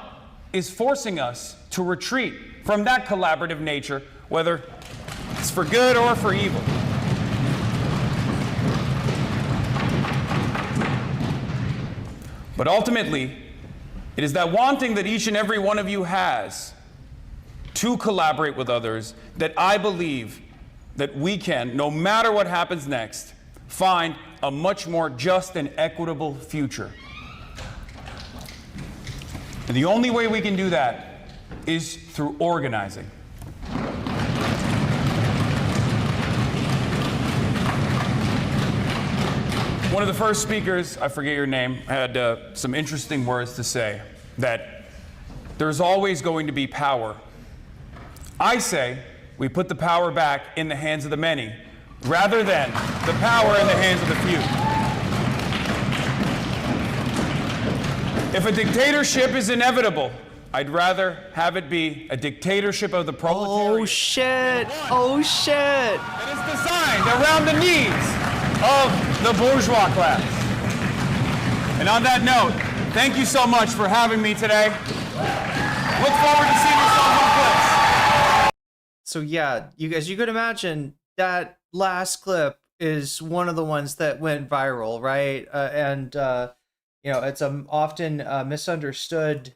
is forcing us to retreat from that collaborative nature, whether it's for good or for evil. But ultimately, it is that wanting that each and every one of you has to collaborate with others that I believe that we can, no matter what happens next, find a much more just and equitable future. And the only way we can do that is through organizing. One of the first speakers, I forget your name, had some interesting words to say, that there's always going to be power. I say we put the power back in the hands of the many, rather than the power in the hands of the few. If a dictatorship is inevitable, I'd rather have it be a dictatorship of the proletariat. Oh shit! Oh shit! That is designed around the needs of the bourgeois class. And on that note, thank you so much for having me today. Look forward to seeing yourself on clips. So yeah, as you could imagine, that last clip is one of the ones that went viral, right? You know, it's an often misunderstood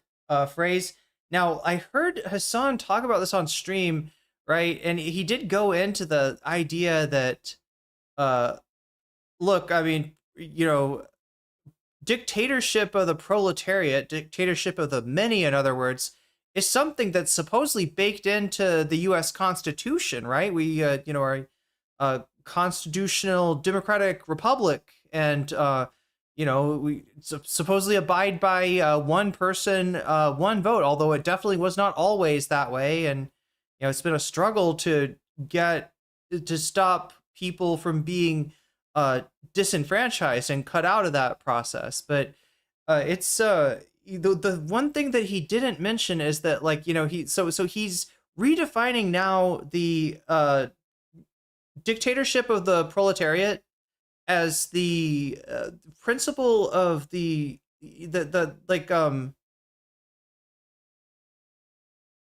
phrase. Now, I heard Hasan talk about this on stream, right? And he did go into the idea that, look, I mean, you know, dictatorship of the proletariat, dictatorship of the many, in other words, is something that's supposedly baked into the U.S. Constitution, right? We, you know, are a constitutional democratic republic, and you know, we supposedly abide by one person, one vote, although it definitely was not always that way. And, you know, it's been a struggle to stop people from being disenfranchised and cut out of that process. But it's the one thing that he didn't mention is that, like, you know, he's redefining now the dictatorship of the proletariat as the principle of the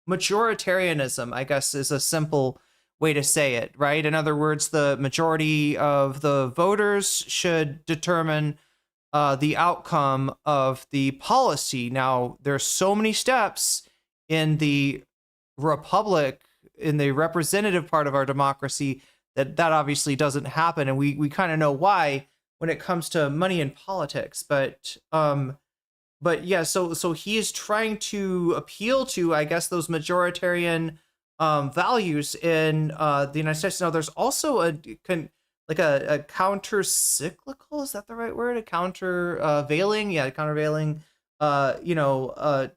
majoritarianism, I guess, is a simple way to say it, right? In other words, the majority of the voters should determine the outcome of the policy. Now, there's so many steps in the republic, in the representative part of our democracy, that obviously doesn't happen, and we kind of know why when it comes to money and politics. But yeah, so he is trying to appeal to, I guess, those majoritarian values in the United States. Now, there's also a counter-cyclical, is that the right word? A countervailing, you know,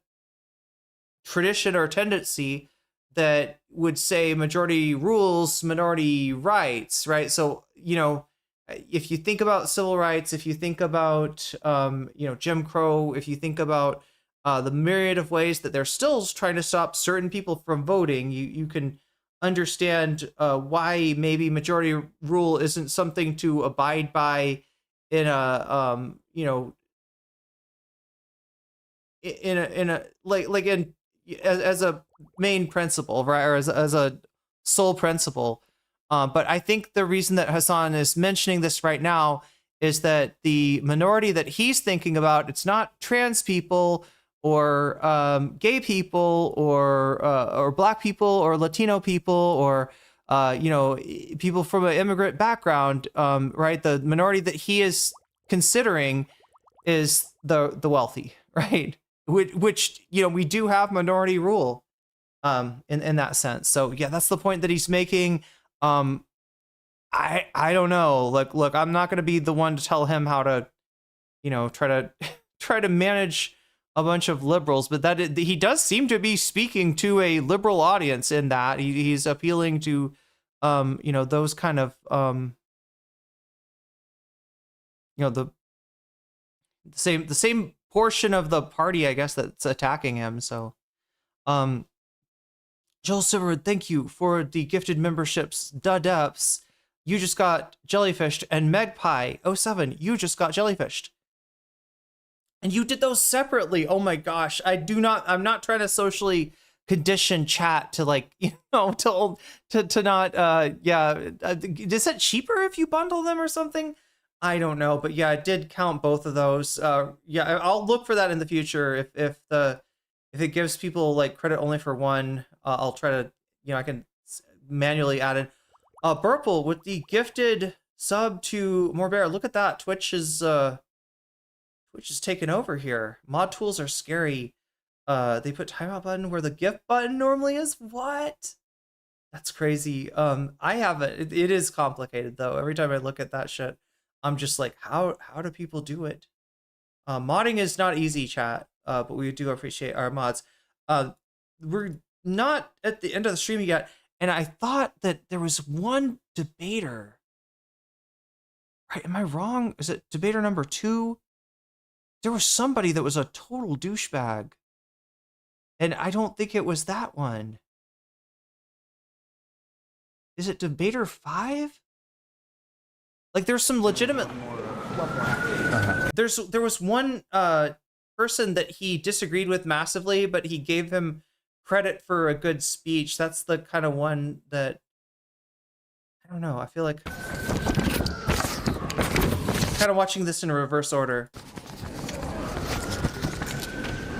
tradition or tendency that would say majority rules, minority rights, right? So, you know, if you think about civil rights, if you think about, you know, Jim Crow, if you think about the myriad of ways that they're still trying to stop certain people from voting, you can understand why maybe majority rule isn't something to abide by in a you know, in a like in as a main principle, right, or as a sole principle. But I think the reason that Hasan is mentioning this right now is that the minority that he's thinking about, it's not trans people or gay people or black people or Latino people or you know, people from an immigrant background, right? The minority that he is considering is the wealthy, right? Which you know, we do have minority rule in that sense. So yeah, that's the point that he's making. I don't know. Look, I'm not going to be the one to tell him how to, you know, try to manage a bunch of liberals, but that he does seem to be speaking to a liberal audience in that he's appealing to, you know, those kind of, you know, the same portion of the party, I guess, that's attacking him. So, Joel Silverwood, thank you for the gifted memberships. Depths, you just got jellyfished, and Megpie07, you just got jellyfished. And you did those separately. Oh my gosh, I'm not trying to socially condition chat to, like, you know, to not yeah. Is it cheaper if you bundle them or something? I don't know, but yeah, I did count both of those. Yeah, I'll look for that in the future. If it gives people like credit only for one, I'll try to, you know, I can manually add in. Burple with the gifted sub to More Bear. Look at that. Twitch is taken over here. Mod tools are scary. They put timeout button where the gift button normally is. What? That's crazy. I have it. It is complicated though. Every time I look at that shit, I'm just like, how do people do it? Modding is not easy, chat. But we do appreciate our mods. We're not at the end of the stream yet, and I thought that there was one debater. Right? Am I wrong? Is it debater number 2? There was somebody that was a total douchebag, and I don't think it was that one. Is it debater 5? Like, there's some legitimate. There was one person that he disagreed with massively, but he gave him credit for a good speech. That's the kind of one that, I don't know, I feel like kind of watching this in reverse order.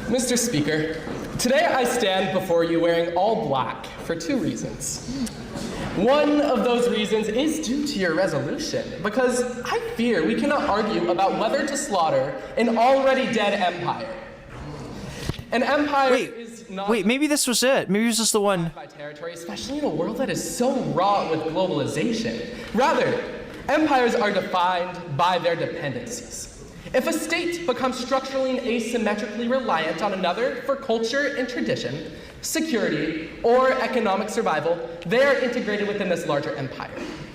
Mr. Speaker, today I stand before you wearing all black for 2 reasons. One of those reasons is due to your resolution, because I fear we cannot argue about whether to slaughter an already dead empire. An empire is not... Wait, maybe this was it. Maybe it was just the one... ...by territory, especially in a world that is so wrought with globalization. Rather, empires are defined by their dependencies. If a state becomes structurally and asymmetrically reliant on another for culture and tradition, security, or economic survival, they are integrated within this larger empire.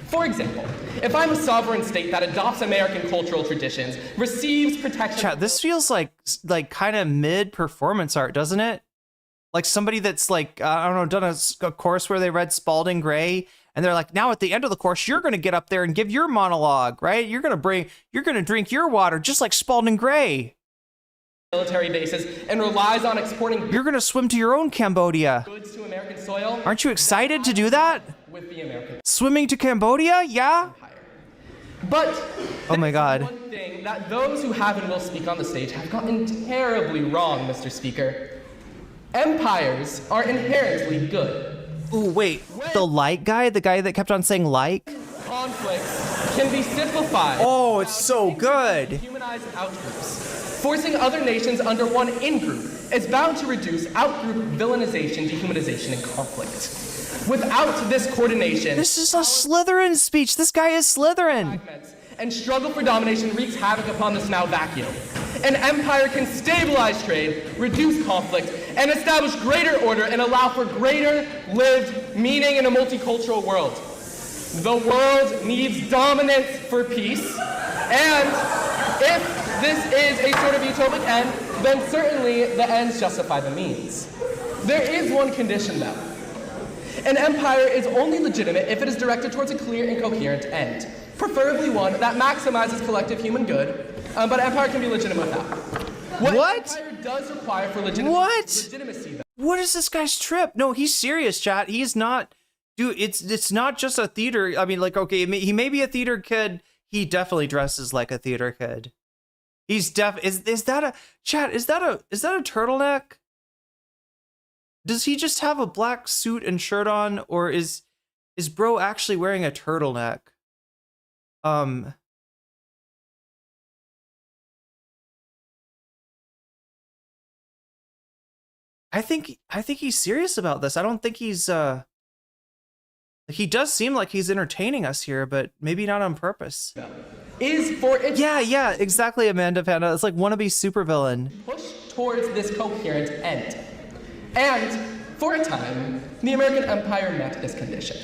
For example, if I'm a sovereign state that adopts American cultural traditions, receives protection... Chat, this feels like kind of mid-performance art, doesn't it? Like somebody that's like, I don't know, done a course where they read Spalding Gray, and they're like, now at the end of the course, you're going to get up there and give your monologue, right? You're going to drink your water just like Spalding Gray. Military bases and relies on exporting... You're going to swim to your own Cambodia. ...goods to American soil. Aren't you excited to do that? With the American... Swimming to Cambodia? Yeah? But... Oh my God. One thing that those who have and will speak on the stage have gotten terribly wrong, Mr. Speaker. Empires are inherently good. Ooh, wait. The like guy? The guy that kept on saying like? Conflicts can be simplified. Oh, it's so good. Humanized outgroups. Forcing other nations under one in-group is bound to reduce outgroup villainization, dehumanization, and conflict. Without this coordination... This is a Slytherin speech. This guy is Slytherin. And struggle for domination wreaks havoc upon this now vacuum. An empire can stabilize trade, reduce conflict, and establish greater order and allow for greater lived meaning in a multicultural world. The world needs dominance for peace, and if this is a sort of utopic end, then certainly the ends justify the means. There is one condition, though. An empire is only legitimate if it is directed towards a clear and coherent end. preferably one that maximizes collective human good, but empire can be legitimate without. What? Empire does require for legitimacy. What is this guy's trip? No, he's serious, chat. He's not, dude. It's not just a theater. I mean, like, okay, he may be a theater kid. He definitely dresses like a theater kid. He's is that a chat? Is that a turtleneck? Does he just have a black suit and shirt on, or is bro actually wearing a turtleneck? I think he's serious about this. I don't think he's he does seem like he's entertaining us here, but maybe not on purpose. Yeah, exactly, Amanda Panda. It's like wannabe supervillain. Push towards this coherent end. And for a time, the American empire met this condition.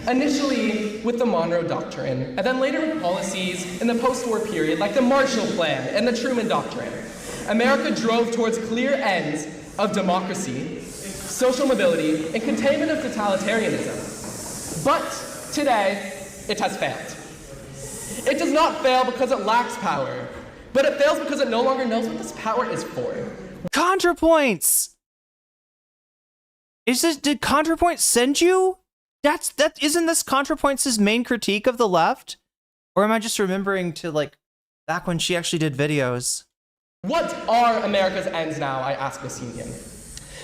Initially with the Monroe Doctrine, and then later with policies in the post-war period like the Marshall Plan and the Truman Doctrine. America drove towards clear ends of democracy, social mobility, and containment of totalitarianism. But today, it has failed. It does not fail because it lacks power, but it fails because it no longer knows what this power is for. ContraPoints! Did ContraPoints send you? Isn't this ContraPoints' main critique of the left? Or am I just remembering to, like, back when she actually did videos? What are America's ends now, I ask this union?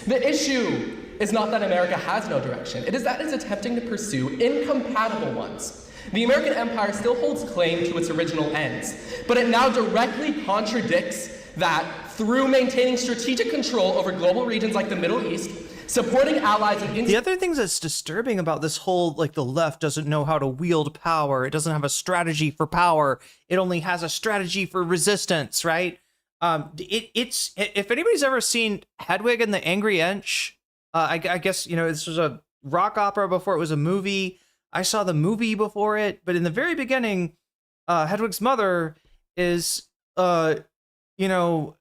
The issue is not that America has no direction. It is that it's attempting to pursue incompatible ones. The American empire still holds claim to its original ends, but it now directly contradicts that through maintaining strategic control over global regions like the Middle East, supporting allies and the other things that's disturbing about this whole, like, the left doesn't know how to wield power. It doesn't have a strategy for power. It only has a strategy for resistance, right? It's if anybody's ever seen Hedwig and the Angry Inch, I guess, you know, this was a rock opera before it was a movie. I saw the movie before it, but in the very beginning, Hedwig's mother is, you know,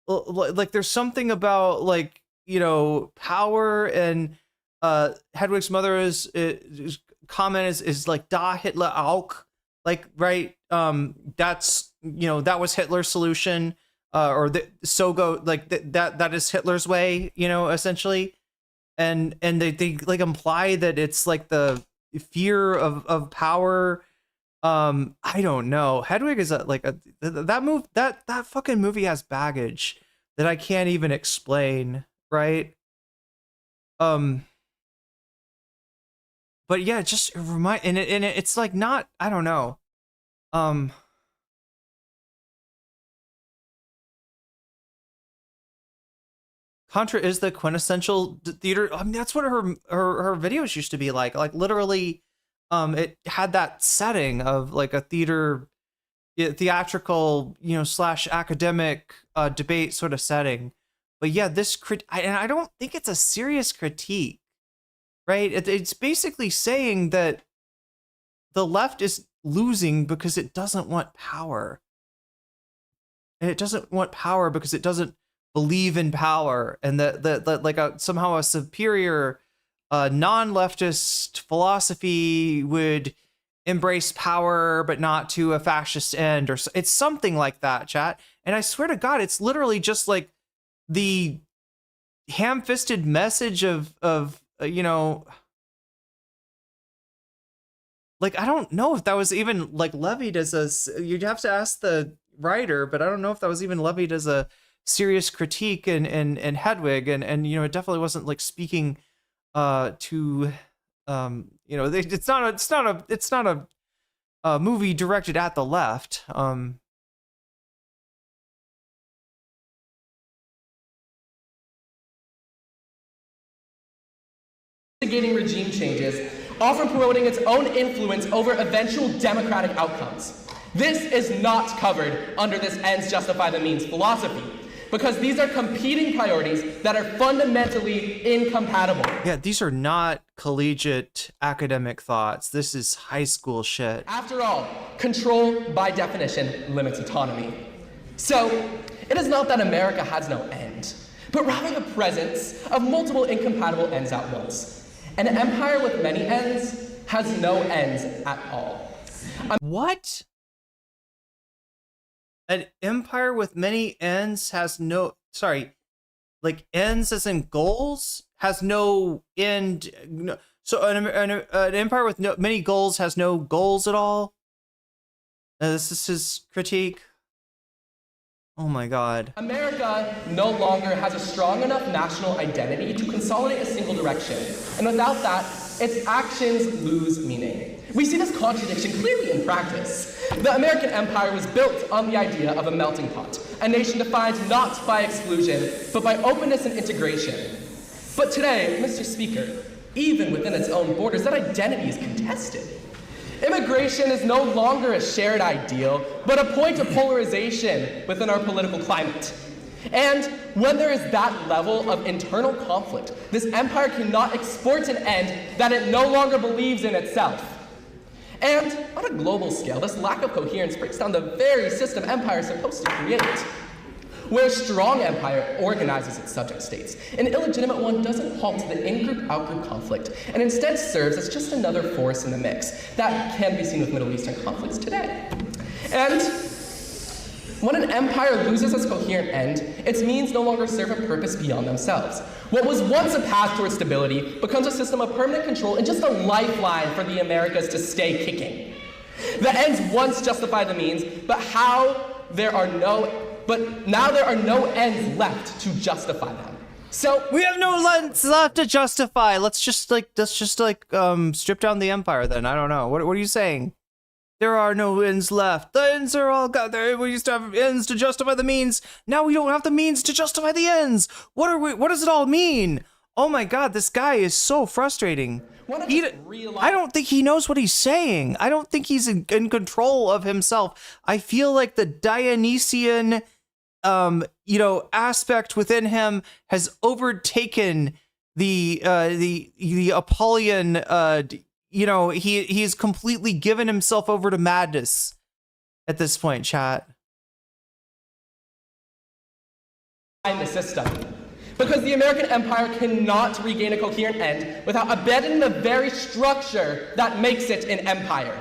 like there's something about, like, you know, power, and Hedwig's mother is comment is like da Hitler auch, like, right? That's, you know, that was Hitler's solution, or that is Hitler's way, you know, essentially, and they like imply that it's like the fear of power. I don't know. Hedwig is that fucking movie has baggage that I can't even explain, right? But yeah, just remind, and it's like not, I don't know. Contra is the quintessential theater. I mean, that's what her videos used to be like. Like, literally, it had that setting of like a theatrical, you know, / academic debate sort of setting. But yeah, and I don't think it's a serious critique, right? It's basically saying that the left is losing because it doesn't want power. And it doesn't want power because it doesn't believe in power, and that like somehow a superior non-leftist philosophy would embrace power but not to a fascist end, or it's something like that, chat. And I swear to God, it's literally just like the ham-fisted message of you know, like, I don't know if that was even like levied as you'd have to ask the writer, but I don't know if that was even levied as a serious critique in Hedwig, and you know, it definitely wasn't like speaking to you know, it's not a movie directed at the left. Instigating regime changes, often promoting its own influence over eventual democratic outcomes. This is not covered under this ends justify the means philosophy, because these are competing priorities that are fundamentally incompatible. Yeah, these are not collegiate academic thoughts. This is high school shit. After all, control, by definition, limits autonomy. So, it is not that America has no end, but rather the presence of multiple incompatible ends at once. An empire with many ends has no ends at all. What? An empire with many ends has no, sorry, like ends as in goals has no end. No, so an empire with many goals has no goals at all. This is his critique. Oh my God. America no longer has a strong enough national identity to consolidate a single direction. And without that, its actions lose meaning. We see this contradiction clearly in practice. The American empire was built on the idea of a melting pot, a nation defined not by exclusion, but by openness and integration. But today, Mr. Speaker, even within its own borders, that identity is contested. Immigration is no longer a shared ideal, but a point of polarization within our political climate. And when there is that level of internal conflict, this empire cannot export an end that it no longer believes in itself. And on a global scale, this lack of coherence breaks down the very system empire is supposed to create. Where a strong empire organizes its subject states, an illegitimate one doesn't halt the in-group, out-group conflict, and instead serves as just another force in the mix. That can be seen with Middle Eastern conflicts today. And when an empire loses its coherent end, its means no longer serve a purpose beyond themselves. What was once a path towards stability becomes a system of permanent control and just a lifeline for the Americas to stay kicking. The ends once justified the means, but now there are no ends left to justify them. So we have no ends left to justify. Let's just strip down the empire then. I don't know. What are you saying? There are no ends left. The ends are all gone. We used to have ends to justify the means. Now we don't have the means to justify the ends. What does it all mean? Oh my God, this guy is so frustrating. I don't think he knows what he's saying. I don't think he's in control of himself. I feel like the Dionysian aspect within him has overtaken the Apollyon, he's completely given himself over to madness at this point, chat. In the system. Because the American empire cannot regain a coherent end without abandoning the very structure that makes it an empire.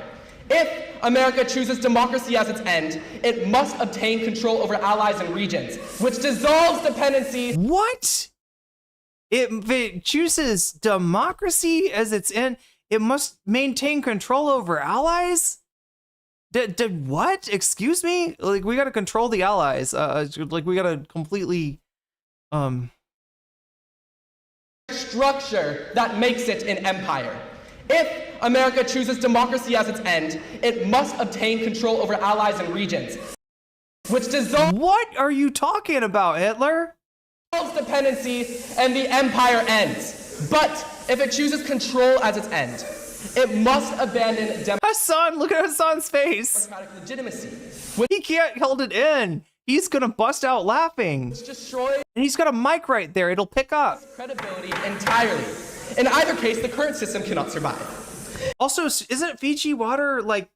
If America chooses democracy as its end, it must obtain control over allies and regions, which dissolves dependencies. What? If it chooses democracy as its end, it must maintain control over allies? Did what? Excuse me? Like, we gotta control the allies. Like, we gotta completely, structure that makes it an empire. If America chooses democracy as its end, it must obtain control over allies and regions, which dissolves. What are you talking about, Hitler? Dependency and the empire ends. But if it chooses control as its end, it must abandon Hasan, look at Hasan's face. Democratic legitimacy. He can't hold it in. He's gonna bust out laughing. Destroy. And he's got a mic right there. It'll pick up. Credibility entirely. In either case, the current system cannot survive. Also, isn't Fiji water like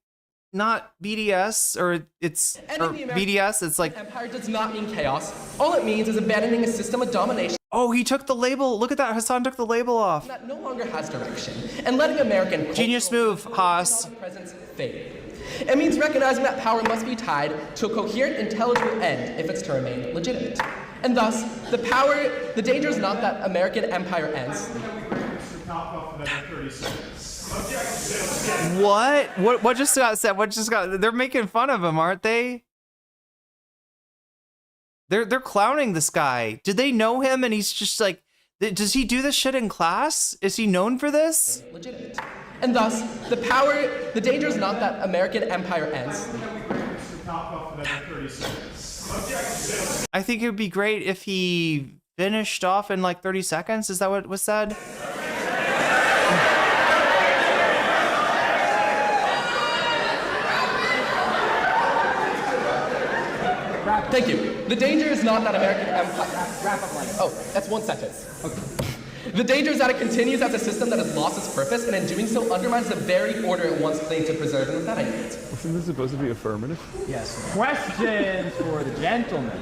not BDS or BDS? It's like empire does not mean chaos. All it means is abandoning a system of domination. Oh, he took the label. Look at that. Hasan took the label off. That no longer has direction, and letting American genius move, Haas. Presence fade. It means recognizing that power must be tied to a coherent, intelligible end if it's to remain legitimate. And thus, the danger is not that American empire ends. What just got said? They're making fun of him, aren't they? They're clowning this guy. Did they know him and he's just like, does he do this shit in class? Is he known for this? Legitimate. And thus, the danger is not that American empire ends. I think it would be great if he finished off in like 30 seconds. Is that what was said? Thank you. The danger is not that American empire... Wrap up line. Oh, that's one sentence. Okay. The danger is that it continues as a system that has lost its purpose, and in doing so undermines the very order it once claimed to preserve, and with that I yield. Isn't this supposed to be affirmative? Yes. Questions for the gentleman.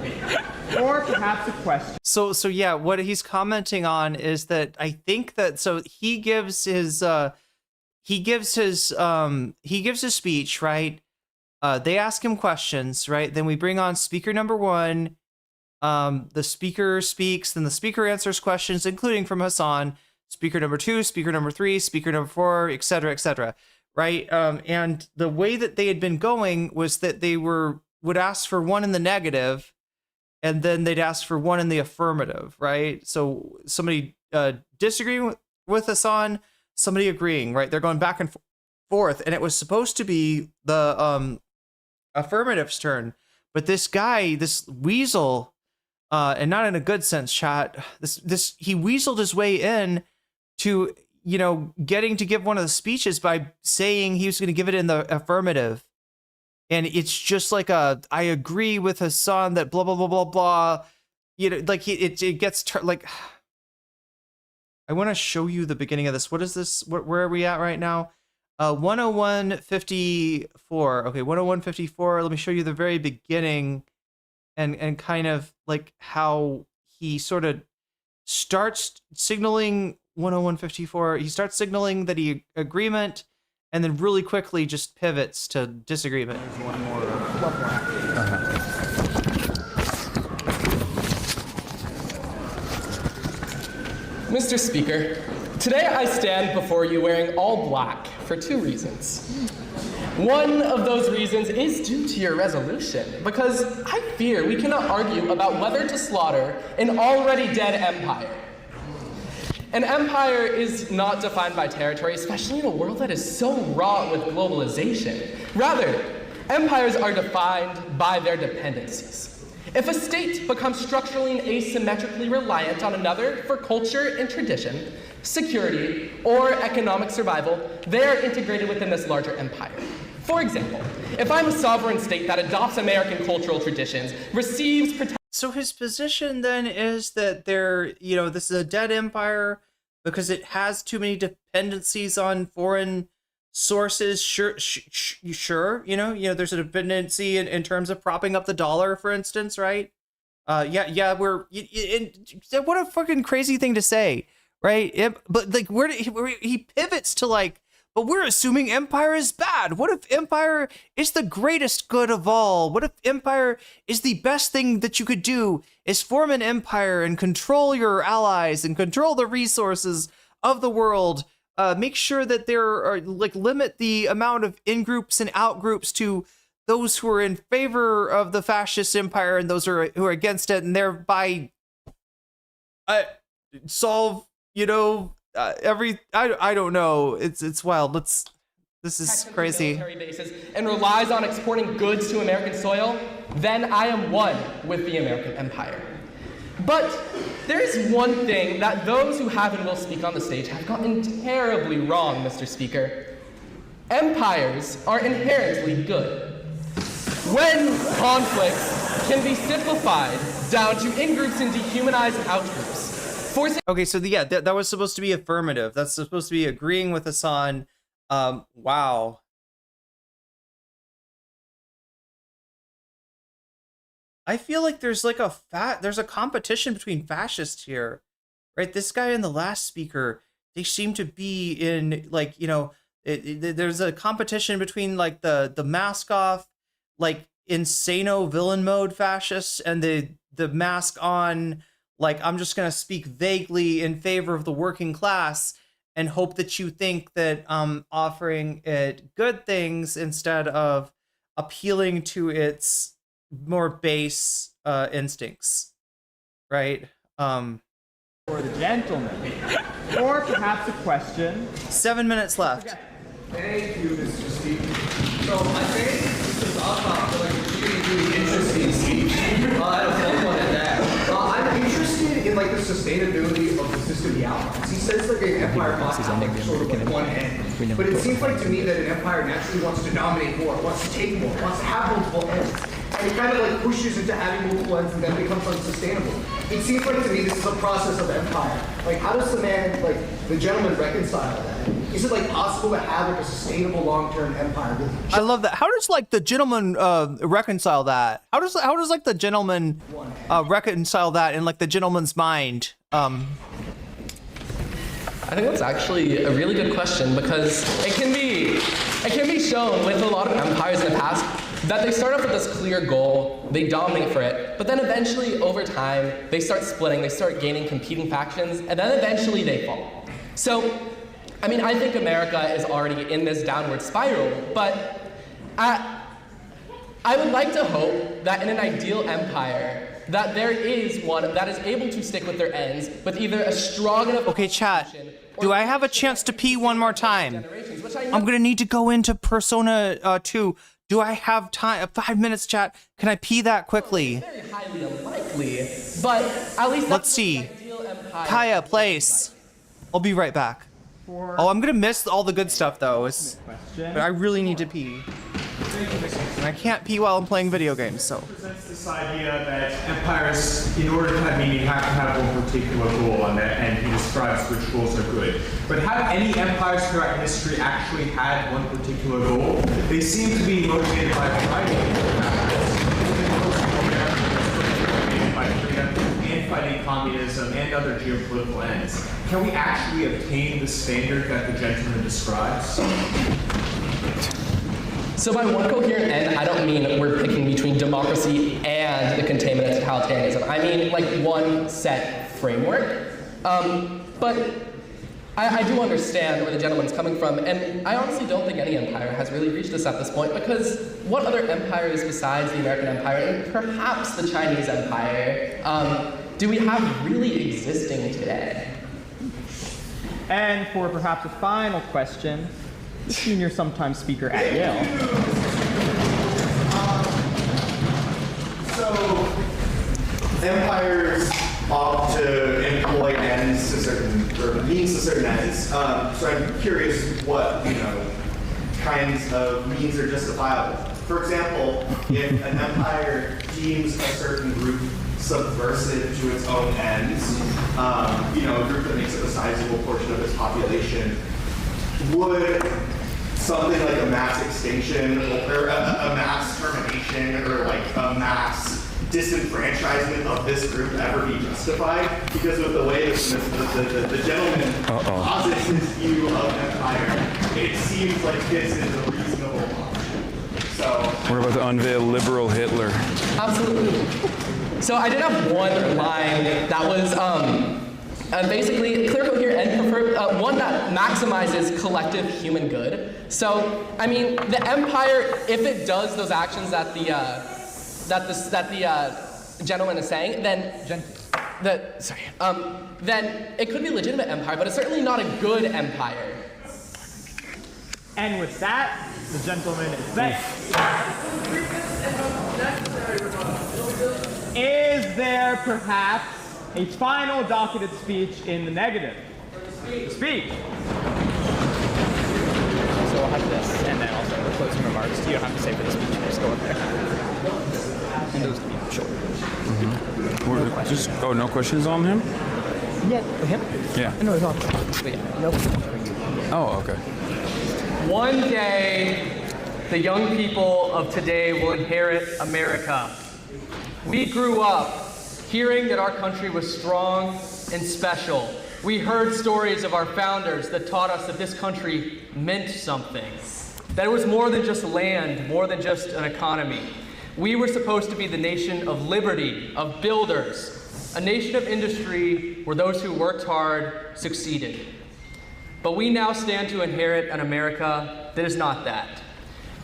Or perhaps a question. So yeah, what he's commenting on is that I think that, so he gives his he gives his speech, right? They ask him questions, right? Then we bring on speaker number one. The speaker speaks, then the speaker answers questions, including from Hasan. Speaker number two, speaker number three, speaker number four, etc., right? And the way that they had been going was that they would ask for one in the negative, and then they'd ask for one in the affirmative, right? So somebody disagreeing with Hasan, somebody agreeing, right? They're going back and forth, and it was supposed to be the affirmative's turn, but this guy, this weasel, and not in a good sense, chat. He weaseled his way in to, you know, getting to give one of the speeches by saying he was going to give it in the affirmative. And it's just like I agree with Hasan that blah, blah, blah, blah, blah. You know, like it gets like, I want to show you the beginning of this. What is this? Where are we at right now? 101.54. Okay, 101.54. Let me show you the very beginning and kind of like how he sort of starts signaling 101.54. He starts signaling that he agreement, and then really quickly just pivots to disagreement. There's one more. Mr. Speaker, today I stand before you wearing all black for two reasons. One of those reasons is due to your resolution, because I fear we cannot argue about whether to slaughter an already dead empire. An empire is not defined by territory, especially in a world that is so wrought with globalization. Rather, empires are defined by their dependencies. If a state becomes structurally and asymmetrically reliant on another for culture and tradition, security, or economic survival, they are integrated within this larger empire. For example, if I'm a sovereign state that adopts American cultural traditions, receives protection. So his position then is that this is a dead empire because it has too many dependencies on foreign sources. Sure, there's a dependency in terms of propping up the dollar, for instance, right? What a fucking crazy thing to say, right? But like, he pivots to like, but we're assuming empire is bad. What if empire is the greatest good of all? What if empire is the best thing that you could do is form an empire and control your allies and control the resources of the world? Make sure that there are limit the amount of in-groups and out-groups to those who are in favor of the fascist empire and those who are against it, and thereby solve, I don't know. It's wild. This is crazy. Bases and relies on exporting goods to American soil, then I am one with the American empire. But there is one thing that those who have and will speak on the stage have gotten terribly wrong, Mr. Speaker. Empires are inherently good. When conflicts can be simplified down to in-groups and dehumanized out-groups. Okay, so that was supposed to be affirmative. That's supposed to be agreeing with Hasan. Wow. I feel like there's like there's a competition between fascists here, right? This guy and the last speaker, they seem to be in like, there's a competition between like the mask off, like insano villain mode fascists and the mask on, like, I'm just going to speak vaguely in favor of the working class and hope that you think that I'm offering it good things instead of appealing to its more base instincts, right? For the gentleman. Or perhaps a question. 7 minutes left. Okay. Thank you, Mr. Speaker. So I think this is about like really interesting speech. I don't think one at that. I'm interested in like the sustainability of the system he outlines. He says like an empire must have like sort of like one end, but it seems like to me that an empire naturally wants to dominate more, wants to take more, wants to have multiple ends. And it kind of like pushes into having multiple ends and then becomes unsustainable. It seems like to me this is a process of empire. Like how does the gentleman reconcile that? Is it like possible to have like a sustainable long-term empire? I love that. How does like the gentleman reconcile that? How does like the gentleman reconcile that in like the gentleman's mind? I think that's actually a really good question because it can be shown with a lot of empires in the past that they start off with this clear goal, they dominate for it, but then eventually over time they start splitting, they start gaining competing factions, and then eventually they fall. So, I mean, I think America is already in this downward spiral, but I would like to hope that in an ideal empire, that there is one that is able to stick with their ends with either a strong enough... Okay, chat. Do I have a chance to pee one more time? I'm gonna need to go into Persona 2. Do I have time? 5 minutes, chat. Can I pee that quickly? Very highly unlikely, but at least... Let's see. Kaya, place. I'll be right back. Oh, I'm gonna miss all the good stuff, though. But I really need to pee. And I can't pee while I'm playing video games, so... Presents this idea that empires, in order to have meaning, have to have one particular goal, and he describes which goals are good. But have any empires throughout history actually had one particular goal? They seem to be motivated by variety and fighting communism and other geopolitical ends. Can we actually obtain the standard that the gentleman describes? So by one coherent end, I don't mean we're picking between democracy and the containment of totalitarianism. I mean like one set framework. But I do understand where the gentleman's coming from, and I honestly don't think any empire has really reached this at this point, because what other empires besides the American Empire, and perhaps the Chinese Empire, do we have really existing today? And for perhaps a final question, the senior sometime speaker at Yale. So, empires opt to employ ends to certain, or means to certain ends. So I'm curious what, kinds of means are justifiable. For example, if an empire deems a certain group subversive to its own ends, a group that makes up a sizable portion of its population, would something like a mass extinction or a mass termination or like a mass disenfranchisement of this group ever be justified? Because with the way that the gentleman posits his view of empire, it seems like this is a reasonable option. So we're about to unveil liberal Hitler. Absolutely. So I did have one line that was basically clear, coherent, and preferred, one that maximizes collective human good. So, I mean, the empire, if it does those actions that the gentleman is saying, then then it could be a legitimate empire, but it's certainly not a good empire. And with that, the gentleman is thanked. Is there perhaps a final docketed speech in the negative? Speech. So we'll have this, and then also the closing remarks. You don't have to say for the speech, just go up there. And those can be short. Mm-hmm. No questions on him? Yeah, him? Yeah. I know he's on. But yeah, no questions for you. Oh, okay. One day, the young people of today will inherit America. We grew up hearing that our country was strong and special. We heard stories of our founders that taught us that this country meant something, that it was more than just land, more than just an economy. We were supposed to be the nation of liberty, of builders, a nation of industry where those who worked hard succeeded. But we now stand to inherit an America that is not that.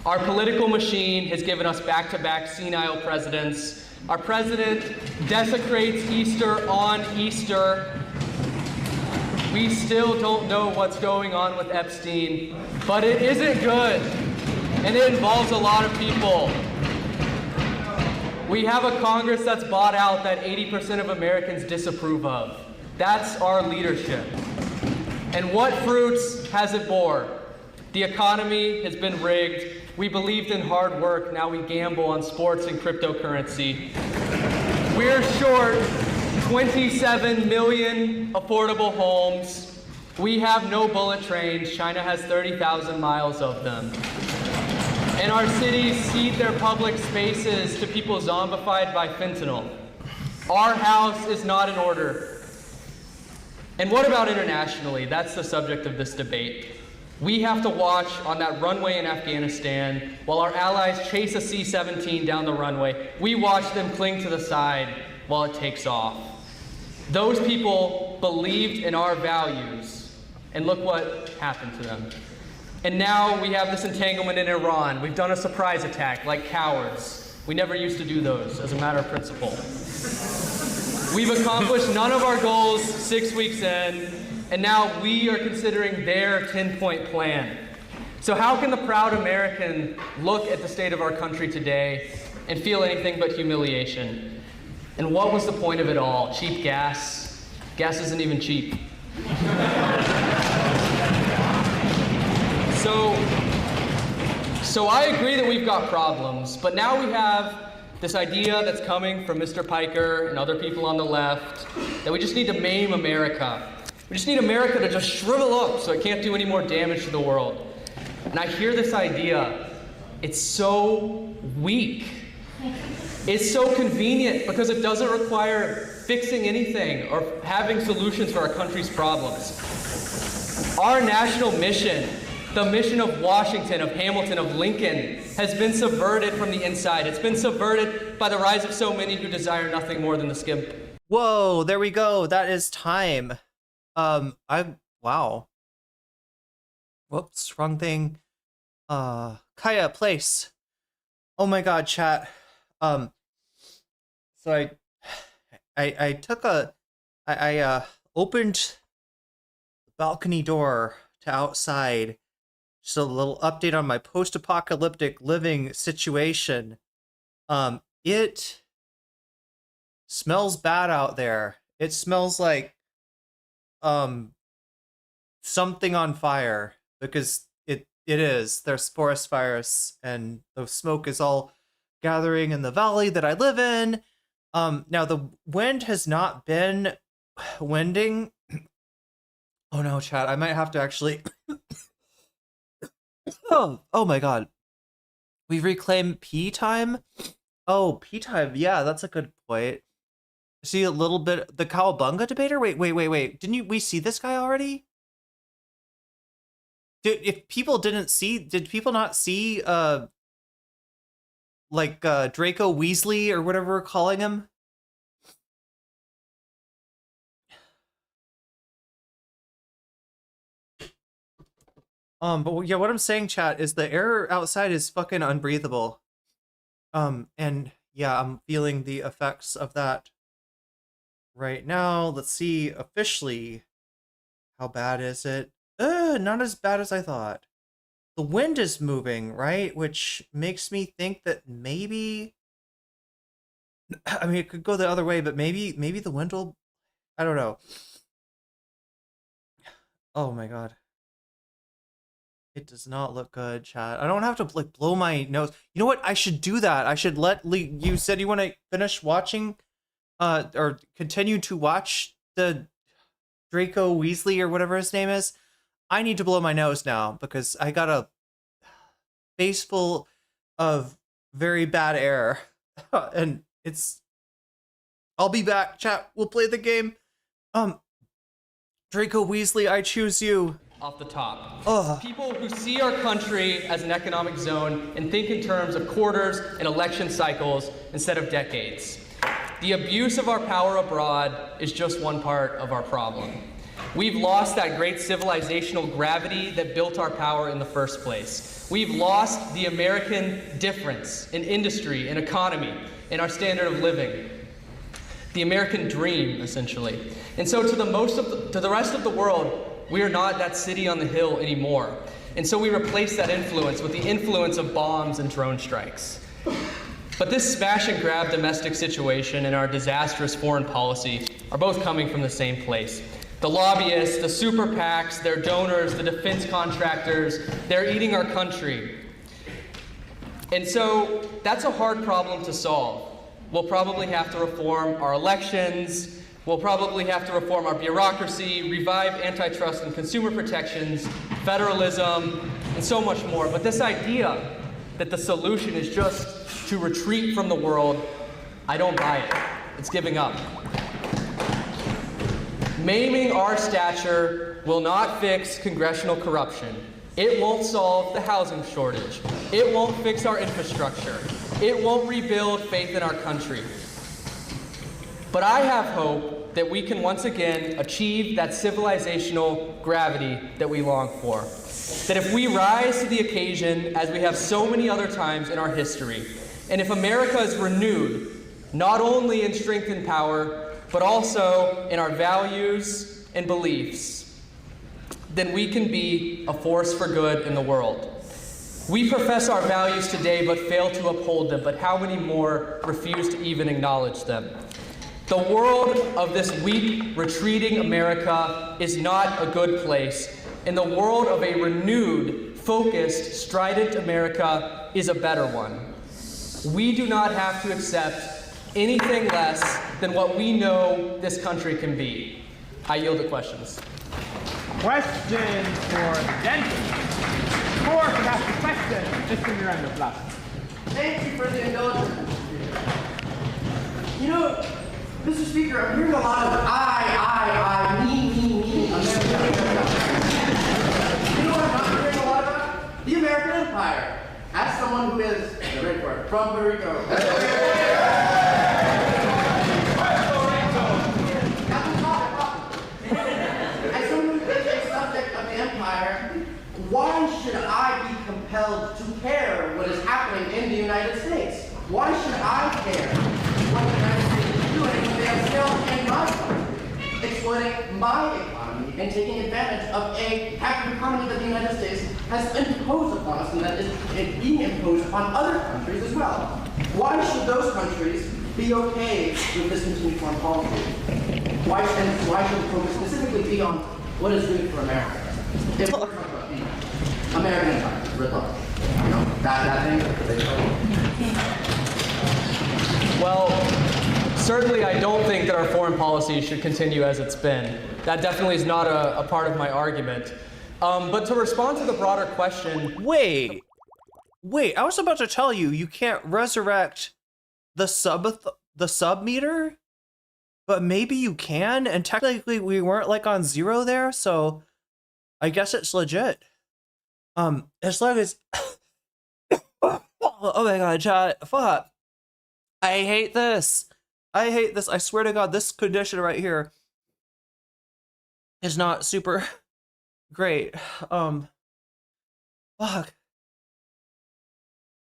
Our political machine has given us back-to-back senile presidents. Our president desecrates Easter on Easter. We still don't know what's going on with Epstein, but it isn't good, and it involves a lot of people. We have a Congress that's bought out that 80% of Americans disapprove of. That's our leadership. And what fruits has it bore? The economy has been rigged. We believed in hard work, now we gamble on sports and cryptocurrency. We're short 27 million affordable homes. We have no bullet trains. China has 30,000 miles of them. And our cities cede their public spaces to people zombified by fentanyl. Our house is not in order. And what about internationally? That's the subject of this debate. We have to watch on that runway in Afghanistan while our allies chase a C-17 down the runway. We watch them cling to the side while it takes off. Those people believed in our values, and look what happened to them. And now we have this entanglement in Iran. We've done a surprise attack like cowards. We never used to do those as a matter of principle. We've accomplished none of our goals 6 weeks in, and now we are considering their 10-point plan. So how can the proud American look at the state of our country today and feel anything but humiliation? And what was the point of it all? Cheap gas? Gas isn't even cheap. So I agree that we've got problems, but now we have this idea that's coming from Mr. Piker and other people on the left that we just need to maim America. We just need America to just shrivel up so it can't do any more damage to the world. And I hear this idea. It's so weak. It's so convenient because it doesn't require fixing anything or having solutions for our country's problems. Our national mission, the mission of Washington, of Hamilton, of Lincoln, has been subverted from the inside. It's been subverted by the rise of so many who desire nothing more than the skimp. Whoa, there we go. That is time. Wow. Whoops, wrong thing. Kaya, place. Oh my God, chat. So I opened the balcony door to outside. Just a little update on my post-apocalyptic living situation. It smells bad out there. It smells like something on fire, because it is. There's forest fires, and the smoke is all gathering in the valley that I live in. Now the wind has not been winding. Oh no, chat, I might have to actually oh my God. We've reclaimed pee time? Oh, pee time. Yeah, that's a good point. See a little bit the Cowabunga debater? Wait. Didn't we see this guy already? Did people not see Draco Weasley or whatever we're calling him? But yeah, what I'm saying, chat, is the air outside is fucking unbreathable. And yeah, I'm feeling the effects of that right now. Let's see officially. How bad is it? Not as bad as I thought. The wind is moving, right? Which makes me think that maybe, I mean, it could go the other way, but maybe the wind will, I don't know. Oh my God. It does not look good, chat. I don't have to like blow my nose. You know what? I should do that. I should let you said you want to finish watching, or continue to watch the Draco Weasley or whatever his name is. I need to blow my nose now because I got a face full of very bad air, and it's. I'll be back, chat. We'll play the game. Draco Weasley, I choose you. Off the top. People who see our country as an economic zone and think in terms of quarters and election cycles instead of decades. The abuse of our power abroad is just one part of our problem. We've lost that great civilizational gravity that built our power in the first place. We've lost the American difference in industry, in economy, in our standard of living. The American dream, essentially. And so to the rest of the world, we are not that city on the hill anymore. And so we replace that influence with the influence of bombs and drone strikes. But this smash and grab domestic situation and our disastrous foreign policy are both coming from the same place. The lobbyists, the super PACs, their donors, the defense contractors, they're eating our country. And so that's a hard problem to solve. We'll probably have to reform our elections. We'll probably have to reform our bureaucracy, revive antitrust and consumer protections, federalism, and so much more. But this idea that the solution is just to retreat from the world, I don't buy it. It's giving up. Maiming our stature will not fix congressional corruption. It won't solve the housing shortage. It won't fix our infrastructure. It won't rebuild faith in our country. But I have hope that we can once again achieve that civilizational gravity that we long for. That if we rise to the occasion, as we have so many other times in our history, and if America is renewed, not only in strength and power, but also in our values and beliefs, then we can be a force for good in the world. We profess our values today but fail to uphold them, but how many more refuse to even acknowledge them? The world of this weak, retreating America is not a good place, and the world of a renewed, focused, strident America is a better one. We do not have to accept anything less than what we know this country can be. I yield to questions. Questions for the gentleman. Before I ask the question, Mr. Miranda Plus. Thank you for the indulgence. You know, Mr. Speaker, I'm hearing a lot of I, me, America. You know what I'm not hearing a lot about? The American Empire. As someone who is, ready for it, from Puerto Rico. As someone who is a subject of the empire, why should I be compelled to care what is happening in the United States? Why should I care what the United States is doing when they are still in my country, exploiting my economy and taking advantage of a captive economy that the United States has imposed upon us and that is being imposed upon other countries as well? Why should those countries be okay with this continued foreign policy? Why should the focus specifically be on what is good for America? If we're talking about the American Empire, writ large, you know, that thing. Well, certainly I don't think that our foreign policy should continue as it's been. That definitely is not a part of my argument. But to respond to the broader question... Wait, I was about to tell you, you can't resurrect the sub meter, but maybe you can, and technically we weren't like on 0 there, so I guess it's legit. As long as... oh my god, chat, fuck. I hate this. I swear to god, this condition right here is not super great. Fuck.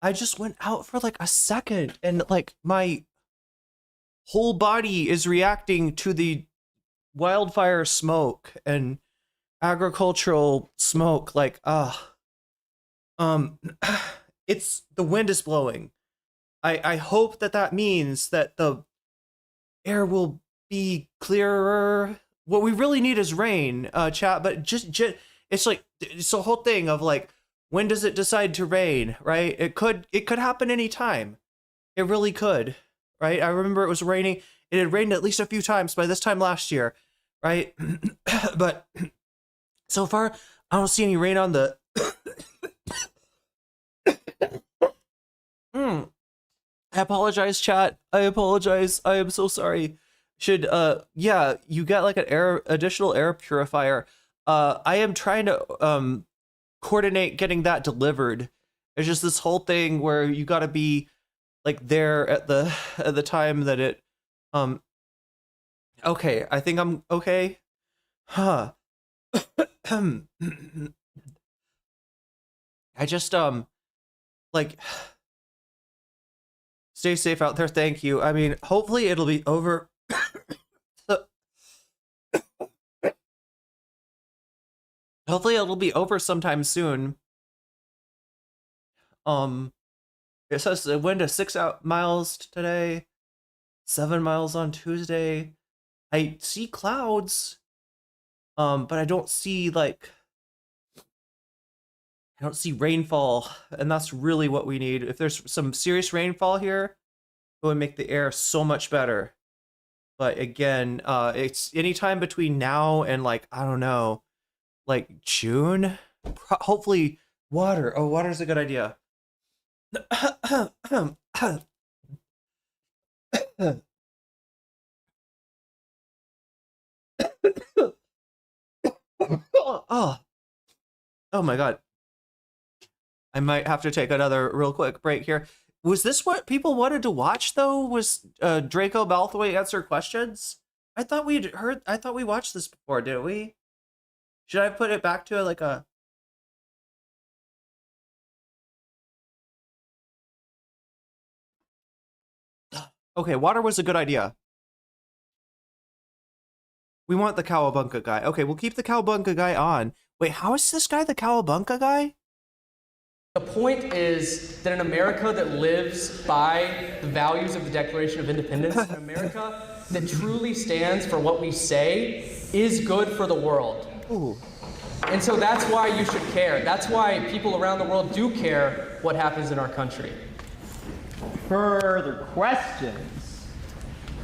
I just went out for like a second and like my whole body is reacting to the wildfire smoke and agricultural smoke. Like, it's the wind is blowing. I hope that means that the air will be clearer. What we really need is rain, chat, but just it's like, it's the whole thing of like, when does it decide to rain, right? It could happen anytime. It really could, right? I remember it was raining. It had rained at least a few times by this time last year, right? But so far, I don't see any rain on the... I apologize, chat. I apologize. I am so sorry. Should, yeah, you get like an additional air purifier. I am trying to, coordinate getting that delivered. It's just this whole thing where you gotta be like there at the time that it, okay, I think I'm okay. Huh. I just, like, stay safe out there. Thank you. I mean, hopefully it'll be over. Hopefully it'll be over sometime soon. It says the wind is 6 miles today, 7 miles on Tuesday. I see clouds, but I don't see rainfall, and that's really what we need. If there's some serious rainfall here, it would make the air so much better. But again, it's anytime between now and like, I don't know, like June. Hopefully water. Oh, water's a good idea. Oh, oh my God. I might have to take another real quick break here. Was this what people wanted to watch though? Was Draco Malfoy answer questions? I thought we watched this before, didn't we? Should I put it back to like a... Okay, water was a good idea. We want the Cowabunga guy. Okay, we'll keep the Cowabunga guy on. Wait, how is this guy the Cowabunga guy? The point is that in America that lives by the values of the Declaration of Independence, an America that truly stands for what we say is good for the world. Ooh. And so that's why you should care. That's why people around the world do care what happens in our country. Further questions?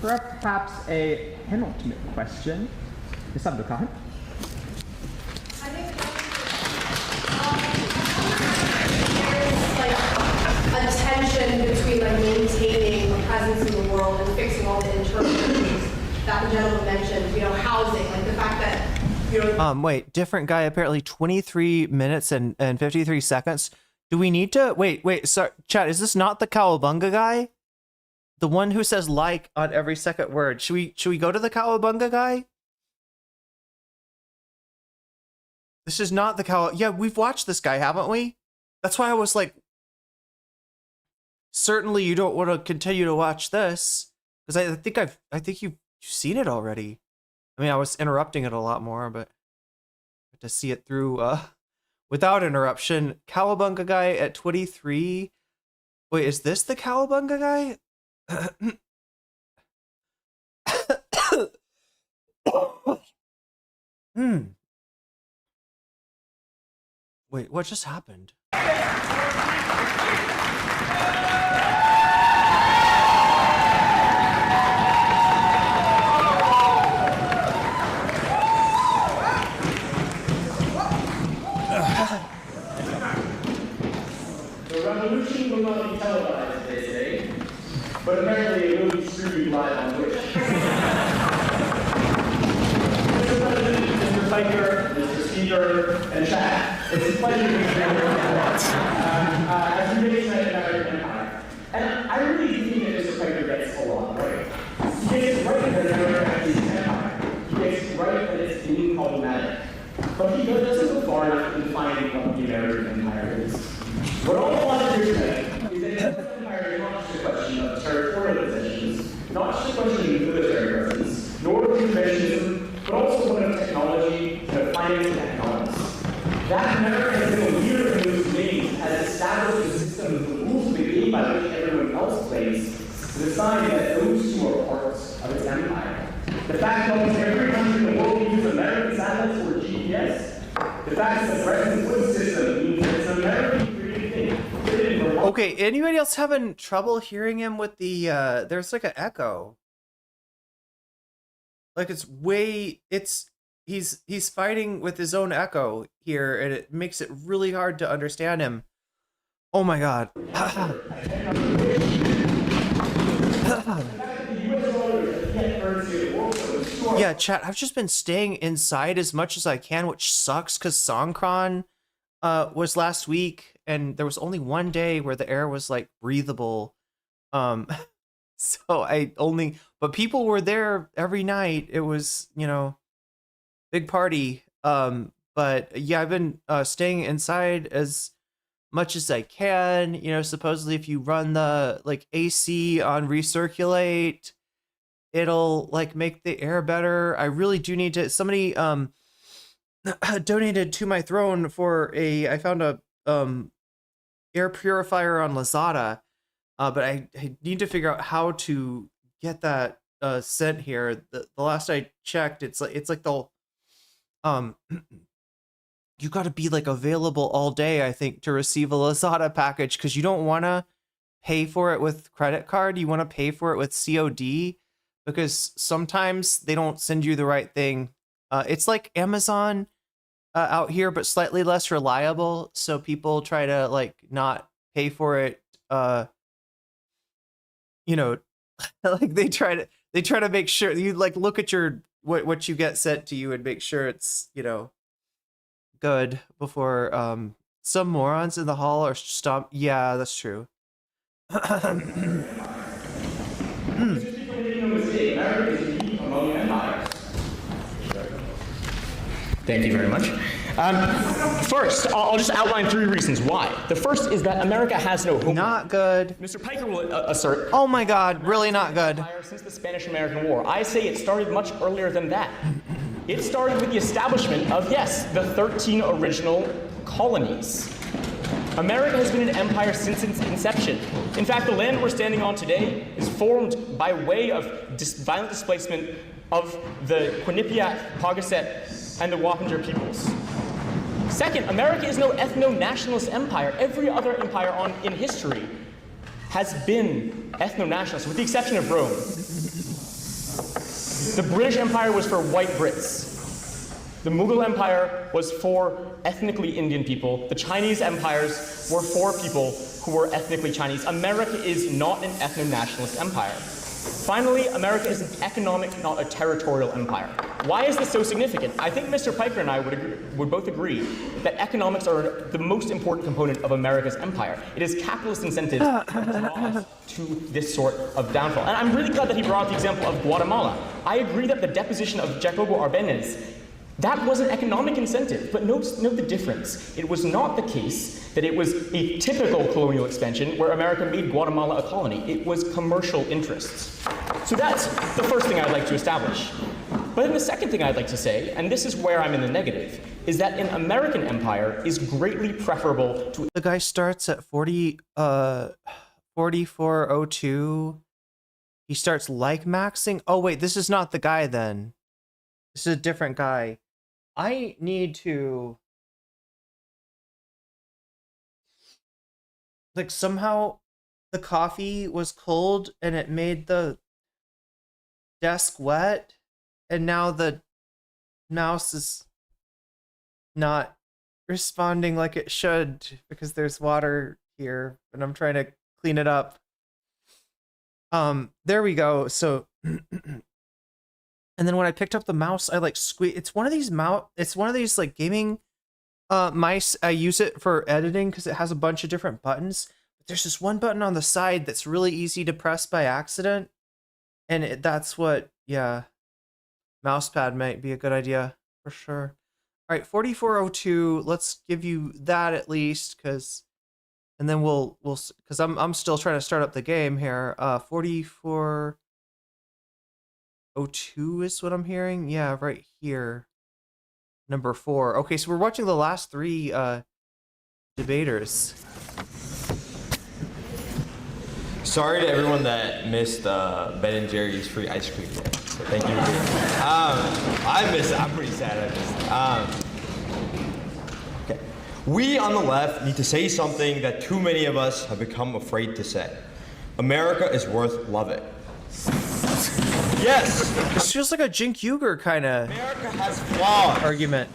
Perhaps a penultimate question. Ms. Abdulkahan? A tension between like maintaining a presence in the world and fixing all the internal issues that the gentleman mentioned, you know, housing, like the fact that, you know... Wait, different guy, apparently 23 minutes and 53 seconds. Do we need to... Wait, sorry, chat, is this not the Cowabunga guy? The one who says like on every second word. Should we go to the Cowabunga guy? This is not the Yeah, we've watched this guy, haven't we? That's why I was like, certainly you don't want to continue to watch this, because I think you've seen it already. I mean, I was interrupting it a lot more, but to see it through without interruption. Cowabunga guy at 23. Wait, is this the Cowabunga guy? Wait, what just happened? The revolution will not be televised, they say, but apparently it will be streamed live on Twitch. Mr. President, Mr. Spiker, Mr. Speaker, and chat, it's a pleasure to be here as we make tonight about your empire. And I really do think that Mr. Spiker gets a lot right. He gets it right that America is an empire. He gets it right that it's being problematic. But he doesn't go far enough in defining what the American empire is. What all I want to do tonight is that the empire is not just a question of territorial possessions, not just a question of military presence, nor of conventionism, but also one of technology and of finance and economics. That America has been a leader in those domains, has established a system of the rules of the game by which everyone else plays, to decide that those two are parts of its empire. The fact that almost every country in the world uses American satellites for GPS, the fact that the present wood system means that it's an American created thing. Okay, anybody else having trouble hearing him with the there's like an echo. Like he's fighting with his own echo here, and it makes it really hard to understand him. Oh my God. Yeah, chat, I've just been staying inside as much as I can, which sucks because Songkran was last week, and there was only one day where the air was like breathable. So but people were there every night. It was, you know, big party. But yeah, I've been staying inside as much as I can. You know, supposedly if you run the like AC on recirculate, it'll like make the air better. I really do need to. Somebody donated to my throne for I found a air purifier on Lazada, but I need to figure out how to get that sent here. The last I checked, it's like the you got to be like available all day, I think, to receive a Lazada package, because you don't want to pay for it with credit card. You want to pay for it with COD, because sometimes they don't send you the right thing. It's like Amazon out here, but slightly less reliable. So people try to like not pay for it. You know, like they try to make sure you like look at your what you get sent to you and make sure it's, you know, good before some morons in the hall are stomp. Yeah, that's true. Thank you very much. First, I'll just outline 3 reasons why. The first is that America has no home. Not good. Mr. Piker will assert. Oh my God, really not good. Since the Spanish-American War, I say it started much earlier than that. It started with the establishment of, yes, the 13 original colonies. America has been an empire since its inception. In fact, the land we're standing on today is formed by way of violent displacement of the Quinnipiac, Paugussett, and the Wappinger peoples. Second, America is no ethno-nationalist empire. Every other empire in history has been ethno-nationalist, with the exception of Rome. The British Empire was for white Brits. The Mughal Empire was for ethnically Indian people. The Chinese empires were for people who were ethnically Chinese. America is not an ethno-nationalist empire. Finally, America is an economic, not a territorial empire. Why is this so significant? I think Mr. Piker and I would both agree that economics are the most important component of America's empire. It is capitalist incentives that draw us to this sort of downfall. And I'm really glad that he brought up the example of Guatemala. I agree that the deposition of Jacobo Arbenez, that was an economic incentive, but note the difference. It was not the case that it was a typical colonial expansion where America made Guatemala a colony. It was commercial interests. So that's the first thing I'd like to establish. But then the second thing I'd like to say, and this is where I'm in the negative, is that an American empire is greatly preferable to... The guy starts at 4402. He starts like maxing. Oh wait, this is not the guy then. This is a different guy. I need to... Like somehow the coffee was cold and it made the desk wet, and now the mouse is not responding like it should because there's water here and I'm trying to clean it up. There we go. So and then when I picked up the mouse, I like squeeze. It's one of these like gaming mice. I use it for editing because it has a bunch of different buttons. But there's this one button on the side that's really easy to press by accident, and that's what, yeah, mousepad might be a good idea for sure. All right, 4402. Let's give you that at least, and then we'll because I'm still trying to start up the game here. 4402 is what I'm hearing. Yeah, right here. Number 4. Okay, so we're watching the last 3 debaters. Sorry to everyone that missed Ben & Jerry's free ice cream day. So thank you. I missed it. I'm pretty sad I missed it. Okay. We on the left need to say something that too many of us have become afraid to say. America is worth loving. Yes! This feels like a Jink Uger kind of America has flaws. Argument.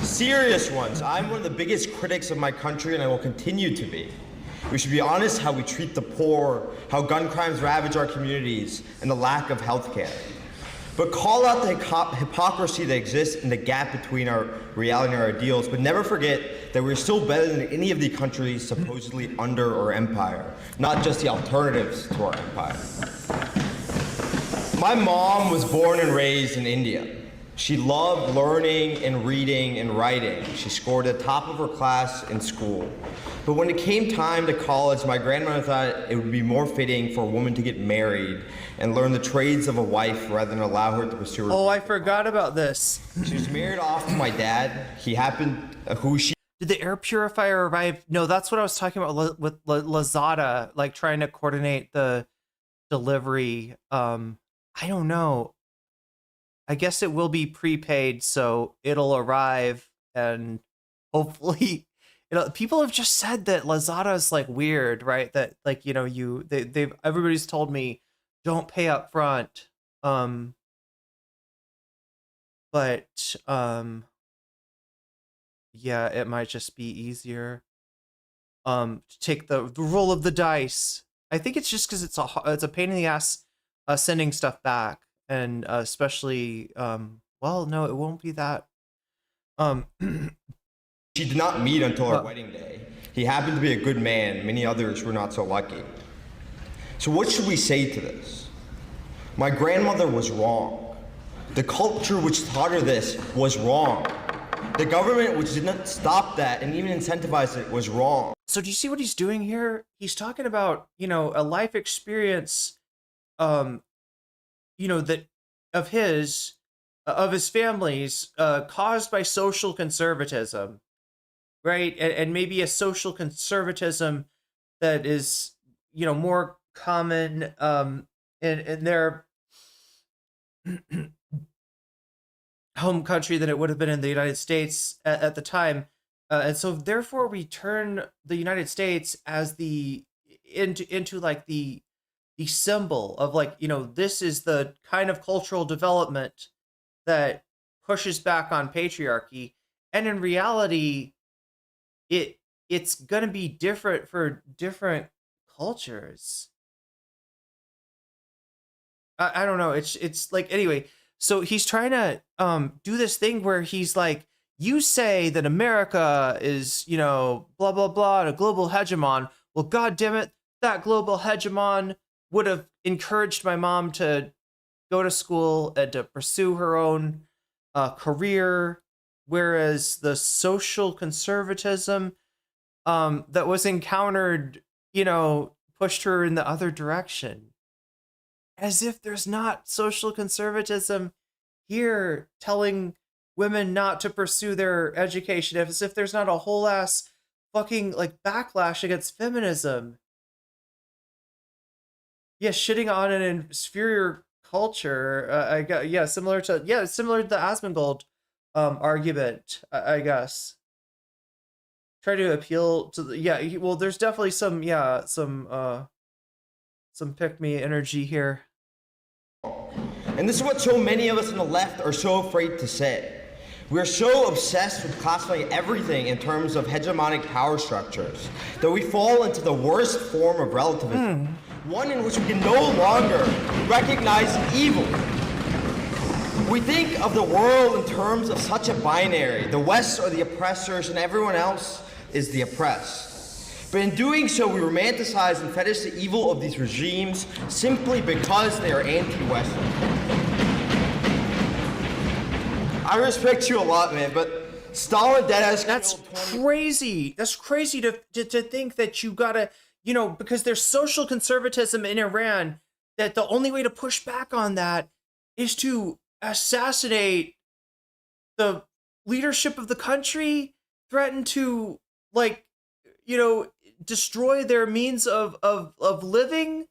Serious ones. I'm one of the biggest critics of my country, and I will continue to be. We should be honest how we treat the poor, how gun crimes ravage our communities, and the lack of health care. But call out the hypocrisy that exists in the gap between our reality and our ideals, but never forget that we're still better than any of the countries supposedly under our empire, not just the alternatives to our empire. My mom was born and raised in India. She loved learning and reading and writing. She scored at the top of her class in school. But when it came time to college, my grandmother thought it would be more fitting for a woman to get married and learn the trades of a wife rather than allow her to pursue her. Oh, I forgot about this. She was married off to my dad. He happened who she... Did the air purifier arrive? No, that's what I was talking about with Lazada, like trying to coordinate the delivery. I don't know. I guess it will be prepaid, so it'll arrive, and hopefully, people have just said that Lazada is like weird, right? That like, you know, they've everybody's told me don't pay up front. But yeah, it might just be easier to take the roll of the dice. I think it's just because it's a pain in the ass sending stuff back, and especially, well, no, it won't be that. She did not meet until our wedding day. He happened to be a good man. Many others were not so lucky. So what should we say to this? My grandmother was wrong. The culture which taught her this was wrong. The government which did not stop that and even incentivize it was wrong. So do you see what he's doing here? He's talking about, you know, a life experience, you know, that of his family's, caused by social conservatism, right? And maybe a social conservatism that is, you know, more common in their home country than it would have been in the United States at the time. And so therefore we turn the United States as into like the symbol of, like, you know, this is the kind of cultural development that pushes back on patriarchy. And in reality, it's going to be different for different cultures. I don't know. It's like, anyway, so he's trying to do this thing where he's like, you say that America is, you know, blah, blah, blah, and a global hegemon. Well, God damn it, that global hegemon would have encouraged my mom to go to school and to pursue her own career, whereas the social conservatism that was encountered, you know, pushed her in the other direction. As if there's not social conservatism here telling women not to pursue their education, as if there's not a whole ass fucking like backlash against feminism. Yeah, shitting on an inferior culture. I got, yeah, similar to the Asmongold argument, I guess. Try to appeal to the, well, there's definitely some pick me energy here. And this is what so many of us on the left are so afraid to say. We're so obsessed with classifying everything in terms of hegemonic power structures that we fall into the worst form of relativism, one in which we can no longer recognize evil. We think of the world in terms of such a binary. The West are the oppressors and everyone else is the oppressed. But in doing so, we romanticize and fetish the evil of these regimes simply because they are anti-Western. I respect you a lot, man, but Stalin dead has crazy. That's crazy to think that you gotta, you know, because there's social conservatism in Iran, that the only way to push back on that is to assassinate the leadership of the country, threaten to, like, you know, destroy their means of living,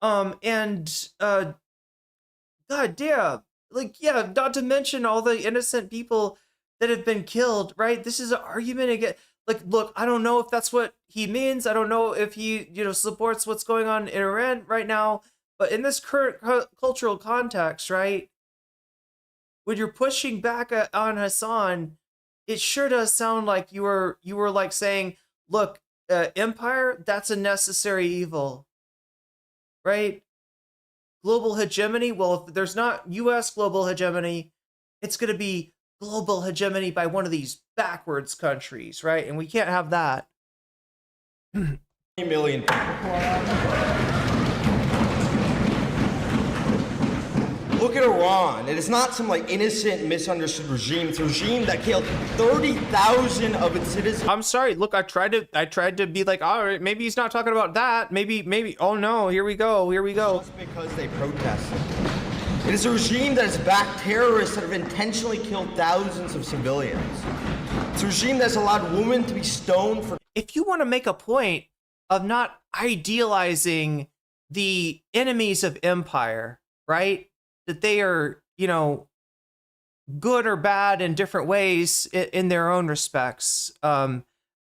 and god damn, like, yeah, not to mention all the innocent people that have been killed, right? This is an argument against, like, look, I don't know if that's what he means. I don't know if he, you know, supports what's going on in Iran right now, but in this current cultural context, right, when you're pushing back on Hasan, it sure does sound like you were like saying, look, empire, that's a necessary evil, right? Global hegemony, well, if there's not US global hegemony, it's going to be global hegemony by one of these backwards countries, right? And we can't have that. 20 million people. Look at Iran. It is not some like innocent, misunderstood regime. It's a regime that killed 30,000 of its citizens. I'm sorry. Look, I tried to be like, all right, maybe he's not talking about that. Maybe. Oh no, here we go. Just because they protested. It is a regime that has backed terrorists that have intentionally killed thousands of civilians. It's a regime that has allowed women to be stoned for. If you want to make a point of not idealizing the enemies of empire, right? That they are, you know, good or bad in different ways in their own respects, then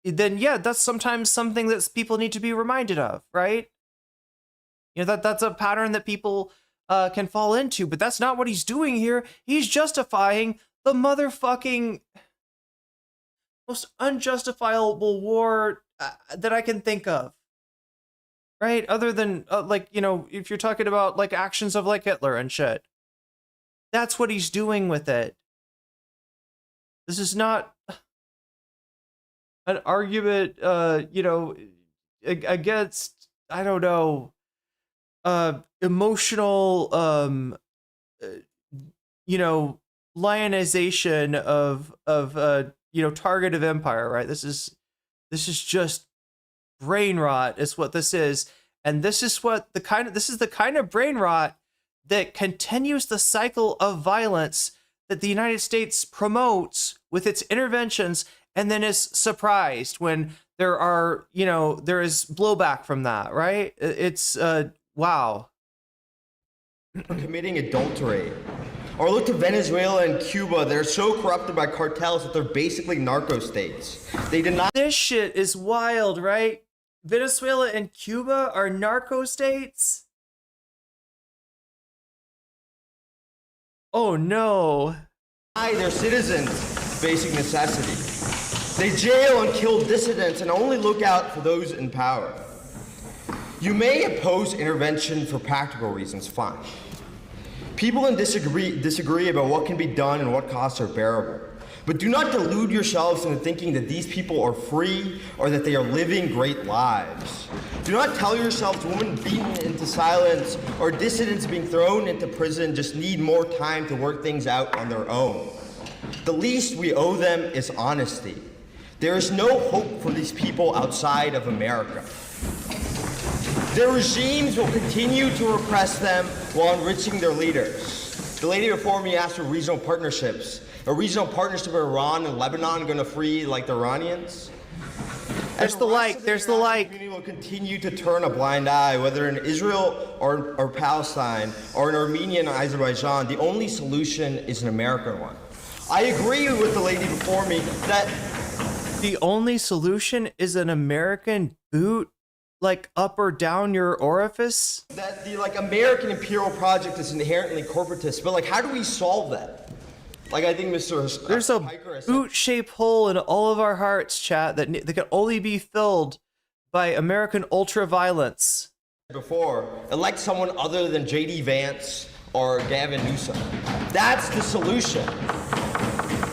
yeah, that's sometimes something that people need to be reminded of, right? You know, that's a pattern that people can fall into, but that's not what he's doing here. He's justifying the motherfucking most unjustifiable war that I can think of. Right? Other than, like, you know, if you're talking about, like, actions of, like, Hitler and shit. That's what he's doing with it. This is not an argument, you know, against, I don't know, emotional, you know, lionization of you know, targeted empire, right? This is just brain rot is what this is. And this is the kind of brain rot that continues the cycle of violence that the United States promotes with its interventions, and then is surprised when there are, you know, there is blowback from that, right? It's wow. Committing adultery. Or look to Venezuela and Cuba. They're so corrupted by cartels that they're basically narco states. They did not. This shit is wild, right? Venezuela and Cuba are narco states? Oh no. Their citizens basic necessities. They jail and kill dissidents and only look out for those in power. You may oppose intervention for practical reasons, fine. People can disagree about what can be done and what costs are bearable. But do not delude yourselves into thinking that these people are free or that they are living great lives. Do not tell yourselves women beaten into silence or dissidents being thrown into prison just need more time to work things out on their own. The least we owe them is honesty. There is no hope for these people outside of America. Their regimes will continue to repress them while enriching their leaders. The lady before me asked for regional partnerships. A regional partnership with Iran and Lebanon going to free like the Iranians? There's the like. There's the like. The community will continue to turn a blind eye, whether in Israel or Palestine or in Armenia and Azerbaijan. The only solution is an American one. I agree with the lady before me that the only solution is an American boot, like up or down your orifice. That the American imperial project is inherently corporatist, but how do we solve that? I think Mr. There's a boot-shaped hole in all of our hearts, chat, that can only be filled by American ultra-violence. Before, elect someone other than J.D. Vance or Gavin Newsom. That's the solution.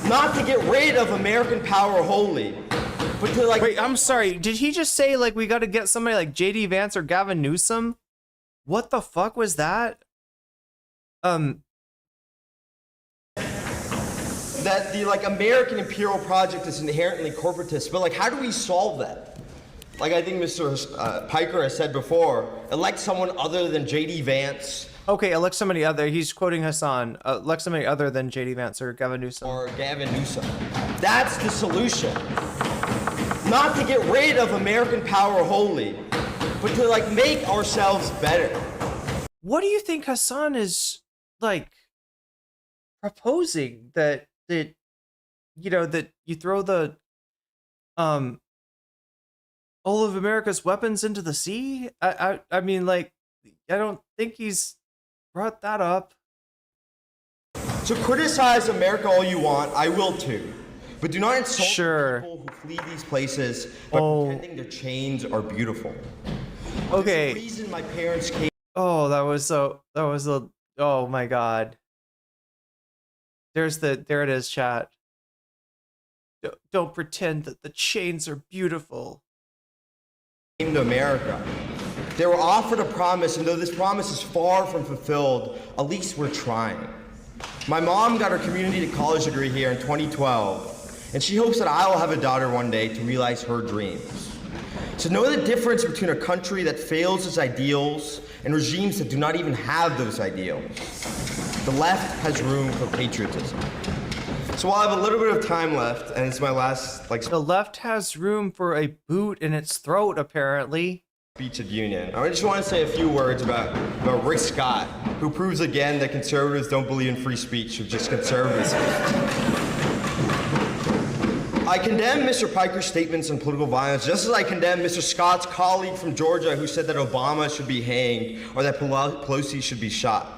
Not to get rid of American power wholly, but to Wait, I'm sorry. Did he just say we got to get somebody like J.D. Vance or Gavin Newsom? What the fuck was that? That the American imperial project is inherently corporatist, but how do we solve that? I think Mr. Piker has said before, elect someone other than J.D. Vance. Okay, elect somebody other. He's quoting Hasan. Elect somebody other than J.D. Vance or Gavin Newsom. Or Gavin Newsom. That's the solution. Not to get rid of American power wholly, but to make ourselves better. What do you think Hasan is proposing? That you know, that you throw the all of America's weapons into the sea? I mean, I don't think he's brought that up. So criticize America all you want, I will too. But do not insult people who flee these places by pretending their chains are beautiful. Okay. There's a reason my parents came. Oh, oh my God. There it is, chat. Don't pretend that the chains are beautiful. Came to America. They were offered a promise, and though this promise is far from fulfilled, at least we're trying. My mom got her community college degree here in 2012, and she hopes that I will have a daughter one day to realize her dreams. So know the difference between a country that fails its ideals and regimes that do not even have those ideals. The left has room for patriotism. So while I have a little bit of time left, and it's my last, The left has room for a boot in its throat, apparently. Speech of union. I just want to say a few words about Rick Scott, who proves again that conservatives don't believe in free speech, or just conservatives. I condemn Mr. Piker's statements on political violence, just as I condemn Mr. Scott's colleague from Georgia who said that Obama should be hanged or that Pelosi should be shot.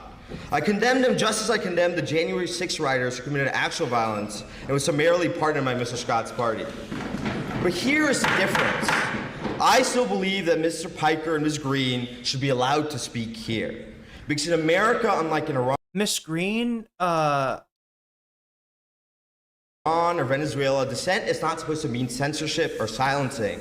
I condemned him just as I condemned the January 6 rioters who committed actual violence and was summarily pardoned by Mr. Scott's party. But here is the difference. I still believe that Mr. Piker and Ms. Green should be allowed to speak here. Because in America, unlike in Iran, Miss Green, or Venezuela, dissent is not supposed to mean censorship or silencing.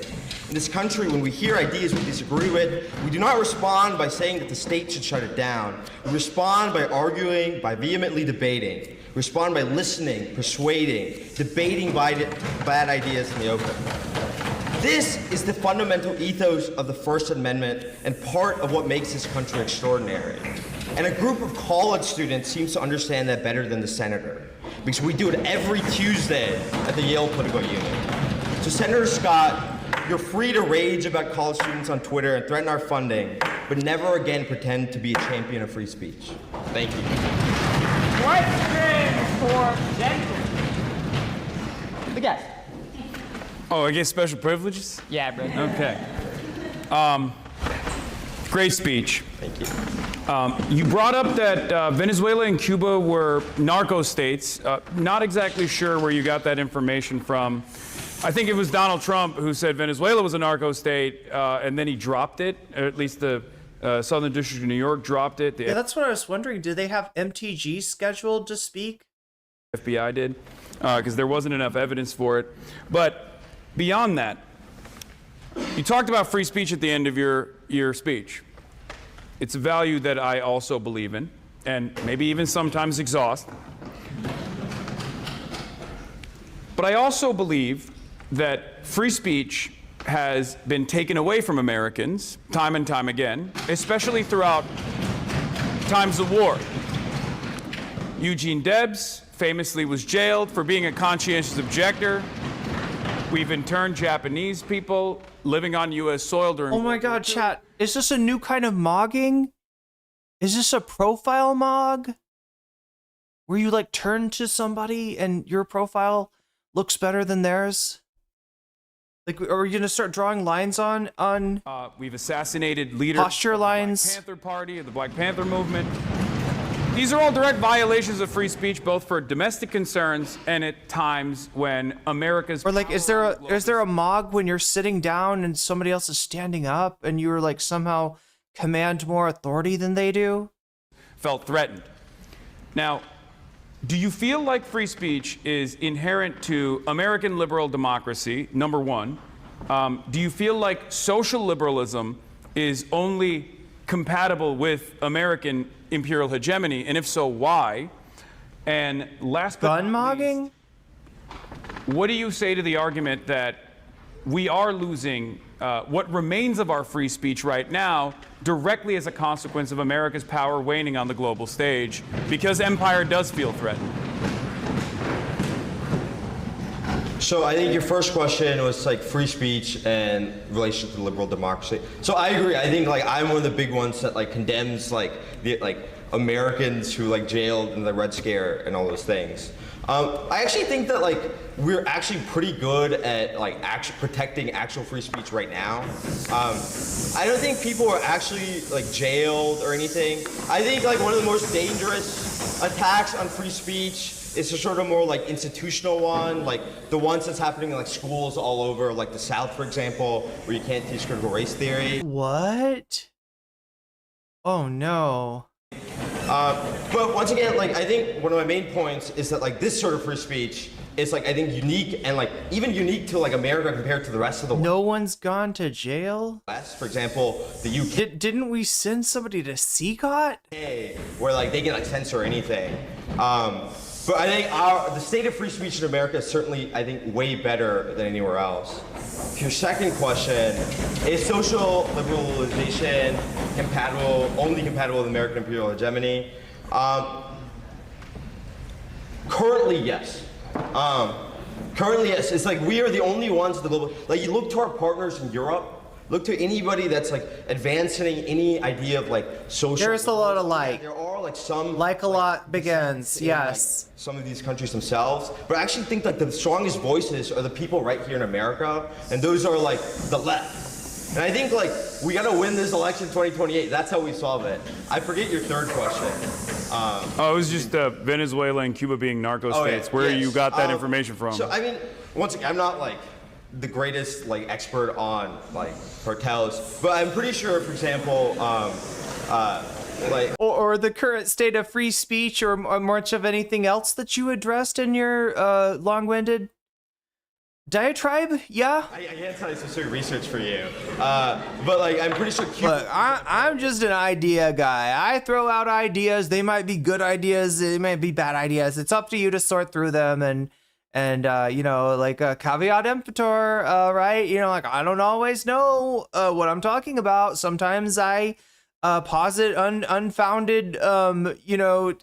In this country, when we hear ideas we disagree with, we do not respond by saying that the state should shut it down. We respond by arguing, by vehemently debating. We respond by listening, persuading, debating bad ideas in the open. This is the fundamental ethos of the First Amendment and part of what makes this country extraordinary. And a group of college students seems to understand that better than the senator, because we do it every Tuesday at the Yale political unit. So Senator Scott, you're free to rage about college students on Twitter and threaten our funding, but never again pretend to be a champion of free speech. Thank you. Question for Denver. The guest. Oh, I get special privileges? Yeah, bro. Okay. Great speech. Thank you. You brought up that Venezuela and Cuba were narco states. Not exactly sure where you got that information from. I think it was Donald Trump who said Venezuela was a narco state, and then he dropped it, or at least the Southern District of New York dropped it. Yeah, that's what I was wondering. Do they have MTG scheduled to speak? FBI did, because there wasn't enough evidence for it. But beyond that, you talked about free speech at the end of your speech. It's a value that I also believe in, and maybe even sometimes exhaust. But I also believe that free speech has been taken away from Americans time and time again, especially throughout times of war. Eugene Debs famously was jailed for being a conscientious objector. We've interned Japanese people living on U.S. soil during. Oh my God, chat. Is this a new kind of mogging? Is this a profile mog? Where you like turn to somebody and your profile looks better than theirs? Like, are we gonna start drawing lines on? We've assassinated leaders. Posture lines. Of the Black Panther Party, of the Black Panther movement. These are all direct violations of free speech, both for domestic concerns and at times when America's. Or like, is there a mog when you're sitting down and somebody else is standing up and you're like somehow command more authority than they do? Felt threatened. Now, do you feel like free speech is inherent to American liberal democracy, number one? Do you feel like social liberalism is only compatible with American imperial hegemony, and if so, why? And last but not least, what do you say to the argument that we are losing what remains of our free speech right now directly as a consequence of America's power waning on the global stage, because empire does feel threatened? So I think your first question was like free speech and relation to liberal democracy. So I agree. I think like I'm one of the big ones that like condemns like the Americans who like jailed in the Red Scare and all those things. I actually think that like we're actually pretty good at like protecting actual free speech right now. I don't think people are actually like jailed or anything. I think like one of the most dangerous attacks on free speech is a sort of more like institutional one, like the ones that's happening in like schools all over, like the South, for example, where you can't teach critical race theory. What? Oh no. But once again, like I think one of my main points is that like this sort of free speech is like I think unique and like even unique to like America compared to the rest of the world. No one's gone to jail? For example, the UK. Didn't we send somebody to CCOT? Where like they can like censor anything. But I think the state of free speech in America is certainly, I think, way better than anywhere else. Your second question, is social liberalization only compatible with American imperial hegemony? Currently, yes. Currently, yes. It's like we are the only ones at the global. Like you look to our partners in Europe. Look to anybody that's like advancing any idea of like social. There's a lot of like. There are like some. Like a lot begins, yes. Like, some of these countries themselves, but I actually think like the strongest voices are the people right here in America, and those are like the left. And I think like we gotta win this election 2028. That's how we solve it. I forget your third question. It was just Venezuela and Cuba being narco states. Where you got that information from? So I mean, once again, I'm not like the greatest like expert on like cartels, but I'm pretty sure, for example, Like, or the current state of free speech, or much of anything else that you addressed in your long-winded diatribe? Yeah. I can't tell you specific research for you, but like I'm pretty sure. Look, I'm just an idea guy. I throw out ideas. They might be good ideas. They might be bad ideas. It's up to you to sort through them and you know, like a caveat emptor, right? You know, like I don't always know what I'm talking about. Sometimes I posit unfounded, you know,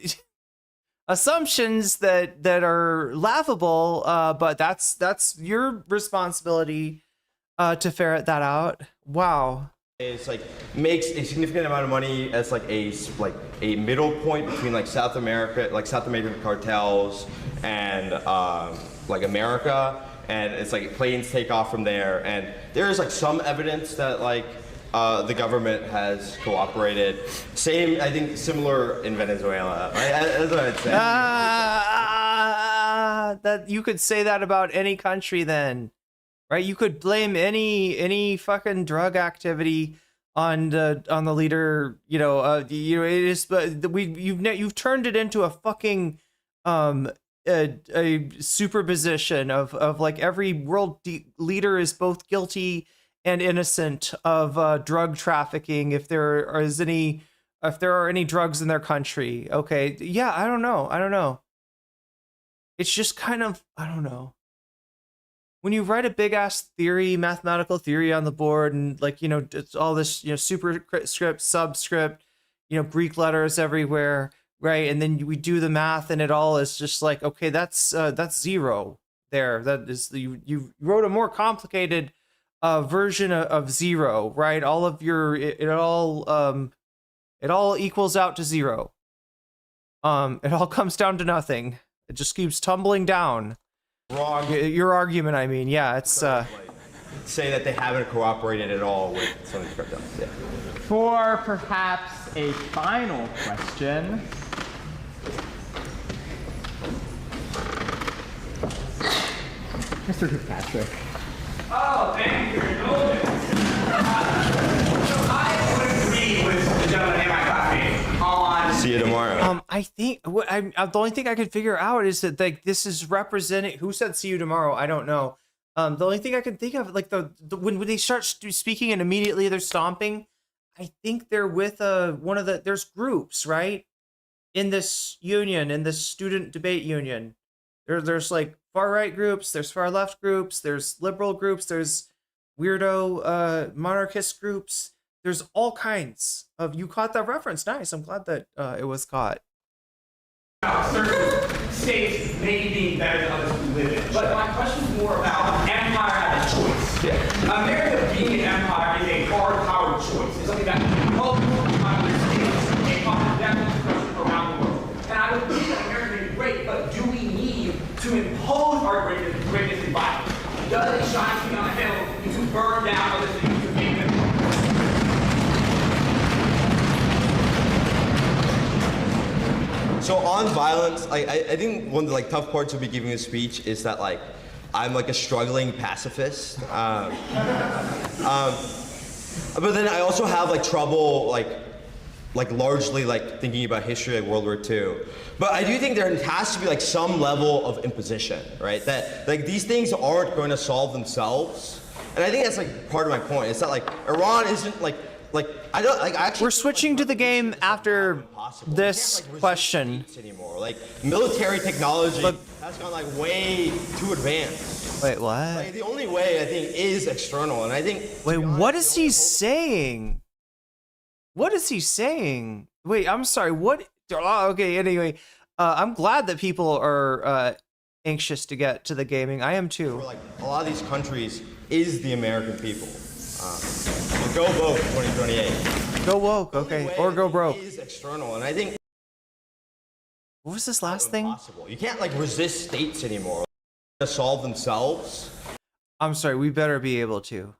assumptions that are laughable. But that's your responsibility to ferret that out. Wow. It's like makes a significant amount of money as like a middle point between like South American cartels and like America, and it's like planes take off from there, and there is like some evidence that like the government has cooperated. Same, I think, similar in Venezuela. Right? That's what I'd say. That you could say that about any country then. Right, you could blame any fucking drug activity on the leader. You know, it is. But you've turned it into a fucking a superposition of like every world leader is both guilty and innocent of drug trafficking if there are any drugs in their country. Okay, yeah, I don't know. It's just kind of, I don't know. When you write a big ass theory, mathematical theory on the board, and like, you know, it's all this, you know, superscript, subscript, you know, Greek letters everywhere, right? And then we do the math, and it all is just like, okay, that's zero there. That is you wrote a more complicated version of zero, right? All of your it all equals out to zero. It all comes down to nothing. It just keeps tumbling down. Wrong. Your argument, I mean, yeah, it's say that they haven't cooperated at all with some of these cartels. Yeah. For perhaps a final question. Mr. Fitzpatrick. Oh, thank you for your indulgence. So I would agree with the gentleman in my classmate on. See you tomorrow. I think the only thing I could figure out is that like this is representing. Who said see you tomorrow? I don't know. The only thing I can think of, like when they start speaking and immediately they're stomping, I think they're with one of there's groups, right? In this union, in this student debate union, there's like far right groups, there's far left groups, there's liberal groups, there's weirdo monarchist groups. There's all kinds of. You caught that reference. Nice. I'm glad that it was caught. Certain states may be better than others to live in. But my question is more about empire as a choice. Yeah. America being an empire is a hard-powered choice. It's something that multiple states may cause definite discussion around the world. And I would think that America may be great, but do we need to impose our greatness in violence? Does it shine to be on a hill to burn down other things to make them? So on violence, I think one of the like tough parts of me giving a speech is that like I'm like a struggling pacifist, but then I also have like trouble like largely like thinking about history like World War II. But I do think there has to be like some level of imposition, right? That like these things aren't going to solve themselves, and I think that's like part of my point. It's that like Iran isn't like I don't like actually. We're switching to the game after this question. Anymore. Like military technology has gone like way too advanced. Wait, what? Like, the only way I think is external, and I think. Wait, what is he saying? What is he saying? Wait, I'm sorry. What? Oh, okay. Anyway, I'm glad that people are anxious to get to the gaming. I am too. Like a lot of these countries is the American people. So go vote 2028. Go woke, okay, or go broke. Is external, and I think. What was this last thing? Impossible. You can't like resist states anymore. To solve themselves. I'm sorry. We better be able to.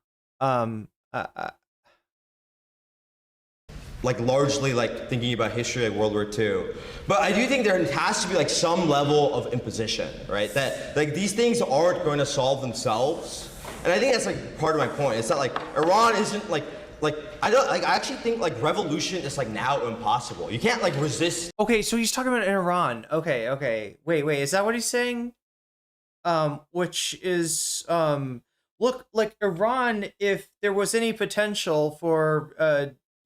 Like largely like thinking about history like World War II. But I do think there has to be like some level of imposition, right? That like these things aren't going to solve themselves. And I think that's like part of my point. It's that like Iran isn't like I actually think like revolution is like now impossible. You can't like resist. Okay, so he's talking about Iran. Okay. Wait, is that what he's saying? Which is look, like Iran, if there was any potential for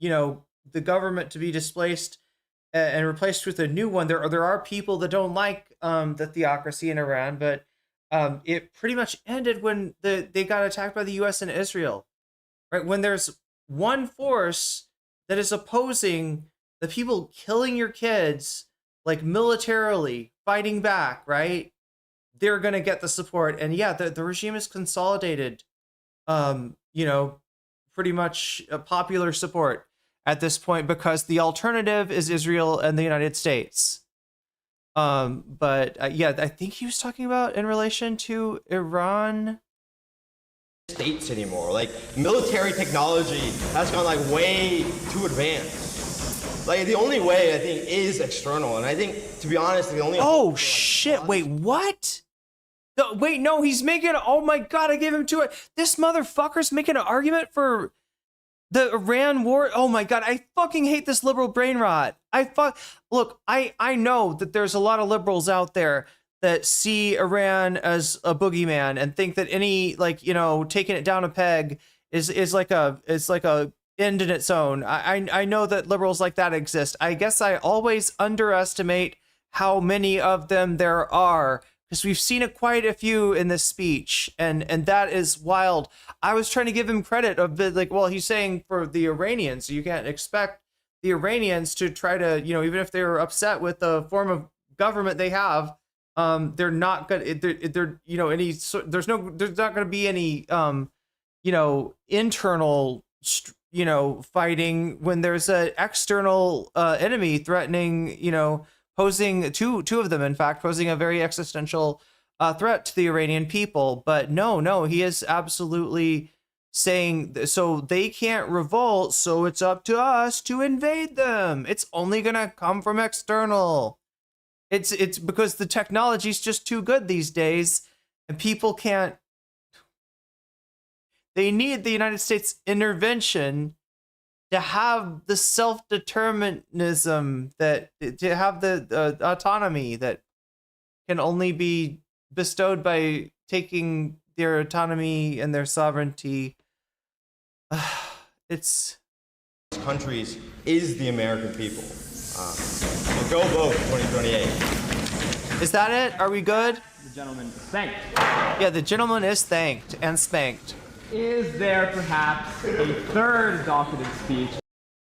the government to be displaced and replaced with a new one, there are people that don't like the theocracy in Iran, but it pretty much ended when they got attacked by the US and Israel. Right? When there's one force that is opposing the people killing your kids, like militarily fighting back, right? They're gonna get the support. And yeah, the regime is consolidated, pretty much a popular support at this point, because the alternative is Israel and the United States. Yeah, I think he was talking about in relation to Iran. States anymore. Like military technology has gone like way too advanced. Like the only way I think is external, and I think to be honest, the only. Oh shit! Wait, what? Wait, no, he's making. Oh my god, I gave him to it. This motherfucker's making an argument for the Iran war. Oh my god, I fucking hate this liberal brain rot. Look, I know that there's a lot of liberals out there that see Iran as a boogeyman and think that any taking it down a peg is like a end in its own. I know that liberals like that exist. I guess I always underestimate how many of them there are, because we've seen it quite a few in this speech, and that is wild. I was trying to give him credit of he's saying for the Iranians, so you can't expect the Iranians to try to, even if they're upset with the form of government they have, they're not gonna, there's not gonna be any, internal, fighting when there's an external enemy threatening, posing two of them, in fact, posing a very existential threat to the Iranian people. But no, he is absolutely saying, so they can't revolt, so it's up to us to invade them. It's only gonna come from external. It's because the technology's just too good these days, and people can't. They need the United States intervention to have the self-determinism, to have the autonomy that can only be bestowed by taking their autonomy and their sovereignty. It's countries is the American people. So go vote 2028. Is that it? Are we good? The gentleman is thanked. Yeah, the gentleman is thanked and spanked. Is there perhaps a third docketed speech?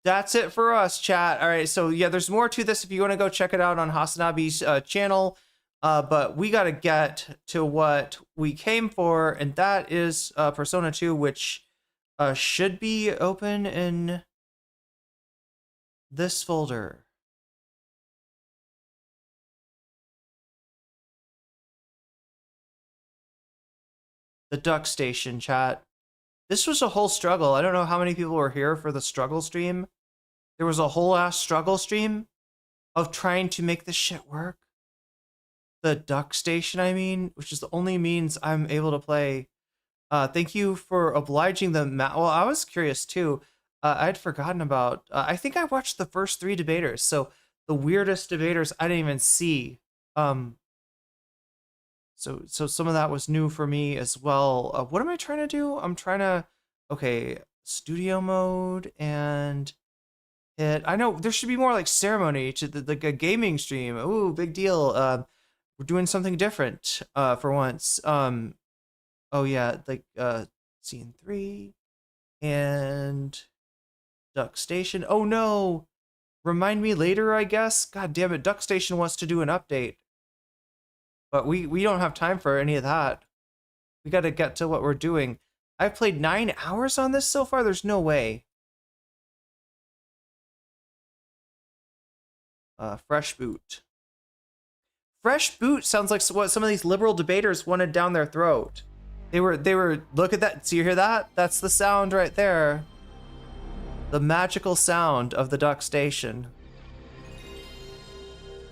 That's it for us, chat. All right, so yeah, there's more to this if you want to go check it out on Hasanabi's channel. But we got to get to what we came for, and that is Persona 2, which should be open in this folder. The duck station, chat. This was a whole struggle. I don't know how many people were here for the struggle stream. There was a whole ass struggle stream of trying to make this shit work. The duck station, I mean, which is the only means I'm able to play. Thank you for obliging the well, I was curious too. I'd forgotten about, I think I watched the first 3 debaters. So the weirdest debaters I didn't even see. So some of that was new for me as well. What am I trying to do? I'm trying to, okay, studio mode and hit. I know there should be more like ceremony to like a gaming stream. Ooh, big deal. We're doing something different for once. Oh yeah, like scene 3 and Duck Station. Oh no, remind me later, I guess. God damn it, Duck Station wants to do an update. But we don't have time for any of that. We got to get to what we're doing. I've played 9 hours on this so far. There's no way. Fresh boot. Fresh boot sounds like what some of these liberal debaters wanted down their throat. They were look at that. So you hear that? That's the sound right there. The magical sound of the Duck Station.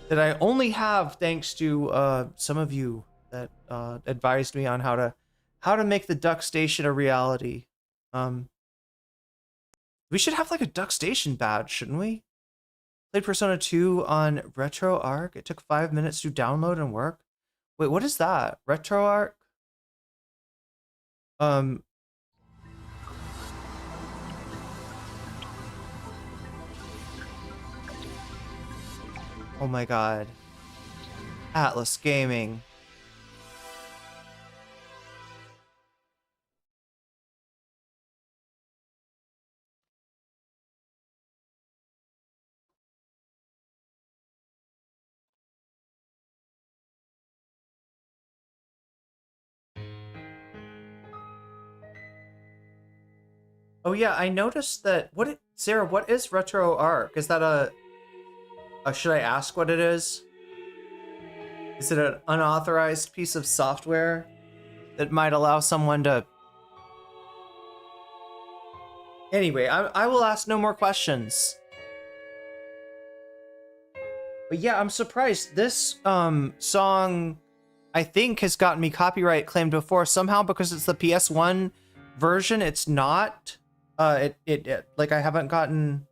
That I only have thanks to some of you that advised me on how to make the Duck Station a reality. We should have like a Duck Station badge, shouldn't we? Played Persona 2 on RetroArch. It took 5 minutes to download and work. Wait, what is that? RetroArch? Oh my god. Atlas Gaming. Oh yeah, I noticed that. Sarah, what is RetroArch? Is that should I ask what it is? Is it an unauthorized piece of software that might allow someone to... Anyway, I will ask no more questions. But yeah, I'm surprised. This song, I think, has gotten me copyright claimed before. Somehow, because it's the PS1 version, it's not. Like, I haven't gotten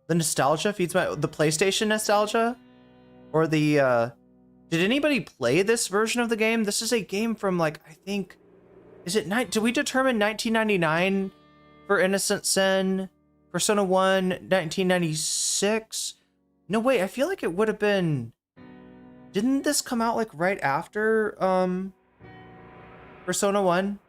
the nostalgia feeds the PlayStation nostalgia, or the did anybody play this version of the game? This is a game from, like, I think, is it did we determine 1999 for Innocent Sin? Persona 1 1996? No, wait, I feel like it would have been, didn't this come out like right after Persona 1?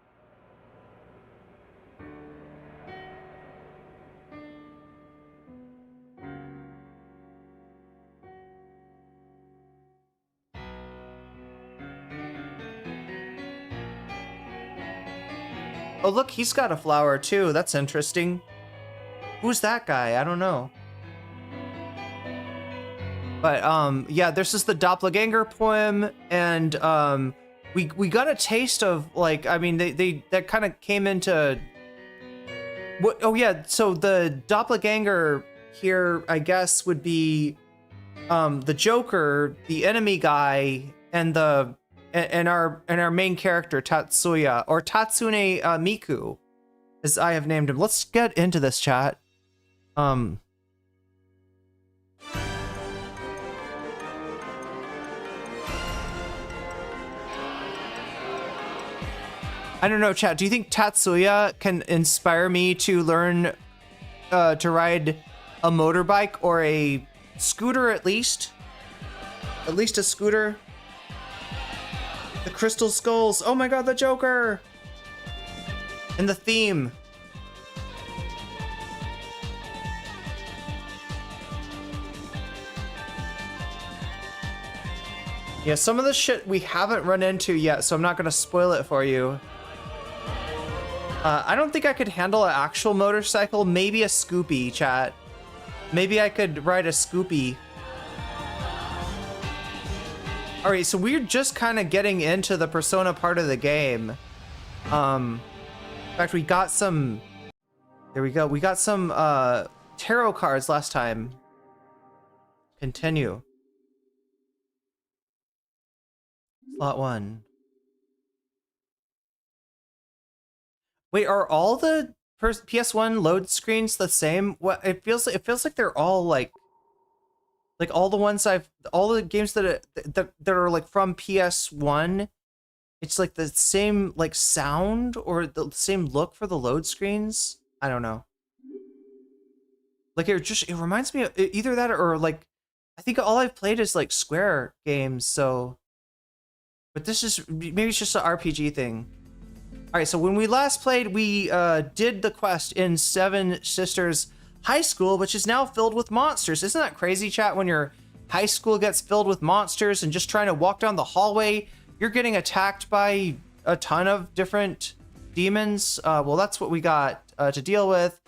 Oh, look, he's got a flower too. That's interesting. Who's that guy? I don't know. But yeah, this is the Doppelganger poem, and we got a taste of, like, I mean, that kind of came into what? Oh yeah, so the Doppelganger here, I guess, would be the Joker, the enemy guy, and our main character Tatsuya, or Tatsune Miku, as I have named him. Let's get into this, chat. I don't know, chat. Do you think Tatsuya can inspire me to learn to ride a motorbike or a scooter, at least? At least a scooter? The crystal skulls. Oh my god, the Joker! And the theme. Yeah, some of the shit we haven't run into yet, so I'm not gonna spoil it for you. I don't think I could handle an actual motorcycle. Maybe a Scoopy, chat. Maybe I could ride a Scoopy. Alright, so we're just kind of getting into the Persona part of the game. In fact, we got some... There we go. We got some tarot cards last time. Continue. Slot 1. Wait, are all the PS1 load screens the same? What it feels like they're all like all the ones all the games that are like from PS1. It's like the same like sound or the same look for the load screens. I don't know. Like it reminds me of either that or like I think all I've played is like Square games. So, but this is maybe it's just an RPG thing. All right, so when we last played, we did the quest in Seven Sisters High School, which is now filled with monsters. Isn't that crazy, chat? When your high school gets filled with monsters and just trying to walk down the hallway, you're getting attacked by a ton of different demons. Well, that's what we got to deal with.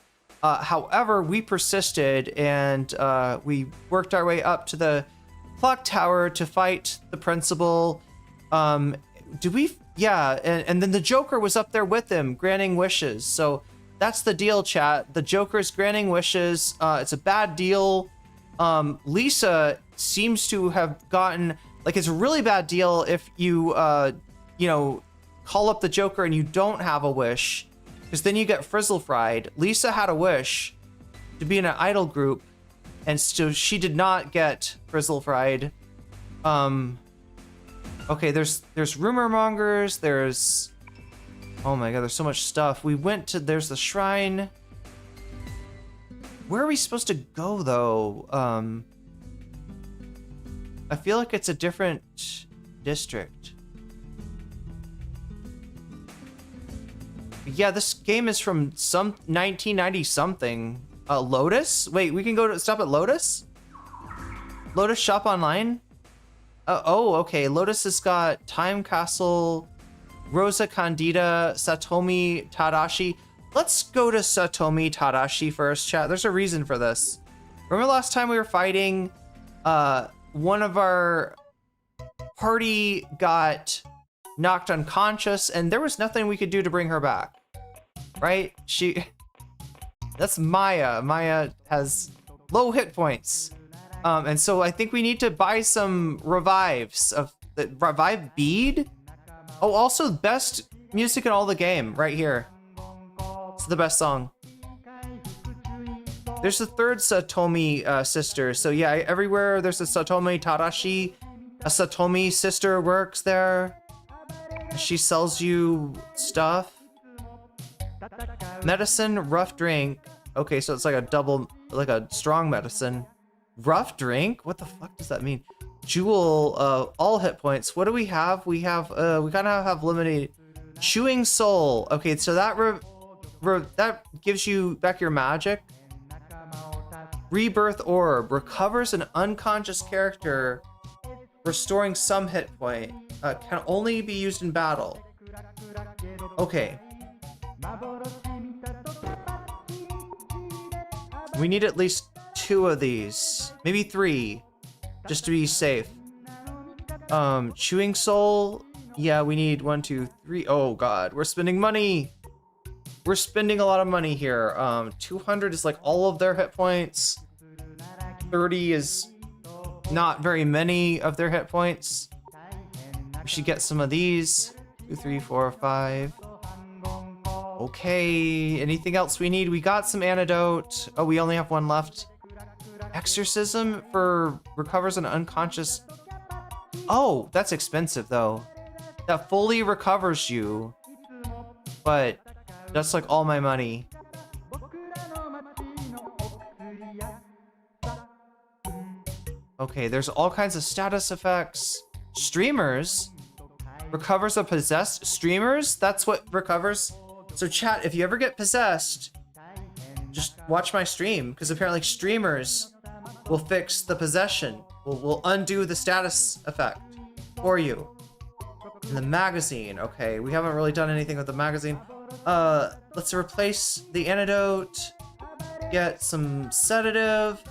However, we persisted and we worked our way up to the clock tower to fight the principal. Yeah, and then the Joker was up there with him, granting wishes. So that's the deal, chat. The Joker's granting wishes. It's a bad deal. Lisa seems to have gotten, like, it's a really bad deal if you, you know, call up the Joker and you don't have a wish, because then you get frizzle fried. Lisa had a wish, to be in an idol group, and so she did not get Frizzle Fried. Okay, there's rumor mongers, there's, oh my god, there's so much stuff. We went to, there's the shrine. Where are we supposed to go though? I feel like it's a different district. Yeah, this game is from some 1990 something. Lotus? Wait, we can go to stop at Lotus? Lotus shop online? Oh, okay. Lotus has got Time Castle, Rosa Candida, Satomi Tadashi. Let's go to Satomi Tadashi first, chat. There's a reason for this. Remember last time we were fighting, one of our party got knocked unconscious and there was nothing we could do to bring her back, right? That's Maya. Maya has low hit points. And so I think we need to buy some revives of the revive bead. Oh, also best music in all the game right here. It's the best song. There's the third Satomi sister. So yeah, everywhere there's a Satomi Tadashi, a Satomi sister works there. She sells you stuff. Medicine, rough drink. Okay, so it's like a double, like a strong medicine. Rough drink? What the fuck does that mean? Jewel, all hit points. What do we have? We have, we kind of have limited. Chewing soul. Okay, so that that gives you back your magic. Rebirth orb recovers an unconscious character, restoring some hit point. Can only be used in battle. Okay. We need at least 2 of these, maybe 3, just to be safe. Chewing soul. Yeah, we need 1, 2, 3. Oh god, we're spending money. We're spending a lot of money here. 200 is like all of their hit points. 30 is not very many of their hit points. We should get some of these. 2, 3, 4, 5. Okay, anything else we need? We got some antidote. Oh, we only have 1 left. Exorcism for recovers an unconscious. Oh, that's expensive though. That fully recovers you. But that's like all my money. Okay, there's all kinds of status effects. Streamers recovers a possessed streamers. That's what recovers. So chat, if you ever get possessed, just watch my stream, because apparently streamers will fix the possession. Will undo the status effect for you. In the magazine, okay, we haven't really done anything with the magazine. Let's replace the antidote. Get some sedative.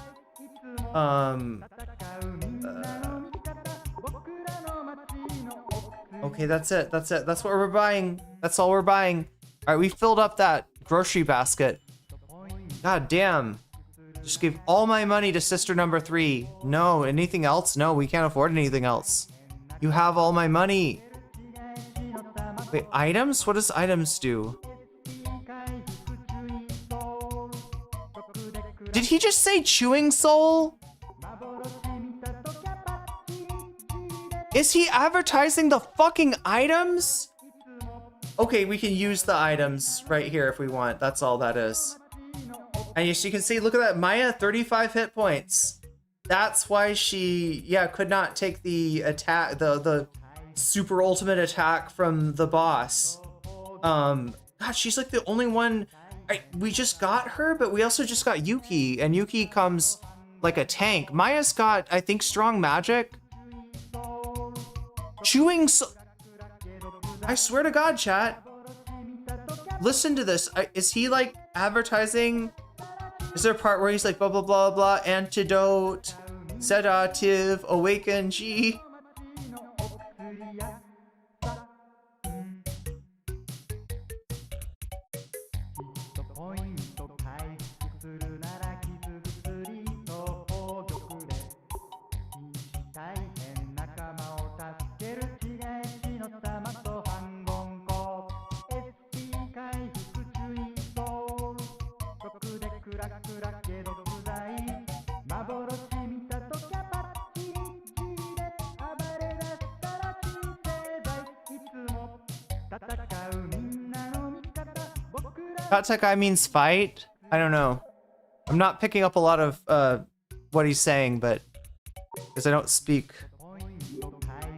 Okay, that's it. That's it. That's what we're buying. That's all we're buying. All right, we filled up that grocery basket. God damn. Just gave all my money to sister number 3. No, anything else? No, we can't afford anything else. You have all my money. Wait, items? What does items do? Did he just say chewing soul? Is he advertising the fucking items? Okay, we can use the items right here if we want. That's all that is. And as you can see, look at that. Maya, 35 hit points. That's why she, yeah, could not take the attack, the super ultimate attack from the boss. God, she's like the only one. We just got her, but we also just got Yuki, and Yuki comes like a tank. Maya's got, I think, strong magic. Chewing so I swear to God, chat. Listen to this. Is he like advertising? Is there a part where he's like blah blah blah blah antidote, sedative, awaken G? Katakai means fight? I don't know. I'm not picking up a lot of what he's saying, but because I don't speak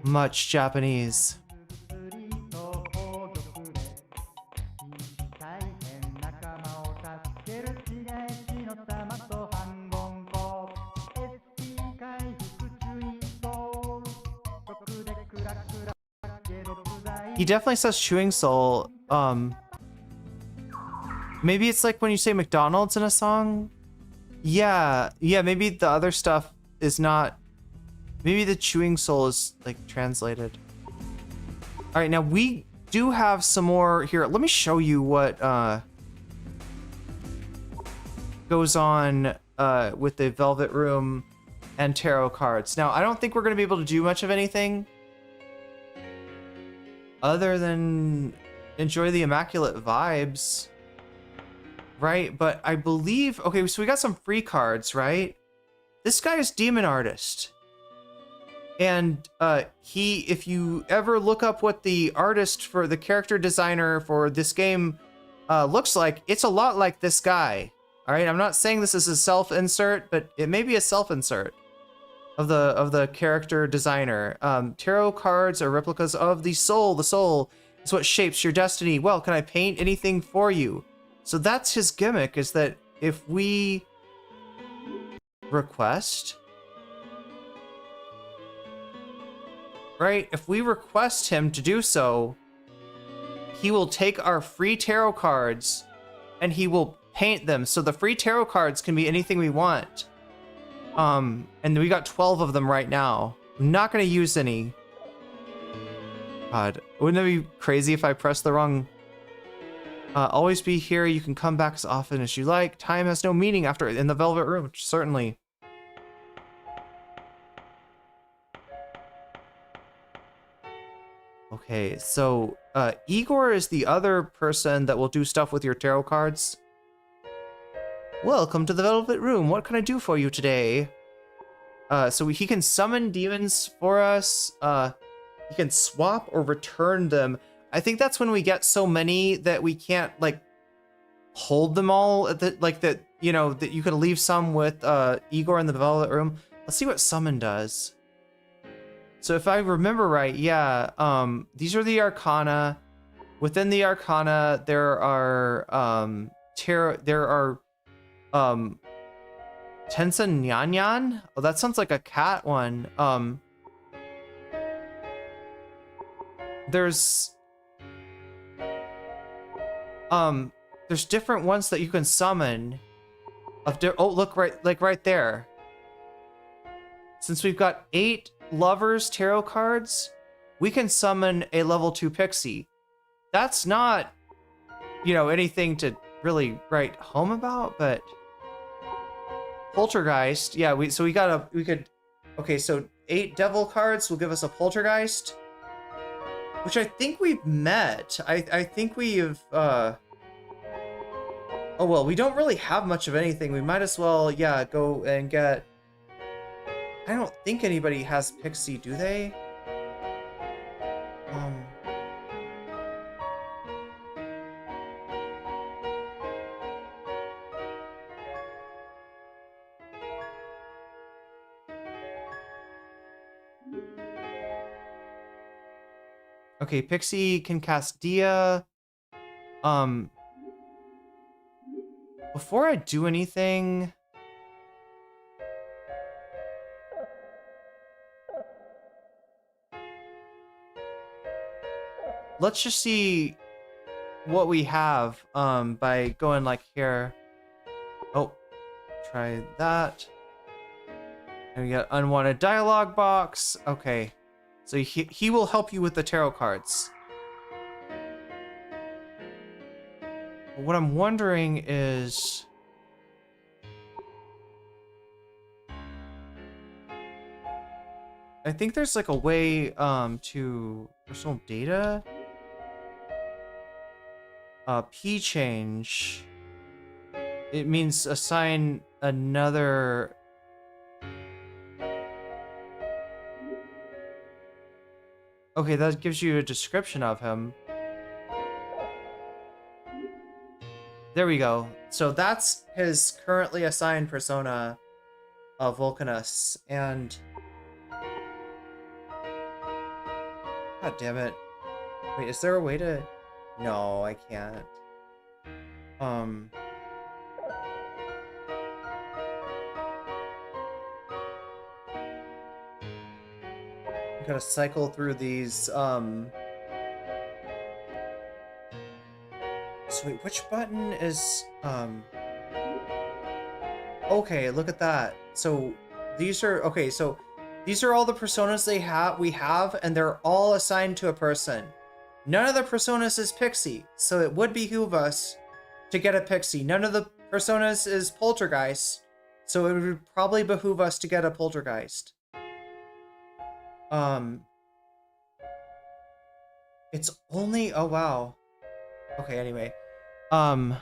much Japanese. He definitely says chewing soul. Maybe it's like when you say McDonald's in a song. Yeah, maybe the other stuff is not. Maybe the chewing soul is like translated. All right, now we do have some more here. Let me show you what goes on with the Velvet Room and tarot cards. Now, I don't think we're going to be able to do much of anything other than enjoy the immaculate vibes, right? But I believe, okay, so we got some free cards, right? This guy is Demon Artist. And if you ever look up what the artist for the character designer for this game looks like, it's a lot like this guy. All right, I'm not saying this is a self-insert, but it may be a self-insert of the character designer. Tarot cards are replicas of the soul. The soul is what shapes your destiny. Well, can I paint anything for you? So that's his gimmick, is that if we request, right? If we request him to do so, he will take our free tarot cards and he will paint them. So the free tarot cards can be anything we want. And we got 12 of them right now. I'm not gonna use any. God, wouldn't it be crazy if I pressed the wrong? Always be here. You can come back as often as you like. Time has no meaning after in the Velvet Room, certainly. Okay, so Igor is the other person that will do stuff with your tarot cards. Welcome to the Velvet Room. What can I do for you today? So he can summon demons for us. He can swap or return them. I think that's when we get so many that we can't like hold them all at the, like that, you know, that you can leave some with Igor in the Velvet Room. Let's see what summon does. So if I remember right, yeah, these are the Arcana. Within the Arcana, there are Tensa Nyan Nyan? Oh, that sounds like a cat one. There's different ones that you can summon. Oh, look, right there. Since we've got 8 Lovers tarot cards, we can summon a level 2 pixie. That's not, you know, anything to really write home about, but Poltergeist, yeah, we could, okay, so 8 devil cards will give us a Poltergeist, which I think we've met. I think we've, oh well, we don't really have much of anything. We might as well, yeah, go and get, I don't think anybody has Pixie, do they? Okay, Pixie can cast Dia. Before I do anything, let's just see what we have by going like here. Oh, try that. And we got unwanted dialogue box. Okay, so he will help you with the tarot cards. What I'm wondering is, I think there's like a way to personal data. P change. It means assign another. Okay, that gives you a description of him. There we go. So that's his currently assigned persona of Vulcanus, and god damn it. Wait, is there a way to... No, I can't. Gotta cycle through these, So wait, which button is, Okay, look at that. So these are, okay, so these are all the personas we have, and they're all assigned to a person. None of the personas is Pixie, so it would behoove us to get a Pixie. None of the personas is Poltergeist, so it would probably behoove us to get a Poltergeist. It's only, oh wow. Okay, anyway. So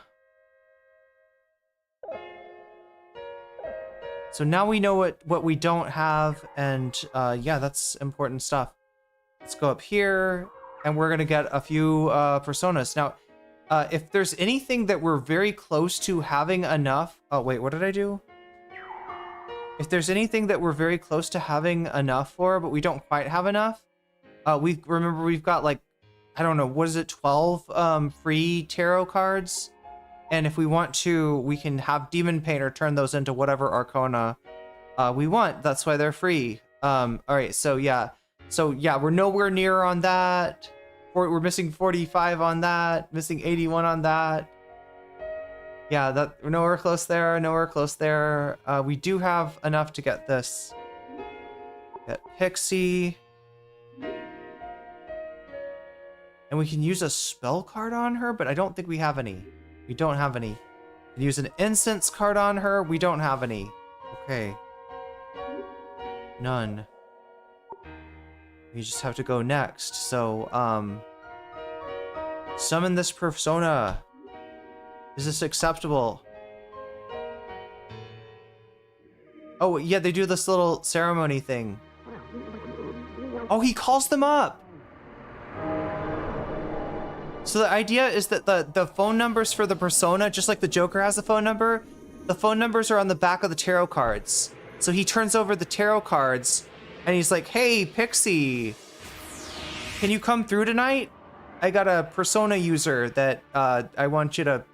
now we know what we don't have, and yeah, that's important stuff. Let's go up here, and we're gonna get a few personas. Now, if there's anything that we're very close to having enough... Oh, wait, what did I do? If there's anything that we're very close to having enough for, but we don't quite have enough, remember we've got like, I don't know, what is it, 12 free tarot cards? And if we want to, we can have Demon Painter turn those into whatever Arcana we want. That's why they're free. All right, so yeah. So yeah, we're nowhere near on that. We're missing 45 on that, missing 81 on that. Yeah, that we're nowhere close there, nowhere close there. We do have enough to get this. Get Pixie. And we can use a spell card on her, but I don't think we have any. We don't have any. We can use an incense card on her. We don't have any. Okay. None. We just have to go next. So, summon this persona. Is this acceptable? Oh, yeah, they do this little ceremony thing. Oh, he calls them up. So the idea is that the phone numbers for the persona, just like the Joker has a phone number, the phone numbers are on the back of the tarot cards. So he turns over the tarot cards and he's like, hey, Pixie, can you come through tonight? I got a persona user that I want you to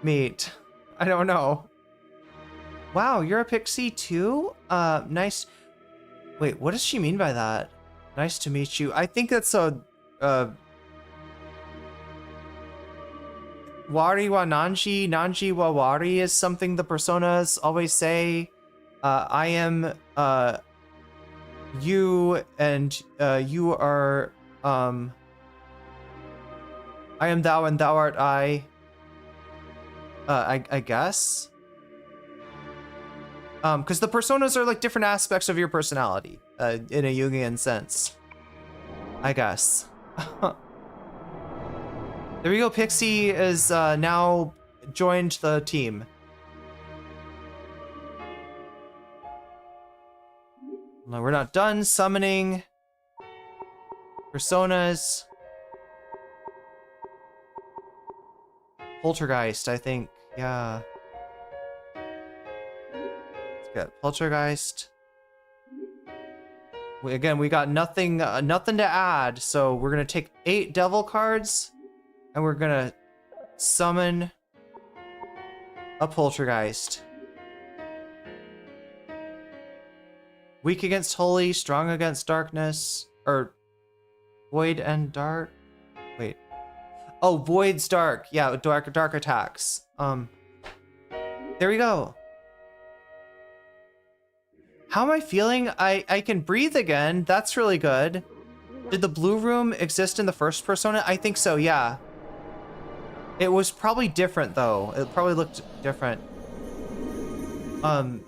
meet. I don't know. Wow, you're a Pixie too? Nice. Wait, what does she mean by that? Nice to meet you. I think that's a Wari wa Nanji, Nanji wa Wari is something the personas always say. I am you, and you are I am thou, and thou art I. I guess. Because the personas are like different aspects of your personality, in a Jungian sense. I guess. There we go, Pixie is now joined the team. No, we're not done summoning personas. Poltergeist, I think. Yeah. Let's get Poltergeist. Again, we got nothing to add, so we're gonna take 8 devil cards, and we're gonna summon a Poltergeist. Weak against holy, strong against darkness, or void and dark. Wait. Oh, void's dark. Yeah, dark attacks. There we go. How am I feeling? I can breathe again. That's really good. Did the blue room exist in the first persona? I think so, yeah. It was probably different though. It probably looked different. I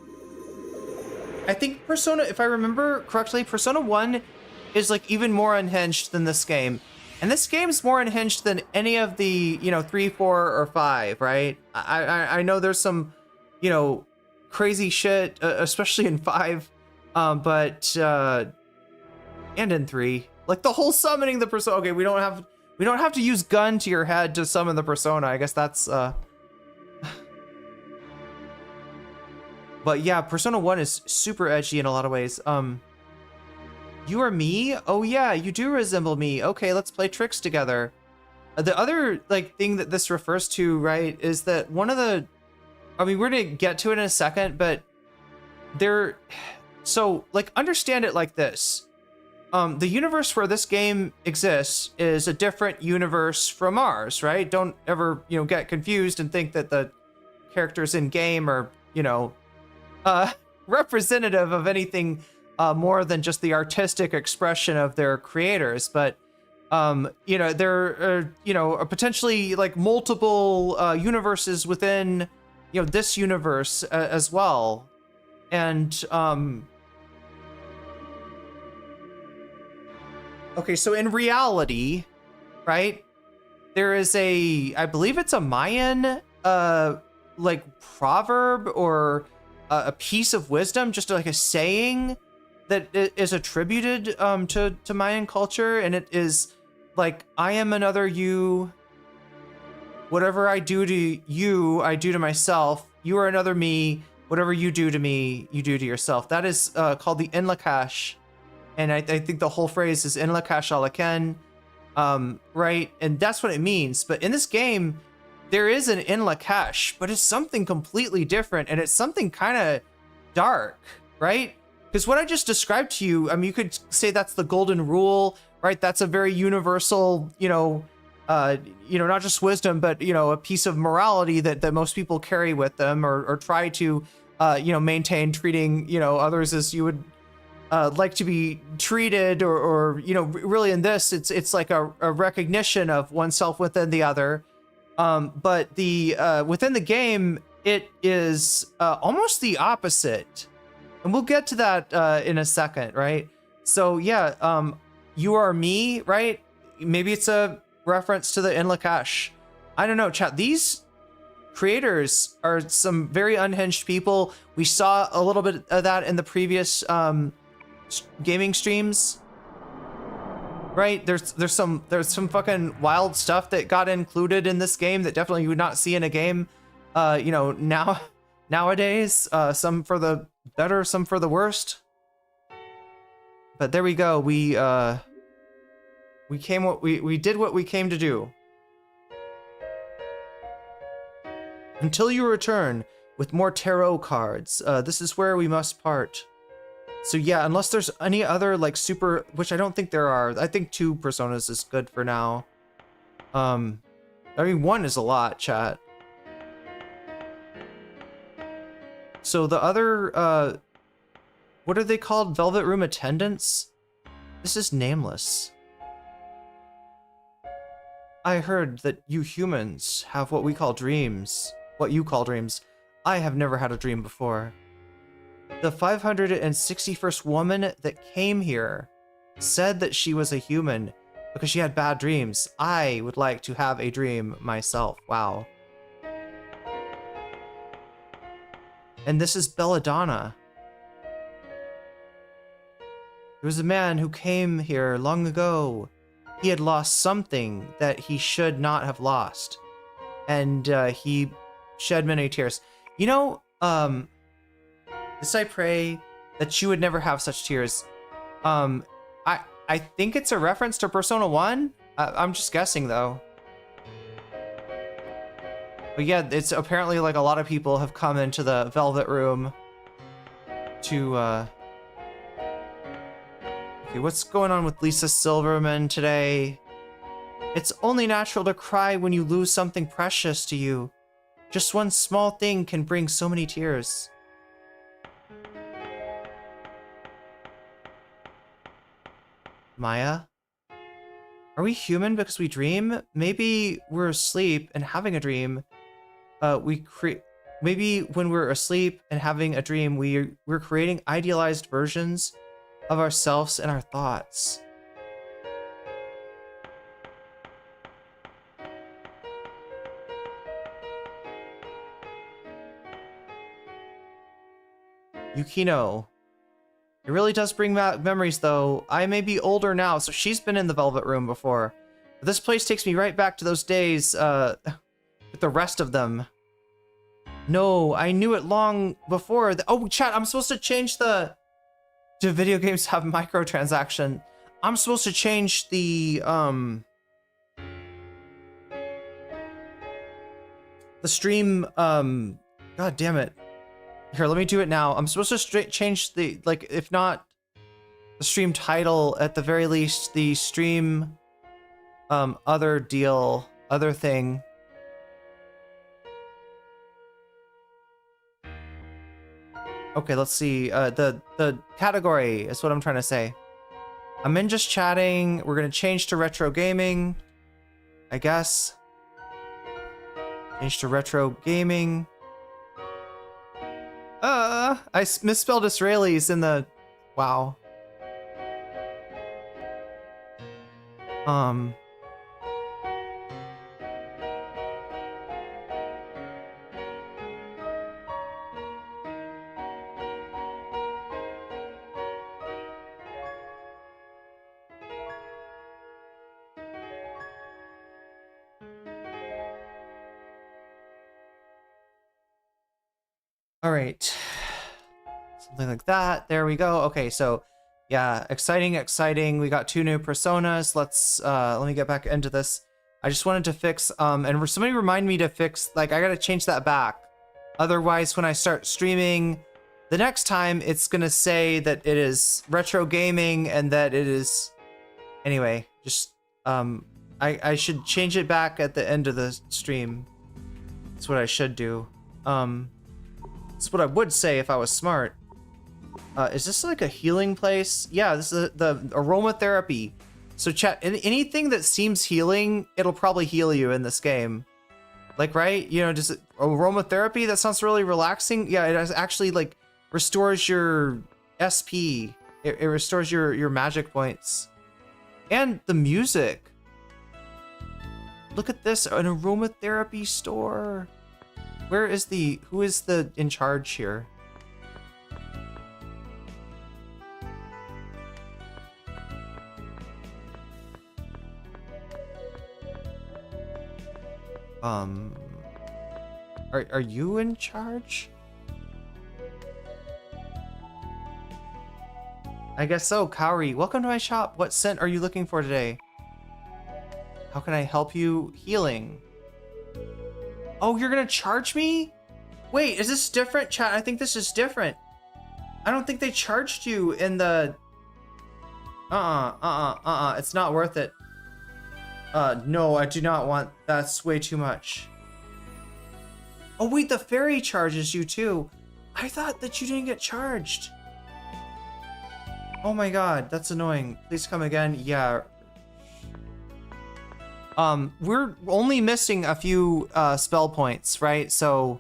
think Persona, if I remember correctly, Persona 1 is like even more unhinged than this game. And this game's more unhinged than any of the, 3, 4, or 5, right? I know there's some, crazy shit, especially in 5, but and in 3. Like the whole summoning the persona. Okay, we don't have to use gun to your head to summon the persona. I guess that's But yeah, Persona 1 is super edgy in a lot of ways. You are me? Oh yeah, you do resemble me. Okay, let's play tricks together. The other like thing that this refers to, right, is that one of the, I mean, we're gonna get to it in a second, but so like understand it like this. The universe where this game exists is a different universe from ours, right? Don't ever, get confused and think that the characters in game are, representative of anything more than just the artistic expression of their creators. But, there are, potentially like multiple universes within, this universe as well. And, okay, so in reality, right, there is I believe it's a Mayan, like proverb or a piece of wisdom, just like a saying that is attributed to Mayan culture, and it is like, I am another you. Whatever I do to you, I do to myself. You are another me. Whatever you do to me, you do to yourself. That is called the Inlakash. And I think the whole phrase is Inlakash Alaken, right? And that's what it means. But in this game, there is an Inlakash, but it's something completely different, and it's something kind of dark, right? Because what I just described to you, I mean, you could say that's the golden rule, right? That's a very universal, not just wisdom, but, a piece of morality that most people carry with them or try to, maintain, treating, others as you would like to be treated, or really in this, it's like a recognition of oneself within the other. But the within the game, it is almost the opposite. And we'll get to that in a second, right? So yeah, you are me, right? Maybe it's a reference to the Inlakash. I don't know, chat. These creators are some very unhinged people. We saw a little bit of that in the previous gaming streams, right? There's some fucking wild stuff that got included in this game that definitely you would not see in a game, nowadays. Some for the better, some for the worst. But there we go. We did what we came to do. Until you return with more tarot cards. This is where we must part. So yeah, unless there's any other like super, which I don't think there are. I think 2 personas is good for now. I mean, 1 is a lot, chat. So the other, what are they called? Velvet Room attendants? This is nameless. I heard that you humans have what we call dreams. What you call dreams. I have never had a dream before. The 561st woman that came here said that she was a human because she had bad dreams. I would like to have a dream myself. Wow. And this is Belladonna. There was a man who came here long ago. He had lost something that he should not have lost. And he shed many tears. This I pray that you would never have such tears. I think it's a reference to Persona 1. I'm just guessing though. But yeah, it's apparently like a lot of people have come into the Velvet Room to okay, what's going on with Lisa Silverman today? It's only natural to cry when you lose something precious to you. Just one small thing can bring so many tears. Maya? Are we human because we dream? Maybe we're asleep and having a dream. Maybe when we're asleep and having a dream, we're creating idealized versions of ourselves and our thoughts. Yukino. It really does bring back memories, though. I may be older now, so she's been in the Velvet Room before. But this place takes me right back to those days, with the rest of them. No, I knew it long before. Oh, chat, I'm supposed to change the... Do video games have microtransaction? I'm supposed to change the stream, God damn it. Here, let me do it now. I'm supposed to change the, like, if not the stream title, at the very least, the stream, other deal, other thing. Okay, let's see. The category is what I'm trying to say. I'm in just chatting. We're gonna change to retro gaming, I guess. Change to retro gaming. I misspelled Israelis in the... Wow. All right, something like that. There we go. Okay, so yeah, exciting. We got 2 new personas. Let's let me get back into this. I just wanted to fix and somebody remind me to fix, like, I gotta change that back. Otherwise, when I start streaming the next time, it's gonna say that it is retro gaming and that it is, anyway, just I should change it back at the end of the stream. That's what I should do. That's what I would say if I was smart. Is this like a healing place? Yeah, this is the aromatherapy. So chat, anything that seems healing, it'll probably heal you in this game. Like, right? You know, just aromatherapy, that sounds really relaxing. Yeah, it actually like restores your SP. It restores your magic points. And the music. Look at this, an aromatherapy store. Who is the in charge here? Are you in charge? I guess so. Kaori, welcome to my shop. What scent are you looking for today? How can I help you healing? Oh, you're gonna charge me? Wait, is this different, chat? I think this is different. I don't think they charged you in the... It's not worth it. No, I do not want... That's way too much. Oh, wait, the ferry charges you too. I thought that you didn't get charged. Oh my god, that's annoying. Please come again. Yeah. We're only missing a few spell points, right? So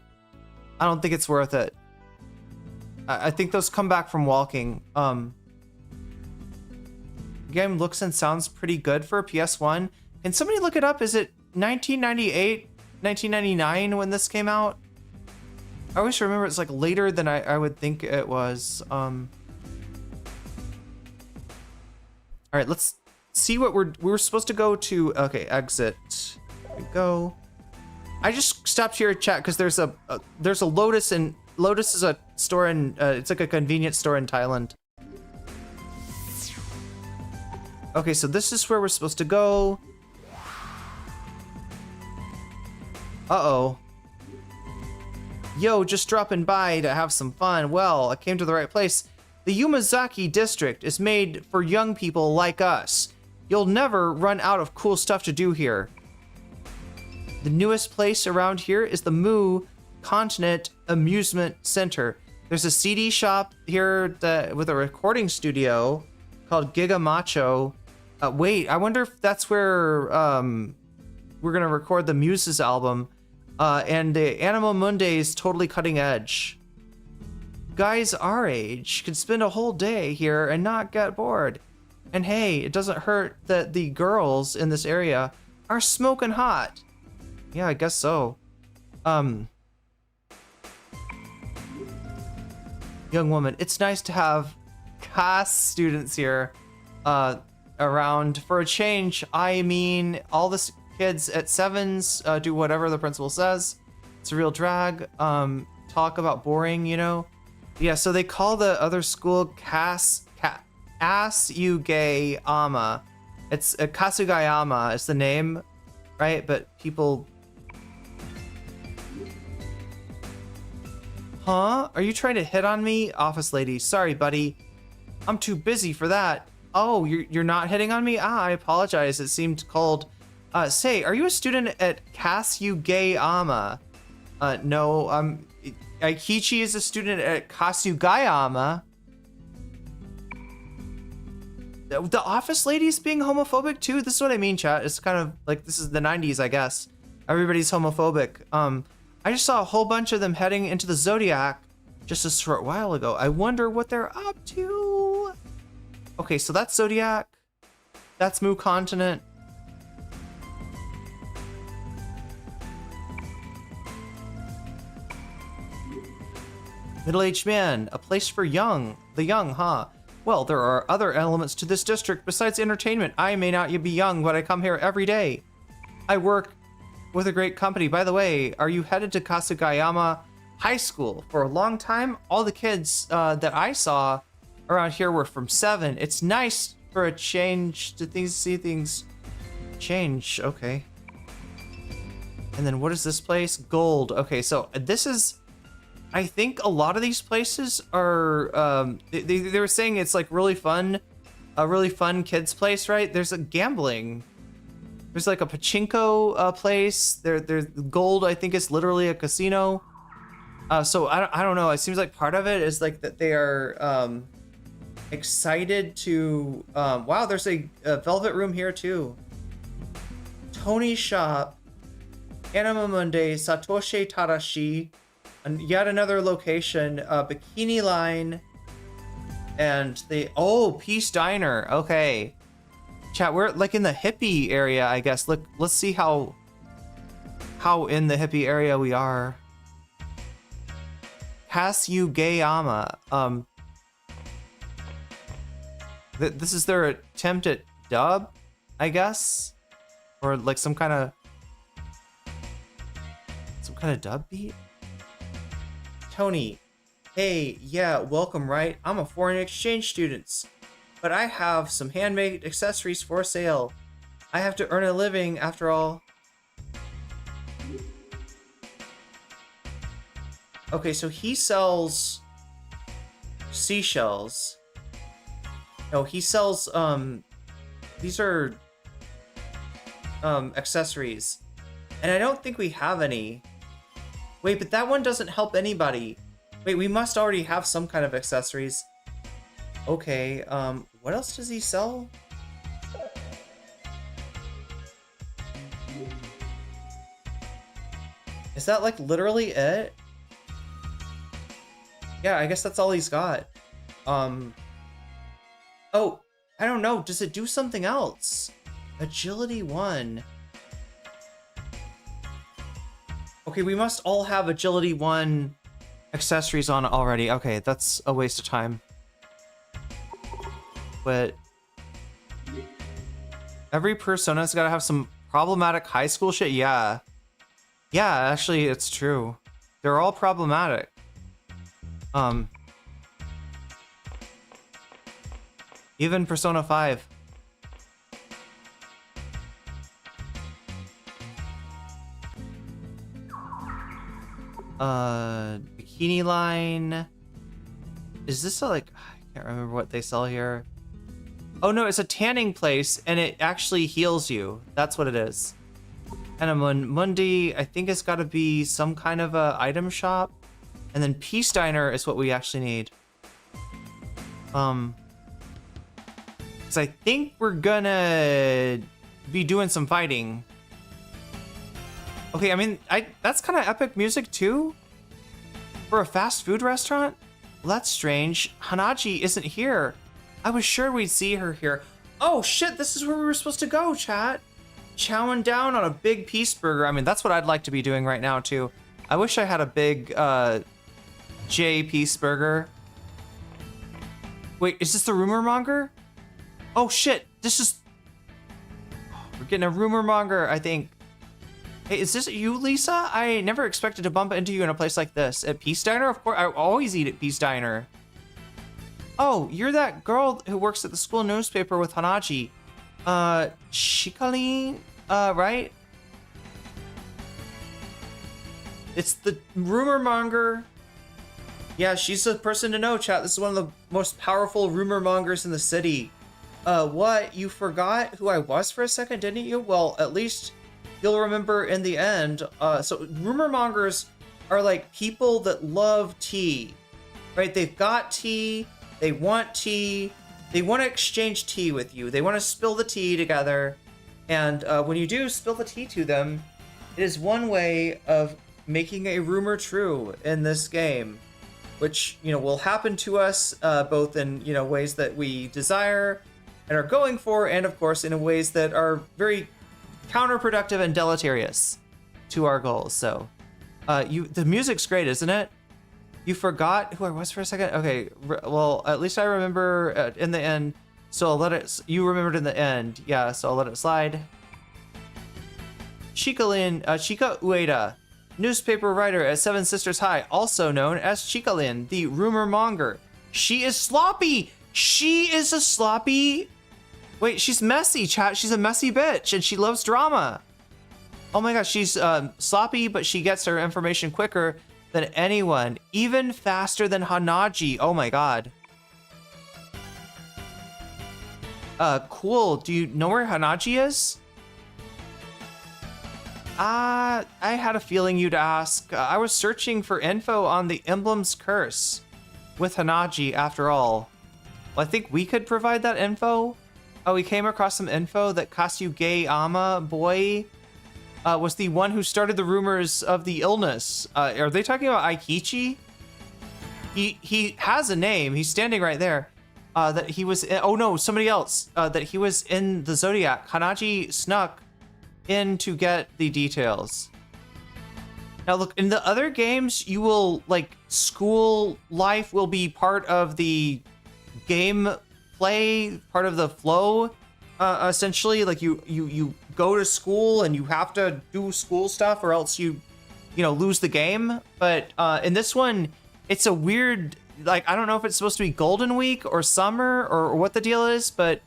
I don't think it's worth it. I think those come back from walking. The game looks and sounds pretty good for a PS1. Can somebody look it up? Is it 1998, 1999 when this came out? I always remember it's like later than I would think it was. All right, let's see what we're supposed to go to. Okay, exit. There we go. I just stopped here to chat because there's a Lotus, and Lotus is a store in it's like a convenience store in Thailand. Okay, so this is where we're supposed to go. Uh-oh. Yo, just dropping by to have some fun. Well, I came to the right place. The Yumazaki district is made for young people like us. You'll never run out of cool stuff to do here. The newest place around here is the Mu Continent Amusement Center. There's a CD shop here with a recording studio called Giga Macho. Wait, I wonder if that's where we're gonna record the Muses album. And the Animal Mundi is totally cutting edge. Guys our age could spend a whole day here and not get bored. And hey, it doesn't hurt that the girls in this area are smoking hot. Yeah, I guess so. Young woman, it's nice to have CAS students here around for a change. I mean, all the kids at sevens do whatever the principal says. It's a real drag. Talk about boring, you know? Yeah, so they call the other school Kasugayama. It's Kasugayama is the name, right? But people... Huh? Are you trying to hit on me? Office lady. Sorry, buddy. I'm too busy for that. Oh, you're not hitting on me? Ah, I apologize. It seemed cold. Say, are you a student at Kasugayama? No, Aikichi is a student at Kasugayama. The office lady's being homophobic too? This is what I mean, chat. It's kind of like, this is the 90s, I guess. Everybody's homophobic. I just saw a whole bunch of them heading into the Zodiac just a short while ago. I wonder what they're up to. Okay, so that's Zodiac. That's Mu Continent. Middle-aged man, a place for the young, huh? Well, there are other elements to this district besides entertainment. I may not be young, but I come here every day. I work with a great company. By the way, are you headed to Kasugayama High School? For a long time, all the kids that I saw around here were from 7. It's nice for a change to see things change. Okay. And then what is this place? Gold. Okay, so this is... I think a lot of these places are, they were saying it's like really fun, a really fun kids place, right? There's a gambling. There's like a pachinko place. There's Gold, I think is literally a casino. So I don't know. It seems like part of it is like that they are excited to, wow, there's a velvet room here too. Tony's shop, Anima Monday, Satoshi Tadashi, and yet another location, Bikini Line, and Peace Diner. Okay, chat, we're like in the hippie area, I guess. Look, let's see how in the hippie area we are. Kasugayama. This is their attempt at dub, I guess, or like some kind of dub beat. Tony, hey, yeah, welcome, right? I'm a foreign exchange student, but I have some handmade accessories for sale. I have to earn a living after all. Okay, so he sells seashells. No, he sells, these are, accessories. And I don't think we have any. Wait, but that one doesn't help anybody. Wait, we must already have some kind of accessories. Okay, what else does he sell? Is that like literally it? Yeah, I guess that's all he's got. Oh, I don't know. Does it do something else? Agility 1. Okay, we must all have Agility 1 accessories on already. Okay, that's a waste of time. But every persona's gotta have some problematic high school shit? Yeah. Yeah, actually, it's true. They're all problematic. Even Persona 5. Bikini Line. Is this a, like, I can't remember what they sell here. Oh no, it's a tanning place and it actually heals you. That's what it is. And a Mundi, I think it's gotta be some kind of a item shop. And then Peace Diner is what we actually need. Because I think we're gonna be doing some fighting. Okay, I mean, that's kind of epic music too? For a fast food restaurant? Well, that's strange. Hanaji isn't here. I was sure we'd see her here. Oh shit, this is where we were supposed to go, chat. Chowing down on a big piece burger. I mean, that's what I'd like to be doing right now too. I wish I had a big J piece burger. Wait, is this the rumor monger? Oh shit, this is... We're getting a rumor monger, I think. Hey, is this you, Lisa? I never expected to bump into you in a place like this. At Peace Diner? Of course, I always eat at Peace Diner. Oh, you're that girl who works at the school newspaper with Hanaji. Shikalin, right? It's the rumor monger. Yeah, she's the person to know, chat. This is one of the most powerful rumor mongers in the city. What? You forgot who I was for a second, didn't you? Well, at least you'll remember in the end. So rumor mongers are like people that love tea, right? They've got tea, they want to exchange tea with you. They want to spill the tea together. And when you do spill the tea to them, it is one way of making a rumor true in this game, which, you know, will happen to us both in, you know, ways that we desire and are going for, and of course in ways that are very counterproductive and deleterious to our goals. So the music's great, isn't it? You forgot who I was for a second? Okay, well, at least I remember in the end, so I'll let it, you remembered in the end. Yeah, so I'll let it slide. Chika Ueda, newspaper writer at Seven Sisters High, also known as Chikalin, the rumor monger. She is sloppy. She is a sloppy. Wait, she's messy, chat. She's a messy bitch, and she loves drama. Oh my gosh, she's sloppy, but she gets her information quicker than anyone, even faster than Hanaji. Oh my god. Cool. Do you know where Hanaji is? I had a feeling you'd ask. I was searching for info on the Emblem's Curse with Hanaji, after all. Well, I think we could provide that info. Oh, we came across some info that Kasugeyama boy was the one who started the rumors of the illness. Are they talking about Aikichi? He has a name. He's standing right there. That he was in, oh no, somebody else. That he was in the Zodiac. Hanaji snuck in to get the details. Now look, in the other games, you will, like, school life will be part of the game play, part of the flow, essentially. Like you go to school and you have to do school stuff or else you lose the game. But in this one, it's a weird, like, I don't know if it's supposed to be Golden Week or summer or what the deal is, but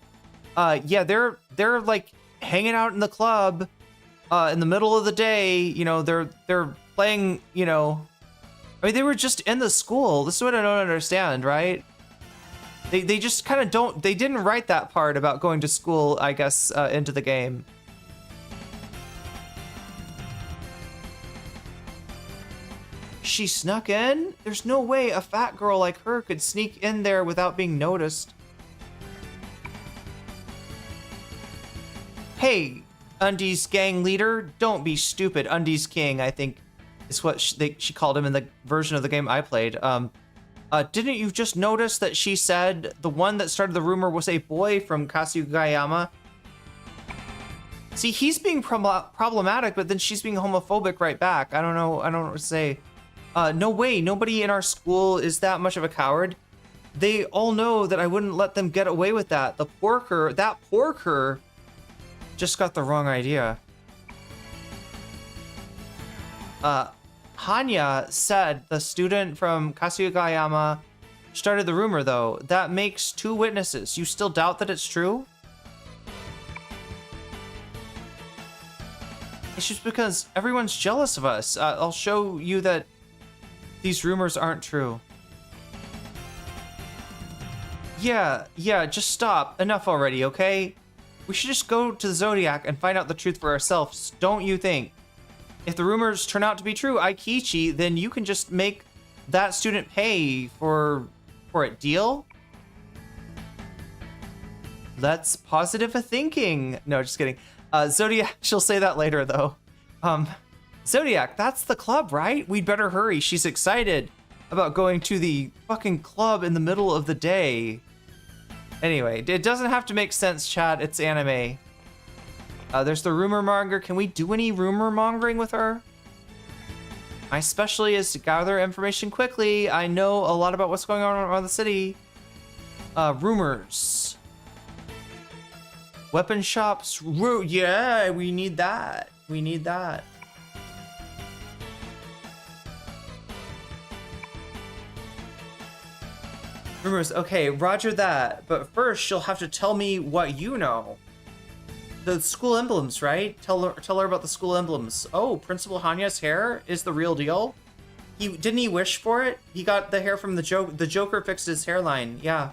yeah, they're like hanging out in the club in the middle of the day. They're playing, I mean, they were just in the school. This is what I don't understand, right? They just kind of they didn't write that part about going to school, I guess, into the game. She snuck in? There's no way a fat girl like her could sneak in there without being noticed. Hey, Undies gang leader, don't be stupid. Undies King, I think, is what she called him in the version of the game I played. Didn't you just notice that she said the one that started the rumor was a boy from Kasugeyama? See, he's being problematic, but then she's being homophobic right back. I don't know what to say. No way, nobody in our school is that much of a coward. They all know that I wouldn't let them get away with that. That porker just got the wrong idea. Hanya said the student from Kasugeyama started the rumor, though. That makes 2 witnesses. You still doubt that it's true? It's just because everyone's jealous of us. I'll show you that these rumors aren't true. Yeah, just stop. Enough already, okay? We should just go to the Zodiac and find out the truth for ourselves, don't you think? If the rumors turn out to be true, Aikichi, then you can just make that student pay for it. Deal? That's positive thinking. No, just kidding. Zodiac, she'll say that later, though. Zodiac, that's the club, right? We'd better hurry. She's excited about going to the fucking club in the middle of the day. Anyway, it doesn't have to make sense, chat. It's anime. There's the rumor monger. Can we do any rumor mongering with her? My specialty is to gather information quickly. I know a lot about what's going on around the city. Rumors. Weapon shops. Yeah, we need that. We need that. Rumors, okay, roger that. But first, she'll have to tell me what you know. The school emblems, right? Tell her about the school emblems. Oh, Principal Hanya's hair is the real deal? Didn't he wish for it? He got the hair from the Joker. The Joker fixed his hairline. Yeah.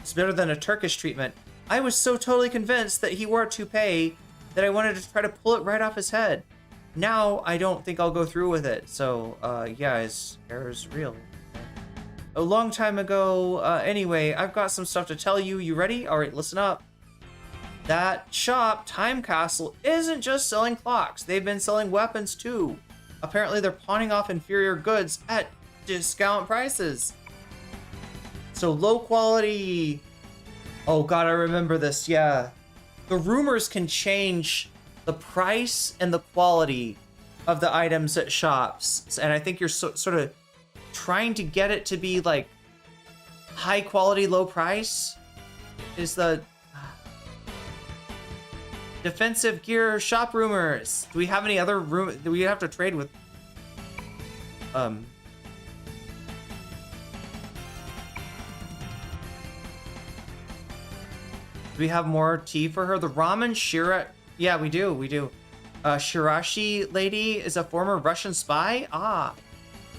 It's better than a Turkish treatment. I was so totally convinced that he wore a toupee that I wanted to try to pull it right off his head. Now, I don't think I'll go through with it. So, yeah, his hair is real. A long time ago. Anyway, I've got some stuff to tell you. You ready? All right, listen up. That shop, Time Castle, isn't just selling clocks. They've been selling weapons too. Apparently, they're pawning off inferior goods at discount prices. So low quality. Oh God, I remember this. Yeah. The rumors can change the price and the quality of the items at shops. And I think you're sort of trying to get it to be like high quality, low price is the defensive gear shop rumors. Do we have any other room? Do we have to trade with? Do we have more tea for her? The ramen shira. Yeah, we do. We do. Shirashi lady is a former Russian spy. Ah,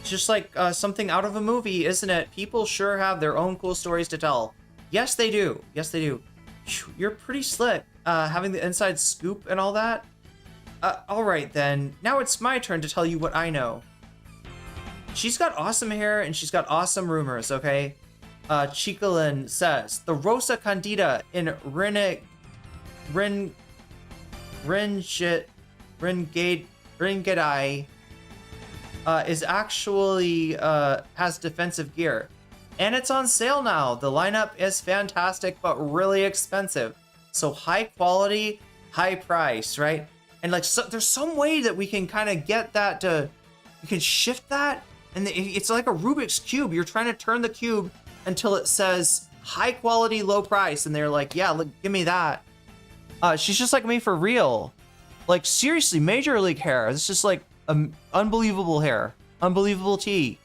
it's just like something out of a movie, isn't it? People sure have their own cool stories to tell. Yes, they do. Yes, they do. You're pretty slick. Having the inside scoop and all that. All right then. Now it's my turn to tell you what I know. She's got awesome hair and she's got awesome rumors. Okay. Chikalin says the Rosa Candida in Ringadai is actually has defensive gear, and it's on sale now. The lineup is fantastic, but really expensive. So high quality, high price, right? And like, so, there's some way that we can kind of get that to, you can shift that, and it's like a Rubik's cube. You're trying to turn the cube until it says high quality, low price, and they're like, yeah, look, give me that. She's just like me for real. Like seriously, major league hair. It's just like unbelievable hair, unbelievable tea.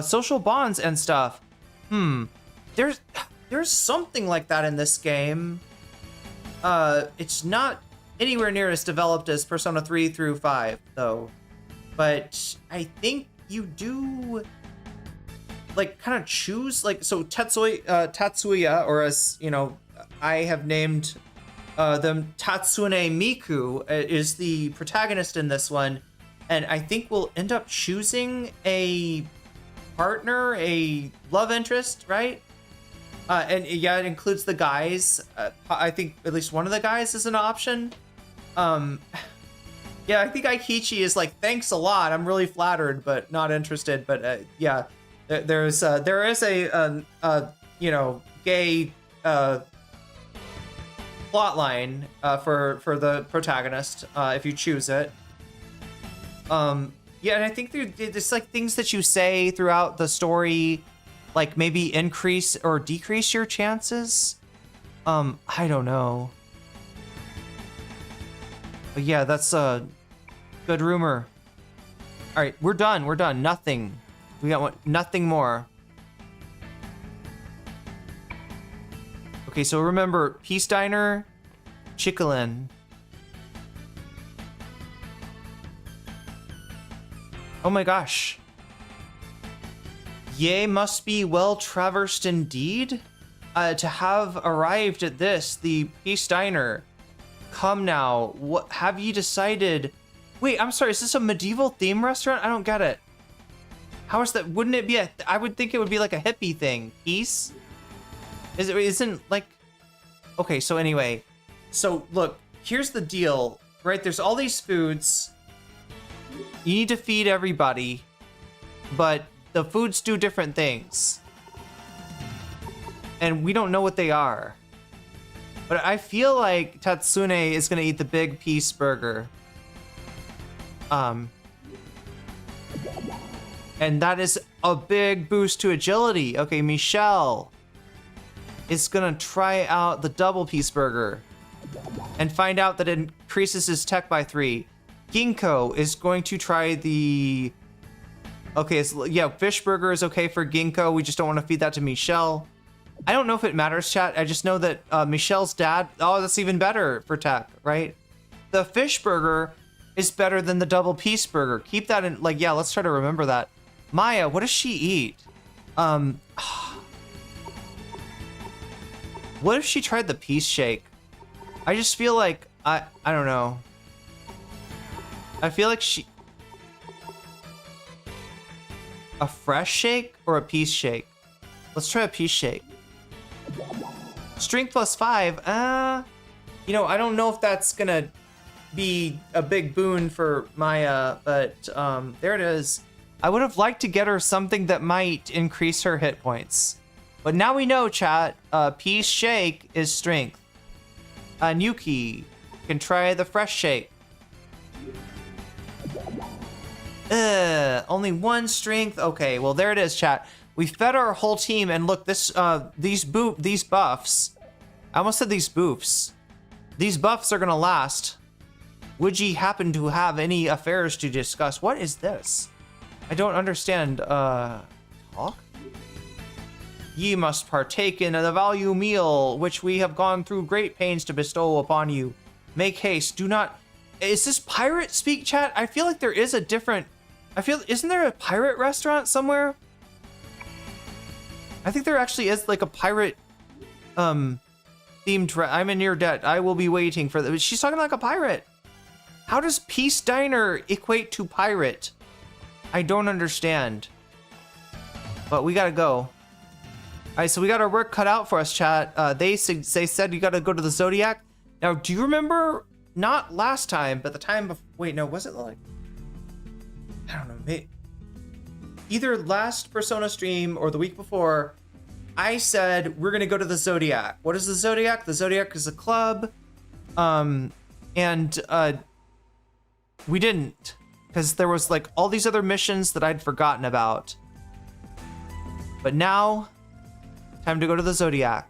Social bonds and stuff. There's something like that in this game. It's not anywhere near as developed as Persona 3 through 5, though. But I think you do, like, kind of choose, like, so Tatsuya, or as, you know, I have named them, Tatsune Miku, is the protagonist in this one. And I think we'll end up choosing a partner, a love interest, right? And yeah, it includes the guys. I think at least one of the guys is an option. Yeah, I think Aikichi is like, thanks a lot. I'm really flattered, but not interested. But yeah, there is a you know, gay plot line for the protagonist if you choose it. Yeah, and I think there's like things that you say throughout the story, like maybe increase or decrease your chances. I don't know. But yeah, that's a good rumor. All right, we're done. We're done. Nothing. We got nothing more. Okay, so remember, Peace Diner, Chikalin. Oh my gosh. Ye must be well traversed indeed. To have arrived at this, the Peace Diner. Come now, what have you decided? Wait, I'm sorry, is this a medieval theme restaurant? I don't get it. How is that? Wouldn't it be I would think it would be like a hippie thing. Peace? Isn't like, okay, so anyway. So look, here's the deal, right? There's all these foods. You need to feed everybody, but the foods do different things. And we don't know what they are. But I feel like Tatsune is gonna eat the big piece burger. And that is a big boost to agility. Okay, Michelle is gonna try out the double piece burger and find out that it increases his tech by 3. Ginkgo is going to try the Okay, so yeah, fish burger is okay for Ginkgo. We just don't want to feed that to Michelle. I don't know if it matters, chat. I just know that Michelle's dad, oh, that's even better for tech, right? The fish burger is better than the double piece burger. Keep that in, like, yeah, let's try to remember that. Maya, what does she eat? What if she tried the piece shake? I just feel like, I don't know. I feel like a fresh shake or a piece shake? Let's try a piece shake. Strength +5. You know, I don't know if that's gonna be a big boon for Maya, but there it is. I would have liked to get her something that might increase her hit points. But now we know, chat, piece shake is strength. Nuki can try the fresh shake. Only 1 strength. Okay, well there it is, chat. We fed our whole team, and look, this these buffs. I almost said these boofs. These buffs are gonna last. Would ye happen to have any affairs to discuss? What is this? I don't understand. Talk? Ye must partake in the value meal, which we have gone through great pains to bestow upon you. Make haste. Do not. Is this pirate speak, chat? I feel like there is a different. Isn't there a pirate restaurant somewhere? I think there actually is like a pirate themed. I'm in your debt. I will be waiting for that. She's talking like a pirate. How does Peace Diner equate to pirate? I don't understand. But we gotta go. All right, so we got our work cut out for us, chat. They said you gotta go to the Zodiac. Now, do you remember, not last time, but the time before, wait, no, was it like, I don't know, maybe, either last Persona stream or the week before, I said we're gonna go to the Zodiac. What is the Zodiac? The Zodiac is a club, we didn't, because there was like all these other missions that I'd forgotten about. But now, time to go to the Zodiac.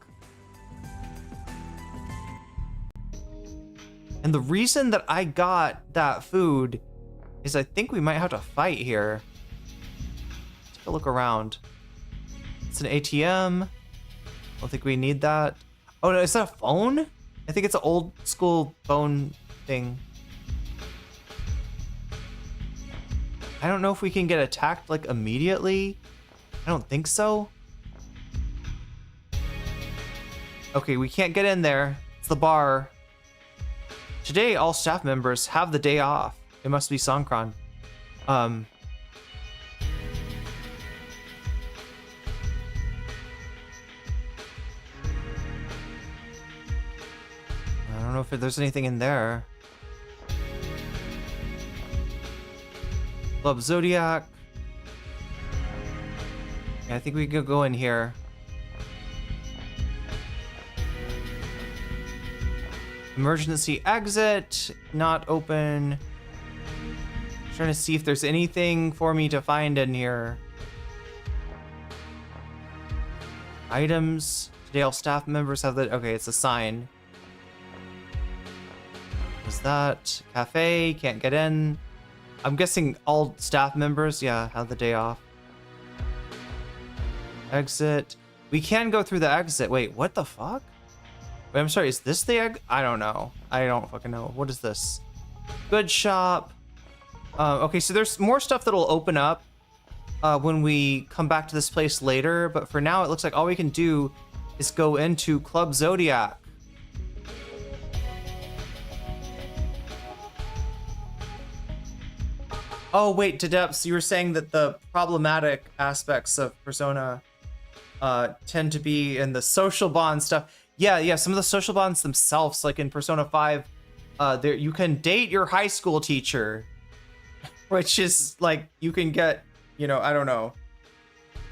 And the reason that I got that food is I think we might have to fight here. Take a look around. It's an ATM. I don't think we need that. Oh no, is that a phone? I think it's an old school phone thing. I don't know if we can get attacked like immediately. I don't think so. Okay, we can't get in there. It's the bar. Today, all staff members have the day off. It must be Songkran. I don't know if there's anything in there. Club Zodiac. Yeah, I think we could go in here. Emergency exit, not open. Trying to see if there's anything for me to find in here. Items. Today all staff members have the, okay, it's a sign. What's that? Cafe, can't get in. I'm guessing all staff members, yeah, have the day off. Exit. We can go through the exit. Wait, what the fuck? Wait, I'm sorry, is this the egg? I don't know. I don't fucking know. What is this? Good shop. Okay, so there's more stuff that'll open up when we come back to this place later, but for now it looks like all we can do is go into Club Zodiac. Oh wait, Tadepps, you were saying that the problematic aspects of Persona tend to be in the social bond stuff. Yeah, some of the social bonds themselves, like in Persona 5, there you can date your high school teacher, which is like you can get, you know, I don't know.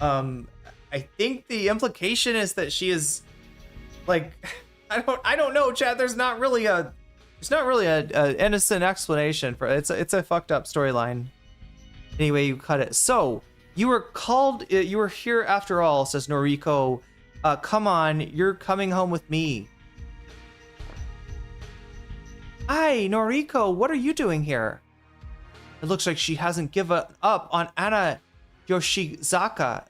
I think the implication is that she is like, I don't know, Chad. There's not really a innocent explanation for it. It's a fucked up storyline. Anyway, you cut it. So you were here after all, says Noriko. Come on, you're coming home with me. Hi, Noriko, what are you doing here? It looks like she hasn't given up on Anna Yoshizaka.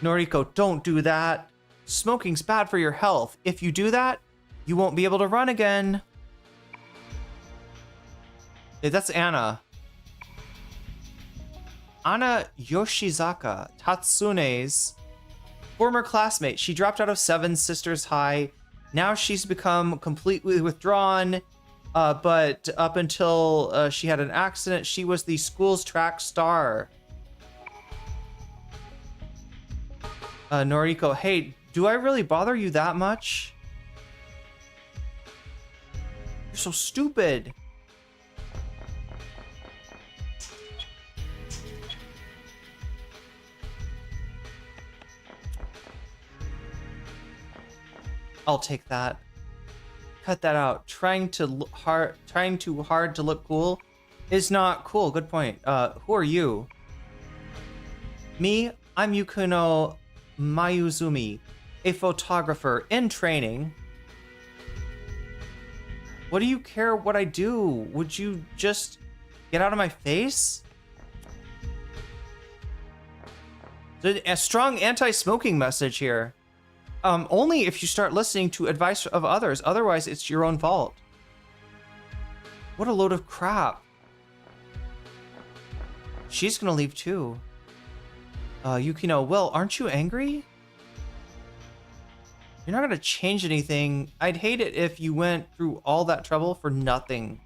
Noriko, don't do that. Smoking's bad for your health. If you do that, you won't be able to run again. Yeah, that's Anna. Anna Yoshizaka, Tatsune's former classmate. She dropped out of Seven Sisters High. Now she's become completely withdrawn. But up until she had an accident, she was the school's track star. Noriko, hey, do I really bother you that much? You're so stupid. I'll take that. Cut that out. Trying too hard to look cool is not cool. Good point. Who are you? Me? I'm Yukuno Mayuzumi, a photographer in training. What do you care what I do? Would you just get out of my face? A strong anti-smoking message here. Only if you start listening to advice of others. Otherwise, it's your own fault. What a load of crap. She's gonna leave too. Yukino, well, aren't you angry? You're not gonna change anything. I'd hate it if you went through all that trouble for nothing.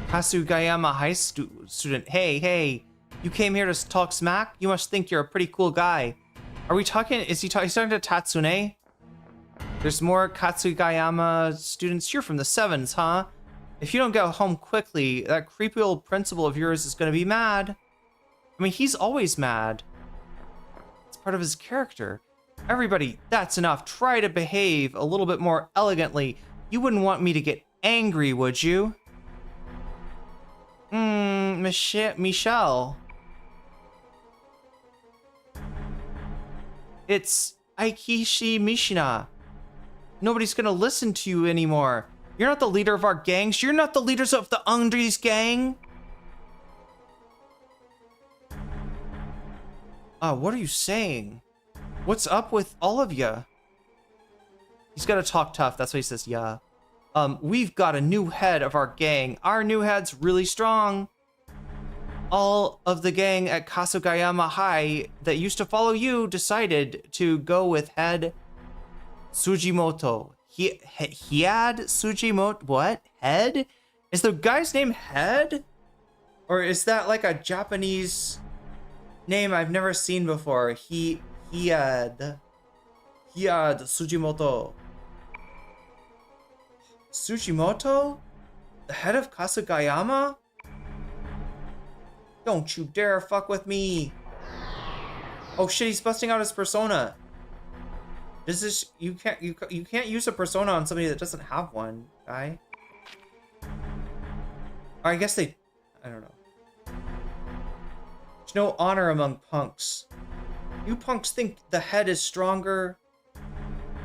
Kasugayama High student. Hey, you came here to talk smack? You must think you're a pretty cool guy. Are we talking, he's talking to Tatsune? There's more Katsugayama students. You're from the Sevens, huh? If you don't get home quickly, that creepy old principal of yours is gonna be mad. I mean, he's always mad. It's part of his character. Everybody, that's enough. Try to behave a little bit more elegantly. You wouldn't want me to get angry, would you? Michelle. It's Aikishi Mishina. Nobody's gonna listen to you anymore. You're not the leader of our gangs. You're not the leaders of the Undries gang. What are you saying? What's up with all of you? He's gotta talk tough. That's why he says, yeah. We've got a new head of our gang. Our new head's really strong. All of the gang at Kasugayama High that used to follow you decided to go with head Sujimoto. He had Sujimoto. What? Head? Is the guy's name Head? Or is that like a Japanese name I've never seen before? He had Sujimoto. Sujimoto? The head of Kasugayama? Don't you dare fuck with me. Oh shit, he's busting out his persona. Does this, you can't use a persona on somebody that doesn't have one, guy. Or I guess I don't know. There's no honor among punks. You punks think the head is stronger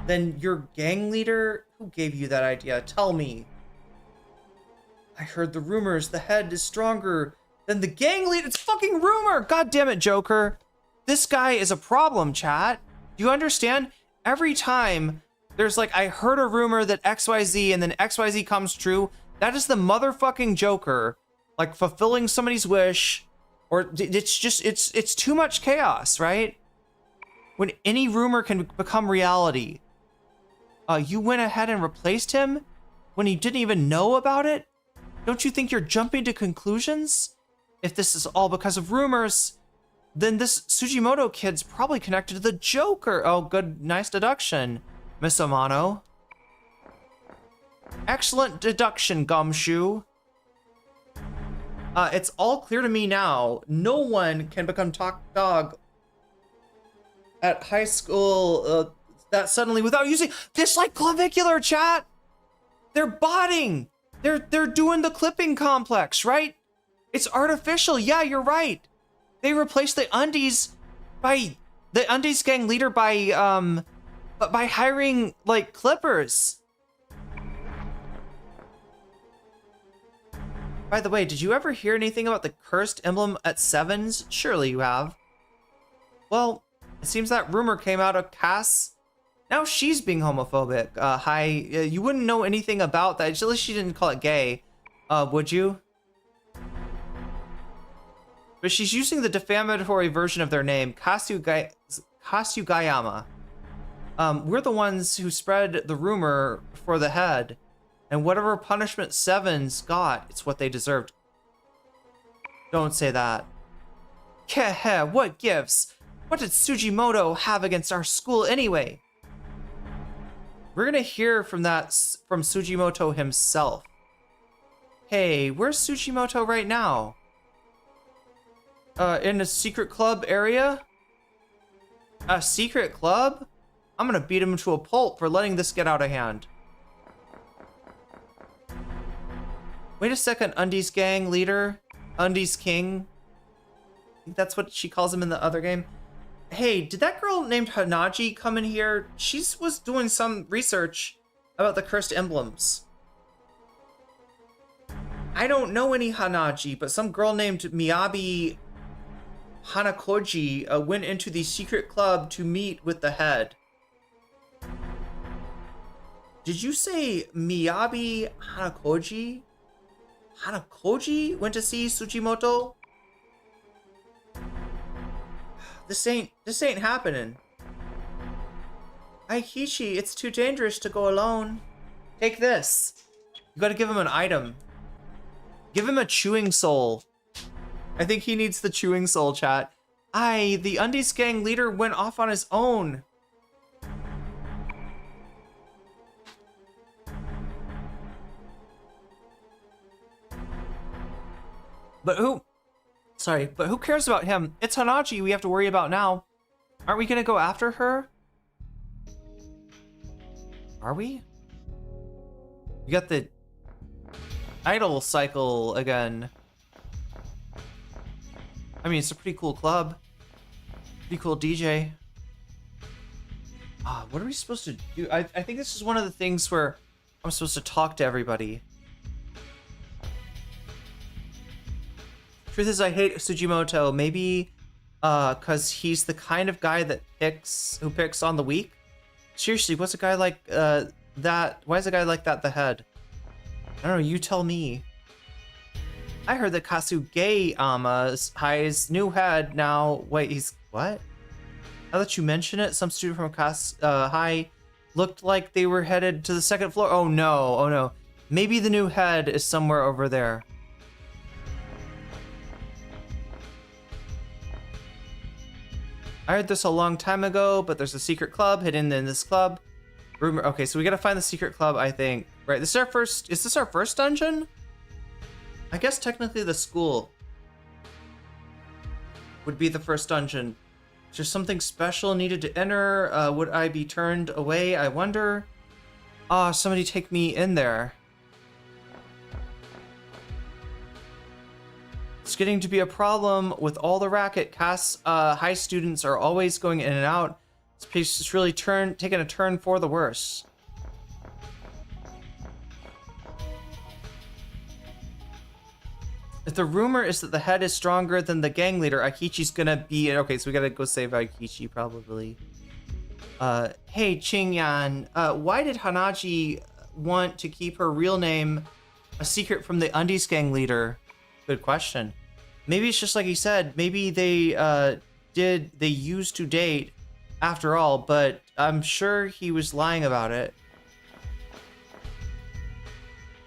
than your gang leader? Who gave you that idea? Tell me. I heard the rumors the head is stronger than the gang leader. It's fucking rumor! God damn it, Joker. This guy is a problem, chat. Do you understand? Every time there's like, I heard a rumor that XYZ and then XYZ comes true, that is the motherfucking Joker, like fulfilling somebody's wish, or it's just, it's too much chaos, right? When any rumor can become reality. You went ahead and replaced him when he didn't even know about it? Don't you think you're jumping to conclusions? If this is all because of rumors, then this Sujimoto kid's probably connected to the Joker. Oh, good, nice deduction, Miss Amano. Excellent deduction, Gumshoe. It's all clear to me now. No one can become top dog at high school that suddenly without using this, like clavicular, chat. They're botting. They're doing the clipping complex, right? It's artificial. Yeah, you're right. They replaced the undies by the Undies gang leader by hiring like clippers. By the way, did you ever hear anything about the cursed emblem at Sevens? Surely you have. Well, it seems that rumor came out of Cass. Now she's being homophobic. You wouldn't know anything about that. At least she didn't call it gay. Would you? But she's using the defamatory version of their name, Kasugayama. We're the ones who spread the rumor for the head. And whatever punishment Sevens got, it's what they deserved. Don't say that. Kehe, what gives? What did Sujimoto have against our school anyway? We're gonna hear from Sujimoto himself. Hey, where's Sujimoto right now? In a secret club area? A secret club? I'm gonna beat him to a pulp for letting this get out of hand. Wait a second, Undies gang leader? Undies king? I think that's what she calls him in the other game. Hey, did that girl named Hanaji come in here? She was doing some research about the cursed emblems. I don't know any Hanaji, but some girl named Miyabi Hanakoji went into the secret club to meet with the head. Did you say Miyabi Hanakoji? Hanakoji went to see Sujimoto? This ain't happening. Aikichi, it's too dangerous to go alone. Take this. You gotta give him an item. Give him a chewing soul. I think he needs the chewing soul, chat. The Undies gang leader went off on his own. But who cares about him? It's Hanaji we have to worry about now. Aren't we gonna go after her? Are we? We got the idol cycle again. I mean, it's a pretty cool club. Pretty cool DJ. What are we supposed to do? I think this is one of the things where I'm supposed to talk to everybody. Truth is, I hate Sujimoto. Maybe because he's the kind of guy that picks on the weak. Seriously, what's a guy like that? Why is a guy like that the head? I don't know. You tell me. I heard that Kasugayama's his new head now. Wait, he's what? Now that you mention it, some student from High looked like they were headed to the second floor. Oh no. Maybe the new head is somewhere over there. I heard this a long time ago, but there's a secret club hidden in this club. Rumor. Okay, so we gotta find the secret club, I think. Right, this is our first. Is this our first dungeon? I guess technically the school would be the first dungeon. Is there something special needed to enter? Would I be turned away? I wonder. Somebody take me in there. It's getting to be a problem with all the racket. High students are always going in and out. This place is really taking a turn for the worse. If the rumor is that the head is stronger than the gang leader, Aikichi's gonna be... Okay, so we gotta go save Aikichi, probably. Hey, Qingyan, why did Hanaji want to keep her real name a secret from the Undies gang leader? Good question. Maybe it's just like he said. Maybe they used to date after all, but I'm sure he was lying about it.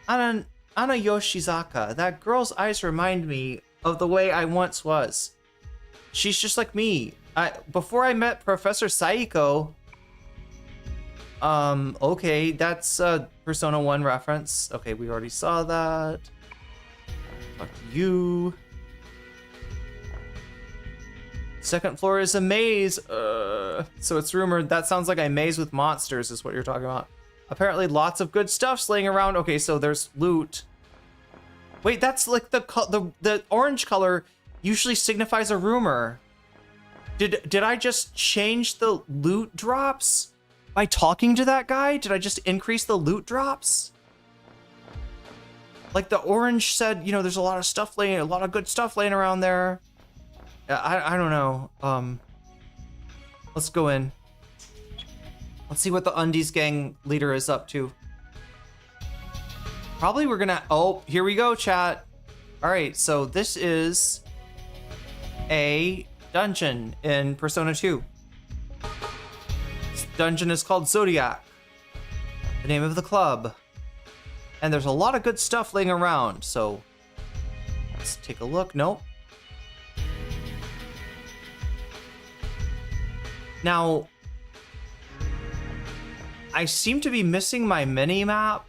Ana Yoshizaka, that girl's eyes remind me of the way I once was. She's just like me. Before I met Professor Saiko. Okay, that's a Persona 1 reference. Okay, we already saw that. Fuck you. Second floor is a maze. So it's rumored that sounds like a maze with monsters is what you're talking about. Apparently lots of good stuff slaying around. Okay, so there's loot. Wait, that's like the orange color usually signifies a rumor. Did I just change the loot drops by talking to that guy? Did I just increase the loot drops? Like the orange said, you know, there's a lot of good stuff laying around there. I don't know. Let's go in. Let's see what the Undies Gang leader is up to. Probably we're gonna, oh, here we go, chat. All right, so this is a dungeon in Persona 2. This dungeon is called Zodiac, the name of the club. And there's a lot of good stuff laying around, so let's take a look. Nope. Now, I seem to be missing my mini-map.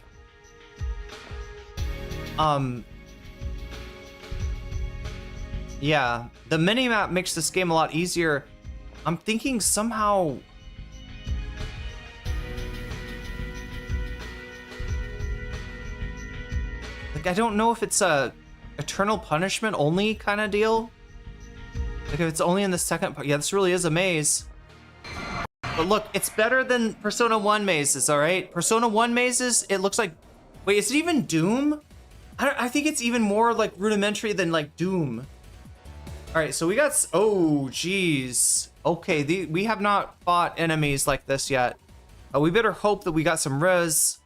Yeah, the mini-map makes this game a lot easier. I'm thinking somehow... Like, I don't know if it's a eternal punishment only kind of deal. Like, if it's only in the second part. Yeah, this really is a maze. But look, it's better than Persona 1 mazes, alright? Persona 1 mazes, it looks like... Wait, is it even Doom? I think it's even more, like, rudimentary than, like, Doom. Alright, so we got... Oh, jeez. Okay, we have not fought enemies like this yet. We better hope that we got some res.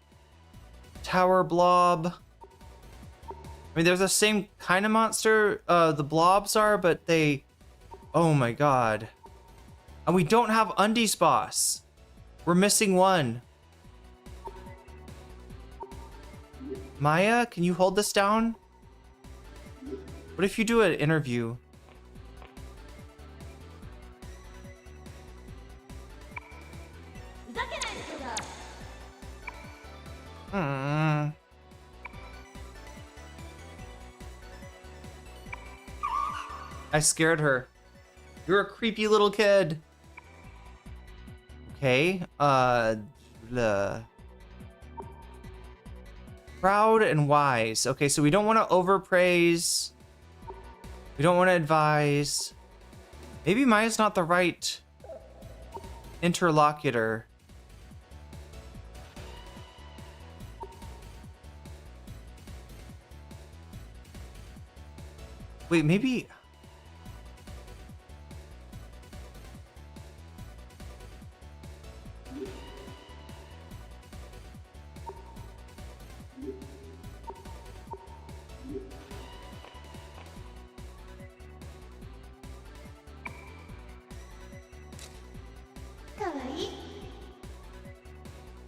Tower blob. I mean, they're the same kind of monster, the blobs are, but they... Oh my god. And we don't have Undies boss. We're missing one. Maya, can you hold this down? What if you do an interview? I scared her. You're a creepy little kid. Okay, proud and wise. Okay, so we don't want to overpraise. We don't want to advise. Maybe Maya's not the right interlocutor. Wait, maybe...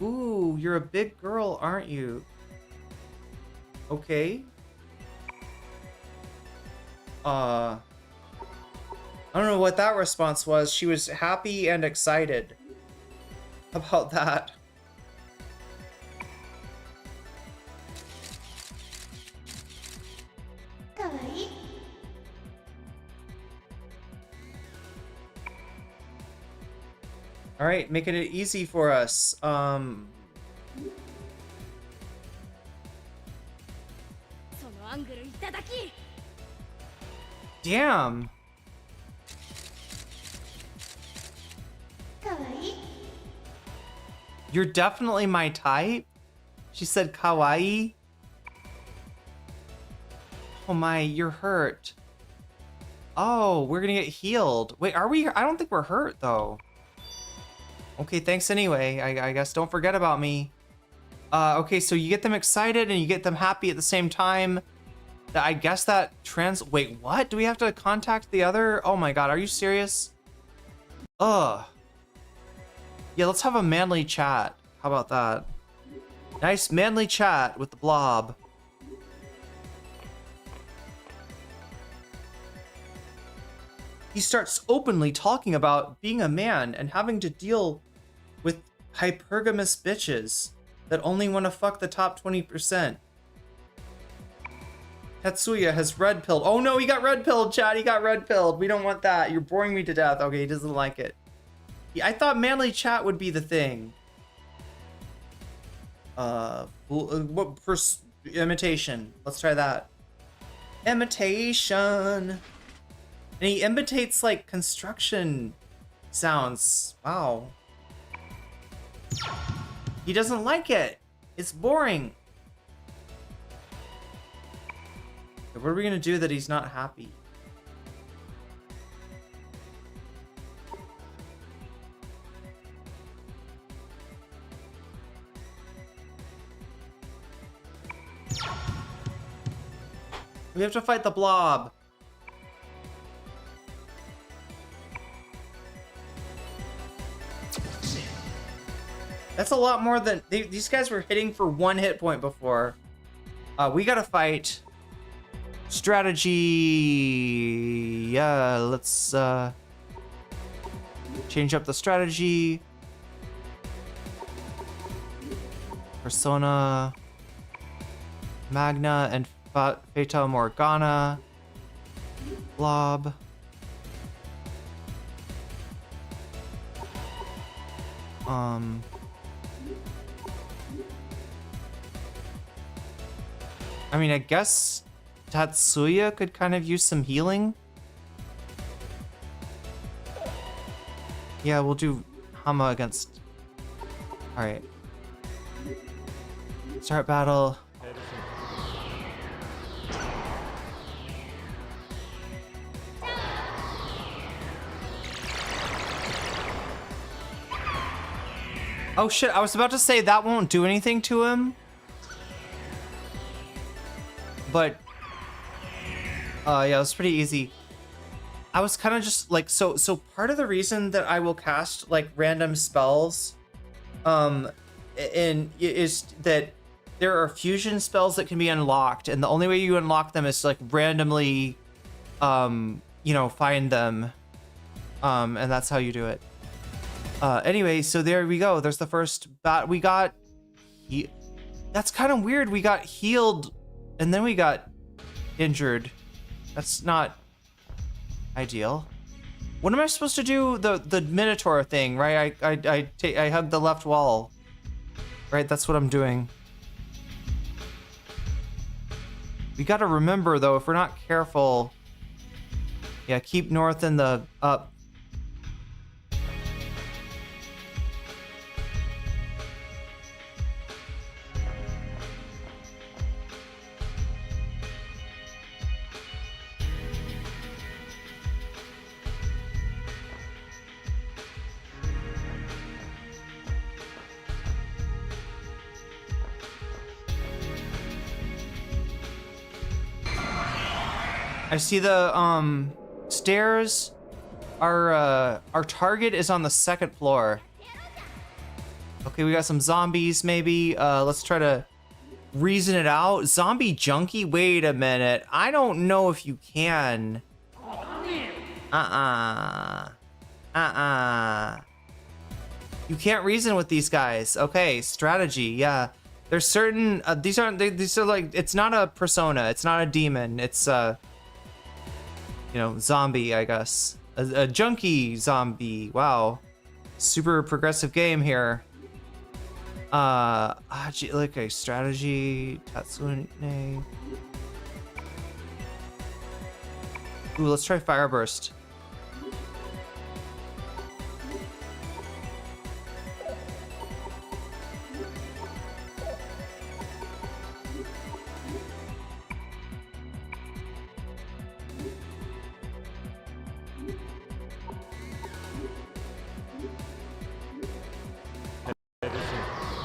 Ooh, you're a big girl, aren't you? Okay. I don't know what that response was. She was happy and excited. How about that? All right, making it easy for us. Damn. You're definitely my type. She said kawaii. Oh my, you're hurt. Oh, we're gonna get healed. Wait, are we? I don't think we're hurt though. Okay, thanks anyway. I guess don't forget about me. Okay, so you get them excited and you get them happy at the same time. I guess that wait, what? Do we have to contact the other? Oh my god, are you serious? Ugh. Yeah, let's have a manly chat. How about that? Nice manly chat with the blob. He starts openly talking about being a man and having to deal with hypergamous bitches that only want to fuck the top 20%. Tetsuya has red pilled. Oh no, he got red pilled, chat. He got red pilled. We don't want that. You're boring me to death. Okay, he doesn't like it. Yeah, I thought manly chat would be the thing. Imitation. Let's try that. Imitation. And he imitates like construction sounds. Wow. He doesn't like it. It's boring. What are we gonna do that he's not happy? We have to fight the blob. That's a lot more than these guys were hitting for 1 hit point before. We gotta fight. Strategy. Yeah, let's change up the strategy. Persona, Magna, and Fata Morgana. Blob. I mean, I guess Tatsuya could kind of use some healing. Yeah, we'll do Hama against... Alright. Start battle. Oh shit, I was about to say that won't do anything to him. But yeah, it was pretty easy. I was kind of just like, so part of the reason that I will cast like random spells is that there are fusion spells that can be unlocked, and the only way you unlock them is to like randomly you know, find them, and that's how you do it. Anyway, so there we go. There's the first bat. We got that's kind of weird. We got healed and then we got injured. That's not ideal. What am I supposed to do? The Minotaur thing, right? I hug the left wall. Right, that's what I'm doing. We gotta remember though, if we're not careful. Yeah, keep north in the up. I see the stairs. Our target is on the 2nd floor. Okay, we got some zombies maybe. Let's try to reason it out. Zombie junkie? Wait a minute. I don't know if you can. You can't reason with these guys. Okay, strategy. Yeah. There's certain these are like, it's not a persona, it's not a demon, it's you know, zombie, I guess. A junkie zombie. Wow. Super progressive game here. Like a strategy. Tatsune. Ooh, let's try Fire Burst.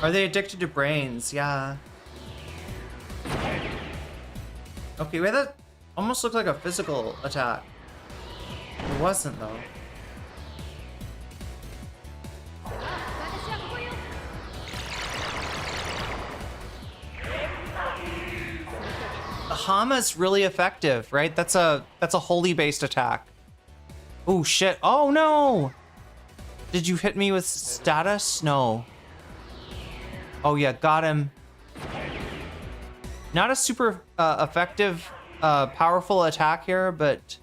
Are they addicted to brains? Yeah. Okay, wait, that almost looked like a physical attack. It wasn't, though. The Hama's really effective, right? That's a holy based attack. Oh shit. Oh no! Did you hit me with status? No. Oh yeah, got him. Not a super effective, powerful attack here, but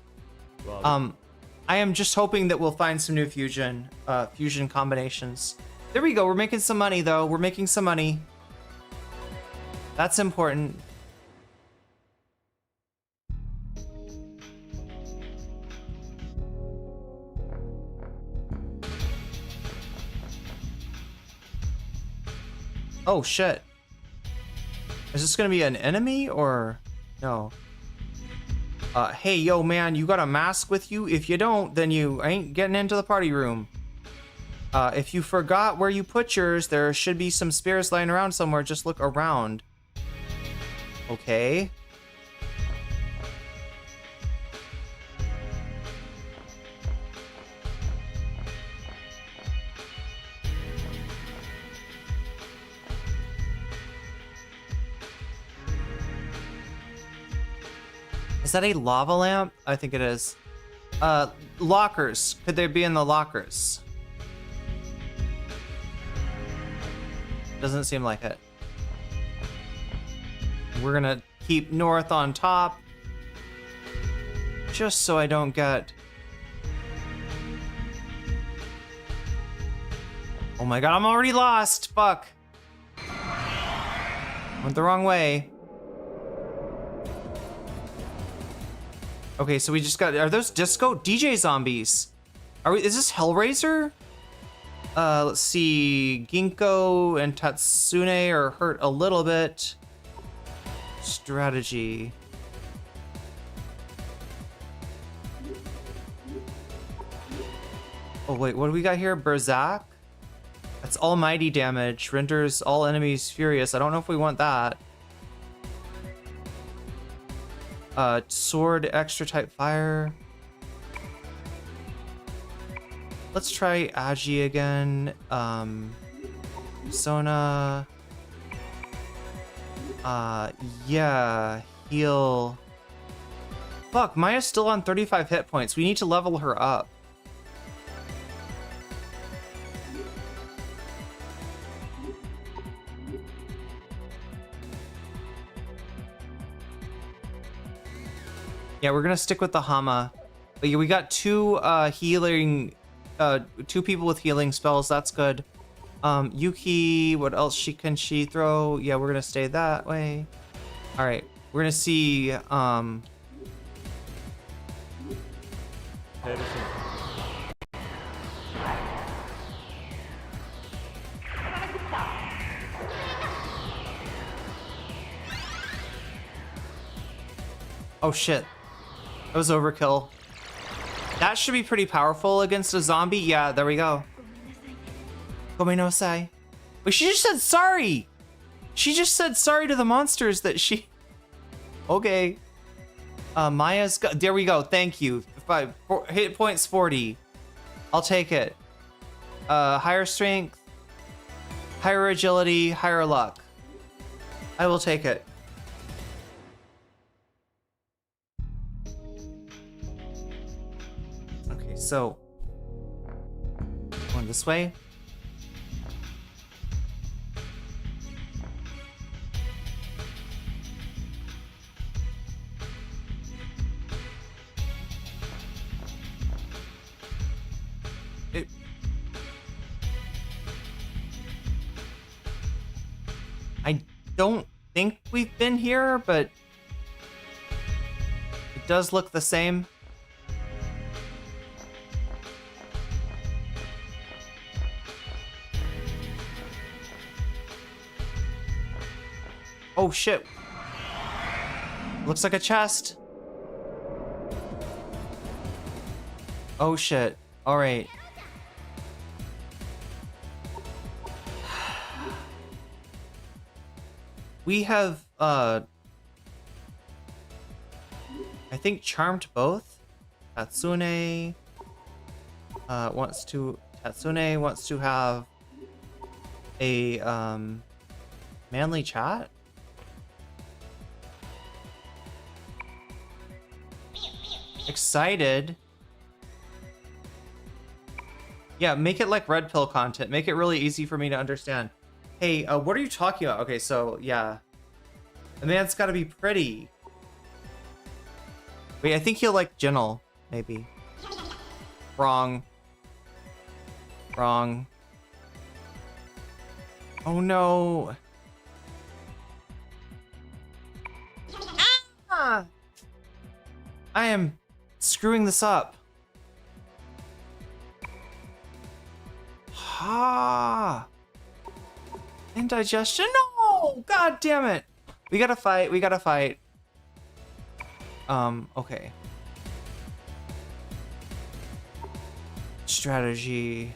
I am just hoping that we'll find some new fusion combinations. There we go. We're making some money though. We're making some money. That's important. Oh shit. Is this gonna be an enemy or no? Hey yo man, you got a mask with you? If you don't, then you ain't getting into the party room. If you forgot where you put yours, there should be some spares lying around somewhere. Just look around. Okay. Is that a lava lamp? I think it is. Lockers. Could they be in the lockers? Doesn't seem like it. We're gonna keep north on top. Just so I don't get... Oh my god, I'm already lost! Fuck. Went the wrong way. Okay, so we just got... Are those disco? DJ zombies. Are we... Is this Hellraiser? Let's see. Ginkgo and Tatsune are hurt a little bit. Strategy. Oh wait, what do we got here? Berserk? That's almighty damage. Renders all enemies furious. I don't know if we want that. Sword, extra type fire. Let's try Agi again. Sona. Yeah, heal. Fuck, Maya's still on 35 hit points. We need to level her up. Yeah, we're gonna stick with the Hama. But yeah, we got two healing, two people with healing spells. That's good. Yuki, what else can she throw? Yeah, we're gonna stay that way. All right, we're gonna see. Oh shit. That was overkill. That should be pretty powerful against a zombie. Yeah, there we go. Gomenosai. Wait, she just said sorry. She just said sorry to the monsters that she... Okay. Maya's got... There we go. Thank you. Hit points 40. I'll take it. Higher strength. Higher agility. Higher luck. I will take it. So, going this way. I don't think we've been here, but it does look the same. Oh shit. Looks like a chest. Oh shit. All right. We have I think charmed both. Tatsune wants to have a manly chat. Excited. Yeah, make it like red pill content. Make it really easy for me to understand. Hey, what are you talking about? Okay, so yeah. The man's gotta be pretty. Wait, I think he'll like gentle, maybe. Wrong. Wrong. Oh no. Ah! I am screwing this up. Ha! Indigestion? No! God damn it! We gotta fight. We gotta fight. Okay. Strategy.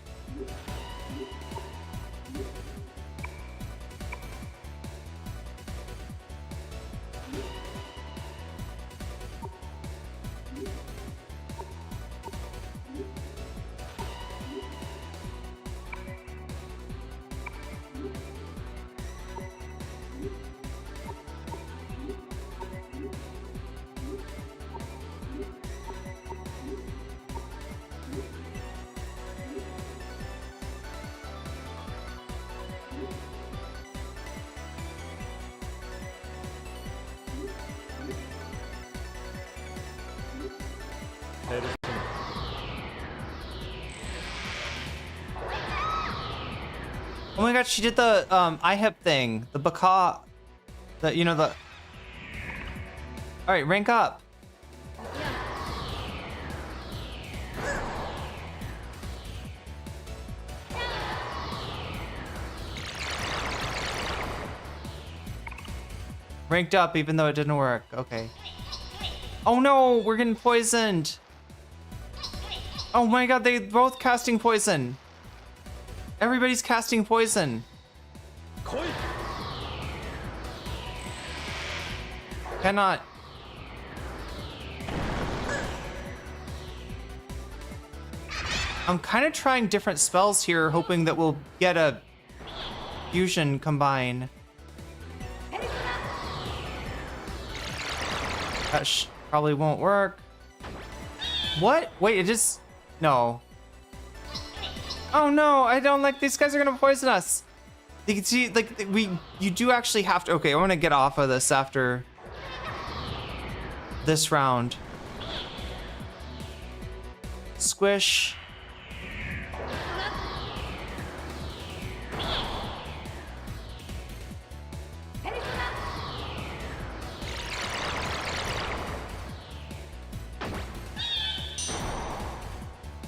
Oh my god, she did the IHIP thing, the baka, the the. All right, rank up. Ranked up, even though it didn't work. Okay. Oh no, we're getting poisoned. Oh my god, they both casting poison. Everybody's casting poison. Cannot. I'm kind of trying different spells here, hoping that we'll get a fusion combine. That probably won't work. What? Wait, it just... No. Oh no, I don't like, these guys are gonna poison us. You can see, like, you do actually have to, okay, I'm gonna get off of this after this round. Squish.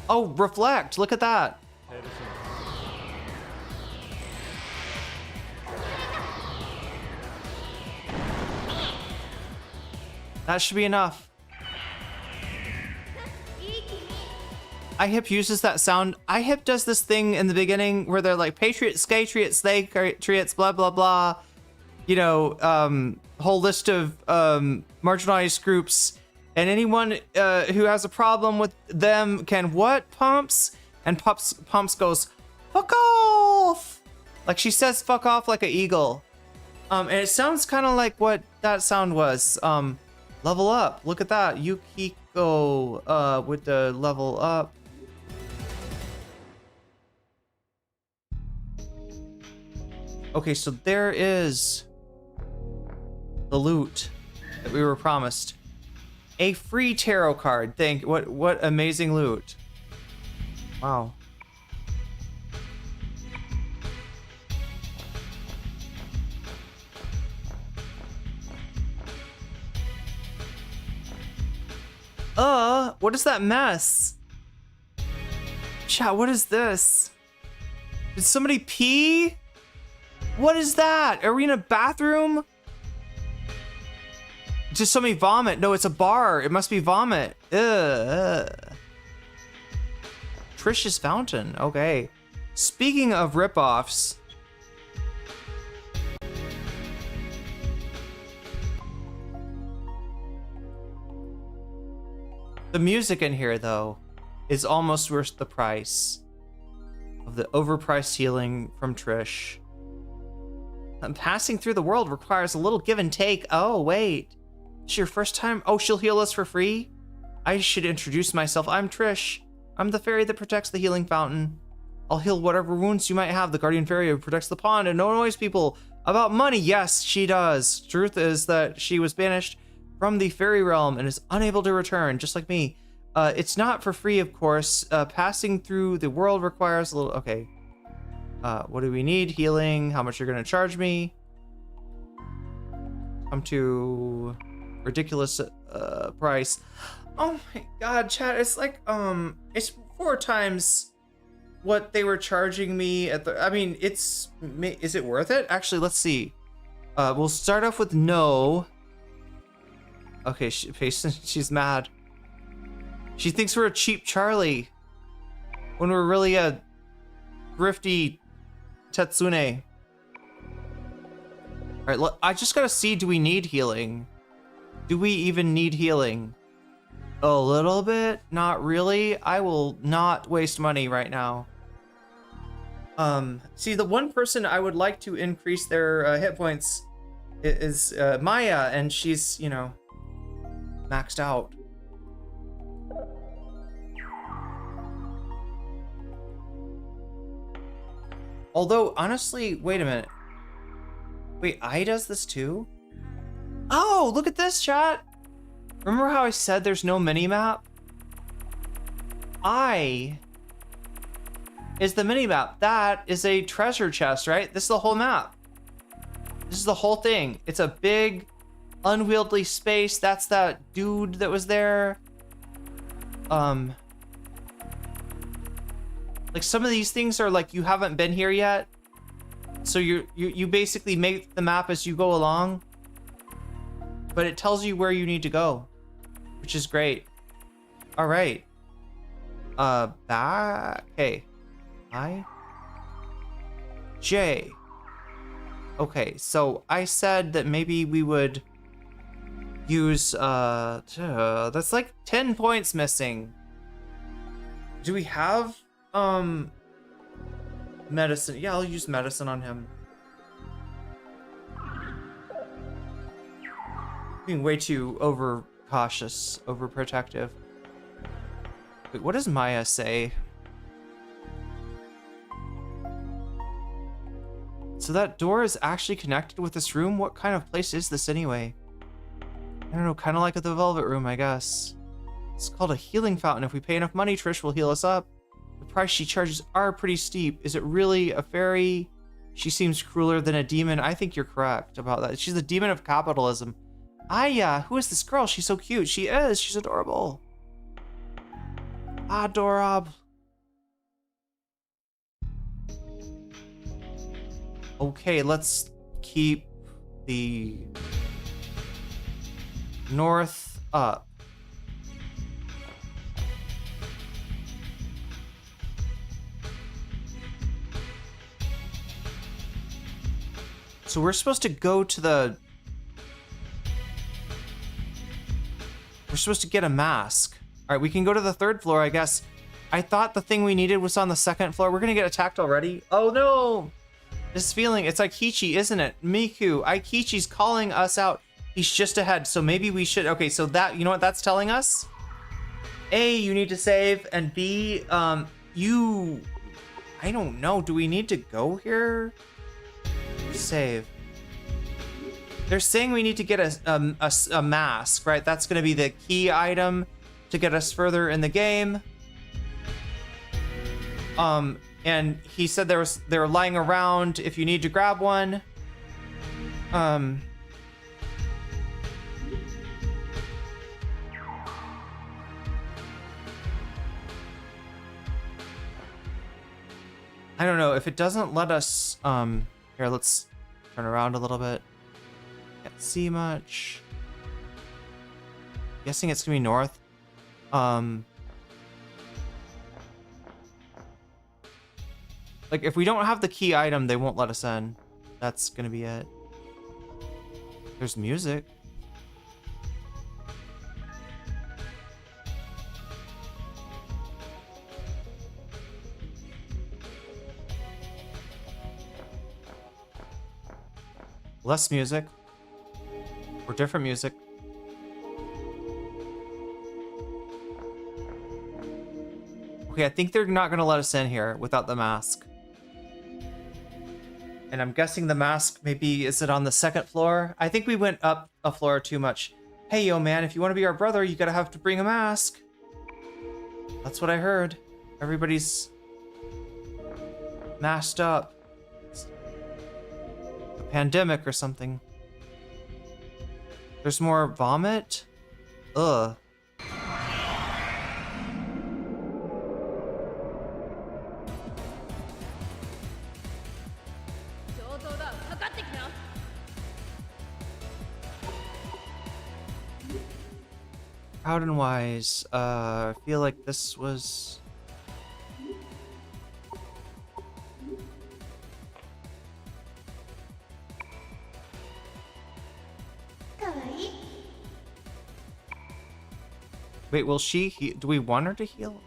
Oh, reflect, look at that. That should be enough. IHIP uses that sound. IHIP does this thing in the beginning where they're like, Patriots, Skytriots, Patriots, blah, blah, blah. You know, whole list of marginalized groups. And anyone who has a problem with them can what? Pumps? And Pumps goes, fuck off! Like she says fuck off like an eagle. And it sounds kind of like what that sound was. Level up. Look at that. Yukiko with the level up. Okay, so there is the loot that we were promised. A free tarot card. What amazing loot. Wow. What is that mess? Chat, what is this? Did somebody pee? What is that? Are we in a bathroom? Did somebody vomit? No, it's a bar. It must be vomit. Ugh. Trish's fountain. Okay. Speaking of ripoffs. The music in here, though, is almost worth the price of the overpriced healing from Trish. Passing through the world requires a little give and take. Oh, wait. It's your first time? Oh, she'll heal us for free? I should introduce myself. I'm Trish. I'm the fairy that protects the healing fountain. I'll heal whatever wounds you might have. The guardian fairy who protects the pond and annoys people about money. Yes, she does. Truth is that she was banished from the fairy realm and is unable to return, just like me. It's not for free, of course. Passing through the world requires a little... Okay. What do we need? Healing. How much you're gonna charge me? Come to ridiculous price. Oh my god, chat. It's like it's 4 times what they were charging me at the, I mean, is it worth it? Actually, let's see. We'll start off with no. Okay, she's mad. She thinks we're a cheap Charlie when we're really a thrifty Tetsune. All right, I just gotta see, do we need healing? Do we even need healing? A little bit? Not really. I will not waste money right now. See, the one person I would like to increase their hit points is Maya, and she's, you know, maxed out. Although, honestly, wait a minute. Wait, I does this too? Oh, look at this, chat. Remember how I said there's no mini-map? I is the mini-map. That is a treasure chest, right? This is the whole map. This is the whole thing. It's a big, unwieldy space. That's that dude that was there. Like some of these things are like you haven't been here yet. So you basically make the map as you go along. But it tells you where you need to go, which is great. All right. Back. Hey. I. J. Okay, so I said that maybe we would use, that's like 10 points missing. Do we have, medicine? Yeah, I'll use medicine on him. Being way too over cautious, overprotective. Wait, what does Maya say? So that door is actually connected with this room? What kind of place is this anyway? I don't know, kind of like at the Velvet Room, I guess. It's called a healing fountain. If we pay enough money, Trish will heal us up. The price she charges are pretty steep. Is it really a fairy? She seems crueler than a demon. I think you're correct about that. She's the demon of capitalism. Aya, who is this girl? She's so cute. She is. She's adorable. Adorable. Okay, let's keep the north up. So we're supposed to go to the... We're supposed to get a mask. All right, we can go to the 3rd floor, I guess. I thought the thing we needed was on the 2nd floor. We're gonna get attacked already. Oh no! This feeling, it's Aikichi, isn't it? Miku, Aikichi's calling us out. He's just ahead, so maybe we should... Okay, so that, you know what that's telling us? A, you need to save, and B, you... I don't know, do we need to go here? Save. They're saying we need to get a mask, right? That's gonna be the key item to get us further in the game. And he said they were lying around if you need to grab one. I don't know if it doesn't let us, here, let's turn around a little bit. Can't see much. Guessing it's gonna be north. Like, if we don't have the key item, they won't let us in. That's gonna be it. There's music. Less music. Or different music. Okay, I think they're not gonna let us in here without the mask. And I'm guessing the mask, maybe, is it on the 2nd floor? I think we went up a floor too much. Hey, yo, man, if you want to be our brother, you gotta have to bring a mask. That's what I heard. Everybody's masked up. It's a pandemic or something. There's more vomit? Ugh. Proud and wise. I feel like this was. Wait, will she do we want her to heal?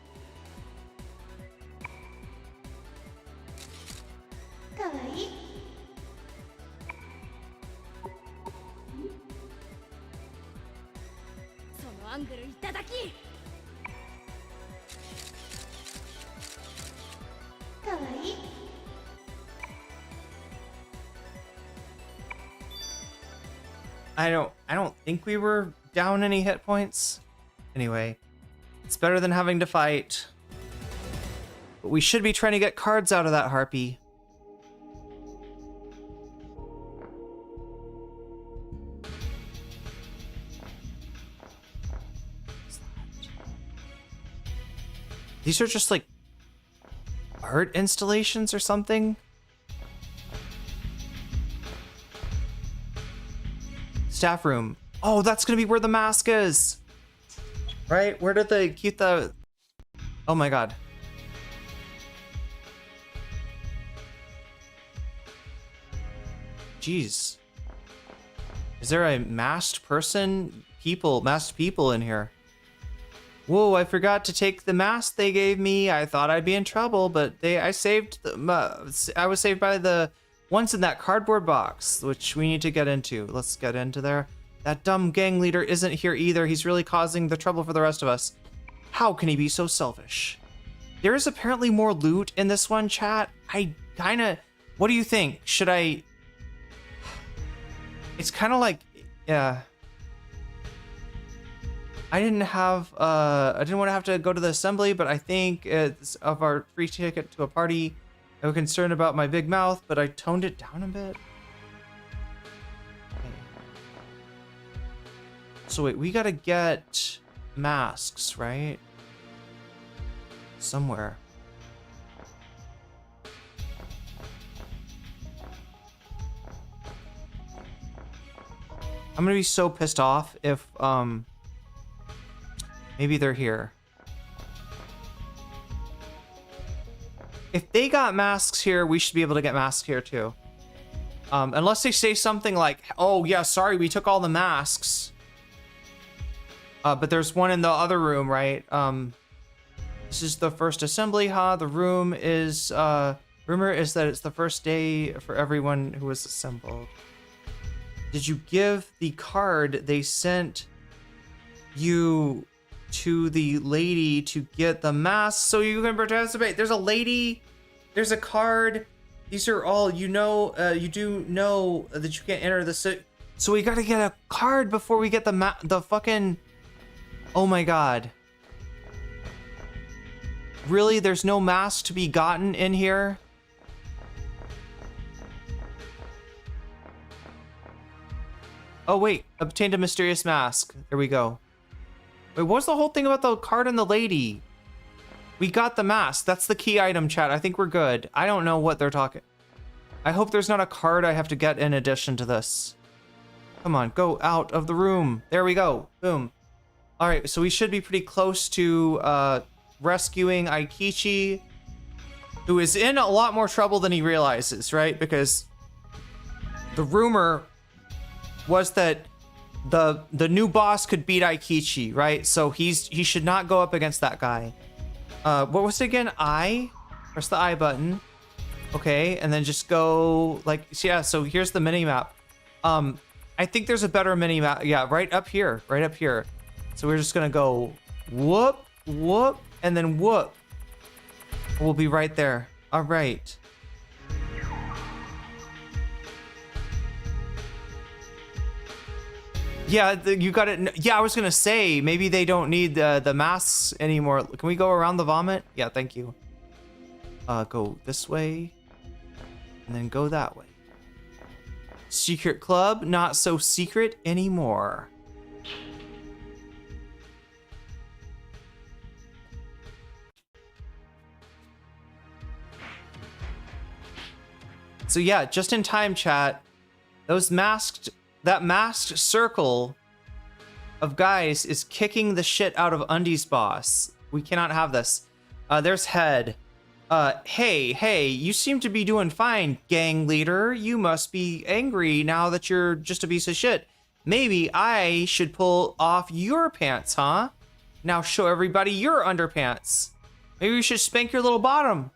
I don't think we were down any hit points. Anyway, it's better than having to fight. But we should be trying to get cards out of that harpy. These are just like art installations or something. Staff room. Oh, that's gonna be where the mask is. Right? Where did they keep the... Oh my god. Jeez. Is there a masked person? Masked people in here. Whoa, I forgot to take the mask they gave me. I thought I'd be in trouble, but I was saved by the ones in that cardboard box, which we need to get into. Let's get into there. That dumb gang leader isn't here either. He's really causing the trouble for the rest of us. How can he be so selfish? There is apparently more loot in this one, chat. What do you think? Should I... It's kind of like, yeah. I didn't want to have to go to the assembly, but I think it's of our free ticket to a party. I was concerned about my big mouth, but I toned it down a bit. So wait, we gotta get masks, right? Somewhere. I'm gonna be so pissed off if, maybe they're here. If they got masks here, we should be able to get masks here too. Unless they say something like, oh yeah, sorry, we took all the masks. But there's one in the other room, right? This is the first assembly, huh? The room is, rumor is that it's the first day for everyone who was assembled. Did you give the card they sent you to the lady to get the mask so you can participate? There's a lady, there's a card. These are all, you do know that you can't enter the, so we gotta get a card before we get the fucking, oh my god. Really? There's no mask to be gotten in here? Oh wait, obtained a mysterious mask. There we go. Wait, what's the whole thing about the card and the lady? We got the mask. That's the key item, chat. I think we're good. I don't know what they're talking. I hope there's not a card I have to get in addition to this. Come on, go out of the room. There we go. Boom. All right, so we should be pretty close to rescuing Aikichi, who is in a lot more trouble than he realizes, right? Because the rumor was that the new boss could beat Aikichi, right? So he should not go up against that guy. What was it again? I? Press the I button. Okay, and then just go like, yeah, so here's the mini map. I think there's a better mini map. Yeah, right up here, right up here. So we're just gonna go whoop, whoop, and then whoop. We'll be right there. All right. Yeah, you got it. Yeah, I was gonna say, maybe they don't need the masks anymore. Can we go around the vomit? Yeah, thank you. Go this way, and then go that way. Secret club, not so secret anymore. So yeah, just in time, chat. That masked circle of guys is kicking the shit out of Undies boss. We cannot have this. There's Head. Hey, you seem to be doing fine, gang leader. You must be angry now that you're just a piece of shit. Maybe I should pull off your pants, huh? Now show everybody your underpants. Maybe you should spank your little bottom.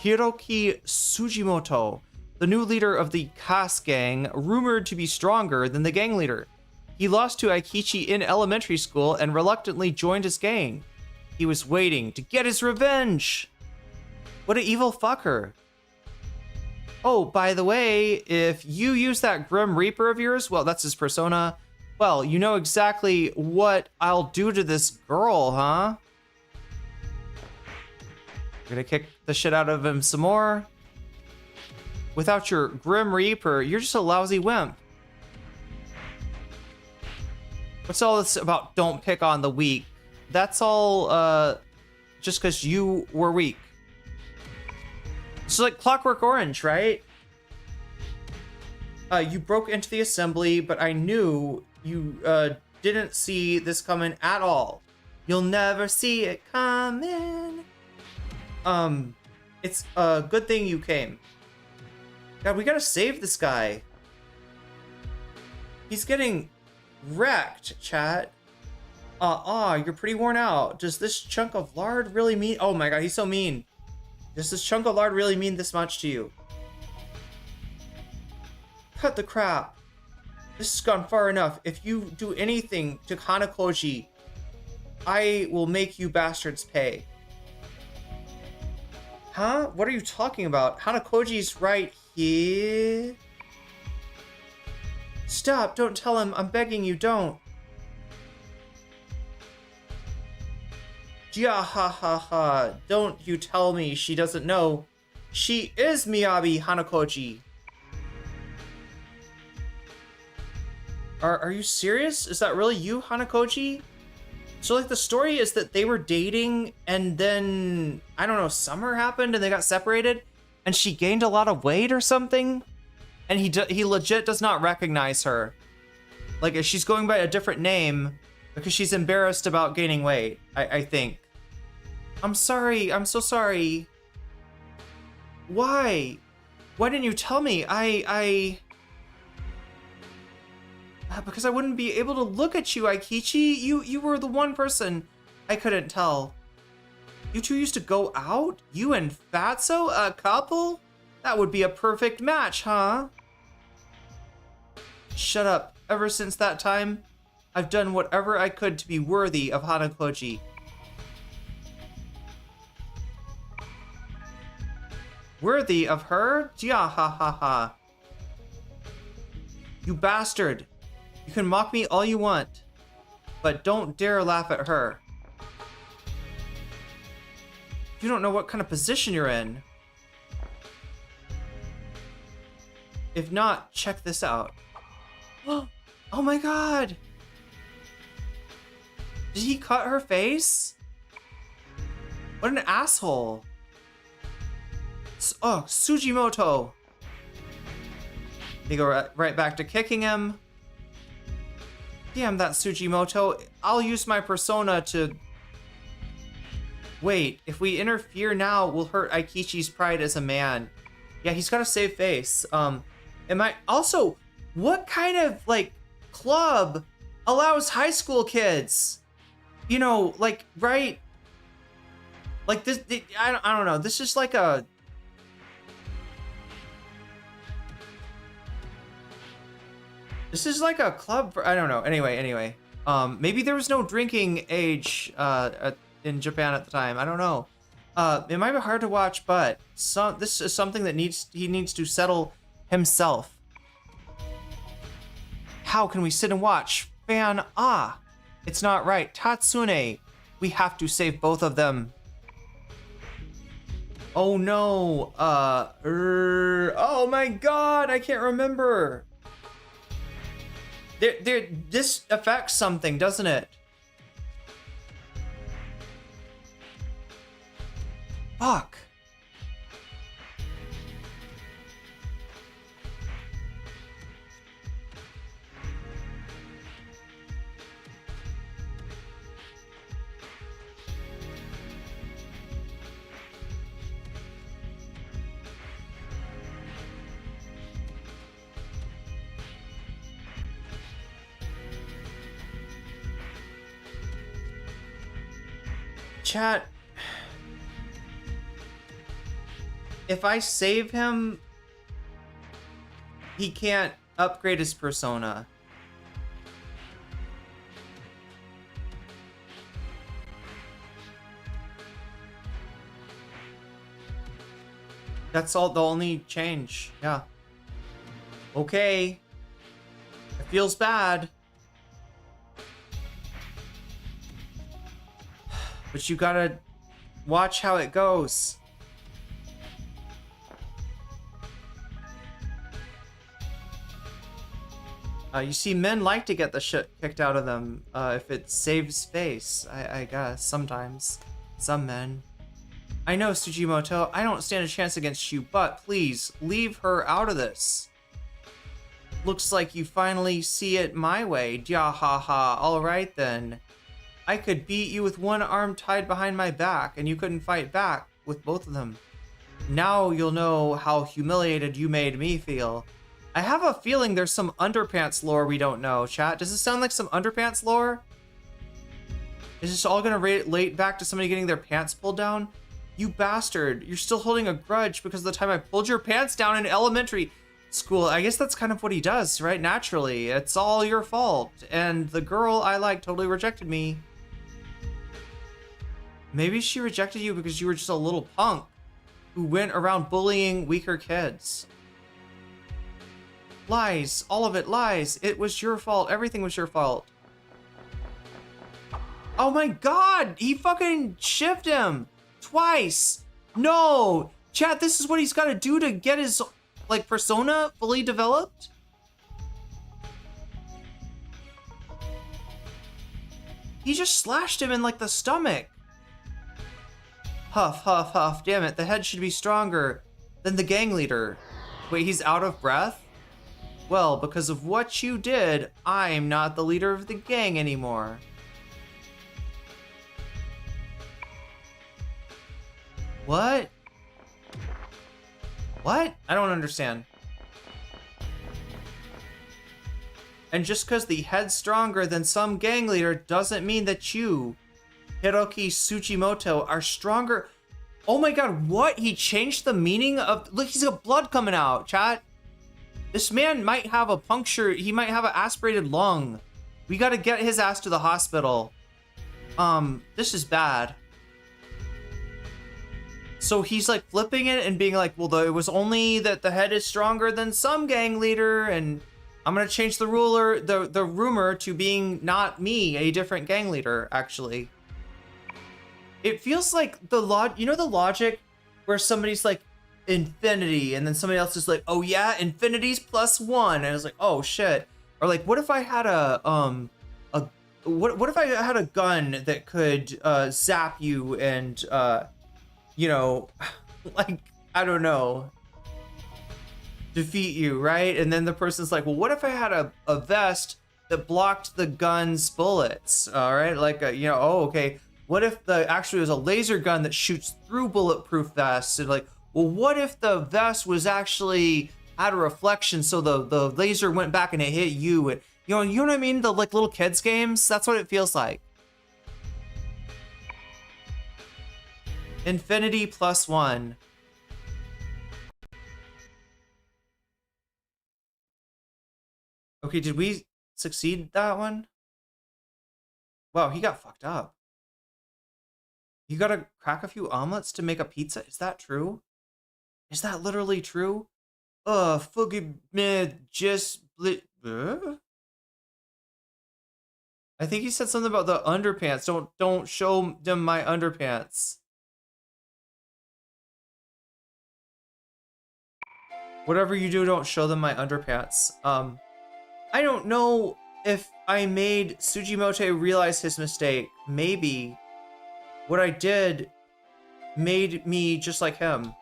Hiroki Sugimoto, the new leader of the Kas gang, rumored to be stronger than the gang leader. He lost to Aikichi in elementary school and reluctantly joined his gang. He was waiting to get his revenge. What an evil fucker. Oh, by the way, if you use that Grim Reaper of yours, well, that's his persona. Well, you know exactly what I'll do to this girl, huh? You're gonna kick the shit out of him some more. Without your Grim Reaper, you're just a lousy wimp. What's all this about don't pick on the weak? That's all just because you were weak. It's like Clockwork Orange, right? You broke into the assembly, but I knew you didn't see this coming at all. You'll never see it coming. It's a good thing you came. God, we gotta save this guy. He's getting wrecked, chat. You're pretty worn out. Does this chunk of lard really mean... Oh my god, he's so mean. Does this chunk of lard really mean this much to you? Cut the crap. This has gone far enough. If you do anything to Hanakoji, I will make you bastards pay. Huh? What are you talking about? Hanakoji's right here. Stop, don't tell him. I'm begging you, don't. Yeah, ha ha ha. Don't you tell me she doesn't know. She is Miyabi Hanakoji. Are you serious? Is that really you, Hanakoji? So like the story is that they were dating and then, I don't know, summer happened and they got separated and she gained a lot of weight or something? And he legit does not recognize her. Like she's going by a different name because she's embarrassed about gaining weight, I think. I'm sorry, I'm so sorry. Why? Why didn't you tell me? Because I wouldn't be able to look at you, Aikichi. You were the one person I couldn't tell. You two used to go out? You and Fatso, a couple? That would be a perfect match, huh? Shut up. Ever since that time, I've done whatever I could to be worthy of Hanakoji. Worthy of her? Yeah, ha ha ha. You bastard. You can mock me all you want, but don't dare laugh at her. You don't know what kind of position you're in. If not, check this out. Oh my god! Did he cut her face? What an asshole. Oh, Sugimoto. They go right back to kicking him. Damn that Sugimoto. I'll use my persona to... Wait, if we interfere now, we'll hurt Aikichi's pride as a man. Yeah, he's got a save face. Am I... Also, what kind of, like, club allows high school kids? You know, like, right? Like, this... I don't know. This is like a... This is like a club for, I don't know. Anyway. Maybe there was no drinking age in Japan at the time. I don't know. It might be hard to watch, but this is something that he needs to settle himself. How can we sit and watch? It's not right. Tatsune, we have to save both of them. Oh no. Oh my god, I can't remember. This affects something, doesn't it? Fuck. Chat. If I save him, he can't upgrade his persona. That's all, the only change. Yeah. Okay. It feels bad. But you gotta watch how it goes. You see, men like to get the shit kicked out of them if it saves face, I guess, sometimes. Some men. I know, Tsujimoto, I don't stand a chance against you, but please, leave her out of this. Looks like you finally see it my way, Dyahaha. Alright then. I could beat you with one arm tied behind my back, and you couldn't fight back with both of them. Now you'll know how humiliated you made me feel. I have a feeling there's some underpants lore we don't know, chat. Does this sound like some underpants lore? Is this all gonna relate back to somebody getting their pants pulled down? You bastard, you're still holding a grudge because of the time I pulled your pants down in elementary school. I guess that's kind of what he does, right? Naturally, it's all your fault. And the girl I like totally rejected me. Maybe she rejected you because you were just a little punk who went around bullying weaker kids. Lies, all of it lies. It was your fault, everything was your fault. Oh my god, he fucking shifted him. Twice. No. Chat, this is what he's got to do to get his, like, persona fully developed? He just slashed him in, like, the stomach. Huff, huff, huff. Damn it, the head should be stronger than the gang leader. Wait, he's out of breath? Well, because of what you did, I'm not the leader of the gang anymore. What? What? I don't understand. And just because the head's stronger than some gang leader doesn't mean that you, Hiroki Tsujimoto, are stronger. Oh my god, what? He changed the meaning of... Look, he's got blood coming out, chat. This man might have a puncture. He might have an aspirated lung. We gotta get his ass to the hospital. This is bad. So he's like flipping it and being like, well, it was only that the head is stronger than some gang leader, and I'm gonna change the rumor to being not me, a different gang leader, actually. It feels like the logic where somebody's like infinity and then somebody else is like, oh yeah, infinity's +1, and it's like, oh shit. Or like, what if I had what if I had a gun that could zap you and you know, like, I don't know, defeat you, right? And then the person's like, well, what if I had a vest that blocked the gun's bullets? All right, like, you know, oh, okay. What if actually was a laser gun that shoots through bulletproof vests? And like, well, what if the vest was actually had a reflection, so the laser went back and it hit you? And you know what I mean? The like little kids games. That's what it feels like. Infinity +1. Okay, did we succeed that one? Wow, he got fucked up. You gotta crack a few omelets to make a pizza? Is that true? Is that literally true? Forgive me, just... I think he said something about the underpants. Don't show them my underpants. Whatever you do, don't show them my underpants. I don't know if I made Tsujimoto realize his mistake. Maybe what I did made me just like him.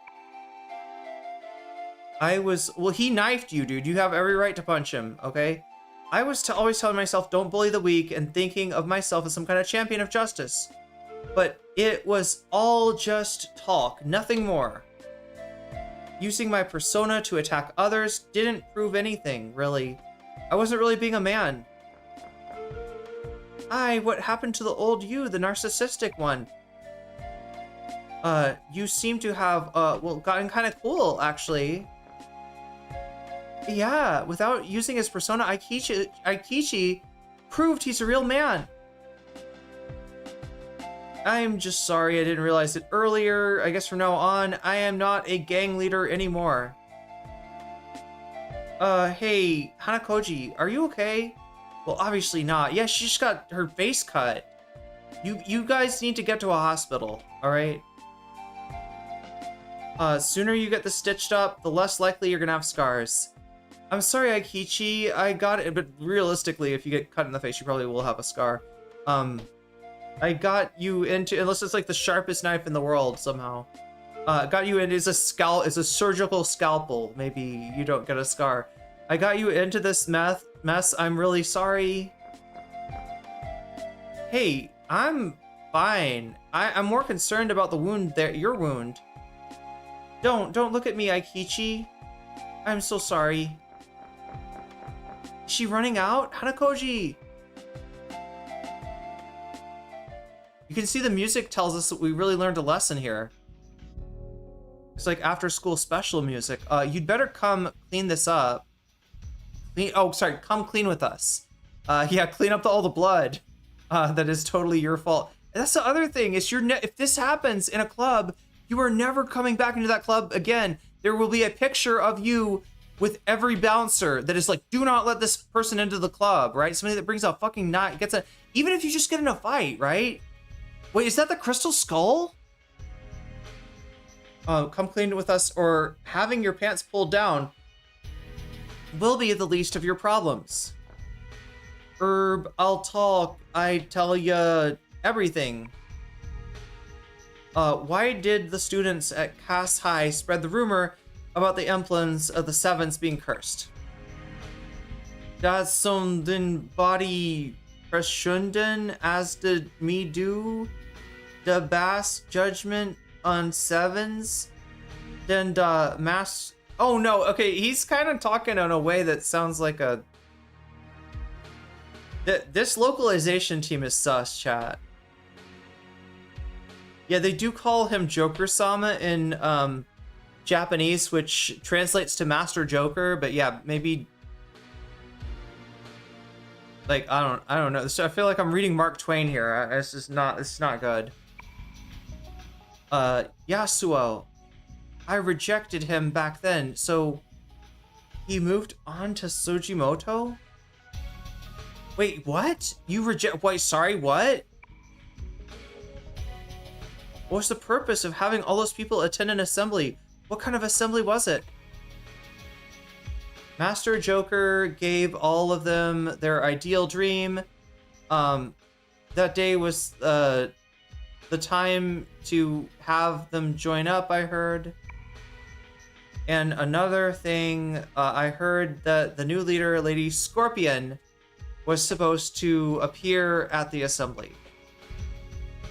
Well, he knifed you, dude. You have every right to punch him, okay? I was always telling myself, don't bully the weak, and thinking of myself as some kind of champion of justice. But it was all just talk, nothing more. Using my persona to attack others didn't prove anything, really. I wasn't really being a man. What happened to the old you, the narcissistic one? You seem to have, well, gotten kind of cool, actually. Yeah, without using his persona, Aikichi proved he's a real man. I'm just sorry I didn't realize it earlier. I guess from now on, I am not a gang leader anymore. Hey, Hanakoji, are you okay? Well, obviously not. Yeah, she just got her face cut. You guys need to get to a hospital, alright? Sooner you get this stitched up, the less likely you're gonna have scars. I'm sorry, Aikichi, I got it, but realistically, if you get cut in the face, you probably will have a scar. I got you into, unless it's like the sharpest knife in the world somehow. Got you into, it's a surgical scalpel. Maybe you don't get a scar. I got you into this mess. I'm really sorry. Hey, I'm fine. I'm more concerned about the wound there, your wound. Don't look at me, Aikichi. I'm so sorry. Is she running out? Hanakoji! You can see the music tells us that we really learned a lesson here. It's like after school special music. You'd better come clean this up. Come clean with us. Yeah, clean up all the blood. That is totally your fault. And that's the other thing, is if this happens in a club, you are never coming back into that club again. There will be a picture of you with every bouncer that is like, do not let this person into the club, right? Somebody that brings a fucking knife, even if you just get in a fight, right? Wait, is that the crystal skull? Come clean with us, or having your pants pulled down will be the least of your problems. Herb, I'll talk. I tell ya everything. Why did the students at Cass High spread the rumor about the emblems of the Sevens being cursed? Das som den body preschunden as did me do the bass judgment on Sevens then the mass. Oh no, okay, he's kind of talking in a way that sounds like a this localization team is sus, chat. Yeah, they do call him Joker-sama in Japanese, which translates to Master Joker, but yeah, maybe like I don't know. So I feel like I'm reading Mark Twain here. It's not good. Yasuo, I rejected him back then, so he moved on to Sujimoto? Wait, what? Wait, sorry, what? What's the purpose of having all those people attend an assembly? What kind of assembly was it? Master Joker gave all of them their ideal dream. That day was the time to have them join up, I heard. And another thing, I heard that the new leader, Lady Scorpion, was supposed to appear at the assembly.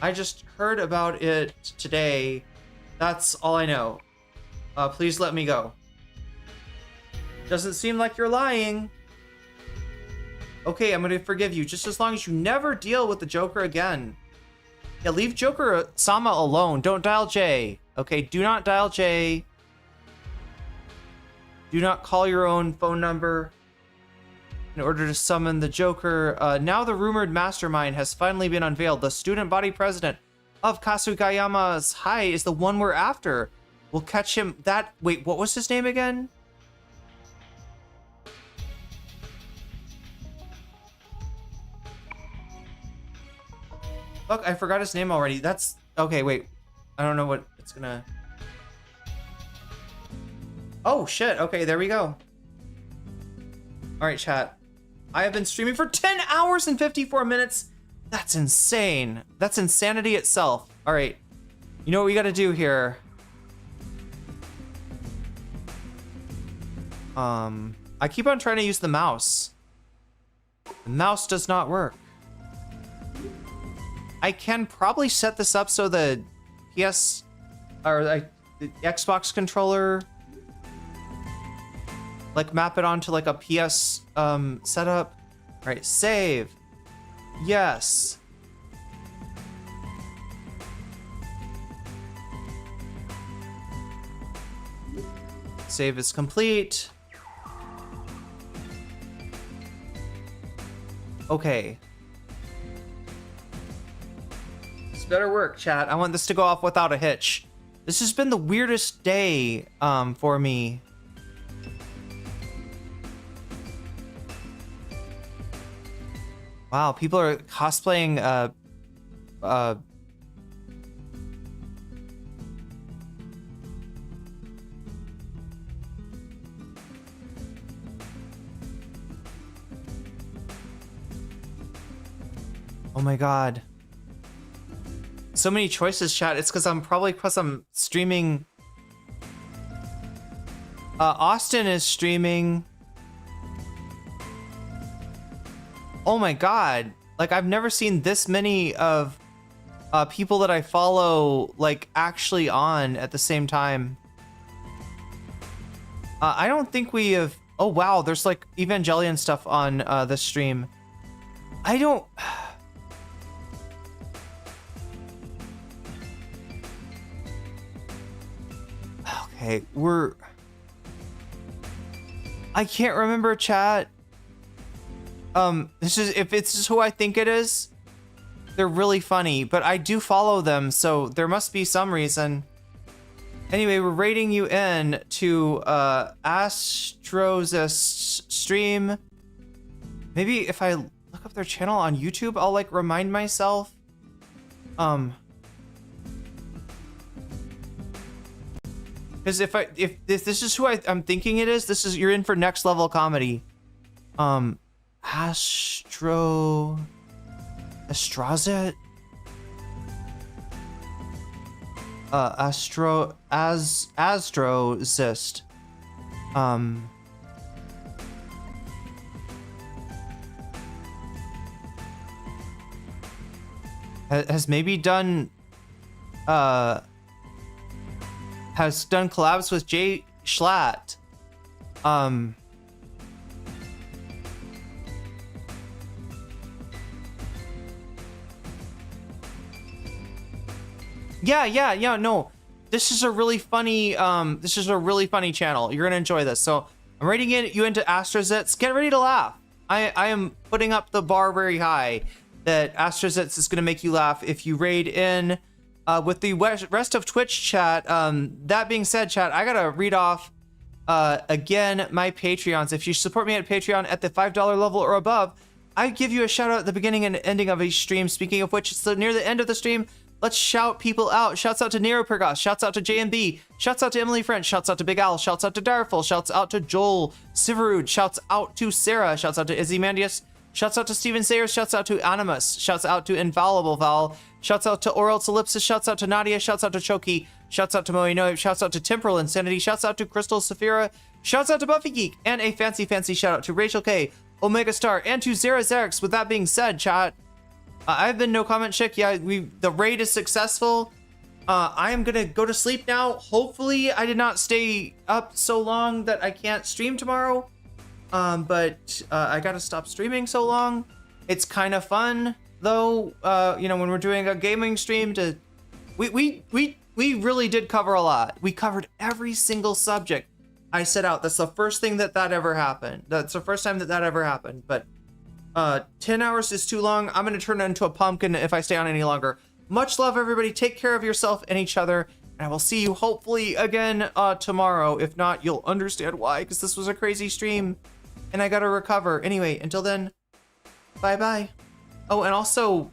I just heard about it today. That's all I know. Please let me go. Doesn't seem like you're lying. Okay, I'm gonna forgive you, just as long as you never deal with the Joker again. Yeah, leave Joker-sama alone. Don't dial J. Okay, do not dial J. Do not call your own phone number in order to summon the Joker. Now the rumored mastermind has finally been unveiled. The student body president of Kasugayama's High is the one we're after. We'll catch him. Wait, what was his name again? Fuck, I forgot his name already. That's... Okay, wait. I don't know what it's gonna... Oh, shit. Okay, there we go. Alright, chat. I have been streaming for 10 hours and 54 minutes. That's insane. That's insanity itself. Alright. You know what we gotta do here? I keep on trying to use the mouse. The mouse does not work. I can probably set this up so the PS or the Xbox controller, like map it onto like a PS setup. All right, save. Yes. Save is complete. Okay. This better work, chat. I want this to go off without a hitch. This has been the weirdest day for me. Wow, people are cosplaying oh my god. So many choices, chat. It's because I'm streaming. Austin is streaming. Oh my god. Like, I've never seen this many of people that I follow, like, actually on at the same time. I don't think we have... Oh wow, there's like Evangelion stuff on this stream. I don't... Okay, I can't remember, chat. This is who I think it is. They're really funny, but I do follow them, so there must be some reason. Anyway, we're rating you in to Astro's stream. Maybe if I look up their channel on YouTube, I'll like remind myself. Because if this is who I'm thinking it is, you're in for next level comedy. Astrozit? Astrozist. Has maybe done has done collabs with Jay Schlatt. Yeah, no. This is a really funny channel. You're gonna enjoy this. So I'm rating you into Astrozits. Get ready to laugh. I am putting up the bar very high that Astrozits is gonna make you laugh if you raid in with the rest of Twitch chat. That being said, chat, I gotta read off again my Patreons. If you support me at Patreon at the $5 level or above, I give you a shout out at the beginning and ending of each stream. Speaking of which, it's near the end of the stream. Let's shout people out. Shouts out to Nero Pergos. Shouts out to JMB. Shouts out to Emily French. Shouts out to Big Al. Shouts out to Direful. Shouts out to Joel Siverud. Shouts out to Sarah. Shouts out to Izzy Mandius. Shouts out to Steven Sayers. Shouts out to Animus. Shouts out to Infallible Val. Shouts out to Oral Ellipsis. Shouts out to Nadia. Shouts out to Choki. Shouts out to Moe. Shouts out to Temporal Insanity. Shouts out to Crystal Saphira. Shouts out to Buffy Geek. And a fancy shout out to Rachel K, Omega Star, and to Zara Xerix. With that being said, chat, I've been nocommentchick. Yeah, the raid is successful. I am gonna go to sleep now. Hopefully I did not stay up so long that I can't stream tomorrow. But I gotta stop streaming so long. It's kind of fun though, you know, when we're doing a gaming stream we really did cover a lot. We covered every single subject I set out. That's the first thing that ever happened. That's the first time that ever happened. But 10 hours is too long. I'm gonna turn it into a pumpkin if I stay on any longer. Much love, everybody. Take care of yourself and each other, and I will see you hopefully again tomorrow. If not, you'll understand why, because this was a crazy stream and I gotta recover. Anyway, until then, bye bye. Oh, and also